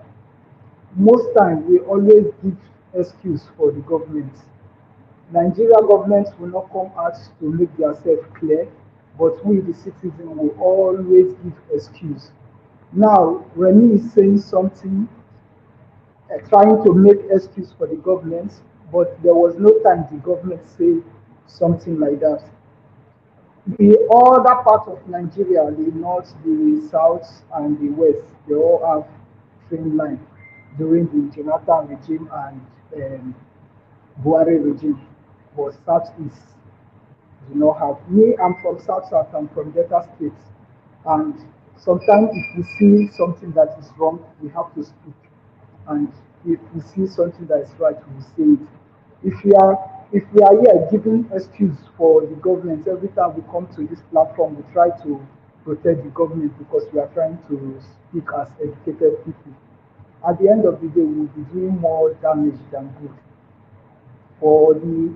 Most time we always give excuse for the government. Nigeria government will not come out to make themselves clear, but we the citizen will always give excuse. Now Remy is saying something, trying to make excuse for the government, but there was no time the government say something like that. The other part of Nigeria, the north, the south, and the west, they all have train line during the Jonathan regime and Buhari regime. But southeast do not have. Me, I'm from South, I'm from Delta State, and sometimes if we see something that is wrong, we have to speak, and if we see something that is right, we say it. If we are here giving excuse for the government every time we come to this platform, we try to protect the government because we are trying to speak as educated people. At the end of the day, we will be doing more damage than good. For the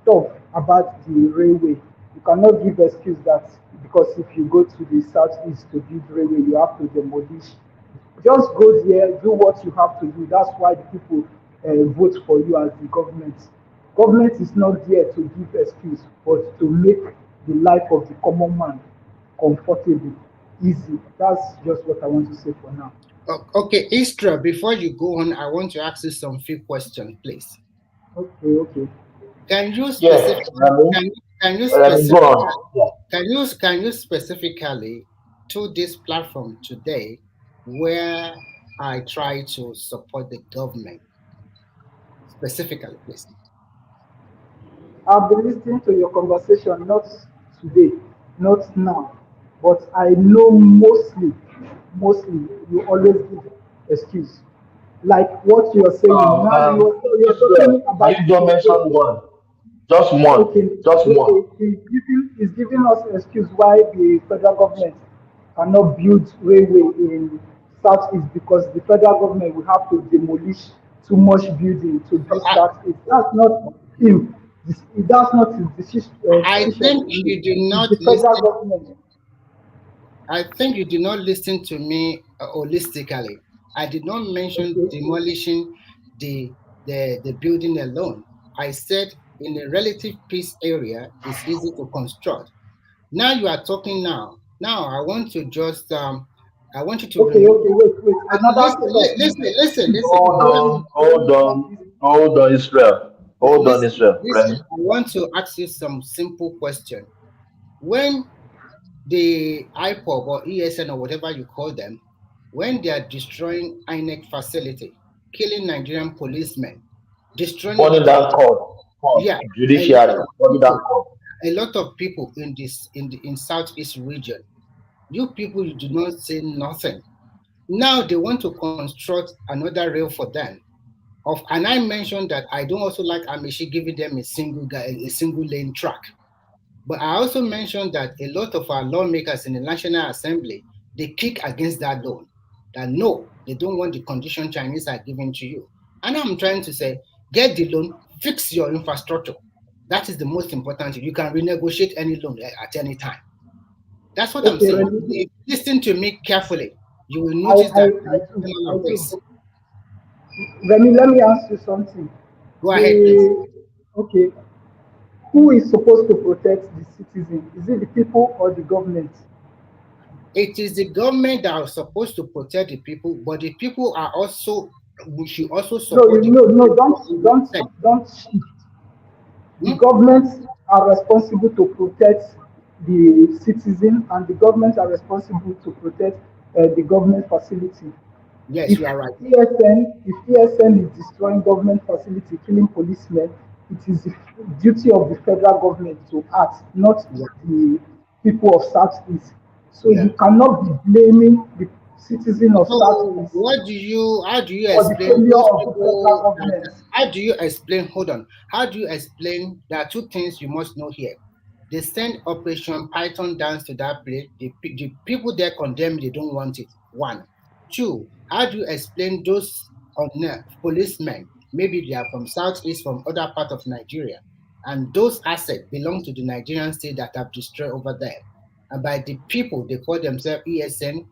stuff about the railway, you cannot give excuse that because if you go to the southeast to build railway, you have to demolish. Just go there, do what you have to do. That's why the people vote for you as the government. Government is not there to give excuse, but to make the life of the common man comfortable, easy. That's just what I want to say for now. Okay, Istra, before you go on, I want to ask you some few questions, please. Okay. Can you Yes, specifically, can you go on. can you specifically to this platform today where I try to support the government specifically, please? I've been listening to your conversation, not today, not now, but I know mostly you always give excuse. Like what you're saying now, you're talking about. Can you don't mention one? Just one. Okay, Just one. He's giving us an excuse why the federal government cannot build railway in Southeast because the federal government will have to demolish too much building to build Southeast. That's not him. That's not his decision. I think you do not listen. I think you did not listen to me holistically. I did not mention demolishing the building alone. I said in a relative peace area, it's easy to construct. Now you are talking now. Now I want to just I want you to wait. Listen. Hold on, Israel. Listen, I want to ask you some simple question. When the IPOB or ESN or whatever you call them, when they are destroying INEC facility, killing Nigerian policemen, destroying judiciary, a lot of people in this in Southeast region, you people you do not say nothing. Now they want to construct another rail for them. And I mentioned that I don't also like Amishi giving them a single lane track. But I also mentioned that a lot of our lawmakers in the National Assembly, they kick against that loan. That no, they don't want the condition Chinese are giving to you. And I'm trying to say, get the loan, fix your infrastructure. That is the most important thing. You can renegotiate any loan at any time. That's what I'm saying. If you listen to me carefully, you will notice that. Remy, let me ask you something. Go ahead, please. Okay. Who is supposed to protect the citizen? Is it the people or the government? It is the government that are supposed to protect the people, but the people are also, we should also support don't shift. The governments are responsible to protect the citizen, and the governments are responsible to protect the government facility. Yes, you are right. If ESN is destroying government facility, killing policemen, it is the duty of the federal government to act, not the people of Southeast. So you cannot be blaming the citizen of So Southeast how do you for the explain failure those of the federal people government. how do you explain, hold on, how do you explain, there are two things you must know here. They send Operation Python dance to that place. The people there condemn, they don't want it. One. Two, how do you explain those policemen, maybe they are from Southeast, from other part of Nigeria, and those assets belong to the Nigerian state that have destroyed over there, and by the people, they call themselves ESN,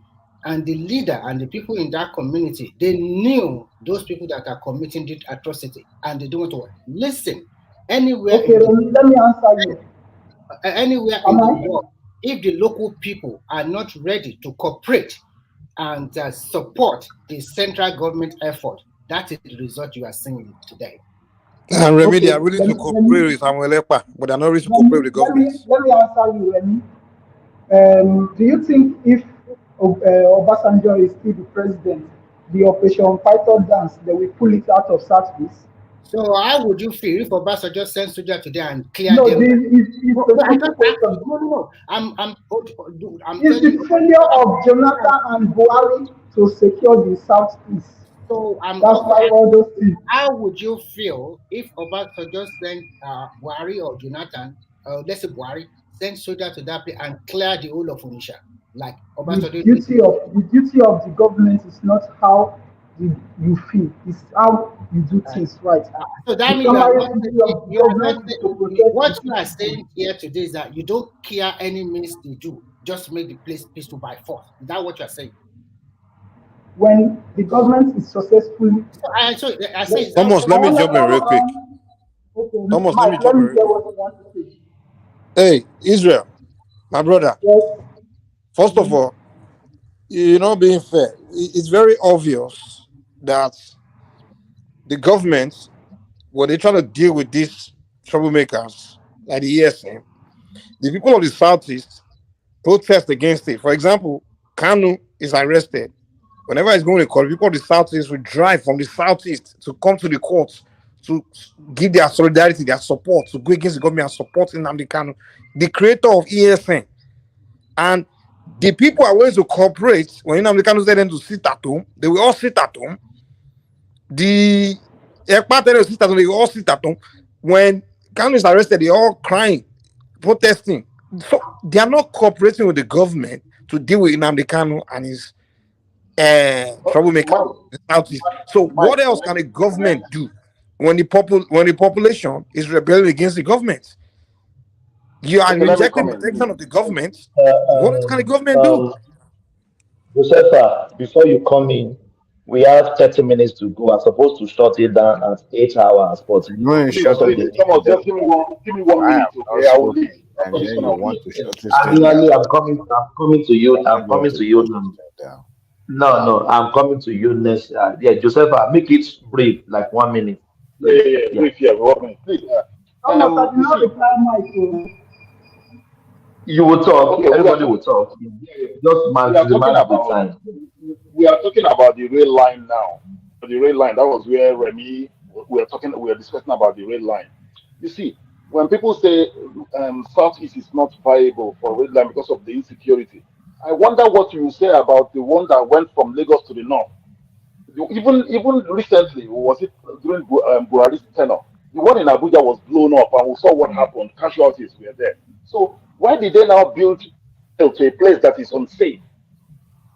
and the leader and the people in that community, they knew those people that are committing this atrocity, and they don't want to listen. Anywhere Okay, let me answer you. Anywhere in the world, if the local people are not ready to cooperate and support the central government effort, that is the result you are seeing today. And Remy, they are willing to cooperate with Samuel Ekpa, but they are not ready to cooperate with the government. Let me answer you, Remy. Do you think if Obasanjo is still the president, the Operation Python dance, they will pull it out of Southeast? So how would you feel if Obasanjo sends soldier today and clear No, them? it's the failure of Jonathan and Buhari to secure the Southeast. So that's why all those things. How would you feel if Obasanjo sent Buhari or Jonathan, let's say Buhari, send soldier to that place and clear the whole of Onitsha? Like Obasanjo. The duty of the government is not how you feel, it's how you do things right. So that means what you are saying here today is that you don't care any means they do, just make the place peaceful by force. Is that what you are saying? When the government is successfully, Thomas, let me jump in real quick. Okay, Thomas, Mike, let me jump in real quick. Hey, Israel, my brother. Yes. First of all, you're not being fair. It's very obvious that the government, when they try to deal with these troublemakers like the ESM, the people of the Southeast protest against it. For example, Kanu is arrested. Whenever he's going to court, people of the Southeast will drive from the Southeast to come to the courts to give their solidarity, their support, to go against the government and support Nnamdi Kanu, the creator of ESN. And the people are willing to cooperate. When Nnamdi Kanu said them to sit at home, they will all sit at home. The Ekpa tell them to sit at home, they will all sit at home. When Kanu is arrested, they're all crying, protesting. So they are not cooperating with the government to deal with Nnamdi Kanu and his troublemaker in Southeast. So what else can a government do when the population is rebelling against the government? You are rejecting protection of the government. What else can the government do? Josefa, before you come in, we have 30 minutes to go. I'm supposed to shut it down at 8 hours, but because of the just give me 1 minute, okay? I will leave. And then you want to shut this I'm coming to you. I'm coming to you now. No, I'm coming to you next. Josefa, make it brief, like 1 minute. Brief, 1 minute, please. You will talk. Okay, everybody will talk. Just maximize the time. We are talking about the rail line now. The rail line, that was where Remy, we are discussing about the rail line. You see, when people say Southeast is not viable for rail line because of the insecurity, I wonder what you say about the one that went from Lagos to the north. Even recently, was it during Buhari's tenure? The one in Abuja was blown up, and we saw what happened. Casualties were there. So why did they now build to a place that is unsafe?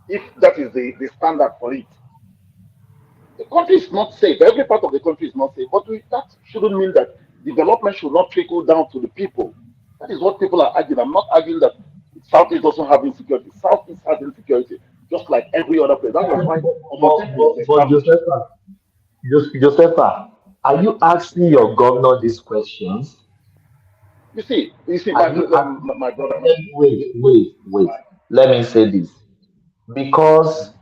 If that is the standard for it, the country is not safe. Every part of the country is not safe. But that shouldn't mean that development should not trickle down to the people. That is what people are arguing. I'm not arguing that Southeast doesn't have insecurity. Southeast has insecurity, just like every other place. That was why. Josefa, are you asking your governor these questions? You see, my brother. Wait. Let me say this. Because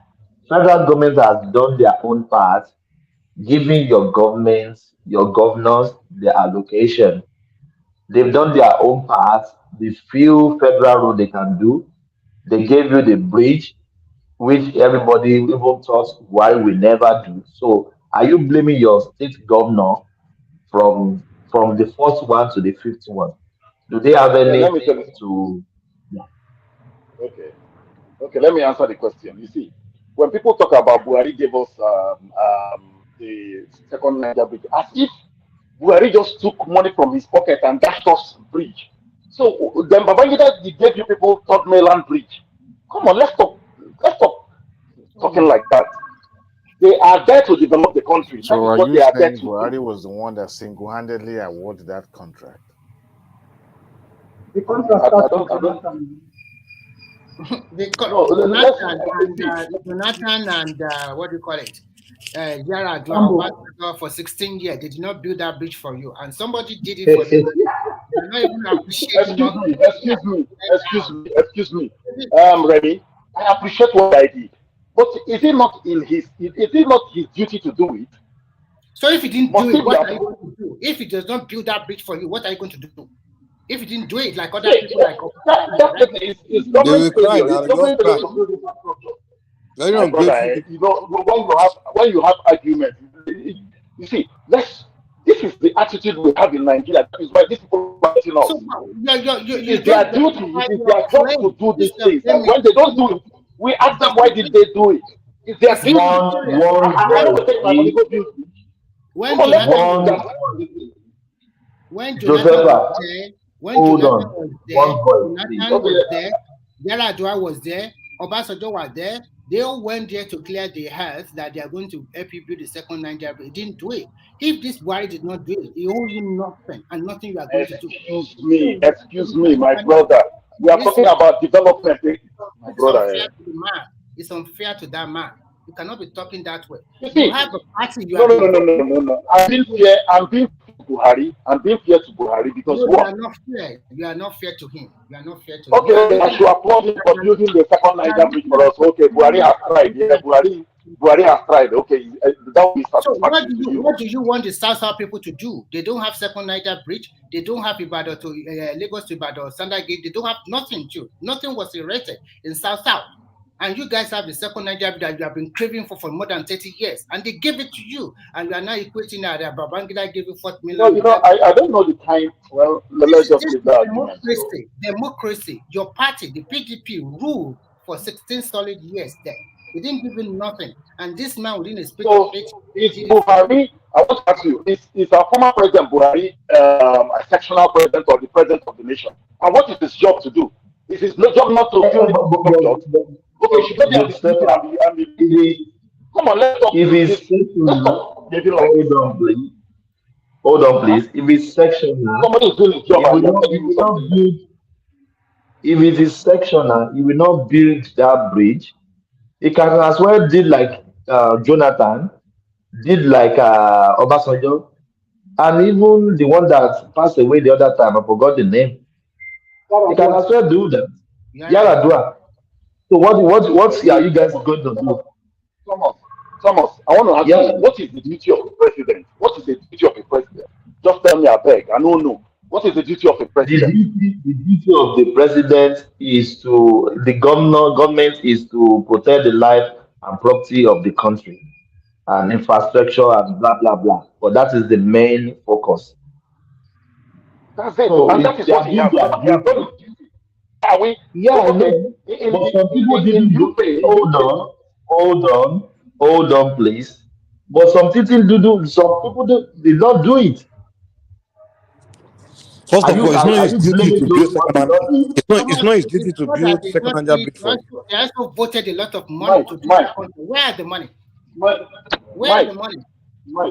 federal government has done their own part, giving your governors their allocation. They've done their own part. The few federal road they can do, they gave you the bridge, which everybody even thought why we never do. So, are you blaming your state governor from the first one to the fifth one? Do they have anything to? Okay, let me answer the question. You see, when people talk about Buhari gave us the second Niger bridge, as if Buhari just took money from his pocket and dashed us bridge. So then Babangida gave you people third mainland bridge. Come on, let's stop talking like that. They are there to develop the country. That So is are what you they are there saying to Buhari do. was the one that single-handedly awarded that contract? The contract I starts don't. with Jonathan. No, Jonathan and what do you call it? Yara Adua for 16 years. They did not build that bridge for you, and somebody did it for you. You're not even appreciating. Excuse me. Remy, I appreciate what I did, but is it not his duty to do it? So if he didn't do it, what are you going to do? If he does not build that bridge for you, what are you going to do? If he didn't do it like other people, like it's government failure. It's government failure to build infrastructure. My brother, you know, when you have arguments, you see, this is the attitude we have in Nigeria. That is why these people are fighting us. It is their duty, it is their job to do these things. And when they don't do it, we ask them why did they do it. It's their duty. I don't take my money go build it. When Jonathan was there, Yaradua was there, Obasanjo was there, they all went there to clear the health that they are going to help you build the second Niger, but he didn't do it. If this Buhari did not do it, he owes you nothing and nothing you are going to do. Excuse me, my brother. We are talking about development. My brother. It's unfair to that man. You cannot be talking that way. You have a party. No. I'm being fair to Buhari. I'm being fair to Buhari because you what? are not fair. You are not fair to him. You are not fair to him. Okay, I should applaud him for building the second Niger bridge for us. Okay, Buhari has tried. Yeah, Buhari has tried. Okay, that will be satisfactory to you. What do you want the South people to do? They don't have second Niger bridge. They don't have Ibadan to Lagos to Ibadan, Standard Gauge. They don't have nothing. Nothing was erected in South. And you guys have the second Niger that you have been craving for more than 30 years. And they gave it to you. And you are now equating that Babangida gave you 4 million. No, I don't know the time. Well, let's just leave that argument. Democracy. Your party, the PDP, ruled for 16 solid years there. They didn't give you nothing. And this man within a space of 8 years. Buhari, I want to ask you, is our former president Buhari a sectional president or the president of the nation? And what is his job to do? Is his job not to fill the job? Okay, she got the come on, let's talk. Hold on, please. If it's sectional, somebody is doing his job. If it is sectional, he will not build that bridge. He can as well did like Jonathan, did like Obasanjo, and even the one that passed away the other time, I forgot the name. He can as well do that. Yaradua. So what are you guys going to do? Thomas, I want to ask you, what is the duty of the president? What is the duty of a president? Just tell me, I beg. I don't know. What is the duty of a president? The duty of the president is the government is to protect the life and property of the country and infrastructure and blah blah blah. But that is the main focus. That's it. So and that is what he has done. Are we? Yeah, okay. But some people didn't do it. Hold on, please. But some people did not do it. First of all, it's not his duty to build it's not his duty to build second Niger bridge for. They also voted a lot of money to do that. Where are the money? Where are the money?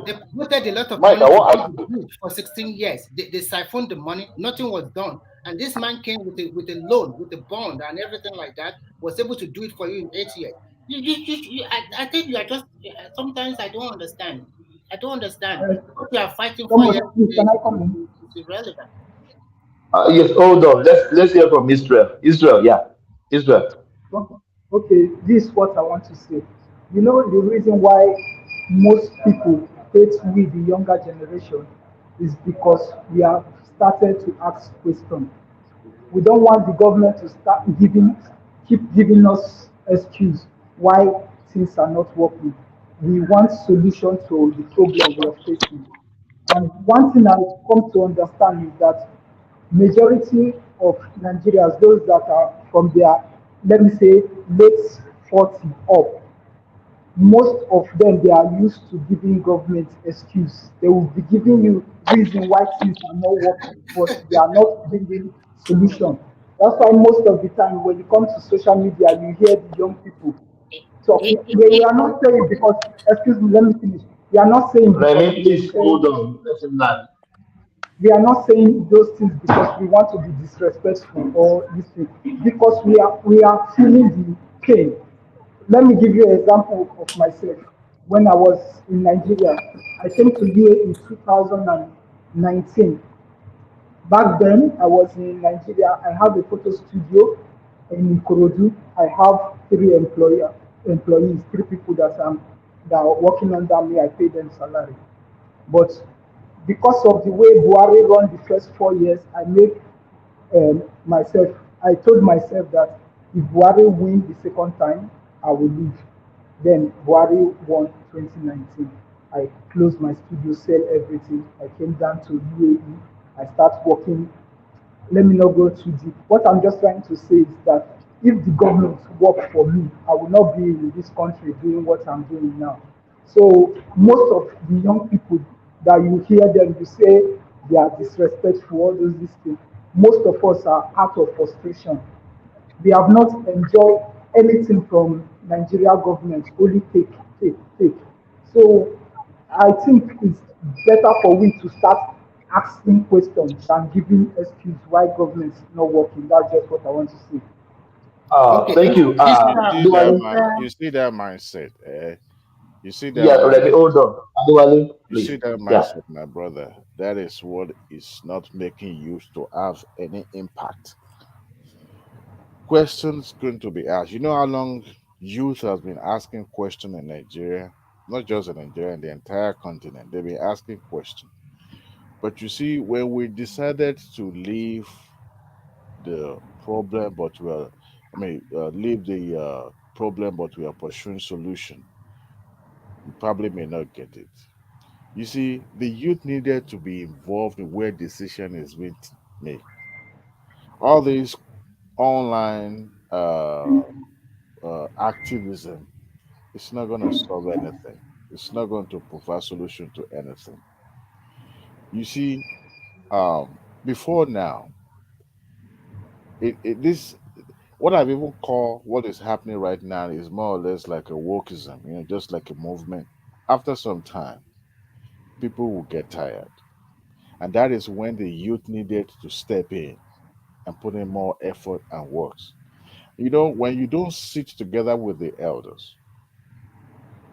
They voted a lot of money to build the bridge for 16 years. They siphoned the money. Nothing was done. And this man came with a loan, with a bond and everything like that, was able to do it for you in 8 years. I think you are just, sometimes I don't understand. What you are fighting for here is irrelevant. Yes, hold on. Let's hear from Israel. Israel. Okay, this is what I want to say. You know the reason why most people hate we, the younger generation, is because we have started to ask questions. We don't want the government to keep giving us excuse why things are not working. We want solution to the problem we are facing. And one thing I've come to understand is that majority of Nigerians, those that are from their, let me say, late 40 up, most of them, they are used to giving government excuse. They will be giving you reason why things are not working, but they are not bringing solution. That's why most of the time when you come to social media, you hear the young people talking. We are not saying because, excuse me, let me finish. We are not saying because Remy, we please say hold on. Let him land. we are not saying those things because we want to be disrespectful or this thing, because we are feeling the pain. Let me give you an example of myself. When I was in Nigeria, I came to UAE in 2019. Back then, I was in Nigeria. I have a photo studio in Ikorodu. I have employees, three people that are working under me. I pay them salary. But because of the way Buhari run the first 4 years, myself, I told myself that if Buhari win the second time, I will leave. Then Buhari won 2019. I closed my studio, sell everything. I came down to UAE. I start working. Let me not go too deep. What I'm just trying to say is that if the government work for me, I will not be in this country doing what I'm doing now. So most of the young people that you hear them, you say they are disrespectful, all these things. Most of us are out of frustration. We have not enjoyed anything from Nigeria government, only take, take, take. So I think it's better for we to start asking questions than giving excuse why government is not working. That's just what I want to say. Okay, Thank you. You see that mindset. You see that Yeah, Remy, mindset. hold on. Adewale, You see please. that Yeah. mindset, my brother. That is what is not making you to have any impact. Questions going to be asked. You know how long youth has been asking questions in Nigeria? Not just in Nigeria, in the entire continent. They've been asking questions. But you see, when we decided to leave the problem, but leave the problem, but we are pursuing solution, you probably may not get it. You see, the youth needed to be involved in where decision is being made. All these online activism, it's not going to solve anything. It's not going to provide solution to anything. You see, before now, this what I've even called what is happening right now is more or less like a wokeism, just like a movement. After some time, people will get tired. And that is when the youth needed to step in and put in more effort and works. When you don't sit together with the elders,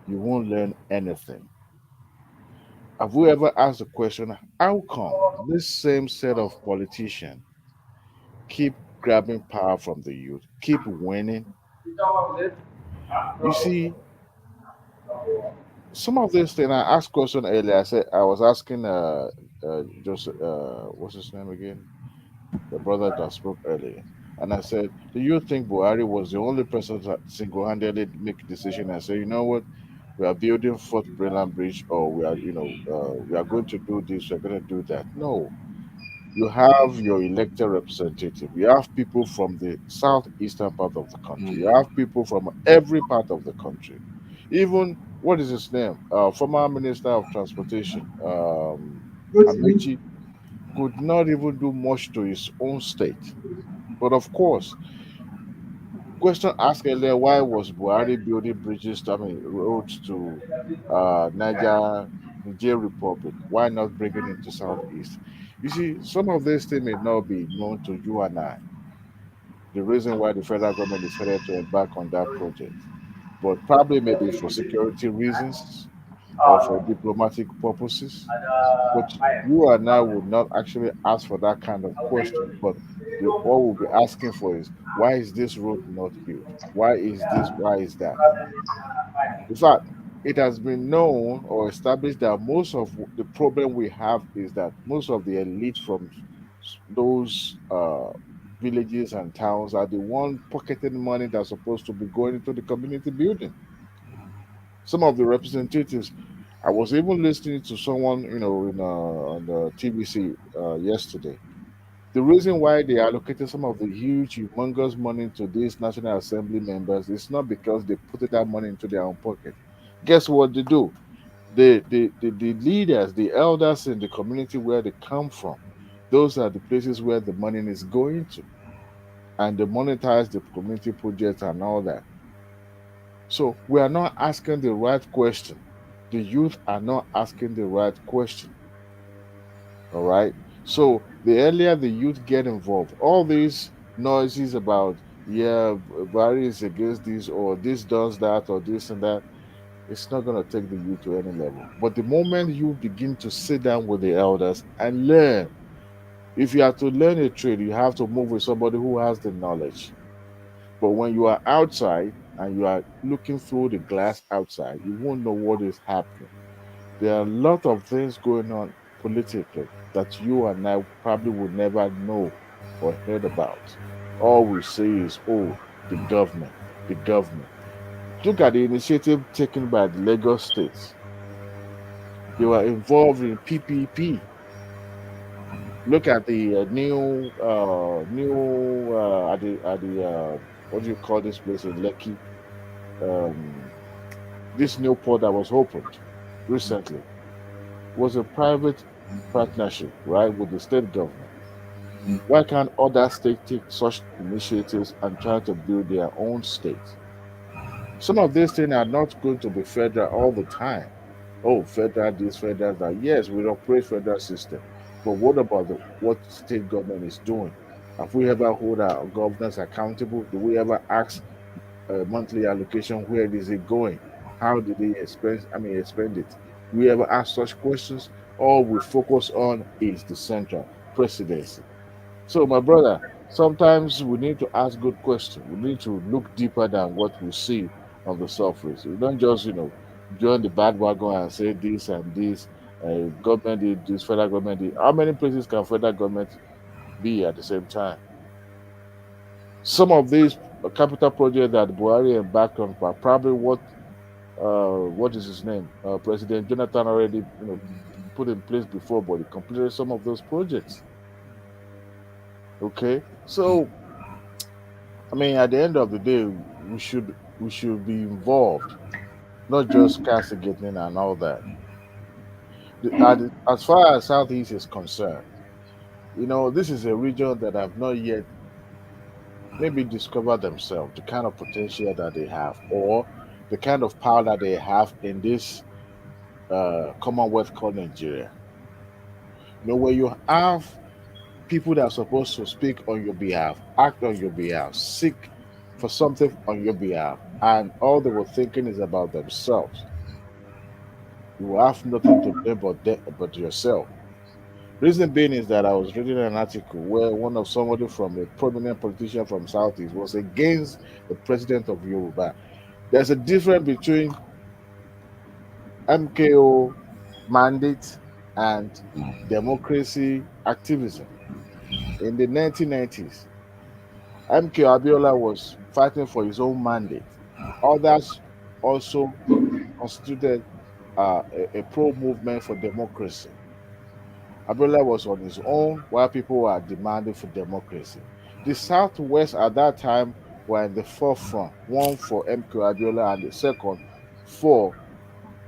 you won't learn anything. Have we ever asked the question, how come this same set of politicians keep grabbing power from the youth, keep winning? You see, some of this thing I asked question earlier. I was asking Joseph, what's his name again? The brother that spoke earlier. And I said, do you think Buhari was the only person that single-handedly make a decision and say, you know what, we are building Fort Brennan Bridge, or we are going to do this, we're going to do that? No. You have your elected representative. You have people from the southeastern part of the country. You have people from every part of the country. Even what is his name? Former Minister of Transportation, Amechi, could not even do much to his own state. But of course, question asked earlier, why was Buhari building bridges, roads to Niger Republic? Why not bringing it to Southeast? You see, some of these things may not be known to you and I. The reason why the federal government decided to embark on that project, but probably maybe for security reasons or for diplomatic purposes. But you and I would not actually ask for that kind of question. But what we'll be asking for is, why is this road not built? Why is this? Why is that? In fact, it has been known or established that most of the problem we have is that most of the elite from those villages and towns are the one pocketing money that's supposed to be going into the community building. Some of the representatives, I was even listening to someone, on the TBC yesterday. The reason why they allocated some of the huge, humongous money to these National Assembly members is not because they put that money into their own pocket. Guess what they do? The leaders, the elders in the community where they come from, those are the places where the money is going to, and they monetize the community projects and all that. So we are not asking the right question. The youth are not asking the right question. All right. So the earlier the youth get involved, all these noises about, yeah, Barry is against this or this does that or this and that, it's not going to take the youth to any level. But the moment you begin to sit down with the elders and learn, if you have to learn a trade, you have to move with somebody who has the knowledge. But when you are outside and you are looking through the glass outside, you won't know what is happening. There are a lot of things going on politically that you and I probably would never know or heard about. All we say is, oh, the government, the government. Look at the initiative taken by the Lagos states. They were involved in PPP. Look at the what do you call this place in Lekki? Um, this new port that was opened recently was a private partnership, right, with the state government. Why can't other states take such initiatives and try to build their own states? Some of these things are not going to be federal all the time. Oh, federal this, federal that. Yes, we operate federal system, but what about what state government is doing? Have we ever hold our governors accountable? Do we ever ask monthly allocation, where is it going? How did they expend it? We ever ask such questions? All we focus on is the central presidency. So, my brother, sometimes we need to ask good questions. We need to look deeper than what we see on the surface. We don't just, join the bandwagon and say this and this. Government did this, federal government did. How many places can federal government be at the same time? Some of these capital projects that Buhari embarked on are probably what is his name? President Jonathan already put in place before, but he completed some of those projects. Okay, so I mean, at the end of the day, we should be involved, not just castigating and all that. As far as Southeast is concerned, this is a region that have not yet maybe discover themselves, the kind of potential that they have, or the kind of power that they have in this Commonwealth called Nigeria. Where you have people that are supposed to speak on your behalf, act on your behalf, seek for something on your behalf, and all they were thinking is about themselves. You will have nothing to blame but yourself. Reason being is that I was reading an article where somebody from a prominent politician from Southeast was against the president of Yoruba. There's a difference between MKO mandate and democracy activism. In the 1990s, MK Abiola was fighting for his own mandate. Others also constituted a pro movement for democracy. Abiola was on his own while people were demanding for democracy. The Southwest at that time were in the forefront, one for MK Abiola and the second for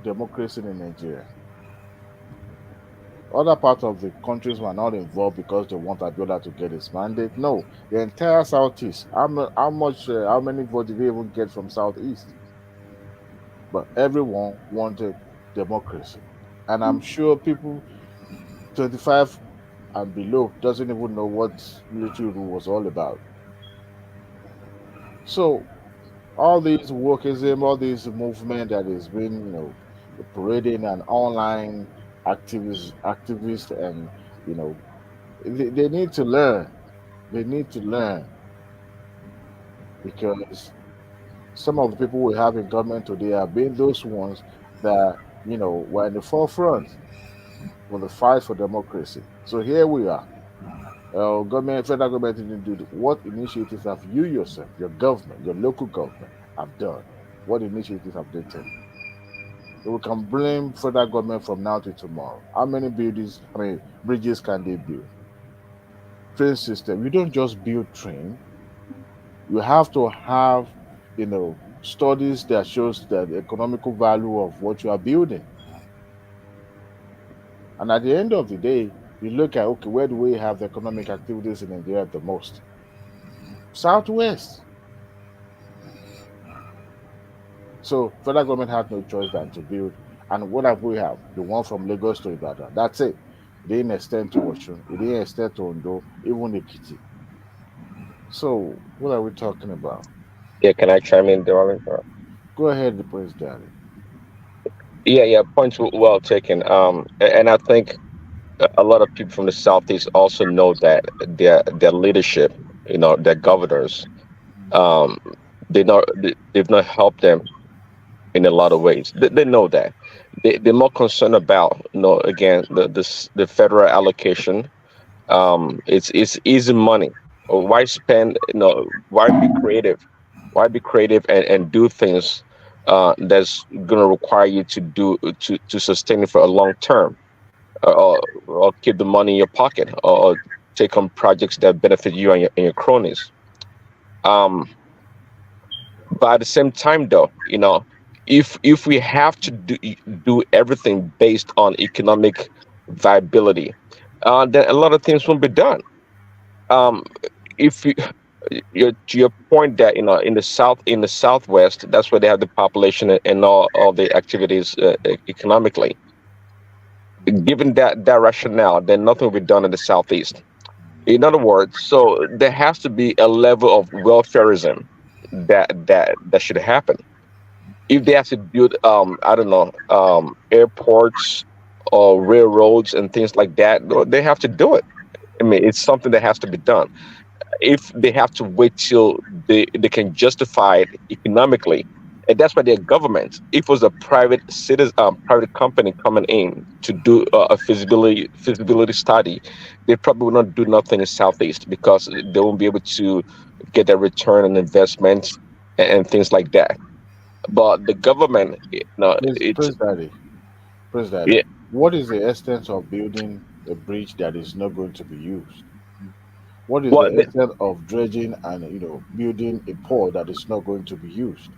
democracy in Nigeria. Other parts of the countries were not involved because they want Abiola to get his mandate. No, the entire Southeast. How many votes did they even get from Southeast? But everyone wanted democracy. And I'm sure people 25 and below doesn't even know what military rule was all about. So all these wokeism, all these movement that has been, parading and online activists, and they need to learn. They need to learn because some of the people we have in government today have been those ones that were in the forefront for the fight for democracy. So here we are. Federal government didn't do what initiatives have you yourself, your government, your local government have done? What initiatives have they taken? So we can blame federal government from now to tomorrow. How many bridges can they build? Train system. You don't just build train. You have to have, studies that shows that the economical value of what you are building. And at the end of the day, you look at, okay, where do we have economic activities in Nigeria the most? Southwest. So federal government had no choice than to build. And what have we have? The one from Lagos to Ibadan. That's it. It didn't extend to Osun. It didn't extend to Ondo, even Ekiti. So what are we talking about? Yeah, can I chime in, darling? Go ahead, Prince Daddy. Yeah, points well taken. And I think a lot of people from the Southeast also know that their leadership, their governors, um, they've not helped them in a lot of ways. They know that. They're more concerned about, again, the federal allocation. It's easy money. Why spend? Why be creative? Why be creative and do things that's going to require you to to sustain it for a long term, or keep the money in your pocket, or take on projects that benefit you and your cronies. Um, but at the same time, though, if we have to do everything based on economic viability, then a lot of things won't be done. Um, if you to your point that in the southwest, that's where they have the population and all the activities economically. Given that rationale, then nothing will be done in the southeast. In other words, so there has to be a level of welfareism that should happen. If they have to build, I don't know, airports or railroads and things like that, they have to do it. I mean, it's something that has to be done. If they have to wait till they can justify it economically, and that's why their government, if it was a private citizen, private company coming in to do a feasibility study, they probably will not do nothing in Southeast because they won't be able to get a return on investment and things like that. But the government, it's Prince Daddy, yeah, what is the extent of building a bridge that is not going to be used? What is well, the extent of dredging and building a port that is not going to be used?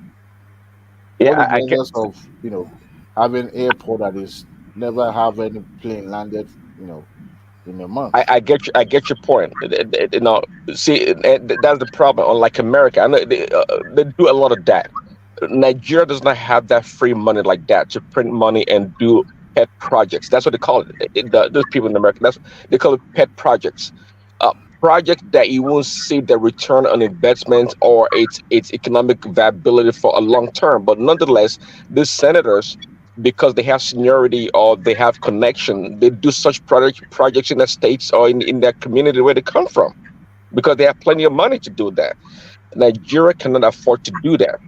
What yeah, is I the get. essence of having airport that is never have any plane landed in a month? I get your point. See, that's the problem. Unlike America, I know they do a lot of that. Nigeria does not have that free money like that to print money and do pet projects. That's what they call it. Those people in America, they call it pet projects. Uh, Project that you won't see the return on investment or its economic viability for a long term. But nonetheless, these senators, because they have seniority or they have connection, they do such projects in the states or in their community where they come from because they have plenty of money to do that. Nigeria cannot afford to do that.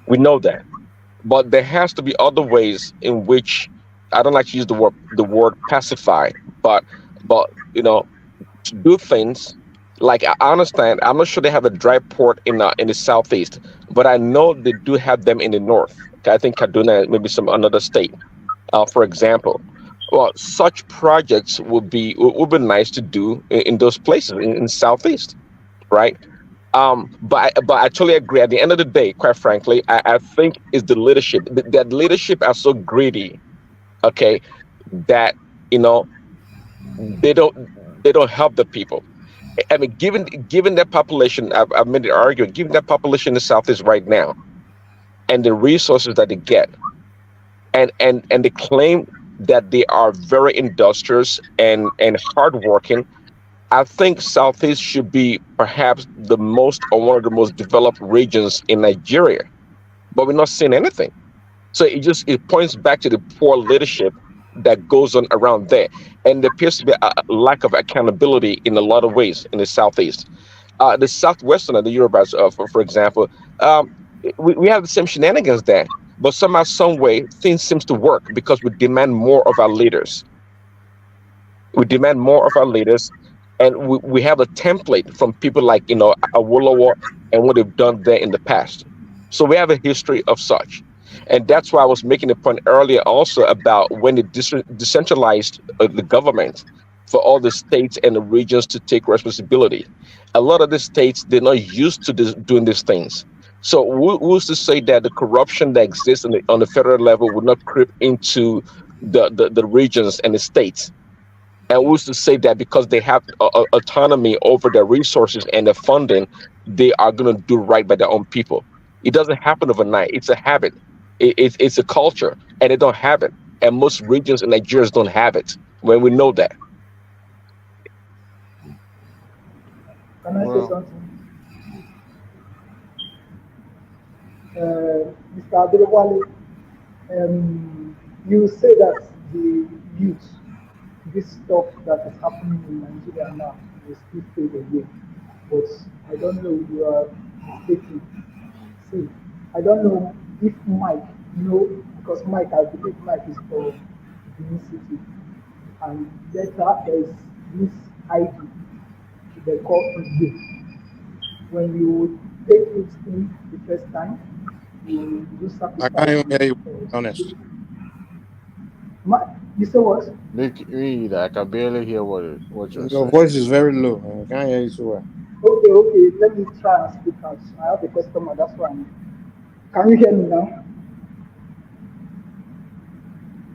We know that. But there has to be other ways in which I don't like to use the word pacify, but but to do things like I understand. I'm not sure they have a dry port in the southeast, but I know they do have them in the north. Okay, I think Kaduna, maybe some another state, for example. Well, such projects would be nice to do in those places in southeast, right? But I totally agree. At the end of the day, quite frankly, I think is the leadership. That leadership are so greedy, okay, that you know they don't they don't help the people. I mean, given that population, I've made the argument. Given that population in the southeast right now, and the resources that they get, and they claim that they are very industrious and hardworking. I think Southeast should be perhaps the most or one of the most developed regions in Nigeria, but we're not seeing anything. So it points back to the poor leadership that goes on around there, and there appears to be a lack of accountability in a lot of ways in the Southeast. The Southwestern and the Yorubas, for example, we have the same shenanigans there, but somehow, some way, things seems to work because we demand more of our leaders. We demand more of our leaders, and we have a template from people like Awolowo and what they've done there in the past. So we have a history of such, and that's why I was making a point earlier also about when they decentralized the government for all the states and the regions to take responsibility. A lot of the states they're not used to doing these things. So who's to say that the corruption that exists on the federal level would not creep into the regions and the states? And who's to say that because they have autonomy over their resources and their funding, they are going to do right by their own people? It doesn't happen overnight. It's a habit. It's a culture, and they don't have it. And most regions in Nigeria don't have it. When we know that. Can I say Well, something? Mr. Adewale, you say that the youth, this stuff that is happening in Nigeria now, will still fade away. But I don't know, you are mistaken. See, I don't know if Mike know, because Mike, I believe Mike is from Benin City. And later there's this ID, they call it. When you take it in the first time, you do I can't sacrifice even hear you, it. honest. You say what? me, I can barely hear what you're Your saying. voice is very low. I can't hear you so well. Okay, let me try and speak out. I have a customer, that's why Can you hear me now?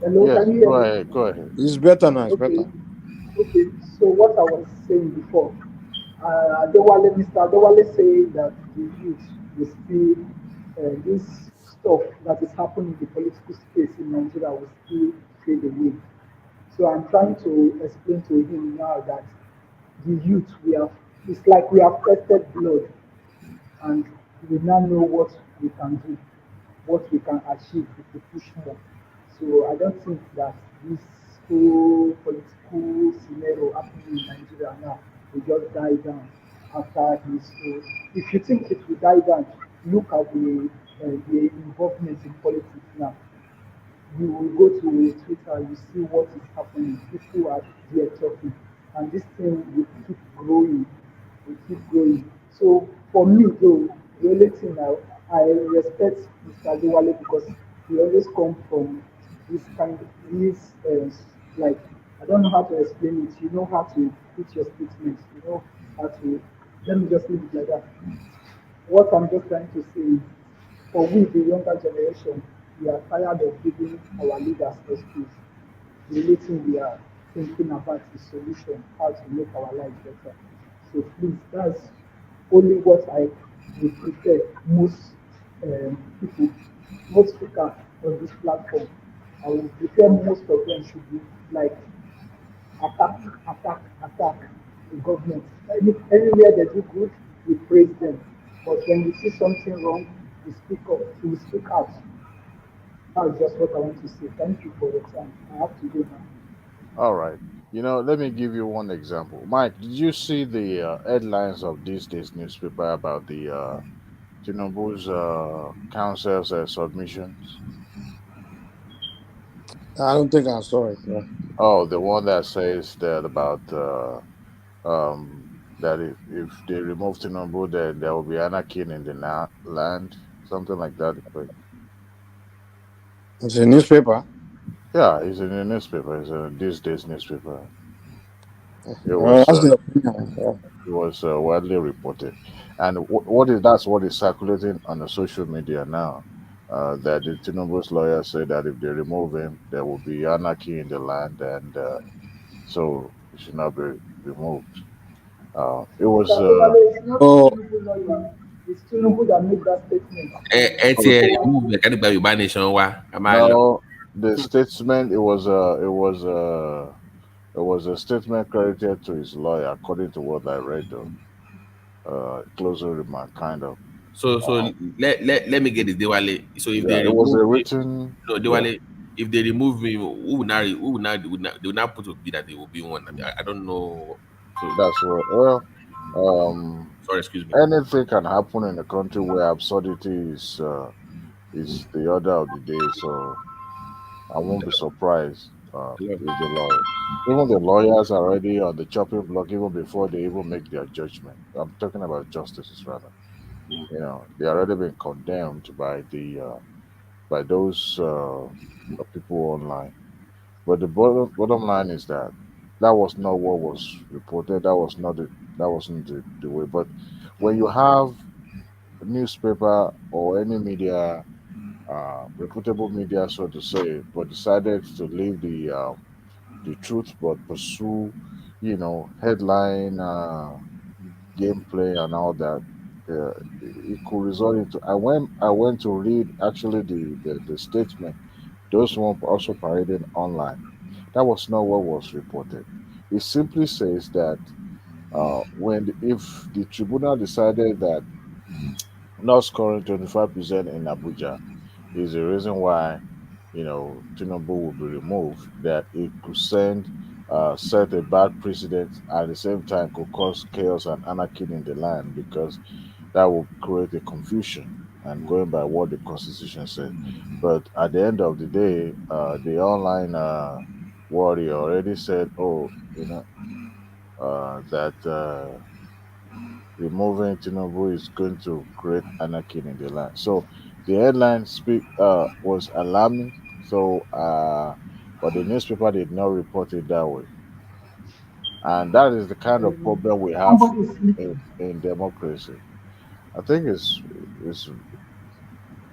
Hello, Yes, can you hear go me? ahead, go ahead. It's better now. It's Okay, better. okay. So what I was saying before, Mr. Adewale saying that the youth will still, this stuff that is happening in the political space in Nigeria will still fade away. So I'm trying to explain to him now that the youth, it's like we have tested blood and we now know what we can do, what we can achieve if we push more. So I don't think that this whole political scenario happening in Nigeria now will just die down after this. So if you think it will die down, look at the involvement in politics now. You will go to Twitter, you see what is happening. People are there talking, and this thing will keep growing, will keep growing. So for me, though, the only thing I respect Mr. Adewale because he always come from this kind of this like I don't know how to explain it. You know how to put your statements. You know how to. Let me just leave it like that. What I'm just trying to say is, for we, the younger generation, we are tired of giving our leaders excuse. The only thing we are thinking about is solution, how to make our lives better. So please, that's only what I would prefer most people, most speakers on this platform. I would prefer most of them should be like attack, attack the government. Anywhere they do good, we praise them. But when we see something wrong, we speak up, we speak out. That's just what I want to say. Thank you for your time. I have to go now. All right. Let me give you one example. Mike, did you see the headlines of this day's newspaper about the Tinubu's council's submissions? I don't think I saw it. Yeah. Oh, the one that says that about that if they remove Tinubu, then there will be anarchy in the land, something like that. It's a newspaper. Yeah, it's in the newspaper. It's in this day's newspaper. It That's the opinion. Yeah. it was widely reported, and that's what is circulating on the social media now. That the Tinubu's lawyer said that if they remove him, there will be anarchy in the land, and so he should not be removed. It Mr. was Adewale, it's not Oh, Tinubu lawyer. It's Tinubu that made that statement. ẹ ti ẹ remove ẹ kẹ́ni gba Yorùbá nation wa a máa lọ. no the statement. It was a statement credited to his lawyer, according to what I read, though. Closing remark, kind of. So let me get this, Dewale. So if Yeah, they it was remove a me, written. no Yeah, Dewale, if they remove me, they will not put to be that they will be one. I don't know. So that's what. Well, um, sorry, excuse me. anything can happen in a country where absurdity is the order of the day. So I won't be surprised if even the lawyers are already on the chopping block even before they even make their judgment. I'm talking about justices rather. They already been condemned by by those people online. But the bottom line is that that was not what was reported. That wasn't the way. But when you have newspaper or any media, reputable media, so to say, but decided to leave the truth, but pursue, headline, gameplay and all that. It could result into. I went to read actually the statement. Those one also paraded online. That was not what was reported. It simply says that if the tribunal decided that not scoring 25% in Abuja is the reason why Tinubu will be removed, that it could set a bad precedent, at the same time could cause chaos and anarchy in the land, because that will create a confusion and going by what the constitution says. But at the end of the day, the online warrior already said, oh, that removing Tinubu is going to create anarchy in the land. So the headline was alarming. So, but the newspaper did not report it that way, and that is the kind of problem we have Somebody is in democracy. I think it's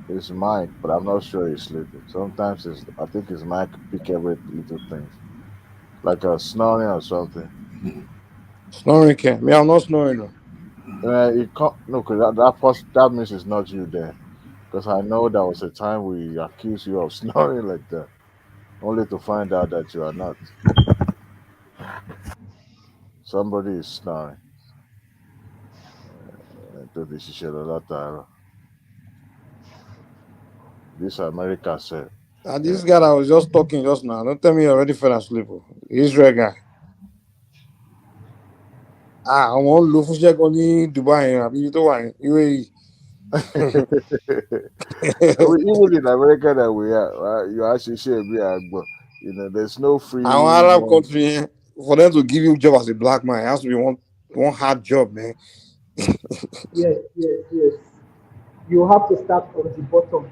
it's Mike, but I'm not sure he's sleeping. Sometimes I think it's Mike pick every little things like a snoring or something. Snoring, Ken. Me, I'm not snoring. No. You can't no, cause that means it's not you there. Because I know there was a time we accused you of snoring like that, only to find out that you are not. Somebody is snoring. To the Shishirolataro. This America said. And this guy that was just talking just now, don't tell me you already fell asleep. Oh. Israel guy. Àwọn ń lo fúnṣẹ́ kan ní Dubai yẹn àbí ibi tó wà ní UAE. Even in America that we are, right, you actually share me, there's no free. Àwọn Arab country yẹn, for them to give you job as a black man, it has to be one hard job, man. Yes, yes, yes. You have to start from the bottom.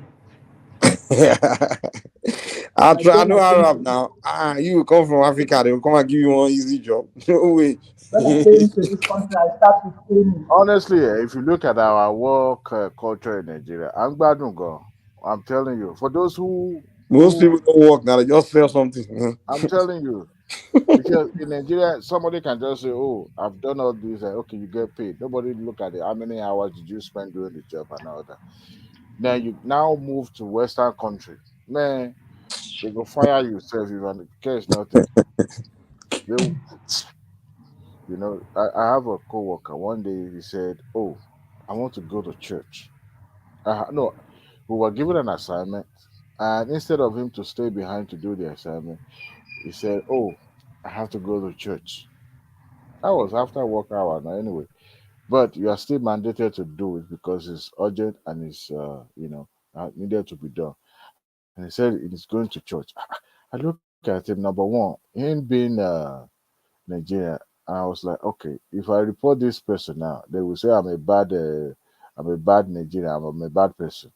I know Arab now. You come from Africa, they will come and give you one easy job. No way. When I came to this country, I start with cleaning. Honestly, if you look at our work culture in Nigeria, I'm telling you, for those most people don't work now, they just sell something. I'm telling you, because in Nigeria, somebody can just say, "Oh, I've done all this," and okay, you get paid. Nobody look at it. How many hours did you spend doing the job and all that? Now you move to Western country, man. They go fire you, self if and cares nothing. They, I have a coworker. One day he said, "Oh, I want to go to church." No, we were given an assignment, and instead of him to stay behind to do the assignment, he said, "Oh, I have to go to church." That was after work hour now, anyway. But you are still mandated to do it because it's urgent and it's needed to be done. And he said he's going to church. I look at him. Number one, him being Nigerian, and I was like, okay, if I report this person now, they will say I'm a bad Nigerian. I'm a bad person.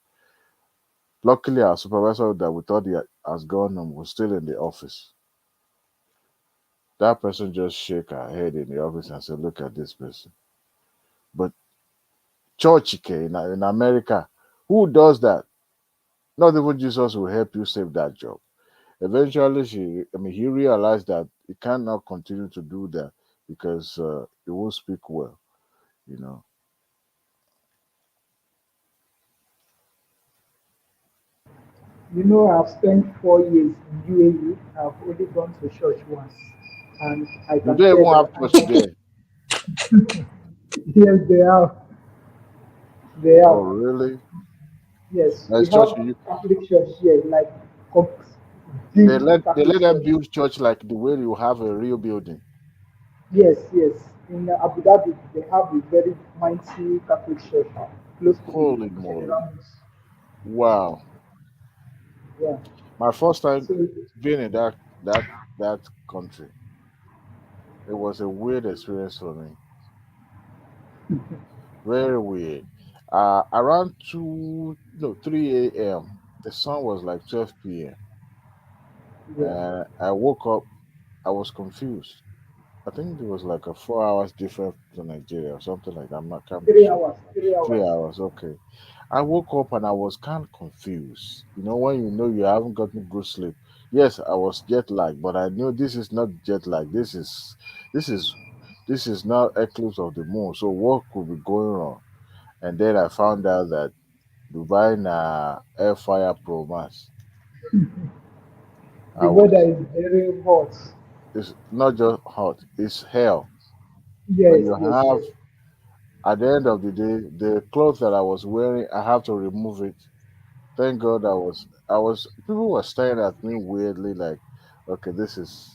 Luckily, our supervisor that we thought he has gone home was still in the office. That person just shake her head in the office and said, "Look at this person." But church in America, who does that? Not even Jesus will help you save that job. Eventually, he realized that he cannot continue to do that because he won't speak well, you know. You know, I've spent 4 years in UAE. I've only gone to church once, and I Do can they say even have that church there? yes, they are. They Oh, are. really? Yes, we There's church have in Catholic church here, like com- They big let Catholic them church. build church like the way you have a real building. Yes, yes. In Abu Dhabi, they have a very mighty Catholic church close to the Holy moly! Federal Mosque. Wow. Yeah. My first time So being in that country, it was a weird experience for me. Very weird. Around 3 a.m. The sun was like 12 p.m. yeah. I woke up. I was confused. I think there was like a 4 hours difference to Nigeria or something like that. I'm not can't be 3 sure. hours, 3 hours. 3 hours, okay. I woke up and I was kind of confused. You know, when you know you haven't gotten good sleep. Yes, I was jet lagged, but I knew this is not jet lag. This is this is not eclipse of the moon. So what could be going on? And then I found out that Dubai na air fire pro mass. I The weather was is very hot. it's not just hot, it's hell. When Yes, you yes, have yes. at the end of the day, the clothes that I was wearing, I have to remove it. Thank God I was people were staring at me weirdly like, okay, this is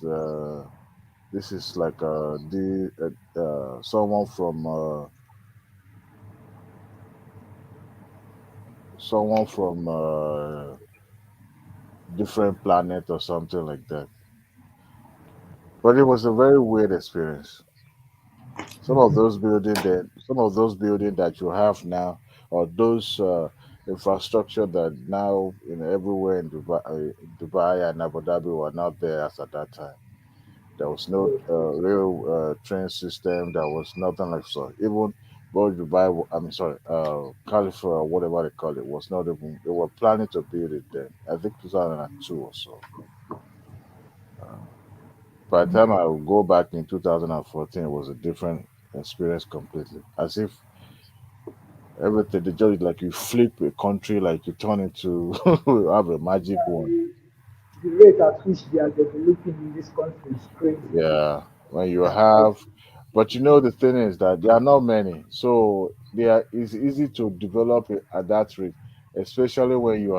like the someone from different planet or something like that. But it was a very weird experience. Some of those building that you have now, or those infrastructure that now everywhere in Dubai and Abu Dhabi were not there as at that time. There was no real train system. There was nothing like so. Even both Dubai, I mean, sorry, California, whatever they call it, was not even. They were planning to build it then. I think 2002 or so. By the time I would go back in 2014, it was a different experience completely. As if everything, they just like you flip a country, like you turn into have a magic Yeah, wand. the rate at which they are developing in this country is crazy. Yeah, when you Yeah, have, but you know the thing is that there are not many, so it's easy to develop it at that rate, especially when you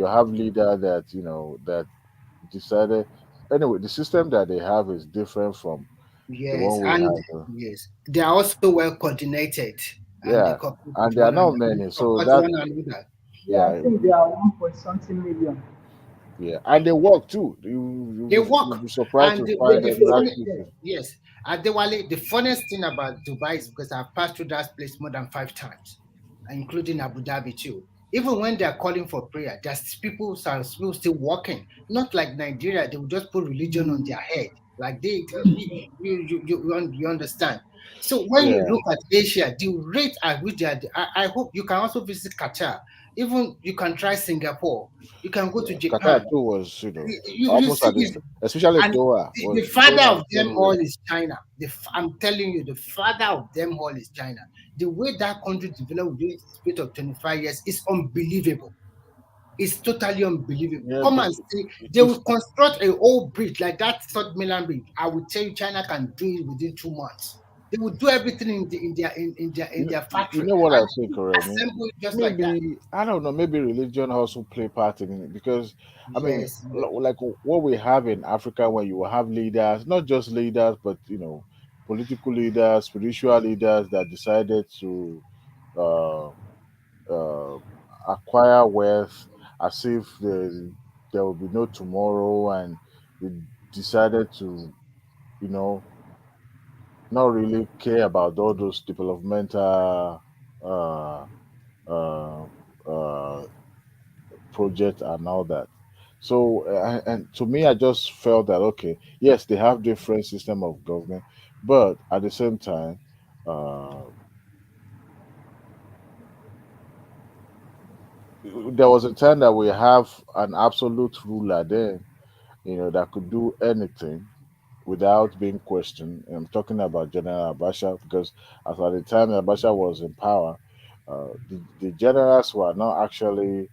have leader that that decided. Anyway, the system that they have is different from the Yes, one we and have. yes, they are also well coordinated and they Yeah, cooperate and with there are one not another, many, so support that one another. Yeah, I yeah, think they are 1 point something million. yeah, and they work too. They work, You'll be surprised and to find the exact funny, people. yes, Adewale, the funniest thing about Dubai is because I've passed through that place more than 5 times, including Abu Dhabi too. Even when they are calling for prayer, there's people are still working. Not like Nigeria, they will just put religion on their head. Like you understand. So when you Yeah, look at Asia, the rate at which they are, I hope you can also visit Qatar. Even you can try Singapore. You can go to yeah. Qatar Japan. too was You almost see at it, this, especially and Doha the was father going at of the them same all rate. is China. I'm telling you, the father of them all is China. The way that country developed within the space of 25 years is unbelievable. It's totally unbelievable. Yeah, Come but and see, they if will construct a whole bridge like that South Milan bridge. I will tell you, China can do it within 2 months. They will do everything in their you factory know what I and think, Remy? assemble it just like that. Maybe I don't know. Maybe religion also play part in it because I mean, Yes, like what we have in Africa, when you have leaders, not just leaders, but political leaders, spiritual leaders that decided to uh, uh, acquire wealth as if there will be no tomorrow, and they decided to, you know, not really care about all those developmental uh, uh, uh, projects and all that. So, and to me, I just felt that okay, yes, they have different system of government, but at the same time, uh, there was a time that we have an absolute ruler then, that could do anything without being questioned. I'm talking about General Abacha because as at the time Abacha was in power, the generals were not actually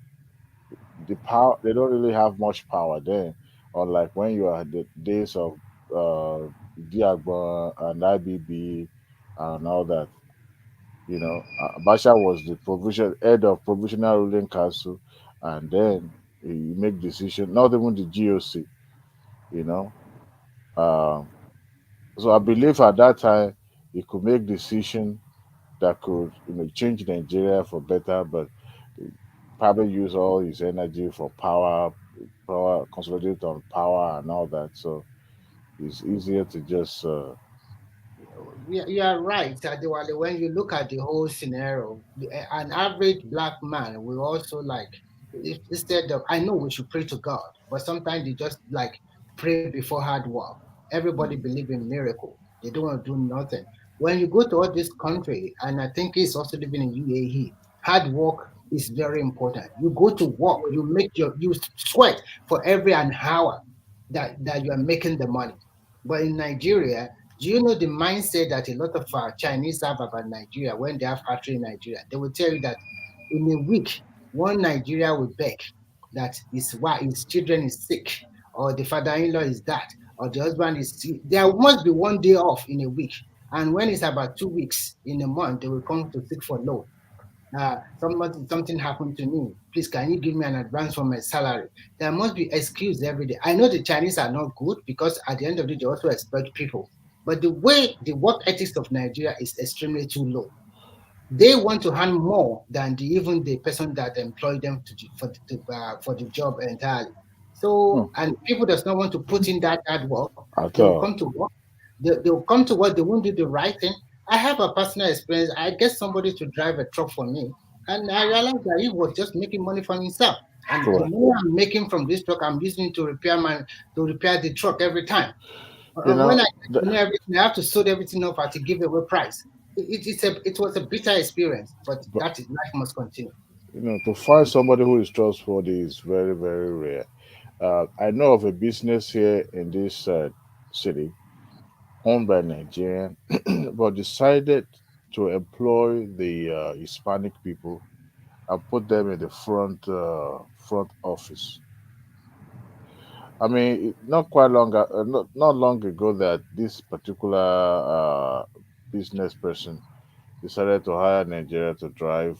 the power. They don't really have much power then, unlike when you are the days of Diagba and IBB and all that. Abacha was the provision head of provisional ruling council, and then he make decision. Not even the GOC, you know. Um, So I believe at that time he could make decision that could change Nigeria for better, but he probably use all his energy for power, consolidate on power and all that. So it's easier to just You are right, Adewale. When you look at the whole scenario, an average black man will also like, instead of, I know we should pray to God, but sometimes they just like pray before hard work. everybody believe in miracle. They don't want to do nothing. When you go to all this country, and I think he's also living in UAE, hard work is very important. You go to work, you sweat for every an hour that you are making the money. But in Nigeria, do you know the mindset that a lot of Chinese have about Nigeria when they have factory in Nigeria? They will tell you that in a week, one Nigeria will beg that his children is sick, or the father-in-law is that, or the husband is sick. There must be one day off in a week. And when it's about 2 weeks in a month, they will come to seek for loan. Something happened to me. Please, can you give me an advance for my salary? There must be excuse every day. I know the Chinese are not good because at the end of the day, they also exploit people. But the way the work ethics of Nigeria is extremely too low. They want to earn more than even the person that employed them for the job entirely. So, and people does not want to put in that hard work. They will come to work. They will come to work. They won't do the right thing. I have a personal experience. I get somebody to drive a truck for me, and I realized that he was just making money for himself. And the money I'm making from this truck, I'm using to repair the truck every time. When I everything, I have to sort everything up at a giveaway price. It was a bitter experience, but that is life must continue. To find somebody who is trustworthy is very, very rare. I know of a business here in this city owned by Nigerian, but decided to employ the Hispanic people and put them in the front office. I mean, not long ago that this particular business person decided to hire Nigeria to drive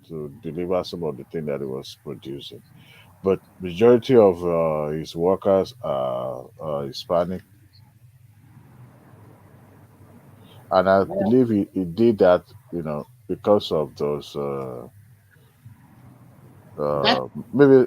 to deliver some of the thing that he was producing. But majority of his workers are Hispanic, and I believe he did that, because of those maybe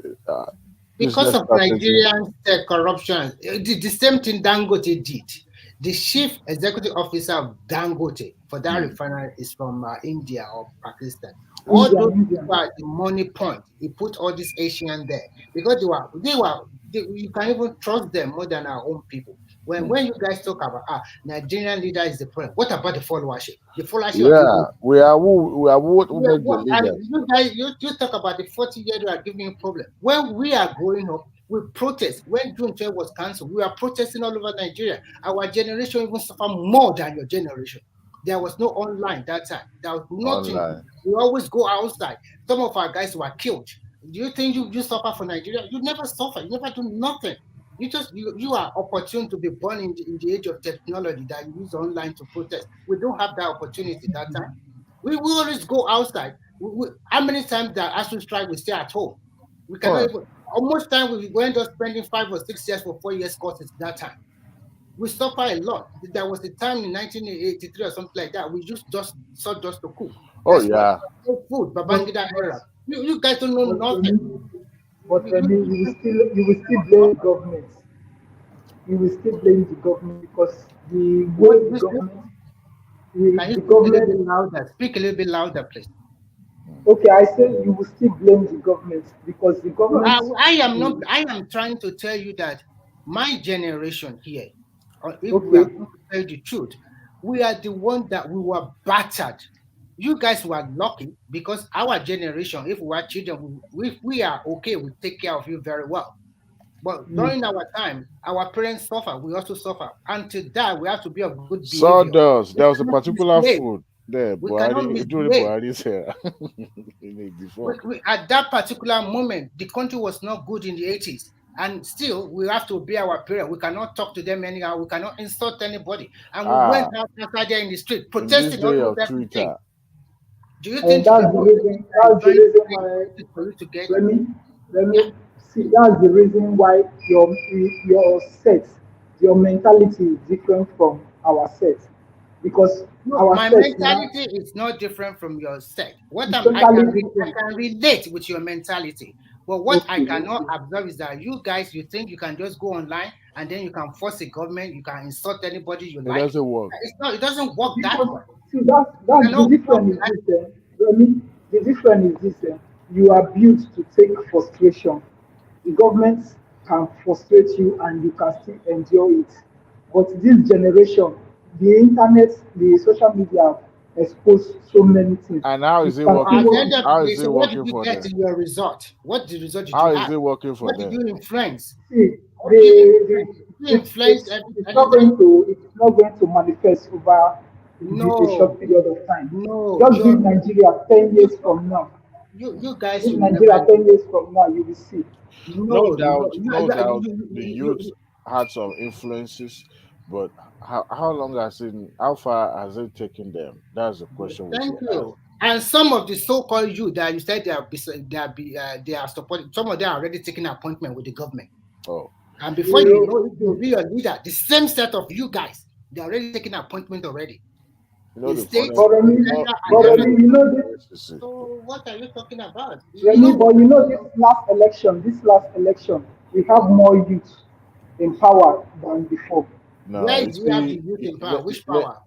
because of Nigerian corruption. The same thing Dangote did. The chief executive officer of Dangote for that refinery is from India or Pakistan. All those people are the money point. He put all these Asian there because you can even trust them more than our own people. When you guys talk about Nigerian leader is the problem, what about the followership? The followership. We are who make the leaders. You guys, you talk about the 40-year are giving you problem. When we are growing up, we protest. When June 12 was cancelled, we are protesting all over Nigeria. Our generation even suffer more than your generation. There was no online that time. There was nothing. Online. We always go outside. Some of our guys were killed. Do you think you suffer for Nigeria? You never suffer. You never do nothing. You are opportune to be born in the age of technology that you use online to protest. We don't have that opportunity that time. We always go outside. How many times that ASU strike we stay at home? We cannot even. Almost time we end up spending 5 or 6 years for 4 years courses that time. We suffer a lot. There was a time in 1983 or something like that. We just saw just to cook. Oh yeah. Food, Babangida era. You guys don't know nothing. But you will still blame the government. You will still blame the government because the way the government. Speak a little bit louder, please. Okay, I say you will still blame the government because the government. I am trying to tell you that my generation here, or if we are going to tell the truth, we are the one that we were battered. You guys were lucky because our generation, if we are children, if we are okay, we take care of you very well. But during our time, our parents suffer. We also suffer. Until that, we have to be of good behavior. Sawdust. There was a particular food there. Buhari at that particular moment, the country was not good in the 80s. And still, we have to be our parents. We cannot talk to them anyhow. We cannot insult anybody. And we went out there in the street protesting all over everything. Do you think that's the reason why let me see, that's the reason why your set, your mentality is different from our set. Because my mentality is not different from your set. I can relate with your mentality. But what I cannot observe is that you guys, you think you can just go online and then you can force the government, you can insult anybody you like. It doesn't work. It doesn't work that way. See, that's the difference is this. The difference is this. You are built to take frustration. The government can frustrate you and you can still endure it. But this generation, the internet, the social media have exposed so many things. And how You is it can see working At the what end for? of How the day, is it so what did working you for get them? in your result? What the result did you How is have? it working for What did them? you influence? see What did you influence? the Did you influence it's not anything? going to manifest over a No, short period of time. no, Just give Nigeria 10 years from now. you guys Give will never Nigeria 10 years from now, you will see. No no, doubt, no, no doubt, the youth had some influences, but how long has it? How far has it taken them? That's the question we thank should ask. you. And some of the so-called you that you said they are supporting, some of them are already taking an appointment with the government. Oh, And before you know it, you'll be your leader. The same set of you guys, they're already taking an appointment already. you know The the state, funny, But Remy, the no, federal, the and but funny Remy, everything. you know this, is this. So what are you talking about? You Remy, know but you know this last election, we have more youth in power than before. No, where you do you have the see, youth in power? Which power?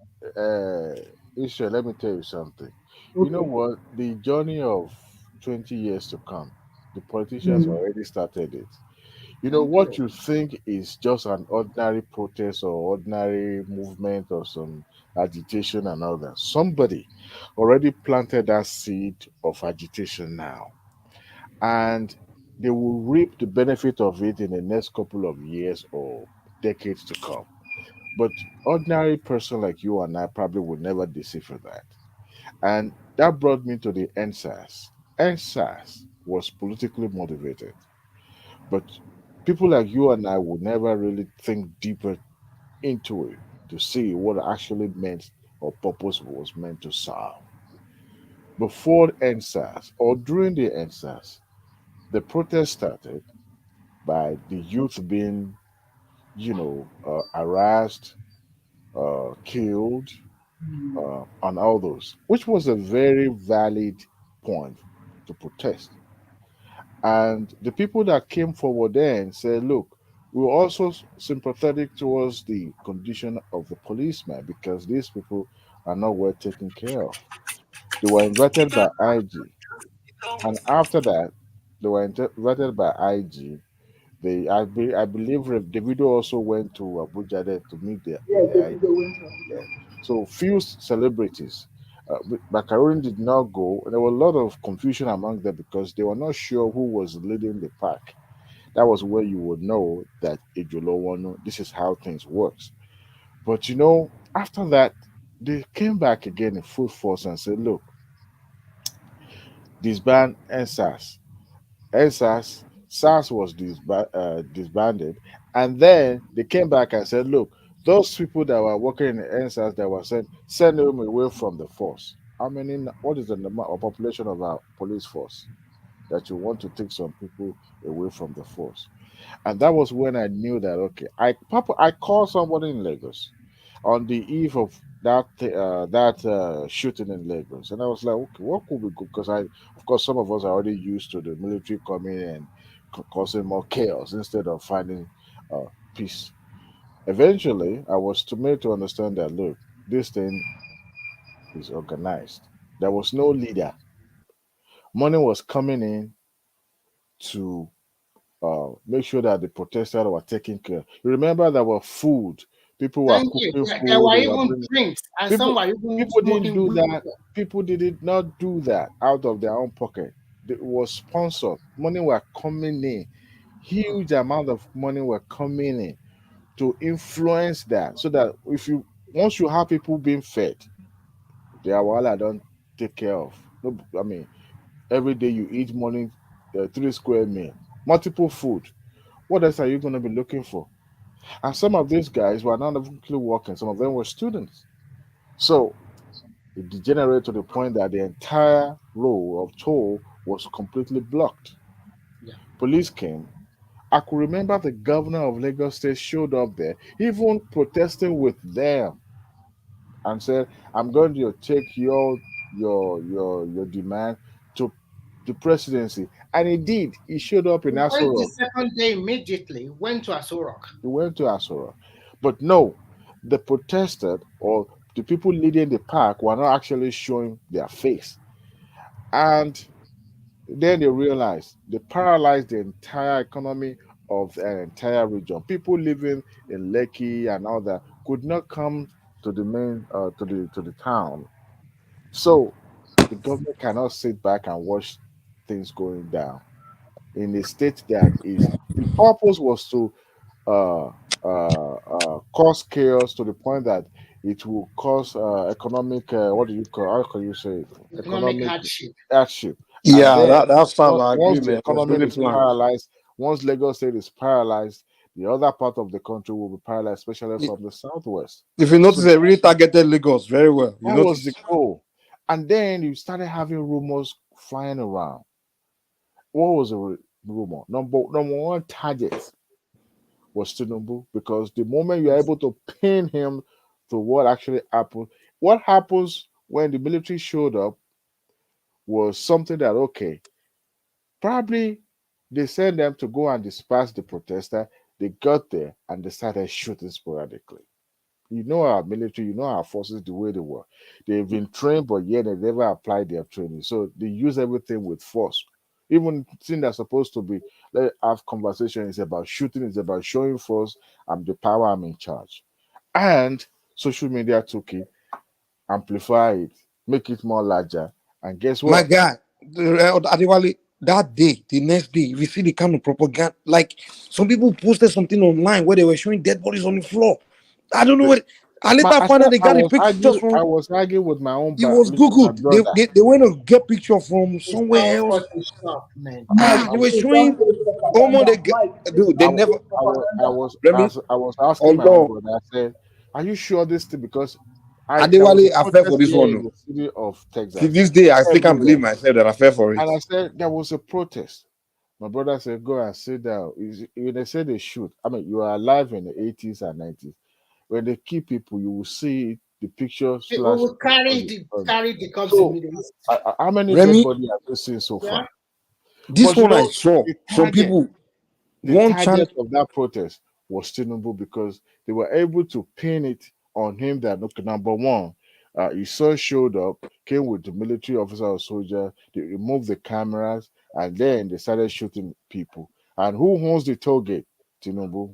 Isha, let me tell you something. You know Okay. what? The journey of 20 years to come, the politicians Mm. already started it. You know, Thank what you. you think is just an ordinary protest or ordinary movement or some agitation and all that. Somebody already planted that seed of agitation now, and they will reap the benefit of it in the next couple of years or decades to come. But ordinary person like you and I probably would never decipher that. And that brought me to the NSAS. NSAS was politically motivated, but people like you and I would never really think deeper into it to see what actually meant or purpose was meant to serve. Before NSAS or during the NSAS, the protest started by the youth being, harassed, killed, and all those, which was a very valid point to protest. And the people that came forward then said, look, we were also sympathetic towards the condition of the policemen because these people are not well taken care of. They were invited by IG. And after that, they were invited by IG. I believe Davido also went to Abuja there to meet Yeah, the IG. the winter. Yeah. So few celebrities. Macaron did not go. There was a lot of confusion among them because they were not sure who was leading the pack. That was where you would know that Ejolowonu, this is how things works. But after that, they came back again in full force and said, look, disband NSAS. NSAS, SARS was disbanded. And then they came back and said, look, those people that were working in the NSAS that were send them away from the force. What is the number or population of our police force that you want to take some people away from the force? And that was when I knew that, okay, I called somebody in Lagos on the eve of that shooting in Lagos, and I was like, okay, what could we go? Because of course, some of us are already used to the military coming and causing more chaos instead of finding uh, peace. Eventually, I was made to understand that look, this thing is organized. There was no leader. Money was coming in to make sure that the protesters were taken care. You remember there were food. People were Thank you. cooking There food. were They were even bringing drinks, and some people. were even People didn't smoking do weed. that. People did not do that out of their own pocket. It was sponsored. Money were coming in. Huge amount of money were coming in to influence that. So that once you have people being fed, they are all I don't take care of. No, I mean every day you eat morning 3 square meal, multiple food. What else are you going to be looking for? And some of these guys were not even working. Some of them were students. So it degenerated to the point that the entire row of toll was completely blocked. Yeah. Police came. I could remember the governor of Lagos State showed up there, even protesting with them, and said, "I'm going to take your demand to the presidency." And he did. He showed up in He went the Aso. second day immediately, went to Asorok. He went to Asura. But no, the protested or the people leading the park were not actually showing their face. And then they realized they paralyzed the entire economy of an entire region. People living in Lekki and all that could not come to the main to the town. So the government cannot sit back and watch things going down in a state that is the purpose was to uh, cause chaos to the point that it will cause economic what do you call how can you say it? Economic Economic hardship. hardship. And Yeah, then that's fine. I agree, once the man. It was economy really is planned. paralyzed, once Lagos State is paralyzed, the other part of the country will be paralyzed, especially from the southwest. If you notice, So they really targeted Lagos very well. You that was the notice? goal. And then you started having rumors flying around. What was the rumor? Number one target was Tinubu, because the moment you're able to pin him to what actually happened, what happens when the military showed up was something that, okay, probably they sent them to go and disperse the protester. They got there and they started shooting sporadically. You know our military, you know our forces the way they were. They've been trained, but yet they never applied their training. So they use everything with force. Even thing that's supposed to be let have conversation is about shooting, is about showing force. I'm the power, I'm in charge. And social media took it, amplify it, make it more larger. And guess My what? guy, Adewale, that day, the next day, if you see the kind of propaganda, like some people posted something online where they were showing dead bodies on the floor. I don't know what. I later I found said out they got the pictures I from. was arguing with my own It was my googled. brother. They went to get picture from It's somewhere all else. Photoshop, man. Mike, They were please don't showing say almost propaganda. they get, Mike, please dude. They I, don't never. say propaganda. Remy, I was asking my own although brother. I said, "Are you sure this thing?" Because there was a Adewale, I fell for protest this here one. in No. the city of To Texas, this day, I still can't everywhere, believe myself that I fell for it. and I said there was a protest. My brother said, "Go and sit down." When they say they shoot, I mean, you are alive in the 80s and 90s. When they kill people, you will see the picture We slash. will carry the cops So, immediately. how many dead Remy, bodies have you seen so Yeah. far? this But you one I know, saw the some target people. the One channel. target of that protest was Tinubu, because they were able to pin it on him that, okay, number one, his son showed up, came with the military officer or soldier, they removed the cameras, and then they started shooting people. And who owns the toll gate? Tinubu.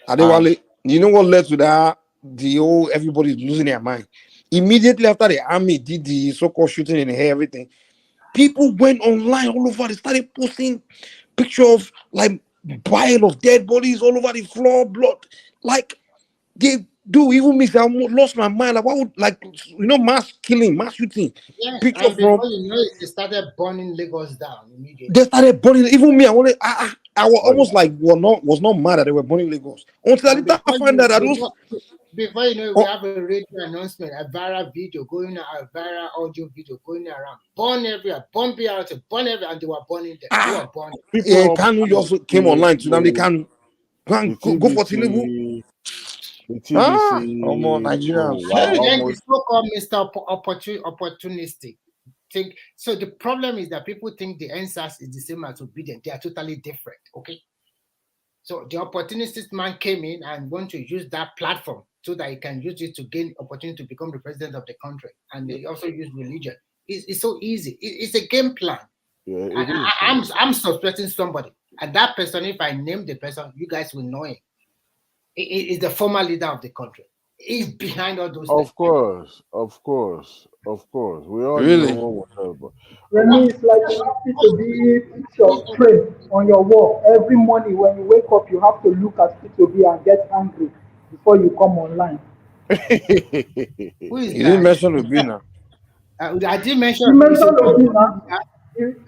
And Adewale, you know what led to that? The whole everybody's losing their mind. Immediately after the army did the so-called shooting in the hair, everything, people went online all over. They started posting picture of like pile of dead bodies all over the floor, blood. Like they do. Even me, I almost lost my mind. Like what would mass killing, mass shooting. Yes, Picture and from before you know it, they started burning Lagos down immediately. they started burning. Even me, I was oh almost yeah, like was not mad that they were burning Lagos. Until I And later find out that those. before you know it, we Oh, have a radio announcement, a viral video going out, a viral audio video going around. Burn everywhere, burn BRT, burn everywhere, and they were burning them. They were burning. yeah, people up Kanu also came online to them. They can the go for Tinubu. the Nigerians. show were And Hey. then the almost so-called Mr. Opportunistic. So the problem is that people think the answers is the same as obedient. They are totally different. Okay. So the opportunistic man came in and want to use that platform so that he can use it to gain opportunity to become the president of the country. And they also use religion. It's so easy. It's a game plan. yeah, it is. I'm suspecting somebody. And that person, if I name the person, you guys will know him. Is the former leader of the country. He's behind all those things. Of course. We all know Really? what we're talking about. Remy, it's like you have P2B picture frame on your wall. Every morning when you wake up, you have to look at P2B and get angry before you come online. Who is You didn't that? mention Obina. I did mention. You mentioned Obina.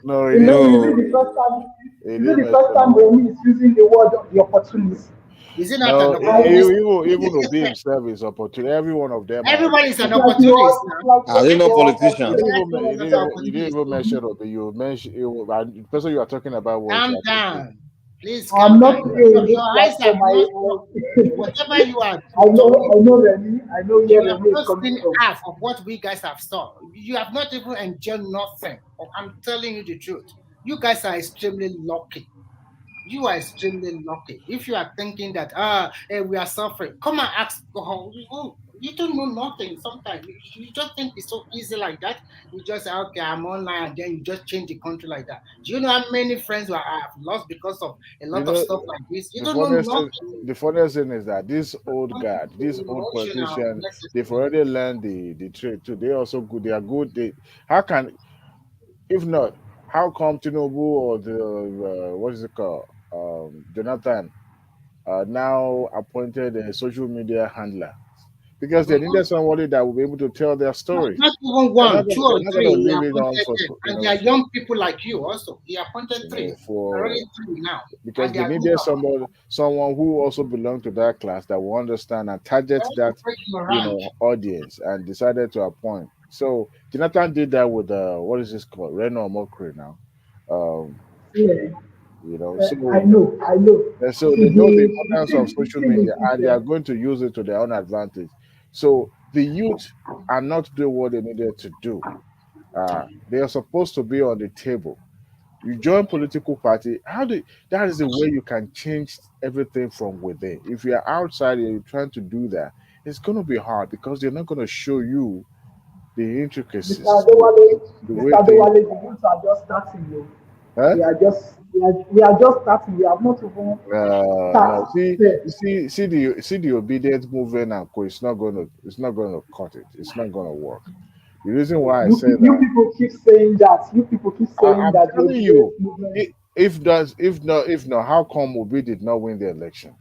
No, he Is didn't. it the first time? He Is it didn't the first mention time it. Remy is using the word the opportunist? Is it not No, an opportunist? even Obi himself is opportunity. Every one of them are Everyone is an It's like you opportunist are, now. it's like Are they not You politicians? didn't even Everyone is an you didn't opportunist. even mention Obi. You mentioned the person you are talking about was Calm Obi. down. Please I'm calm not down. playing in this Your eyes have platform. not, whatever you are talking, I know Remy. I know where you have Remy is not coming seen from. half of what we guys have saw. You have not even enjoyed nothing. I'm telling you the truth. You guys are extremely lucky. You are extremely lucky. If you are thinking that we are suffering, come and ask. You don't know nothing. Sometimes you just think it's so easy like that. You just say, okay, I'm online, and then you just change the country like that. Do you know how many friends I have lost because of a You lot of know, stuff like this? You the don't know funniest thing, nothing. the funniest thing is that this old guard, this old Emotional, politician, they've unnecessary. already learned the trade too. They also good. They are good. How can, if not, how come Tinubu or the what is it called, Jonathan, now appointed a social media handler? Because they needed somebody that will be able to tell their stories. Not even They're not one, gonna, two they're or not three. gonna He leave it on appointed for them, and they are young people like you. Also, he appointed three, already for three now, because and they they are good. needed someone who also belonged to that class that will understand and target that audience, and decided to appoint. So Jonathan did that with what is this called, Reno Mokri now. um Yeah, I so know, I know. so See, they know the the importance of thing, the social thing media, is this, and they are going to use it to their own advantage. So the youth are not doing what they needed to do. They are supposed to be on the table. You join political party. That is the way you can change everything from within. If you're outside and you're trying to do that, it's going to be hard because they're not going to show you the Mr. intricacies, Adewale, the way Mr. things. Adewale, the youth are just starting, you. Huh? We are just starting. We have not even No. started. See the obedient movement and co. It's not going to cut it. It's not going to work. The reason why I say You that, people keep saying that. You people keep saying I'm that the telling you, obedient movement. if not, how come Obi did not win the election?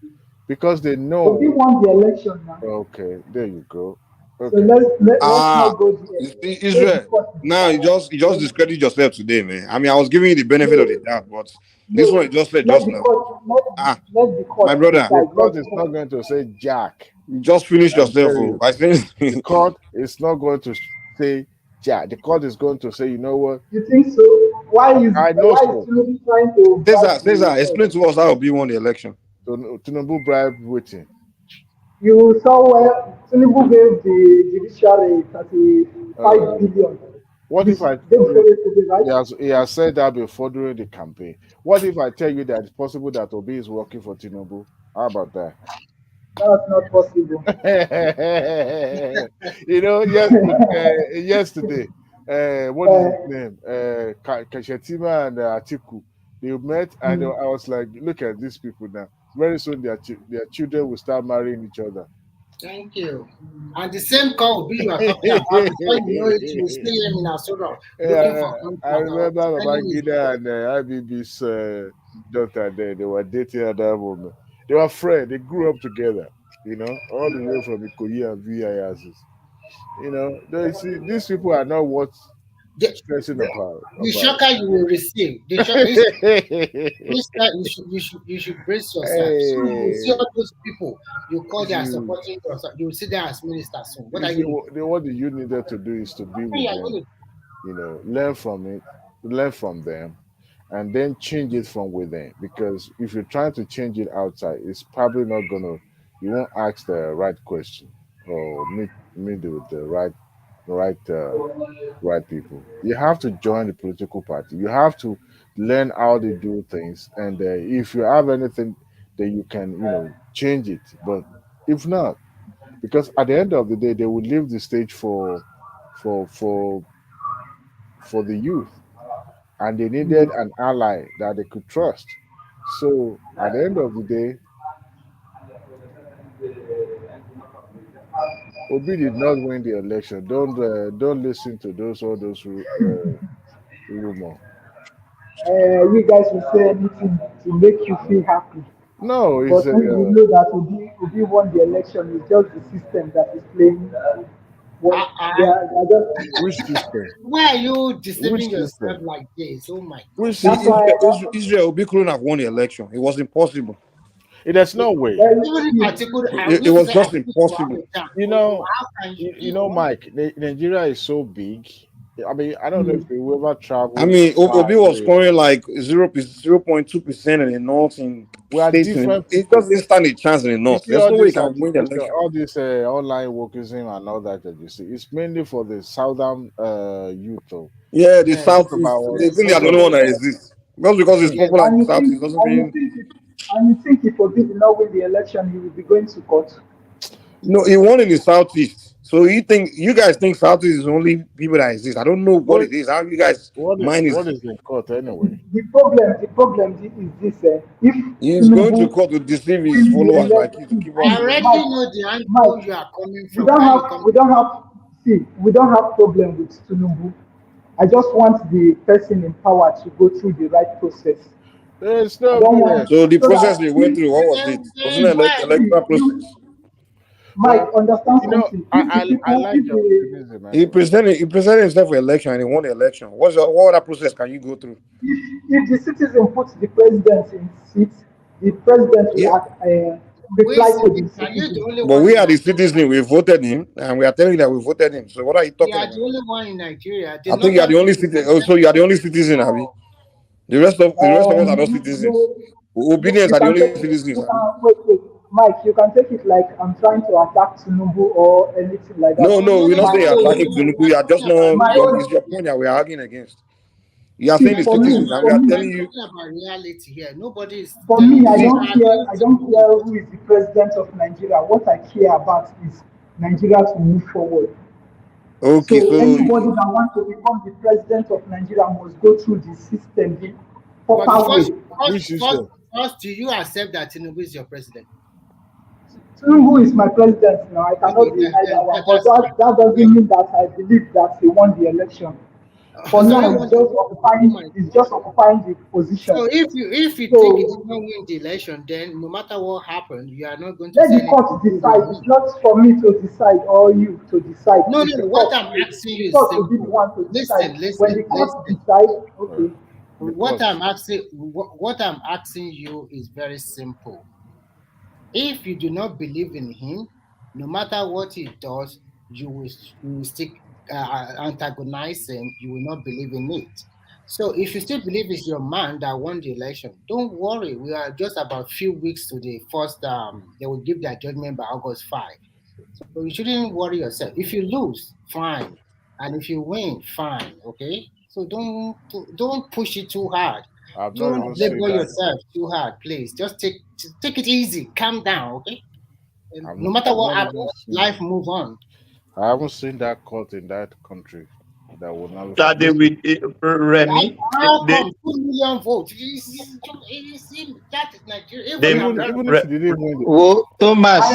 Because they know. Obi won the election now. Okay, there you go. So Okay. let's not go there. You see, Let the Israel. court Now you decide. just discredit yourself today, man. I mean, I was giving you the benefit of the doubt, but this one you just said Let just the now. court. Let the My court brother, The decide. Let court the is not court. going to say Jack. you just finish I'm yourself. telling Oh. you. I think The court is not going to say Jack. The court is going to say, you know what? You think so? Why is I know so. Tinubu trying to bribe Cesar, the explain to us how Obi won the election. Tinubu bribe waiting. You saw where Tinubu gave the judiciary 35 billion. What if I Day before yesterday, right? he has said that before during the campaign? What if I tell you that it's possible that Obi is working for Tinubu? How about that? That's not possible. Yesterday, what is his name? Kashetima and Atiku, they met, and I was like, look at these people now. Very soon, their children will start marrying each other. Thank you. And the same call you are talking about, before you know it, you will see him in Asura looking for I contract or remember spending his Babangida and IBB's daughter there. They were dating at that moment. They were friends. They grew up together, all the way from Ikoyi and VISs. These people are not worth stressing about. the shocker you will receive. The shock is Mister, you should brace yourself. Soon you will see all those people you call they are supporting yourself. You will see them as ministers soon. What are you going to do? What you needed to do is to be with them, learn from it, learn from them, and then change it from within. Because if you're trying to change it outside, it's probably not gonna. You won't ask the right question or meet with the right people. You have to join the political party. You have to learn how they do things, and if you have anything, then you can change it. But if not, because at the end of the day, they will leave the stage for for for the youth, and they needed an ally that they could trust. So at the end of the day, Obi did not win the election. Don't listen to all those rumor. You guys will say anything to make you feel happy. No, it's But we know that Obi won the election. It's just the system that is playing. What they are just. which system? Why are you Which deceiving system? yourself like this? Oh my God. Which See, system? Israel Obi couldn't have won the election. It was impossible. There's no way. Even if Atiku, It was just Atiku impossible. have a chance. How can Mike, Nigeria is so big. I mean, I don't know if you ever traveled. I mean, Obi was far scoring like 0.2% in the north in We are states. different It people. doesn't stand a chance in the You north. see There's all no way you this can win the agitation, election. all this online wokeism and all that you see. It's mainly for the southern youth, though. Yeah, the Talk southeast. about They think they are the only one that exists. Just because it's popular in the southeast doesn't mean. And you think if Obi did not win the election, he will be going to court? No, he won in the southeast. So you guys think southeast is the only people that exist? I don't know what it is. How you guys mine is. What is in court anyway? The problem is this: if He's going to Tinubu court to deceive his win the followers like you to election, keep I us. already Mike, know the angle Mike, you are coming we from. don't Where you have come we don't have see we don't have problem with Tinubu. I just want the person in power to go through the right process. There's I no don't want So the so process that they went through, what was it? Wasn't it electoral process? Mike, Well, understand you know, something. If the I people, like if your the optimism He anyway. presented himself for election and he won the election. What other process can you go through? if the citizen puts the president in seat, the president will Yeah, reply to City, the are you the citizen. only but one we in are the Nigeria? citizens. We voted him, and we are telling you that we voted him. So what are you You talking are about? the only one in Nigeria. The I think you are northern the only people, citizen. Also, you are the only citizen, Abby. The rest of us are not citizens. Obedience You are the can only take it, citizens, you Abby. can wait, Mike, you can take it like I'm trying to attack Tinubu or anything like that. No, no, we're not no, saying My you're no, own, attacking no. We Tinubu. are You are just talking about not. my It's reality your here. point that we're arguing against. You are see, saying the for me, citizens, and we for are We me, are telling you. talking about reality here. Nobody is for telling me, you. See, I don't care who is the president of Nigeria. What I care about is Nigeria to move forward. okay, So so anybody that wants to become the president of Nigeria must go through the system, the But proper way. Which system? first, do you accept that Tinubu is your president? Tinubu is my president now. I Okay, cannot deny that one, but that's fine. that doesn't mean that I believe that he won the election. For Sorry, now, he's just occupying the position. so if you think he did So not win the election, then no matter what happened, you are not going to let say the anything. court decide. It's not for me to decide or you to decide. No, It's no. the What court. I'm asking you The is court will be the simple. one to decide. When the court Listen. decides, okay. The What court. I'm asking you is very simple. If you do not believe in him, no matter what he does, you will still antagonize him. You will not believe in it. So if you still believe it's your man that won the election, don't worry. We are just about few weeks to the first. They will give their judgment by August 5. So you shouldn't worry yourself. If you lose, fine, and if you win, fine. Okay. So don't push it too hard. I've not Don't even seen label that. yourself too hard, please. Just take it easy. Calm down, okay? And no matter I've what not even happens, seen life it. move on. I haven't seen that court in that country that will nullify. That they will, Remy, How they, come 2 million votes? That is Nigeria. Even they, Even if you didn't win Oh, Thomas,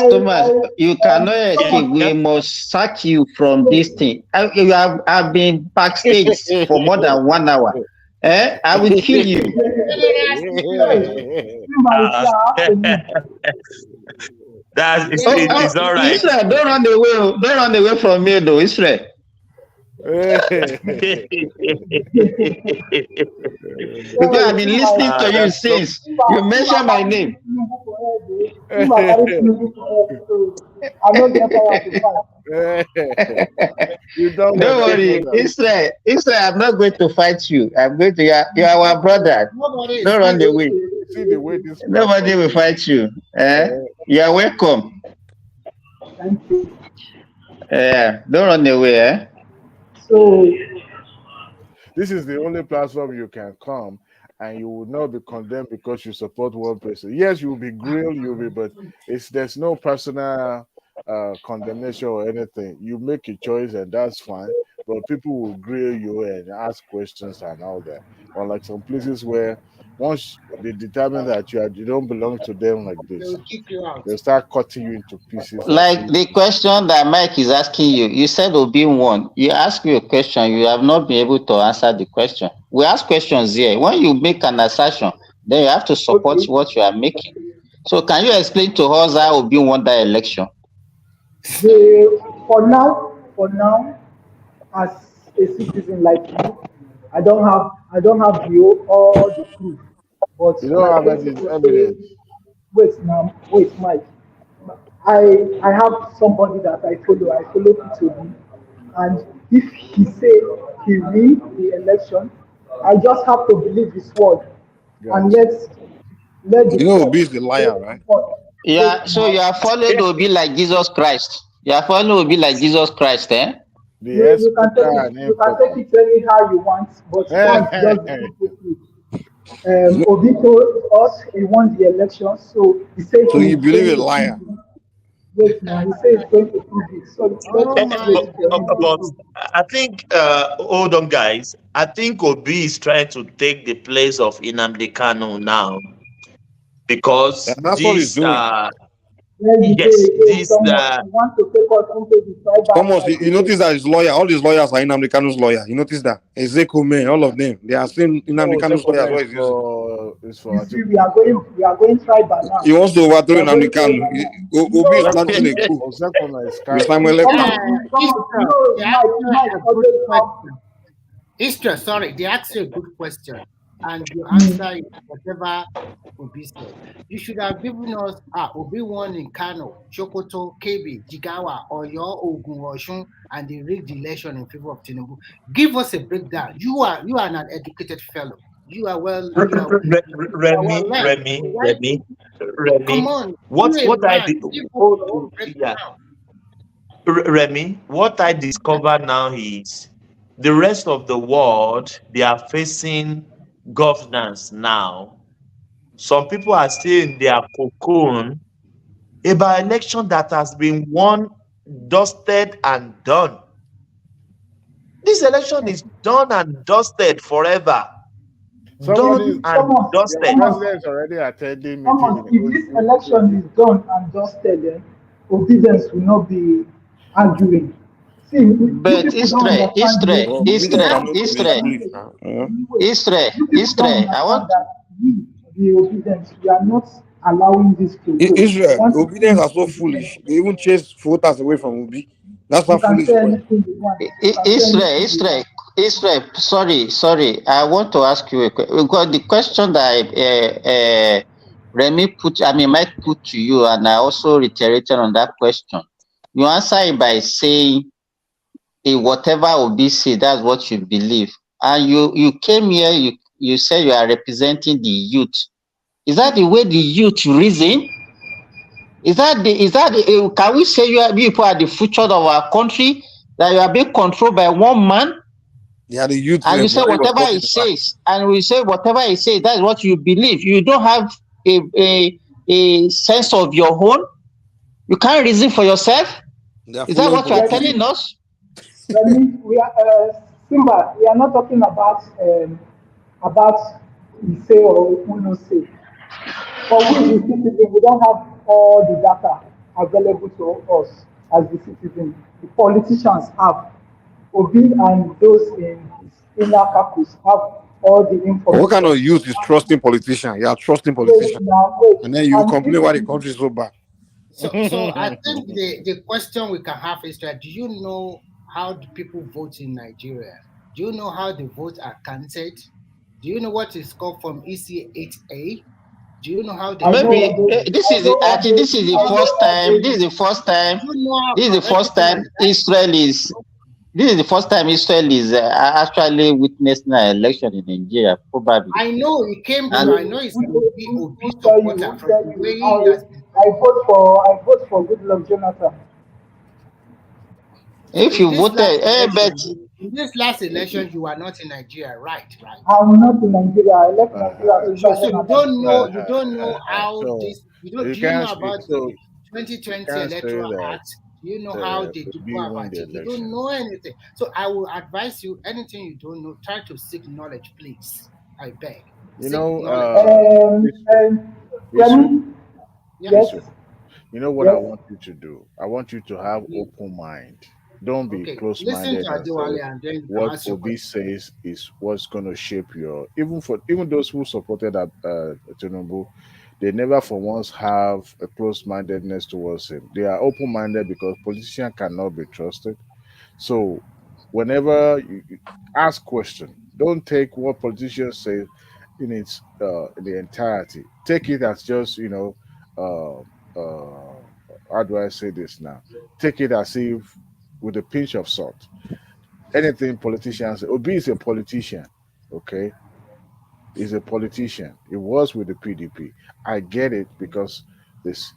you cannot Thomas, escape. We must sack you from this thing. You have been backstage for more than 1 hour. I will kill you. that's it's all right. Israel, don't run away. Don't run away from me, though, Israel. Because I've been listening to you since you mentioned my name. Don't worry, Israel, I'm not going to fight you. I'm going to, you are our brother. Don't run away. See the way this Nobody will fight you. You are welcome. Thank you. Don't run away. So this is the only platform you can come and you will not be condemned because you support one person. Yes, you will be grilled, but there's no personal condemnation or anything. You make a choice and that's fine, but people will grill you and ask questions and all that. Unlike some places where once they determine that you don't belong to them like this, They'll kick you out. they'll start cutting you into pieces. Like the question that Mike is asking you, you said Obi won. You ask me a question, you have not been able to answer the question. We ask questions here. When you make an assertion, then you have to support what you are making. So can you explain to us how Obi won that election? For now, as a citizen like you, I don't have all the proof. But you don't like have any evidence. Wait, Mike. I have somebody that I follow. I follow P2B, and if he say he win the election, I just have to believe his word, and let the Obi is the liar, right? Yeah, so you are following Obi like Jesus Christ. You are following Obi like Jesus Christ, eh? You can take it anyhow you want, but that's just the truth. Obi told us he won the election, so he said so you believe a liar. Wait now, he says he's going to prove it. So let's wait for him to But prove. I think, hold on, guys. I think Obi is trying to take the place of Nnamdi Kanu now because That's what he's this, doing. Then you yes, say, this, Thomas, you want to take us into the tribal Thomas, you notice that his lawyer, all his lawyers are Nnamdi Kanu's lawyer. You notice that? Ezeko Man, all of them. They are same Nnamdi Oh, Kanu's lawyers. Zeko What he's using. is You for see, we are going tribal now. He wants to We overthrow are going Nnamdi tribal Kanu. now. Obi is No, planting a coup Ozeko is with carrying. Samuel Ekpa. Istra, sorry, they asked you a good question, and you answer it whatever Obi said. You should have given us Obi won in Kano, Sokoto, KB, Jigawa, Oyo, Ogun, Oshun, and they rigged the election in favor of Tinubu. Give us a breakdown. You are an educated fellow. You are well. You are well Remy. Come on, What you a I man. did? Give us Oh, your own yeah. breakdown. Remy, what I discover now is the rest of the world, they are facing governance now. Some people are still in their cocoon about election that has been won, dusted, and done. This election is done and dusted forever. Somebody, Done and your dusted. president already attending Thomas, meeting. if this election is done and dusted, obedience will not be arguing. See, you But people don't understand the Istre, I want that we, the obedience, we are not allowing this to go. Israel, Once it obedience are so comes to foolish. They even chase voters away from Obi. That's how you can foolish say it was. anything you want. You can say anything you want. Israel, sorry. I want to ask you a question because the question that Remy might put to you, and I also reiterated on that question. You answer it by saying, whatever Obi say, that's what you believe. And you came here, you said you are representing the youth. Is that the way the youth reason? Can we say people are the future of our country, that you are being controlled by one man? Yeah, the youth. And you say whatever he says, and we say whatever he says, that's what you believe. You don't have a sense of your own. You can't reason for yourself. Is that what you are telling us? We are Simba. We are not talking about we say or who no say. For we the citizen, we don't have all the data available to us as the citizen. The politicians have. Obi and those in his inner caucus have all the information. What kind of youth is trusting politicians? You are trusting politicians. And then you complain why the country is so bad. So I think the question we can have is that, do you know how the people vote in Nigeria? Do you know how the votes are counted? Do you know what is called from EC8A? Do you know how they this is the first time. This is the first time. This is the first time Israel is actually witnessing an election in Nigeria, probably. I know it came to. I know it's Obi supporter from the way he has. I vote for Goodluck Jonathan. If you voted, but in this last election, you are not in Nigeria, right? I'm not in Nigeria. I left Nigeria. So you don't know. You don't know how this. You don't. You Do you know can't about speak, the 2020 can't say Electoral that, Act? Do you know how they do Obi go won about the it? You election. don't know anything. So I will advise you. Anything you don't know, try to seek knowledge, please. I beg. You Seek know, knowledge. Yes. You know what I want you to do? I want you to have open mind. Don't be Okay, close-minded listen to and say Adewale and then you can what ask your Obi question. says is what's going to shape your even those who supported Tinubu, they never for once have a close-mindedness towards him. They are open-minded because politicians cannot be trusted. So whenever you ask question, don't take what politicians say in its in the entirety. Take it as just how do I say this now? Take it as if with a pinch of salt. Anything politicians say, Obi is a politician, okay? He's a politician. He was with the PDP. I get it because this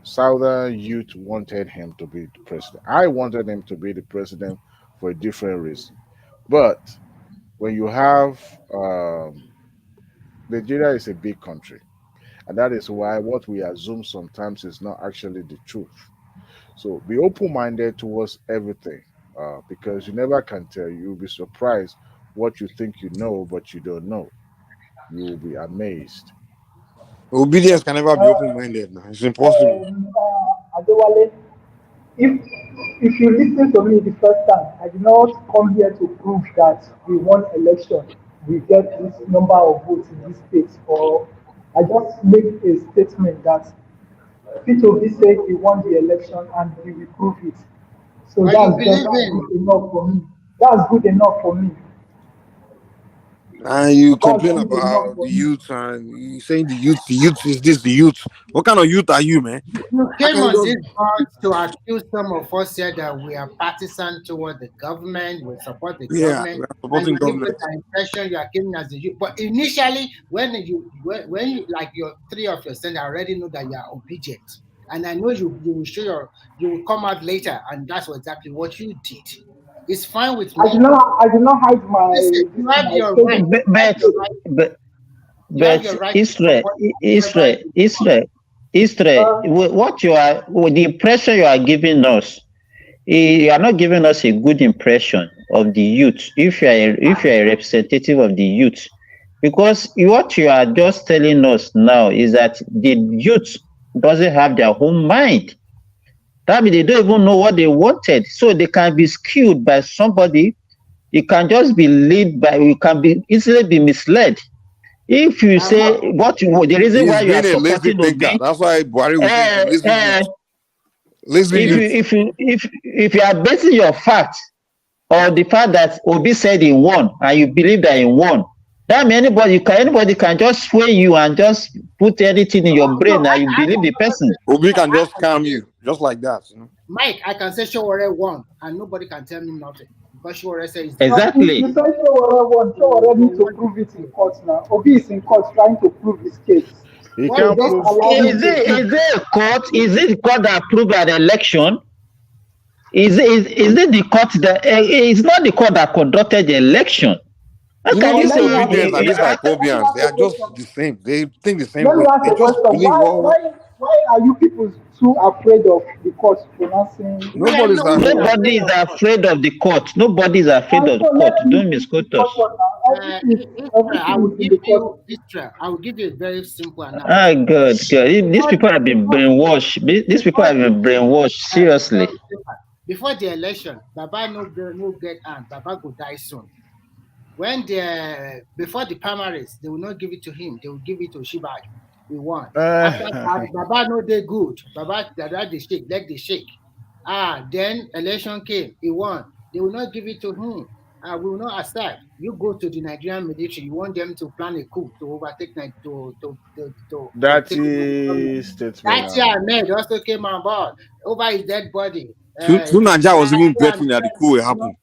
Southern youth wanted him to be the president. I wanted him to be the president for a different reason. But when you have Nigeria is a big country, And that is why what we assume sometimes is not actually the truth. So be open-minded towards everything, because you never can tell. You'll be surprised what you think you know, but you don't know. You will be amazed. Obedience can never be open-minded. Now it's impossible. Adewale, if you listen to me the first time, I did not come here to prove that we won election, we get this number of votes in this state, or I just made a statement that P2B said he won the election and he will prove it. So But that's good enough for me. That's good enough for me. And you That's complain good enough about for the me. youth, and you saying the youth is this, the youth. What kind of youth are you, man? You How came can you on just this board to accuse some of us here that we are partisan toward the government, we support the government, we are and supporting you give us government? the impression you are giving as the youth. But initially, when you like your three of your senators, I already know that you are obedient, and I know you will show you will come out later, and that's exactly what you did. It's fine with me. I did not hide my. Listen, you have your right. But Israel, what you are, the impression you are giving us, you are not giving us a good impression of the youth. If you are a representative of the youth, because what you are just telling us now is that the youth doesn't have their own mind. That means they don't even know what they wanted, so they can be skewed by somebody. You can just be led by. You can be easily be misled. If you say what you the reason why He's you are being a lazy supporting thinker. Obi, That's why Buhari will say he's a lazy youth. Lazy youth. if you are basing your fact on the fact that Obi said he won and you believe that he won, that means anybody can just sway you and just put anything in your brain and you believe the person. Obi can just calm you, just like that. You know? Mike, I can say Showore won, and nobody can tell me nothing because Showore says exactly. You said Showore won. Showore need to prove it in court now. Obi is in court trying to prove his case. Is it a court? Is it the court that approved an election? Is it the court that it's not the court that conducted the election? How You can know, you say obedience and these Ipobians, they are just the same. They think the same Let way. me ask They a just question. believe Why are you people too afraid of the court pronouncing? Nobody's Nobody is afraid of the court. Nobody is afraid of the court. Don't misquote us. I will give you a very simple analogy. Ah, good. These people have been brainwashed. These people have been brainwashed. Seriously. Before the election, Baba no get and Baba go die soon. Before the primaries, they will not give it to him. They will give it to Shibaj. We won. After that, Baba no they good. Baba they shake, let they shake. Then election came. He won. They will not give it to him. We will not accept. You go to the Nigerian military. You want them to plan a coup to overtake that is statement. That year, Ahmed also came on board over his dead body. Naija was even betting that the coup will happen.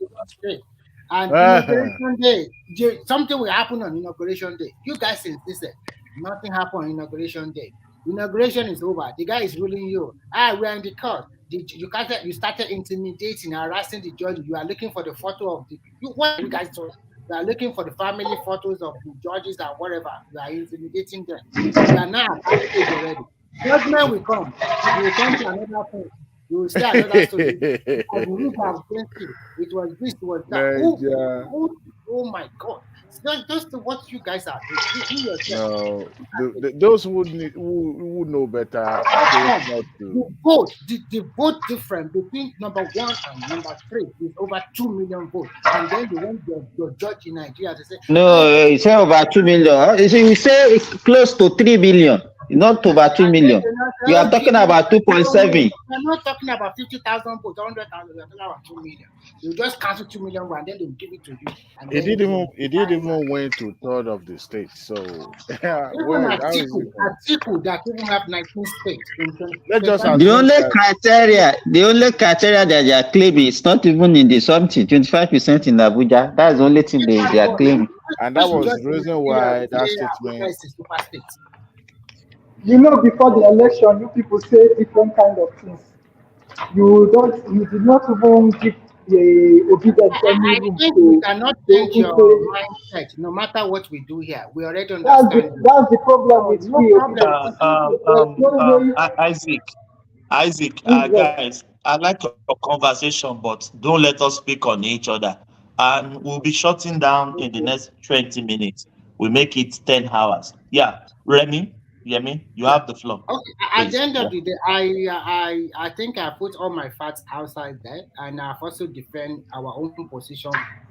And inauguration day, something will happen on inauguration day. You guys insisted nothing happened on inauguration day. Inauguration is over. The guy is ruling you. We are in the court. You started intimidating, harassing the judge. You are looking for the photo of what you guys doing? You are looking for the family photos of the judges and whatever. You are intimidating them. You are now already. Judgment will come. You will come to another point. You will say another story. It was this, it was that. Oh my God. Just what you guys are doing. No, those who know better. The vote difference between number 1 and number 3 is over 2 million votes. And then you want your judge in Nigeria to say, no, you say over 2 million. You say it's close to 3 million, not over 2 million. You are talking about 2.7. I'm not talking about 50,000 votes, 100,000. We're talking about 2 million. You just cancel 2 million and then they'll give it to you. And it didn't even went to third of the states. So Atiku that even have 19 states. The only criteria that they are claiming is not even in the something 25% in Abuja. That's the only thing they are claiming. And that was the reason why that statement. You know, before the election, you people say different kind of things. You did not even give give them any I room think we to cannot to change even your say mindset no matter what we do here. We already that's understand you. the problem with No we problem. there's no way Isaac, Israel. guys, I like your conversation, but don't let us speak on each other. And we'll be shutting down in the next 20 minutes. We make it 10 hours. Yeah, Remy, you have the floor. Okay. At the Please. end Yeah. of the day, I think I put all my facts outside there, and I've also defend our own position.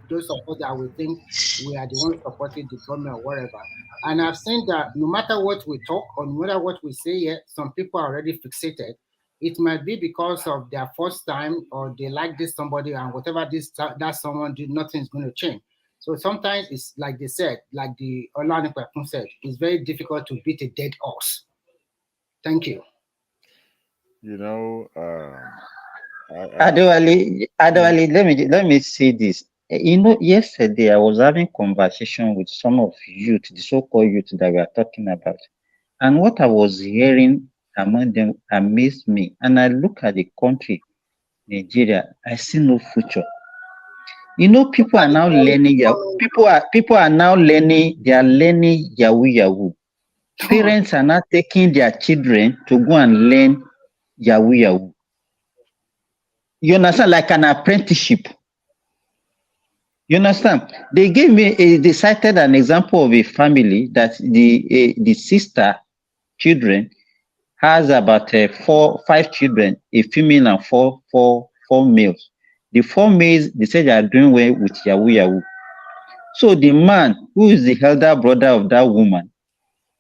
Those of us that we think we are the ones supporting the government or whatever. And I've seen that no matter what we talk or no matter what we say here, some people are already fixated. It might be because of their first time or they like this somebody and whatever that someone did, nothing's going to change. So sometimes it's like they said, like the Olani Kwekun said, it's very difficult to beat a dead horse. Thank you. You know, Adewale, let me say this. You know, yesterday I was having conversation with some of youth, the so-called youth that we are talking about, and what I was hearing among them amazed me. And I look at the country, Nigeria, I see no future. You know, people are now learning. People are now learning. They are learning Yahoo. Parents are now taking their children to go and learn Yahoo. You understand, like an apprenticeship. You understand? They gave me. They cited an example of a family that the sister children has about 5 children, a female and four males. The 4 males, they said they are doing well with Yahoo. So the man who is the elder brother of that woman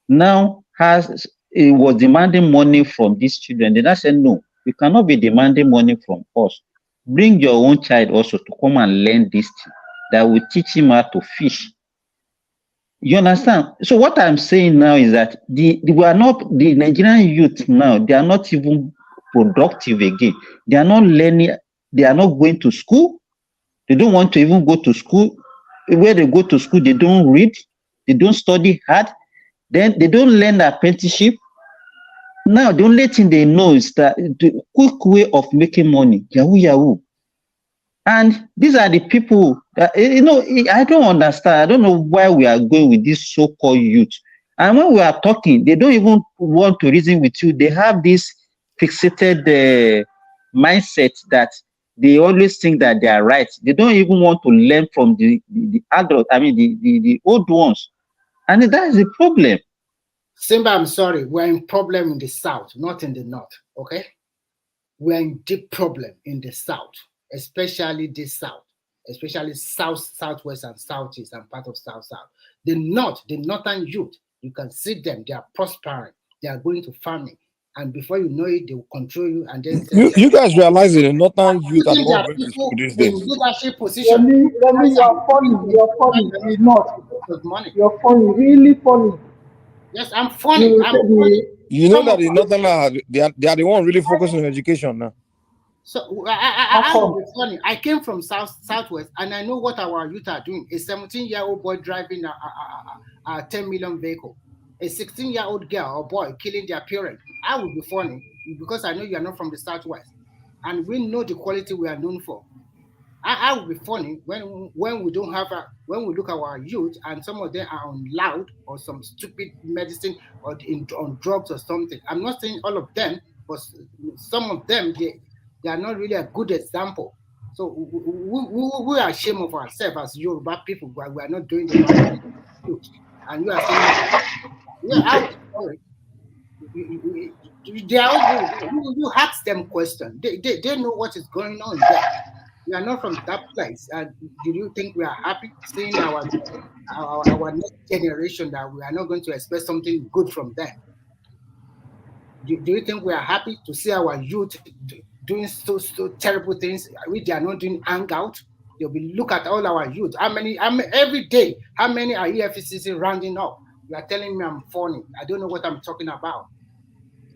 now was demanding money from these children. Then I said, no, you cannot be demanding money from us. Bring your own child also to come and learn this thing that will teach him how to fish. You understand? So what I'm saying now is that the Nigerian youth now, they are not even productive again. They are not learning, they are not going to school. They don't want to even go to school. Where they go to school, they don't read, they don't study hard, then they don't learn apprenticeship. Now the only thing they know is that the quick way of making money, Yahoo. And these are the people that, you know, I don't understand. I don't know why we are going with this so-called youth. And when we are talking, they don't even want to reason with you. They have this fixated mindset that they always think that they are right. They don't even want to learn from the adult, I mean, the old ones. And that is the problem. Simba, I'm sorry. We're in problem in the south, not in the north, okay? We're in deep problem in the south, especially this south, especially south, southwest, and southeast, and part of south. The north, the northern youth, you can see them. They are prospering. They are going to farming. And before you know it, they will control you. And then you guys realize that the northern youth are the one bringing school these days. in leadership position. Remy, you are funny. You're funny. You're not. You're funny. Really funny. Yes, I'm funny. You know that the northern they are the one really focusing on education now. So I will be funny. I came from southwest, and I know what our youth are doing. A 17-year-old boy driving a 10 million vehicle, a 16-year-old girl or boy killing their parent. I will be funny because I know you are not from the southwest, and we know the quality we are known for. I will be funny when we don't have when we look at our youth and some of them are on loud or some stupid medicine or on drugs or something. I'm not saying all of them, but some of them they are not really a good example. So we are ashamed of ourselves as Yoruba people, but we are not doing the right thing. And you are saying, yeah, I'm sorry. You ask them questions. They know what is going on there. We are not from that place. Do you think we are happy seeing our next generation that we are not going to expect something good from them? Do you think we are happy to see our youth doing so terrible things? They are not doing hangout. They'll be look at all our youth. How many every day? How many are EFCC rounding up? You are telling me I'm funny. I don't know what I'm talking about.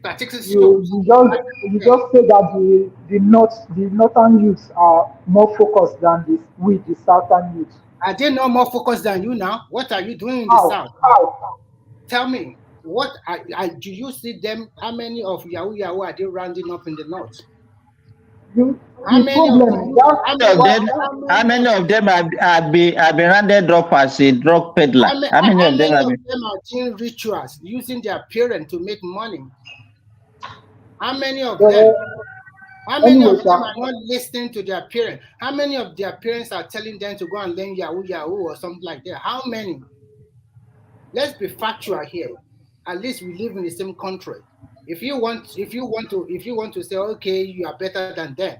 You just say that the northern youths are more focused than the southern youths. Are they not more focused than you now? What are you doing in the south? How? Tell me, what do you see them? How many of Yahoo are they rounding up in the north? The problem, how many of them have been rounded up as a drug peddler? How many of them are doing rituals using their parents to make money? How many of them? How many of them are not listening to their parents? How many of their parents are telling them to go and learn Yahoo or something like that? How many? Let's be factual here. At least we live in the same country. If you want to say, okay, you are better than them,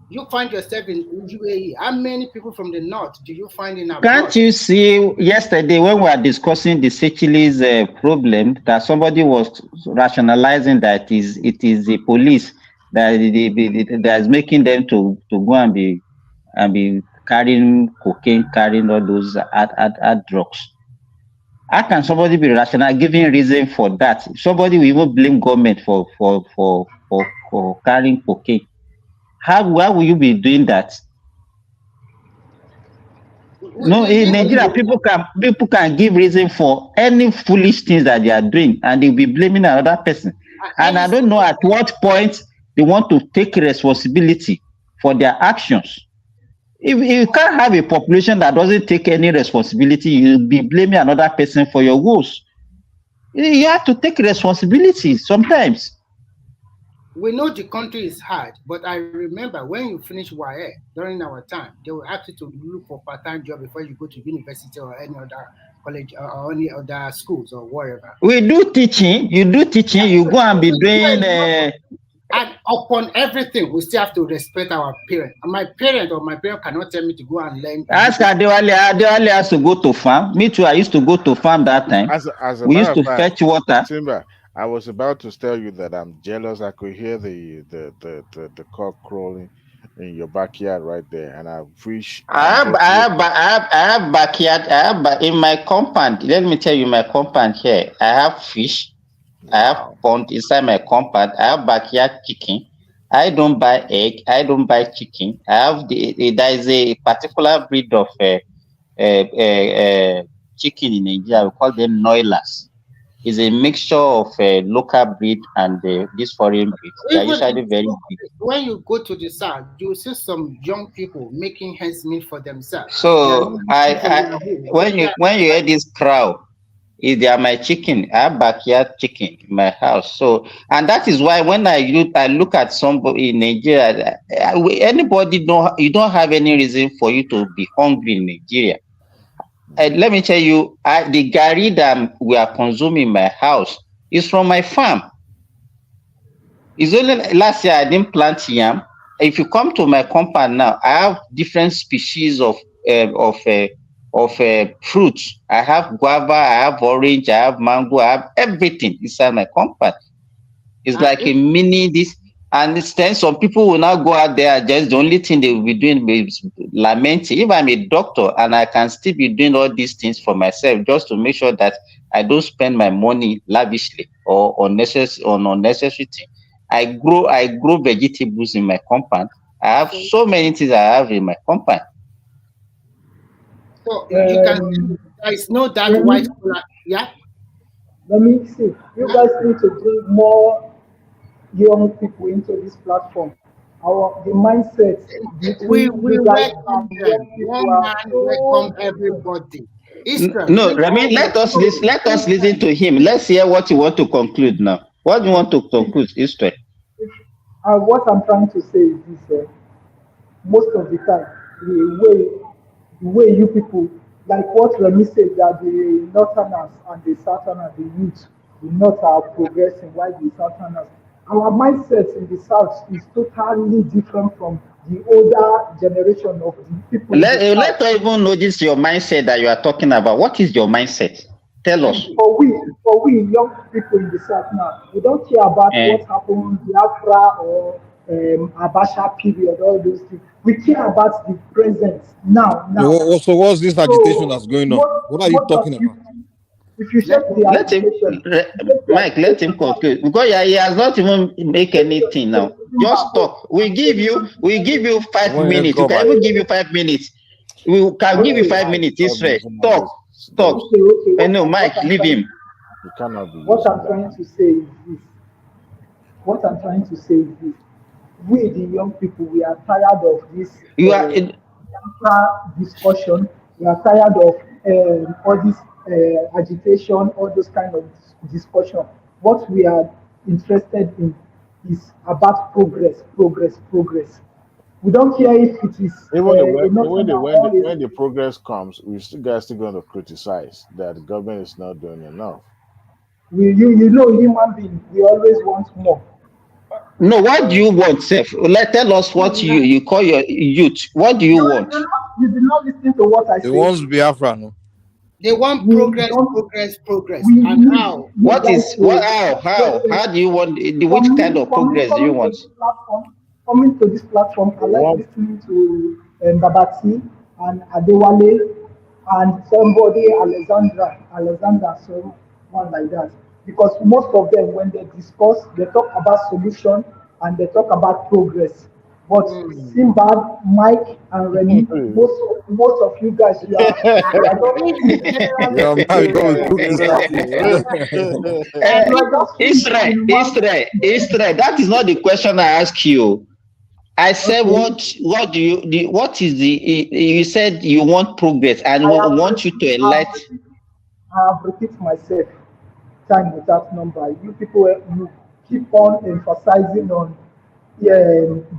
you find yourself in UAE. How many people from the north do you find in abroad? Can't you see yesterday when we were discussing the Seychelles problem that somebody was rationalizing that it is the police that is making them to go and be carrying cocaine, carrying all those hard drugs? How can somebody be rational giving reason for that? Somebody will even blame government for carrying cocaine. Why will you be doing that? No, in Nigeria, people can give reason for any foolish things that they are doing, and they'll be blaming another person. And I don't know at what point they want to take responsibility for their actions. If you can't have a population that doesn't take any responsibility, you'll be blaming another person for your woes. You have to take responsibility sometimes. We know the country is hard, but I remember when you finish YA during our time, they will ask you to look for part-time job before you go to university or any other college or any other schools or wherever. We do teaching. You do teaching. You go and be doing. And upon everything, we still have to respect our parents. And my parent cannot tell me to go and learn. Ask Adewale has to go to farm. Me too. I used to go to farm that time. We used to fetch water. Timber, I was about to tell you that I'm jealous. I could hear the cock crowing in your backyard right there, and I wish. I have backyard. In my compound. Let me tell you, my compound here. I have fish. I have pond inside my compound. I have backyard chicken. I don't buy egg. I don't buy chicken. I have there is a particular breed of chicken in Nigeria. We call them Noilas. It's a mixture of local breed and this foreign breed. They're usually very big. When you go to the south, you see some young people making hands meat for themselves. So when you hear this crowd, they are my chicken. I have backyard chicken in my house. So, and that is why when I look at somebody in Nigeria, anybody you don't have any reason for you to be hungry in Nigeria. Let me tell you, the gari that we are consuming in my house is from my farm. It's only last year I didn't plant yam. If you come to my compound now, I have different species of fruits. I have guava, I have orange, I have mango, I have everything inside my compound. It's like a mini this. And then some people will now go out there, just the only thing they will be doing is lamenting. If I'm a doctor and I can still be doing all these things for myself, just to make sure that I don't spend my money lavishly or unnecessary things. I grow vegetables in my compound. I have so many things I have in my compound. So you can there is no that white collar. Yeah. Let me see. You guys need to bring more young people into this platform. The mindset. We welcome them. One man welcome everybody. No, Remy, let us listen to him. Let's hear what you want to conclude now. What do you want to conclude, Israel? What I'm trying to say is this: most of the time, the way you people, like what Remy said, that the Northerners and the Southerners, the youth, the North are progressing, while the Southerners. Our mindset in the South is totally different from the older generation of the people. Let us even notice your mindset that you are talking about. What is your mindset? Tell us. For we young people in the South now, we don't care about what happened in Biafra or Abacha period, all those things. We care about the present now. So what's this agitation that's going on? What are you talking about? If you check the Mike, let him conclude, because he has not even make anything now. Just talk. We give you 5 minutes. We can even give you 5 minutes. We can give you 5 minutes. Israel, talk. No, Mike, leave him. You cannot be. What I'm trying to say is this. we, the young people, we are tired of this You are discussion. We are tired of all this agitation, all those kind of discussion. What we are interested in is about progress, progress, progress. We don't care if it is Even not when the progress comes, we still guys still going to criticize that the government is not doing enough. you know, human being, we always want more. No, what do you want, Seth? Tell us what you call your youth. What do you want? You did not listen to what I said. It wants Biafra, no? They want progress, progress, progress. We And need how? What is what? How do you want? Which kind of progress do you want? Coming to this platform, I like listening to Babati and Adewale and somebody Alexandra, so one like that. Because most of them, when they discuss, they talk about solution and they talk about progress. But Simbad, Mike, and Remy, most of you guys, you are Your man become a crook Israel, that is not the question I ask you. I said, what do you, what is you said you want progress and we want you to elect. I have repeated myself time without number. You people, you keep on emphasizing on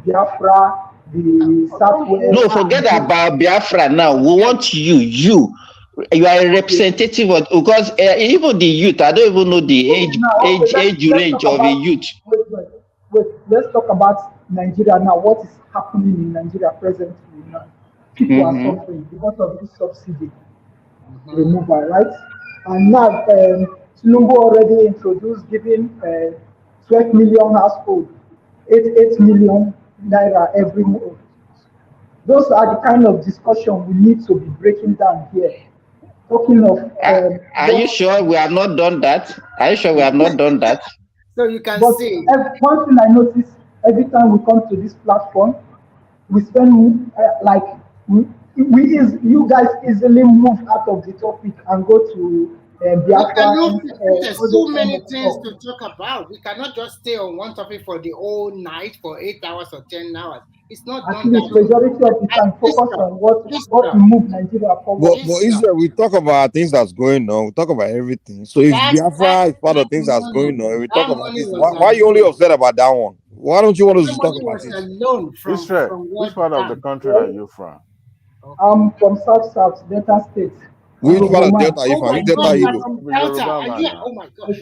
Biafra, the Southwest. No, forget about Biafra now. We want you are a representative of, because even the youth, I don't even know the age range of a youth. Wait, let's talk about Nigeria now. What is happening in Nigeria presently now? People are suffering because of this subsidy removal, right? And now Tinubu already introduced giving 12 million households 8 million naira every month. Those are the kind of discussion we need to be breaking down here. Talking of are you sure we have not done that? Are you sure we have not done that? So you can see. One thing I notice every time we come to this platform, we spend you guys easily move out of the topic and go to Biafra. There's so many things to talk about. We cannot just stay on one topic for the whole night for 8 hours or 10 hours. It's not At done least that. majority of the time focus on what will move Nigeria forward. But Israel, we talk about things that's going on. We talk about everything. So if Biafra is part of things that's going on, we talk about this. Why are you only upset about that one? Why don't you want us to talk about this? Israel, which part of the country are you from? I'm from South Delta State. Which part of Delta are you from? Which Delta are you? Oh my God.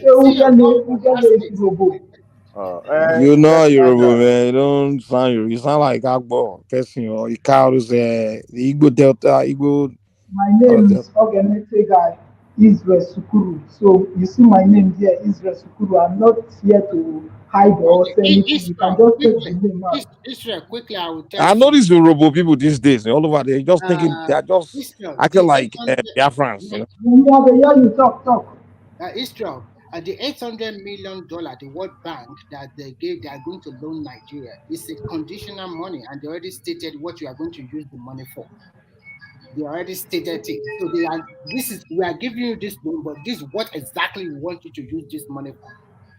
You know Yoruba, man. You don't sound Yoruba. You sound like Agbo person or Ikaru's the Igbo Delta, Igbo. My name is Ogenete Guy, Israel Sukuru. So you see my name here, Israel Sukuru. I'm not here to hide or say anything. You can just take the name out. Israel, quickly, I will tell I know these Yoruba people these days all over there. Just thinking they're just acting like Biafrans. You know? You talk. Israel, the $800 million, the World Bank that they are going to loan Nigeria, is a conditional money, and they already stated what you are going to use the money for. They already stated it. So we are giving you this loan, but this is what exactly we want you to use this money for.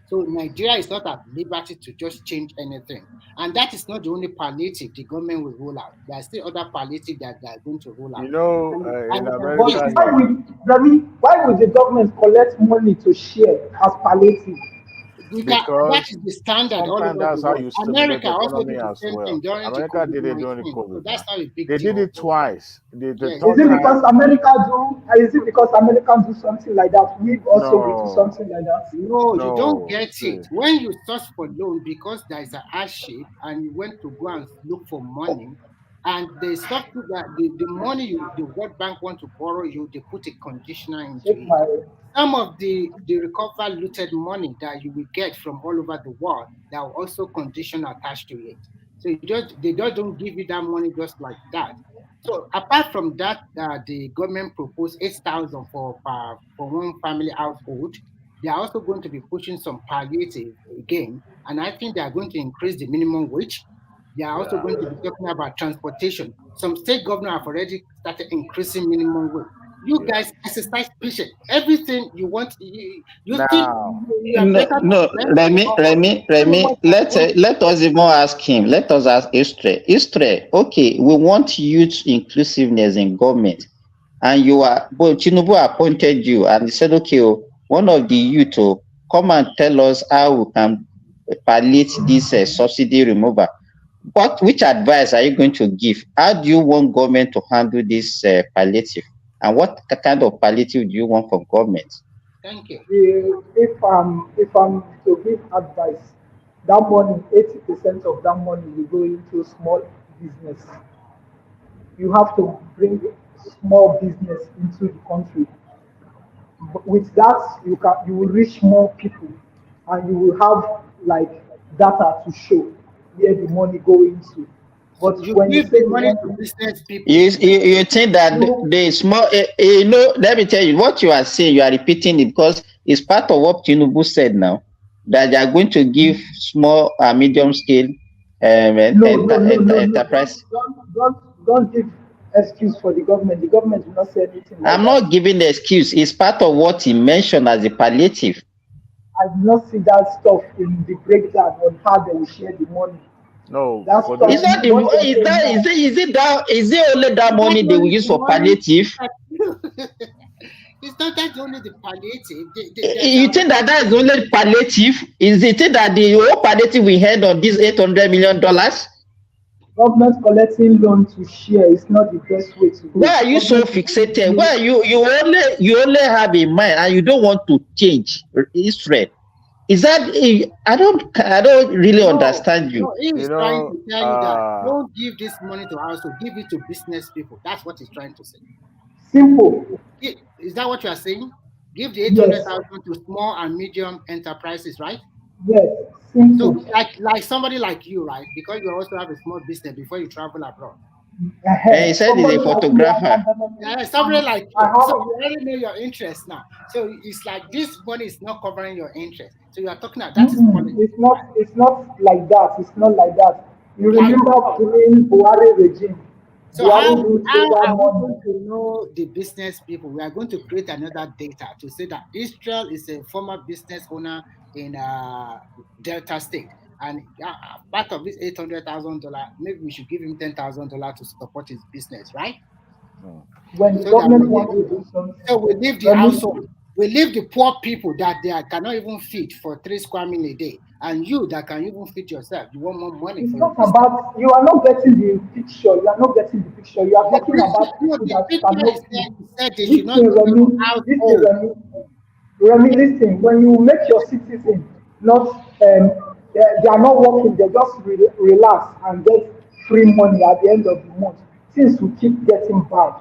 So Nigeria is not at liberty to just change anything. And that is not the only palliative the government will roll out. There are still other palliative that they are going to roll out. You know, in America, why would the government collect money to share as palliative? That is the standard all over that's the how world. you stimulate America also economy did the as same well. thing during America did it during the COVID-19. COVID. So that's not a big they deal. did it twice. Is it because America do something like that? We also do something like that. No, you don't get it. When you search for loan because there is an hardship and you went to go and look for money, and they stop to that the money the World Bank want to borrow you, they put a conditioner into it. Some of the recovered looted money that you will get from all over the world, there are also condition attached to it. So they don't give you that money just like that. So apart from that, the government proposed 8,000 for one family household. They are also going to be pushing some palliative again, and I think they are going to increase the minimum wage. They are also going to be talking about transportation. Some state governors have already started increasing minimum wage. you guys exercise patience. Everything you want, you think Now, you are better No, than Remy, let us even ask him. Let us ask Istre, okay, we want youth inclusiveness in government. And you are, but Tinubu appointed you and he said, okay, one of the youth, come and tell us how we can palliate this subsidy removal. Which advice are you going to give? How do you want government to handle this palliative? And what kind of palliative do you want from government? Thank you. If I'm to give advice, that money, 80% of that money will go into small business. You have to bring small business into the country. With that, you will reach more people, and you will have like data to show where the money go into. But You when you give say the you money want to to, business people. You think that the small, let me tell you what you are saying, you are repeating it because it's part of what Tinubu said now, that they are going to give small and medium scale no. enterprise. Don't give excuse for the government. The government will not say anything like I'm that. not giving the excuse. It's part of what he mentioned as a palliative. I did not see that stuff in the breakdown on how they will share the money. no, That's for stuff. this. Is that is it only that money they will use for palliative? It's not that only the palliative. You think that is only palliative? Is it that the whole palliative we had on this $800 million? Government collecting loan to share is not the best way to go. Why are you so fixated? Why you only have in mind and you don't want to change Israel? Is that I don't really understand you. No, he's trying to tell you that don't give this money to household, give it to business people. That's what he's trying to say. Simple. Is that what you are saying? Give the Yes. 800,000 to small and medium enterprises, right? Yes. So Simple. like somebody like you, right? Because you also have a small business before you travel abroad. He said he's a photographer. Yeah, somebody like you. I have, So you already know your interest now. So it's like this money is not covering your interest. So you are talking about that is politics. It's not like that. It's not like that. You Like remember what? during Buhari regime, So how used are that we money. going to know the business people? We are going to create another data to say that Israel is a former business owner in Delta State, and part of this $800,000, maybe we should give him $10,000 to support his business, right? When the So government wants to do something, so we leave the household, we leave the poor people that they cannot even feed for 3 square meal a day, and you that can even feed yourself, you want more money it's for your not business. about, you are not getting the picture. You are not getting the picture. You are talking about people that cannot said they should not listen, give them household. Remy, listen, when you make your citizen not, they are not working, they just relax and get free money at the end of the month. Things will keep getting bad.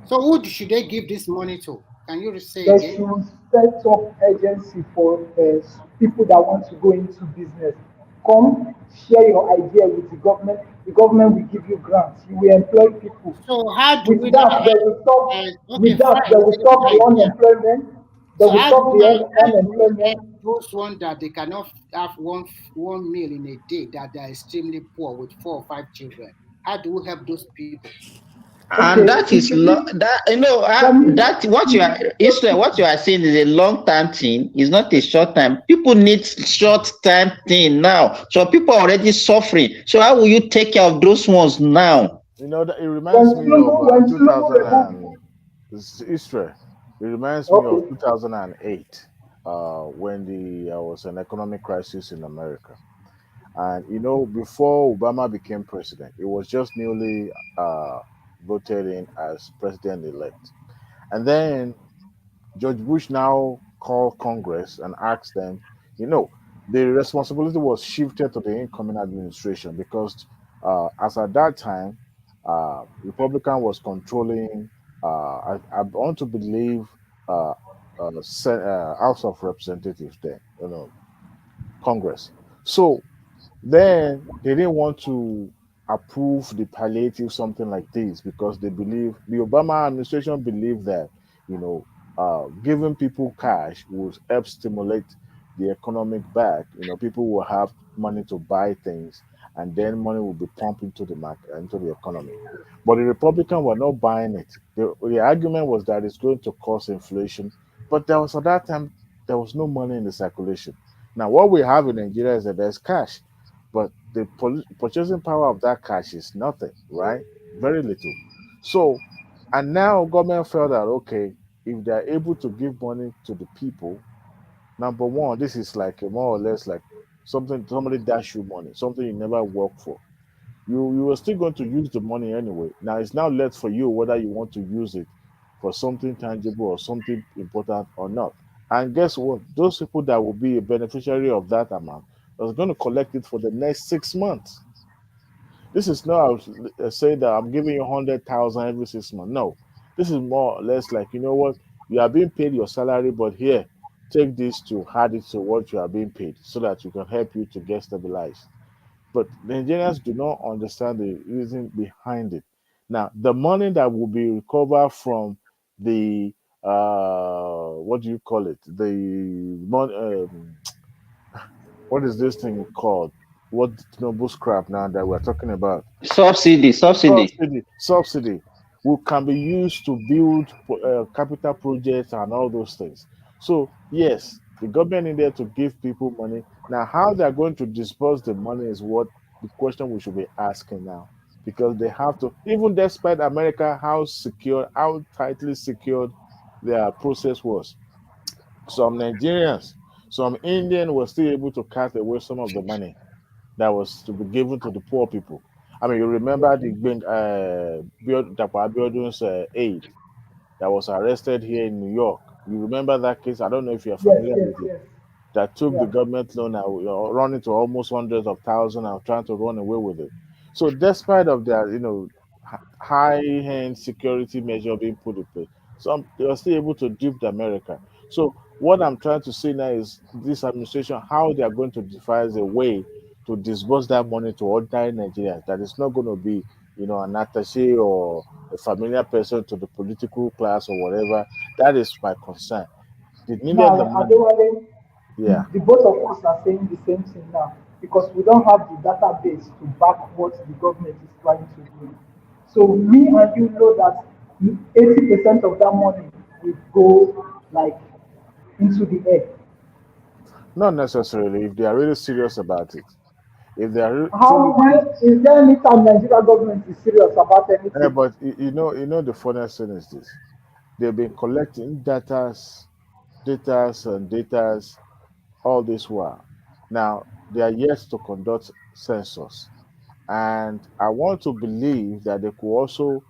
So who should they give this money to? Can you say They again? should set up agency for people that want to go into business. Come, share your idea with the government. The government will give you grants. You will employ people. So how do we With now that, they will stop. okay, With that, fine, they will it's a stop good the idea. unemployment. They So will how stop do the we help unemployment. those ones that they cannot have one meal in a day, that they are extremely poor with 4 or 5 children? How do we help those people? And that is that what you are Israel, what you are saying is a long-term thing. It's not a short-term. People need short-term thing now. So people are already suffering. So how will you take care of those ones now? You know, that it reminds me of 2000 and Israel. It reminds me of 2008 when there was an economic crisis in America. And you know, before Obama became president, it was just newly voted in as president-elect. And then George Bush now called Congress and asked them, you know, the responsibility was shifted to the incoming administration because, as at that time, Republican was controlling. I want to believe House of Representatives then, you know, Congress. So then they didn't want to approve the palliative something like this because they believe the Obama administration believed that giving people cash will help stimulate the economic back. You know, people will have money to buy things, and then money will be pumped into the market, into the economy. But the Republicans were not buying it. The argument was that it's going to cause inflation, but there was at that time there was no money in the circulation. Now what we have in Nigeria is that there's cash, but the purchasing power of that cash is nothing, right? Very little. So, and now government felt that okay, if they're able to give money to the people, number one, this is like a more or less like something somebody dash you money, something you never work for. You are still going to use the money anyway. Now it's now left for you whether you want to use it for something tangible or something important or not. And guess what? Those people that will be a beneficiary of that amount are going to collect it for the next 6 months. This is not saying that I'm giving you 100,000 every 6 months. No, this is more or less like, you know what, you are being paid your salary, but here, take this to add it to what you are being paid so that you can help you to get stabilized. But Nigerians do not understand the reason behind it. Now, the money that will be recovered from the what do you call it? The money, what is this thing called? What Tinubu scrap now that we're talking about? Subsidy. Subsidy can be used to build capital projects and all those things. So yes, the government needed to give people money. Now, how they are going to disperse the money is what the question we should be asking now, because they have to, even despite America, how secure, how tightly secured their process was. Some Nigerians, some Indian were still able to cut away some of the money that was to be given to the poor people. I mean, you remember the Abiodun's aide that was arrested here in New York. You remember that case? I don't know if you're Yes, familiar yes, with it. yes. That took the Yeah. government loan and running to almost hundreds of thousands and trying to run away with it. So, despite of their, high-end security measure being put in place, some they were still able to dupe the America. So, what I'm trying to say now is this administration, how they are going to devise a way to disburse that money to ordinary Nigerians. That is not going to be, an attaché or a familiar person to the political class or whatever. That is my concern. They needed the Now, money. Adewale, Yeah. the both of us are saying the same thing now because we don't have the database to back what the government is trying to do. So me and you know that 80% of that money will go like into the air. Not necessarily if they are really serious about it. If they are truly, How is there any time Nigeria government is serious about anything? but the funniest thing is this: they've been collecting datas all this while. Now they are yet to conduct census, and I want to believe that they could also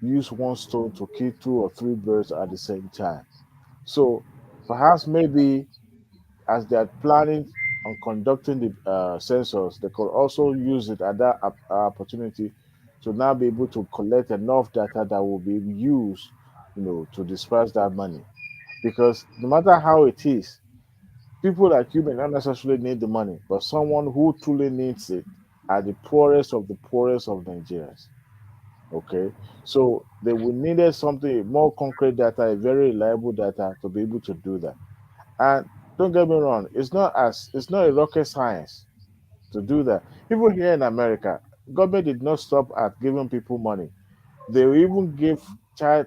use one stone to kill two or three birds at the same time. So perhaps maybe as they are planning on conducting the census, they could also use it at that opportunity to now be able to collect enough data that will be used, to disperse that money. Because no matter how it is, people like you may not necessarily need the money, but someone who truly needs it are the poorest of Nigerians. Okay, so they will needed something more concrete data, a very reliable data to be able to do that. And don't get me wrong, it's not a rocket science to do that. People here in America, government did not stop at giving people money. They will even give child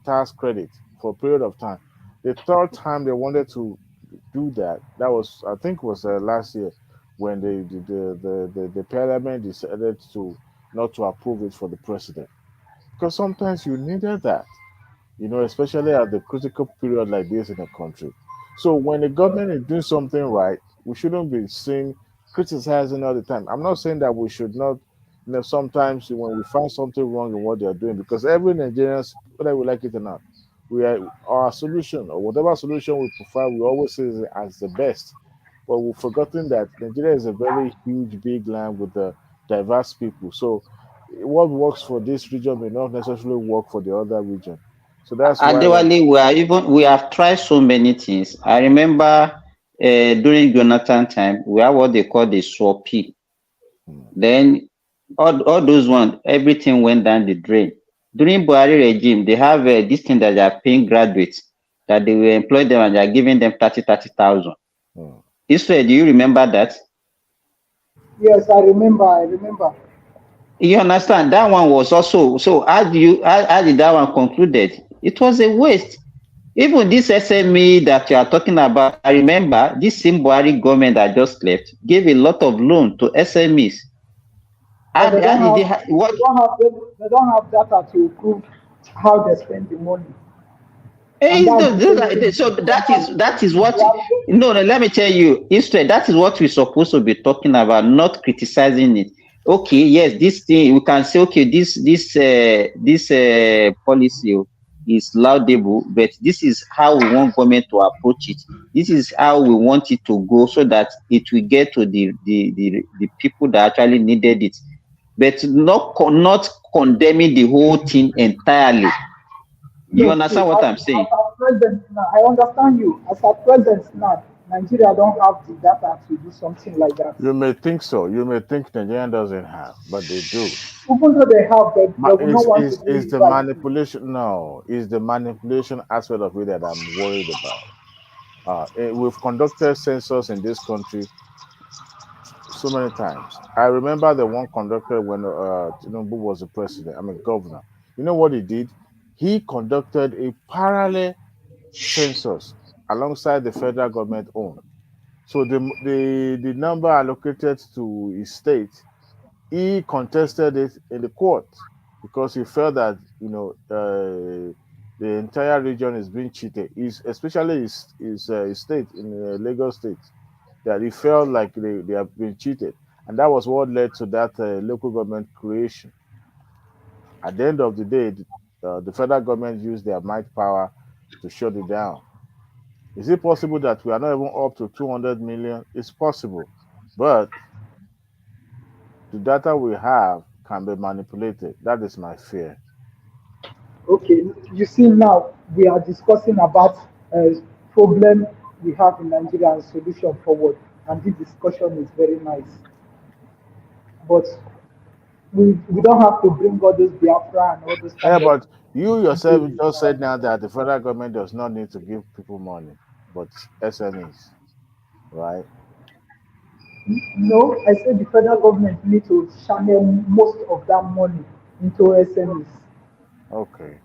tax credit for a period of time. The third time they wanted to do that, that was I think was last year when the parliament decided to not to approve it for the president, because sometimes you needed that, especially at the critical period like this in a country. So when the government is doing something right, we shouldn't be seen criticizing all the time. I'm not saying that we should not, sometimes when we find something wrong in what they're doing, because every Nigerian, whether we like it or not, we are our solution or whatever solution we prefer, we always see it as the best. But we've forgotten that Nigeria is a very huge, big land with diverse people. So what works for this region may not necessarily work for the other region. So that's why Adewale, we have tried so many things. I remember during Jonathan time, we have what they call the SWAP. Then all those ones, everything went down the drain. During Buhari regime, they have this thing that they are paying graduates, that they will employ them and they are giving them 30,000. Israel, do you remember that? Yes, I remember. You understand? That one was also, so how did that one concluded? It was a waste. Even this SME that you are talking about, I remember this Zimbabwe government that just left gave a lot of loan to SMEs. But they don't have data to prove how they spend the money. So that is what no, let me tell you, instead that is what we're supposed to be talking about, not criticizing it. Okay, yes, this thing we can say, okay, this policy is laudable, but this is how we want government to approach it. This is how we want it to go, so that it will get to the people that actually needed it, but not condemning the whole thing entirely. You understand what I'm saying? I understand you. As at present now, Nigeria don't have the data to do something like that. You may think so. You may think Nigeria doesn't have, but they do. Even though they have, they will not want to do Is it the right. manipulation? No, is the manipulation aspect of it that I'm worried about. We've conducted census in this country so many times. I remember the one conducted when Tinubu was the president. Governor. You know what he did? He conducted a parallel census alongside the federal government own. So the number allocated to his state, he contested it in the court because he felt that the entire region is being cheated. Especially his state in Lagos State, that he felt like they have been cheated, and that was what led to that local government creation. At the end of the day, the federal government used their might power to shut it down. Is it possible that we are not even up to 200 million? It's possible, but the data we have can be manipulated. That is my fear. Okay, you see now we are discussing about problem we have in Nigeria and solution forward, and this discussion is very nice. But we don't have to bring all this Biafra and all this. But you yourself just said now that the federal government does not need to give people money, but SMEs, right? No, I said the federal government need to channel most of that money into SMEs. Okay.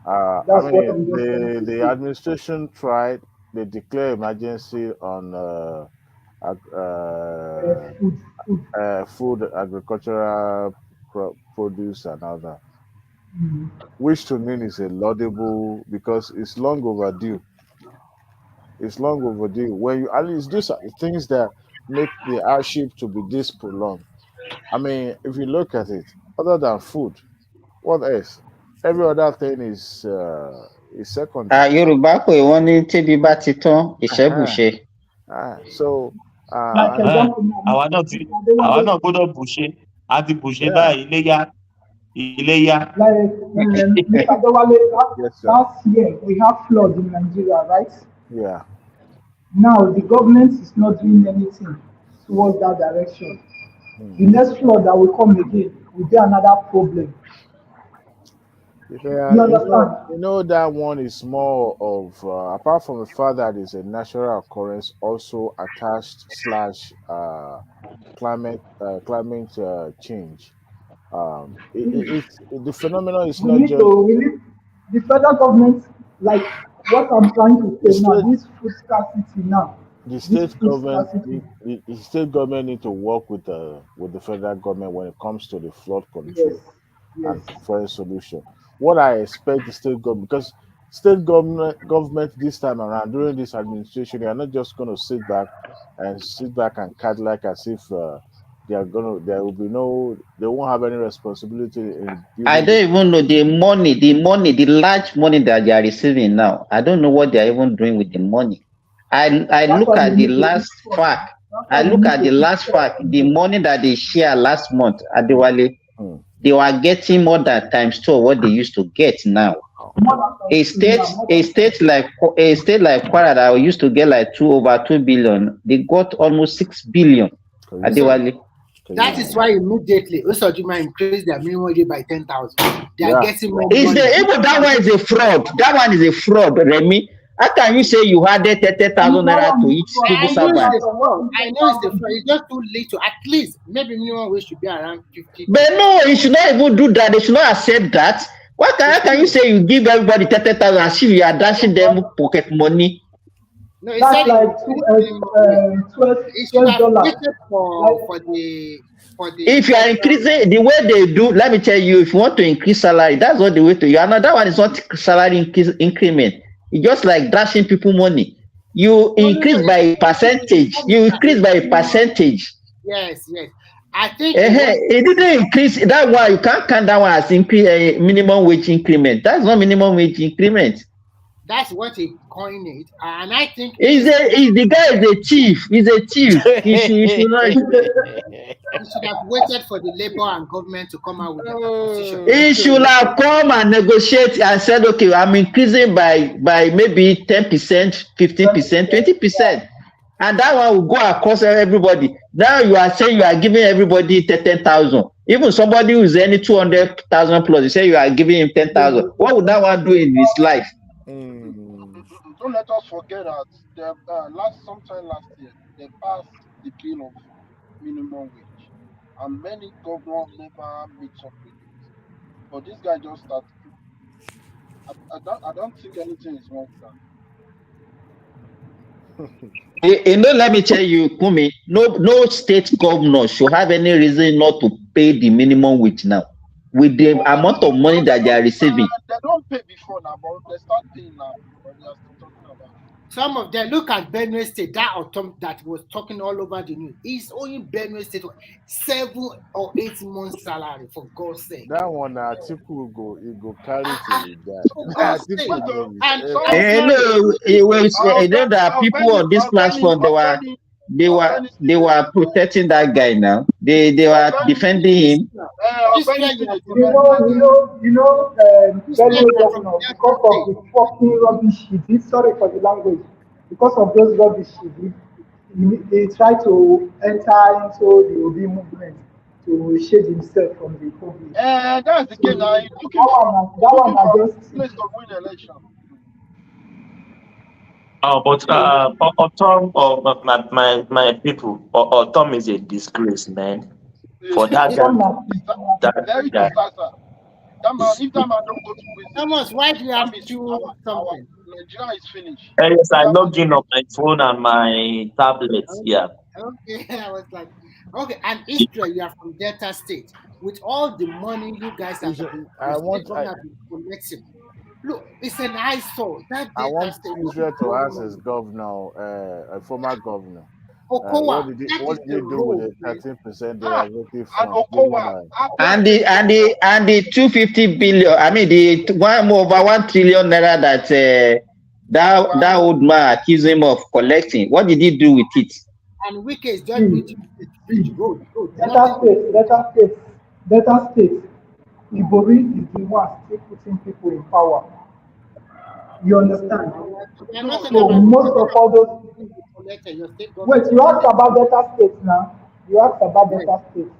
That's what I'm just trying to the say. administration tried. They declare emergency on food, agricultural produce, and other, which to me is a laudable, because it's long overdue. It's long overdue. When you at least these are things that make the hardship to be this prolonged. If you look at it, other than food, what else? Every other thing is secondary. Yorùbá pé wọ́n ní tébi bá ti tán ìṣẹ́bùṣe. àwa náà gbọ́dọ̀ bùṣe àti bùṣe báyìí iléyá. Mr. Dowale, last year we have flood in Nigeria, right? Yeah. Now the government is not doing anything towards that direction. The next flood that will come again will be another problem. Yeah, that one is more of apart from the fact that it's a natural occurrence, also attached / climate change. The phenomenon is not just. We need the federal government, like what I'm trying to say now. This food scarcity now. The state government, the state government need to work with the federal government when it comes to the flood control and for a solution. What I expect the state government, because state government this time around during this administration, they are not just going to sit back and cut like as if they won't have any responsibility in. I don't even know the large money that they are receiving now. I don't know what they are even doing with the money. I look at the last fact. The money that they share last month at Diwali, they were getting more than times 2 of what they used to get now. A state like Kwara that used to get like over 2 billion, they got almost 6 billion at Diwali. That is why immediately Osojima increased their minimum wage by 10,000. They are getting more money. Even that one is a fraud. That one is a fraud, Remy. How can you say you added 30,000 naira to each civil servant? I know it's it's just too little. At least maybe minimum wage should be around 50. But no, you should not even do that. They should not accept that. How can you say you give everybody 30,000 as if you are dashing them pocket money? No, it That's said like $12. For the If you are increasing the way they do, let me tell you, if you want to increase salary, that's not the way to. Another one is not salary increment. It's just like dashing people money. You increase by a percentage. You increase by a percentage. Yes. I think it didn't increase that one. You can't count that one as minimum wage increment. That's not minimum wage increment. That's what he coined it, and I think the guy is a chief. He's a chief. He should not. He should have waited for the labor and government to come out with their position. He should have come and negotiate and said, okay, I'm increasing by maybe 10%, 15%, 20%. And that one will go across everybody. Now you are saying you are giving everybody 10,000. Even somebody who is earning 200,000 plus, you say you are giving him 10,000. What would that one do in his life? Don't let us forget that sometime last year they passed the bill of minimum wage, and many governors never meet up with it. But this guy just started. I don't think anything is wrong with that. Let me tell you, Kumi, no state governor should have any reason not to pay the minimum wage now. With the amount of money that they are receiving. They don't pay before now, but they start paying now. But they are still talking about it. Some of them, look at Benue State, that was talking all over the news. It's only Benue State 7 or 8 months salary, for God's sake. That one, Tipu will go carry to that. There are people on this platform. They were protecting that guy now. They were defending him. Benue governor, because of the fucking rubbish he did, sorry for the language, because of those rubbish he tried to enter into the OB movement to shade himself from the public. That's the case. That one I just place to win election. But Tom or my people, or Tom is a disgrace, man. For that guy. That man, if that man don't go to prison, Thomas, why do you have to do something? Nigeria is finished. Yes, I log in on my phone and my tablet. Yeah. Okay, I was like, okay, and Israel, you are from Delta State. With all the money you guys have been collecting, look, it's an eyesore. I want Israel to ask his governor, a former governor. Okowa, what did he do with the 13% they are voting for? And the 250 billion, I mean the over 1 trillion naira that old man accused him of collecting. What did he do with it? And Wike is just road. Delta State. Ibori is the one still putting people in power. You understand? So most of all those. Wait, you asked about Delta State now. You asked about Delta State.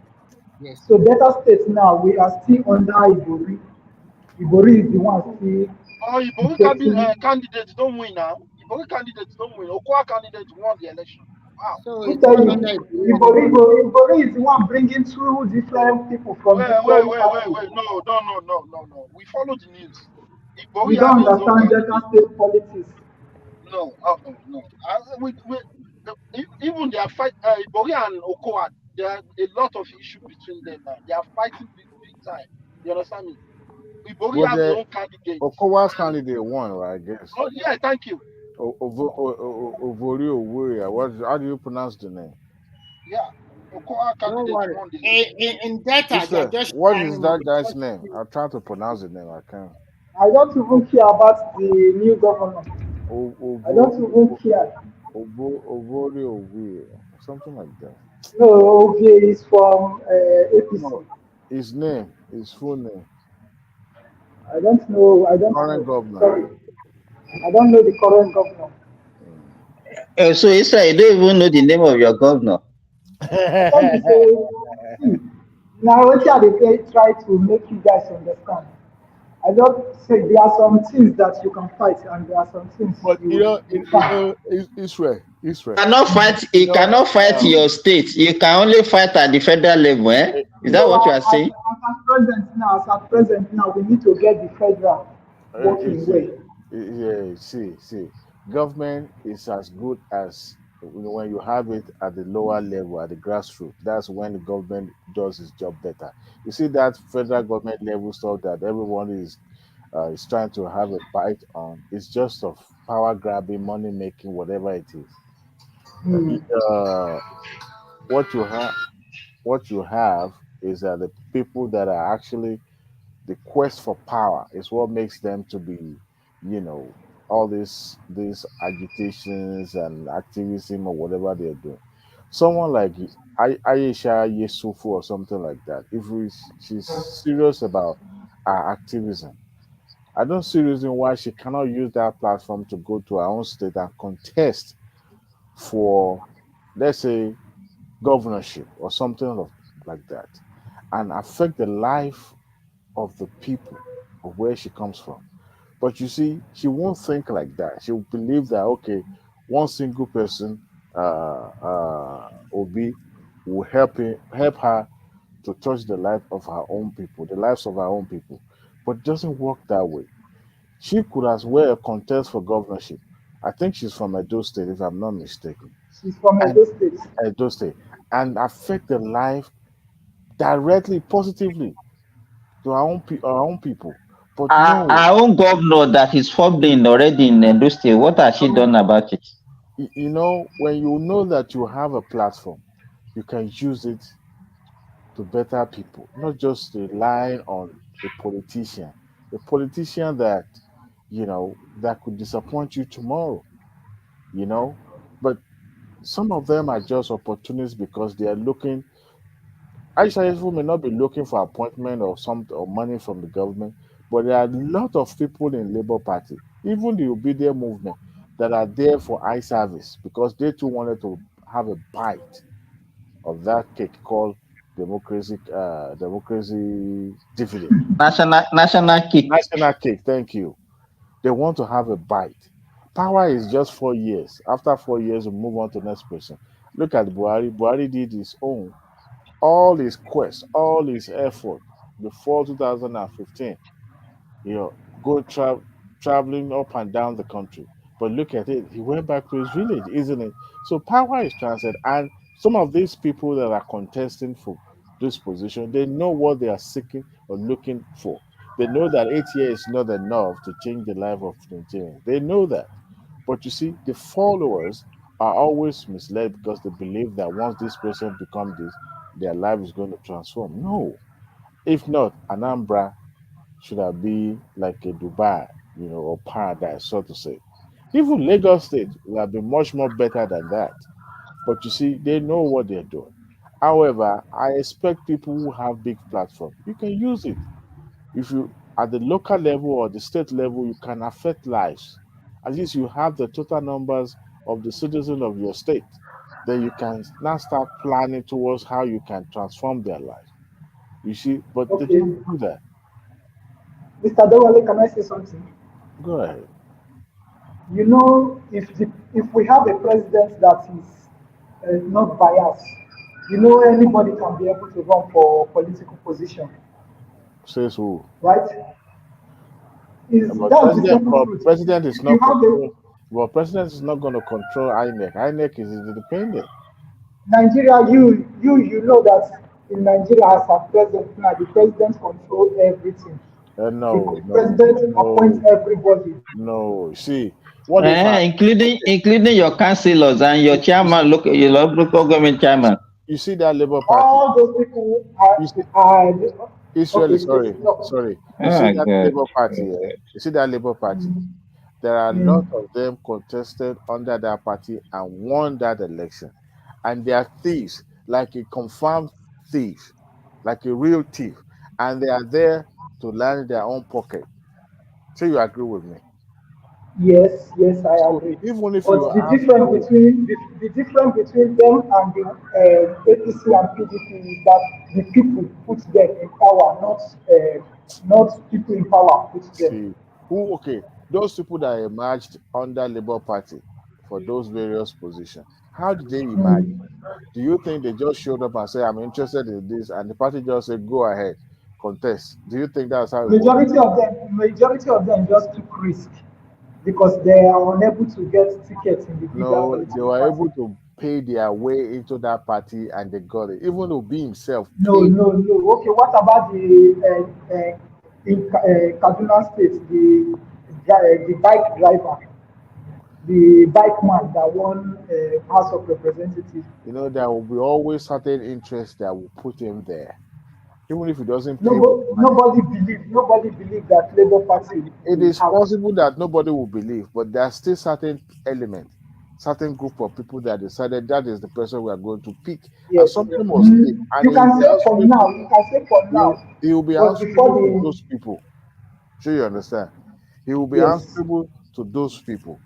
Yes. So Delta State now, we are still under Ibori. Ibori is the one still. Oh, Ibori candidates don't win now. Ibori candidates don't win. Okowa candidates won the election. Wow. So Ibori is the one bringing 2 different people from. Wait. No. We follow the news. We don't understand Delta State politics. No. Even they are fighting. Ibori and Okowa, there are a lot of issues between them now. They are fighting big time. You understand me? Ibori has their own candidate. Okowa's candidate won, right? I guess. Oh yeah, thank you. How do you pronounce the name? Yeah, Okowa candidate won the in data. What is that guy's name? I'm trying to pronounce the name. I can't. I don't even care about the new governor. I don't even care. Something like that. No, okay, he's from APC. No, his name, his full name. I don't know. Current governor. Sorry. I don't know the current governor. So Israel, you don't even know the name of your governor. Now, what are they try to make you guys understand? I don't say there are some things that you can fight, and there are some things But you can't. Israel. You cannot fight your state. You can only fight at the federal level. Is that So what you are saying? as at present now, we need to get the federal working way. See, government is as good as when you have it at the lower level, at the grassroots. That's when the government does its job better. You see that federal government level stuff that everyone is trying to have a bite on. It's just of power grabbing, money making, whatever it is. Hmm. Uh, what you have is that the people that are actually the quest for power is what makes them to be, all these agitations and activism or whatever they're doing. Someone like Aisha Yesufu or something like that, she's serious about activism, I don't see reason why she cannot use that platform to go to her own state and contest for, let's say, governorship or something like that, and affect the life of the people of where she comes from. But you see, she won't think like that. She'll believe that, okay, one single person, Obi, will help her to touch the life of her own people, the lives of her own people. But it doesn't work that way. She could as well contest for governorship. I think she's from Edo State, if I'm not mistaken. She's from And Edo State. Edo State, and affect the life directly, positively to our own people. But no, Our own governor that is fobbing already in Edo State, what has she done about it? when you know that you have a platform, you can use it to better people, not just relying on a politician that that could disappoint you tomorrow. You know, but some of them are just opportunists because they are looking. Aisha Yesu may not be looking for appointment or money from the government, but there are a lot of people in Labour Party, even the obedient movement, that are there for eye service because they too wanted to have a bite of that cake called democracy dividend. National cake. National cake, thank you. They want to have a bite. Power is just 4 years. After 4 years, we move on to the next person. Look at Buhari. Buhari did his own, all his quest, all his effort before 2015. Go traveling up and down the country. But look at it, he went back to his village, isn't it? So power is transferred, and some of these people that are contesting for this position, they know what they are seeking or looking for. They know that 8 years is not enough to change the life of Nigerians. They know that. But you see, the followers are always misled because they believe that once this person becomes this, their life is going to transform. No. If not, Anambra should have been like a Dubai, or paradise, so to say. Even Lagos State will have been much more better than that. But you see, they know what they're doing. However, I expect people who have big platform, you can use it. If you at the local level or the state level, you can affect lives. At least you have the total numbers of the citizens of your state. Then you can now start planning towards how you can transform their lives. You see, but they Okay. don't do that. Mr. Dewale, can I say something? Go ahead. You know, if we have a president that is not biased, anybody can be able to run for political position, Says who? right? But That's the simple truth. president is If you not have control. Well, president is not going to control INEC. INEC is independent. Nigeria, you know that in Nigeria as a president now, the president controls everything. No, The president appoints everybody. no. See, what if I, including your councillors and your chairman, your local government chairman. you see that Labour Party? All those people Israel, okay, sorry. You see that Labour Party? You see that Labour Party? There are a lot of them contested under that party and won that election, and they are thieves, like a confirmed thief, like a real thief, and they are there to line their own pocket. So you agree with me? Yes, yes, I agree. Even if But you the ask difference me, between the difference between them and the APC and PDP is that the people put them in power, not people in power put them. see, okay, those people that emerged under Labour Party for those various positions, how did they emerge? Do you think they just showed up and say, I'm interested in this, and the party just said, go ahead, contest? Do you think that's how it works? Majority of them just took risk because they are unable to get tickets in the bigger No, they political were party. able to pay their way into that party and they got it. Even Obi himself No, paid. no, no. Okay, what about in Kaduna State, the bike driver, the bike man that won House of Representatives? You know, there will be always certain interest that will put him there. Even if he doesn't pay Nobody believed that Labour Party it will is have. possible that nobody will believe, but there are still certain elements, certain group of people that decided that is the person we are going to pick, and Yes. something must stick, and You he will can be say for now. answerable. You can say for now. He will be But before answerable to the those people. Sure, you understand? He will be yes. answerable to those people.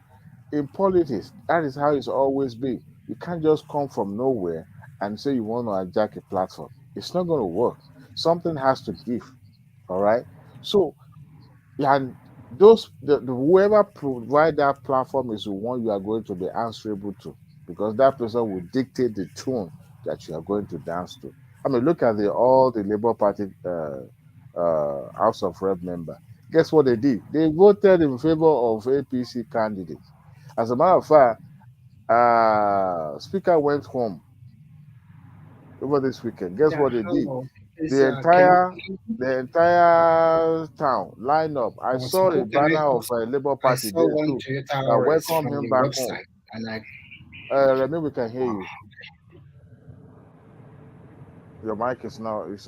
In politics, that is how it's always been. You can't just come from nowhere and say you want to hijack a platform. It's not going to work. Something has to give. All right. So, and the whoever provide that platform is the one you are going to be answerable to, because that person will dictate the tune that you are going to dance to. I mean, look at all the Labour Party House of Rep member. Guess what they did? They voted in favor of APC candidates. As a matter of fact, Speaker went home over this weekend. Guess Yeah, what they did? hello. It's The Kenneth. entire town line up. I saw a banner of Labour I Party saw there one too Toyota that Auris welcome from him your back home. website, and I Remy, we can hear you. Your mic is now is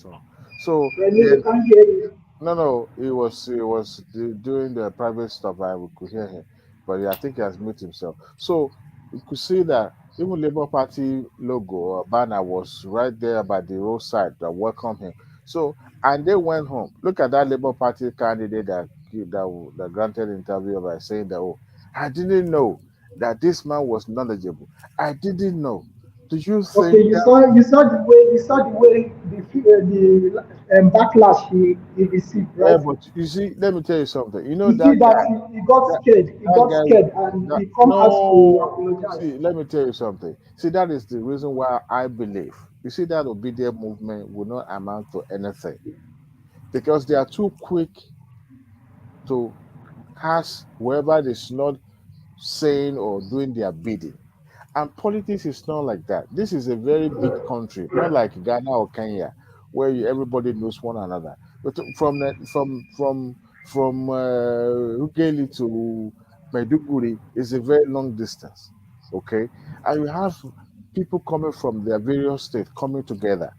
on. So We can't hear you. no, he was doing the private stuff. We could hear him, but I think he has muted himself. So you could see that even Labour Party logo or banner was right there by the roadside that welcomed him. So and they went home. Look at that Labour Party candidate that granted interview by saying that, oh, I didn't know that this man was knowledgeable. I didn't know. Do you think Okay, you saw the way the backlash he received, yeah, right? but you see, let me tell you something. You know You see that guy, that he got that, scared. He that got guy, scared, and that he come out to no. apologize. See, let me tell you something. See, that is the reason why I believe. You see, that obedient movement will not amount to anything because they are too quick to ask whoever is not saying or doing their bidding. And politics is not like that. This is a very big country, not like Ghana or Kenya, where everybody knows one another. But from Ugeli to Maiduguri is a very long distance. Okay, and you have people coming from their various states coming together,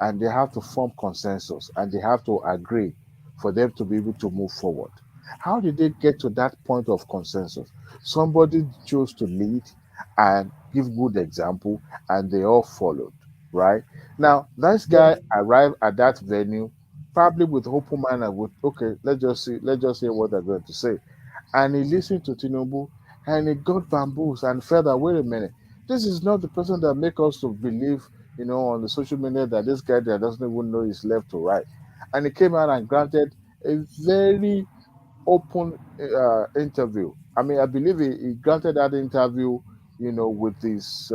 and they have to form consensus and they have to agree for them to be able to move forward. How did they get to that point of consensus? Somebody chose to lead and give good example, and they all followed. Right now, this guy arrived at that venue probably with open mind and with okay, let's just hear what they're going to say. And he listened to Tinubu and he got bamboos and felt that wait a minute, this is not the person that make us to believe, on the social media that this guy that doesn't even know his left to right. And he came out and granted a very open interview. I mean, I believe he granted that interview, with his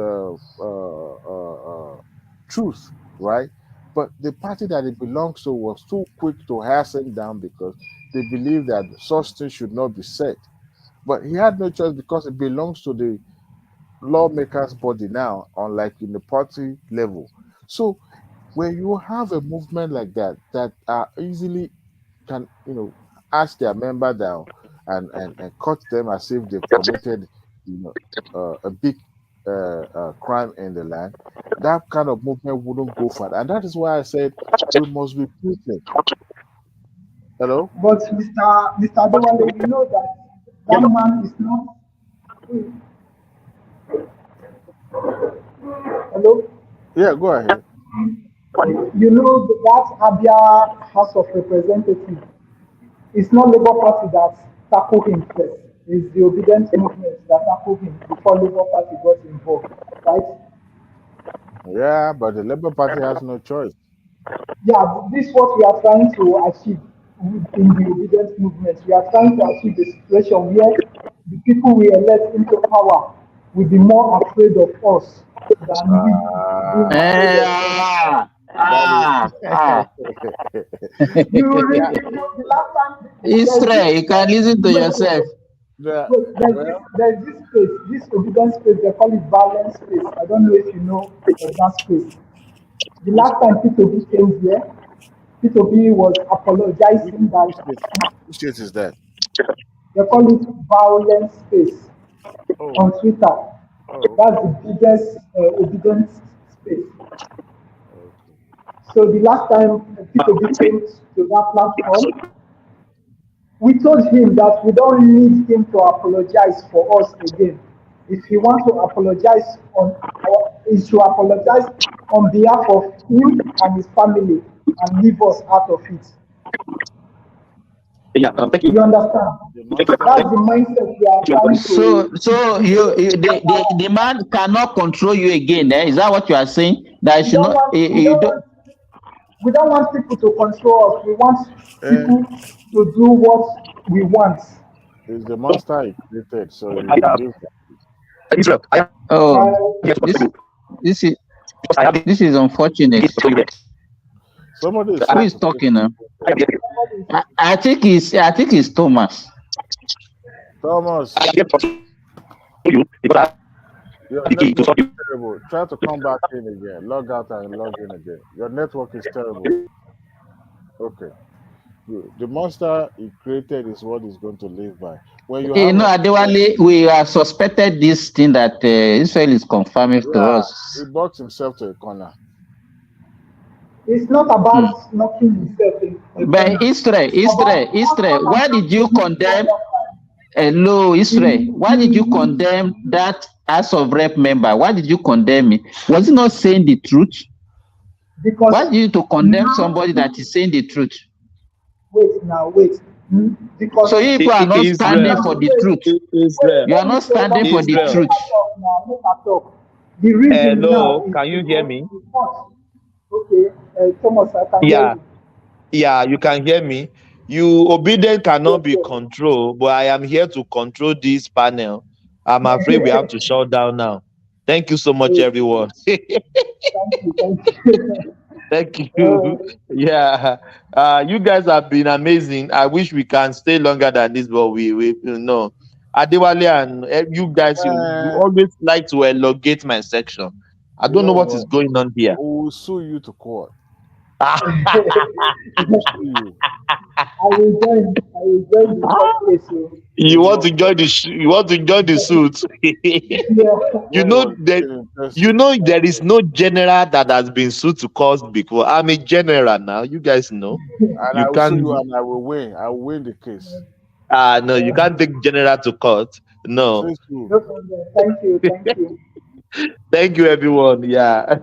truth, right? But the party that he belongs to was too quick to hash him down because they believe that such things should not be said. But he had no choice because it belongs to the lawmakers' body now, unlike in the party level. So when you have a movement like that, that easily can, ask their member down and cut them as if they've committed, a big crime in the land, that kind of movement wouldn't go far. And that is why I said we must be patient. Hello? But Mr. Adewale, you know that man is not. Hello? Yeah, go ahead. You know that Abia House of Representatives, it's not Labour Party that tackled him first. It's the obedience movement that tackled him before Labour Party got involved, right? Yeah, but the Labour Party has no choice. Yeah, this is what we are trying to achieve in the obedience movement. We are trying to achieve a situation where the people we elect into power will be more afraid of us than we being afraid of them. The last time Israel, you can listen to yourself. There's this space, this obedience space, they call it violence space. I don't know if you know of that space. The last time P2B came here, P2B was apologizing that Which state is that? they call it violence space on Twitter. That's the biggest obedience space. So the last time P2B came to that platform, we told him that we don't need him to apologize for us again. If he wants to apologize he should apologize on behalf of him and his family and leave us out of it. Yeah, thank you. You understand? That's the mindset we are trying to. So the man cannot control you again. Is that what you are saying? That we don't want people to control us. We want people to do what we want. It's the monster he created, so Israel. This is unfortunate. Who is talking now? I think it's Thomas. Thomas. Your network is terrible. Try to come back in again. Log out and log in again. Your network is terrible. Okay. The monster he created is what he's going to live by. When you Adewale, we are suspected this thing that Israel is confirming to us. He boxed himself to a corner. It's not about knocking himself in. But Israel, why did you condemn? Hello, Israel. Why did you condemn that House of Rep member? Why did you condemn it? Was he not saying the truth? Because why did you to condemn somebody that is saying the truth? Wait. Because so if you are not standing for the truth, you are not standing for the truth. The reason Hello, can you hear me? Okay, Thomas, I can hear you. Yeah, you can hear me. You obedient cannot be controlled, but I am here to control this panel. I'm afraid we have to shut down now. Thank you so much, everyone. Thank you. Yeah, you guys have been amazing. I wish we can stay longer than this, but we know. Adewale and you guys, you always like to elongate my section. I don't know what is going on here. We will sue you to court. I will join the court case. You want to join the suit? You know there is no general that has been sued to court before. I'm a general now. You guys know. And I will sue you and I will win. I will win the case. No, you can't take general to court. No. Thank you. Thank you, everyone. Yeah,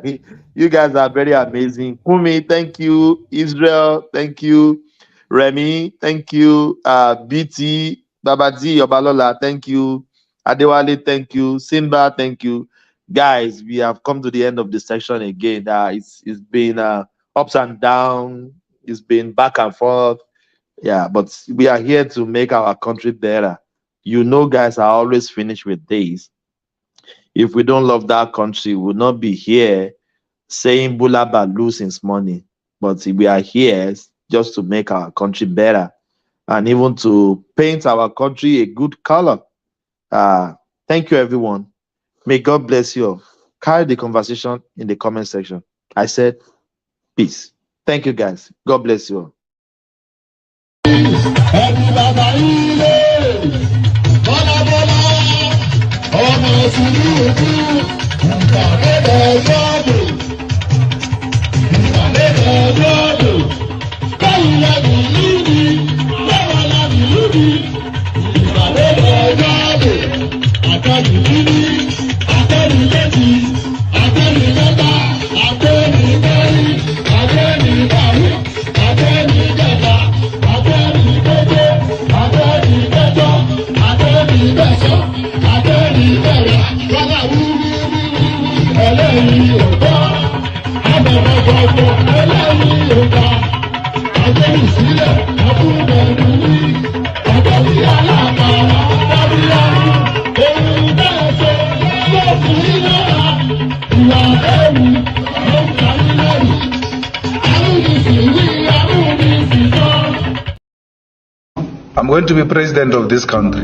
you guys are very amazing. Kumi, thank you. Israel, thank you. Remy, thank you. BT, Babaji, Yobalola, thank you. Adewale, thank you. Simba, thank you. Guys, we have come to the end of the section again. It's been ups and downs. It's been back and forth. Yeah, but we are here to make our country better. You know, guys are always finished with this. If we don't love that country, we will not be here saying Bulaba losing money. But we are here just to make our country better and even to paint our country a good color. Thank you, everyone. May God bless you all. Carry the conversation in the comment section. I said peace. Thank you, guys. God bless you all. I'm going to be president of this country,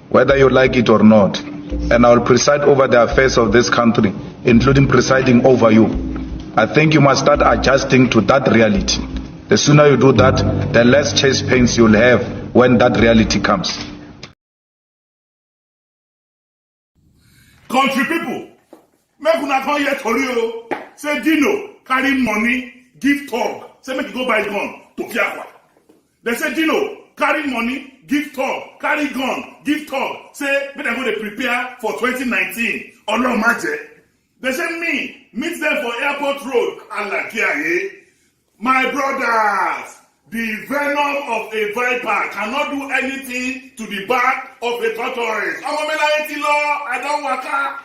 whether you like it or not, and I will preside over the affairs of this country, including presiding over you. I think you must start adjusting to that reality. The sooner you do that, the less chest pains you'll have when that reality comes. Country people, make una come here tori o. Say Dino carry money, give talk. Say make you go buy gun to Fiakwa. They say Dino carry money, give talk, carry gun, give talk. Say make dem go dey prepare for 2019. Olomaje. They say me meet them for airport road. Alakiaye. My brothers, the venom of a viper cannot do anything to the back of a tortoise. I don't waka.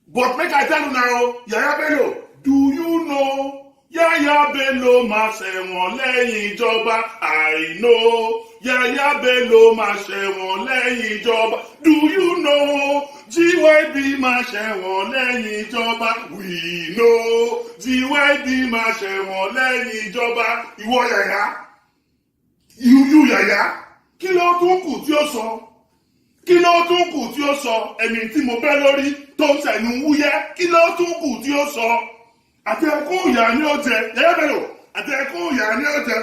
But make I tell you now, Yaya Bello, do you know Yaya Bello máa ṣẹ̀wọ̀n lẹ́yìn ìjọba? I know Yaya Bello máa ṣẹ̀wọ̀n lẹ́yìn ìjọba. Do you know GYB máa ṣẹ̀wọ̀n lẹ́yìn ìjọba? We know GYB máa ṣẹ̀wọ̀n lẹ́yìn ìjọba. Ìwọ Yaya, you Yaya, kí ló tún kù tí ó sọ? Kí ló tún kù tí ó sọ? Ẹni tí mo bẹ́ lórí tó ń ṣẹ̀nu wúyẹ́, kí ló tún kù tí ó sọ? Àtẹ̀kùn ìyá ni ó jẹ, Yaya Bello, àtẹ̀kùn ìyá ni ó jẹ.